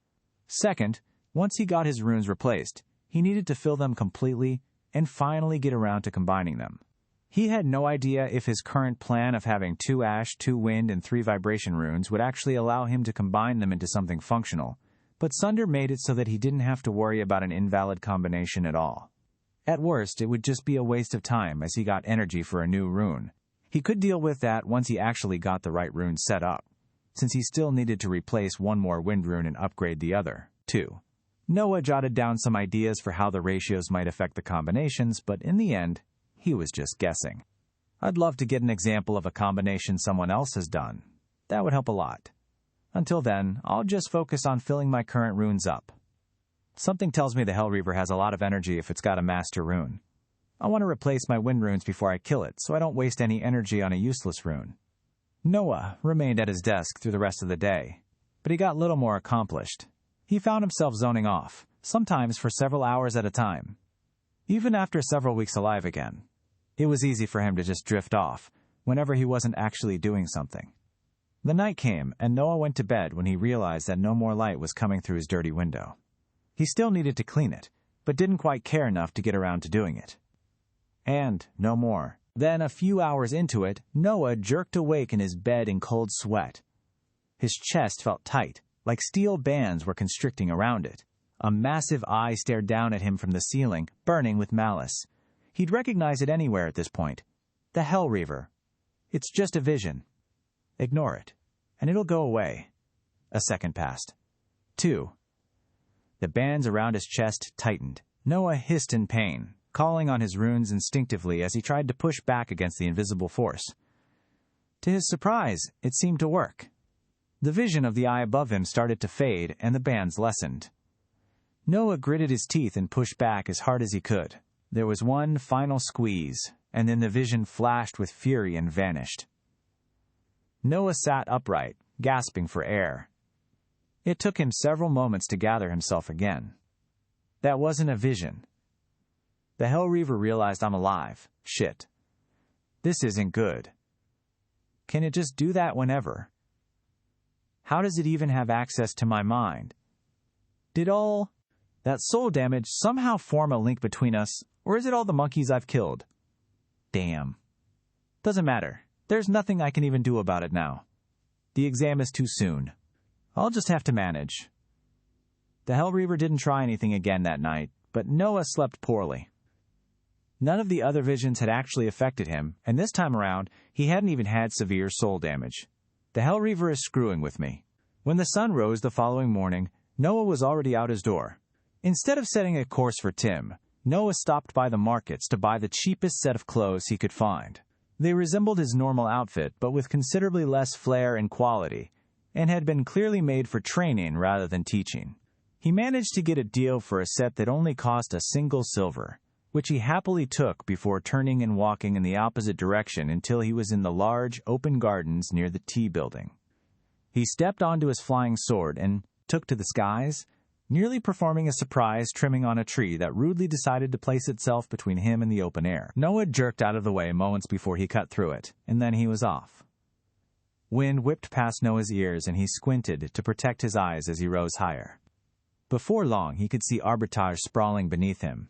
Second, once he got his runes replaced, he needed to fill them completely and finally get around to combining them. He had no idea if his current plan of having 2 ash, 2 wind, and 3 vibration runes would actually allow him to combine them into something functional, but Sunder made it so that he didn't have to worry about an invalid combination at all. At worst, it would just be a waste of time as he got energy for a new rune. He could deal with that once he actually got the right rune set up, since he still needed to replace one more wind rune and upgrade the other, too. Noah jotted down some ideas for how the ratios might affect the combinations, but in the end, he was just guessing. I'd love to get an example of a combination someone else has done. That would help a lot. Until then, I'll just focus on filling my current runes up. Something tells me the Hellreaver has a lot of energy if it's got a master rune. I want to replace my wind runes before I kill it, so I don't waste any energy on a useless rune. Noah remained at his desk through the rest of the day, but he got little more accomplished. He found himself zoning off, sometimes for several hours at a time. Even after several weeks alive again, it was easy for him to just drift off whenever he wasn't actually doing something. The night came, and Noah went to bed when he realized that no more light was coming through his dirty window. He still needed to clean it, but didn't quite care enough to get around to doing it. And no more. Then, a few hours into it, Noah jerked awake in his bed in cold sweat. His chest felt tight, like steel bands were constricting around it. A massive eye stared down at him from the ceiling, burning with malice. He'd recognize it anywhere at this point. The Hellreaver. It's just a vision. Ignore it, and it'll go away. A second passed. 2. The bands around his chest tightened. Noah hissed in pain, calling on his runes instinctively as he tried to push back against the invisible force. To his surprise, it seemed to work. The vision of the eye above him started to fade, and the bands lessened. Noah gritted his teeth and pushed back as hard as he could. There was one final squeeze, and then the vision flashed with fury and vanished. Noah sat upright, gasping for air. It took him several moments to gather himself again. That wasn't a vision. The Hellreaver realized I'm alive. Shit. This isn't good. Can it just do that whenever? How does it even have access to my mind? Did all that soul damage somehow form a link between us, or is it all the monkeys I've killed? Damn. Doesn't matter. There's nothing I can even do about it now. The exam is too soon. I'll just have to manage. The Hellreaver didn't try anything again that night, but Noah slept poorly. None of the other visions had actually affected him, and this time around, he hadn't even had severe soul damage. The Hellreaver is screwing with me. When the sun rose the following morning, Noah was already out his door. Instead of setting a course for Tim, Noah stopped by the markets to buy the cheapest set of clothes he could find. They resembled his normal outfit, but with considerably less flair and quality, and had been clearly made for training rather than teaching. He managed to get a deal for a set that only cost a single silver, which he happily took before turning and walking in the opposite direction until he was in the large, open gardens near the tea building. He stepped onto his flying sword and took to the skies, nearly performing a surprise trimming on a tree that rudely decided to place itself between him and the open air. Noah jerked out of the way moments before he cut through it, and then he was off. Wind whipped past Noah's ears, and he squinted to protect his eyes as he rose higher. Before long, he could see Arbitrage sprawling beneath him.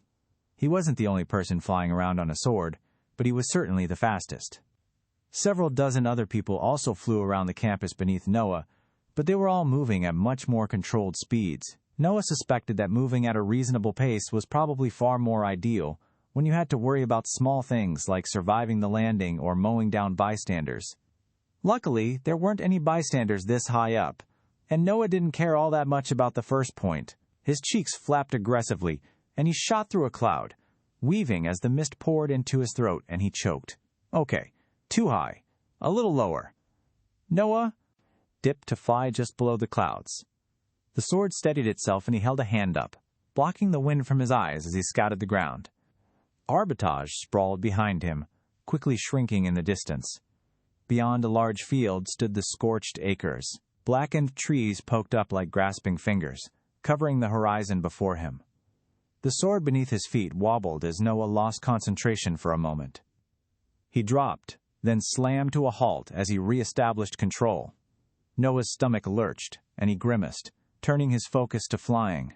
He wasn't the only person flying around on a sword, but he was certainly the fastest. Several dozen other people also flew around the campus beneath Noah, but they were all moving at much more controlled speeds. Noah suspected that moving at a reasonable pace was probably far more ideal when you had to worry about small things like surviving the landing or mowing down bystanders. Luckily, there weren't any bystanders this high up, and Noah didn't care all that much about the first point. His cheeks flapped aggressively, and he shot through a cloud, weaving as the mist poured into his throat, and he choked. Okay, too high. A little lower. Noah dipped to fly just below the clouds. The sword steadied itself, and he held a hand up, blocking the wind from his eyes as he scouted the ground. Arbitrage sprawled behind him, quickly shrinking in the distance. Beyond a large field stood the scorched acres. Blackened trees poked up like grasping fingers, covering the horizon before him. The sword beneath his feet wobbled as Noah lost concentration for a moment. He dropped, then slammed to a halt as he re-established control. Noah's stomach lurched, and he grimaced, turning his focus to flying.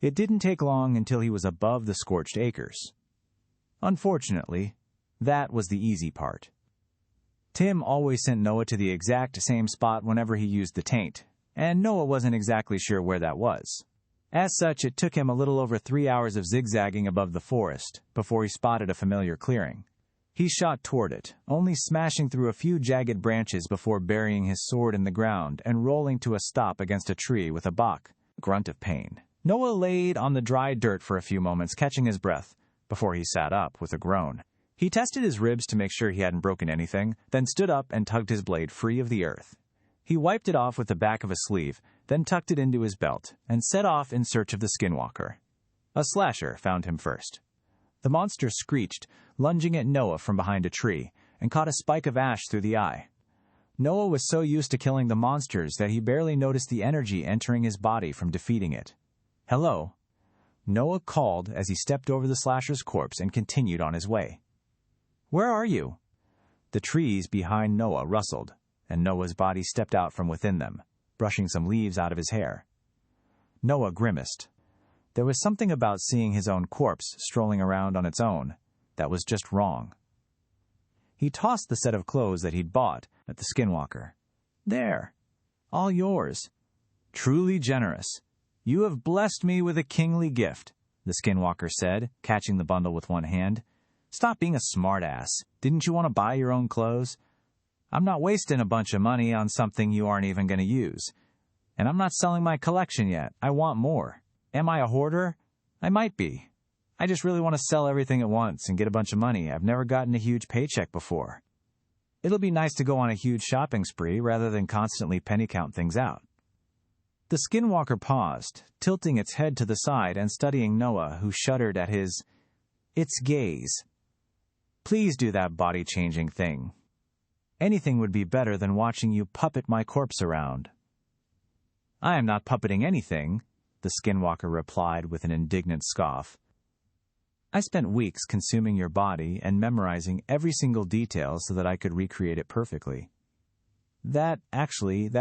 It didn't take long until he was above the scorched acres. Unfortunately, that was the easy part. Tim always sent Noah to the exact same spot whenever he used the taint, and Noah wasn't exactly sure where that was. As such, it took him a little over 3 hours of zigzagging above the forest before he spotted a familiar clearing. He shot toward it, only smashing through a few jagged branches before burying his sword in the ground and rolling to a stop against a tree with a grunt of pain. Noah laid on the dry dirt for a few moments, catching his breath, before he sat up with a groan. He tested his ribs to make sure he hadn't broken anything, then stood up and tugged his blade free of the earth. He wiped it off with the back of a sleeve, then tucked it into his belt, and set off in search of the skinwalker. A slasher found him first. The monster screeched, lunging at Noah from behind a tree, and caught a spike of ash through the eye. Noah was so used to killing the monsters that he barely noticed the energy entering his body from defeating it. "Hello," Noah called as he stepped over the slasher's corpse and continued on his way. "Where are you?" The trees behind Noah rustled, and Noah's body stepped out from within them, brushing some leaves out of his hair. Noah grimaced. There was something about seeing his own corpse strolling around on its own that was just wrong. He tossed the set of clothes that he'd bought at the skinwalker. "There, all yours. Truly generous. You have blessed me with a kingly gift," the skinwalker said, catching the bundle with one hand. "Stop being a smartass. Didn't you want to buy your own clothes? I'm not wasting a bunch of money on something you aren't even going to use. And I'm not selling my collection yet. I want more. Am I a hoarder? I might be. I just really want to sell everything at once and get a bunch of money. I've never gotten a huge paycheck before. It'll be nice to go on a huge shopping spree rather than constantly penny count things out." The skinwalker paused, tilting its head to the side and studying Noah, who shuddered at its gaze. "Please do that body-changing thing. Anything would be better than watching you puppet my corpse around." "I am not puppeting anything," the skinwalker replied with an indignant scoff. "I spent weeks consuming your body and memorizing every single detail so that I could recreate it perfectly. That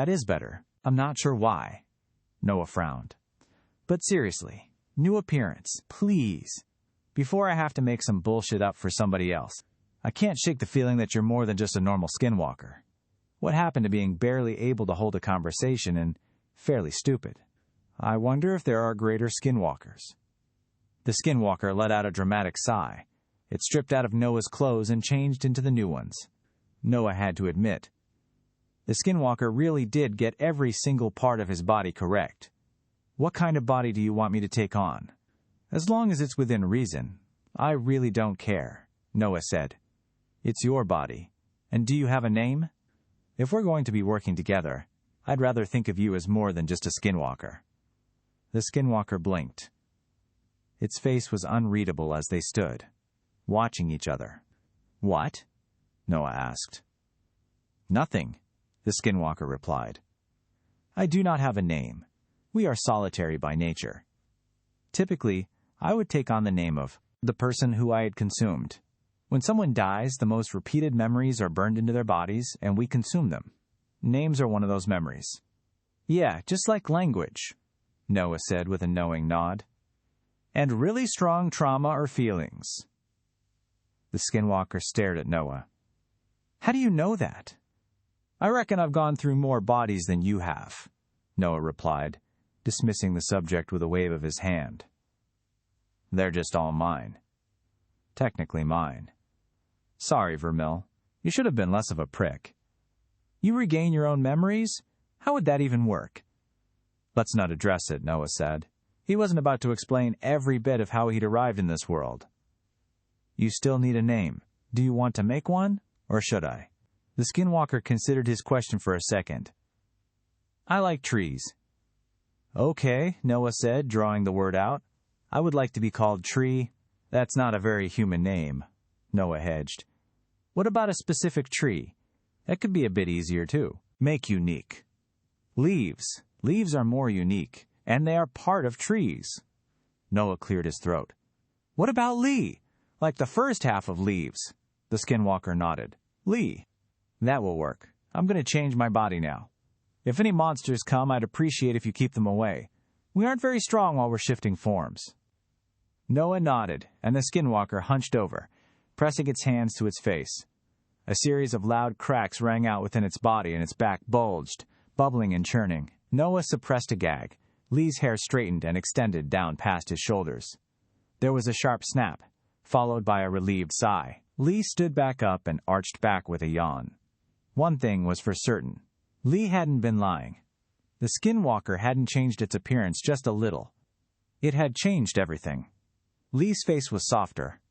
is better. I'm not sure why." Noah frowned. "But seriously, new appearance, please. Before I have to make some bullshit up for somebody else. I can't shake the feeling that you're more than just a normal skinwalker. What happened to being barely able to hold a conversation and fairly stupid? I wonder if there are greater skinwalkers." The skinwalker let out a dramatic sigh. It stripped out of Noah's clothes and changed into the new ones. Noah had to admit, the skinwalker really did get every single part of his body correct. "What kind of body do you want me to take on?" "As long as it's within reason. I really don't care," Noah said. "It's your body. And do you have a name? If we're going to be working together, I'd rather think of you as more than just a skinwalker." The skinwalker blinked. Its face was unreadable as they stood, watching each other. "What?" Noah asked. "Nothing," the skinwalker replied. "I do not have a name. We are solitary by nature. Typically, I would take on the name of the person who I had consumed. When someone dies, the most repeated memories are burned into their bodies, and we consume them. Names are one of those memories." "Yeah, just like language," Noah said with a knowing nod. "And really strong trauma or feelings." The skinwalker stared at Noah. "How do you know that?" "I reckon I've gone through more bodies than you have," Noah replied, dismissing the subject with a wave of his hand. "They're just all mine. Technically mine. Sorry, Vermil. You should have been less of a prick. You regain your own memories? How would that even work?" "Let's not address it," Noah said. He wasn't about to explain every bit of how he'd arrived in this world. "You still need a name. Do you want to make one, or should I?" The skinwalker considered his question for a second. "I like trees." "Okay," Noah said, drawing the word out. "I would like to be called Tree." "That's not a very human name," Noah hedged. "What about a specific tree? That could be a bit easier too. Make unique. Leaves. Leaves are more unique, and they are part of trees. Noah cleared his throat. What about Lee? Like the first half of leaves. The skinwalker nodded. Lee. That will work. I'm going to change my body now. If any monsters come, I'd appreciate if you keep them away. We aren't very strong while we're shifting forms. Noah nodded, and the skinwalker hunched over, pressing its hands to its face. A series of loud cracks rang out within its body, and its back bulged, bubbling and churning. Noah suppressed a gag. Lee's hair straightened and extended down past his shoulders. There was a sharp snap, followed by a relieved sigh. Lee stood back up and arched back with a yawn. One thing was for certain. Lee hadn't been lying. The skinwalker hadn't changed its appearance just a little. It had changed everything. Lee's face was softer.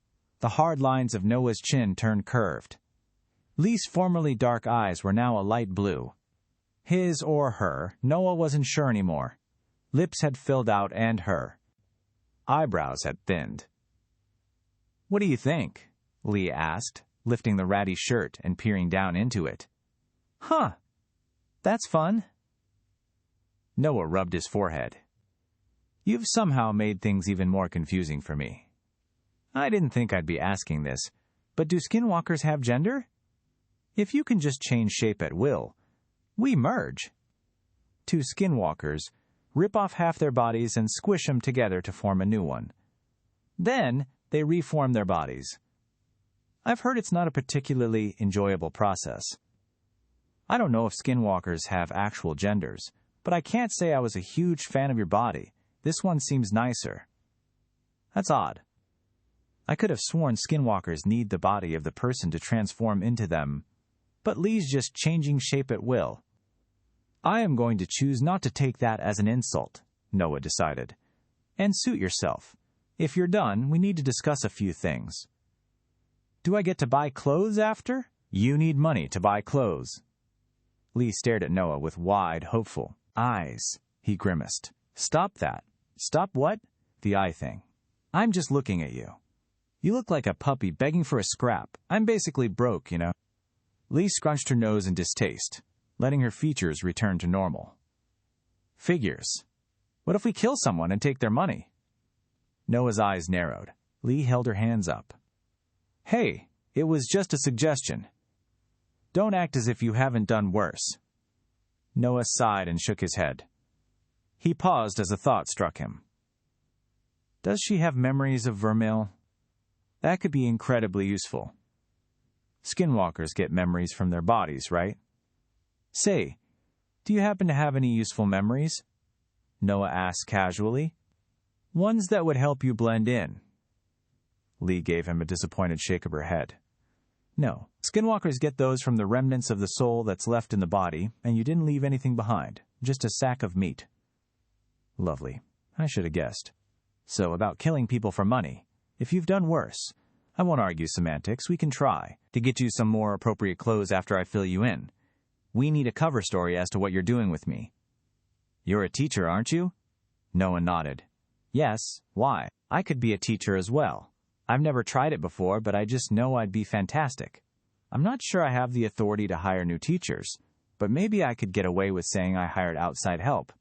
The hard lines of Noah's chin turned curved. Lee's formerly dark eyes were now a light blue. His or her, Noah wasn't sure anymore. Lips had filled out and her. Eyebrows had thinned. What do you think? Lee asked, lifting the ratty shirt and peering down into it. Huh. That's fun. Noah rubbed his forehead. You've somehow made things even more confusing for me. I didn't think I'd be asking this, but do skinwalkers have gender? If you can just change shape at will, we merge. Two skinwalkers rip off half their bodies and squish them together to form a new one. Then they reform their bodies. I've heard it's not a particularly enjoyable process. I don't know if skinwalkers have actual genders, but I can't say I was a huge fan of your body. This one seems nicer. That's odd. I could have sworn skinwalkers need the body of the person to transform into them, but Lee's just changing shape at will. I am going to choose not to take that as an insult, Noah decided. And suit yourself. If you're done, we need to discuss a few things. Do I get to buy clothes after? You need money to buy clothes. Lee stared at Noah with wide, hopeful eyes. He grimaced. Stop that. Stop what? The eye thing. I'm just looking at you. You look like a puppy begging for a scrap. I'm basically broke, you know. Lee scrunched her nose in distaste, letting her features return to normal. Figures. What if we kill someone and take their money? Noah's eyes narrowed. Lee held her hands up. Hey, it was just a suggestion. Don't act as if you haven't done worse. Noah sighed and shook his head. He paused as a thought struck him. Does she have memories of Vermeil? That could be incredibly useful. Skinwalkers get memories from their bodies, right? Say, do you happen to have any useful memories? Noah asked casually. Ones that would help you blend in. Lee gave him a disappointed shake of her head. No, skinwalkers get those from the remnants of the soul that's left in the body, and you didn't leave anything behind, just a sack of meat. Lovely. I should have guessed. So, about killing people for money. If you've done worse, I won't argue semantics, we can try to get you some more appropriate clothes after I fill you in. We need a cover story as to what you're doing with me. You're a teacher, aren't you? Noah nodded. Yes, why? I could be a teacher as well. I've never tried it before, but I just know I'd be fantastic. I'm not sure I have the authority to hire new teachers, but maybe I could get away with saying I hired outside help.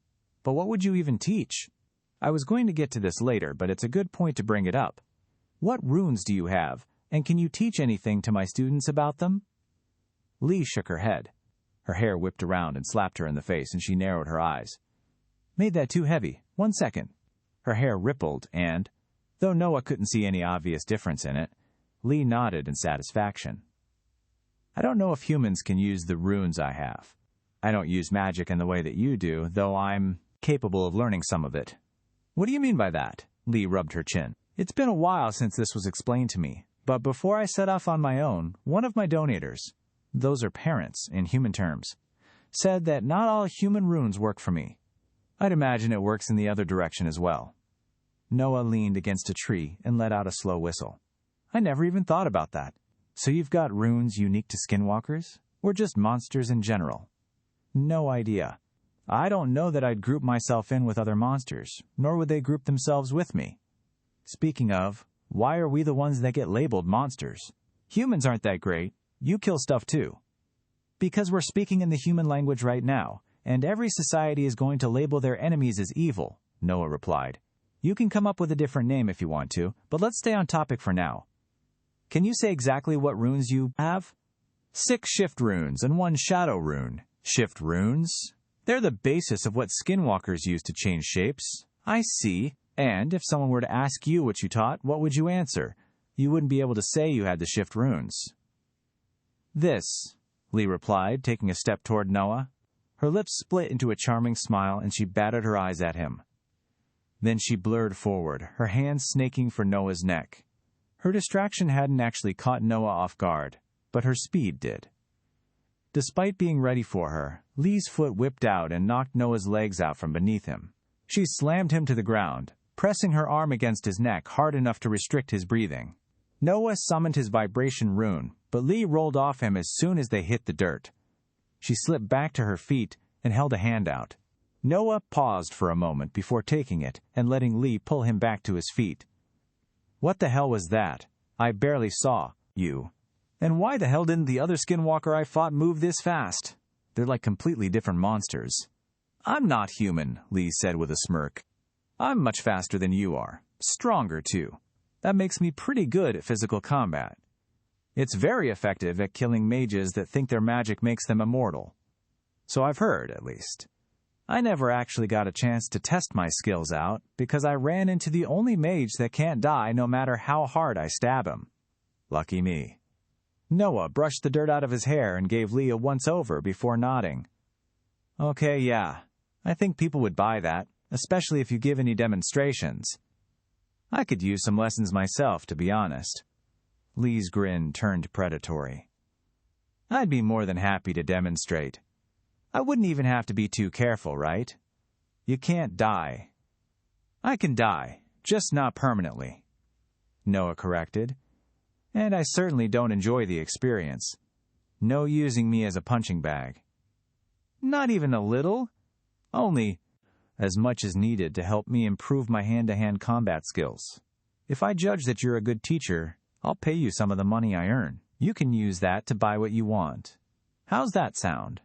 But what would you even teach? I was going to get to this later, but it's a good point to bring it up. What runes do you have, and can you teach anything to my students about them? Lee shook her head. Her hair whipped around and slapped her in the face, and she narrowed her eyes. Made that too heavy. 1 second. Her hair rippled, and, though Noah couldn't see any obvious difference in it, Lee nodded in satisfaction. I don't know if humans can use the runes I have. I don't use magic in the way that you do, though I'm capable of learning some of it. What do you mean by that? Lee rubbed her chin. It's been a while since this was explained to me, but before I set off on my own, one of my donators, those are parents in human terms, said that not all human runes work for me. I'd imagine it works in the other direction as well. Noah leaned against a tree and let out a slow whistle. I never even thought about that. So you've got runes unique to skinwalkers? Or just monsters in general? No idea. I don't know that I'd group myself in with other monsters, nor would they group themselves with me. Speaking of, why are we the ones that get labeled monsters? Humans aren't that great. You kill stuff too. Because we're speaking in the human language right now, and every society is going to label their enemies as evil, Noah replied. You can come up with a different name if you want to, but let's stay on topic for now. Can you say exactly what runes you have? 6 shift runes and 1 shadow rune. Shift runes? They're the basis of what skinwalkers use to change shapes. I see. And if someone were to ask you what you taught, what would you answer? You wouldn't be able to say you had the shift runes. This, Lee replied, taking a step toward Noah. Her lips split into a charming smile, and she batted her eyes at him. Then she blurred forward, her hands snaking for Noah's neck. Her distraction hadn't actually caught Noah off guard, but her speed did. Despite being ready for her, Lee's foot whipped out and knocked Noah's legs out from beneath him. She slammed him to the ground, pressing her arm against his neck hard enough to restrict his breathing. Noah summoned his vibration rune, but Lee rolled off him as soon as they hit the dirt. She slipped back to her feet and held a hand out. Noah paused for a moment before taking it and letting Lee pull him back to his feet. What the hell was that? I barely saw you. And why the hell didn't the other skinwalker I fought move this fast? They're like completely different monsters. I'm not human, Lee said with a smirk. I'm much faster than you are. Stronger, too. That makes me pretty good at physical combat. It's very effective at killing mages that think their magic makes them immortal. So I've heard, at least. I never actually got a chance to test my skills out because I ran into the only mage that can't die no matter how hard I stab him. Lucky me. Noah brushed the dirt out of his hair and gave Lee a once-over before nodding. Okay, yeah. I think people would buy that, especially if you give any demonstrations. I could use some lessons myself, to be honest. Lee's grin turned predatory. I'd be more than happy to demonstrate. I wouldn't even have to be too careful, right? You can't die. I can die, just not permanently, Noah corrected. And I certainly don't enjoy the experience. No using me as a punching bag. Not even a little? Only as much as needed to help me improve my hand-to-hand combat skills. If I judge that you're a good teacher, I'll pay you some of the money I earn. You can use that to buy what you want. How's that sound?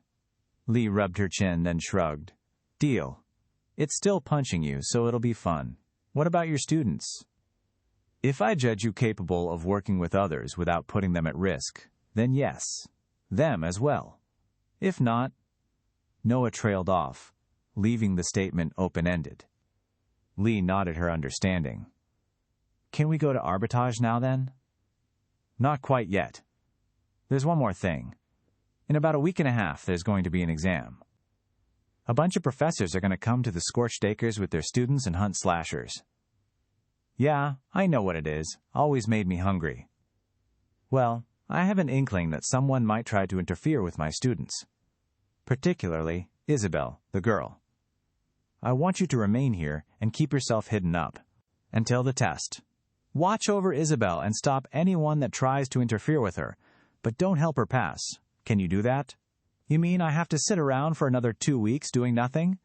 Lee rubbed her chin, then shrugged. Deal. It's still punching you, so it'll be fun. What about your students? If I judge you capable of working with others without putting them at risk, then yes, them as well. If not, Noah trailed off, leaving the statement open-ended. Lee nodded her understanding. Can we go to arbitrage now, then? Not quite yet. There's one more thing. In about a week and a half, there's going to be an exam. A bunch of professors are going to come to the Scorched Acres with their students and hunt slashers. Yeah, I know what it is. Always made me hungry. Well, I have an inkling that someone might try to interfere with my students. Particularly Isabel, the girl. I want you to remain here and keep yourself hidden up until the test. Watch over Isabel and stop anyone that tries to interfere with her, but don't help her pass. Can you do that? You mean I have to sit around for another 2 weeks doing nothing?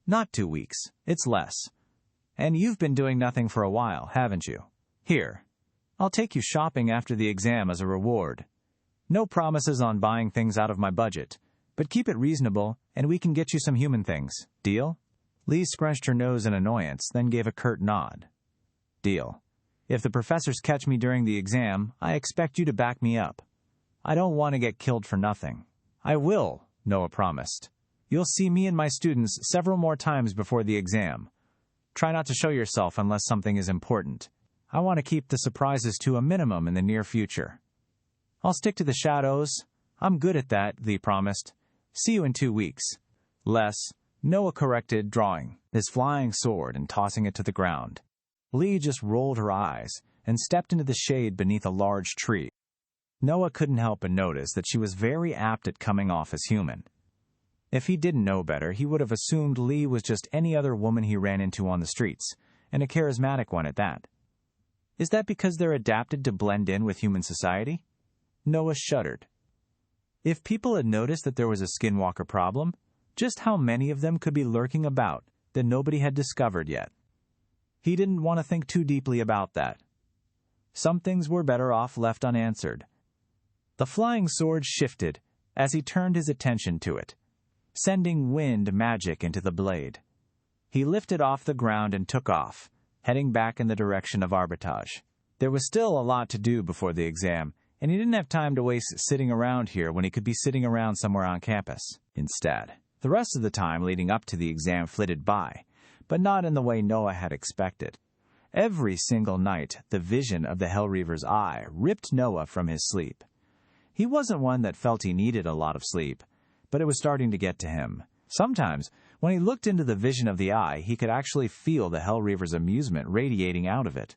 Not 2 weeks. It's less. And you've been doing nothing for a while, haven't you? Here. I'll take you shopping after the exam as a reward. No promises on buying things out of my budget, but keep it reasonable and we can get you some human things. Deal? Lee scrunched her nose in annoyance, then gave a curt nod. Deal. If the professors catch me during the exam, I expect you to back me up. I don't want to get killed for nothing. I will, Noah promised. You'll see me and my students several more times before the exam. Try not to show yourself unless something is important. I want to keep the surprises to a minimum in the near future. I'll stick to the shadows. I'm good at that, Lee promised. See you in 2 weeks. Less, Noah corrected, drawing his flying sword and tossing it to the ground. Lee just rolled her eyes and stepped into the shade beneath a large tree. Noah couldn't help but notice that she was very apt at coming off as human. If he didn't know better, he would have assumed Lee was just any other woman he ran into on the streets, and a charismatic one at that. Is that because they're adapted to blend in with human society? Noah shuddered. If people had noticed that there was a skinwalker problem, just how many of them could be lurking about that nobody had discovered yet? He didn't want to think too deeply about that. Some things were better off left unanswered. The flying sword shifted, as he turned his attention to it, sending wind magic into the blade. He lifted off the ground and took off, heading back in the direction of arbitrage. There was still a lot to do before the exam, and he didn't have time to waste sitting around here when he could be sitting around somewhere on campus instead. The rest of the time leading up to the exam flitted by, but not in the way Noah had expected. Every single night, the vision of the Hellreaver's eye ripped Noah from his sleep. He wasn't one that felt he needed a lot of sleep, but it was starting to get to him. Sometimes, when he looked into the vision of the eye, he could actually feel the Hellreaver's amusement radiating out of it.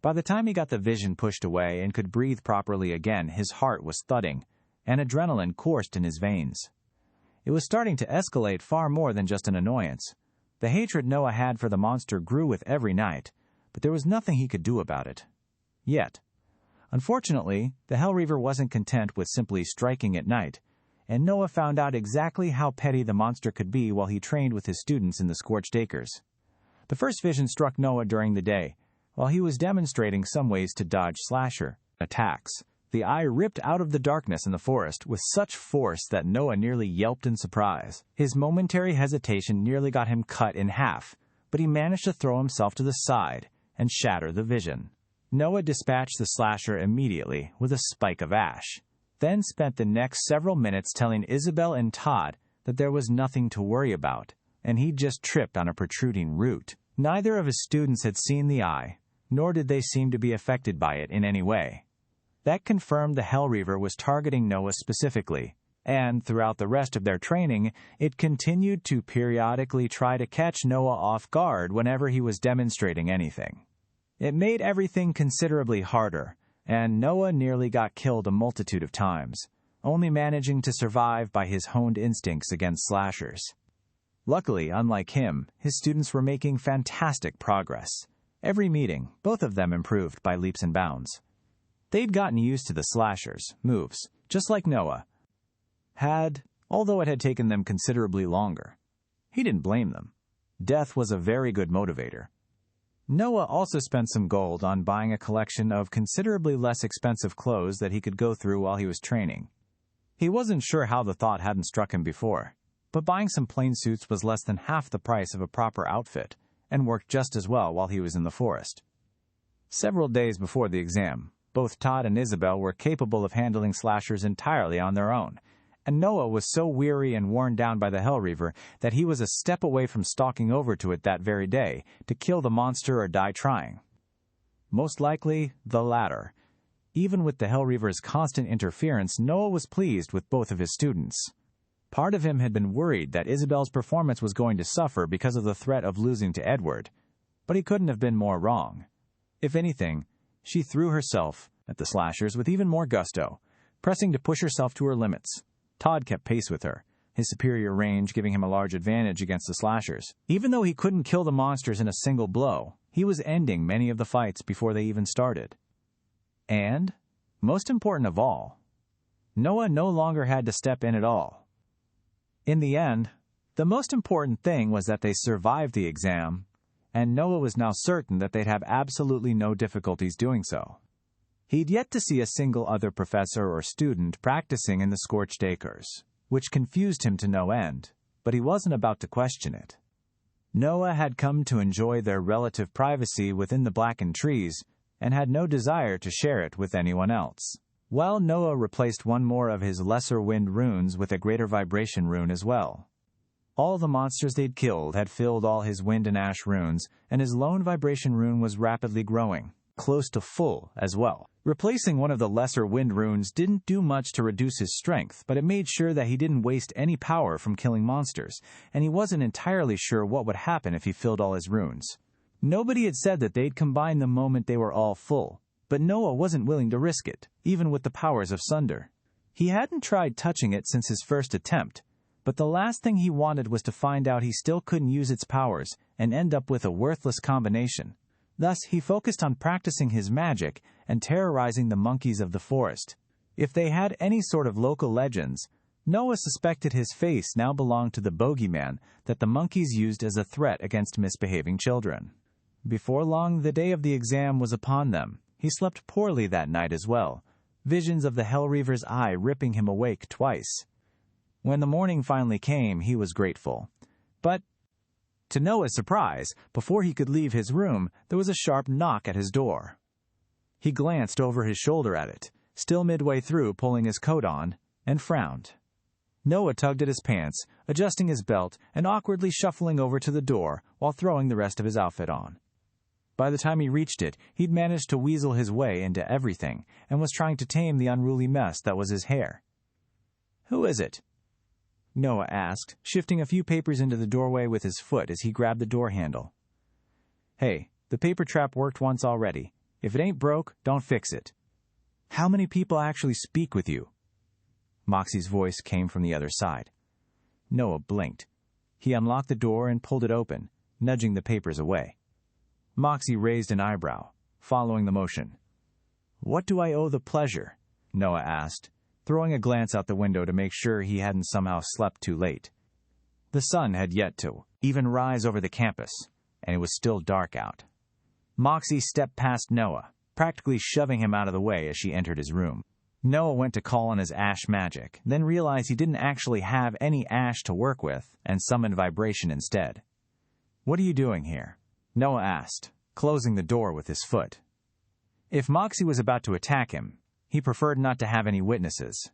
By the time he got the vision pushed away and could breathe properly again, his heart was thudding, and adrenaline coursed in his veins. It was starting to escalate far more than just an annoyance. The hatred Noah had for the monster grew with every night, but there was nothing he could do about it. Yet. Unfortunately, the Hellreaver wasn't content with simply striking at night, and Noah found out exactly how petty the monster could be while he trained with his students in the Scorched Acres. The first vision struck Noah during the day, while he was demonstrating some ways to dodge slasher attacks. The eye ripped out of the darkness in the forest with such force that Noah nearly yelped in surprise. His momentary hesitation nearly got him cut in half, but he managed to throw himself to the side and shatter the vision. Noah dispatched the slasher immediately with a spike of ash, then spent the next several minutes telling Isabel and Todd that there was nothing to worry about, and he'd just tripped on a protruding root. Neither of his students had seen the eye, nor did they seem to be affected by it in any way. That confirmed the Hellreaver was targeting Noah specifically, and throughout the rest of their training, it continued to periodically try to catch Noah off guard whenever he was demonstrating anything. It made everything considerably harder, and Noah nearly got killed a multitude of times, only managing to survive by his honed instincts against slashers. Luckily, unlike him, his students were making fantastic progress. Every meeting, both of them improved by leaps and bounds. They'd gotten used to the slashers' moves, just like Noah had, although it had taken them considerably longer. He didn't blame them. Death was a very good motivator. Noah also spent some gold on buying a collection of considerably less expensive clothes that he could go through while he was training. He wasn't sure how the thought hadn't struck him before, but buying some plain suits was less than half the price of a proper outfit, and worked just as well while he was in the forest. Several days before the exam, both Todd and Isabel were capable of handling slashers entirely on their own, and Noah was so weary and worn down by the Hellreaver that he was a step away from stalking over to it that very day to kill the monster or die trying. Most likely, the latter. Even with the Hellreaver's constant interference, Noah was pleased with both of his students. Part of him had been worried that Isabel's performance was going to suffer because of the threat of losing to Edward, but he couldn't have been more wrong. If anything, she threw herself at the slashers with even more gusto, pressing to push herself to her limits. Todd kept pace with her, his superior range giving him a large advantage against the slashers. Even though he couldn't kill the monsters in a single blow, he was ending many of the fights before they even started. And, most important of all, Noah no longer had to step in at all. In the end, the most important thing was that they survived the exam, and Noah was now certain that they'd have absolutely no difficulties doing so. He'd yet to see a single other professor or student practicing in the Scorched Acres, which confused him to no end, but he wasn't about to question it. Noah had come to enjoy their relative privacy within the blackened trees, and had no desire to share it with anyone else. Well, Noah replaced one more of his lesser wind runes with a greater vibration rune as well. All the monsters they'd killed had filled all his wind and ash runes, and his lone vibration rune was rapidly growing, close to full as well. Replacing one of the lesser wind runes didn't do much to reduce his strength, but it made sure that he didn't waste any power from killing monsters, and he wasn't entirely sure what would happen if he filled all his runes. Nobody had said that they'd combine the moment they were all full, but Noah wasn't willing to risk it, even with the powers of Sunder. He hadn't tried touching it since his first attempt, but the last thing he wanted was to find out he still couldn't use its powers and end up with a worthless combination. Thus, he focused on practicing his magic and terrorizing the monkeys of the forest. If they had any sort of local legends, Noah suspected his face now belonged to the bogeyman that the monkeys used as a threat against misbehaving children. Before long, the day of the exam was upon them. He slept poorly that night as well, visions of the Hellreaver's eye ripping him awake twice. When the morning finally came, he was grateful. But, to Noah's surprise, before he could leave his room, there was a sharp knock at his door. He glanced over his shoulder at it, still midway through pulling his coat on, and frowned. Noah tugged at his pants, adjusting his belt, and awkwardly shuffling over to the door while throwing the rest of his outfit on. By the time he reached it, he'd managed to weasel his way into everything and was trying to tame the unruly mess that was his hair. "Who is it?" Noah asked, shifting a few papers into the doorway with his foot as he grabbed the door handle. "Hey, the paper trap worked once already. If it ain't broke, don't fix it." "How many people actually speak with you?" Moxie's voice came from the other side. Noah blinked. He unlocked the door and pulled it open, nudging the papers away. Moxie raised an eyebrow, following the motion. "What do I owe the pleasure?" Noah asked, throwing a glance out the window to make sure he hadn't somehow slept too late. The sun had yet to even rise over the campus, and it was still dark out. Moxie stepped past Noah, practically shoving him out of the way as she entered his room. Noah went to call on his ash magic, then realized he didn't actually have any ash to work with, and summoned vibration instead. "What are you doing here?" Noah asked, closing the door with his foot. If Moxie was about to attack him, he preferred not to have any witnesses.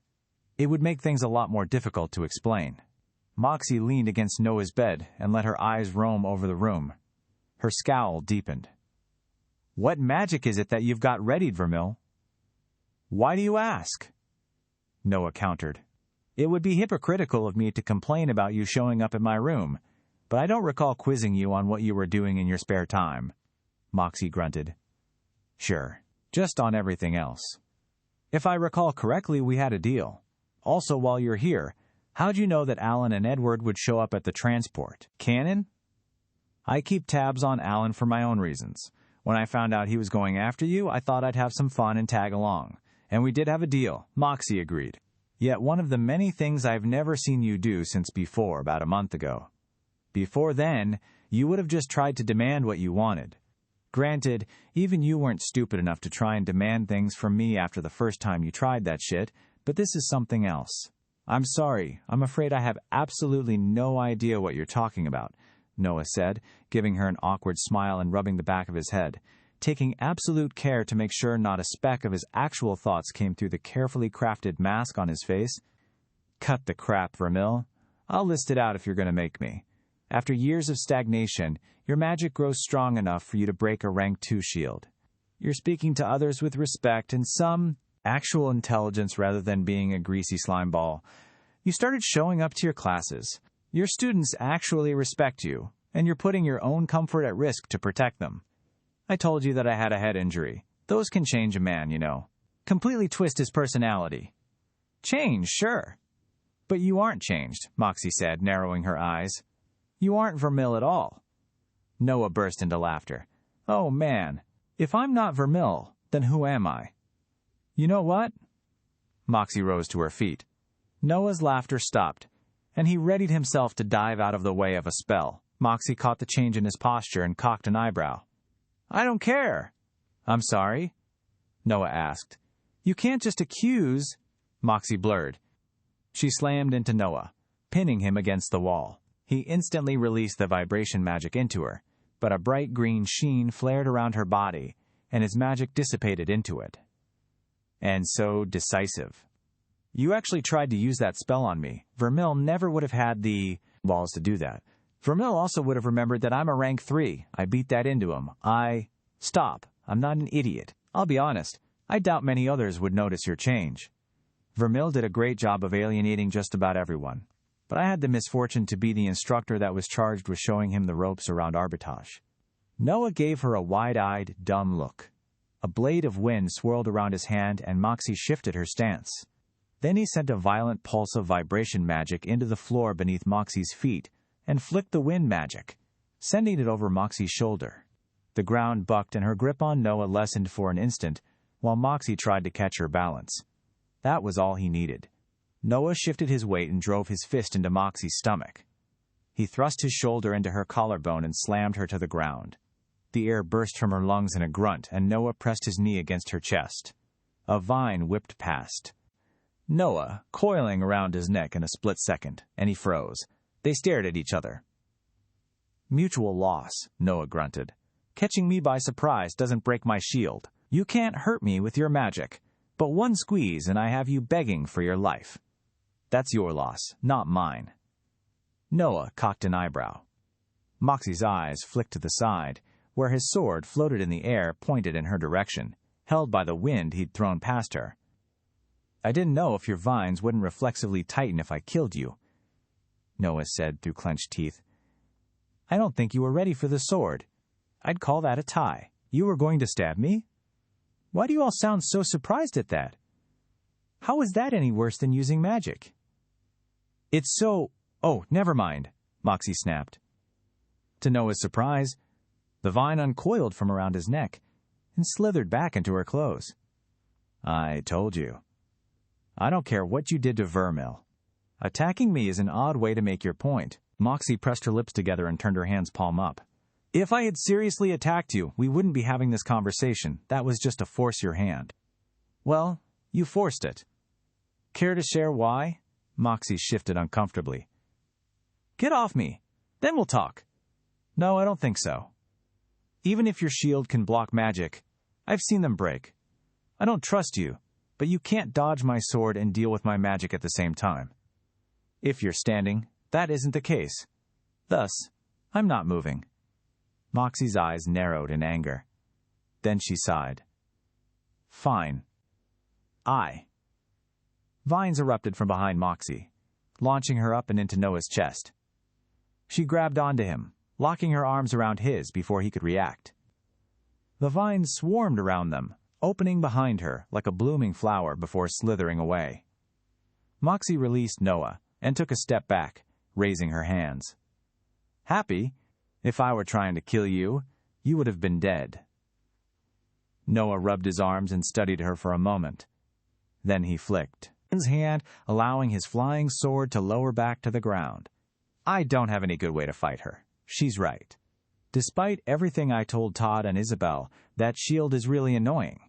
It would make things a lot more difficult to explain. Moxie leaned against Noah's bed and let her eyes roam over the room. Her scowl deepened. "What magic is it that you've got readied, Vermil?" "Why do you ask?" Noah countered. "It would be hypocritical of me to complain about you showing up in my room, but I don't recall quizzing you on what you were doing in your spare time." Moxie grunted. "Sure, just on everything else. If I recall correctly, we had a deal. Also, while you're here, how'd you know that Alan and Edward would show up at the transport? Canon?" "I keep tabs on Alan for my own reasons. When I found out he was going after you, I thought I'd have some fun and tag along. And we did have a deal," Moxie agreed. "Yet one of the many things I've never seen you do since before, about a month ago. Before then, you would have just tried to demand what you wanted. Granted, even you weren't stupid enough to try and demand things from me after the first time you tried that shit, but this is something else." "I'm sorry, I'm afraid I have absolutely no idea what you're talking about," Noah said, giving her an awkward smile and rubbing the back of his head, taking absolute care to make sure not a speck of his actual thoughts came through the carefully crafted mask on his face. "Cut the crap, Vermil. I'll list it out if you're going to make me. After years of stagnation, your magic grows strong enough for you to break a rank 2 shield. You're speaking to others with respect and some actual intelligence rather than being a greasy slime ball. You started showing up to your classes. Your students actually respect you, and you're putting your own comfort at risk to protect them. I told you that I had a head injury. Those can change a man, you know. Completely twist his personality." "Change, sure. But you aren't changed," Moxie said, narrowing her eyes. "You aren't Vermil at all." Noah burst into laughter. "Oh, man. If I'm not Vermil, then who am I?" "You know what?" Moxie rose to her feet. Noah's laughter stopped, and he readied himself to dive out of the way of a spell. Moxie caught the change in his posture and cocked an eyebrow. "I don't care." "I'm sorry?" Noah asked. "You can't just accuse—" Moxie blurred. She slammed into Noah, pinning him against the wall. He instantly released the vibration magic into her, but a bright green sheen flared around her body, and his magic dissipated into it. "And so decisive. You actually tried to use that spell on me. Vermil never would have had the balls to do that. Vermil also would have remembered that I'm a rank 3. I beat that into him. Stop. I'm not an idiot. I'll be honest. I doubt many others would notice your change. Vermil did a great job of alienating just about everyone. But I had the misfortune to be the instructor that was charged with showing him the ropes around arbitrage." Noah gave her a wide-eyed, dumb look. A blade of wind swirled around his hand, and Moxie shifted her stance. Then he sent a violent pulse of vibration magic into the floor beneath Moxie's feet, and flicked the wind magic, sending it over Moxie's shoulder. The ground bucked and her grip on Noah lessened for an instant, while Moxie tried to catch her balance. That was all he needed. Noah shifted his weight and drove his fist into Moxie's stomach. He thrust his shoulder into her collarbone and slammed her to the ground. The air burst from her lungs in a grunt, and Noah pressed his knee against her chest. A vine whipped past. Noah, coiling around his neck in a split second, and he froze. They stared at each other. Mutual loss, Noah grunted. Catching me by surprise doesn't break my shield. You can't hurt me with your magic, but one squeeze and I have you begging for your life. That's your loss, not mine. Noah cocked an eyebrow. Moxie's eyes flicked to the side, where his sword floated in the air pointed in her direction, held by the wind he'd thrown past her. I didn't know if your vines wouldn't reflexively tighten if I killed you, Noah said through clenched teeth. I don't think you were ready for the sword. I'd call that a tie. You were going to stab me? Why do you all sound so surprised at that? How is that any worse than using magic? It's so... Oh, never mind, Moxie snapped. To Noah's surprise, the vine uncoiled from around his neck and slithered back into her clothes. I told you. I don't care what you did to Vermil. Attacking me is an odd way to make your point. Moxie pressed her lips together and turned her hands palm up. If I had seriously attacked you, we wouldn't be having this conversation. That was just to force your hand. Well, you forced it. Care to share why? Moxie shifted uncomfortably. Get off me. Then we'll talk. No, I don't think so. Even if your shield can block magic, I've seen them break. I don't trust you, but you can't dodge my sword and deal with my magic at the same time. If you're standing, that isn't the case. Thus, I'm not moving. Moxie's eyes narrowed in anger. Then she sighed. Fine. Vines erupted from behind Moxie, launching her up and into Noah's chest. She grabbed onto him, locking her arms around his before he could react. The vines swarmed around them, opening behind her like a blooming flower before slithering away. Moxie released Noah and took a step back, raising her hands. Happy? If I were trying to kill you, you would have been dead. Noah rubbed his arms and studied her for a moment. Then he flicked his hand, allowing his flying sword to lower back to the ground. I don't have any good way to fight her. She's right. Despite everything I told Todd and Isabel, that shield is really annoying.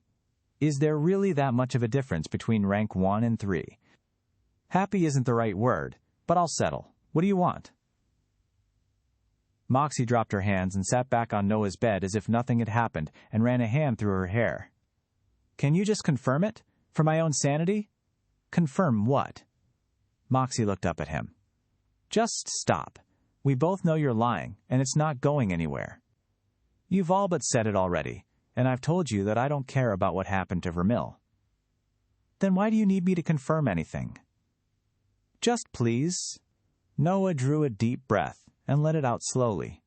Is there really that much of a difference between rank 1 and 3? Happy isn't the right word, but I'll settle. What do you want? Moxie dropped her hands and sat back on Noah's bed as if nothing had happened and ran a hand through her hair. Can you just confirm it? For my own sanity? Confirm what? Moxie looked up at him. Just stop. We both know you're lying, and it's not going anywhere. You've all but said it already, and I've told you that I don't care about what happened to Vermil. Then why do you need me to confirm anything? Just please. Noah drew a deep breath and let it out slowly.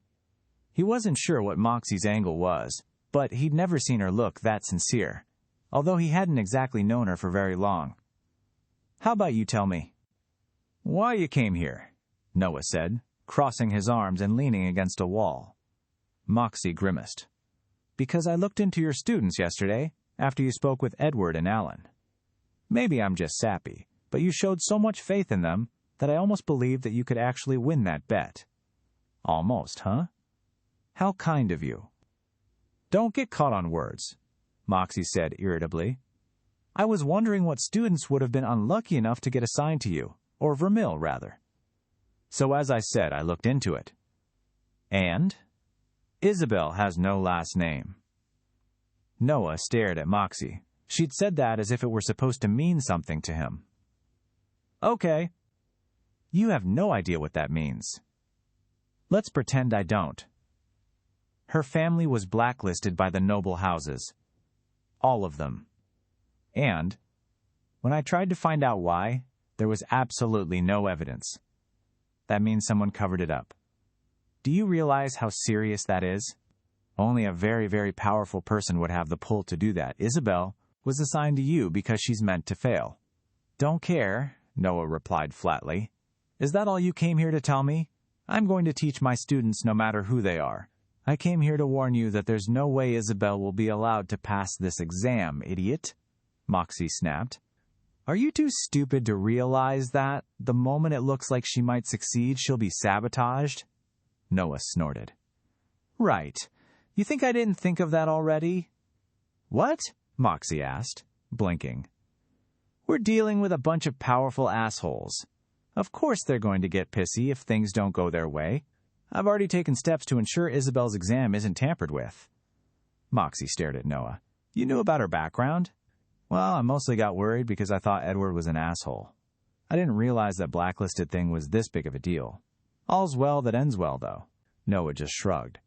He wasn't sure what Moxie's angle was, but he'd never seen her look that sincere, although he hadn't exactly known her for very long. How about you tell me? Why you came here, Noah said, crossing his arms and leaning against a wall. Moxie grimaced. Because I looked into your students yesterday, after you spoke with Edward and Alan. Maybe I'm just sappy, but you showed so much faith in them that I almost believed that you could actually win that bet. Almost, huh? How kind of you. Don't get caught on words, Moxie said irritably. I was wondering what students would have been unlucky enough to get assigned to you, or Vermil, rather. So as I said, I looked into it. And? Isabel has no last name. Noah stared at Moxie. She'd said that as if it were supposed to mean something to him. Okay. You have no idea what that means. Let's pretend I don't. Her family was blacklisted by the noble houses. All of them. And, when I tried to find out why, there was absolutely no evidence. That means someone covered it up. Do you realize how serious that is? Only a very, very powerful person would have the pull to do that. Isabel was assigned to you because she's meant to fail. Don't care, Noah replied flatly. Is that all you came here to tell me? I'm going to teach my students no matter who they are. I came here to warn you that there's no way Isabel will be allowed to pass this exam, idiot, Moxie snapped. Are you too stupid to realize that the moment it looks like she might succeed, she'll be sabotaged? Noah snorted. Right. You think I didn't think of that already? What? Moxie asked, blinking. We're dealing with a bunch of powerful assholes. Of course they're going to get pissy if things don't go their way. I've already taken steps to ensure Isabel's exam isn't tampered with. Moxie stared at Noah. You knew about her background? Well, I mostly got worried because I thought Edward was an asshole. I didn't realize that blacklisted thing was this big of a deal. All's well that ends well, though. Noah just shrugged.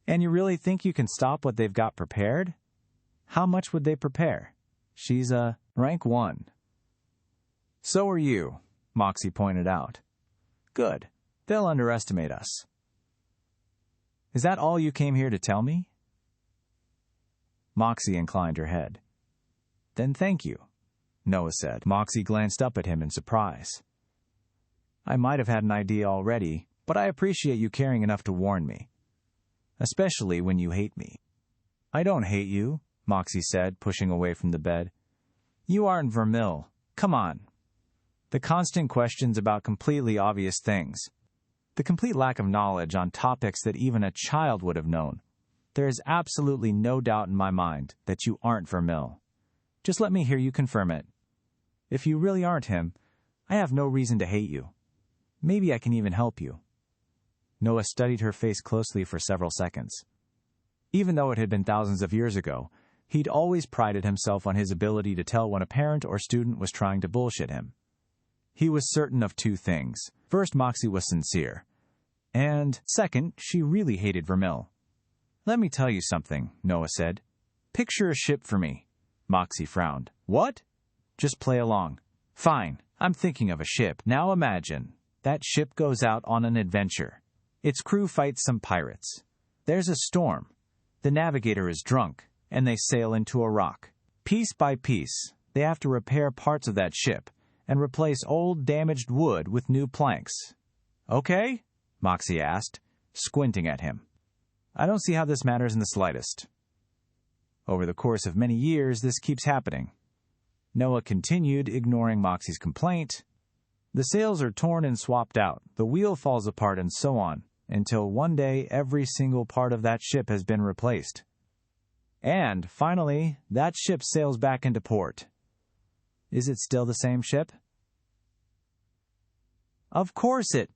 And you really think you can stop what they've got prepared? How much would they prepare? She's a rank 1. So are you, Moxie pointed out. Good. They'll underestimate us. Is that all you came here to tell me? Moxie inclined her head. Then thank you, Noah said. Moxie glanced up at him in surprise. I might have had an idea already, but I appreciate you caring enough to warn me. Especially when you hate me. I don't hate you, Moxie said, pushing away from the bed. You aren't Vermil. Come on. The constant questions about completely obvious things. The complete lack of knowledge on topics that even a child would have known. There is absolutely no doubt in my mind that you aren't Vermil. Just let me hear you confirm it. If you really aren't him, I have no reason to hate you. Maybe I can even help you. Noah studied her face closely for several seconds. Even though it had been thousands of years ago, he'd always prided himself on his ability to tell when a parent or student was trying to bullshit him. He was certain of two things. First, Moxie was sincere. And second, she really hated Vermil. Let me tell you something, Noah said. Picture a ship for me. Moxie frowned. What? Just play along. Fine, I'm thinking of a ship. Now imagine. That ship goes out on an adventure. Its crew fights some pirates. There's a storm. The navigator is drunk, and they sail into a rock. Piece by piece, they have to repair parts of that ship and replace old damaged wood with new planks. Okay? Moxie asked, squinting at him. I don't see how this matters in the slightest. Over the course of many years, this keeps happening. Noah continued, ignoring Moxie's complaint. The sails are torn and swapped out, the wheel falls apart, and so on, until one day every single part of that ship has been replaced. And, finally, that ship sails back into port. Is it still the same ship? Of course it...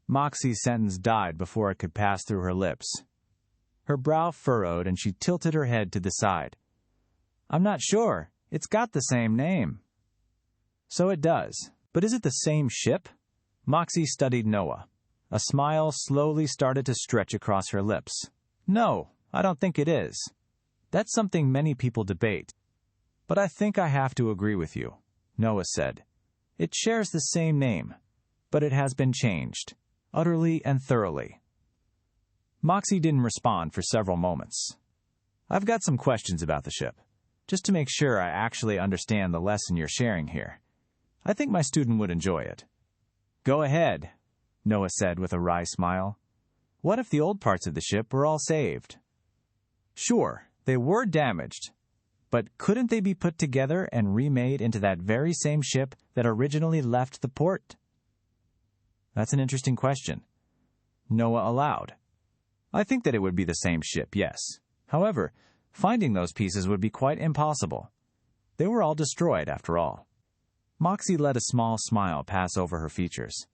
Moxie's sentence died before it could pass through her lips. Her brow furrowed and she tilted her head to the side. I'm not sure. It's got the same name. So it does. But is it the same ship? Moxie studied Noah. A smile slowly started to stretch across her lips. No, I don't think it is. That's something many people debate. But I think I have to agree with you, Noah said. It shares the same name, but it has been changed, utterly and thoroughly. Moxie didn't respond for several moments. I've got some questions about the ship, just to make sure I actually understand the lesson you're sharing here. I think my student would enjoy it. Go ahead, Noah said with a wry smile. What if the old parts of the ship were all saved? Sure, they were damaged, but couldn't they be put together and remade into that very same ship that originally left the port? That's an interesting question. Noah allowed. I think that it would be the same ship, yes. However, finding those pieces would be quite impossible. They were all destroyed, after all. Moxie let a small smile pass over her features.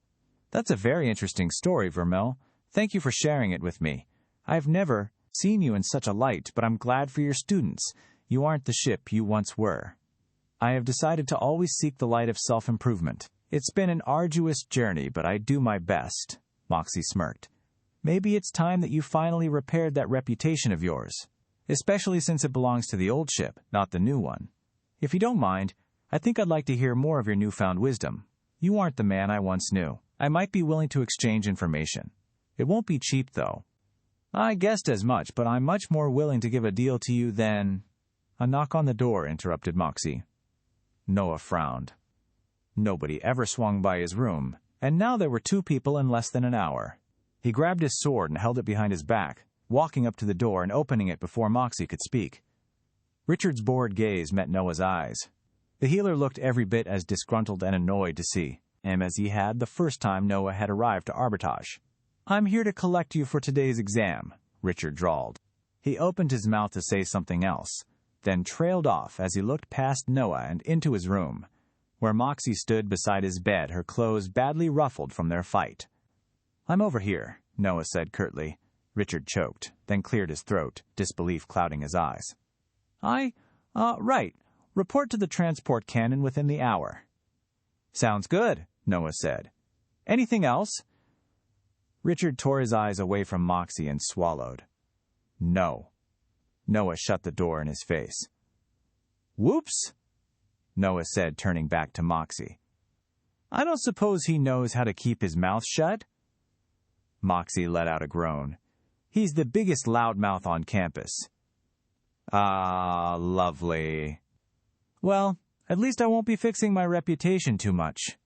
That's a very interesting story, Vermil. Thank you for sharing it with me. I've never seen you in such a light, but I'm glad for your students. You aren't the ship you once were. I have decided to always seek the light of self-improvement. It's been an arduous journey, but I do my best, Moxie smirked. Maybe it's time that you finally repaired that reputation of yours, especially since it belongs to the old ship, not the new one. If you don't mind, I think I'd like to hear more of your newfound wisdom. You aren't the man I once knew. I might be willing to exchange information. It won't be cheap, though. I guessed as much, but I'm much more willing to give a deal to you than... A knock on the door interrupted Moxie. Noah frowned. Nobody ever swung by his room, and now there were 2 people in less than an hour. He grabbed his sword and held it behind his back, walking up to the door and opening it before Moxie could speak. Richard's bored gaze met Noah's eyes. The healer looked every bit as disgruntled and annoyed to see him as he had the first time Noah had arrived to Arbitage. I'm here to collect you for today's exam, Richard drawled. He opened his mouth to say something else, then trailed off as he looked past Noah and into his room, where Moxie stood beside his bed, her clothes badly ruffled from their fight. "I'm over here," Noah said curtly. Richard choked, then cleared his throat, disbelief clouding his eyes. Right. Report to the transport cannon within the hour." "Sounds good," Noah said. "Anything else?" Richard tore his eyes away from Moxie and swallowed. "No." Noah shut the door in his face. "Whoops," Noah said, turning back to Moxie. "I don't suppose he knows how to keep his mouth shut?" Moxie let out a groan. "He's the biggest loudmouth on campus." "Ah, lovely. Well, at least I won't be fixing my reputation too much."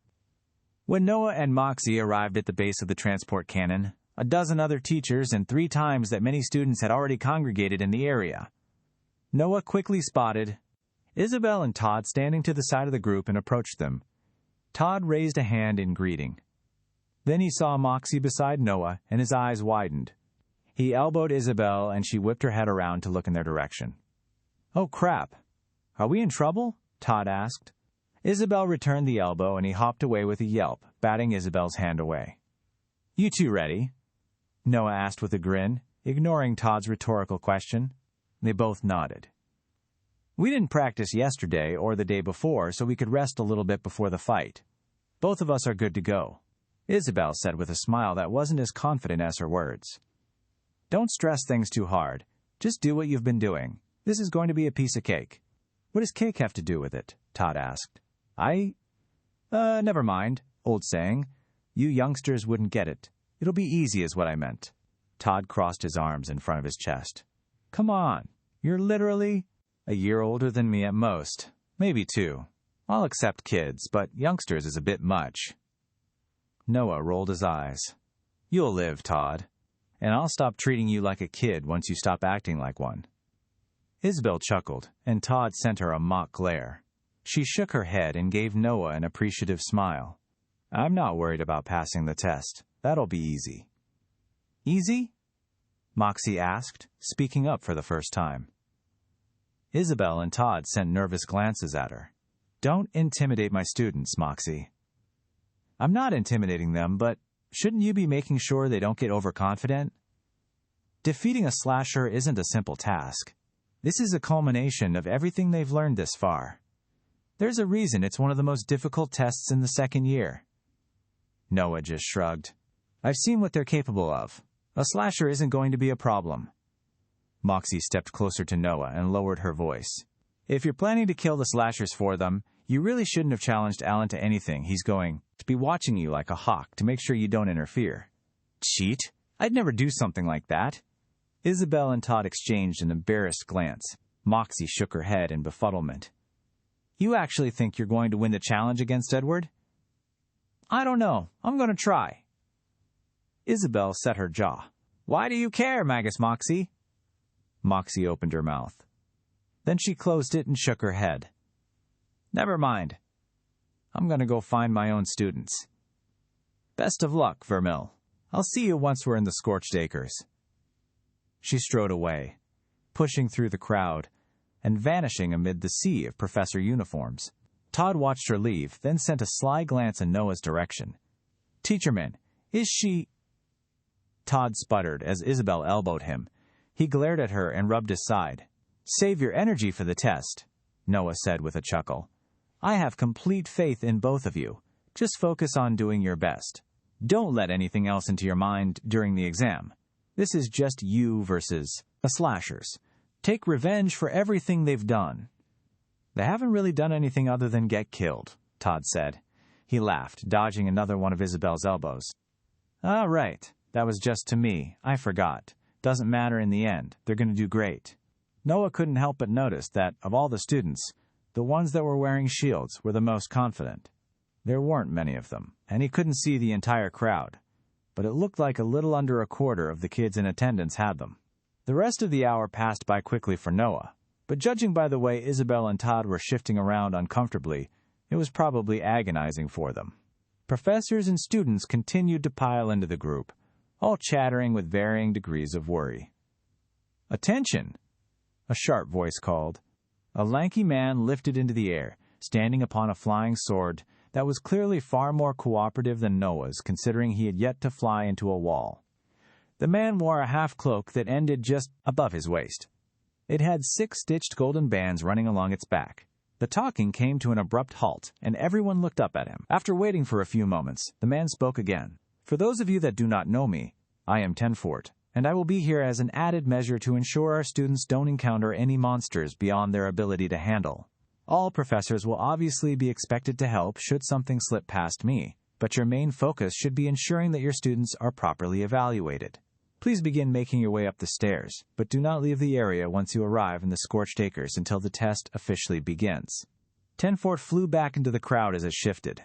When Noah and Moxie arrived at the base of the transport cannon, a dozen other teachers and 3 times that many students had already congregated in the area. Noah quickly spotted Isabel and Todd standing to the side of the group and approached them. Todd raised a hand in greeting. Then he saw Moxie beside Noah, and his eyes widened. He elbowed Isabel, and she whipped her head around to look in their direction. "Oh, crap. Are we in trouble?" Todd asked. Isabel returned the elbow, and he hopped away with a yelp, batting Isabel's hand away. "You two ready?" Noah asked with a grin, ignoring Todd's rhetorical question. They both nodded. "We didn't practice yesterday or the day before, so we could rest a little bit before the fight. Both of us are good to go," Isabel said with a smile that wasn't as confident as her words. "Don't stress things too hard. Just do what you've been doing. This is going to be a piece of cake." "What does cake have to do with it?" Todd asked. Never mind. Old saying. You youngsters wouldn't get it. It'll be easy is what I meant." Todd crossed his arms in front of his chest. "Come on. You're literally a year older than me at most. Maybe 2. I'll accept kids, but youngsters is a bit much." Noah rolled his eyes. "You'll live, Todd. And I'll stop treating you like a kid once you stop acting like one." Isabel chuckled, and Todd sent her a mock glare. She shook her head and gave Noah an appreciative smile. "I'm not worried about passing the test. That'll be easy." "Easy?" Moxie asked, speaking up for the first time. Isabel and Todd sent nervous glances at her. "Don't intimidate my students, Moxie." "I'm not intimidating them, but shouldn't you be making sure they don't get overconfident?" Defeating a slasher isn't a simple task. This is a culmination of everything they've learned this far. There's a reason it's one of the most difficult tests in the 2nd year. Noah just shrugged. "I've seen what they're capable of. A slasher isn't going to be a problem." Moxie stepped closer to Noah and lowered her voice. "If you're planning to kill the slashers for them, you really shouldn't have challenged Alan to anything. He's going to be watching you like a hawk to make sure you don't interfere." "Cheat? I'd never do something like that." Isabel and Todd exchanged an embarrassed glance. Moxie shook her head in befuddlement. "You actually think you're going to win the challenge against Edward?" "I don't know. I'm going to try." Isabel set her jaw. "Why do you care, Magus Moxie?" Moxie opened her mouth. Then she closed it and shook her head. "Never mind. I'm going to go find my own students." "Best of luck, Vermil. I'll see you once we're in the scorched acres." She strode away, pushing through the crowd and vanishing amid the sea of professor uniforms. Todd watched her leave, then sent a sly glance in Noah's direction. "Teacherman, is she—" Todd sputtered as Isabel elbowed him. He glared at her and rubbed his side. "Save your energy for the test," Noah said with a chuckle. "I have complete faith in both of you. Just focus on doing your best. Don't let anything else into your mind during the exam. This is just you versus the slashers. Take revenge for everything they've done." "They haven't really done anything other than get killed," Todd said. He laughed, dodging another one of Isabel's elbows. "Ah, right. That was just to me. I forgot. Doesn't matter in the end. They're going to do great." Noah couldn't help but notice that, of all the students, the ones that were wearing shields were the most confident. There weren't many of them, and he couldn't see the entire crowd, but it looked like a little under a quarter of the kids in attendance had them. The rest of the hour passed by quickly for Noah, but judging by the way Isabel and Todd were shifting around uncomfortably, it was probably agonizing for them. Professors and students continued to pile into the group, all chattering with varying degrees of worry. "Attention!" a sharp voice called. A lanky man lifted into the air, standing upon a flying sword that was clearly far more cooperative than Noah's, considering he had yet to fly into a wall. The man wore a half-cloak that ended just above his waist. It had 6 stitched golden bands running along its back. The talking came to an abrupt halt, and everyone looked up at him. After waiting for a few moments, the man spoke again. "For those of you that do not know me, I am Tenfort, and I will be here as an added measure to ensure our students don't encounter any monsters beyond their ability to handle. All professors will obviously be expected to help should something slip past me, but your main focus should be ensuring that your students are properly evaluated. Please begin making your way up the stairs, but do not leave the area once you arrive in the Scorched Acres until the test officially begins." Tenfort flew back into the crowd as it shifted.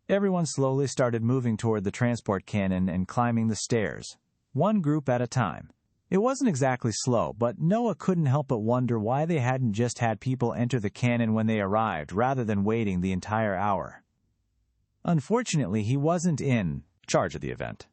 Everyone slowly started moving toward the transport cannon and climbing the stairs, one group at a time. It wasn't exactly slow, but Noah couldn't help but wonder why they hadn't just had people enter the cannon when they arrived rather than waiting the entire hour. Unfortunately, he wasn't in charge of the event.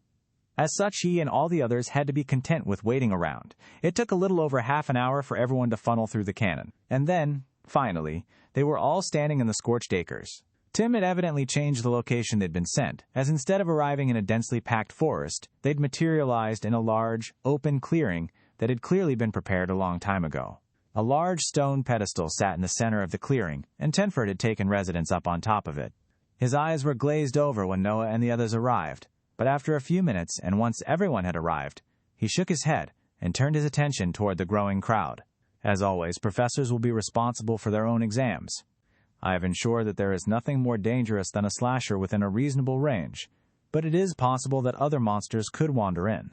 As such, he and all the others had to be content with waiting around. It took a little over half an hour for everyone to funnel through the cannon. And then, finally, they were all standing in the Scorched Acres. Tim had evidently changed the location they'd been sent, as instead of arriving in a densely packed forest, they'd materialized in a large, open clearing that had clearly been prepared a long time ago. A large stone pedestal sat in the center of the clearing, and Tenfort had taken residence up on top of it. His eyes were glazed over when Noah and the others arrived, but after a few minutes, and once everyone had arrived, he shook his head and turned his attention toward the growing crowd. As always, professors will be responsible for their own exams. I have ensured that there is nothing more dangerous than a slasher within a reasonable range, but it is possible that other monsters could wander in.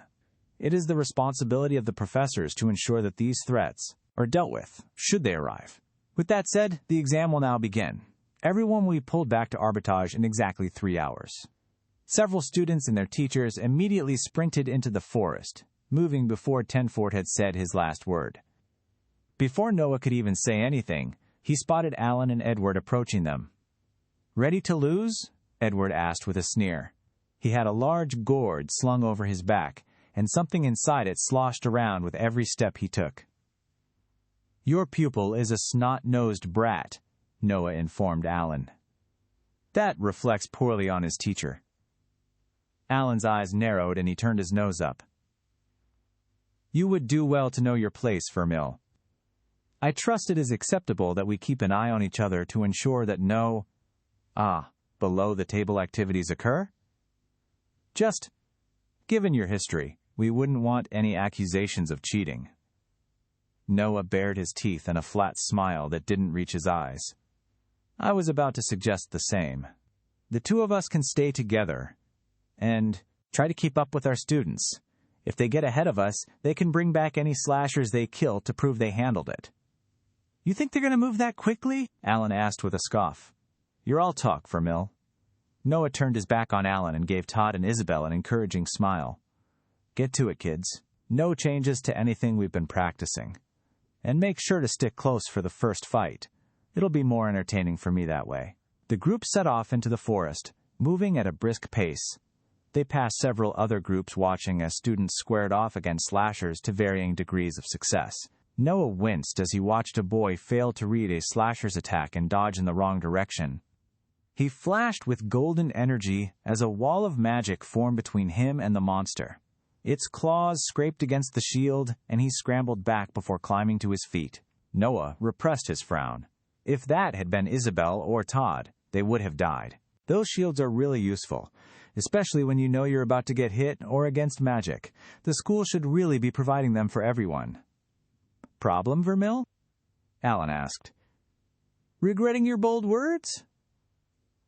It is the responsibility of the professors to ensure that these threats are dealt with, should they arrive. With that said, the exam will now begin. Everyone will be pulled back to arbitrage in exactly 3 hours. Several students and their teachers immediately sprinted into the forest, moving before Tenfort had said his last word. Before Noah could even say anything, he spotted Alan and Edward approaching them. "Ready to lose?" Edward asked with a sneer. He had a large gourd slung over his back, and something inside it sloshed around with every step he took. "Your pupil is a snot-nosed brat," Noah informed Alan. "That reflects poorly on his teacher." Alan's eyes narrowed and he turned his nose up. "You would do well to know your place, Vermil. I trust it is acceptable that we keep an eye on each other to ensure that no, below-the-table activities occur? Just, given your history, we wouldn't want any accusations of cheating." Noah bared his teeth in a flat smile that didn't reach his eyes. "I was about to suggest the same. The two of us can stay together and try to keep up with our students. If they get ahead of us, they can bring back any slashers they kill to prove they handled it." "You think they're going to move that quickly?" Alan asked with a scoff. "You're all talk, Vermil." Noah turned his back on Alan and gave Todd and Isabel an encouraging smile. "Get to it, kids. No changes to anything we've been practicing. And make sure to stick close for the first fight. It'll be more entertaining for me that way." The group set off into the forest, moving at a brisk pace. They passed several other groups watching as students squared off against slashers to varying degrees of success. Noah winced as he watched a boy fail to read a slasher's attack and dodge in the wrong direction. He flashed with golden energy as a wall of magic formed between him and the monster. Its claws scraped against the shield, and he scrambled back before climbing to his feet. Noah repressed his frown. If that had been Isabel or Todd, they would have died. Those shields are really useful, especially when you know you're about to get hit or against magic. The school should really be providing them for everyone. "Problem, Vermil?" Alan asked. "Regretting your bold words?"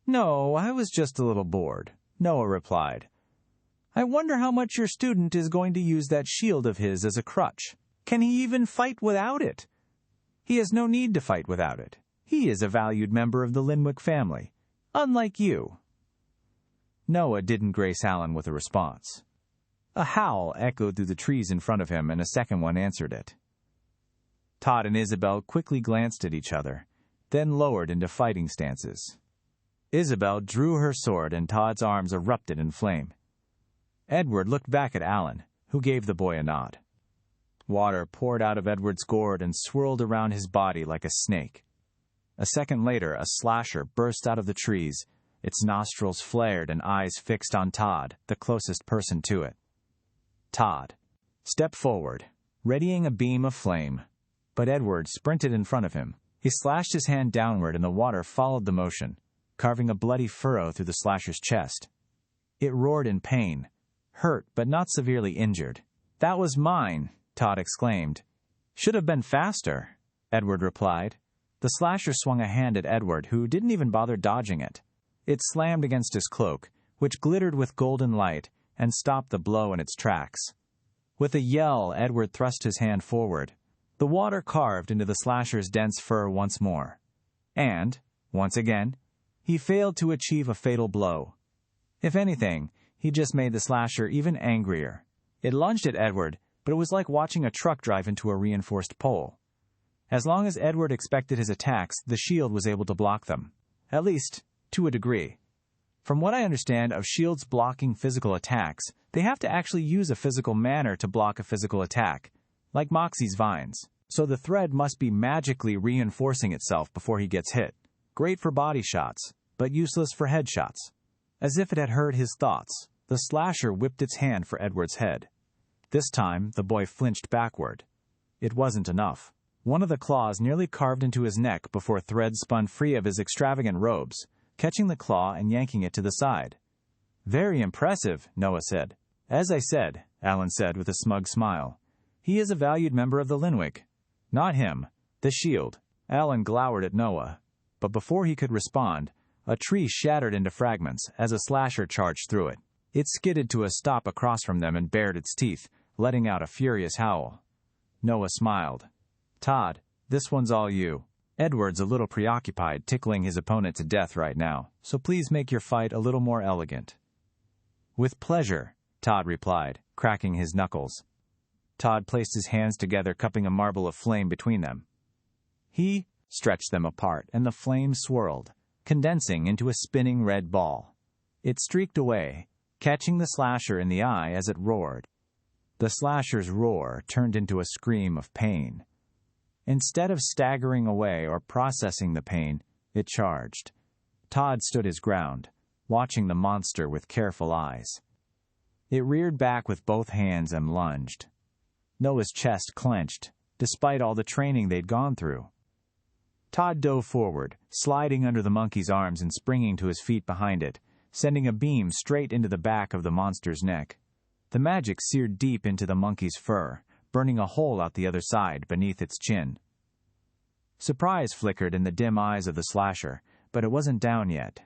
"No, I was just a little bored," Noah replied. "I wonder how much your student is going to use that shield of his as a crutch. Can he even fight without it?" "He has no need to fight without it. He is a valued member of the Linwick family, unlike you." Noah didn't grace Alan with a response. A howl echoed through the trees in front of him, and a second one answered it. Todd and Isabel quickly glanced at each other, then lowered into fighting stances. Isabel drew her sword, and Todd's arms erupted in flame. Edward looked back at Alan, who gave the boy a nod. Water poured out of Edward's gourd and swirled around his body like a snake. A second later, a slasher burst out of the trees, its nostrils flared and eyes fixed on Todd, the closest person to it. Todd stepped forward, readying a beam of flame, but Edward sprinted in front of him. He slashed his hand downward and the water followed the motion, carving a bloody furrow through the slasher's chest. It roared in pain, hurt but not severely injured. "That was mine," Todd exclaimed. "Should have been faster," Edward replied. The slasher swung a hand at Edward, who didn't even bother dodging it. It slammed against his cloak, which glittered with golden light, and stopped the blow in its tracks. With a yell, Edward thrust his hand forward. The water carved into the slasher's dense fur once more. And, once again, he failed to achieve a fatal blow. If anything, he just made the slasher even angrier. It lunged at Edward, but it was like watching a truck drive into a reinforced pole. As long as Edward expected his attacks, the shield was able to block them. At least, to a degree. From what I understand of shields blocking physical attacks, they have to actually use a physical manner to block a physical attack, like Moxie's vines. So the thread must be magically reinforcing itself before he gets hit. Great for body shots, but useless for headshots. As if it had heard his thoughts, the slasher whipped its hand for Edward's head. This time, the boy flinched backward. It wasn't enough. One of the claws nearly carved into his neck before Thread spun free of his extravagant robes, catching the claw and yanking it to the side. "Very impressive," Noah said. "As I said," Alan said with a smug smile, "he is a valued member of the Linwick." "Not him. The shield." Alan glowered at Noah, but before he could respond, a tree shattered into fragments as a slasher charged through it. It skidded to a stop across from them and bared its teeth, letting out a furious howl. Noah smiled. "Todd, this one's all you. Edward's a little preoccupied tickling his opponent to death right now, so please make your fight a little more elegant." "With pleasure," Todd replied, cracking his knuckles. Todd placed his hands together, cupping a marble of flame between them. He stretched them apart, and the flame swirled, condensing into a spinning red ball. It streaked away, catching the slasher in the eye as it roared. The slasher's roar turned into a scream of pain. Instead of staggering away or processing the pain, it charged. Todd stood his ground, watching the monster with careful eyes. It reared back with both hands and lunged. Noah's chest clenched, despite all the training they'd gone through. Todd dove forward, sliding under the monkey's arms and springing to his feet behind it, sending a beam straight into the back of the monster's neck. The magic seared deep into the monkey's fur, burning a hole out the other side beneath its chin. Surprise flickered in the dim eyes of the slasher, but it wasn't down yet.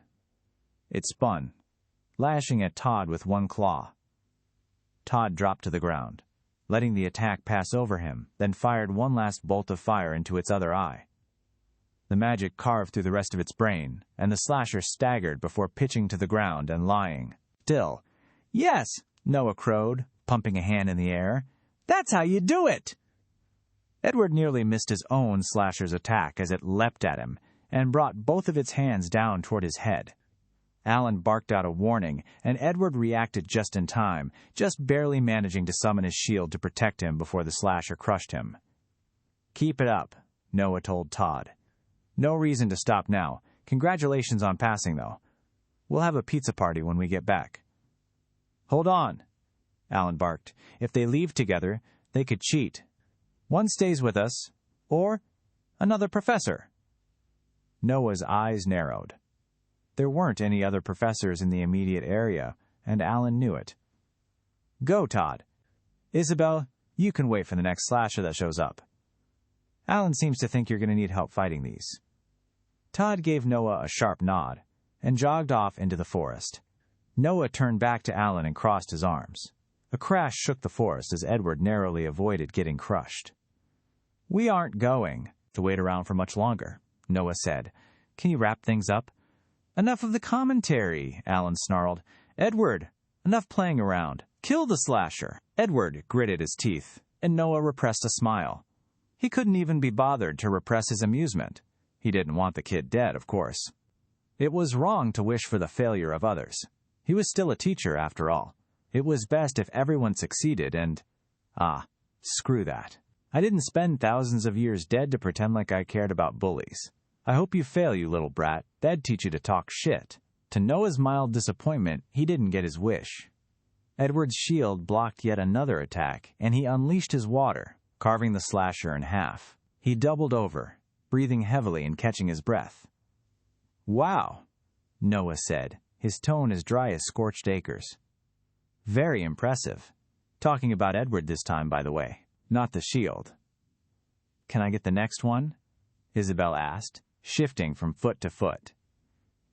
It spun, lashing at Todd with one claw. Todd dropped to the ground, letting the attack pass over him, then fired one last bolt of fire into its other eye. The magic carved through the rest of its brain, and the slasher staggered before pitching to the ground and lying still. "Yes," Noah crowed, pumping a hand in the air. "That's how you do it!" Edward nearly missed his own slasher's attack as it leapt at him and brought both of its hands down toward his head. Alan barked out a warning, and Edward reacted just in time, just barely managing to summon his shield to protect him before the slasher crushed him. "Keep it up," Noah told Todd. "No reason to stop now. Congratulations on passing, though. We'll have a pizza party when we get back." "Hold on," Alan barked. "If they leave together, they could cheat. One stays with us, or another professor." Noah's eyes narrowed. There weren't any other professors in the immediate area, and Alan knew it. "Go, Todd. Isabel, you can wait for the next slasher that shows up. Alan seems to think you're going to need help fighting these." Todd gave Noah a sharp nod and jogged off into the forest. Noah turned back to Alan and crossed his arms. A crash shook the forest as Edward narrowly avoided getting crushed. "We aren't going to wait around for much longer," Noah said. "Can you wrap things up?" "Enough of the commentary," Alan snarled. "Edward, enough playing around. Kill the slasher." Edward gritted his teeth, and Noah repressed a smile. He couldn't even be bothered to repress his amusement. He didn't want the kid dead, of course. It was wrong to wish for the failure of others. He was still a teacher, after all. It was best if everyone succeeded and, Screw that. I didn't spend thousands of years dead to pretend like I cared about bullies. I hope you fail, you little brat. That'd teach you to talk shit. To Noah's mild disappointment, he didn't get his wish. Edward's shield blocked yet another attack, and he unleashed his water, carving the slasher in half. He doubled over, breathing heavily and catching his breath. "Wow," Noah said, his tone as dry as scorched acres. "Very impressive." Talking about Edward this time, by the way, not the shield. "Can I get the next one?" Isabel asked, shifting from foot to foot.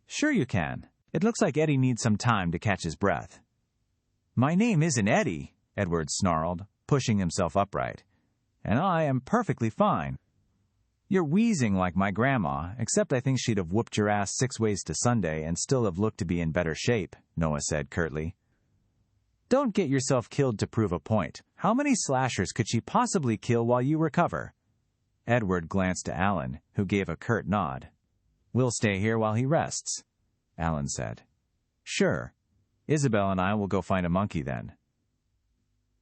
"Sure you can. It looks like Eddie needs some time to catch his breath." "My name isn't Eddie," Edward snarled, pushing himself upright. "And I am perfectly fine." "You're wheezing like my grandma, except I think she'd have whooped your ass 6 ways to Sunday and still have looked to be in better shape," Noah said curtly. "Don't get yourself killed to prove a point. How many slashers could she possibly kill while you recover?" Edward glanced to Alan, who gave a curt nod. "We'll stay here while he rests," Alan said. "Sure. Isabel and I will go find a monkey then."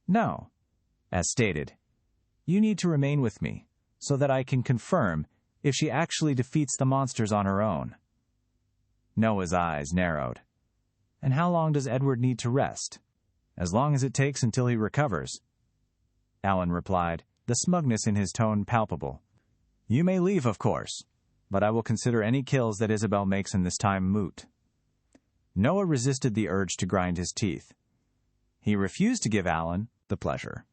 "No. As stated, you need to remain with me, so that I can confirm if she actually defeats the monsters on her own." Noah's eyes narrowed. "And how long does Edward need to rest?" "As long as it takes until he recovers," Alan replied, the smugness in his tone palpable. "You may leave, of course, but I will consider any kills that Isabel makes in this time moot." Noah resisted the urge to grind his teeth. He refused to give Alan the pleasure.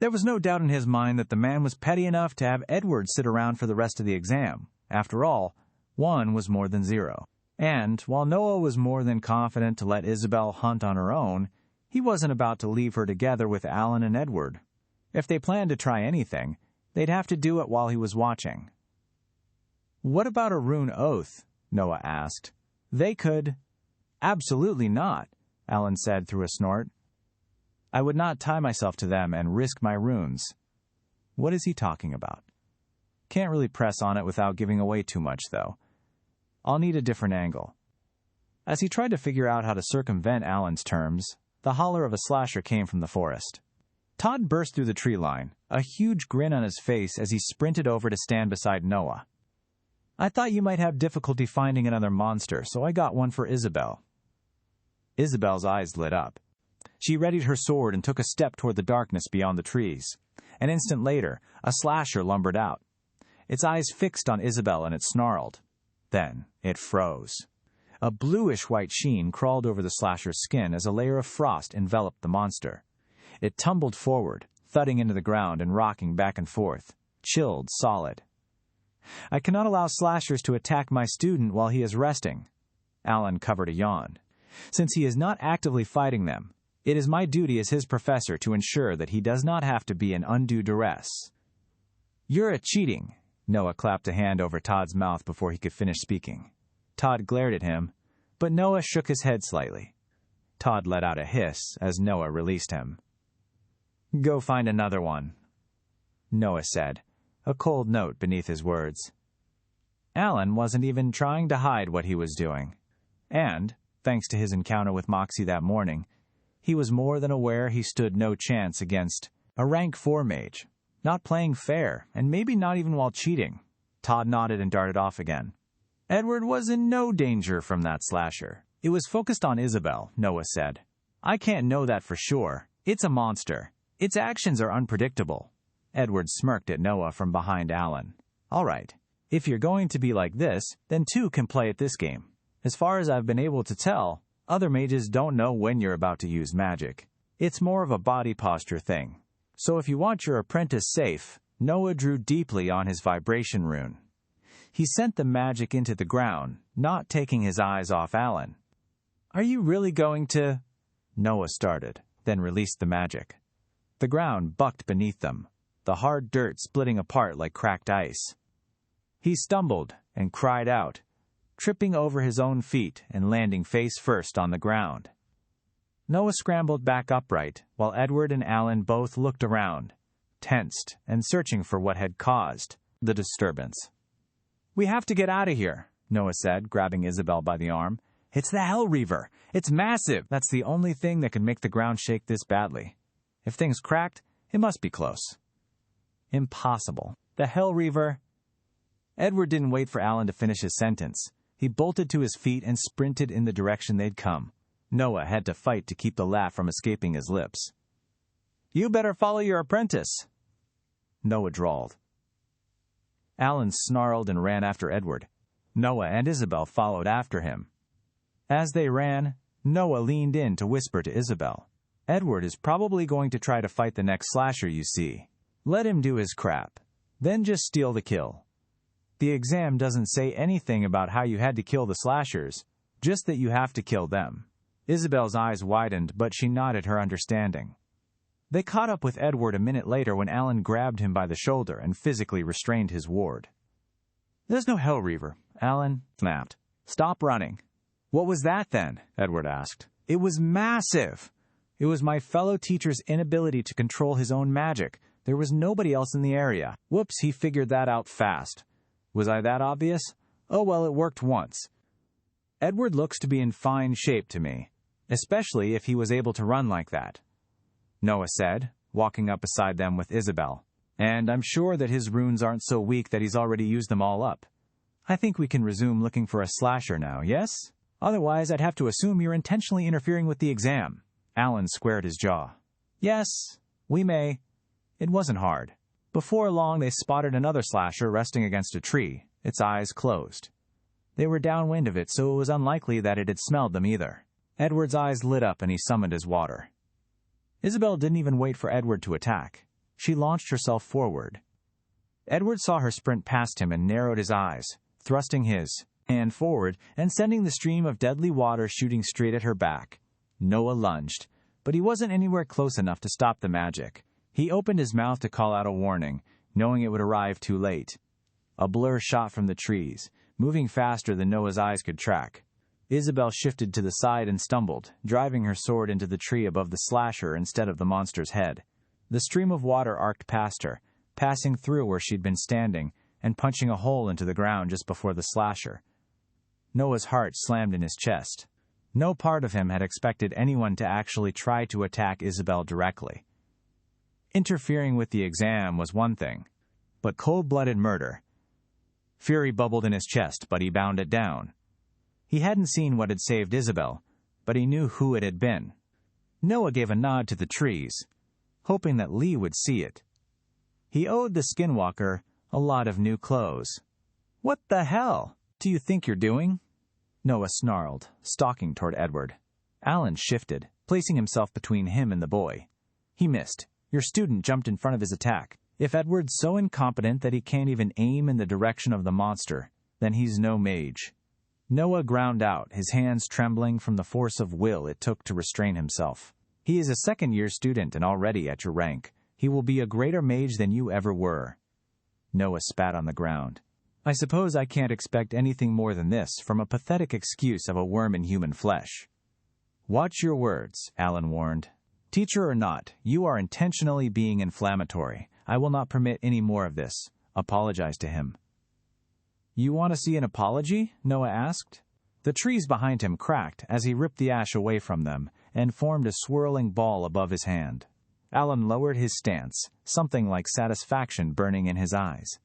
There was no doubt in his mind that the man was petty enough to have Edward sit around for the rest of the exam. After all, 1 was more than 0. And, while Noah was more than confident to let Isabel hunt on her own, he wasn't about to leave her together with Alan and Edward. If they planned to try anything, they'd have to do it while he was watching. "What about a rune oath?" Noah asked. "They could—" "Absolutely not," Alan said through a snort. "I would not tie myself to them and risk my runes." What is he talking about? Can't really press on it without giving away too much, though. I'll need a different angle. As he tried to figure out how to circumvent Alan's terms, the holler of a slasher came from the forest. Todd burst through the tree line, a huge grin on his face as he sprinted over to stand beside Noah. "I thought you might have difficulty finding another monster, so I got one for Isabel." Isabel's eyes lit up. She readied her sword and took a step toward the darkness beyond the trees. An instant later, a slasher lumbered out. Its eyes fixed on Isabel and it snarled. Then it froze. A bluish-white sheen crawled over the slasher's skin as a layer of frost enveloped the monster. It tumbled forward, thudding into the ground and rocking back and forth, chilled solid. "I cannot allow slashers to attack my student while he is resting." Alan covered a yawn. "Since he is not actively fighting them, it is my duty as his professor to ensure that he does not have to be in undue duress." "You're a cheating." Noah clapped a hand over Todd's mouth before he could finish speaking. Todd glared at him, but Noah shook his head slightly. Todd let out a hiss as Noah released him. "Go find another one," Noah said, a cold note beneath his words. Alan wasn't even trying to hide what he was doing. And, thanks to his encounter with Moxie that morning, he was more than aware he stood no chance against a rank 4 mage, not playing fair, and maybe not even while cheating. Todd nodded and darted off again. Edward was in no danger from that slasher. It was focused on Isabel, Noah said. "I can't know that for sure. It's a monster. Its actions are unpredictable." Edward smirked at Noah from behind Alan. "All right. If you're going to be like this, then 2 can play at this game. As far as I've been able to tell, other mages don't know when you're about to use magic. It's more of a body posture thing. So if you want your apprentice safe," Noah drew deeply on his vibration rune. He sent the magic into the ground, not taking his eyes off Alan. "Are you really going to—" Noah started, then released the magic. The ground bucked beneath them, the hard dirt splitting apart like cracked ice. He stumbled and cried out, tripping over his own feet and landing face first on the ground. Noah scrambled back upright, while Edward and Alan both looked around, tensed and searching for what had caused the disturbance. "We have to get out of here," Noah said, grabbing Isabel by the arm. "It's the Hell Reaver. It's massive. That's the only thing that can make the ground shake this badly. If things cracked, It must be close. Impossible. The Hell Reaver. Edward didn't wait for Alan to finish his sentence. He bolted to his feet and sprinted in the direction they'd come. Noah had to fight to keep the laugh from escaping his lips. "You better follow your apprentice," Noah drawled. Alan snarled and ran after Edward. Noah and Isabel followed after him. As they ran, Noah leaned in to whisper to Isabel, "Edward is probably going to try to fight the next slasher you see. Let him do his crap. Then just steal the kill. The exam doesn't say anything about how you had to kill the slashers, just that you have to kill them." Isabel's eyes widened, but she nodded her understanding. They caught up with Edward a minute later when Alan grabbed him by the shoulder and physically restrained his ward. "There's no Hell Reaver," Alan snapped. "Stop running." "What was that then?" Edward asked. "It was massive. It was my fellow teacher's inability to control his own magic. There was nobody else in the area. Whoops, he figured that out fast. Was I that obvious? Oh well, it worked once. Edward looks to be in fine shape to me, especially if he was able to run like that," Noah said, walking up beside them with Isabel. "And I'm sure that his runes aren't so weak that he's already used them all up. I think we can resume looking for a slasher now, yes? Otherwise, I'd have to assume you're intentionally interfering with the exam." Alan squared his jaw. "Yes, we may." It wasn't hard. Before long, they spotted another slasher resting against a tree, its eyes closed. They were downwind of it, so it was unlikely that it had smelled them either. Edward's eyes lit up and he summoned his water. Isabel didn't even wait for Edward to attack. She launched herself forward. Edward saw her sprint past him and narrowed his eyes, thrusting his hand forward and sending the stream of deadly water shooting straight at her back. Noah lunged, but he wasn't anywhere close enough to stop the magic. He opened his mouth to call out a warning, knowing it would arrive too late. A blur shot from the trees, moving faster than Noah's eyes could track. Isabel shifted to the side and stumbled, driving her sword into the tree above the slasher instead of the monster's head. The stream of water arced past her, passing through where she'd been standing, and punching a hole into the ground just before the slasher. Noah's heart slammed in his chest. No part of him had expected anyone to actually try to attack Isabel directly. Interfering with the exam was one thing, but cold-blooded murder. Fury bubbled in his chest, but he bound it down. He hadn't seen what had saved Isabel, but he knew who it had been. Noah gave a nod to the trees, hoping that Lee would see it. He owed the skinwalker a lot of new clothes. "What the hell do you think you're doing?" Noah snarled, stalking toward Edward. Alan shifted, placing himself between him and the boy. He missed. Your student jumped in front of his attack. If Edward's so incompetent that he can't even aim in the direction of the monster, then he's no mage. Noah ground out, his hands trembling from the force of will it took to restrain himself. He is a second-year student and already at your rank. He will be a greater mage than you ever were. Noah spat on the ground. I suppose I can't expect anything more than this from a pathetic excuse of a worm in human flesh. Watch your words, Alan warned. Teacher or not, you are intentionally being inflammatory. I will not permit any more of this. Apologize to him. You want to see an apology? Noah asked. The trees behind him cracked as he ripped the ash away from them and formed a swirling ball above his hand. Alan lowered his stance, something like satisfaction burning in his eyes.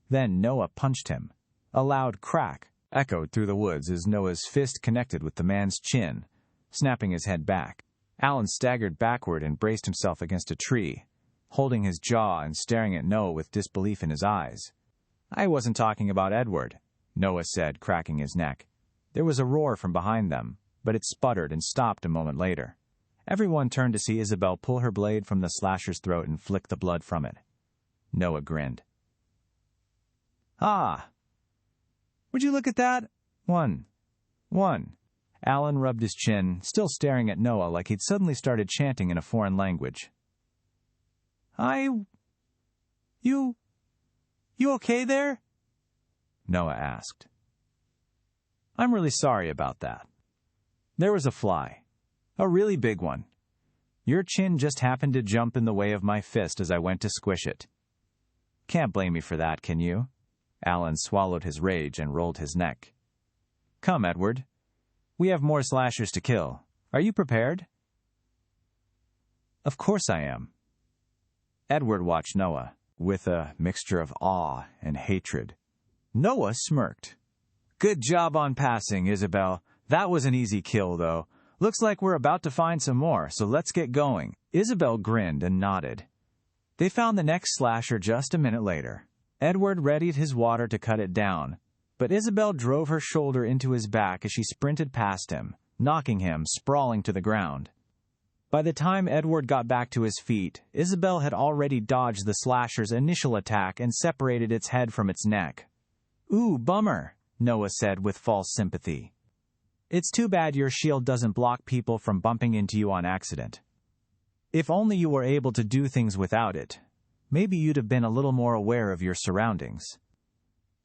Then Noah punched him. A loud crack echoed through the woods as Noah's fist connected with the man's chin, snapping his head back. Alan staggered backward and braced himself against a tree, holding his jaw and staring at Noah with disbelief in his eyes. I wasn't talking about Edward, Noah said, cracking his neck. There was a roar from behind them, but it sputtered and stopped a moment later. Everyone turned to see Isabel pull her blade from the slasher's throat and flick the blood from it. Noah grinned. Ah! Would you look at that? One. Alan rubbed his chin, still staring at Noah like he'd suddenly started chanting in a foreign language. You okay there? Noah asked. I'm really sorry about that. There was a fly. A really big one. Your chin just happened to jump in the way of my fist as I went to squish it. Can't blame me for that, can you? Alan swallowed his rage and rolled his neck. Come, Edward. We have more slashers to kill. Are you prepared? Of course I am. Edward watched Noah, with a mixture of awe and hatred. Noah smirked. Good job on passing, Isabel. That was an easy kill, though. Looks like we're about to find some more, so let's get going. Isabel grinned and nodded. They found the next slasher just a minute later. Edward readied his water to cut it down, but Isabel drove her shoulder into his back as she sprinted past him, knocking him sprawling to the ground. By the time Edward got back to his feet, Isabel had already dodged the slasher's initial attack and separated its head from its neck. Ooh, bummer, Noah said with false sympathy. It's too bad your shield doesn't block people from bumping into you on accident. If only you were able to do things without it, maybe you'd have been a little more aware of your surroundings.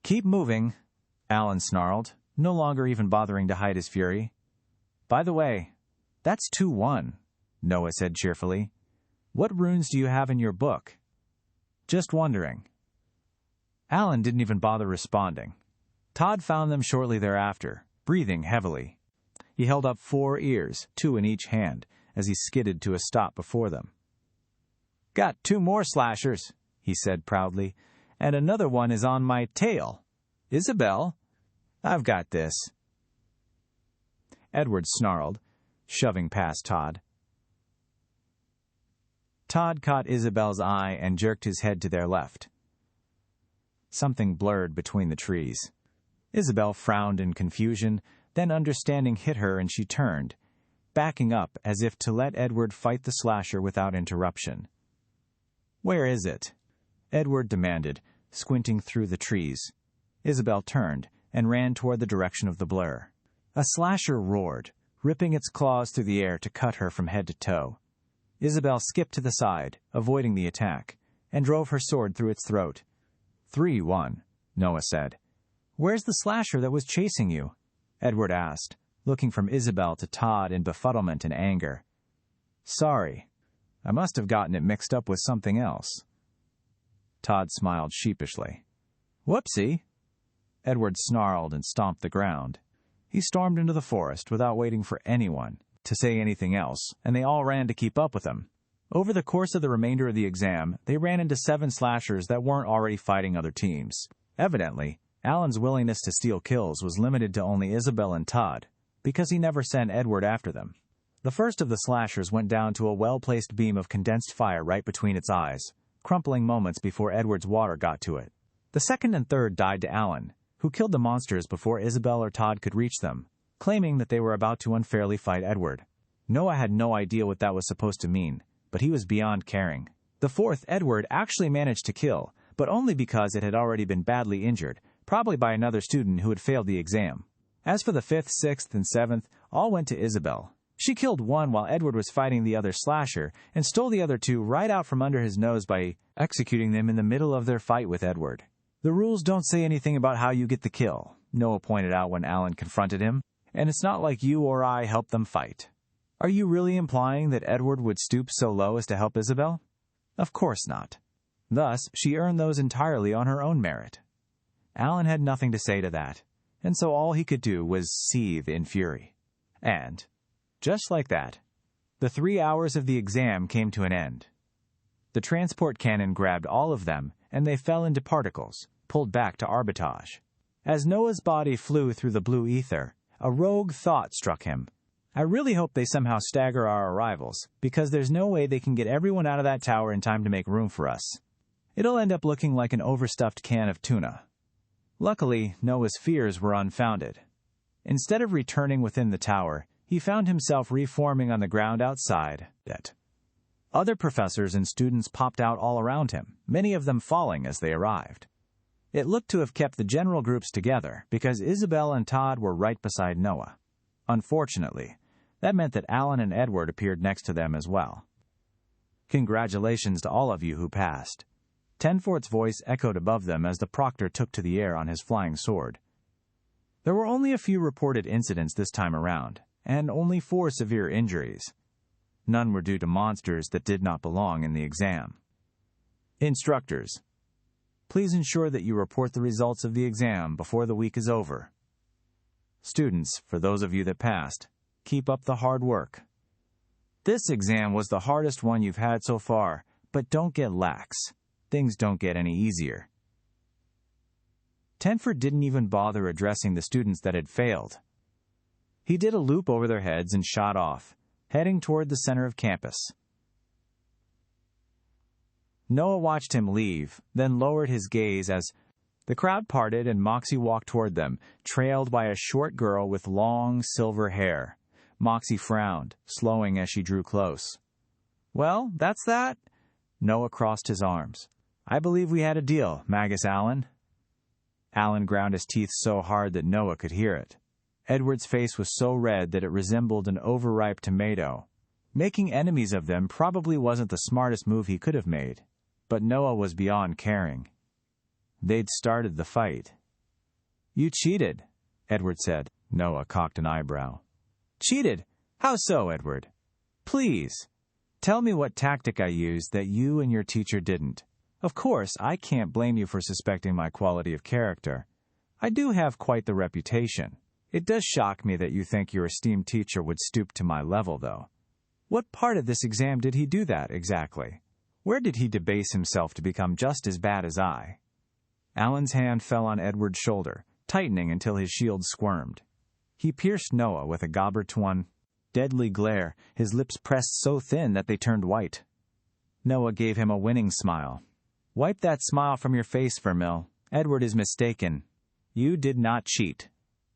Keep moving, Alan snarled, no longer even bothering to hide his fury. By the way, that's 2-1, Noah said cheerfully. What runes do you have in your book? Just wondering. Alan didn't even bother responding. Todd found them shortly thereafter, breathing heavily. He held up 4 ears, 2 in each hand, as he skidded to a stop before them. Got 2 more slashers, he said proudly, and another one is on my tail. Isabel, I've got this. Edward snarled, shoving past Todd. Todd caught Isabel's eye and jerked his head to their left. Something blurred between the trees. Isabel frowned in confusion, then understanding hit her and she turned, backing up as if to let Edward fight the slasher without interruption. Where is it? Edward demanded, squinting through the trees. Isabel turned and ran toward the direction of the blur. A slasher roared, ripping its claws through the air to cut her from head to toe. Isabel skipped to the side, avoiding the attack, and drove her sword through its throat. 3-1, Noah said. Where's the slasher that was chasing you? Edward asked, looking from Isabel to Todd in befuddlement and anger. Sorry, I must have gotten it mixed up with something else. Todd smiled sheepishly. Whoopsie. Edward snarled and stomped the ground. He stormed into the forest without waiting for anyone to say anything else, and they all ran to keep up with him. Over the course of the remainder of the exam, they ran into 7 slashers that weren't already fighting other teams. Evidently, Alan's willingness to steal kills was limited to only Isabel and Todd, because he never sent Edward after them. The first of the slashers went down to a well-placed beam of condensed fire right between its eyes, crumpling moments before Edward's water got to it. The second and third died to Alan, who killed the monsters before Isabel or Todd could reach them, claiming that they were about to unfairly fight Edward. Noah had no idea what that was supposed to mean, but he was beyond caring. The fourth Edward actually managed to kill, but only because it had already been badly injured, probably by another student who had failed the exam. As for the 5th, 6th, and 7th, all went to Isabel. She killed one while Edward was fighting the other slasher, and stole the other 2 right out from under his nose by executing them in the middle of their fight with Edward. The rules don't say anything about how you get the kill, Noah pointed out when Alan confronted him, and it's not like you or I helped them fight. Are you really implying that Edward would stoop so low as to help Isabel? Of course not. Thus, she earned those entirely on her own merit. Alan had nothing to say to that, and so all he could do was seethe in fury. And, just like that, the 3 hours of the exam came to an end. The transport cannon grabbed all of them, and they fell into particles, pulled back to Arbitage. As Noah's body flew through the blue ether, a rogue thought struck him. I really hope they somehow stagger our arrivals, because there's no way they can get everyone out of that tower in time to make room for us. It'll end up looking like an overstuffed can of tuna. Luckily, Noah's fears were unfounded. Instead of returning within the tower, he found himself reforming on the ground outside it. Other professors and students popped out all around him, many of them falling as they arrived. It looked to have kept the general groups together, because Isabel and Todd were right beside Noah. Unfortunately, that meant that Alan and Edward appeared next to them as well. Congratulations to all of you who passed. Tenfort's voice echoed above them as the proctor took to the air on his flying sword. There were only a few reported incidents this time around, and only 4 severe injuries. None were due to monsters that did not belong in the exam. Instructors, please ensure that you report the results of the exam before the week is over. Students, for those of you that passed, keep up the hard work. This exam was the hardest one you've had so far, But don't get lax. Things don't get any easier. Tenford didn't even bother addressing the students that had failed. He did a loop over their heads and shot off, heading toward the center of campus. Noah watched him leave, then lowered his gaze as the crowd parted and Moxie walked toward them, trailed by a short girl with long, silver hair. Moxie frowned, slowing as she drew close. "Well, that's that." Noah crossed his arms. "I believe we had a deal, Magus Allen." Allen ground his teeth so hard that Noah could hear it. Edward's face was so red that it resembled an overripe tomato. Making enemies of them probably wasn't the smartest move he could have made, but Noah was beyond caring. They'd started the fight. "You cheated," Edward said. Noah cocked an eyebrow. "Cheated? How so, Edward? Please, tell me what tactic I used that you and your teacher didn't. Of course, I can't blame you for suspecting my quality of character. I do have quite the reputation. It does shock me that you think your esteemed teacher would stoop to my level, though. What part of this exam did he do that, exactly? Where did he debase himself to become just as bad as I?" Allen's hand fell on Edward's shoulder, tightening until his shield squirmed. He pierced Noah with a Gaubertuan, deadly glare, his lips pressed so thin that they turned white. Noah gave him a winning smile. "Wipe that smile from your face, Vermil. Edward is mistaken. You did not cheat,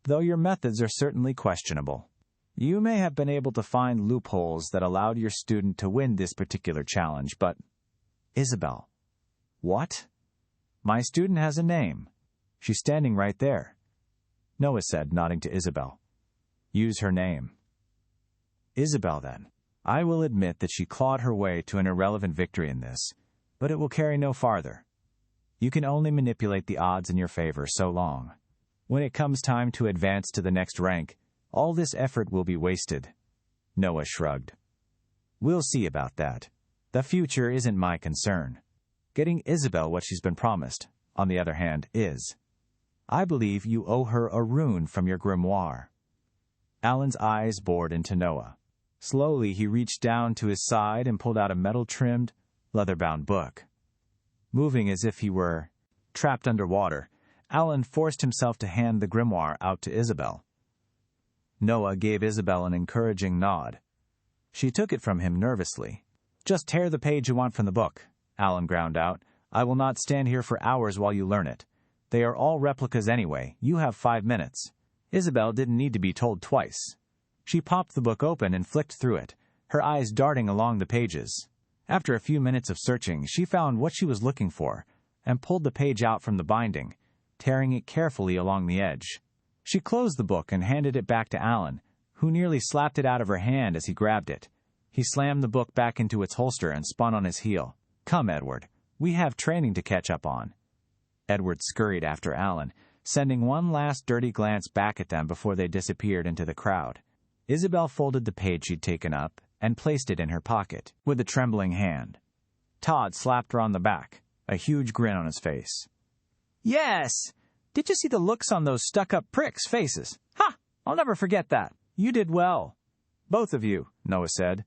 though your methods are certainly questionable. You may have been able to find loopholes that allowed your student to win this particular challenge, but—" "Isabel." "What?" "My student has a name. She's standing right there," Noah said, nodding to Isabel. "Use her name." "Isabel, then. I will admit that she clawed her way to an irrelevant victory in this, but it will carry no farther. You can only manipulate the odds in your favor so long. When it comes time to advance to the next rank, all this effort will be wasted." Noah shrugged. "We'll see about that. The future isn't my concern. Getting Isabel what she's been promised, on the other hand, is. I believe you owe her a rune from your grimoire." Allen's eyes bored into Noah. Slowly he reached down to his side and pulled out a metal-trimmed, leather-bound book. Moving as if he were trapped underwater, Allen forced himself to hand the grimoire out to Isabel. Noah gave Isabel an encouraging nod. She took it from him nervously. "Just tear the page you want from the book," Allen ground out. "I will not stand here for hours while you learn it. They are all replicas anyway. You have 5 minutes." Isabel didn't need to be told twice. She popped the book open and flicked through it, her eyes darting along the pages. After a few minutes of searching, she found what she was looking for and pulled the page out from the binding, tearing it carefully along the edge. She closed the book and handed it back to Allen, who nearly slapped it out of her hand as he grabbed it. He slammed the book back into its holster and spun on his heel. "Come, Edward. We have training to catch up on." Edward scurried after Allen, sending one last dirty glance back at them before they disappeared into the crowd. Isabel folded the page she'd taken up and placed it in her pocket with a trembling hand. Todd slapped her on the back, a huge grin on his face. "Yes! Did you see the looks on those stuck-up pricks' faces? Ha! I'll never forget that. You did well." "Both of you," Noah said.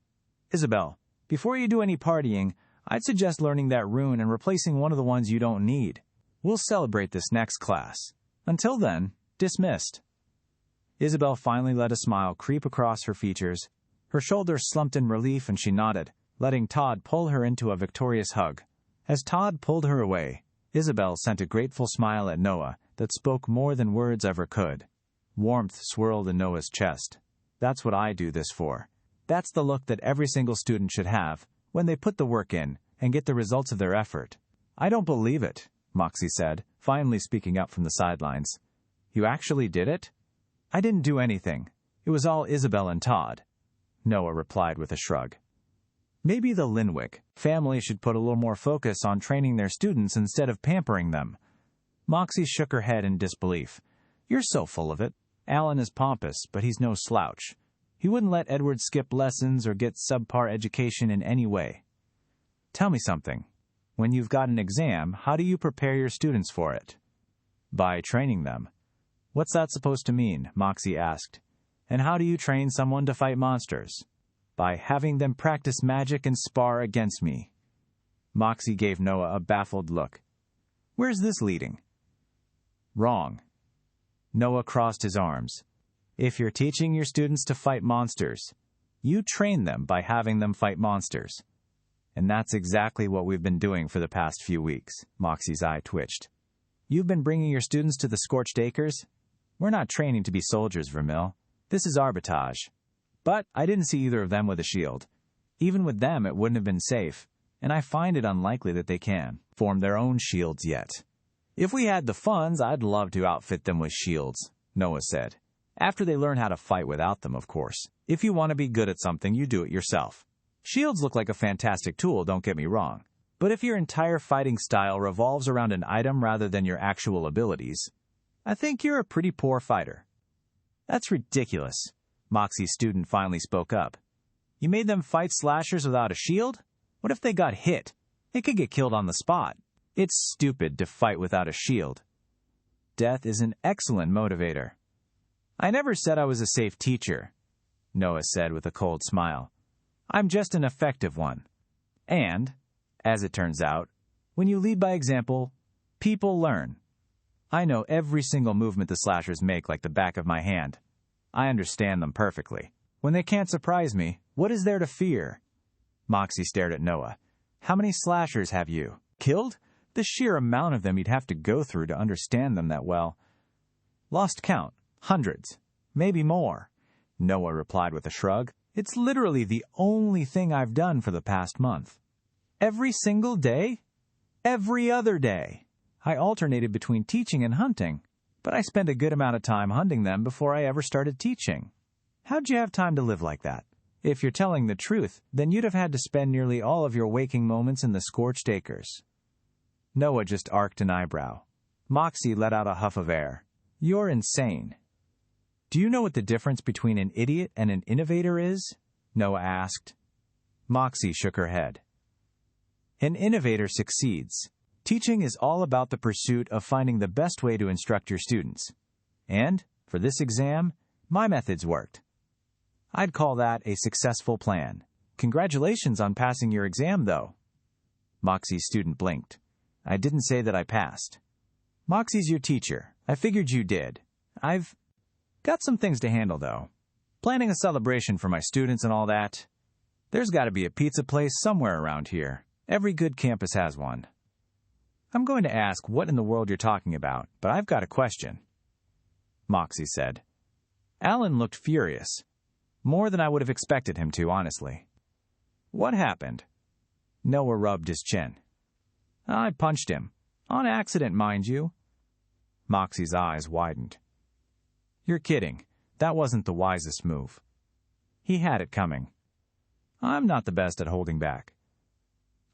"Isabel, before you do any partying, I'd suggest learning that rune and replacing one of the ones you don't need. We'll celebrate this next class. Until then, dismissed." Isabel finally let a smile creep across her features. Her shoulders slumped in relief and she nodded, letting Todd pull her into a victorious hug. As Todd pulled her away, Isabel sent a grateful smile at Noah that spoke more than words ever could. Warmth swirled in Noah's chest. "That's what I do this for. That's the look that every single student should have when they put the work in and get the results of their effort." "I don't believe it," Moxie said, finally speaking up from the sidelines. "You actually did it?" "I didn't do anything. It was all Isabel and Todd," Noah replied with a shrug. Maybe the Linwick family should put a little more focus on training their students instead of pampering them. Moxie shook her head in disbelief. "You're so full of it. Allen is pompous, but he's no slouch. He wouldn't let Edward skip lessons or get subpar education in any way. Tell me something. When you've got an exam, how do you prepare your students for it?" "By training them." "What's that supposed to mean?" Moxie asked. "And how do you train someone to fight monsters?" "By having them practice magic and spar against me." Moxie gave Noah a baffled look. Where's this leading? Wrong. Noah crossed his arms. If you're teaching your students to fight monsters, you train them by having them fight monsters. And that's exactly what we've been doing for the past few weeks. Moxie's eye twitched. You've been bringing your students to the scorched acres? We're not training to be soldiers, Vermil. This is arbitrage. But I didn't see either of them with a shield. Even with them, it wouldn't have been safe, and I find it unlikely that they can form their own shields yet. If we had the funds, I'd love to outfit them with shields, Noah said. After they learn how to fight without them, of course. If you want to be good at something, you do it yourself. Shields look like a fantastic tool, don't get me wrong. But if your entire fighting style revolves around an item rather than your actual abilities, I think you're a pretty poor fighter. That's ridiculous. Moxie's student finally spoke up. You made them fight slashers without a shield? What if they got hit? They could get killed on the spot. It's stupid to fight without a shield. Death is an excellent motivator. I never said I was a safe teacher, Noah said with a cold smile. I'm just an effective one. And, as it turns out, when you lead by example, people learn. I know every single movement the slashers make like the back of my hand. I understand them perfectly. When they can't surprise me, what is there to fear? Moxie stared at Noah. How many slashers have you killed? The sheer amount of them you'd have to go through to understand them that well. Lost count. Hundreds. Maybe more. Noah replied with a shrug. It's literally the only thing I've done for the past month. Every single day? Every other day. I alternated between teaching and hunting, but I spent a good amount of time hunting them before I ever started teaching. How'd you have time to live like that? If you're telling the truth, then you'd have had to spend nearly all of your waking moments in the scorched acres. Noah just arched an eyebrow. Moxie let out a huff of air. You're insane. Do you know what the difference between an idiot and an innovator is? Noah asked. Moxie shook her head. An innovator succeeds. Teaching is all about the pursuit of finding the best way to instruct your students. And, for this exam, my methods worked. I'd call that a successful plan. Congratulations on passing your exam, though. Moxie's student blinked. I didn't say that I passed. Moxie's your teacher. I figured you did. I've got some things to handle, though. Planning a celebration for my students and all that. There's got to be a pizza place somewhere around here. Every good campus has one. I'm going to ask what in the world you're talking about, but I've got a question. Moxie said. Alan looked furious. More than I would have expected him to, honestly. What happened? Noah rubbed his chin. I punched him. On accident, mind you. Moxie's eyes widened. You're kidding. That wasn't the wisest move. He had it coming. I'm not the best at holding back.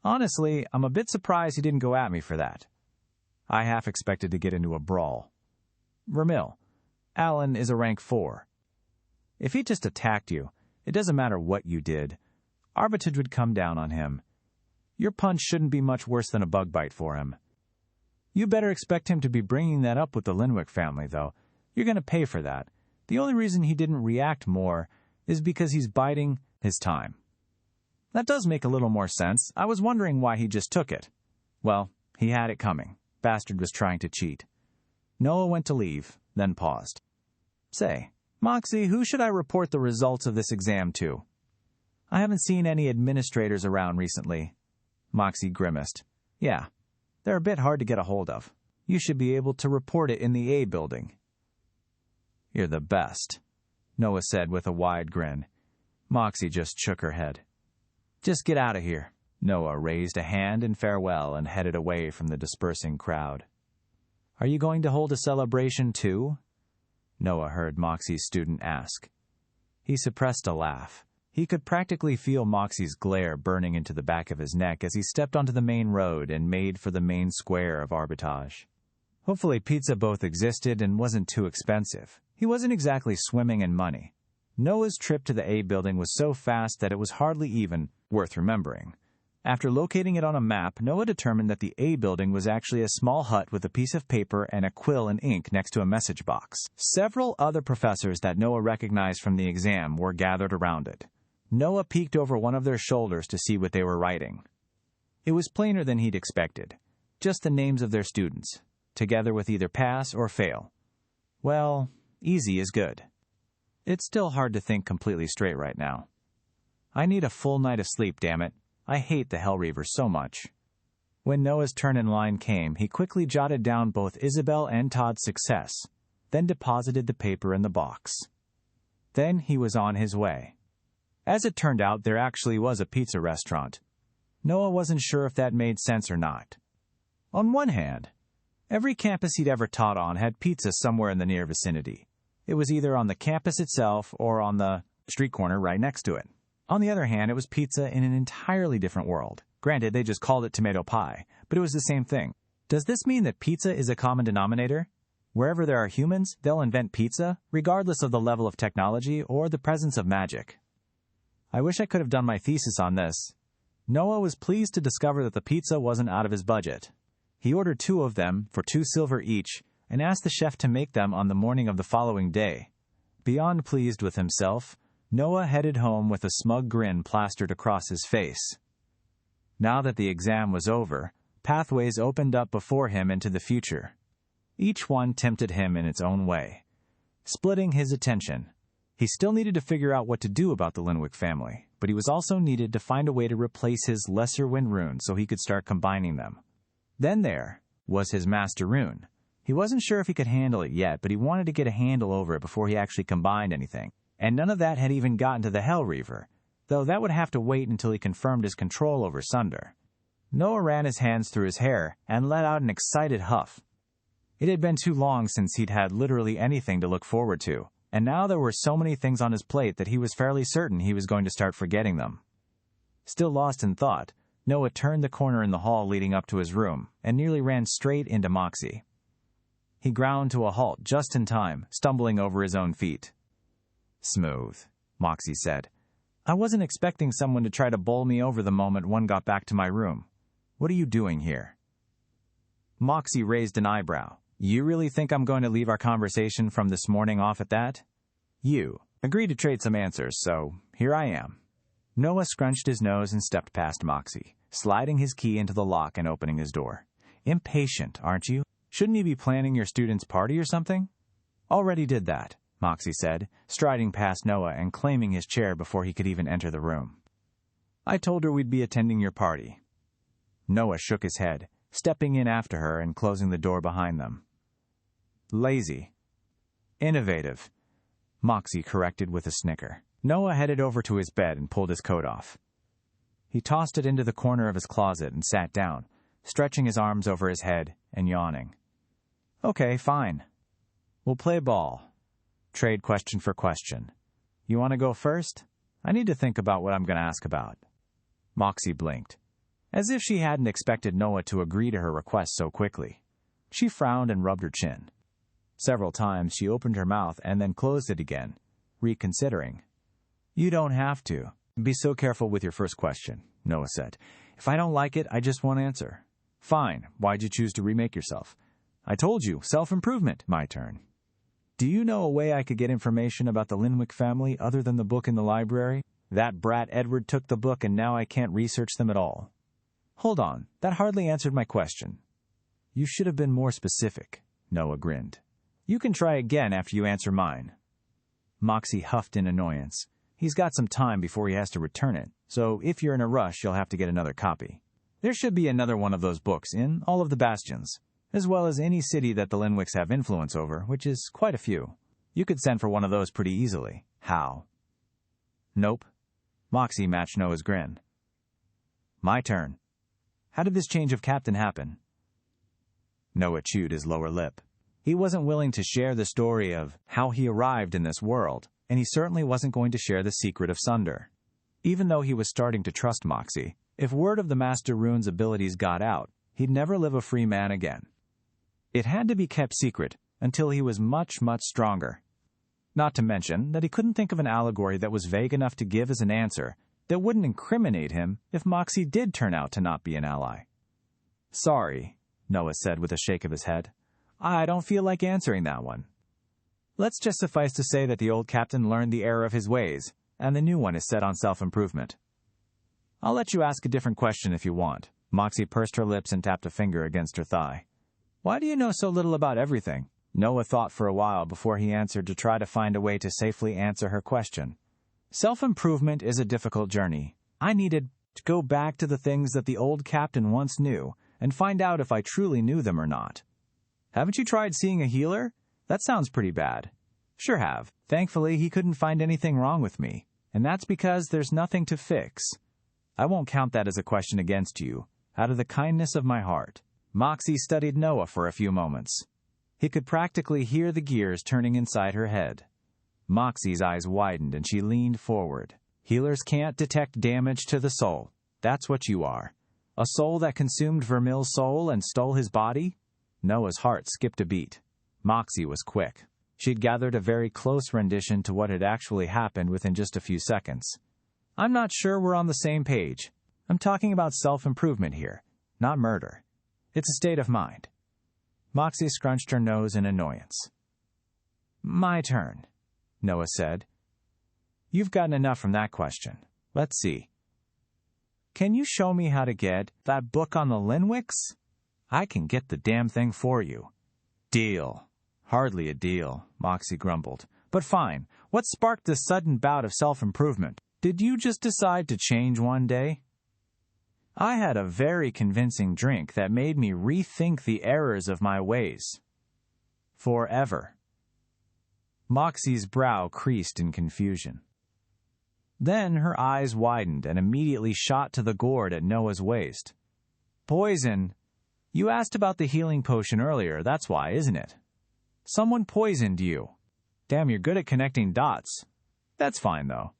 Honestly, I'm a bit surprised he didn't go at me for that. I half expected to get into a brawl. Vermil, Alan is a rank 4. If he just attacked you, it doesn't matter what you did. Arbitrage would come down on him. Your punch shouldn't be much worse than a bug bite for him. You better expect him to be bringing that up with the Linwick family, though. You're going to pay for that. The only reason he didn't react more is because he's biding his time. That does make a little more sense. I was wondering why he just took it. Well, he had it coming. Bastard was trying to cheat. Noah went to leave, then paused. Say, Moxie, who should I report the results of this exam to? I haven't seen any administrators around recently. Moxie grimaced. Yeah, they're a bit hard to get a hold of. You should be able to report it in the A building. You're the best, Noah said with a wide grin. Moxie just shook her head. Just get out of here. Noah raised a hand in farewell and headed away from the dispersing crowd. Are you going to hold a celebration too? Noah heard Moxie's student ask. He suppressed a laugh. He could practically feel Moxie's glare burning into the back of his neck as he stepped onto the main road and made for the main square of Arbitage. Hopefully pizza both existed and wasn't too expensive. He wasn't exactly swimming in money. Noah's trip to the A building was so fast that it was hardly even worth remembering. After locating it on a map, Noah determined that the A building was actually a small hut with a piece of paper and a quill and ink next to a message box. Several other professors that Noah recognized from the exam were gathered around it. Noah peeked over one of their shoulders to see what they were writing. It was plainer than he'd expected. Just the names of their students, together with either pass or fail. Well, easy is good. It's still hard to think completely straight right now. I need a full night of sleep, damn it. I hate the Hellreaver so much. When Noah's turn in line came, he quickly jotted down both Isabel and Todd's success, then deposited the paper in the box. Then he was on his way. As it turned out, there actually was a pizza restaurant. Noah wasn't sure if that made sense or not. On one hand, every campus he'd ever taught on had pizza somewhere in the near vicinity. It was either on the campus itself or on the street corner right next to it. On the other hand, it was pizza in an entirely different world. Granted, they just called it tomato pie, but it was the same thing. Does this mean that pizza is a common denominator? Wherever there are humans, they'll invent pizza, regardless of the level of technology or the presence of magic. I wish I could have done my thesis on this. Noah was pleased to discover that the pizza wasn't out of his budget. He ordered 2 of them for 2 silver each and asked the chef to make them on the morning of the following day. Beyond pleased with himself, Noah headed home with a smug grin plastered across his face. Now that the exam was over, pathways opened up before him into the future. Each one tempted him in its own way, splitting his attention. He still needed to figure out what to do about the Linwick family, but he was also needed to find a way to replace his lesser wind rune so he could start combining them. Then there was his master rune. He wasn't sure if he could handle it yet, but he wanted to get a handle over it before he actually combined anything. And none of that had even gotten to the Hellreaver, though that would have to wait until he confirmed his control over Sunder. Noah ran his hands through his hair and let out an excited huff. It had been too long since he'd had literally anything to look forward to, and now there were so many things on his plate that he was fairly certain he was going to start forgetting them. Still lost in thought, Noah turned the corner in the hall leading up to his room and nearly ran straight into Moxie. He ground to a halt just in time, stumbling over his own feet. "Smooth," Moxie said. "I wasn't expecting someone to try to bowl me over the moment one got back to my room. What are you doing here?" Moxie raised an eyebrow. "You really think I'm going to leave our conversation from this morning off at that?" "You agreed to trade some answers, so here I am." Noah scrunched his nose and stepped past Moxie, sliding his key into the lock and opening his door. "Impatient, aren't you? Shouldn't you be planning your students' party or something?" "Already did that," Moxie said, striding past Noah and claiming his chair before he could even enter the room. "I told her we'd be attending your party." Noah shook his head, stepping in after her and closing the door behind them. "Lazy." "Innovative," Moxie corrected with a snicker. Noah headed over to his bed and pulled his coat off. He tossed it into the corner of his closet and sat down, stretching his arms over his head and yawning. "Okay, fine. We'll play ball. Trade question for question. You want to go first? I need to think about what I'm going to ask about." Moxie blinked, as if she hadn't expected Noah to agree to her request so quickly. She frowned and rubbed her chin. Several times she opened her mouth and then closed it again, reconsidering. "You don't have to. Be so careful with your first question," Noah said. "If I don't like it, I just won't answer." "Fine. Why'd you choose to remake yourself?" "I told you, self-improvement." "My turn. Do you know a way I could get information about the Linwick family other than the book in the library? That brat Edward took the book and now I can't research them at all." "Hold on. That hardly answered my question." "You should have been more specific," Noah grinned. "You can try again after you answer mine." Moxie huffed in annoyance. He's got some time before he has to return it, so if you're in a rush, you'll have to get another copy. There should be another one of those books in all of the bastions, as well as any city that the Linwicks have influence over, which is quite a few. You could send for one of those pretty easily. How? "Nope." Moxie matched Noah's grin. "My turn. How did this change of captain happen?" Noah chewed his lower lip. He wasn't willing to share the story of how he arrived in this world, and he certainly wasn't going to share the secret of Sunder. Even though he was starting to trust Moxie, if word of the Master Rune's abilities got out, he'd never live a free man again. It had to be kept secret until he was much, much stronger. Not to mention that he couldn't think of an allegory that was vague enough to give as an answer that wouldn't incriminate him if Moxie did turn out to not be an ally. "Sorry," Noah said with a shake of his head. "I don't feel like answering that one. Let's just suffice to say that the old captain learned the error of his ways, and the new one is set on self-improvement. I'll let you ask a different question if you want, Moxie pursed her lips and tapped a finger against her thigh. Why do you know so little about everything? Noah thought for a while before he answered to try to find a way to safely answer her question. Self-improvement is a difficult journey. I needed to go back to the things that the old captain once knew and find out if I truly knew them or not. Haven't you tried seeing a healer? That sounds pretty bad. Sure have. Thankfully, he couldn't find anything wrong with me, and that's because there's nothing to fix. I won't count that as a question against you, out of the kindness of my heart. Moxie studied Noah for a few moments. He could practically hear the gears turning inside her head. Moxie's eyes widened and she leaned forward. Healers can't detect damage to the soul. That's what you are. A soul that consumed Vermil's soul and stole his body? Noah's heart skipped a beat. Moxie was quick. She'd gathered a very close rendition to what had actually happened within just a few seconds. I'm not sure we're on the same page. I'm talking about self-improvement here, not murder. It's a state of mind. Moxie scrunched her nose in annoyance. My turn, Noah said. You've gotten enough from that question. Let's see. Can you show me how to get that book on the Linwicks? I can get the damn thing for you. Deal. Hardly a deal, Moxie grumbled. But fine. What sparked this sudden bout of self-improvement? Did you just decide to change one day? I had a very convincing drink that made me rethink the errors of my ways. Forever. Moxie's brow creased in confusion. Then her eyes widened and immediately shot to the gourd at Noah's waist. Poison. You asked about the healing potion earlier, that's why, isn't it? Someone poisoned you. Damn, you're good at connecting dots. That's fine, though.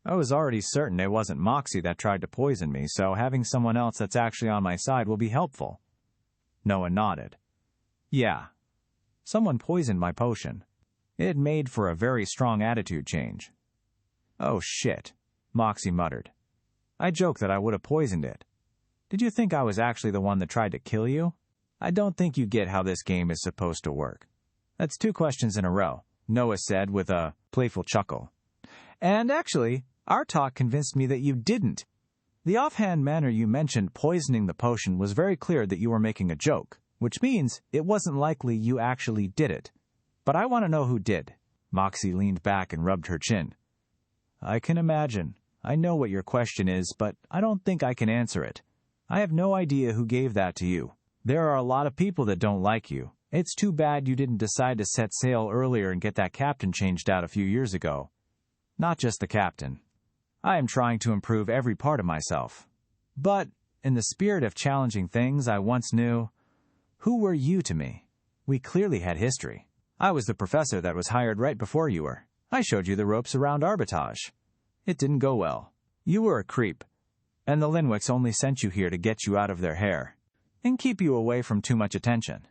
I was already certain it wasn't Moxie that tried to poison me, so having someone else that's actually on my side will be helpful. Noah nodded. Yeah. Someone poisoned my potion. It made for a very strong attitude change. Oh, shit, Moxie muttered. I joked that I would have poisoned it. Did you think I was actually the one that tried to kill you? I don't think you get how this game is supposed to work. That's 2 questions in a row, Noah said with a playful chuckle. And actually, our talk convinced me that you didn't. The offhand manner you mentioned poisoning the potion was very clear that you were making a joke, which means it wasn't likely you actually did it. But I want to know who did. Moxie leaned back and rubbed her chin. I can imagine. I know what your question is, but I don't think I can answer it. I have no idea who gave that to you. There are a lot of people that don't like you. It's too bad you didn't decide to set sail earlier and get that captain changed out a few years ago. Not just the captain. I am trying to improve every part of myself. But, in the spirit of challenging things I once knew, who were you to me? We clearly had history. I was the professor that was hired right before you were. I showed you the ropes around arbitrage. It didn't go well. You were a creep, and the Linwicks only sent you here to get you out of their hair and keep you away from too much attention.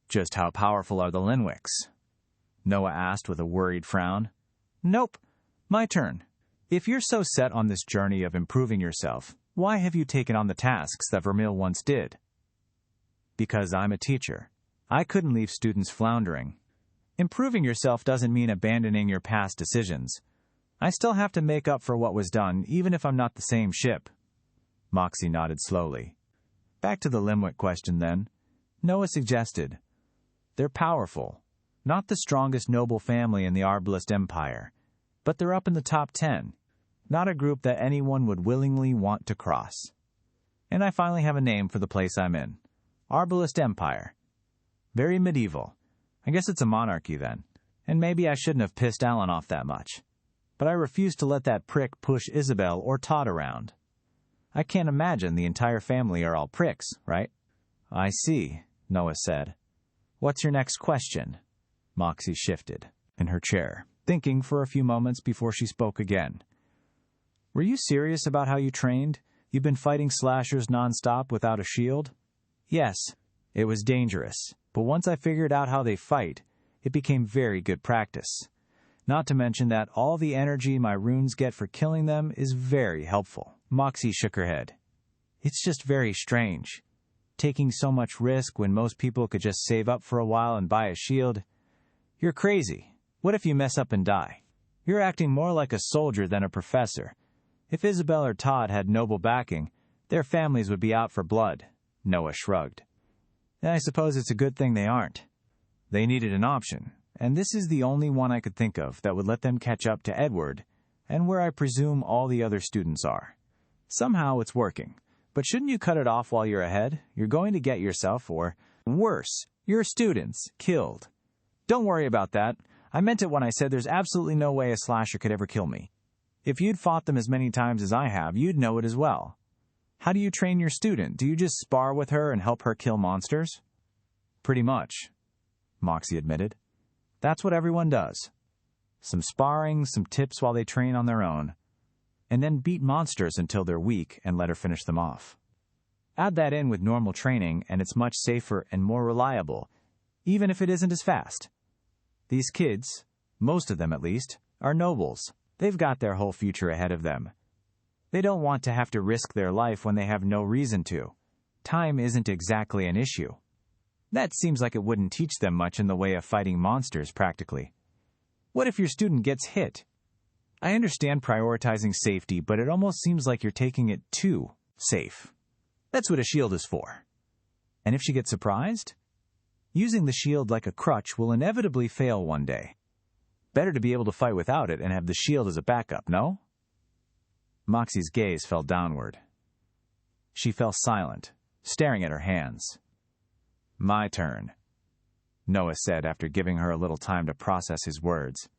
Just how powerful are the Linwicks? Noah asked with a worried frown. Nope. My turn. If you're so set on this journey of improving yourself, why have you taken on the tasks that Vermil once did? Because I'm a teacher. I couldn't leave students floundering. Improving yourself doesn't mean abandoning your past decisions. I still have to make up for what was done, even if I'm not the same ship. Moxie nodded slowly. Back to the Limwick question, then. Noah suggested. They're powerful. Not the strongest noble family in the Arbalest Empire, but they're up in the top 10. Not a group that anyone would willingly want to cross. And I finally have a name for the place I'm in. Arbalest Empire. Very medieval. I guess it's a monarchy then. And maybe I shouldn't have pissed Alan off that much. But I refuse to let that prick push Isabel or Todd around. I can't imagine the entire family are all pricks, right? I see, Noah said. What's your next question? Moxie shifted in her chair, thinking for a few moments before she spoke again. Were you serious about how you trained? You've been fighting slashers nonstop without a shield? Yes, it was dangerous, but once I figured out how they fight, it became very good practice. Not to mention that all the energy my runes get for killing them is very helpful. Moxie shook her head. It's just very strange. Taking so much risk when most people could just save up for a while and buy a shield. You're crazy. What if you mess up and die? You're acting more like a soldier than a professor. If Isabel or Todd had noble backing, Their families would be out for blood, Noah shrugged. I suppose it's a good thing they aren't. They needed an option, and this is the only one I could think of that would let them catch up to Edward, and where I presume all the other students are. Somehow it's working, but shouldn't you cut it off while you're ahead? You're going to get yourself, or worse, your students, killed. Don't worry about that. I meant it when I said there's absolutely no way a slasher could ever kill me. If you'd fought them as many times as I have, you'd know it as well. How do you train your student? Do you just spar with her and help her kill monsters? Pretty much, Moxie admitted. That's what everyone does. Some sparring, some tips while they train on their own, and then beat monsters until they're weak and let her finish them off. Add that in with normal training, and it's much safer and more reliable, even if it isn't as fast. These kids, most of them at least, are nobles. They've got their whole future ahead of them. They don't want to have to risk their life when they have no reason to. Time isn't exactly an issue. That seems like it wouldn't teach them much in the way of fighting monsters, practically. What if your student gets hit? I understand prioritizing safety, but it almost seems like you're taking it too safe. That's what a shield is for. And if she gets surprised? Using the shield like a crutch will inevitably fail one day. Better to be able to fight without it and have the shield as a backup, no? Moxie's gaze fell downward. She fell silent, staring at her hands. My turn, Noah said after giving her a little time to process his words.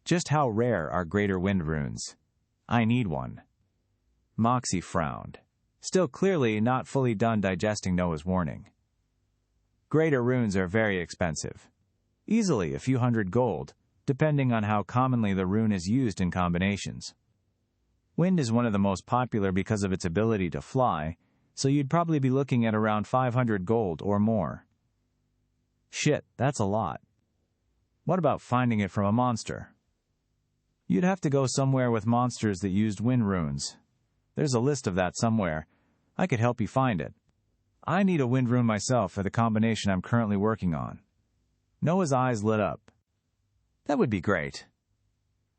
Just how rare are greater wind runes? I need one. Moxie frowned, still clearly not fully done digesting Noah's warning. Greater runes are very expensive. Easily a few hundred gold, depending on how commonly the rune is used in combinations. Wind is one of the most popular because of its ability to fly, so you'd probably be looking at around 500 gold or more. Shit, that's a lot. What about finding it from a monster? You'd have to go somewhere with monsters that used wind runes. There's a list of that somewhere. I could help you find it. I need a wind rune myself for the combination I'm currently working on. Noah's eyes lit up. That would be great.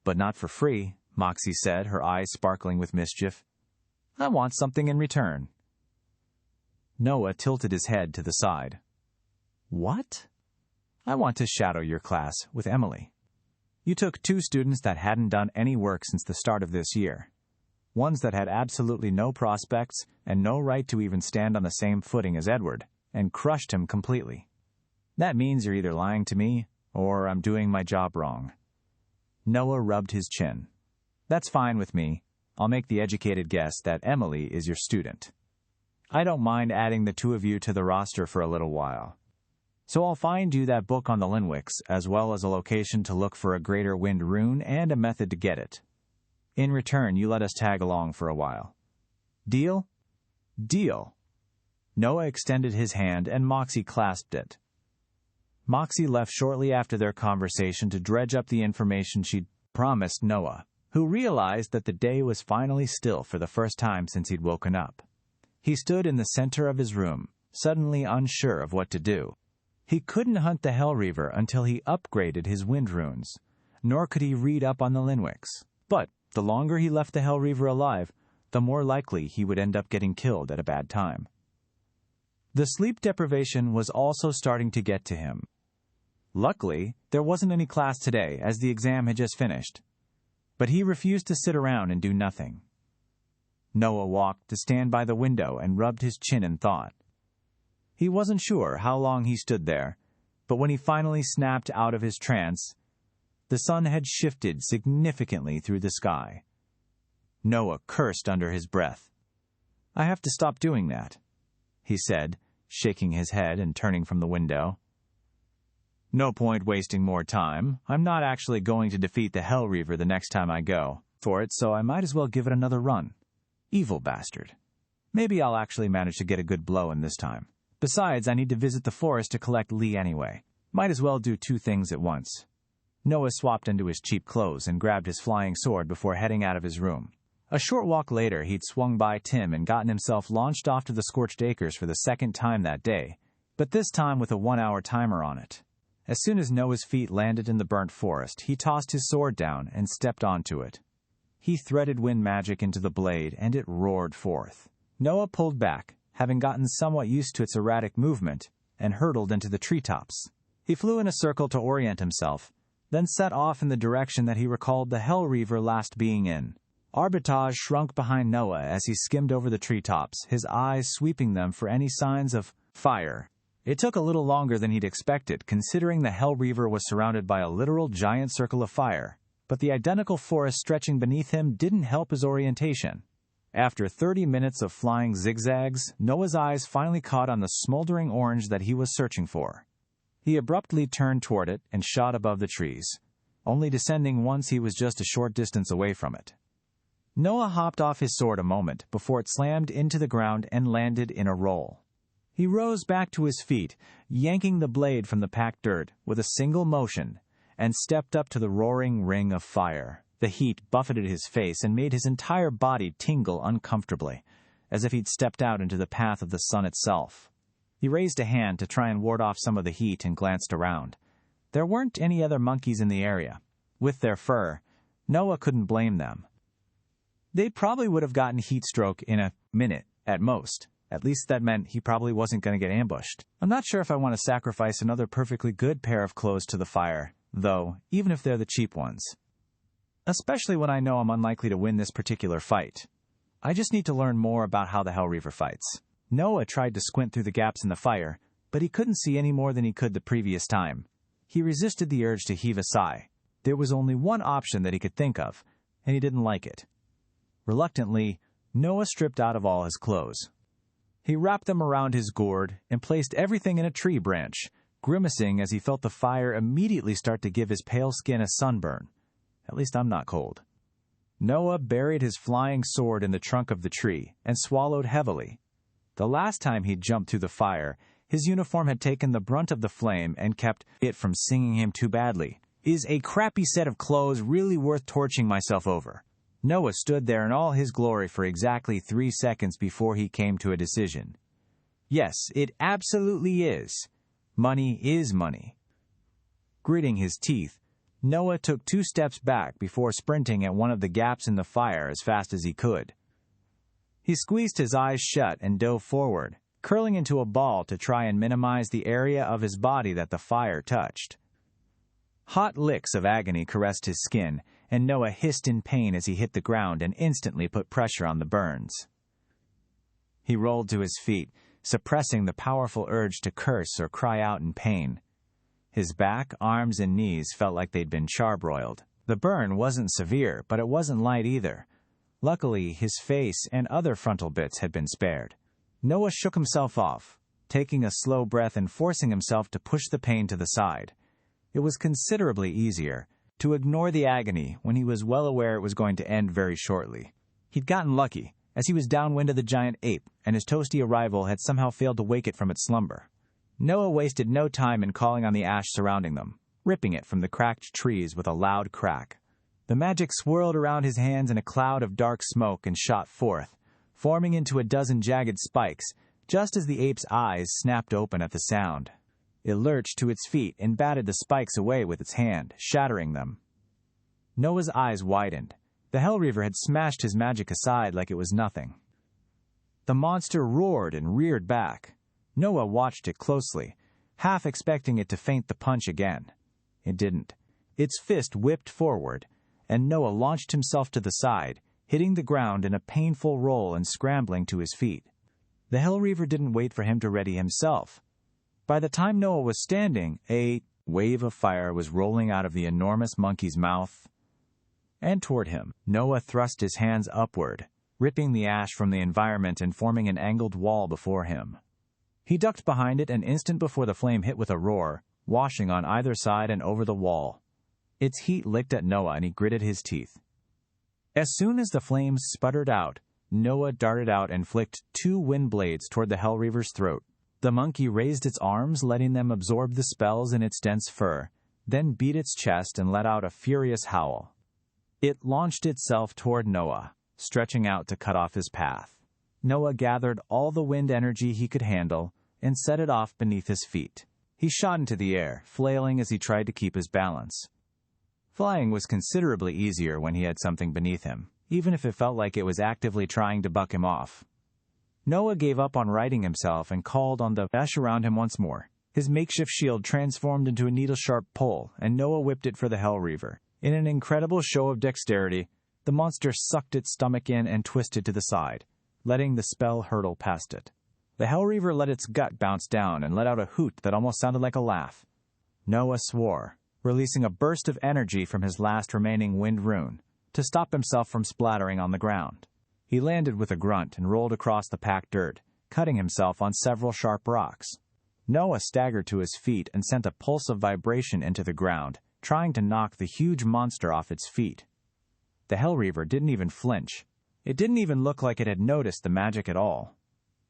But not for free, Moxie said, her eyes sparkling with mischief. I want something in return. Noah tilted his head to the side. What? I want to shadow your class with Emily. You took 2 students that hadn't done any work since the start of this year. Ones that had absolutely no prospects and no right to even stand on the same footing as Edward, and crushed him completely. That means you're either lying to me, or I'm doing my job wrong. Noah rubbed his chin. That's fine with me. I'll make the educated guess that Emily is your student. I don't mind adding the 2 of you to the roster for a little while. So I'll find you that book on the Linwicks, as well as a location to look for a greater wind rune and a method to get it. In return, you let us tag along for a while. Deal? Deal. Noah extended his hand and Moxie clasped it. Moxie left shortly after their conversation to dredge up the information she'd promised Noah, who realized that the day was finally still for the first time since he'd woken up. He stood in the center of his room, suddenly unsure of what to do. He couldn't hunt the Hellreaver until he upgraded his wind runes, nor could he read up on the Linwicks. But the longer he left the Hellreaver alive, the more likely he would end up getting killed at a bad time. The sleep deprivation was also starting to get to him. Luckily, there wasn't any class today, as the exam had just finished. But he refused to sit around and do nothing. Noah walked to stand by the window and rubbed his chin in thought. He wasn't sure how long he stood there, but when he finally snapped out of his trance, the sun had shifted significantly through the sky. Noah cursed under his breath. I have to stop doing that, he said, shaking his head and turning from the window. No point wasting more time. I'm not actually going to defeat the Hellreaver the next time I go for it, so I might as well give it another run. Evil bastard. Maybe I'll actually manage to get a good blow in this time. Besides, I need to visit the forest to collect Lee anyway. Might as well do 2 things at once. Noah swapped into his cheap clothes and grabbed his flying sword before heading out of his room. A short walk later, he'd swung by Tim and gotten himself launched off to the Scorched Acres for the 2nd time that day, but this time with a 1-hour timer on it. As soon as Noah's feet landed in the burnt forest, he tossed his sword down and stepped onto it. He threaded wind magic into the blade, and it roared forth. Noah pulled back, having gotten somewhat used to its erratic movement, and hurtled into the treetops. He flew in a circle to orient himself, then set off in the direction that he recalled the Hell Reaver last being in. Arbitage shrunk behind Noah as he skimmed over the treetops, his eyes sweeping them for any signs of fire. It took a little longer than he'd expected, considering the Hell Reaver was surrounded by a literal giant circle of fire, but the identical forest stretching beneath him didn't help his orientation. After 30 minutes of flying zigzags, Noah's eyes finally caught on the smoldering orange that he was searching for. He abruptly turned toward it and shot above the trees, only descending once he was just a short distance away from it. Noah hopped off his sword a moment before it slammed into the ground and landed in a roll. He rose back to his feet, yanking the blade from the packed dirt with a single motion, and stepped up to the roaring ring of fire. The heat buffeted his face and made his entire body tingle uncomfortably, as if he'd stepped out into the path of the sun itself. He raised a hand to try and ward off some of the heat and glanced around. There weren't any other monkeys in the area. With their fur, Noah couldn't blame them. They probably would have gotten heat stroke in a minute, at most. At least that meant he probably wasn't going to get ambushed. I'm not sure if I want to sacrifice another perfectly good pair of clothes to the fire, though, even if they're the cheap ones. Especially when I know I'm unlikely to win this particular fight. I just need to learn more about how the Hell Reaver fights. Noah tried to squint through the gaps in the fire, but he couldn't see any more than he could the previous time. He resisted the urge to heave a sigh. There was only one option that he could think of, and he didn't like it. Reluctantly, Noah stripped out of all his clothes. He wrapped them around his gourd and placed everything in a tree branch, grimacing as he felt the fire immediately start to give his pale skin a sunburn. At least I'm not cold. Noah buried his flying sword in the trunk of the tree and swallowed heavily. The last time he'd jumped through the fire, his uniform had taken the brunt of the flame and kept it from singing him too badly. Is a crappy set of clothes really worth torching myself over? Noah stood there in all his glory for exactly 3 seconds before he came to a decision. Yes, it absolutely is. Money is money. Gritting his teeth, Noah took 2 steps back before sprinting at one of the gaps in the fire as fast as he could. He squeezed his eyes shut and dove forward, curling into a ball to try and minimize the area of his body that the fire touched. Hot licks of agony caressed his skin, and Noah hissed in pain as he hit the ground and instantly put pressure on the burns. He rolled to his feet, suppressing the powerful urge to curse or cry out in pain. His back, arms, and knees felt like they'd been charbroiled. The burn wasn't severe, but it wasn't light either. Luckily, his face and other frontal bits had been spared. Noah shook himself off, taking a slow breath and forcing himself to push the pain to the side. It was considerably easier to ignore the agony when he was well aware it was going to end very shortly. He'd gotten lucky, as he was downwind of the giant ape, and his toasty arrival had somehow failed to wake it from its slumber. Noah wasted no time in calling on the ash surrounding them, ripping it from the cracked trees with a loud crack. The magic swirled around his hands in a cloud of dark smoke and shot forth, forming into a dozen jagged spikes, just as the ape's eyes snapped open at the sound. It lurched to its feet and batted the spikes away with its hand, shattering them. Noah's eyes widened. The Hell Reaver had smashed his magic aside like it was nothing. The monster roared and reared back. Noah watched it closely, half expecting it to feint the punch again. It didn't. Its fist whipped forward, and Noah launched himself to the side, hitting the ground in a painful roll and scrambling to his feet. The Hell Reaver didn't wait for him to ready himself. By the time Noah was standing, a wave of fire was rolling out of the enormous monkey's mouth and toward him. Noah thrust his hands upward, ripping the ash from the environment and forming an angled wall before him. He ducked behind it an instant before the flame hit with a roar, washing on either side and over the wall. Its heat licked at Noah and he gritted his teeth. As soon as the flames sputtered out, Noah darted out and flicked 2 wind blades toward the Hell Reaver's throat. The monkey raised its arms, letting them absorb the spells in its dense fur, then beat its chest and let out a furious howl. It launched itself toward Noah, stretching out to cut off his path. Noah gathered all the wind energy he could handle and set it off beneath his feet. He shot into the air, flailing as he tried to keep his balance. Flying was considerably easier when he had something beneath him, even if it felt like it was actively trying to buck him off. Noah gave up on righting himself and called on the ash around him once more. His makeshift shield transformed into a needle-sharp pole, and Noah whipped it for the Hellreaver. In an incredible show of dexterity, the monster sucked its stomach in and twisted to the side, letting the spell hurtle past it. The Hellreaver let its gut bounce down and let out a hoot that almost sounded like a laugh. Noah swore, releasing a burst of energy from his last remaining wind rune, to stop himself from splattering on the ground. He landed with a grunt and rolled across the packed dirt, cutting himself on several sharp rocks. Noah staggered to his feet and sent a pulse of vibration into the ground, trying to knock the huge monster off its feet. The Hellreaver didn't even flinch. It didn't even look like it had noticed the magic at all.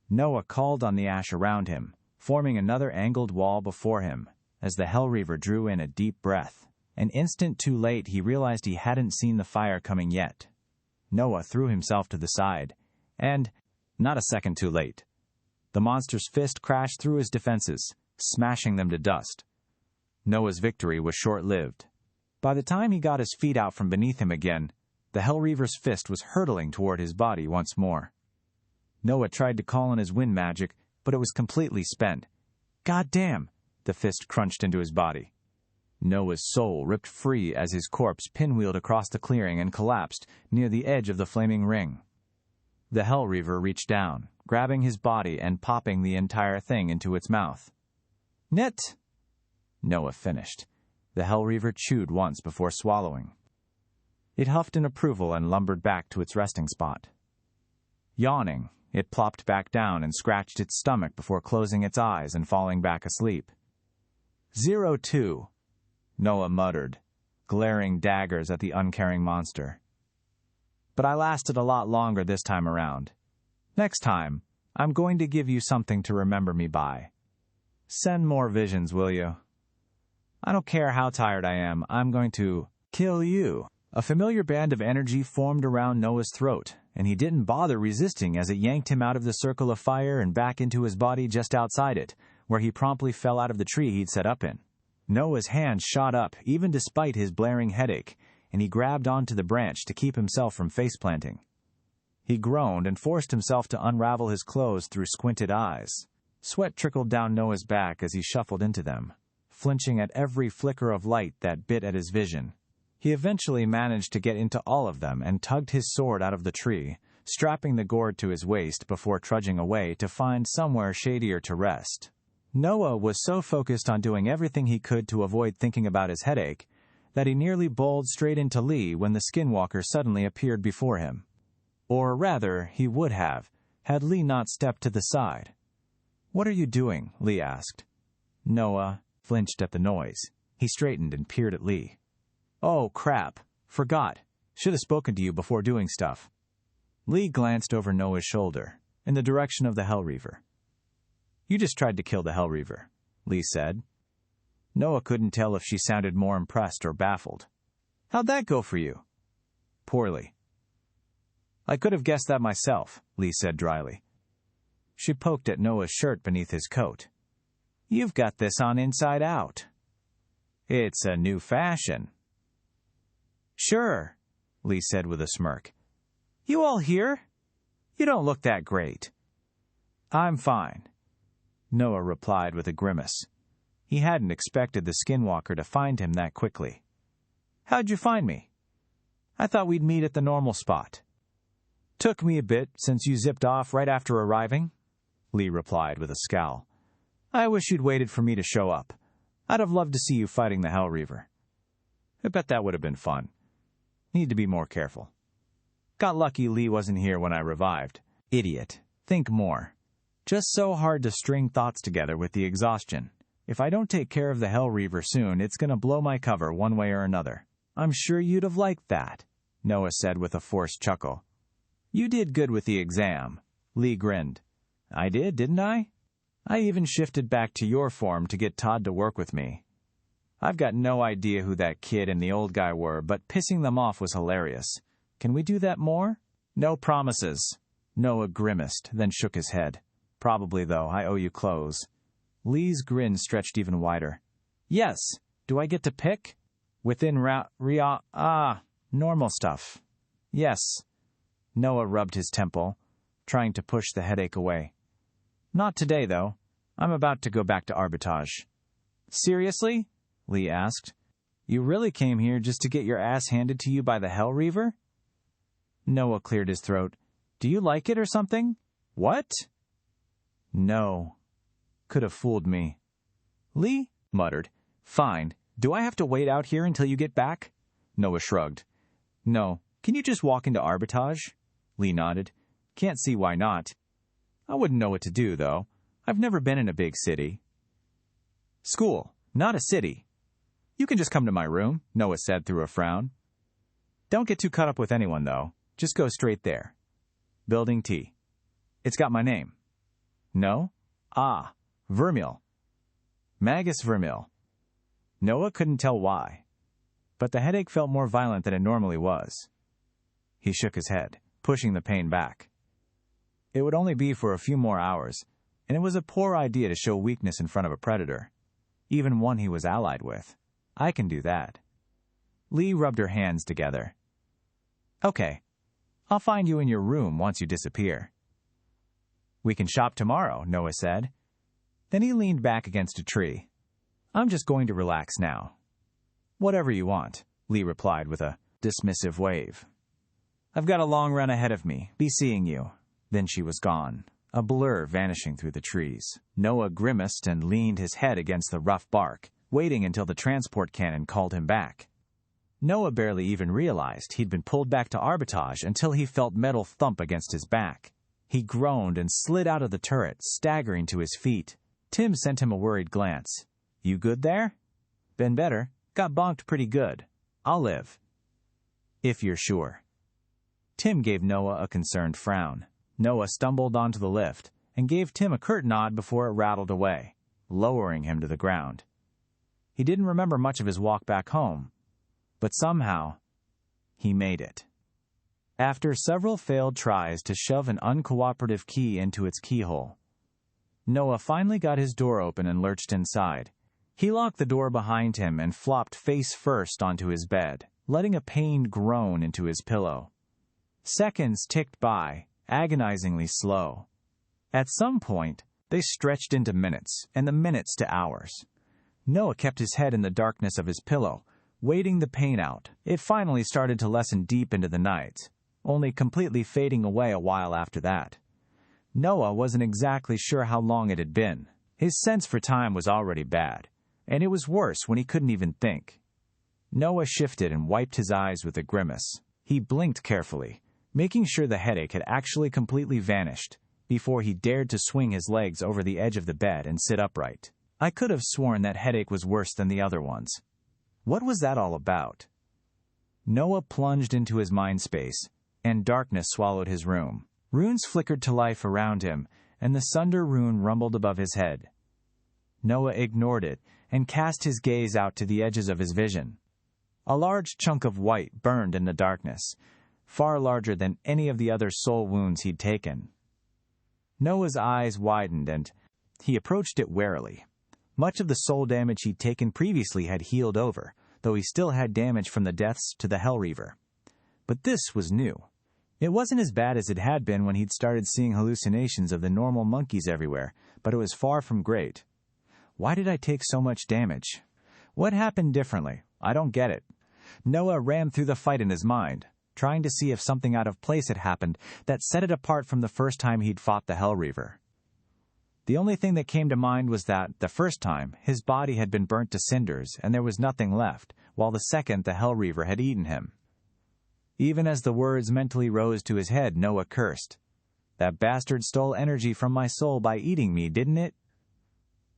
Noah called on the ash around him, forming another angled wall before him, as the Hellreaver drew in a deep breath. An instant too late, he realized he hadn't seen the fire coming yet. Noah threw himself to the side, and, not a second too late, the monster's fist crashed through his defenses, smashing them to dust. Noah's victory was short-lived. By the time he got his feet out from beneath him again, the Hellreaver's fist was hurtling toward his body once more. Noah tried to call on his wind magic, but it was completely spent. "God damn!" the fist crunched into his body. Noah's soul ripped free as his corpse pinwheeled across the clearing and collapsed near the edge of the flaming ring. The Hellreaver reached down, grabbing his body and popping the entire thing into its mouth. "Net!" Noah finished. The Hellreaver chewed once before swallowing. It huffed in approval and lumbered back to its resting spot. Yawning, it plopped back down and scratched its stomach before closing its eyes and falling back asleep. 0-2, Noah muttered, glaring daggers at the uncaring monster. "But I lasted a lot longer this time around. Next time, I'm going to give you something to remember me by. Send more visions, will you? I don't care how tired I am, I'm going to kill you." A familiar band of energy formed around Noah's throat, and he didn't bother resisting as it yanked him out of the circle of fire and back into his body just outside it, where he promptly fell out of the tree he'd set up in. Noah's hand shot up, even despite his blaring headache, and he grabbed onto the branch to keep himself from face-planting. He groaned and forced himself to unravel his clothes through squinted eyes. Sweat trickled down Noah's back as he shuffled into them, flinching at every flicker of light that bit at his vision. He eventually managed to get into all of them and tugged his sword out of the tree, strapping the gourd to his waist before trudging away to find somewhere shadier to rest. Noah was so focused on doing everything he could to avoid thinking about his headache that he nearly bowled straight into Lee when the skinwalker suddenly appeared before him. Or rather, he would have, had Lee not stepped to the side. "What are you doing?" Lee asked. Noah flinched at the noise. He straightened and peered at Lee. "Oh, crap. Forgot. Should have spoken to you before doing stuff." Lee glanced over Noah's shoulder, in the direction of the Hellreaver. "You just tried to kill the Hellreaver," Lee said. Noah couldn't tell if she sounded more impressed or baffled. "How'd that go for you?" "Poorly." "I could have guessed that myself," Lee said dryly. She poked at Noah's shirt beneath his coat. "You've got this on inside out." "It's a new fashion." "Sure," Lee said with a smirk. "You all here? You don't look that great." "I'm fine," Noah replied with a grimace. He hadn't expected the skinwalker to find him that quickly. "How'd you find me?" "I thought we'd meet at the normal spot." "Took me a bit since you zipped off right after arriving," Lee replied with a scowl. "I wish you'd waited for me to show up. I'd have loved to see you fighting the Hellreaver." "I bet that would have been fun. Need to be more careful. Got lucky Lee wasn't here when I revived. Idiot. Think more. Just so hard to string thoughts together with the exhaustion. If I don't take care of the Hellreaver soon, it's going to blow my cover one way or another." "I'm sure you'd have liked that," Noah said with a forced chuckle. "You did good with the exam." Lee grinned. "I did, didn't I? I even shifted back to your form to get Todd to work with me. I've got no idea who that kid and the old guy were, but pissing them off was hilarious. Can we do that more?" "No promises." Noah grimaced, then shook his head. "Probably, though. I owe you clothes." Lee's grin stretched even wider. "Yes. Do I get to pick?" "Within normal stuff." "Yes." Noah rubbed his temple. trying to push the headache away. Not today, though. I'm about to go back to arbitrage. Seriously? Lee asked. You really came here just to get your ass handed to you by the Hell Reaver? Noah cleared his throat. Do you like it or something? What? No. Could have fooled me. Lee muttered. Fine. Do I have to wait out here until you get back? Noah shrugged. No. Can you just walk into arbitrage? Lee nodded. Can't see why not. I wouldn't know what to do, though. I've never been in a big city. School, not a city. You can just come to my room, Noah said through a frown. Don't get too caught up with anyone, though. Just go straight there. Building T. It's got my name. No? Ah, Vermeil. Magus Vermeil. Noah couldn't tell why, but the headache felt more violent than it normally was. He shook his head, pushing the pain back. It would only be for a few more hours, and it was a poor idea to show weakness in front of a predator, even one he was allied with. I can do that. Lee rubbed her hands together. Okay, I'll find you in your room once you disappear. We can shop tomorrow, Noah said. Then he leaned back against a tree. I'm just going to relax now. Whatever you want, Lee replied with a dismissive wave. I've got a long run ahead of me. Be seeing you. Then she was gone, a blur vanishing through the trees. Noah grimaced and leaned his head against the rough bark, waiting until the transport cannon called him back. Noah barely even realized he'd been pulled back to arbitrage until he felt metal thump against his back. He groaned and slid out of the turret, staggering to his feet. Tim sent him a worried glance. You good there? Been better. Got bonked pretty good. I'll live. If you're sure. Tim gave Noah a concerned frown. Noah stumbled onto the lift and gave Tim a curt nod before it rattled away, lowering him to the ground. He didn't remember much of his walk back home, but somehow he made it. After several failed tries to shove an uncooperative key into its keyhole, Noah finally got his door open and lurched inside. He locked the door behind him and flopped face first onto his bed, letting a pained groan into his pillow. Seconds ticked by, agonizingly slow. At some point, they stretched into minutes, and the minutes to hours. Noah kept his head in the darkness of his pillow, waiting the pain out. It finally started to lessen deep into the night, only completely fading away a while after that. Noah wasn't exactly sure how long it had been. His sense for time was already bad, and it was worse when he couldn't even think. Noah shifted and wiped his eyes with a grimace. He blinked carefully, making sure the headache had actually completely vanished, before he dared to swing his legs over the edge of the bed and sit upright. I could have sworn that headache was worse than the other ones. What was that all about? Noah plunged into his mind space, and darkness swallowed his room. Runes flickered to life around him, and the Sunder rune rumbled above his head. Noah ignored it and cast his gaze out to the edges of his vision. A large chunk of white burned in the darkness, far larger than any of the other soul wounds he'd taken. Noah's eyes widened and he approached it warily. Much of the soul damage he'd taken previously had healed over, though he still had damage from the deaths to the Hell Reaver. But this was new. It wasn't as bad as it had been when he'd started seeing hallucinations of the normal monkeys everywhere, but it was far from great. Why did I take so much damage? What happened differently? I don't get it. Noah ran through the fight in his mind, trying to see if something out of place had happened that set it apart from the first time he'd fought the Hell Reaver. The only thing that came to mind was that, the first time, his body had been burnt to cinders and there was nothing left, while the second the Hell Reaver had eaten him. Even as the words mentally rose to his head, Noah cursed. That bastard stole energy from my soul by eating me, didn't it?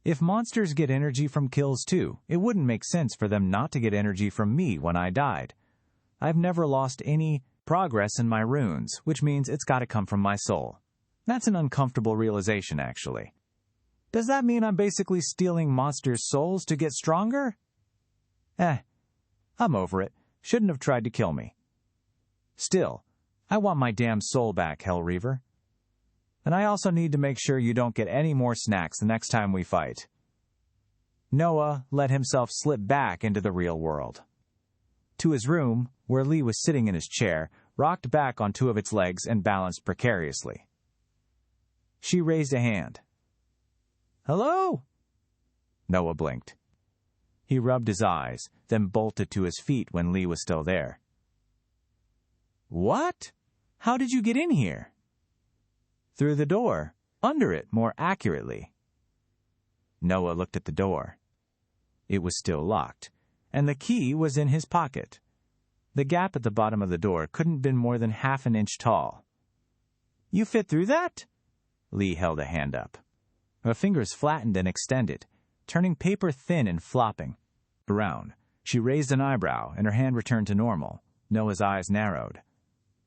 If monsters get energy from kills too, it wouldn't make sense for them not to get energy from me when I died. I've never lost any progress in my runes, which means it's got to come from my soul. That's an uncomfortable realization, actually. Does that mean I'm basically stealing monsters' souls to get stronger? I'm over it. Shouldn't have tried to kill me. Still, I want my damn soul back, Hell Reaver. And I also need to make sure you don't get any more snacks the next time we fight. Noah let himself slip back into the real world. To his room, where Lee was sitting in his chair, rocked back on two of its legs and balanced precariously. She raised a hand. Hello? Noah blinked. He rubbed his eyes, then bolted to his feet when Lee was still there. What? How did you get in here? Through the door. Under it, more accurately. Noah looked at the door. It was still locked, and the key was in his pocket. The gap at the bottom of the door couldn't have been more than half an inch tall. You fit through that? Lee held a hand up. Her fingers flattened and extended, turning paper thin and flopping. Around, she raised an eyebrow, and her hand returned to normal. Noah's eyes narrowed.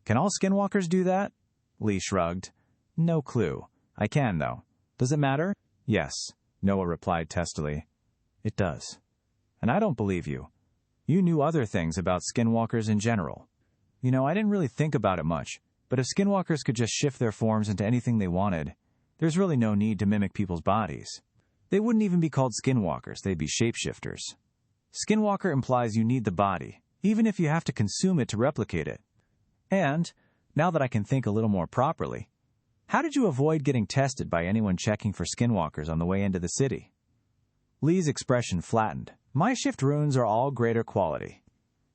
Can all skinwalkers do that? Lee shrugged. No clue. I can, though. Does it matter? Yes, Noah replied testily. It does. And I don't believe you. You knew other things about skinwalkers in general. You know, I didn't really think about it much, but if skinwalkers could just shift their forms into anything they wanted, there's really no need to mimic people's bodies. They wouldn't even be called skinwalkers, they'd be shapeshifters. Skinwalker implies you need the body, even if you have to consume it to replicate it. And, now that I can think a little more properly, how did you avoid getting tested by anyone checking for skinwalkers on the way into the city? Lee's expression flattened. My shift runes are all greater quality.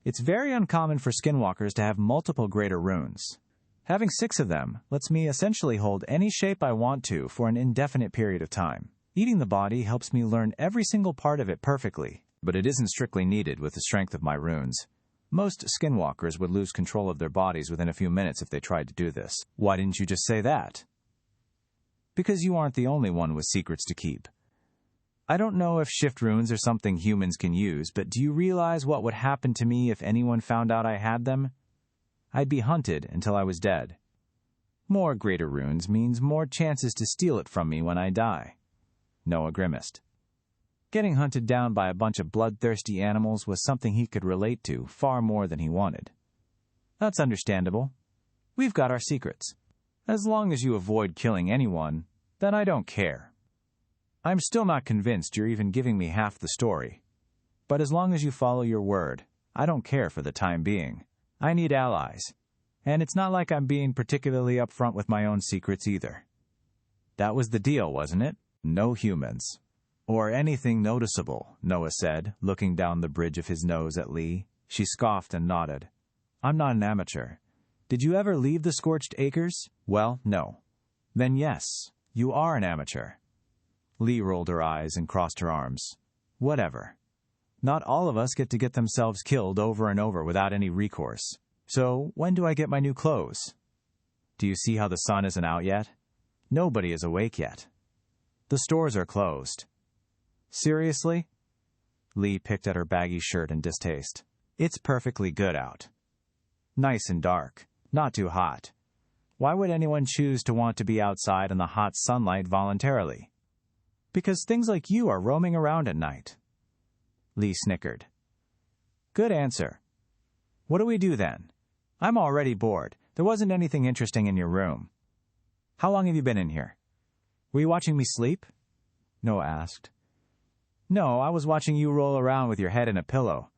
It's very uncommon for skinwalkers to have multiple greater runes. Having 6 of them lets me essentially hold any shape I want to for an indefinite period of time. Eating the body helps me learn every single part of it perfectly, but it isn't strictly needed with the strength of my runes. Most skinwalkers would lose control of their bodies within a few minutes if they tried to do this. Why didn't you just say that? Because you aren't the only one with secrets to keep. I don't know if shift runes are something humans can use, but do you realize what would happen to me if anyone found out I had them? I'd be hunted until I was dead. More greater runes means more chances to steal it from me when I die. Noah grimaced. Getting hunted down by a bunch of bloodthirsty animals was something he could relate to far more than he wanted. That's understandable. We've got our secrets. As long as you avoid killing anyone, then I don't care. I'm still not convinced you're even giving me half the story. But as long as you follow your word, I don't care for the time being. I need allies. And it's not like I'm being particularly upfront with my own secrets either. That was the deal, wasn't it? No humans. Or anything noticeable, Noah said, looking down the bridge of his nose at Lee. She scoffed and nodded. I'm not an amateur. Did you ever leave the Scorched Acres? Well, no. Then yes, you are an amateur. Lee rolled her eyes and crossed her arms. Whatever. Not all of us get to get themselves killed over and over without any recourse. So, when do I get my new clothes? Do you see how the sun isn't out yet? Nobody is awake yet. The stores are closed. Seriously? Lee picked at her baggy shirt in distaste. It's perfectly good out. Nice and dark. Not too hot. Why would anyone choose to want to be outside in the hot sunlight voluntarily? Because things like you are roaming around at night. Lee snickered. Good answer. What do we do then? I'm already bored. There wasn't anything interesting in your room. How long have you been in here? Were you watching me sleep? Noah asked. No, I was watching you roll around with your head in a pillow.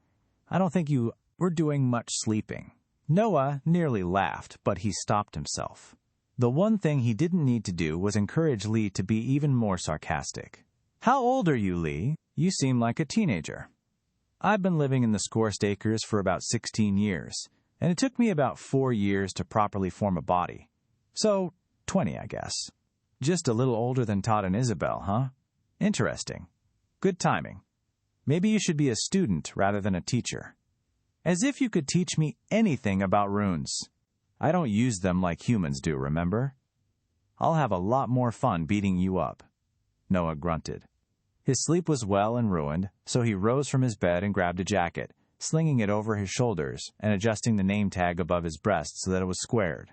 I don't think you were doing much sleeping. Noah nearly laughed, but he stopped himself. The one thing he didn't need to do was encourage Lee to be even more sarcastic. How old are you, Lee? You seem like a teenager. I've been living in the Scorched Acres for about 16 years, and it took me about 4 years to properly form a body. So, 20, I guess. Just a little older than Todd and Isabel, huh? Interesting. Good timing. Maybe you should be a student rather than a teacher. As if you could teach me anything about runes. I don't use them like humans do, remember? I'll have a lot more fun beating you up. Noah grunted. His sleep was well and ruined, so he rose from his bed and grabbed a jacket, slinging it over his shoulders and adjusting the name tag above his breast so that it was squared.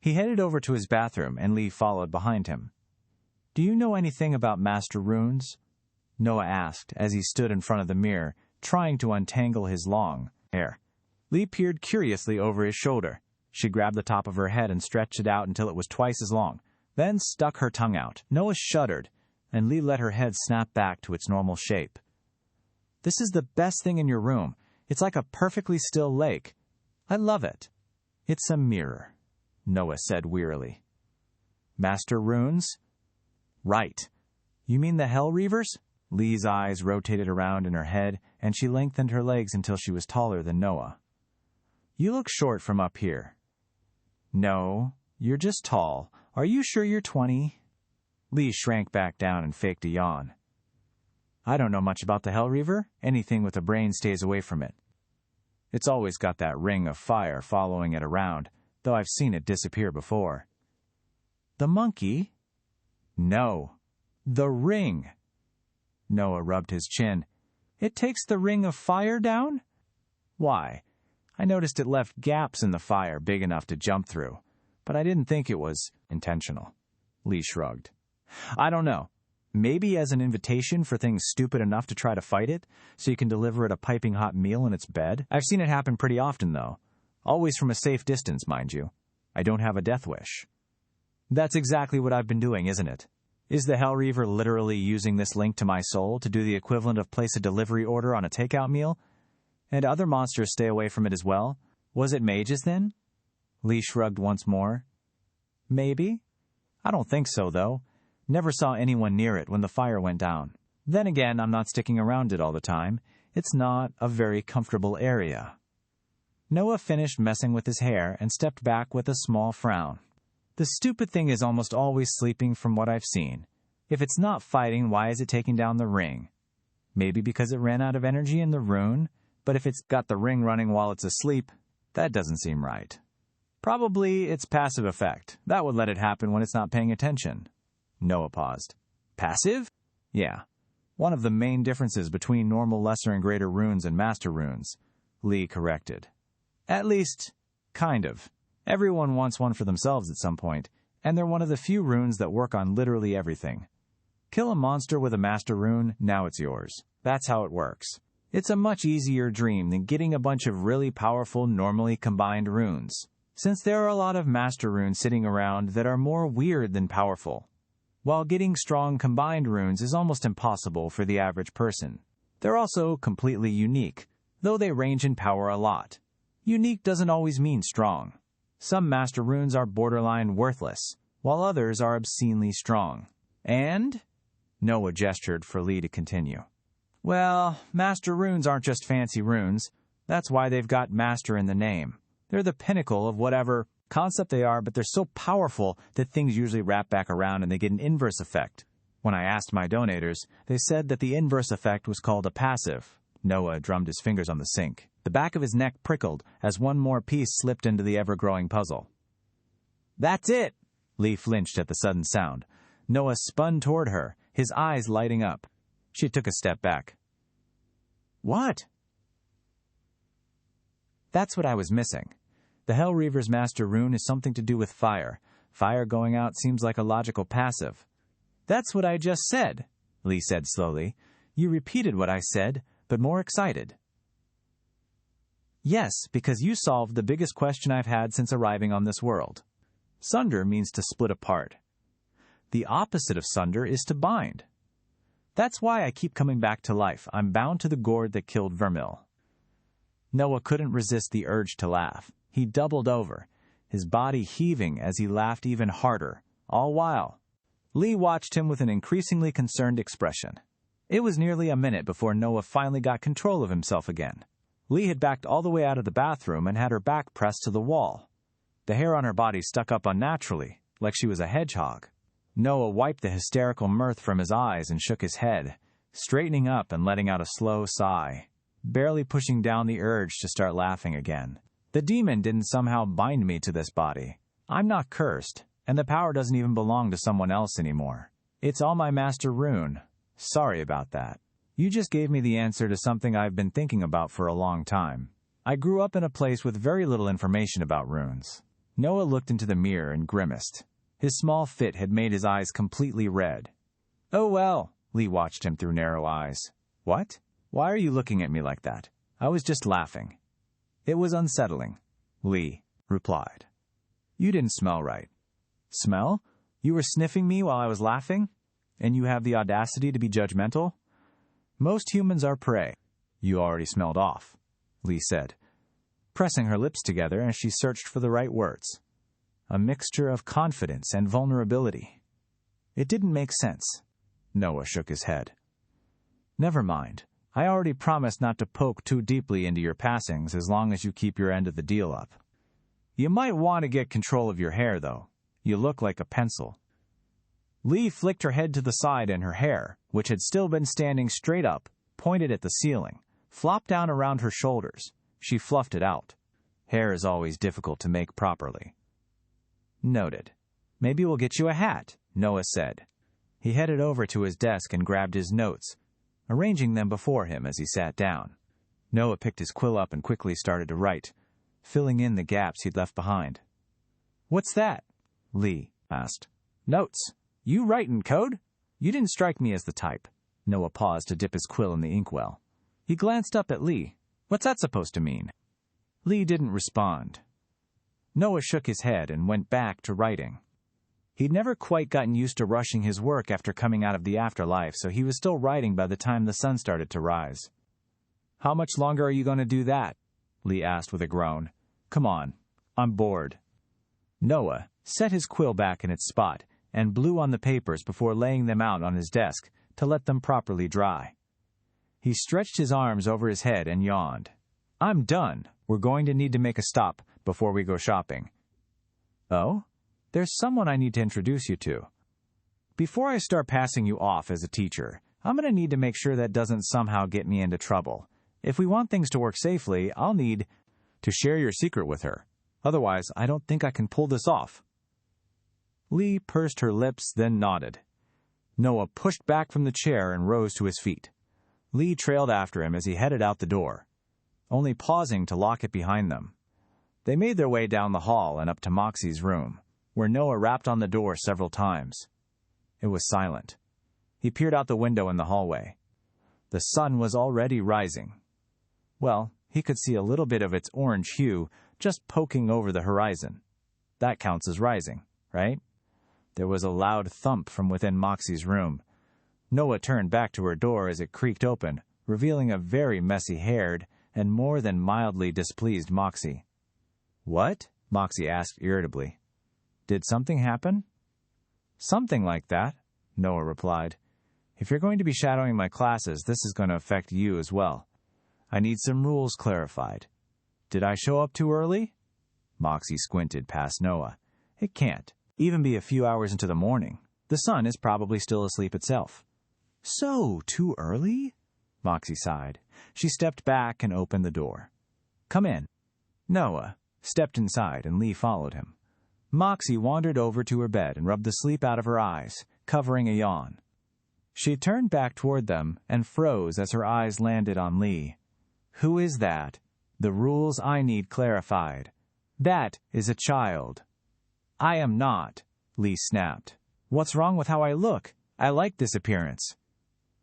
He headed over to his bathroom, and Lee followed behind him. Do you know anything about Master Runes? Noah asked as he stood in front of the mirror, trying to untangle his long hair. Lee peered curiously over his shoulder. She grabbed the top of her head and stretched it out until it was twice as long, then stuck her tongue out. Noah shuddered, and Lee let her head snap back to its normal shape. This is the best thing in your room. It's like a perfectly still lake. I love it. It's a mirror, Noah said wearily. Master runes? Right. You mean the Hell Reavers? Lee's eyes rotated around in her head, and she lengthened her legs until she was taller than Noah. You look short from up here. No, you're just tall. Are you sure you're 20? Lee shrank back down and faked a yawn. I don't know much about the Hell Reaver. Anything with a brain stays away from it. It's always got that ring of fire following it around, though I've seen it disappear before. The monkey? No. The ring. Noah rubbed his chin. It takes the ring of fire down? Why? I noticed it left gaps in the fire big enough to jump through, but I didn't think it was intentional. Lee shrugged. I don't know. Maybe as an invitation for things stupid enough to try to fight it, so you can deliver it a piping hot meal in its bed. I've seen it happen pretty often, though. Always from a safe distance, mind you. I don't have a death wish. That's exactly what I've been doing, isn't it? Is the Hell Reaver literally using this link to my soul to do the equivalent of place a delivery order on a takeout meal? And other monsters stay away from it as well? Was it mages then? Lee shrugged once more. Maybe. I don't think so, though. Never saw anyone near it when the fire went down. Then again, I'm not sticking around it all the time. It's not a very comfortable area. Noah finished messing with his hair and stepped back with a small frown. The stupid thing is almost always sleeping from what I've seen. If it's not fighting, why is it taking down the ring? Maybe because it ran out of energy in the rune, but if it's got the ring running while it's asleep, that doesn't seem right. Probably its passive effect. That would let it happen when it's not paying attention. Noah paused. Passive? Yeah. One of the main differences between normal lesser and greater runes and master runes, Lee corrected. At least, kind of. Everyone wants one for themselves at some point, and they're one of the few runes that work on literally everything. Kill a monster with a master rune, now it's yours. That's how it works. It's a much easier dream than getting a bunch of really powerful, normally combined runes, since there are a lot of master runes sitting around that are more weird than powerful. While getting strong combined runes is almost impossible for the average person. They're also completely unique, though they range in power a lot. Unique doesn't always mean strong. Some master runes are borderline worthless, while others are obscenely strong. And? Noah gestured for Lee to continue. Well, master runes aren't just fancy runes. That's why they've got master in the name. They're the pinnacle of whatever concept they are, but they're so powerful that things usually wrap back around and they get an inverse effect. When I asked my donators, they said that the inverse effect was called a passive. Noah drummed his fingers on the sink. The back of his neck prickled as one more piece slipped into the ever-growing puzzle. That's it! Lee flinched at the sudden sound. Noah spun toward her, his eyes lighting up. She took a step back. What? That's what I was missing. The Hell Reaver's master rune is something to do with fire. Fire going out seems like a logical passive. That's what I just said, Lee said slowly. You repeated what I said, but more excited. Yes, because you solved the biggest question I've had since arriving on this world. Sunder means to split apart. The opposite of sunder is to bind. That's why I keep coming back to life. I'm bound to the gourd that killed Vermil. Noah couldn't resist the urge to laugh. He doubled over, his body heaving as he laughed even harder, all while. Lee watched him with an increasingly concerned expression. It was nearly a minute before Noah finally got control of himself again. Lee had backed all the way out of the bathroom and had her back pressed to the wall. The hair on her body stuck up unnaturally, like she was a hedgehog. Noah wiped the hysterical mirth from his eyes and shook his head, straightening up and letting out a slow sigh, barely pushing down the urge to start laughing again. The demon didn't somehow bind me to this body. I'm not cursed, and the power doesn't even belong to someone else anymore. It's all my master rune. Sorry about that. You just gave me the answer to something I've been thinking about for a long time. I grew up in a place with very little information about runes. Noah looked into the mirror and grimaced. His small fit had made his eyes completely red. Oh well, Lee watched him through narrow eyes. What? Why are you looking at me like that? I was just laughing. It was unsettling, Lee replied. You didn't smell right. Smell? You were sniffing me while I was laughing? And you have the audacity to be judgmental? Most humans are prey. You already smelled off, Lee said, pressing her lips together as she searched for the right words. a mixture of confidence and vulnerability. It didn't make sense. Noah shook his head. Never mind. I already promised not to poke too deeply into your passings as long as you keep your end of the deal up. You might want to get control of your hair, though. You look like a pencil. Lee flicked her head to the side and her hair, which had still been standing straight up, pointed at the ceiling, flopped down around her shoulders. She fluffed it out. Hair is always difficult to make properly. Noted. Maybe we'll get you a hat, Noah said. He headed over to his desk and grabbed his notes, arranging them before him as he sat down. Noah picked his quill up and quickly started to write, filling in the gaps he'd left behind. "What's that?" Lee asked. "Notes. You writin' code? You didn't strike me as the type." Noah paused to dip his quill in the inkwell. He glanced up at Lee. "What's that supposed to mean?" Lee didn't respond. Noah shook his head and went back to writing. He'd never quite gotten used to rushing his work after coming out of the afterlife, so he was still writing by the time the sun started to rise. "How much longer are you going to do that?" Lee asked with a groan. "Come on, I'm bored." Noah set his quill back in its spot and blew on the papers before laying them out on his desk to let them properly dry. He stretched his arms over his head and yawned. "I'm done. We're going to need to make a stop before we go shopping." "Oh? There's someone I need to introduce you to. Before I start passing you off as a teacher, I'm going to need to make sure that doesn't somehow get me into trouble. If we want things to work safely, I'll need to share your secret with her. Otherwise, I don't think I can pull this off." Lee pursed her lips, then nodded. Noah pushed back from the chair and rose to his feet. Lee trailed after him as he headed out the door, only pausing to lock it behind them. They made their way down the hall and up to Moxie's room, where Noah rapped on the door several times. It was silent. He peered out the window in the hallway. The sun was already rising. Well, he could see a little bit of its orange hue just poking over the horizon. That counts as rising, right? There was a loud thump from within Moxie's room. Noah turned back to her door as it creaked open, revealing a very messy-haired and more than mildly displeased Moxie. "What?" Moxie asked irritably. "Did something happen?" "Something like that," Noah replied. "If you're going to be shadowing my classes, this is going to affect you as well. I need some rules clarified. Did I show up too early?" Moxie squinted past Noah. "It can't even be a few hours into the morning. The sun is probably still asleep itself." "So, too early?" Moxie sighed. She stepped back and opened the door. "Come in." Noah stepped inside and Lee followed him. Moxie wandered over to her bed and rubbed the sleep out of her eyes, covering a yawn. She turned back toward them and froze as her eyes landed on Lee. "Who is that? The rules I need clarified. That is a child." "I am not," Lee snapped. "What's wrong with how I look? I like this appearance."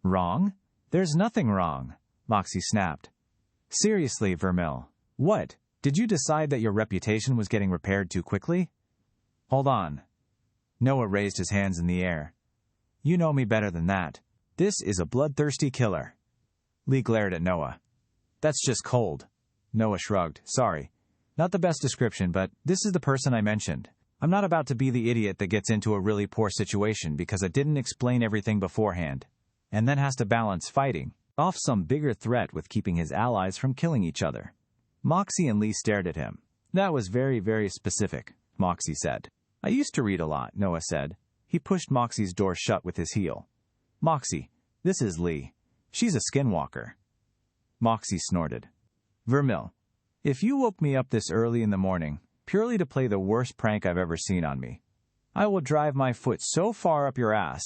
"Wrong? There's nothing wrong," Moxie snapped. "Seriously, Vermil, what? Did you decide that your reputation was getting repaired too quickly?" "Hold on." Noah raised his hands in the air. "You know me better than that. This is a bloodthirsty killer." Lee glared at Noah. "That's just cold." Noah shrugged. "Sorry. Not the best description, but this is the person I mentioned. I'm not about to be the idiot that gets into a really poor situation because I didn't explain everything beforehand, and then has to balance fighting off some bigger threat with keeping his allies from killing each other." Moxie and Lee stared at him. "That was very, very specific," Moxie said. "I used to read a lot," Noah said. He pushed Moxie's door shut with his heel. "Moxie, this is Lee. She's a skinwalker." Moxie snorted. "Vermil, if you woke me up this early in the morning, purely to play the worst prank I've ever seen on me, I will drive my foot so far up your ass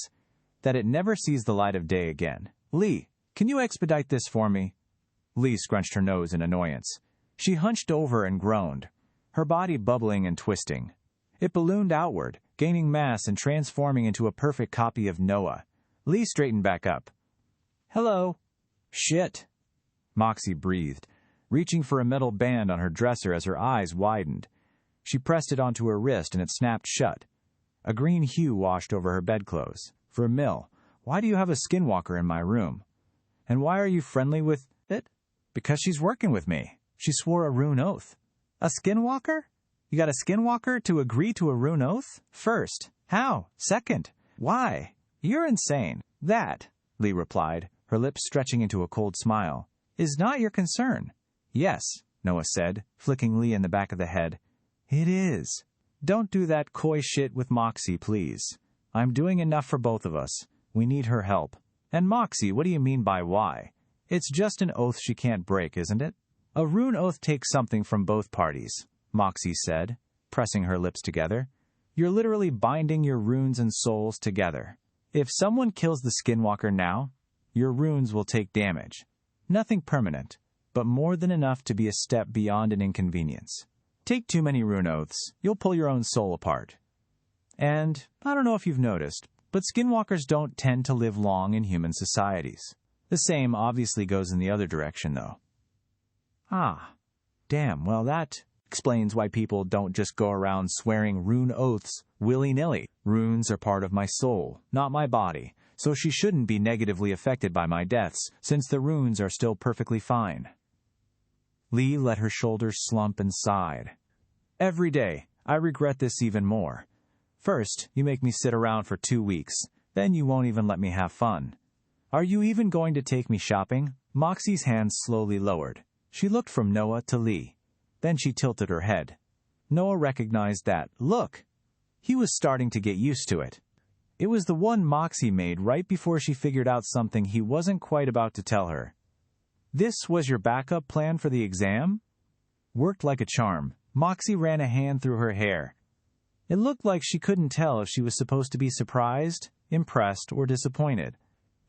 that it never sees the light of day again. Lee, can you expedite this for me?" Lee scrunched her nose in annoyance. She hunched over and groaned, her body bubbling and twisting. It ballooned outward, gaining mass and transforming into a perfect copy of Noah. Lee straightened back up. "Hello." "Shit," Moxie breathed, reaching for a metal band on her dresser as her eyes widened. She pressed it onto her wrist and it snapped shut. A green hue washed over her bedclothes. "Vermil, why do you have a skinwalker in my room? And why are you friendly with it?" "Because she's working with me." She swore a rune oath. "A skinwalker? You got a skinwalker to agree to a rune oath? First. How? Second. Why? You're insane. That, Lee replied, her lips stretching into a cold smile, is not your concern. Yes, Noah said, flicking Lee in the back of the head. It is. Don't do that coy shit with Moxie, please. I'm doing enough for both of us. We need her help. And Moxie, what do you mean by why? It's just an oath she can't break, isn't it? A rune oath takes something from both parties, Moxie said, pressing her lips together. You're literally binding your runes and souls together. If someone kills the skinwalker now, your runes will take damage. Nothing permanent, but more than enough to be a step beyond an inconvenience. Take too many rune oaths, you'll pull your own soul apart. And, I don't know if you've noticed, but skinwalkers don't tend to live long in human societies. The same obviously goes in the other direction, though. Ah, damn, well that explains why people don't just go around swearing rune oaths willy-nilly. Runes are part of my soul, not my body, so she shouldn't be negatively affected by my deaths, since the runes are still perfectly fine. Lee let her shoulders slump and sighed. Every day, I regret this even more. First, you make me sit around for 2 weeks, then you won't even let me have fun. Are you even going to take me shopping? Moxie's hands slowly lowered. She looked from Noah to Lee. Then she tilted her head. Noah recognized that, look, he was starting to get used to it. It was the one Moxie made right before she figured out something he wasn't quite about to tell her. This was your backup plan for the exam? Worked like a charm. Moxie ran a hand through her hair. It looked like she couldn't tell if she was supposed to be surprised, impressed, or disappointed.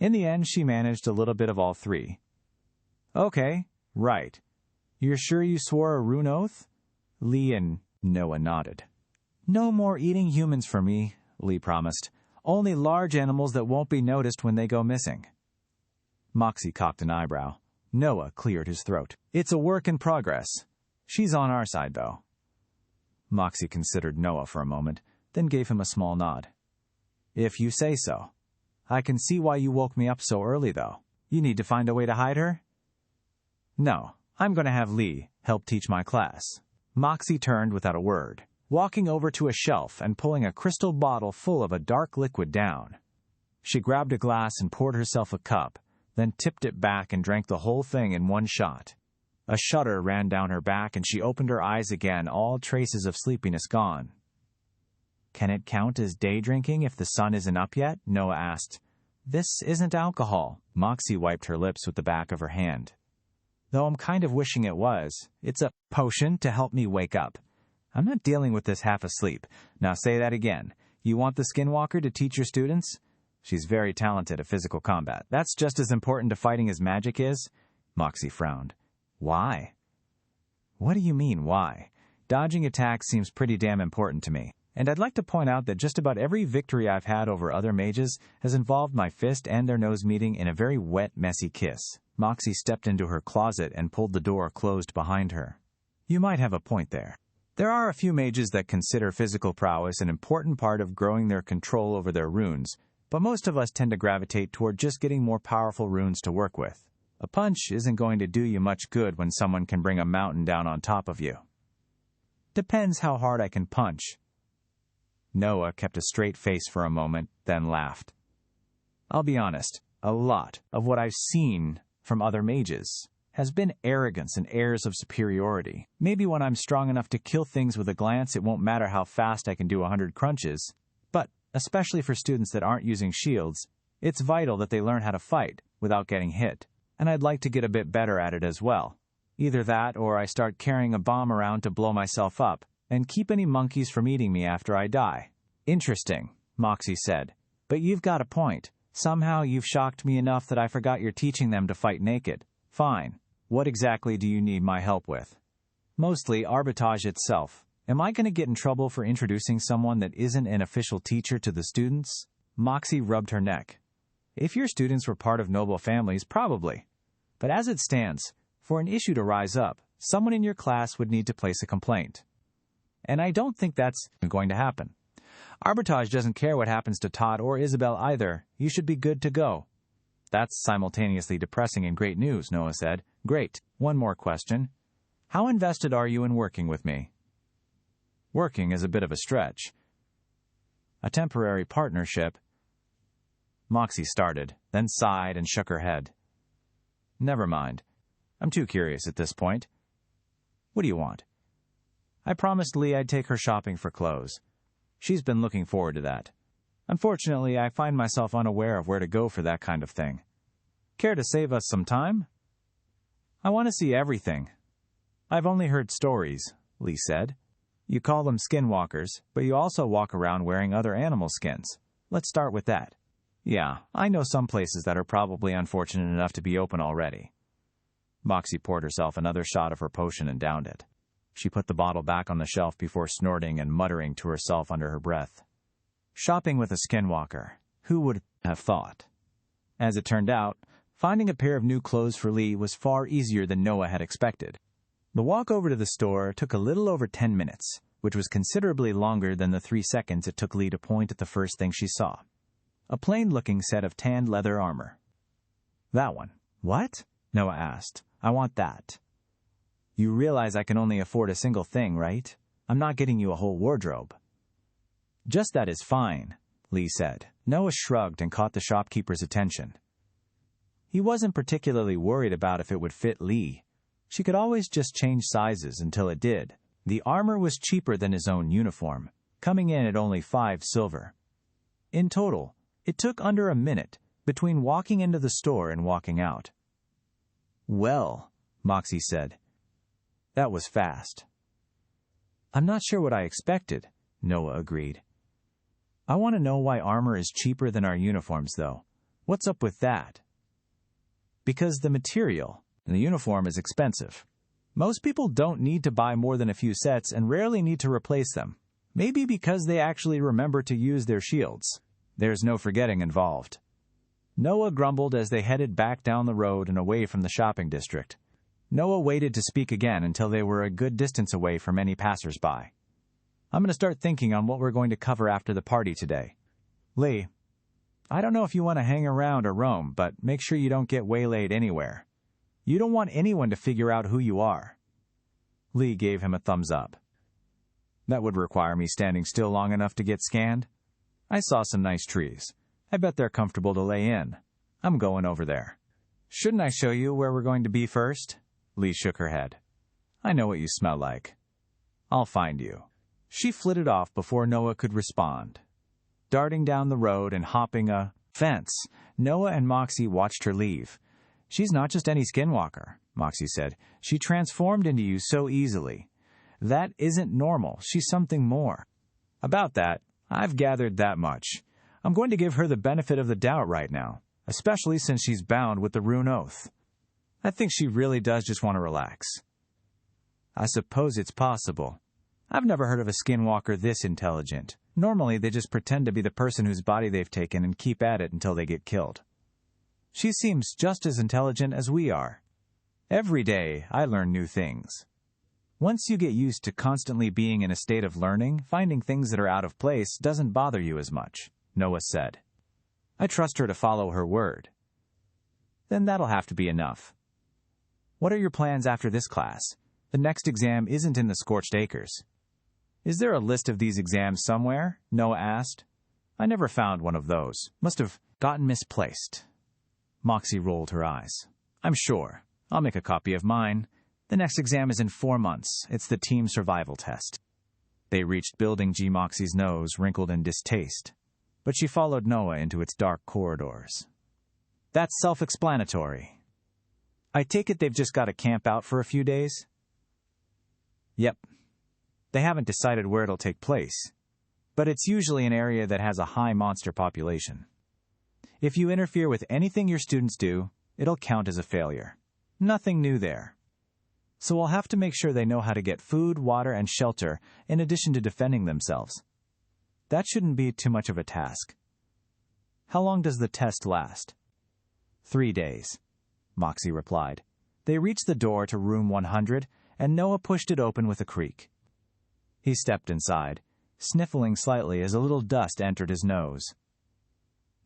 In the end, she managed a little bit of all three. Okay, right. You're sure you swore a rune oath? Lee and Noah nodded. No more eating humans for me, Lee promised. Only large animals that won't be noticed when they go missing. Moxie cocked an eyebrow. Noah cleared his throat. It's a work in progress. She's on our side, though. Moxie considered Noah for a moment, then gave him a small nod. If you say so. I can see why you woke me up so early, though. You need to find a way to hide her? No, I'm going to have Lee help teach my class. Moxie turned without a word, walking over to a shelf and pulling a crystal bottle full of a dark liquid down. She grabbed a glass and poured herself a cup, then tipped it back and drank the whole thing in one shot. A shudder ran down her back and she opened her eyes again, all traces of sleepiness gone. Can it count as day drinking if the sun isn't up yet? Noah asked. This isn't alcohol. Moxie wiped her lips with the back of her hand. Though I'm kind of wishing it was. It's a potion to help me wake up. I'm not dealing with this half asleep. Now say that again. You want the skinwalker to teach your students? She's very talented at physical combat. That's just as important to fighting as magic is? Moxie frowned. Why? What do you mean, why? Dodging attacks seems pretty damn important to me. And I'd like to point out that just about every victory I've had over other mages has involved my fist and their nose meeting in a very wet, messy kiss. Moxie stepped into her closet and pulled the door closed behind her. You might have a point there. There are a few mages that consider physical prowess an important part of growing their control over their runes, but most of us tend to gravitate toward just getting more powerful runes to work with. A punch isn't going to do you much good when someone can bring a mountain down on top of you. Depends how hard I can punch. Noah kept a straight face for a moment, then laughed. I'll be honest, a lot of what I've seen from other mages has been arrogance and airs of superiority. Maybe when I'm strong enough to kill things with a glance, it won't matter how fast I can do 100 crunches. But, especially for students that aren't using shields, it's vital that they learn how to fight without getting hit. And I'd like to get a bit better at it as well. Either that or I start carrying a bomb around to blow myself up and keep any monkeys from eating me after I die. Interesting, Moxie said. But you've got a point. Somehow you've shocked me enough that I forgot you're teaching them to fight naked. Fine. What exactly do you need my help with? Mostly arbitrage itself. Am I going to get in trouble for introducing someone that isn't an official teacher to the students? Moxie rubbed her neck. If your students were part of noble families, probably. But as it stands, for an issue to rise up, someone in your class would need to place a complaint. And I don't think that's going to happen. Arbitrage doesn't care what happens to Todd or Isabel either. You should be good to go. That's simultaneously depressing and great news, Noah said. Great. One more question. How invested are you in working with me? Working is a bit of a stretch. A temporary partnership. Moxie started, then sighed and shook her head. Never mind. I'm too curious at this point. What do you want? I promised Lee I'd take her shopping for clothes. She's been looking forward to that. Unfortunately, I find myself unaware of where to go for that kind of thing. Care to save us some time? I want to see everything. I've only heard stories, Lee said. You call them skinwalkers, but you also walk around wearing other animal skins. Let's start with that. Yeah, I know some places that are probably unfortunate enough to be open already. Moxie poured herself another shot of her potion and downed it. She put the bottle back on the shelf before snorting and muttering to herself under her breath. Shopping with a skinwalker. Who would have thought? As it turned out, finding a pair of new clothes for Lee was far easier than Noah had expected. The walk over to the store took a little over 10 minutes, which was considerably longer than the 3 seconds it took Lee to point at the first thing she saw. A plain-looking set of tanned leather armor. That one. What? Noah asked. I want that. You realize I can only afford a single thing, right? I'm not getting you a whole wardrobe. Just that is fine, Lee said. Noah shrugged and caught the shopkeeper's attention. He wasn't particularly worried about if it would fit Lee. She could always just change sizes until it did. The armor was cheaper than his own uniform, coming in at only 5 silver. In total, it took under a minute between walking into the store and walking out. Well, Moxie said. That was fast. I'm not sure what I expected, Noah agreed. I want to know why armor is cheaper than our uniforms, though. What's up with that? Because the material in the uniform is expensive. Most people don't need to buy more than a few sets and rarely need to replace them. Maybe because they actually remember to use their shields. There's no forgetting involved. Noah grumbled as they headed back down the road and away from the shopping district. Noah waited to speak again until they were a good distance away from any passers-by. I'm going to start thinking on what we're going to cover after the party today. Lee, I don't know if you want to hang around or roam, but make sure you don't get waylaid anywhere. You don't want anyone to figure out who you are. Lee gave him a thumbs up. That would require me standing still long enough to get scanned. I saw some nice trees. I bet they're comfortable to lay in. I'm going over there. Shouldn't I show you where we're going to be first? Lee shook her head. I know what you smell like. I'll find you. She flitted off before Noah could respond. Darting down the road and hopping a fence, Noah and Moxie watched her leave. She's not just any skinwalker, Moxie said. She transformed into you so easily. That isn't normal. She's something more. About that, I've gathered that much. I'm going to give her the benefit of the doubt right now, especially since she's bound with the rune oath. I think she really does just want to relax. I suppose it's possible. I've never heard of a skinwalker this intelligent. Normally, they just pretend to be the person whose body they've taken and keep at it until they get killed. She seems just as intelligent as we are. Every day, I learn new things. Once you get used to constantly being in a state of learning, finding things that are out of place doesn't bother you as much, Noah said. I trust her to follow her word. Then that'll have to be enough. What are your plans after this class? The next exam isn't in the Scorched Acres. Is there a list of these exams somewhere? Noah asked. I never found one of those. Must have gotten misplaced. Moxie rolled her eyes. I'm sure. I'll make a copy of mine. The next exam is in 4 months. It's the team survival test. They reached Building G. Moxie's nose wrinkled in distaste, but she followed Noah into its dark corridors. That's self-explanatory. I take it they've just got to camp out for a few days? Yep. They haven't decided where it'll take place, but it's usually an area that has a high monster population. If you interfere with anything your students do, it'll count as a failure. Nothing new there. So we'll have to make sure they know how to get food, water, and shelter in addition to defending themselves. That shouldn't be too much of a task. How long does the test last? 3 days, Moxie replied. They reached the door to room 100, and Noah pushed it open with a creak. He stepped inside, sniffling slightly as a little dust entered his nose.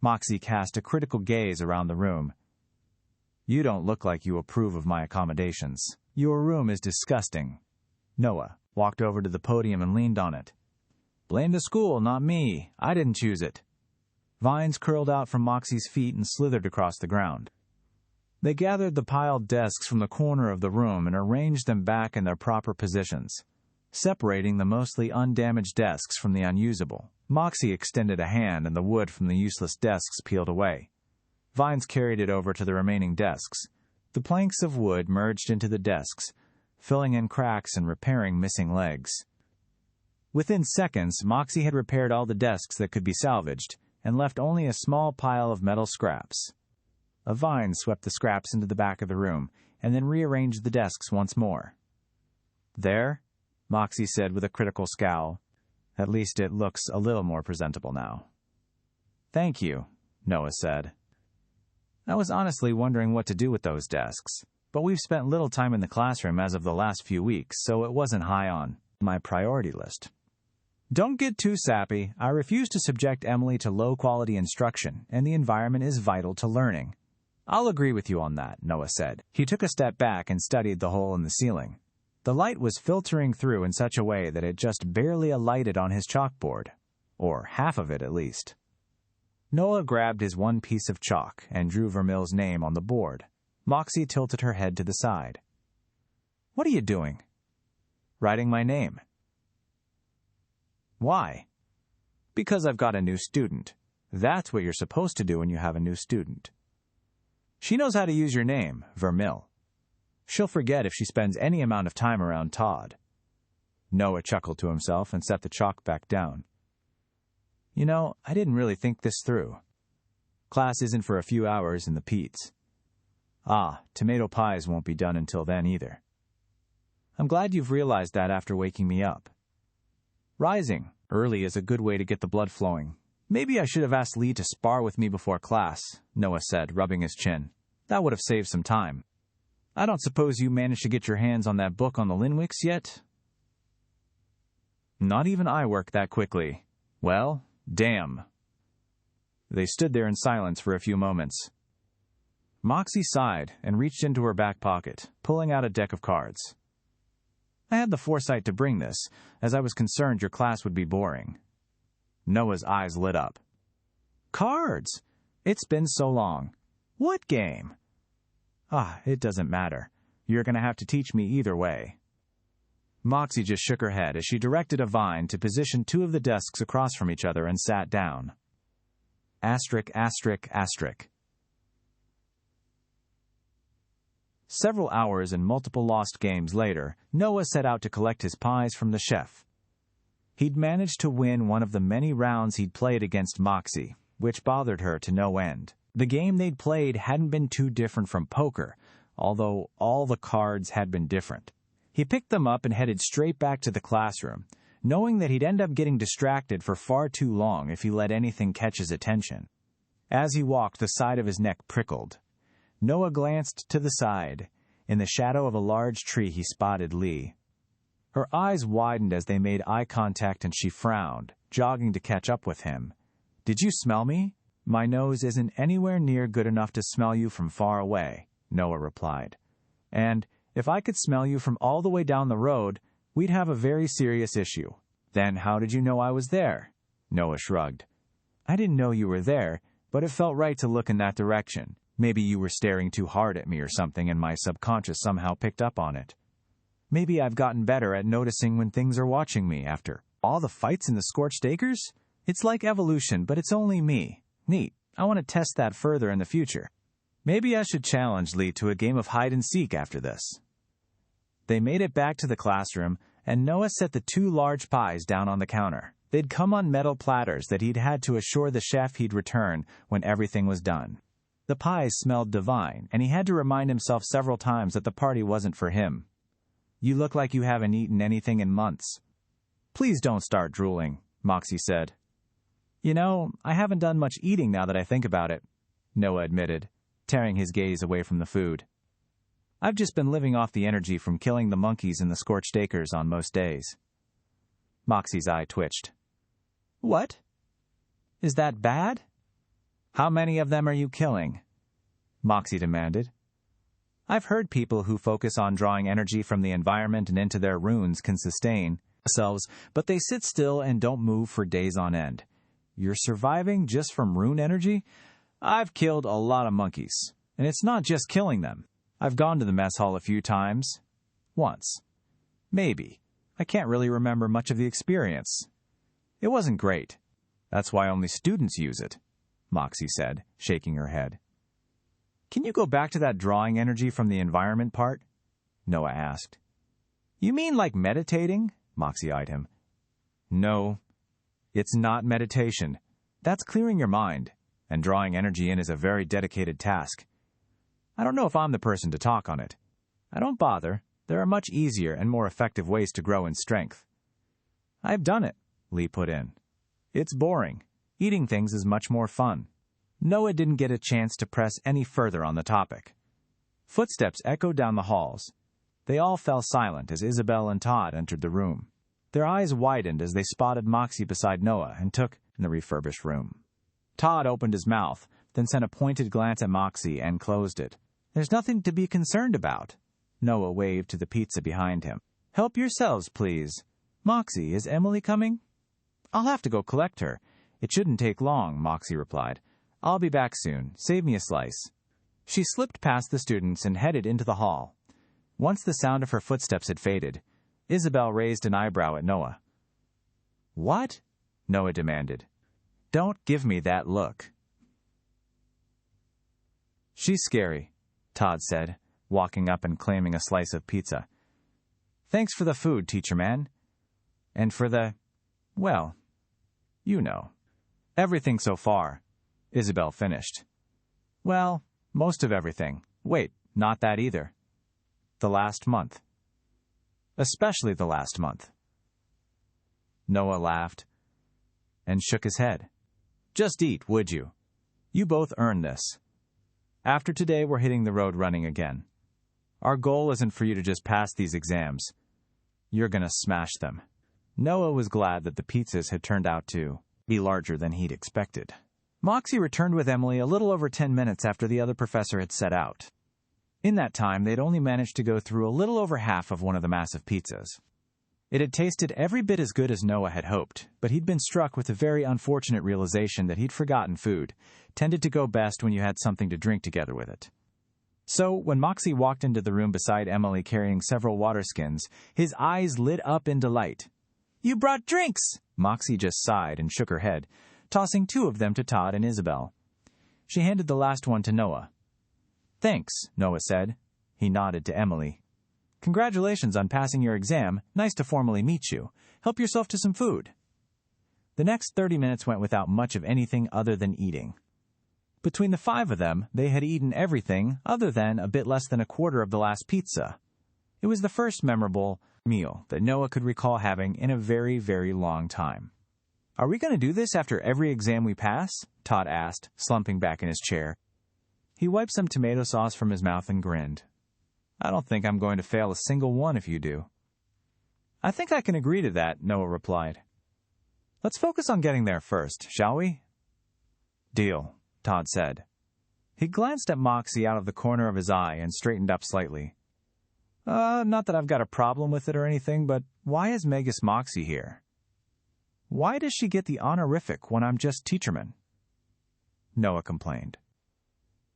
Moxie cast a critical gaze around the room. You don't look like you approve of my accommodations. Your room is disgusting. Noah walked over to the podium and leaned on it. Blame the school, not me. I didn't choose it. Vines curled out from Moxie's feet and slithered across the ground. They gathered the piled desks from the corner of the room and arranged them back in their proper positions, separating the mostly undamaged desks from the unusable. Moxie extended a hand and the wood from the useless desks peeled away. Vines carried it over to the remaining desks. The planks of wood merged into the desks, filling in cracks and repairing missing legs. Within seconds, Moxie had repaired all the desks that could be salvaged and left only a small pile of metal scraps. A vine swept the scraps into the back of the room and then rearranged the desks once more. There, Moxie said with a critical scowl. At least it looks a little more presentable now. Thank you, Noah said. I was honestly wondering what to do with those desks, but we've spent little time in the classroom as of the last few weeks, so it wasn't high on my priority list. Don't get too sappy. I refuse to subject Emily to low-quality instruction, and the environment is vital to learning. I'll agree with you on that, Noah said. He took a step back and studied the hole in the ceiling. The light was filtering through in such a way that it just barely alighted on his chalkboard, or half of it at least. Noah grabbed his one piece of chalk and drew Vermille's name on the board. Moxie tilted her head to the side. What are you doing? Writing my name. Why? Because I've got a new student. That's what you're supposed to do when you have a new student. She knows how to use your name, Vermille. She'll forget if she spends any amount of time around Todd. Noah chuckled to himself and set the chalk back down. You know, I didn't really think this through. Class isn't for a few hours in the Pete's. Tomato pies won't be done until then either. I'm glad you've realized that after waking me up. Rising early is a good way to get the blood flowing. Maybe I should have asked Lee to spar with me before class, Noah said, rubbing his chin. That would have saved some time. I don't suppose you managed to get your hands on that book on the Linwicks yet? Not even I work that quickly. Well, damn. They stood there in silence for a few moments. Moxie sighed and reached into her back pocket, pulling out a deck of cards. I had the foresight to bring this, as I was concerned your class would be boring. Noah's eyes lit up. Cards! It's been so long. What game? It doesn't matter. You're going to have to teach me either way. Moxie just shook her head as she directed a vine to position two of the desks across from each other and sat down. Asterisk, asterisk, asterisk. Several hours and multiple lost games later, Noah set out to collect his pies from the chef. He'd managed to win one of the many rounds he'd played against Moxie, which bothered her to no end. The game they'd played hadn't been too different from poker, although all the cards had been different. He picked them up and headed straight back to the classroom, knowing that he'd end up getting distracted for far too long if he let anything catch his attention. As he walked, the side of his neck prickled. Noah glanced to the side. In the shadow of a large tree, he spotted Lee. Her eyes widened as they made eye contact and she frowned, jogging to catch up with him. Did you smell me? My nose isn't anywhere near good enough to smell you from far away, Noah replied. And if I could smell you from all the way down the road, we'd have a very serious issue. Then how did you know I was there? Noah shrugged. I didn't know you were there, but it felt right to look in that direction. Maybe you were staring too hard at me or something and my subconscious somehow picked up on it. Maybe I've gotten better at noticing when things are watching me after all the fights in the scorched acres. It's like evolution, but it's only me. Neat. I want to test that further in the future. Maybe I should challenge Lee to a game of hide-and-seek after this. They made it back to the classroom, and Noah set the two large pies down on the counter. They'd come on metal platters that he'd had to assure the chef he'd return when everything was done. The pies smelled divine, and he had to remind himself several times that the party wasn't for him. You look like you haven't eaten anything in months. Please don't start drooling, Moxie said. You know, I haven't done much eating now that I think about it, Noah admitted, tearing his gaze away from the food. I've just been living off the energy from killing the monkeys in the scorched acres on most days. Moxie's eye twitched. What? Is that bad? How many of them are you killing? Moxie demanded. I've heard people who focus on drawing energy from the environment and into their runes can sustain themselves, but they sit still and don't move for days on end. You're surviving just from rune energy? I've killed a lot of monkeys, and it's not just killing them. I've gone to the mess hall a few times. Once. Maybe. I can't really remember much of the experience. It wasn't great. That's why only students use it, Moxie said, shaking her head. Can you go back to that drawing energy from the environment part? Noah asked. You mean like meditating? Moxie eyed him. No, it's not meditation. That's clearing your mind, and drawing energy in is a very dedicated task. I don't know if I'm the person to talk on it. I don't bother. There are much easier and more effective ways to grow in strength. I've done it, Lee put in. It's boring. Eating things is much more fun. Noah didn't get a chance to press any further on the topic. Footsteps echoed down the halls. They all fell silent as Isabel and Todd entered the room. Their eyes widened as they spotted Moxie beside Noah and took in the refurbished room. Todd opened his mouth, then sent a pointed glance at Moxie and closed it. There's nothing to be concerned about. Noah waved to the pizza behind him. Help yourselves, please. Moxie, is Emily coming? I'll have to go collect her. It shouldn't take long, Moxie replied. I'll be back soon. Save me a slice. She slipped past the students and headed into the hall. Once the sound of her footsteps had faded, Isabel raised an eyebrow at Noah. What? Noah demanded. Don't give me that look. She's scary, Todd said, walking up and claiming a slice of pizza. Thanks for the food, teacher man. And for the, well, you know. Everything so far, Isabel finished. Well, most of everything. Wait, not that either. The last month. Especially the last month. Noah laughed and shook his head. Just eat, would you? You both earned this. After today, we're hitting the road running again. Our goal isn't for you to just pass these exams. You're gonna smash them. Noah was glad that the pizzas had turned out to be larger than he'd expected. Moxie returned with Emily a little over 10 minutes after the other professor had set out. In that time, they'd only managed to go through a little over half of one of the massive pizzas. It had tasted every bit as good as Noah had hoped, but he'd been struck with a very unfortunate realization that he'd forgotten food tended to go best when you had something to drink together with it. So, when Moxie walked into the room beside Emily carrying several water skins, his eyes lit up in delight. You brought drinks! Moxie just sighed and shook her head, tossing 2 of them to Todd and Isabel. She handed the last one to Noah. Thanks, Noah said. He nodded to Emily. Congratulations on passing your exam. Nice to formally meet you. Help yourself to some food. The next 30 minutes went without much of anything other than eating. Between the 5 of them, they had eaten everything other than a bit less than a quarter of the last pizza. It was the first memorable meal that Noah could recall having in a very, very long time. Are we going to do this after every exam we pass? Todd asked, slumping back in his chair. He wiped some tomato sauce from his mouth and grinned. I don't think I'm going to fail a single one if you do. I think I can agree to that, Noah replied. Let's focus on getting there first, shall we? Deal, Todd said. He glanced at Moxie out of the corner of his eye and straightened up slightly. Not that I've got a problem with it or anything, but why is Magus Moxie here? Why does she get the honorific when I'm just teacherman? Noah complained.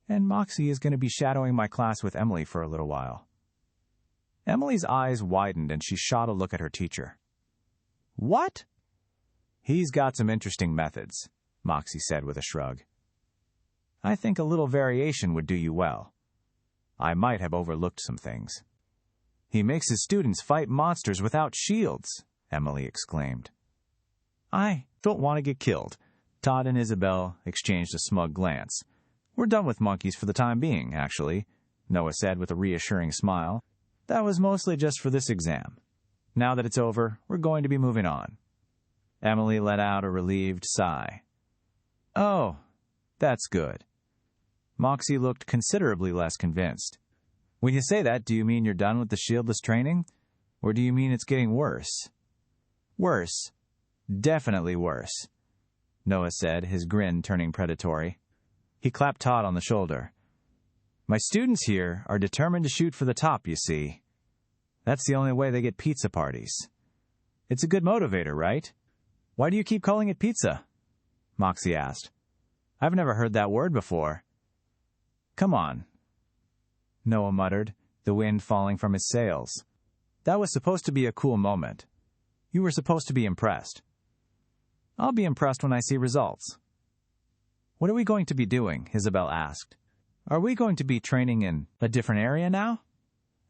And Moxie is going to be shadowing my class with Emily for a little while. Emily's eyes widened and she shot a look at her teacher. What? He's got some interesting methods, Moxie said with a shrug. I think a little variation would do you well. I might have overlooked some things. He makes his students fight monsters without shields, Emily exclaimed. I don't want to get killed. Todd and Isabel exchanged a smug glance. We're done with monkeys for the time being, actually, Noah said with a reassuring smile. That was mostly just for this exam. Now that it's over, we're going to be moving on. Emily let out a relieved sigh. Oh, that's good. Moxie looked considerably less convinced. When you say that, do you mean you're done with the shieldless training? Or do you mean it's getting worse? Worse. Definitely worse, Noah said, his grin turning predatory. He clapped Todd on the shoulder. My students here are determined to shoot for the top, you see. That's the only way they get pizza parties. It's a good motivator, right? Why do you keep calling it pizza? Moxie asked. I've never heard that word before. Come on, Noah muttered, the wind falling from his sails. That was supposed to be a cool moment. You were supposed to be impressed. I'll be impressed when I see results. What are we going to be doing? Isabel asked. Are we going to be training in a different area now?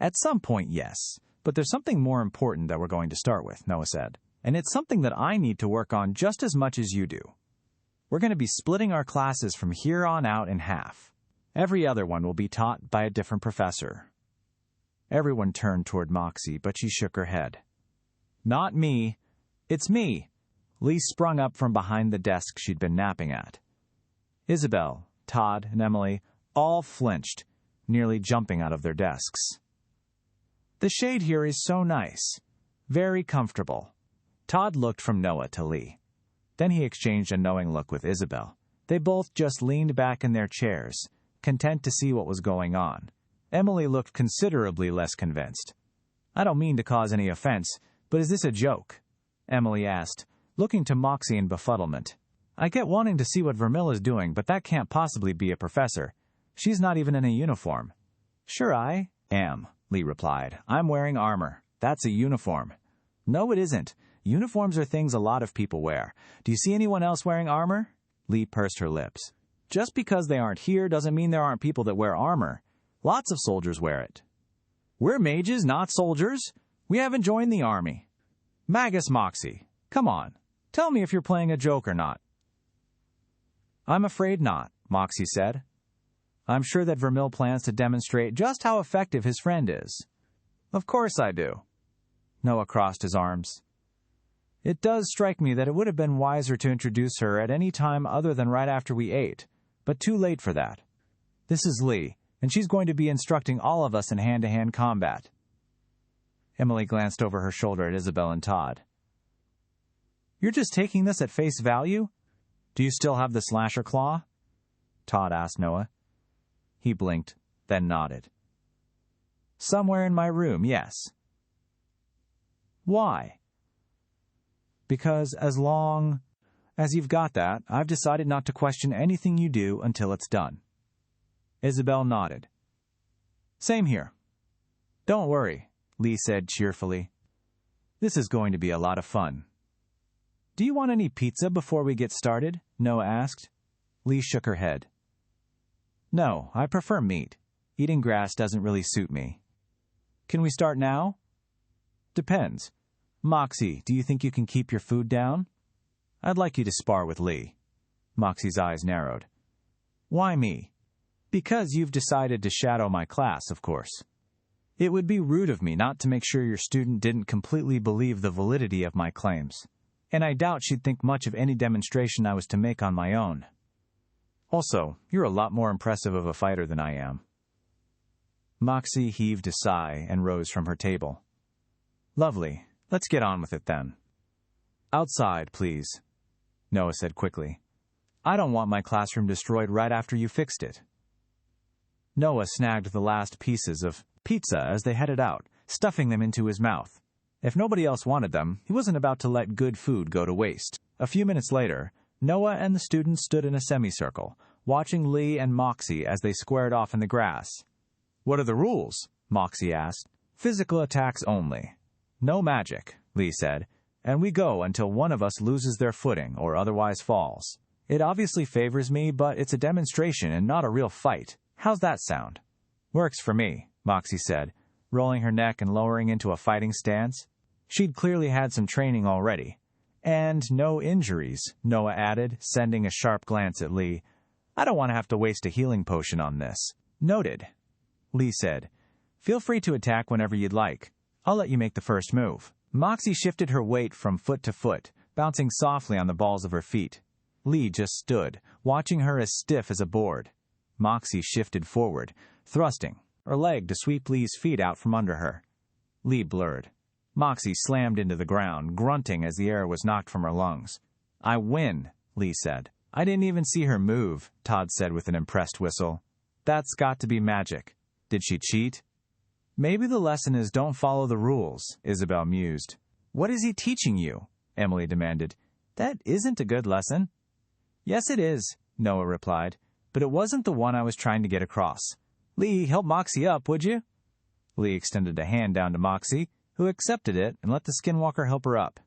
At some point, yes. But there's something more important that we're going to start with, Noah said. And it's something that I need to work on just as much as you do. We're going to be splitting our classes from here on out in half. Every other one will be taught by a different professor. Everyone turned toward Moxie, but she shook her head. Not me. It's me. Lee sprung up from behind the desk she'd been napping at. Isabel, Todd, and Emily all flinched, nearly jumping out of their desks. The shade here is so nice. Very comfortable. Todd looked from Noah to Lee. Then he exchanged a knowing look with Isabel. They both just leaned back in their chairs, content to see what was going on. Emily looked considerably less convinced. I don't mean to cause any offense, but is this a joke? Emily asked, looking to Moxie in befuddlement. I get wanting to see what Vermil is doing, but that can't possibly be a professor. She's not even in a uniform. Sure I am, Lee replied. I'm wearing armor. That's a uniform. No, it isn't. Uniforms are things a lot of people wear. Do you see anyone else wearing armor? Lee pursed her lips. Just because they aren't here doesn't mean there aren't people that wear armor. Lots of soldiers wear it. We're mages, not soldiers. We haven't joined the army. Magus Moxie, come on. Tell me if you're playing a joke or not. I'm afraid not, Moxie said. I'm sure that Vermil plans to demonstrate just how effective his friend is. Of course I do. Noah crossed his arms. It does strike me that it would have been wiser to introduce her at any time other than right after we ate, but too late for that. This is Lee, and she's going to be instructing all of us in hand-to-hand combat. Emily glanced over her shoulder at Isabel and Todd. You're just taking this at face value? Do you still have the slasher claw? Todd asked Noah. He blinked, then nodded. Somewhere in my room, yes. Why? Because as long as you've got that, I've decided not to question anything you do until it's done. Isabel nodded. Same here. Don't worry, Lee said cheerfully. This is going to be a lot of fun. Do you want any pizza before we get started? Noah asked. Lee shook her head. No, I prefer meat. Eating grass doesn't really suit me. Can we start now? Depends. Moxie, do you think you can keep your food down? I'd like you to spar with Lee. Moxie's eyes narrowed. Why me? Because you've decided to shadow my class, of course. It would be rude of me not to make sure your student didn't completely believe the validity of my claims, and I doubt she'd think much of any demonstration I was to make on my own. Also, you're a lot more impressive of a fighter than I am. Moxie heaved a sigh and rose from her table. Lovely. Let's get on with it then. Outside, please, Noah said quickly. I don't want my classroom destroyed right after you fixed it. Noah snagged the last pieces of pizza as they headed out, stuffing them into his mouth. If nobody else wanted them, he wasn't about to let good food go to waste. A few minutes later, Noah and the students stood in a semicircle, watching Lee and Moxie as they squared off in the grass. What are the rules? Moxie asked. Physical attacks only. No magic, Lee said, and we go until one of us loses their footing or otherwise falls. It obviously favors me, but it's a demonstration and not a real fight. How's that sound? Works for me, Moxie said, rolling her neck and lowering into a fighting stance. She'd clearly had some training already. And no injuries, Noah added, sending a sharp glance at Lee. I don't want to have to waste a healing potion on this. Noted, Lee said. Feel free to attack whenever you'd like. I'll let you make the first move. Moxie shifted her weight from foot to foot, bouncing softly on the balls of her feet. Lee just stood, watching her as stiff as a board. Moxie shifted forward, thrusting, her leg to sweep Lee's feet out from under her. Lee blurred. Moxie slammed into the ground, grunting as the air was knocked from her lungs. I win, Lee said. I didn't even see her move, Todd said with an impressed whistle. That's got to be magic. Did she cheat? Maybe the lesson is don't follow the rules, Isabel mused. What is he teaching you? Emily demanded. That isn't a good lesson. Yes, it is, Noah replied, but it wasn't the one I was trying to get across. Lee, help Moxie up, would you? Lee extended a hand down to Moxie, who accepted it and let the skinwalker help her up.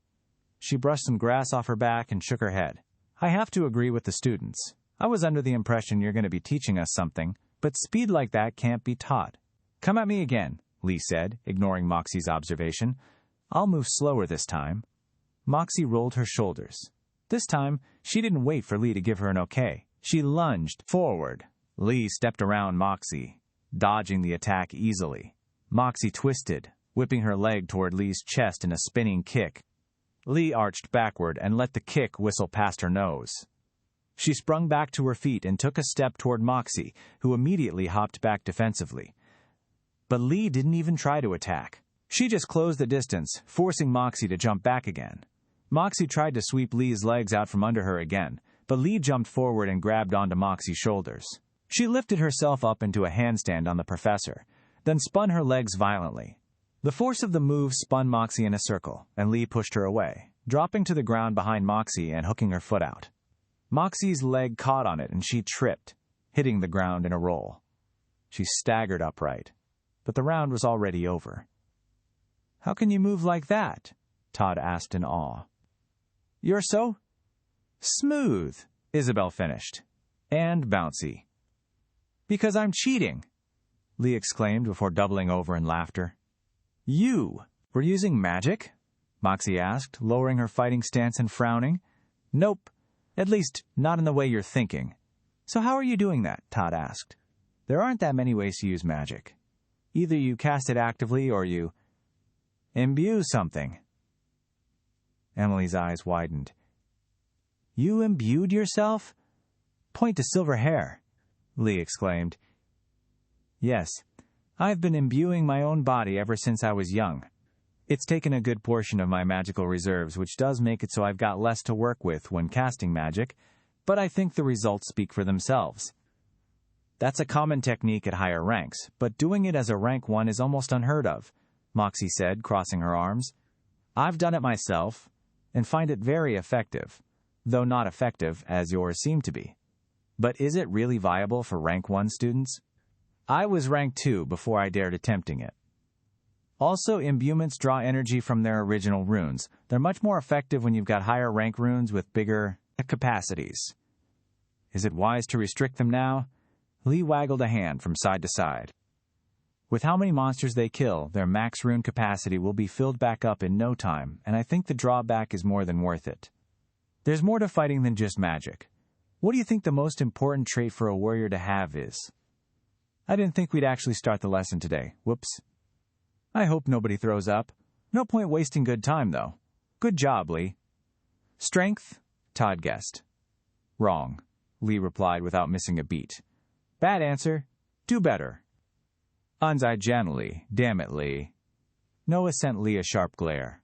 She brushed some grass off her back and shook her head. I have to agree with the students. I was under the impression you're going to be teaching us something, but speed like that can't be taught. Come at me again, Lee said, ignoring Moxie's observation. I'll move slower this time. Moxie rolled her shoulders. This time, she didn't wait for Lee to give her an okay. She lunged forward. Lee stepped around Moxie, dodging the attack easily. Moxie twisted, whipping her leg toward Lee's chest in a spinning kick. Lee arched backward and let the kick whistle past her nose. She sprung back to her feet and took a step toward Moxie, who immediately hopped back defensively. But Lee didn't even try to attack. She just closed the distance, forcing Moxie to jump back again. Moxie tried to sweep Lee's legs out from under her again, but Lee jumped forward and grabbed onto Moxie's shoulders. She lifted herself up into a handstand on the professor, then spun her legs violently. The force of the move spun Moxie in a circle, and Lee pushed her away, dropping to the ground behind Moxie and hooking her foot out. Moxie's leg caught on it and she tripped, hitting the ground in a roll. She staggered upright, but the round was already over. How can you move like that? Todd asked in awe. You're so smooth, Isabel finished, and bouncy. Because I'm cheating, Lee exclaimed before doubling over in laughter. You were using magic? Moxie asked, lowering her fighting stance and frowning. Nope, at least not in the way you're thinking. So how are you doing that? Todd asked. There aren't that many ways to use magic. Either you cast it actively or you imbue something. Emily's eyes widened. You imbued yourself? Point to silver hair, Lee exclaimed. Yes, I've been imbuing my own body ever since I was young. It's taken a good portion of my magical reserves, which does make it so I've got less to work with when casting magic, but I think the results speak for themselves. That's a common technique at higher ranks, but doing it as a rank 1 is almost unheard of, Moxie said, crossing her arms. I've done it myself, and find it very effective, though not effective as yours seem to be. But is it really viable for rank 1 students? I was rank 2 before I dared attempting it. Also, imbuements draw energy from their original runes. They're much more effective when you've got higher rank runes with bigger capacities. Is it wise to restrict them now? Lee waggled a hand from side to side. With how many monsters they kill, their max rune capacity will be filled back up in no time, and I think the drawback is more than worth it. There's more to fighting than just magic. What do you think the most important trait for a warrior to have is? I didn't think we'd actually start the lesson today. Whoops. I hope nobody throws up. No point wasting good time, though. Good job, Lee. Strength? Todd guessed. Wrong, Lee replied without missing a beat. Bad answer. Do better. Unzai damn it, Lee. Noah sent Lee a sharp glare.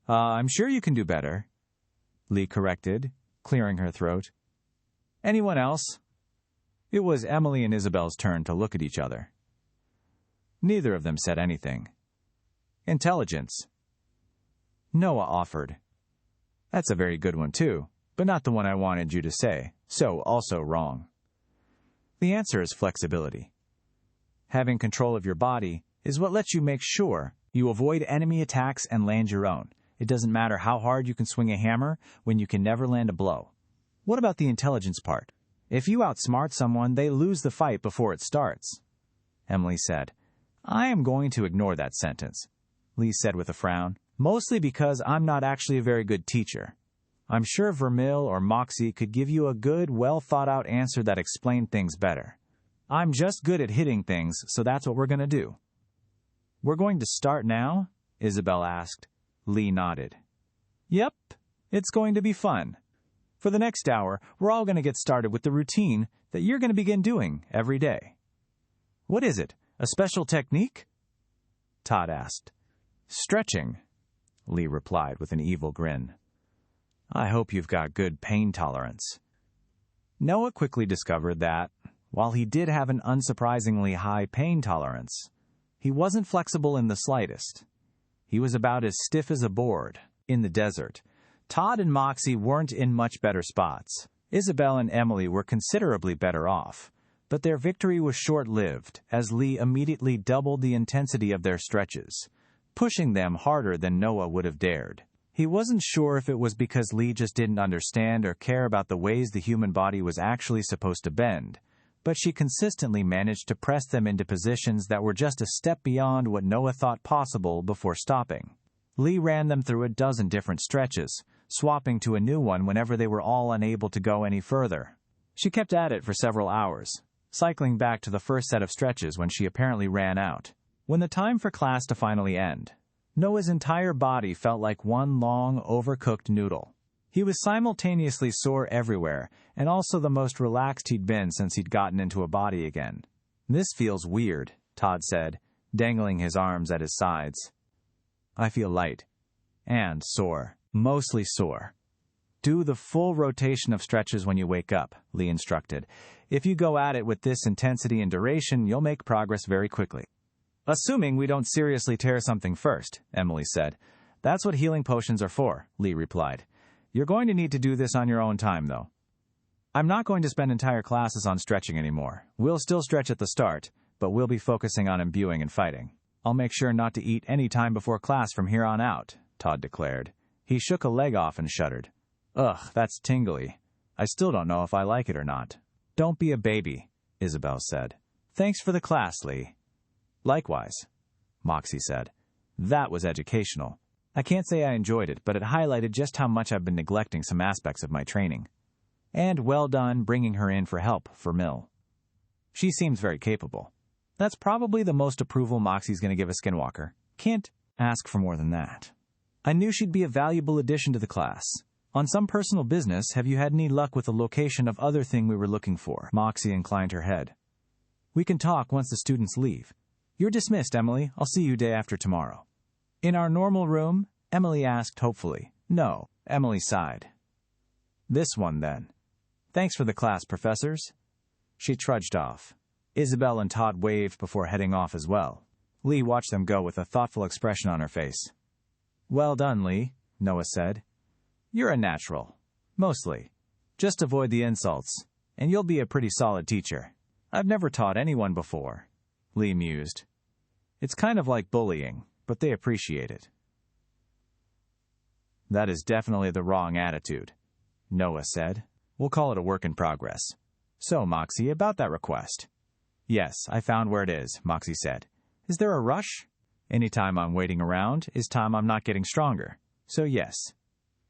I'm sure you can do better, Lee corrected, clearing her throat. Anyone else? It was Emily and Isabel's turn to look at each other. Neither of them said anything. Intelligence. Noah offered. That's a very good one, too, but not the one I wanted you to say, so also wrong. The answer is flexibility. Having control of your body is what lets you make sure you avoid enemy attacks and land your own. It doesn't matter how hard you can swing a hammer when you can never land a blow. What about the intelligence part? If you outsmart someone, they lose the fight before it starts. Emily said. I am going to ignore that sentence, Lee said with a frown, mostly because I'm not actually a very good teacher. I'm sure Vermil or Moxie could give you a good, well-thought-out answer that explained things better. I'm just good at hitting things, so that's what we're going to do. We're going to start now? Isabel asked. Lee nodded. Yep, it's going to be fun. For the next hour, we're all going to get started with the routine that you're going to begin doing every day. What is it? A special technique? Todd asked. Stretching, Lee replied with an evil grin. I hope you've got good pain tolerance. Noah quickly discovered that, While he did have an unsurprisingly high pain tolerance, he wasn't flexible in the slightest. He was about as stiff as a board. In the desert, Todd and Moxie weren't in much better spots. Isabel and Emily were considerably better off, but their victory was short-lived as Lee immediately doubled the intensity of their stretches, pushing them harder than Noah would have dared. He wasn't sure if it was because Lee just didn't understand or care about the ways the human body was actually supposed to bend, but she consistently managed to press them into positions that were just a step beyond what Noah thought possible before stopping. Lee ran them through a dozen different stretches, swapping to a new one whenever they were all unable to go any further. She kept at it for several hours, cycling back to the first set of stretches when she apparently ran out. When the time for class to finally end, Noah's entire body felt like one long, overcooked noodle. He was simultaneously sore everywhere, and also the most relaxed he'd been since he'd gotten into a body again. "This feels weird," Todd said, dangling his arms at his sides. "I feel light. And sore. Mostly sore." "Do the full rotation of stretches when you wake up," Lee instructed. "If you go at it with this intensity and duration, you'll make progress very quickly." "Assuming we don't seriously tear something first," Emily said. "That's what healing potions are for," Lee replied. "You're going to need to do this on your own time, though." "I'm not going to spend entire classes on stretching anymore. We'll still stretch at the start, but we'll be focusing on imbuing and fighting. I'll make sure not to eat any time before class from here on out," Todd declared. He shook a leg off and shuddered. "Ugh, that's tingly. I still don't know if I like it or not." "Don't be a baby," Isabel said. "Thanks for the class, Lee." "Likewise," Moxie said. "That was educational. I can't say I enjoyed it, but it highlighted just how much I've been neglecting some aspects of my training. And well done bringing her in for help for Mill. She seems very capable. That's probably the most approval Moxie's going to give a skinwalker. Can't ask for more than that. I knew she'd be a valuable addition to the class. On some personal business, have you had any luck with the location of other thing we were looking for?" Moxie inclined her head. "We can talk once the students leave. You're dismissed, Emily. I'll see you day after tomorrow." "In our normal room?" Emily asked hopefully. "No," Emily sighed. "This one, then. Thanks for the class, professors." She trudged off. Isabel and Todd waved before heading off as well. Lee watched them go with a thoughtful expression on her face. "Well done, Lee," Noah said. "You're a natural. Mostly. Just avoid the insults, and you'll be a pretty solid teacher." "I've never taught anyone before," Lee mused. "It's kind of like bullying, but they appreciate it." "That is definitely the wrong attitude," Noah said. "We'll call it a work in progress. So, Moxie, about that request." "Yes, I found where it is," Moxie said. "Is there a rush?" "Any time I'm waiting around is time I'm not getting stronger. So yes,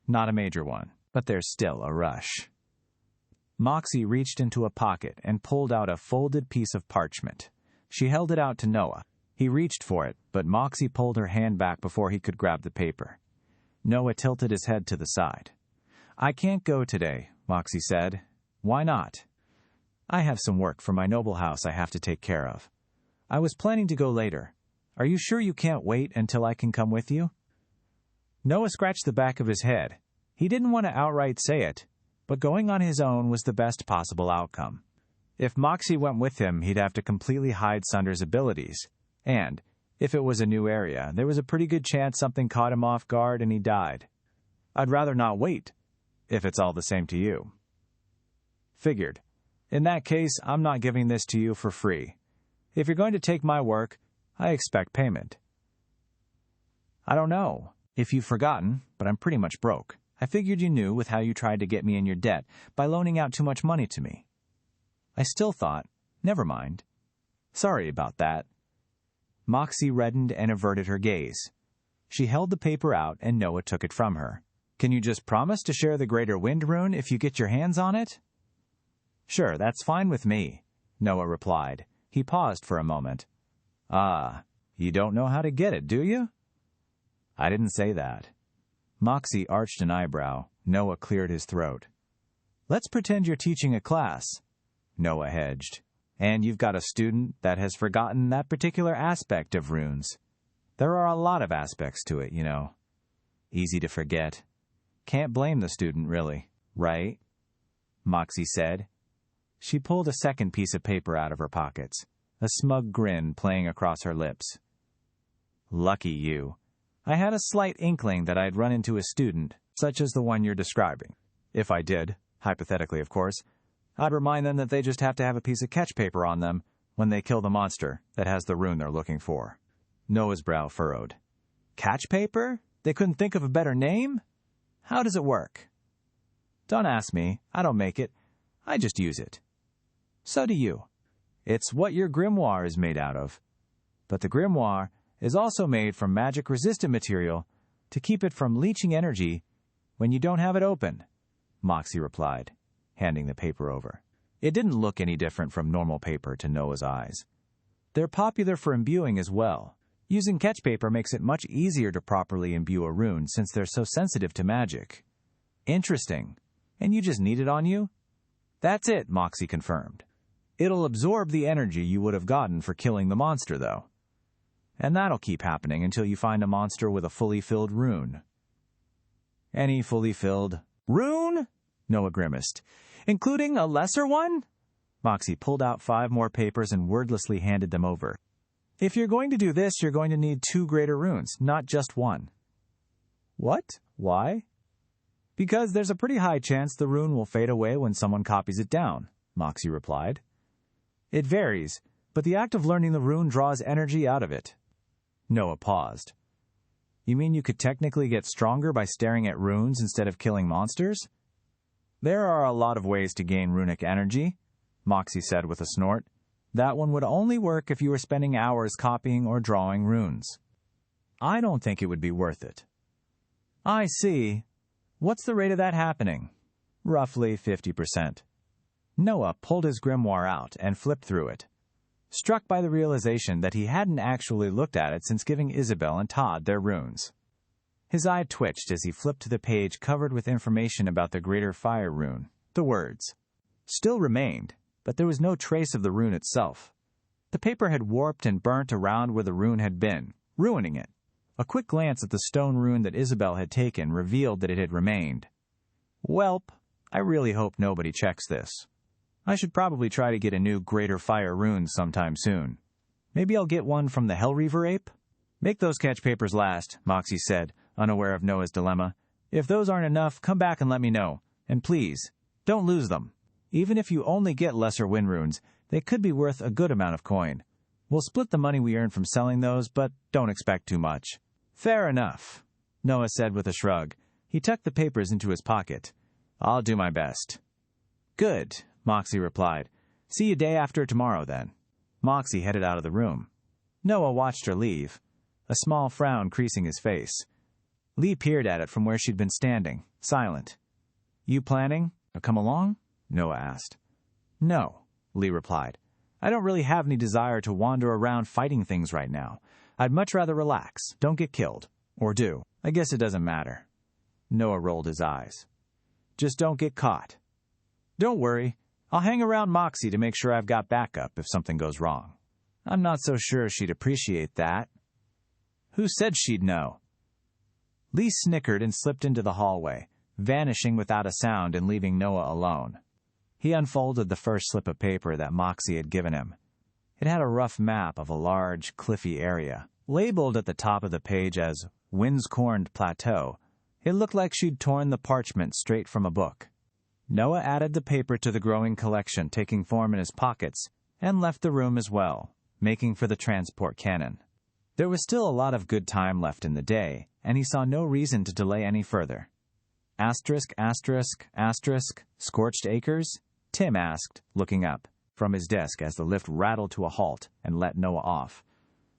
not a major one, but there's still a rush." Moxie reached into a pocket and pulled out a folded piece of parchment. She held it out to Noah. He reached for it, but Moxie pulled her hand back before he could grab the paper. Noah tilted his head to the side. "I can't go today," Moxie said. "Why not?" "I have some work for my noble house I have to take care of. I was planning to go later. Are you sure you can't wait until I can come with you?" Noah scratched the back of his head. He didn't want to outright say it, but going on his own was the best possible outcome. If Moxie went with him, he'd have to completely hide Sunder's abilities, and, if it was a new area, there was a pretty good chance something caught him off guard and he died. "I'd rather not wait, if it's all the same to you." "Figured. In that case, I'm not giving this to you for free. If you're going to take my work, I expect payment." "I don't know if you've forgotten, but I'm pretty much broke. I figured you knew with how you tried to get me in your debt by loaning out too much money to me." I still thought, never mind. "Sorry about that." Moxie reddened and averted her gaze. She held the paper out and Noah took it from her. "Can you just promise to share the Greater Wind Rune if you get your hands on it?" "Sure, that's fine with me," Noah replied. He paused for a moment. "Ah, you don't know how to get it, do you?" "I didn't say that." Moxie arched an eyebrow. Noah cleared his throat. "Let's pretend you're teaching a class," Noah hedged. "And you've got a student that has forgotten that particular aspect of runes. There are a lot of aspects to it, you know. Easy to forget. Can't blame the student, really, right?" Moxie said. She pulled a second piece of paper out of her pockets, a smug grin playing across her lips. Lucky you. I had a slight inkling that I'd run into a student, such as the one you're describing. If I did, hypothetically of course, I'd remind them that they just have to have a piece of catch paper on them when they kill the monster that has the rune they're looking for. Noah's brow furrowed. Catch paper? They couldn't think of a better name? How does it work? Don't ask me. I don't make it. I just use it. So do you. It's what your grimoire is made out of. But the grimoire is also made from magic-resistant material to keep it from leaching energy when you don't have it open, Moxie replied, handing the paper over. It didn't look any different from normal paper to Noah's eyes. They're popular for imbuing as well. Using catch paper makes it much easier to properly imbue a rune since they're so sensitive to magic. Interesting. And you just need it on you? That's it, Moxie confirmed. It'll absorb the energy you would have gotten for killing the monster, though. And that'll keep happening until you find a monster with a fully filled rune. Any fully filled rune? Noah grimaced. Including a lesser one? Moxie pulled out 5 more papers and wordlessly handed them over. If you're going to do this, you're going to need 2 greater runes, not just 1. What? Why? Because there's a pretty high chance the rune will fade away when someone copies it down, Moxie replied. It varies, but the act of learning the rune draws energy out of it. Noah paused. You mean you could technically get stronger by staring at runes instead of killing monsters? There are a lot of ways to gain runic energy, Moxie said with a snort. That one would only work if you were spending hours copying or drawing runes. I don't think it would be worth it. I see. What's the rate of that happening? Roughly 50%. Noah pulled his grimoire out and flipped through it, struck by the realization that he hadn't actually looked at it since giving Isabel and Todd their runes. His eye twitched as he flipped to the page covered with information about the Greater Fire rune. The words still remained, but there was no trace of the rune itself. The paper had warped and burnt around where the rune had been, ruining it. A quick glance at the stone rune that Isabel had taken revealed that it had remained. Welp, I really hope nobody checks this. I should probably try to get a new Greater Fire rune sometime soon. Maybe I'll get one from the Hellreaver ape? Make those catch papers last, Moxie said, unaware of Noah's dilemma. If those aren't enough, come back and let me know. And please, don't lose them. Even if you only get lesser wind runes, they could be worth a good amount of coin. We'll split the money we earn from selling those, but don't expect too much. Fair enough, Noah said with a shrug. He tucked the papers into his pocket. I'll do my best. Good, Moxie replied. See you day after tomorrow, then. Moxie headed out of the room. Noah watched her leave, a small frown creasing his face. Lee peered at it from where she'd been standing, silent. You planning to come along? Noah asked. No, Lee replied. I don't really have any desire to wander around fighting things right now. I'd much rather relax, don't get killed. Or do. I guess it doesn't matter. Noah rolled his eyes. Just don't get caught. Don't worry. I'll hang around Moxie to make sure I've got backup if something goes wrong. I'm not so sure she'd appreciate that. Who said she'd know? Lee snickered and slipped into the hallway, vanishing without a sound and leaving Noah alone. He unfolded the first slip of paper that Moxie had given him. It had a rough map of a large, cliffy area. Labeled at the top of the page as Windscorned Plateau, it looked like she'd torn the parchment straight from a book. Noah added the paper to the growing collection taking form in his pockets and left the room as well, making for the transport cannon. There was still a lot of good time left in the day, and he saw no reason to delay any further. Asterisk, asterisk, asterisk, scorched acres? Tim asked, looking up from his desk as the lift rattled to a halt and let Noah off.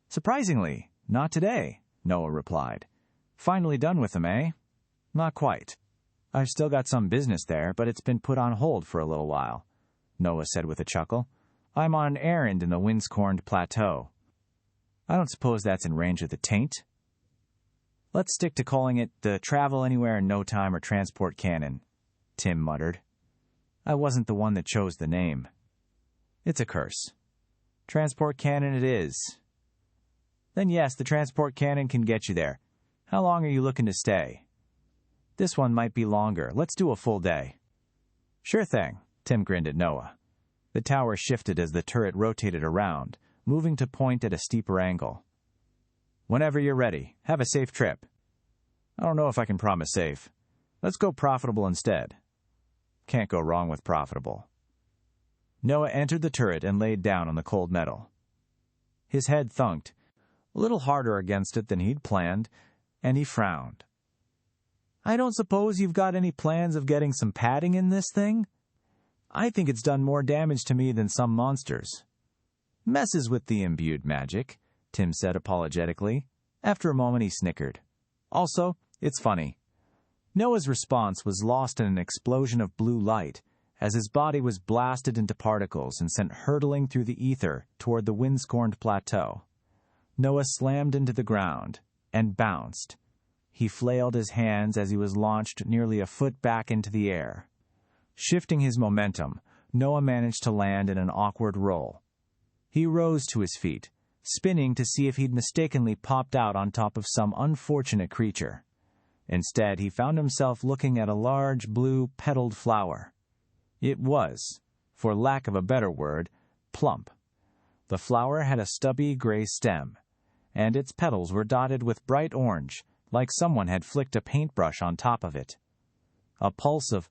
Surprisingly, not today, Noah replied. Finally done with them, eh? Not quite. I've still got some business there, but it's been put on hold for a little while, Noah said with a chuckle. I'm on an errand in the Windscorned Plateau. I don't suppose that's in range of the taint? Let's stick to calling it the Travel Anywhere in No Time or Transport Cannon, Tim muttered. I wasn't the one that chose the name. It's a curse. Transport Cannon it is. Then yes, the Transport Cannon can get you there. How long are you looking to stay? This one might be longer. Let's do a full day. Sure thing, Tim grinned at Noah. The tower shifted as the turret rotated around, moving to point at a steeper angle. "Whenever you're ready, have a safe trip." "I don't know if I can promise safe. Let's go profitable instead." "Can't go wrong with profitable." Noah entered the turret and laid down on the cold metal. His head thunked, a little harder against it than he'd planned, and he frowned. "I don't suppose you've got any plans of getting some padding in this thing? I think it's done more damage to me than some monsters." "Messes with the imbued magic," Tim said apologetically. After a moment he snickered. "Also, it's funny." Noah's response was lost in an explosion of blue light as his body was blasted into particles and sent hurtling through the ether toward the wind-scorned plateau. Noah slammed into the ground and bounced. He flailed his hands as he was launched nearly a foot back into the air. Shifting his momentum, Noah managed to land in an awkward roll. He rose to his feet, spinning to see if he'd mistakenly popped out on top of some unfortunate creature. Instead, he found himself looking at a large blue petaled flower. It was, for lack of a better word, plump. The flower had a stubby gray stem, and its petals were dotted with bright orange, like someone had flicked a paintbrush on top of it. A pulse of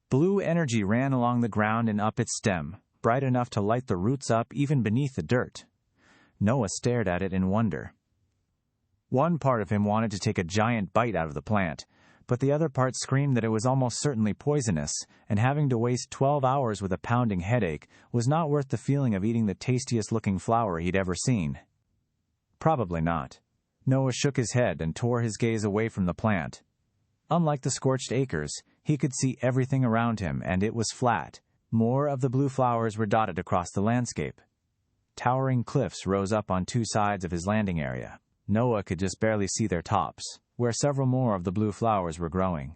blue energy ran along the ground and up its stem, bright enough to light the roots up even beneath the dirt. Noah stared at it in wonder. One part of him wanted to take a giant bite out of the plant, but the other part screamed that it was almost certainly poisonous, and having to waste 12 hours with a pounding headache was not worth the feeling of eating the tastiest-looking flower he'd ever seen. Probably not. Noah shook his head and tore his gaze away from the plant. Unlike the scorched acres, he could see everything around him, and it was flat. More of the blue flowers were dotted across the landscape. Towering cliffs rose up on two sides of his landing area. Noah could just barely see their tops, where several more of the blue flowers were growing.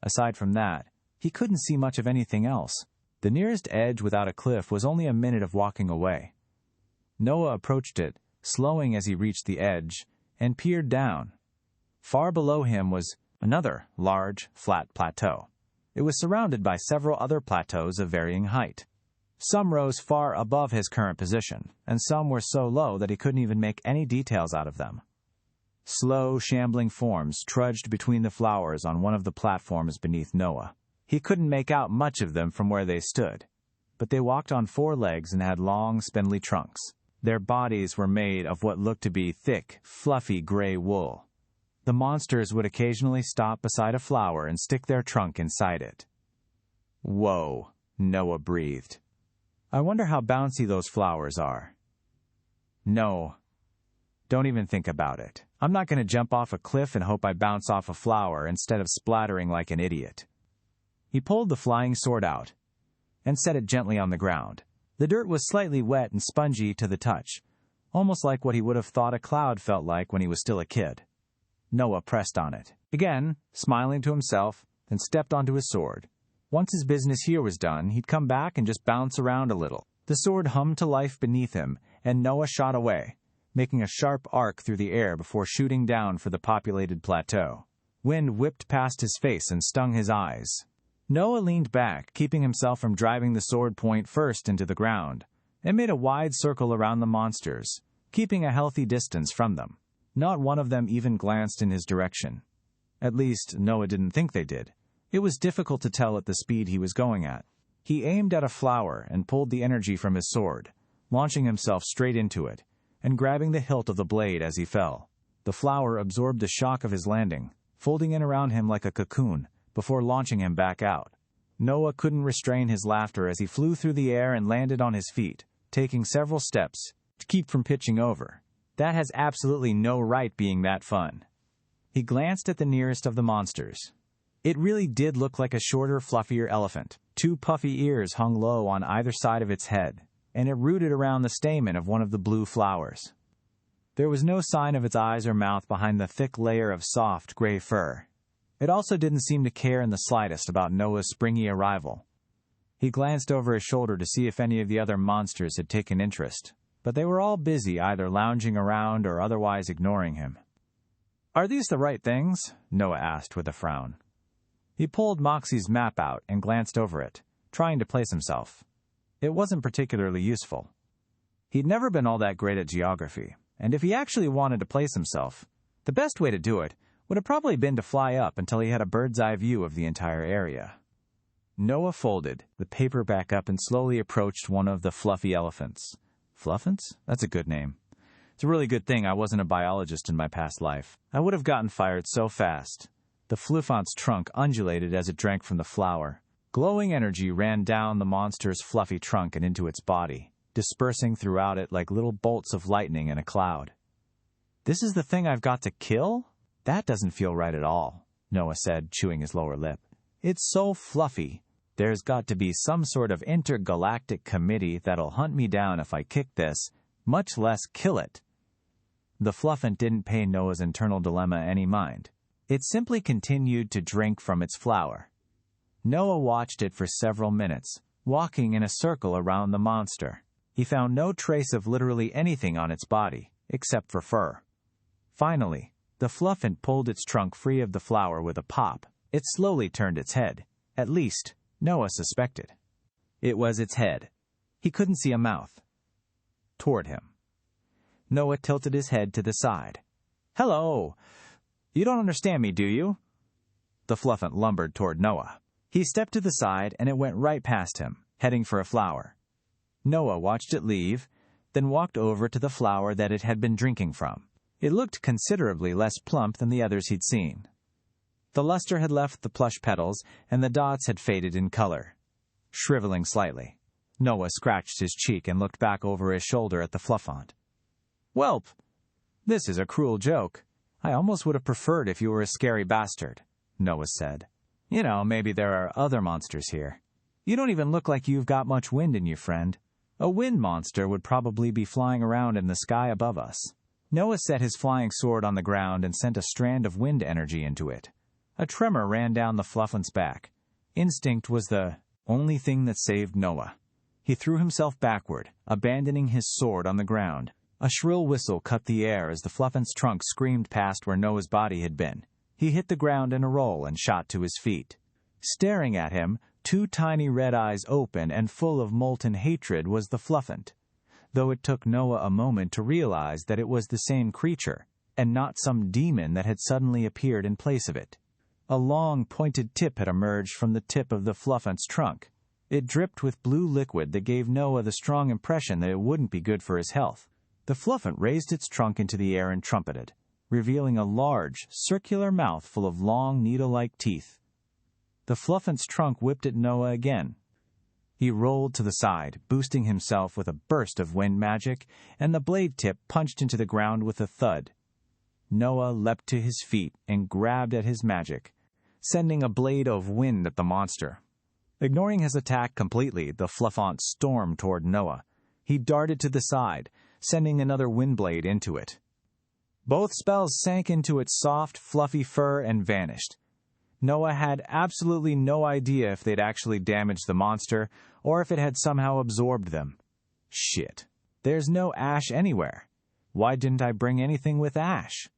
Aside from that, he couldn't see much of anything else. The nearest edge without a cliff was only a minute of walking away. Noah approached it, slowing as he reached the edge, and peered down. Far below him was another large, flat plateau. It was surrounded by several other plateaus of varying height. Some rose far above his current position, and some were so low that he couldn't even make any details out of them. Slow, shambling forms trudged between the flowers on one of the platforms beneath Noah. He couldn't make out much of them from where they stood, but they walked on 4 legs and had long, spindly trunks. Their bodies were made of what looked to be thick, fluffy gray wool. The monsters would occasionally stop beside a flower and stick their trunk inside it. "Whoa," Noah breathed. "I wonder how bouncy those flowers are." "No, don't even think about it. I'm not going to jump off a cliff and hope I bounce off a flower instead of splattering like an idiot." He pulled the flying sword out and set it gently on the ground. The dirt was slightly wet and spongy to the touch, almost like what he would have thought a cloud felt like when he was still a kid. Noah pressed on it, again, smiling to himself, then stepped onto his sword. Once his business here was done, he'd come back and just bounce around a little. The sword hummed to life beneath him, and Noah shot away, making a sharp arc through the air before shooting down for the populated plateau. Wind whipped past his face and stung his eyes. Noah leaned back, keeping himself from driving the sword point first into the ground, and made a wide circle around the monsters, keeping a healthy distance from them. Not one of them even glanced in his direction. At least, Noah didn't think they did. It was difficult to tell at the speed he was going at. He aimed at a flower and pulled the energy from his sword, launching himself straight into it, and grabbing the hilt of the blade as he fell. The flower absorbed the shock of his landing, folding in around him like a cocoon, before launching him back out. Noah couldn't restrain his laughter as he flew through the air and landed on his feet, taking several steps to keep from pitching over. That has absolutely no right being that fun. He glanced at the nearest of the monsters. It really did look like a shorter, fluffier elephant. 2 puffy ears hung low on either side of its head, and it rooted around the stamen of one of the blue flowers. There was no sign of its eyes or mouth behind the thick layer of soft, gray fur. It also didn't seem to care in the slightest about Noah's springy arrival. He glanced over his shoulder to see if any of the other monsters had taken interest, but they were all busy either lounging around or otherwise ignoring him. "Are these the right things?" Noah asked with a frown. He pulled Moxie's map out and glanced over it, trying to place himself. It wasn't particularly useful. He'd never been all that great at geography, and if he actually wanted to place himself, the best way to do it would have probably been to fly up until he had a bird's-eye view of the entire area. Noah folded the paper back up and slowly approached one of the fluffy elephants. Fluffants? That's a good name. It's a really good thing I wasn't a biologist in my past life. I would have gotten fired so fast. The fluffant's trunk undulated as it drank from the flower. Glowing energy ran down the monster's fluffy trunk and into its body, dispersing throughout it like little bolts of lightning in a cloud. "This is the thing I've got to kill? That doesn't feel right at all," Noah said, chewing his lower lip. "It's so fluffy. There's got to be some sort of intergalactic committee that'll hunt me down if I kick this, much less kill it." The fluffant didn't pay Noah's internal dilemma any mind. It simply continued to drink from its flower. Noah watched it for several minutes, walking in a circle around the monster. He found no trace of literally anything on its body, except for fur. Finally, the fluffant pulled its trunk free of the flower with a pop. It slowly turned its head. At least, Noah suspected. It was its head. He couldn't see a mouth. Toward him. Noah tilted his head to the side. "Hello! You don't understand me, do you?" The fluffant lumbered toward Noah. He stepped to the side and it went right past him, heading for a flower. Noah watched it leave, then walked over to the flower that it had been drinking from. It looked considerably less plump than the others he'd seen. The luster had left the plush petals, and the dots had faded in color, shriveling slightly. Noah scratched his cheek and looked back over his shoulder at the fluffant. "Welp, this is a cruel joke. I almost would have preferred if you were a scary bastard," Noah said. "You know, maybe there are other monsters here. You don't even look like you've got much wind in you, friend. A wind monster would probably be flying around in the sky above us." Noah set his flying sword on the ground and sent a strand of wind energy into it. A tremor ran down the fluffant's back. Instinct was the only thing that saved Noah. He threw himself backward, abandoning his sword on the ground. A shrill whistle cut the air as the fluffant's trunk screamed past where Noah's body had been. He hit the ground in a roll and shot to his feet. Staring at him, two tiny red eyes open and full of molten hatred, was the fluffant, though it took Noah a moment to realize that it was the same creature, and not some demon that had suddenly appeared in place of it. A long, pointed tip had emerged from the tip of the fluffant's trunk. It dripped with blue liquid that gave Noah the strong impression that it wouldn't be good for his health. The fluffant raised its trunk into the air and trumpeted, revealing a large, circular mouth full of long, needle-like teeth. The fluffant's trunk whipped at Noah again. He rolled to the side, boosting himself with a burst of wind magic, and the blade tip punched into the ground with a thud. Noah leapt to his feet and grabbed at his magic, sending a blade of wind at the monster. Ignoring his attack completely, the fluffant stormed toward Noah. He darted to the side, sending another wind blade into it. Both spells sank into its soft, fluffy fur and vanished. Noah had absolutely no idea if they'd actually damaged the monster, or if it had somehow absorbed them. Shit. There's no ash anywhere. Why didn't I bring anything with ash?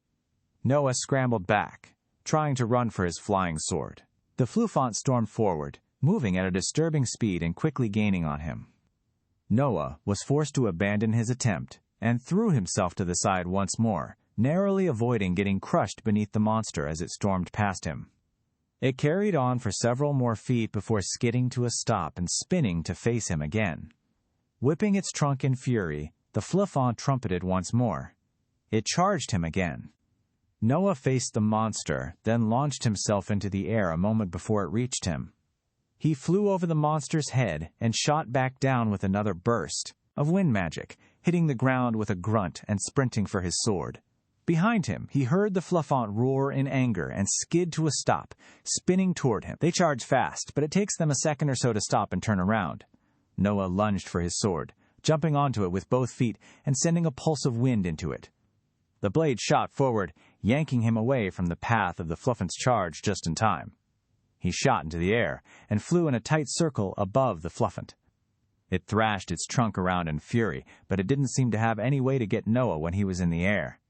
Noah scrambled back, trying to run for his flying sword. The fluffant stormed forward, moving at a disturbing speed and quickly gaining on him. Noah was forced to abandon his attempt, and threw himself to the side once more, narrowly avoiding getting crushed beneath the monster as it stormed past him. It carried on for several more feet before skidding to a stop and spinning to face him again. Whipping its trunk in fury, the fluffant trumpeted once more. It charged him again. Noah faced the monster, then launched himself into the air a moment before it reached him. He flew over the monster's head and shot back down with another burst of wind magic, hitting the ground with a grunt and sprinting for his sword. Behind him, he heard the fluffant roar in anger and skid to a stop, spinning toward him. They charge fast, but it takes them a second or so to stop and turn around. Noah lunged for his sword, jumping onto it with both feet and sending a pulse of wind into it. The blade shot forward, yanking him away from the path of the fluffant's charge just in time. He shot into the air and flew in a tight circle above the fluffant. It thrashed its trunk around in fury, but it didn't seem to have any way to get Noah when he was in the air.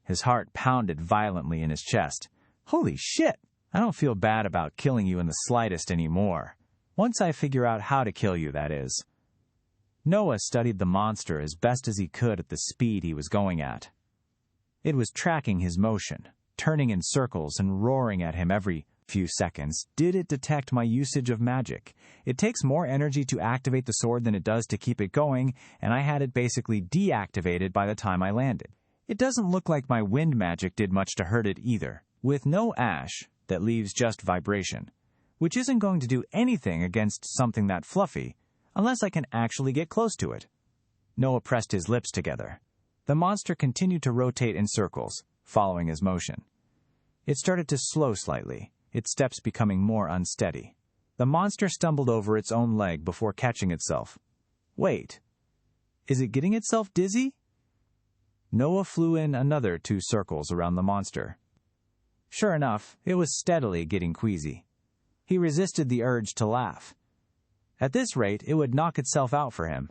His heart pounded violently in his chest. Holy shit! I don't feel bad about killing you in the slightest anymore. Once I figure out how to kill you, that is. Noah studied the monster as best as he could at the speed he was going at. It was tracking his motion, turning in circles and roaring at him every few seconds. Did it detect my usage of magic? It takes more energy to activate the sword than it does to keep it going, and I had it basically deactivated by the time I landed. It doesn't look like my wind magic did much to hurt it either. With no ash, that leaves just vibration, which isn't going to do anything against something that fluffy, unless I can actually get close to it. Noah pressed his lips together. The monster continued to rotate in circles, following his motion. It started to slow slightly, its steps becoming more unsteady. The monster stumbled over its own leg before catching itself. Wait, is it getting itself dizzy? Noah flew in another 2 circles around the monster. Sure enough, it was steadily getting queasy. He resisted the urge to laugh. At this rate, it would knock itself out for him.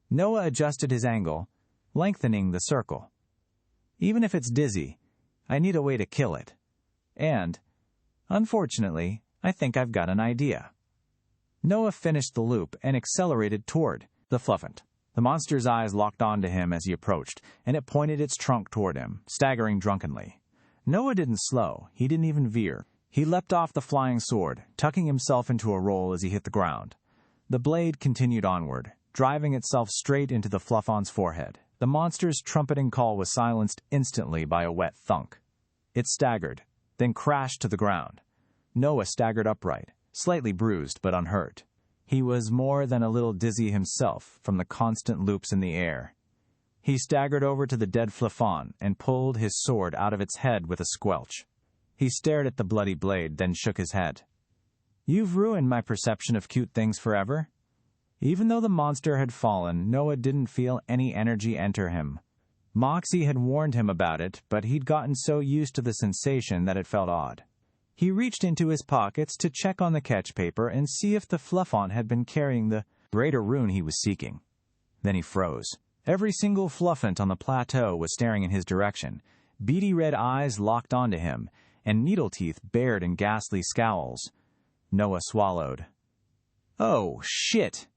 Noah adjusted his angle, lengthening the circle. Even if it's dizzy, I need a way to kill it. And, unfortunately, I think I've got an idea. Noah finished the loop and accelerated toward the fluffant. The monster's eyes locked onto him as he approached, and it pointed its trunk toward him, staggering drunkenly. Noah didn't slow. He didn't even veer. He leapt off the flying sword, tucking himself into a roll as he hit the ground. The blade continued onward, driving itself straight into the fluffon's forehead. The monster's trumpeting call was silenced instantly by a wet thunk. It staggered, then crashed to the ground. Noah staggered upright, slightly bruised but unhurt. He was more than a little dizzy himself from the constant loops in the air. He staggered over to the dead fluffon and pulled his sword out of its head with a squelch. He stared at the bloody blade, then shook his head. You've ruined my perception of cute things forever. Even though the monster had fallen, Noah didn't feel any energy enter him. Moxie had warned him about it, but he'd gotten so used to the sensation that it felt odd. He reached into his pockets to check on the catch paper and see if the fluffon had been carrying the greater rune he was seeking. Then he froze. Every single fluffant on the plateau was staring in his direction, beady red eyes locked onto him, and needle teeth bared in ghastly scowls. Noah swallowed. Oh, shit!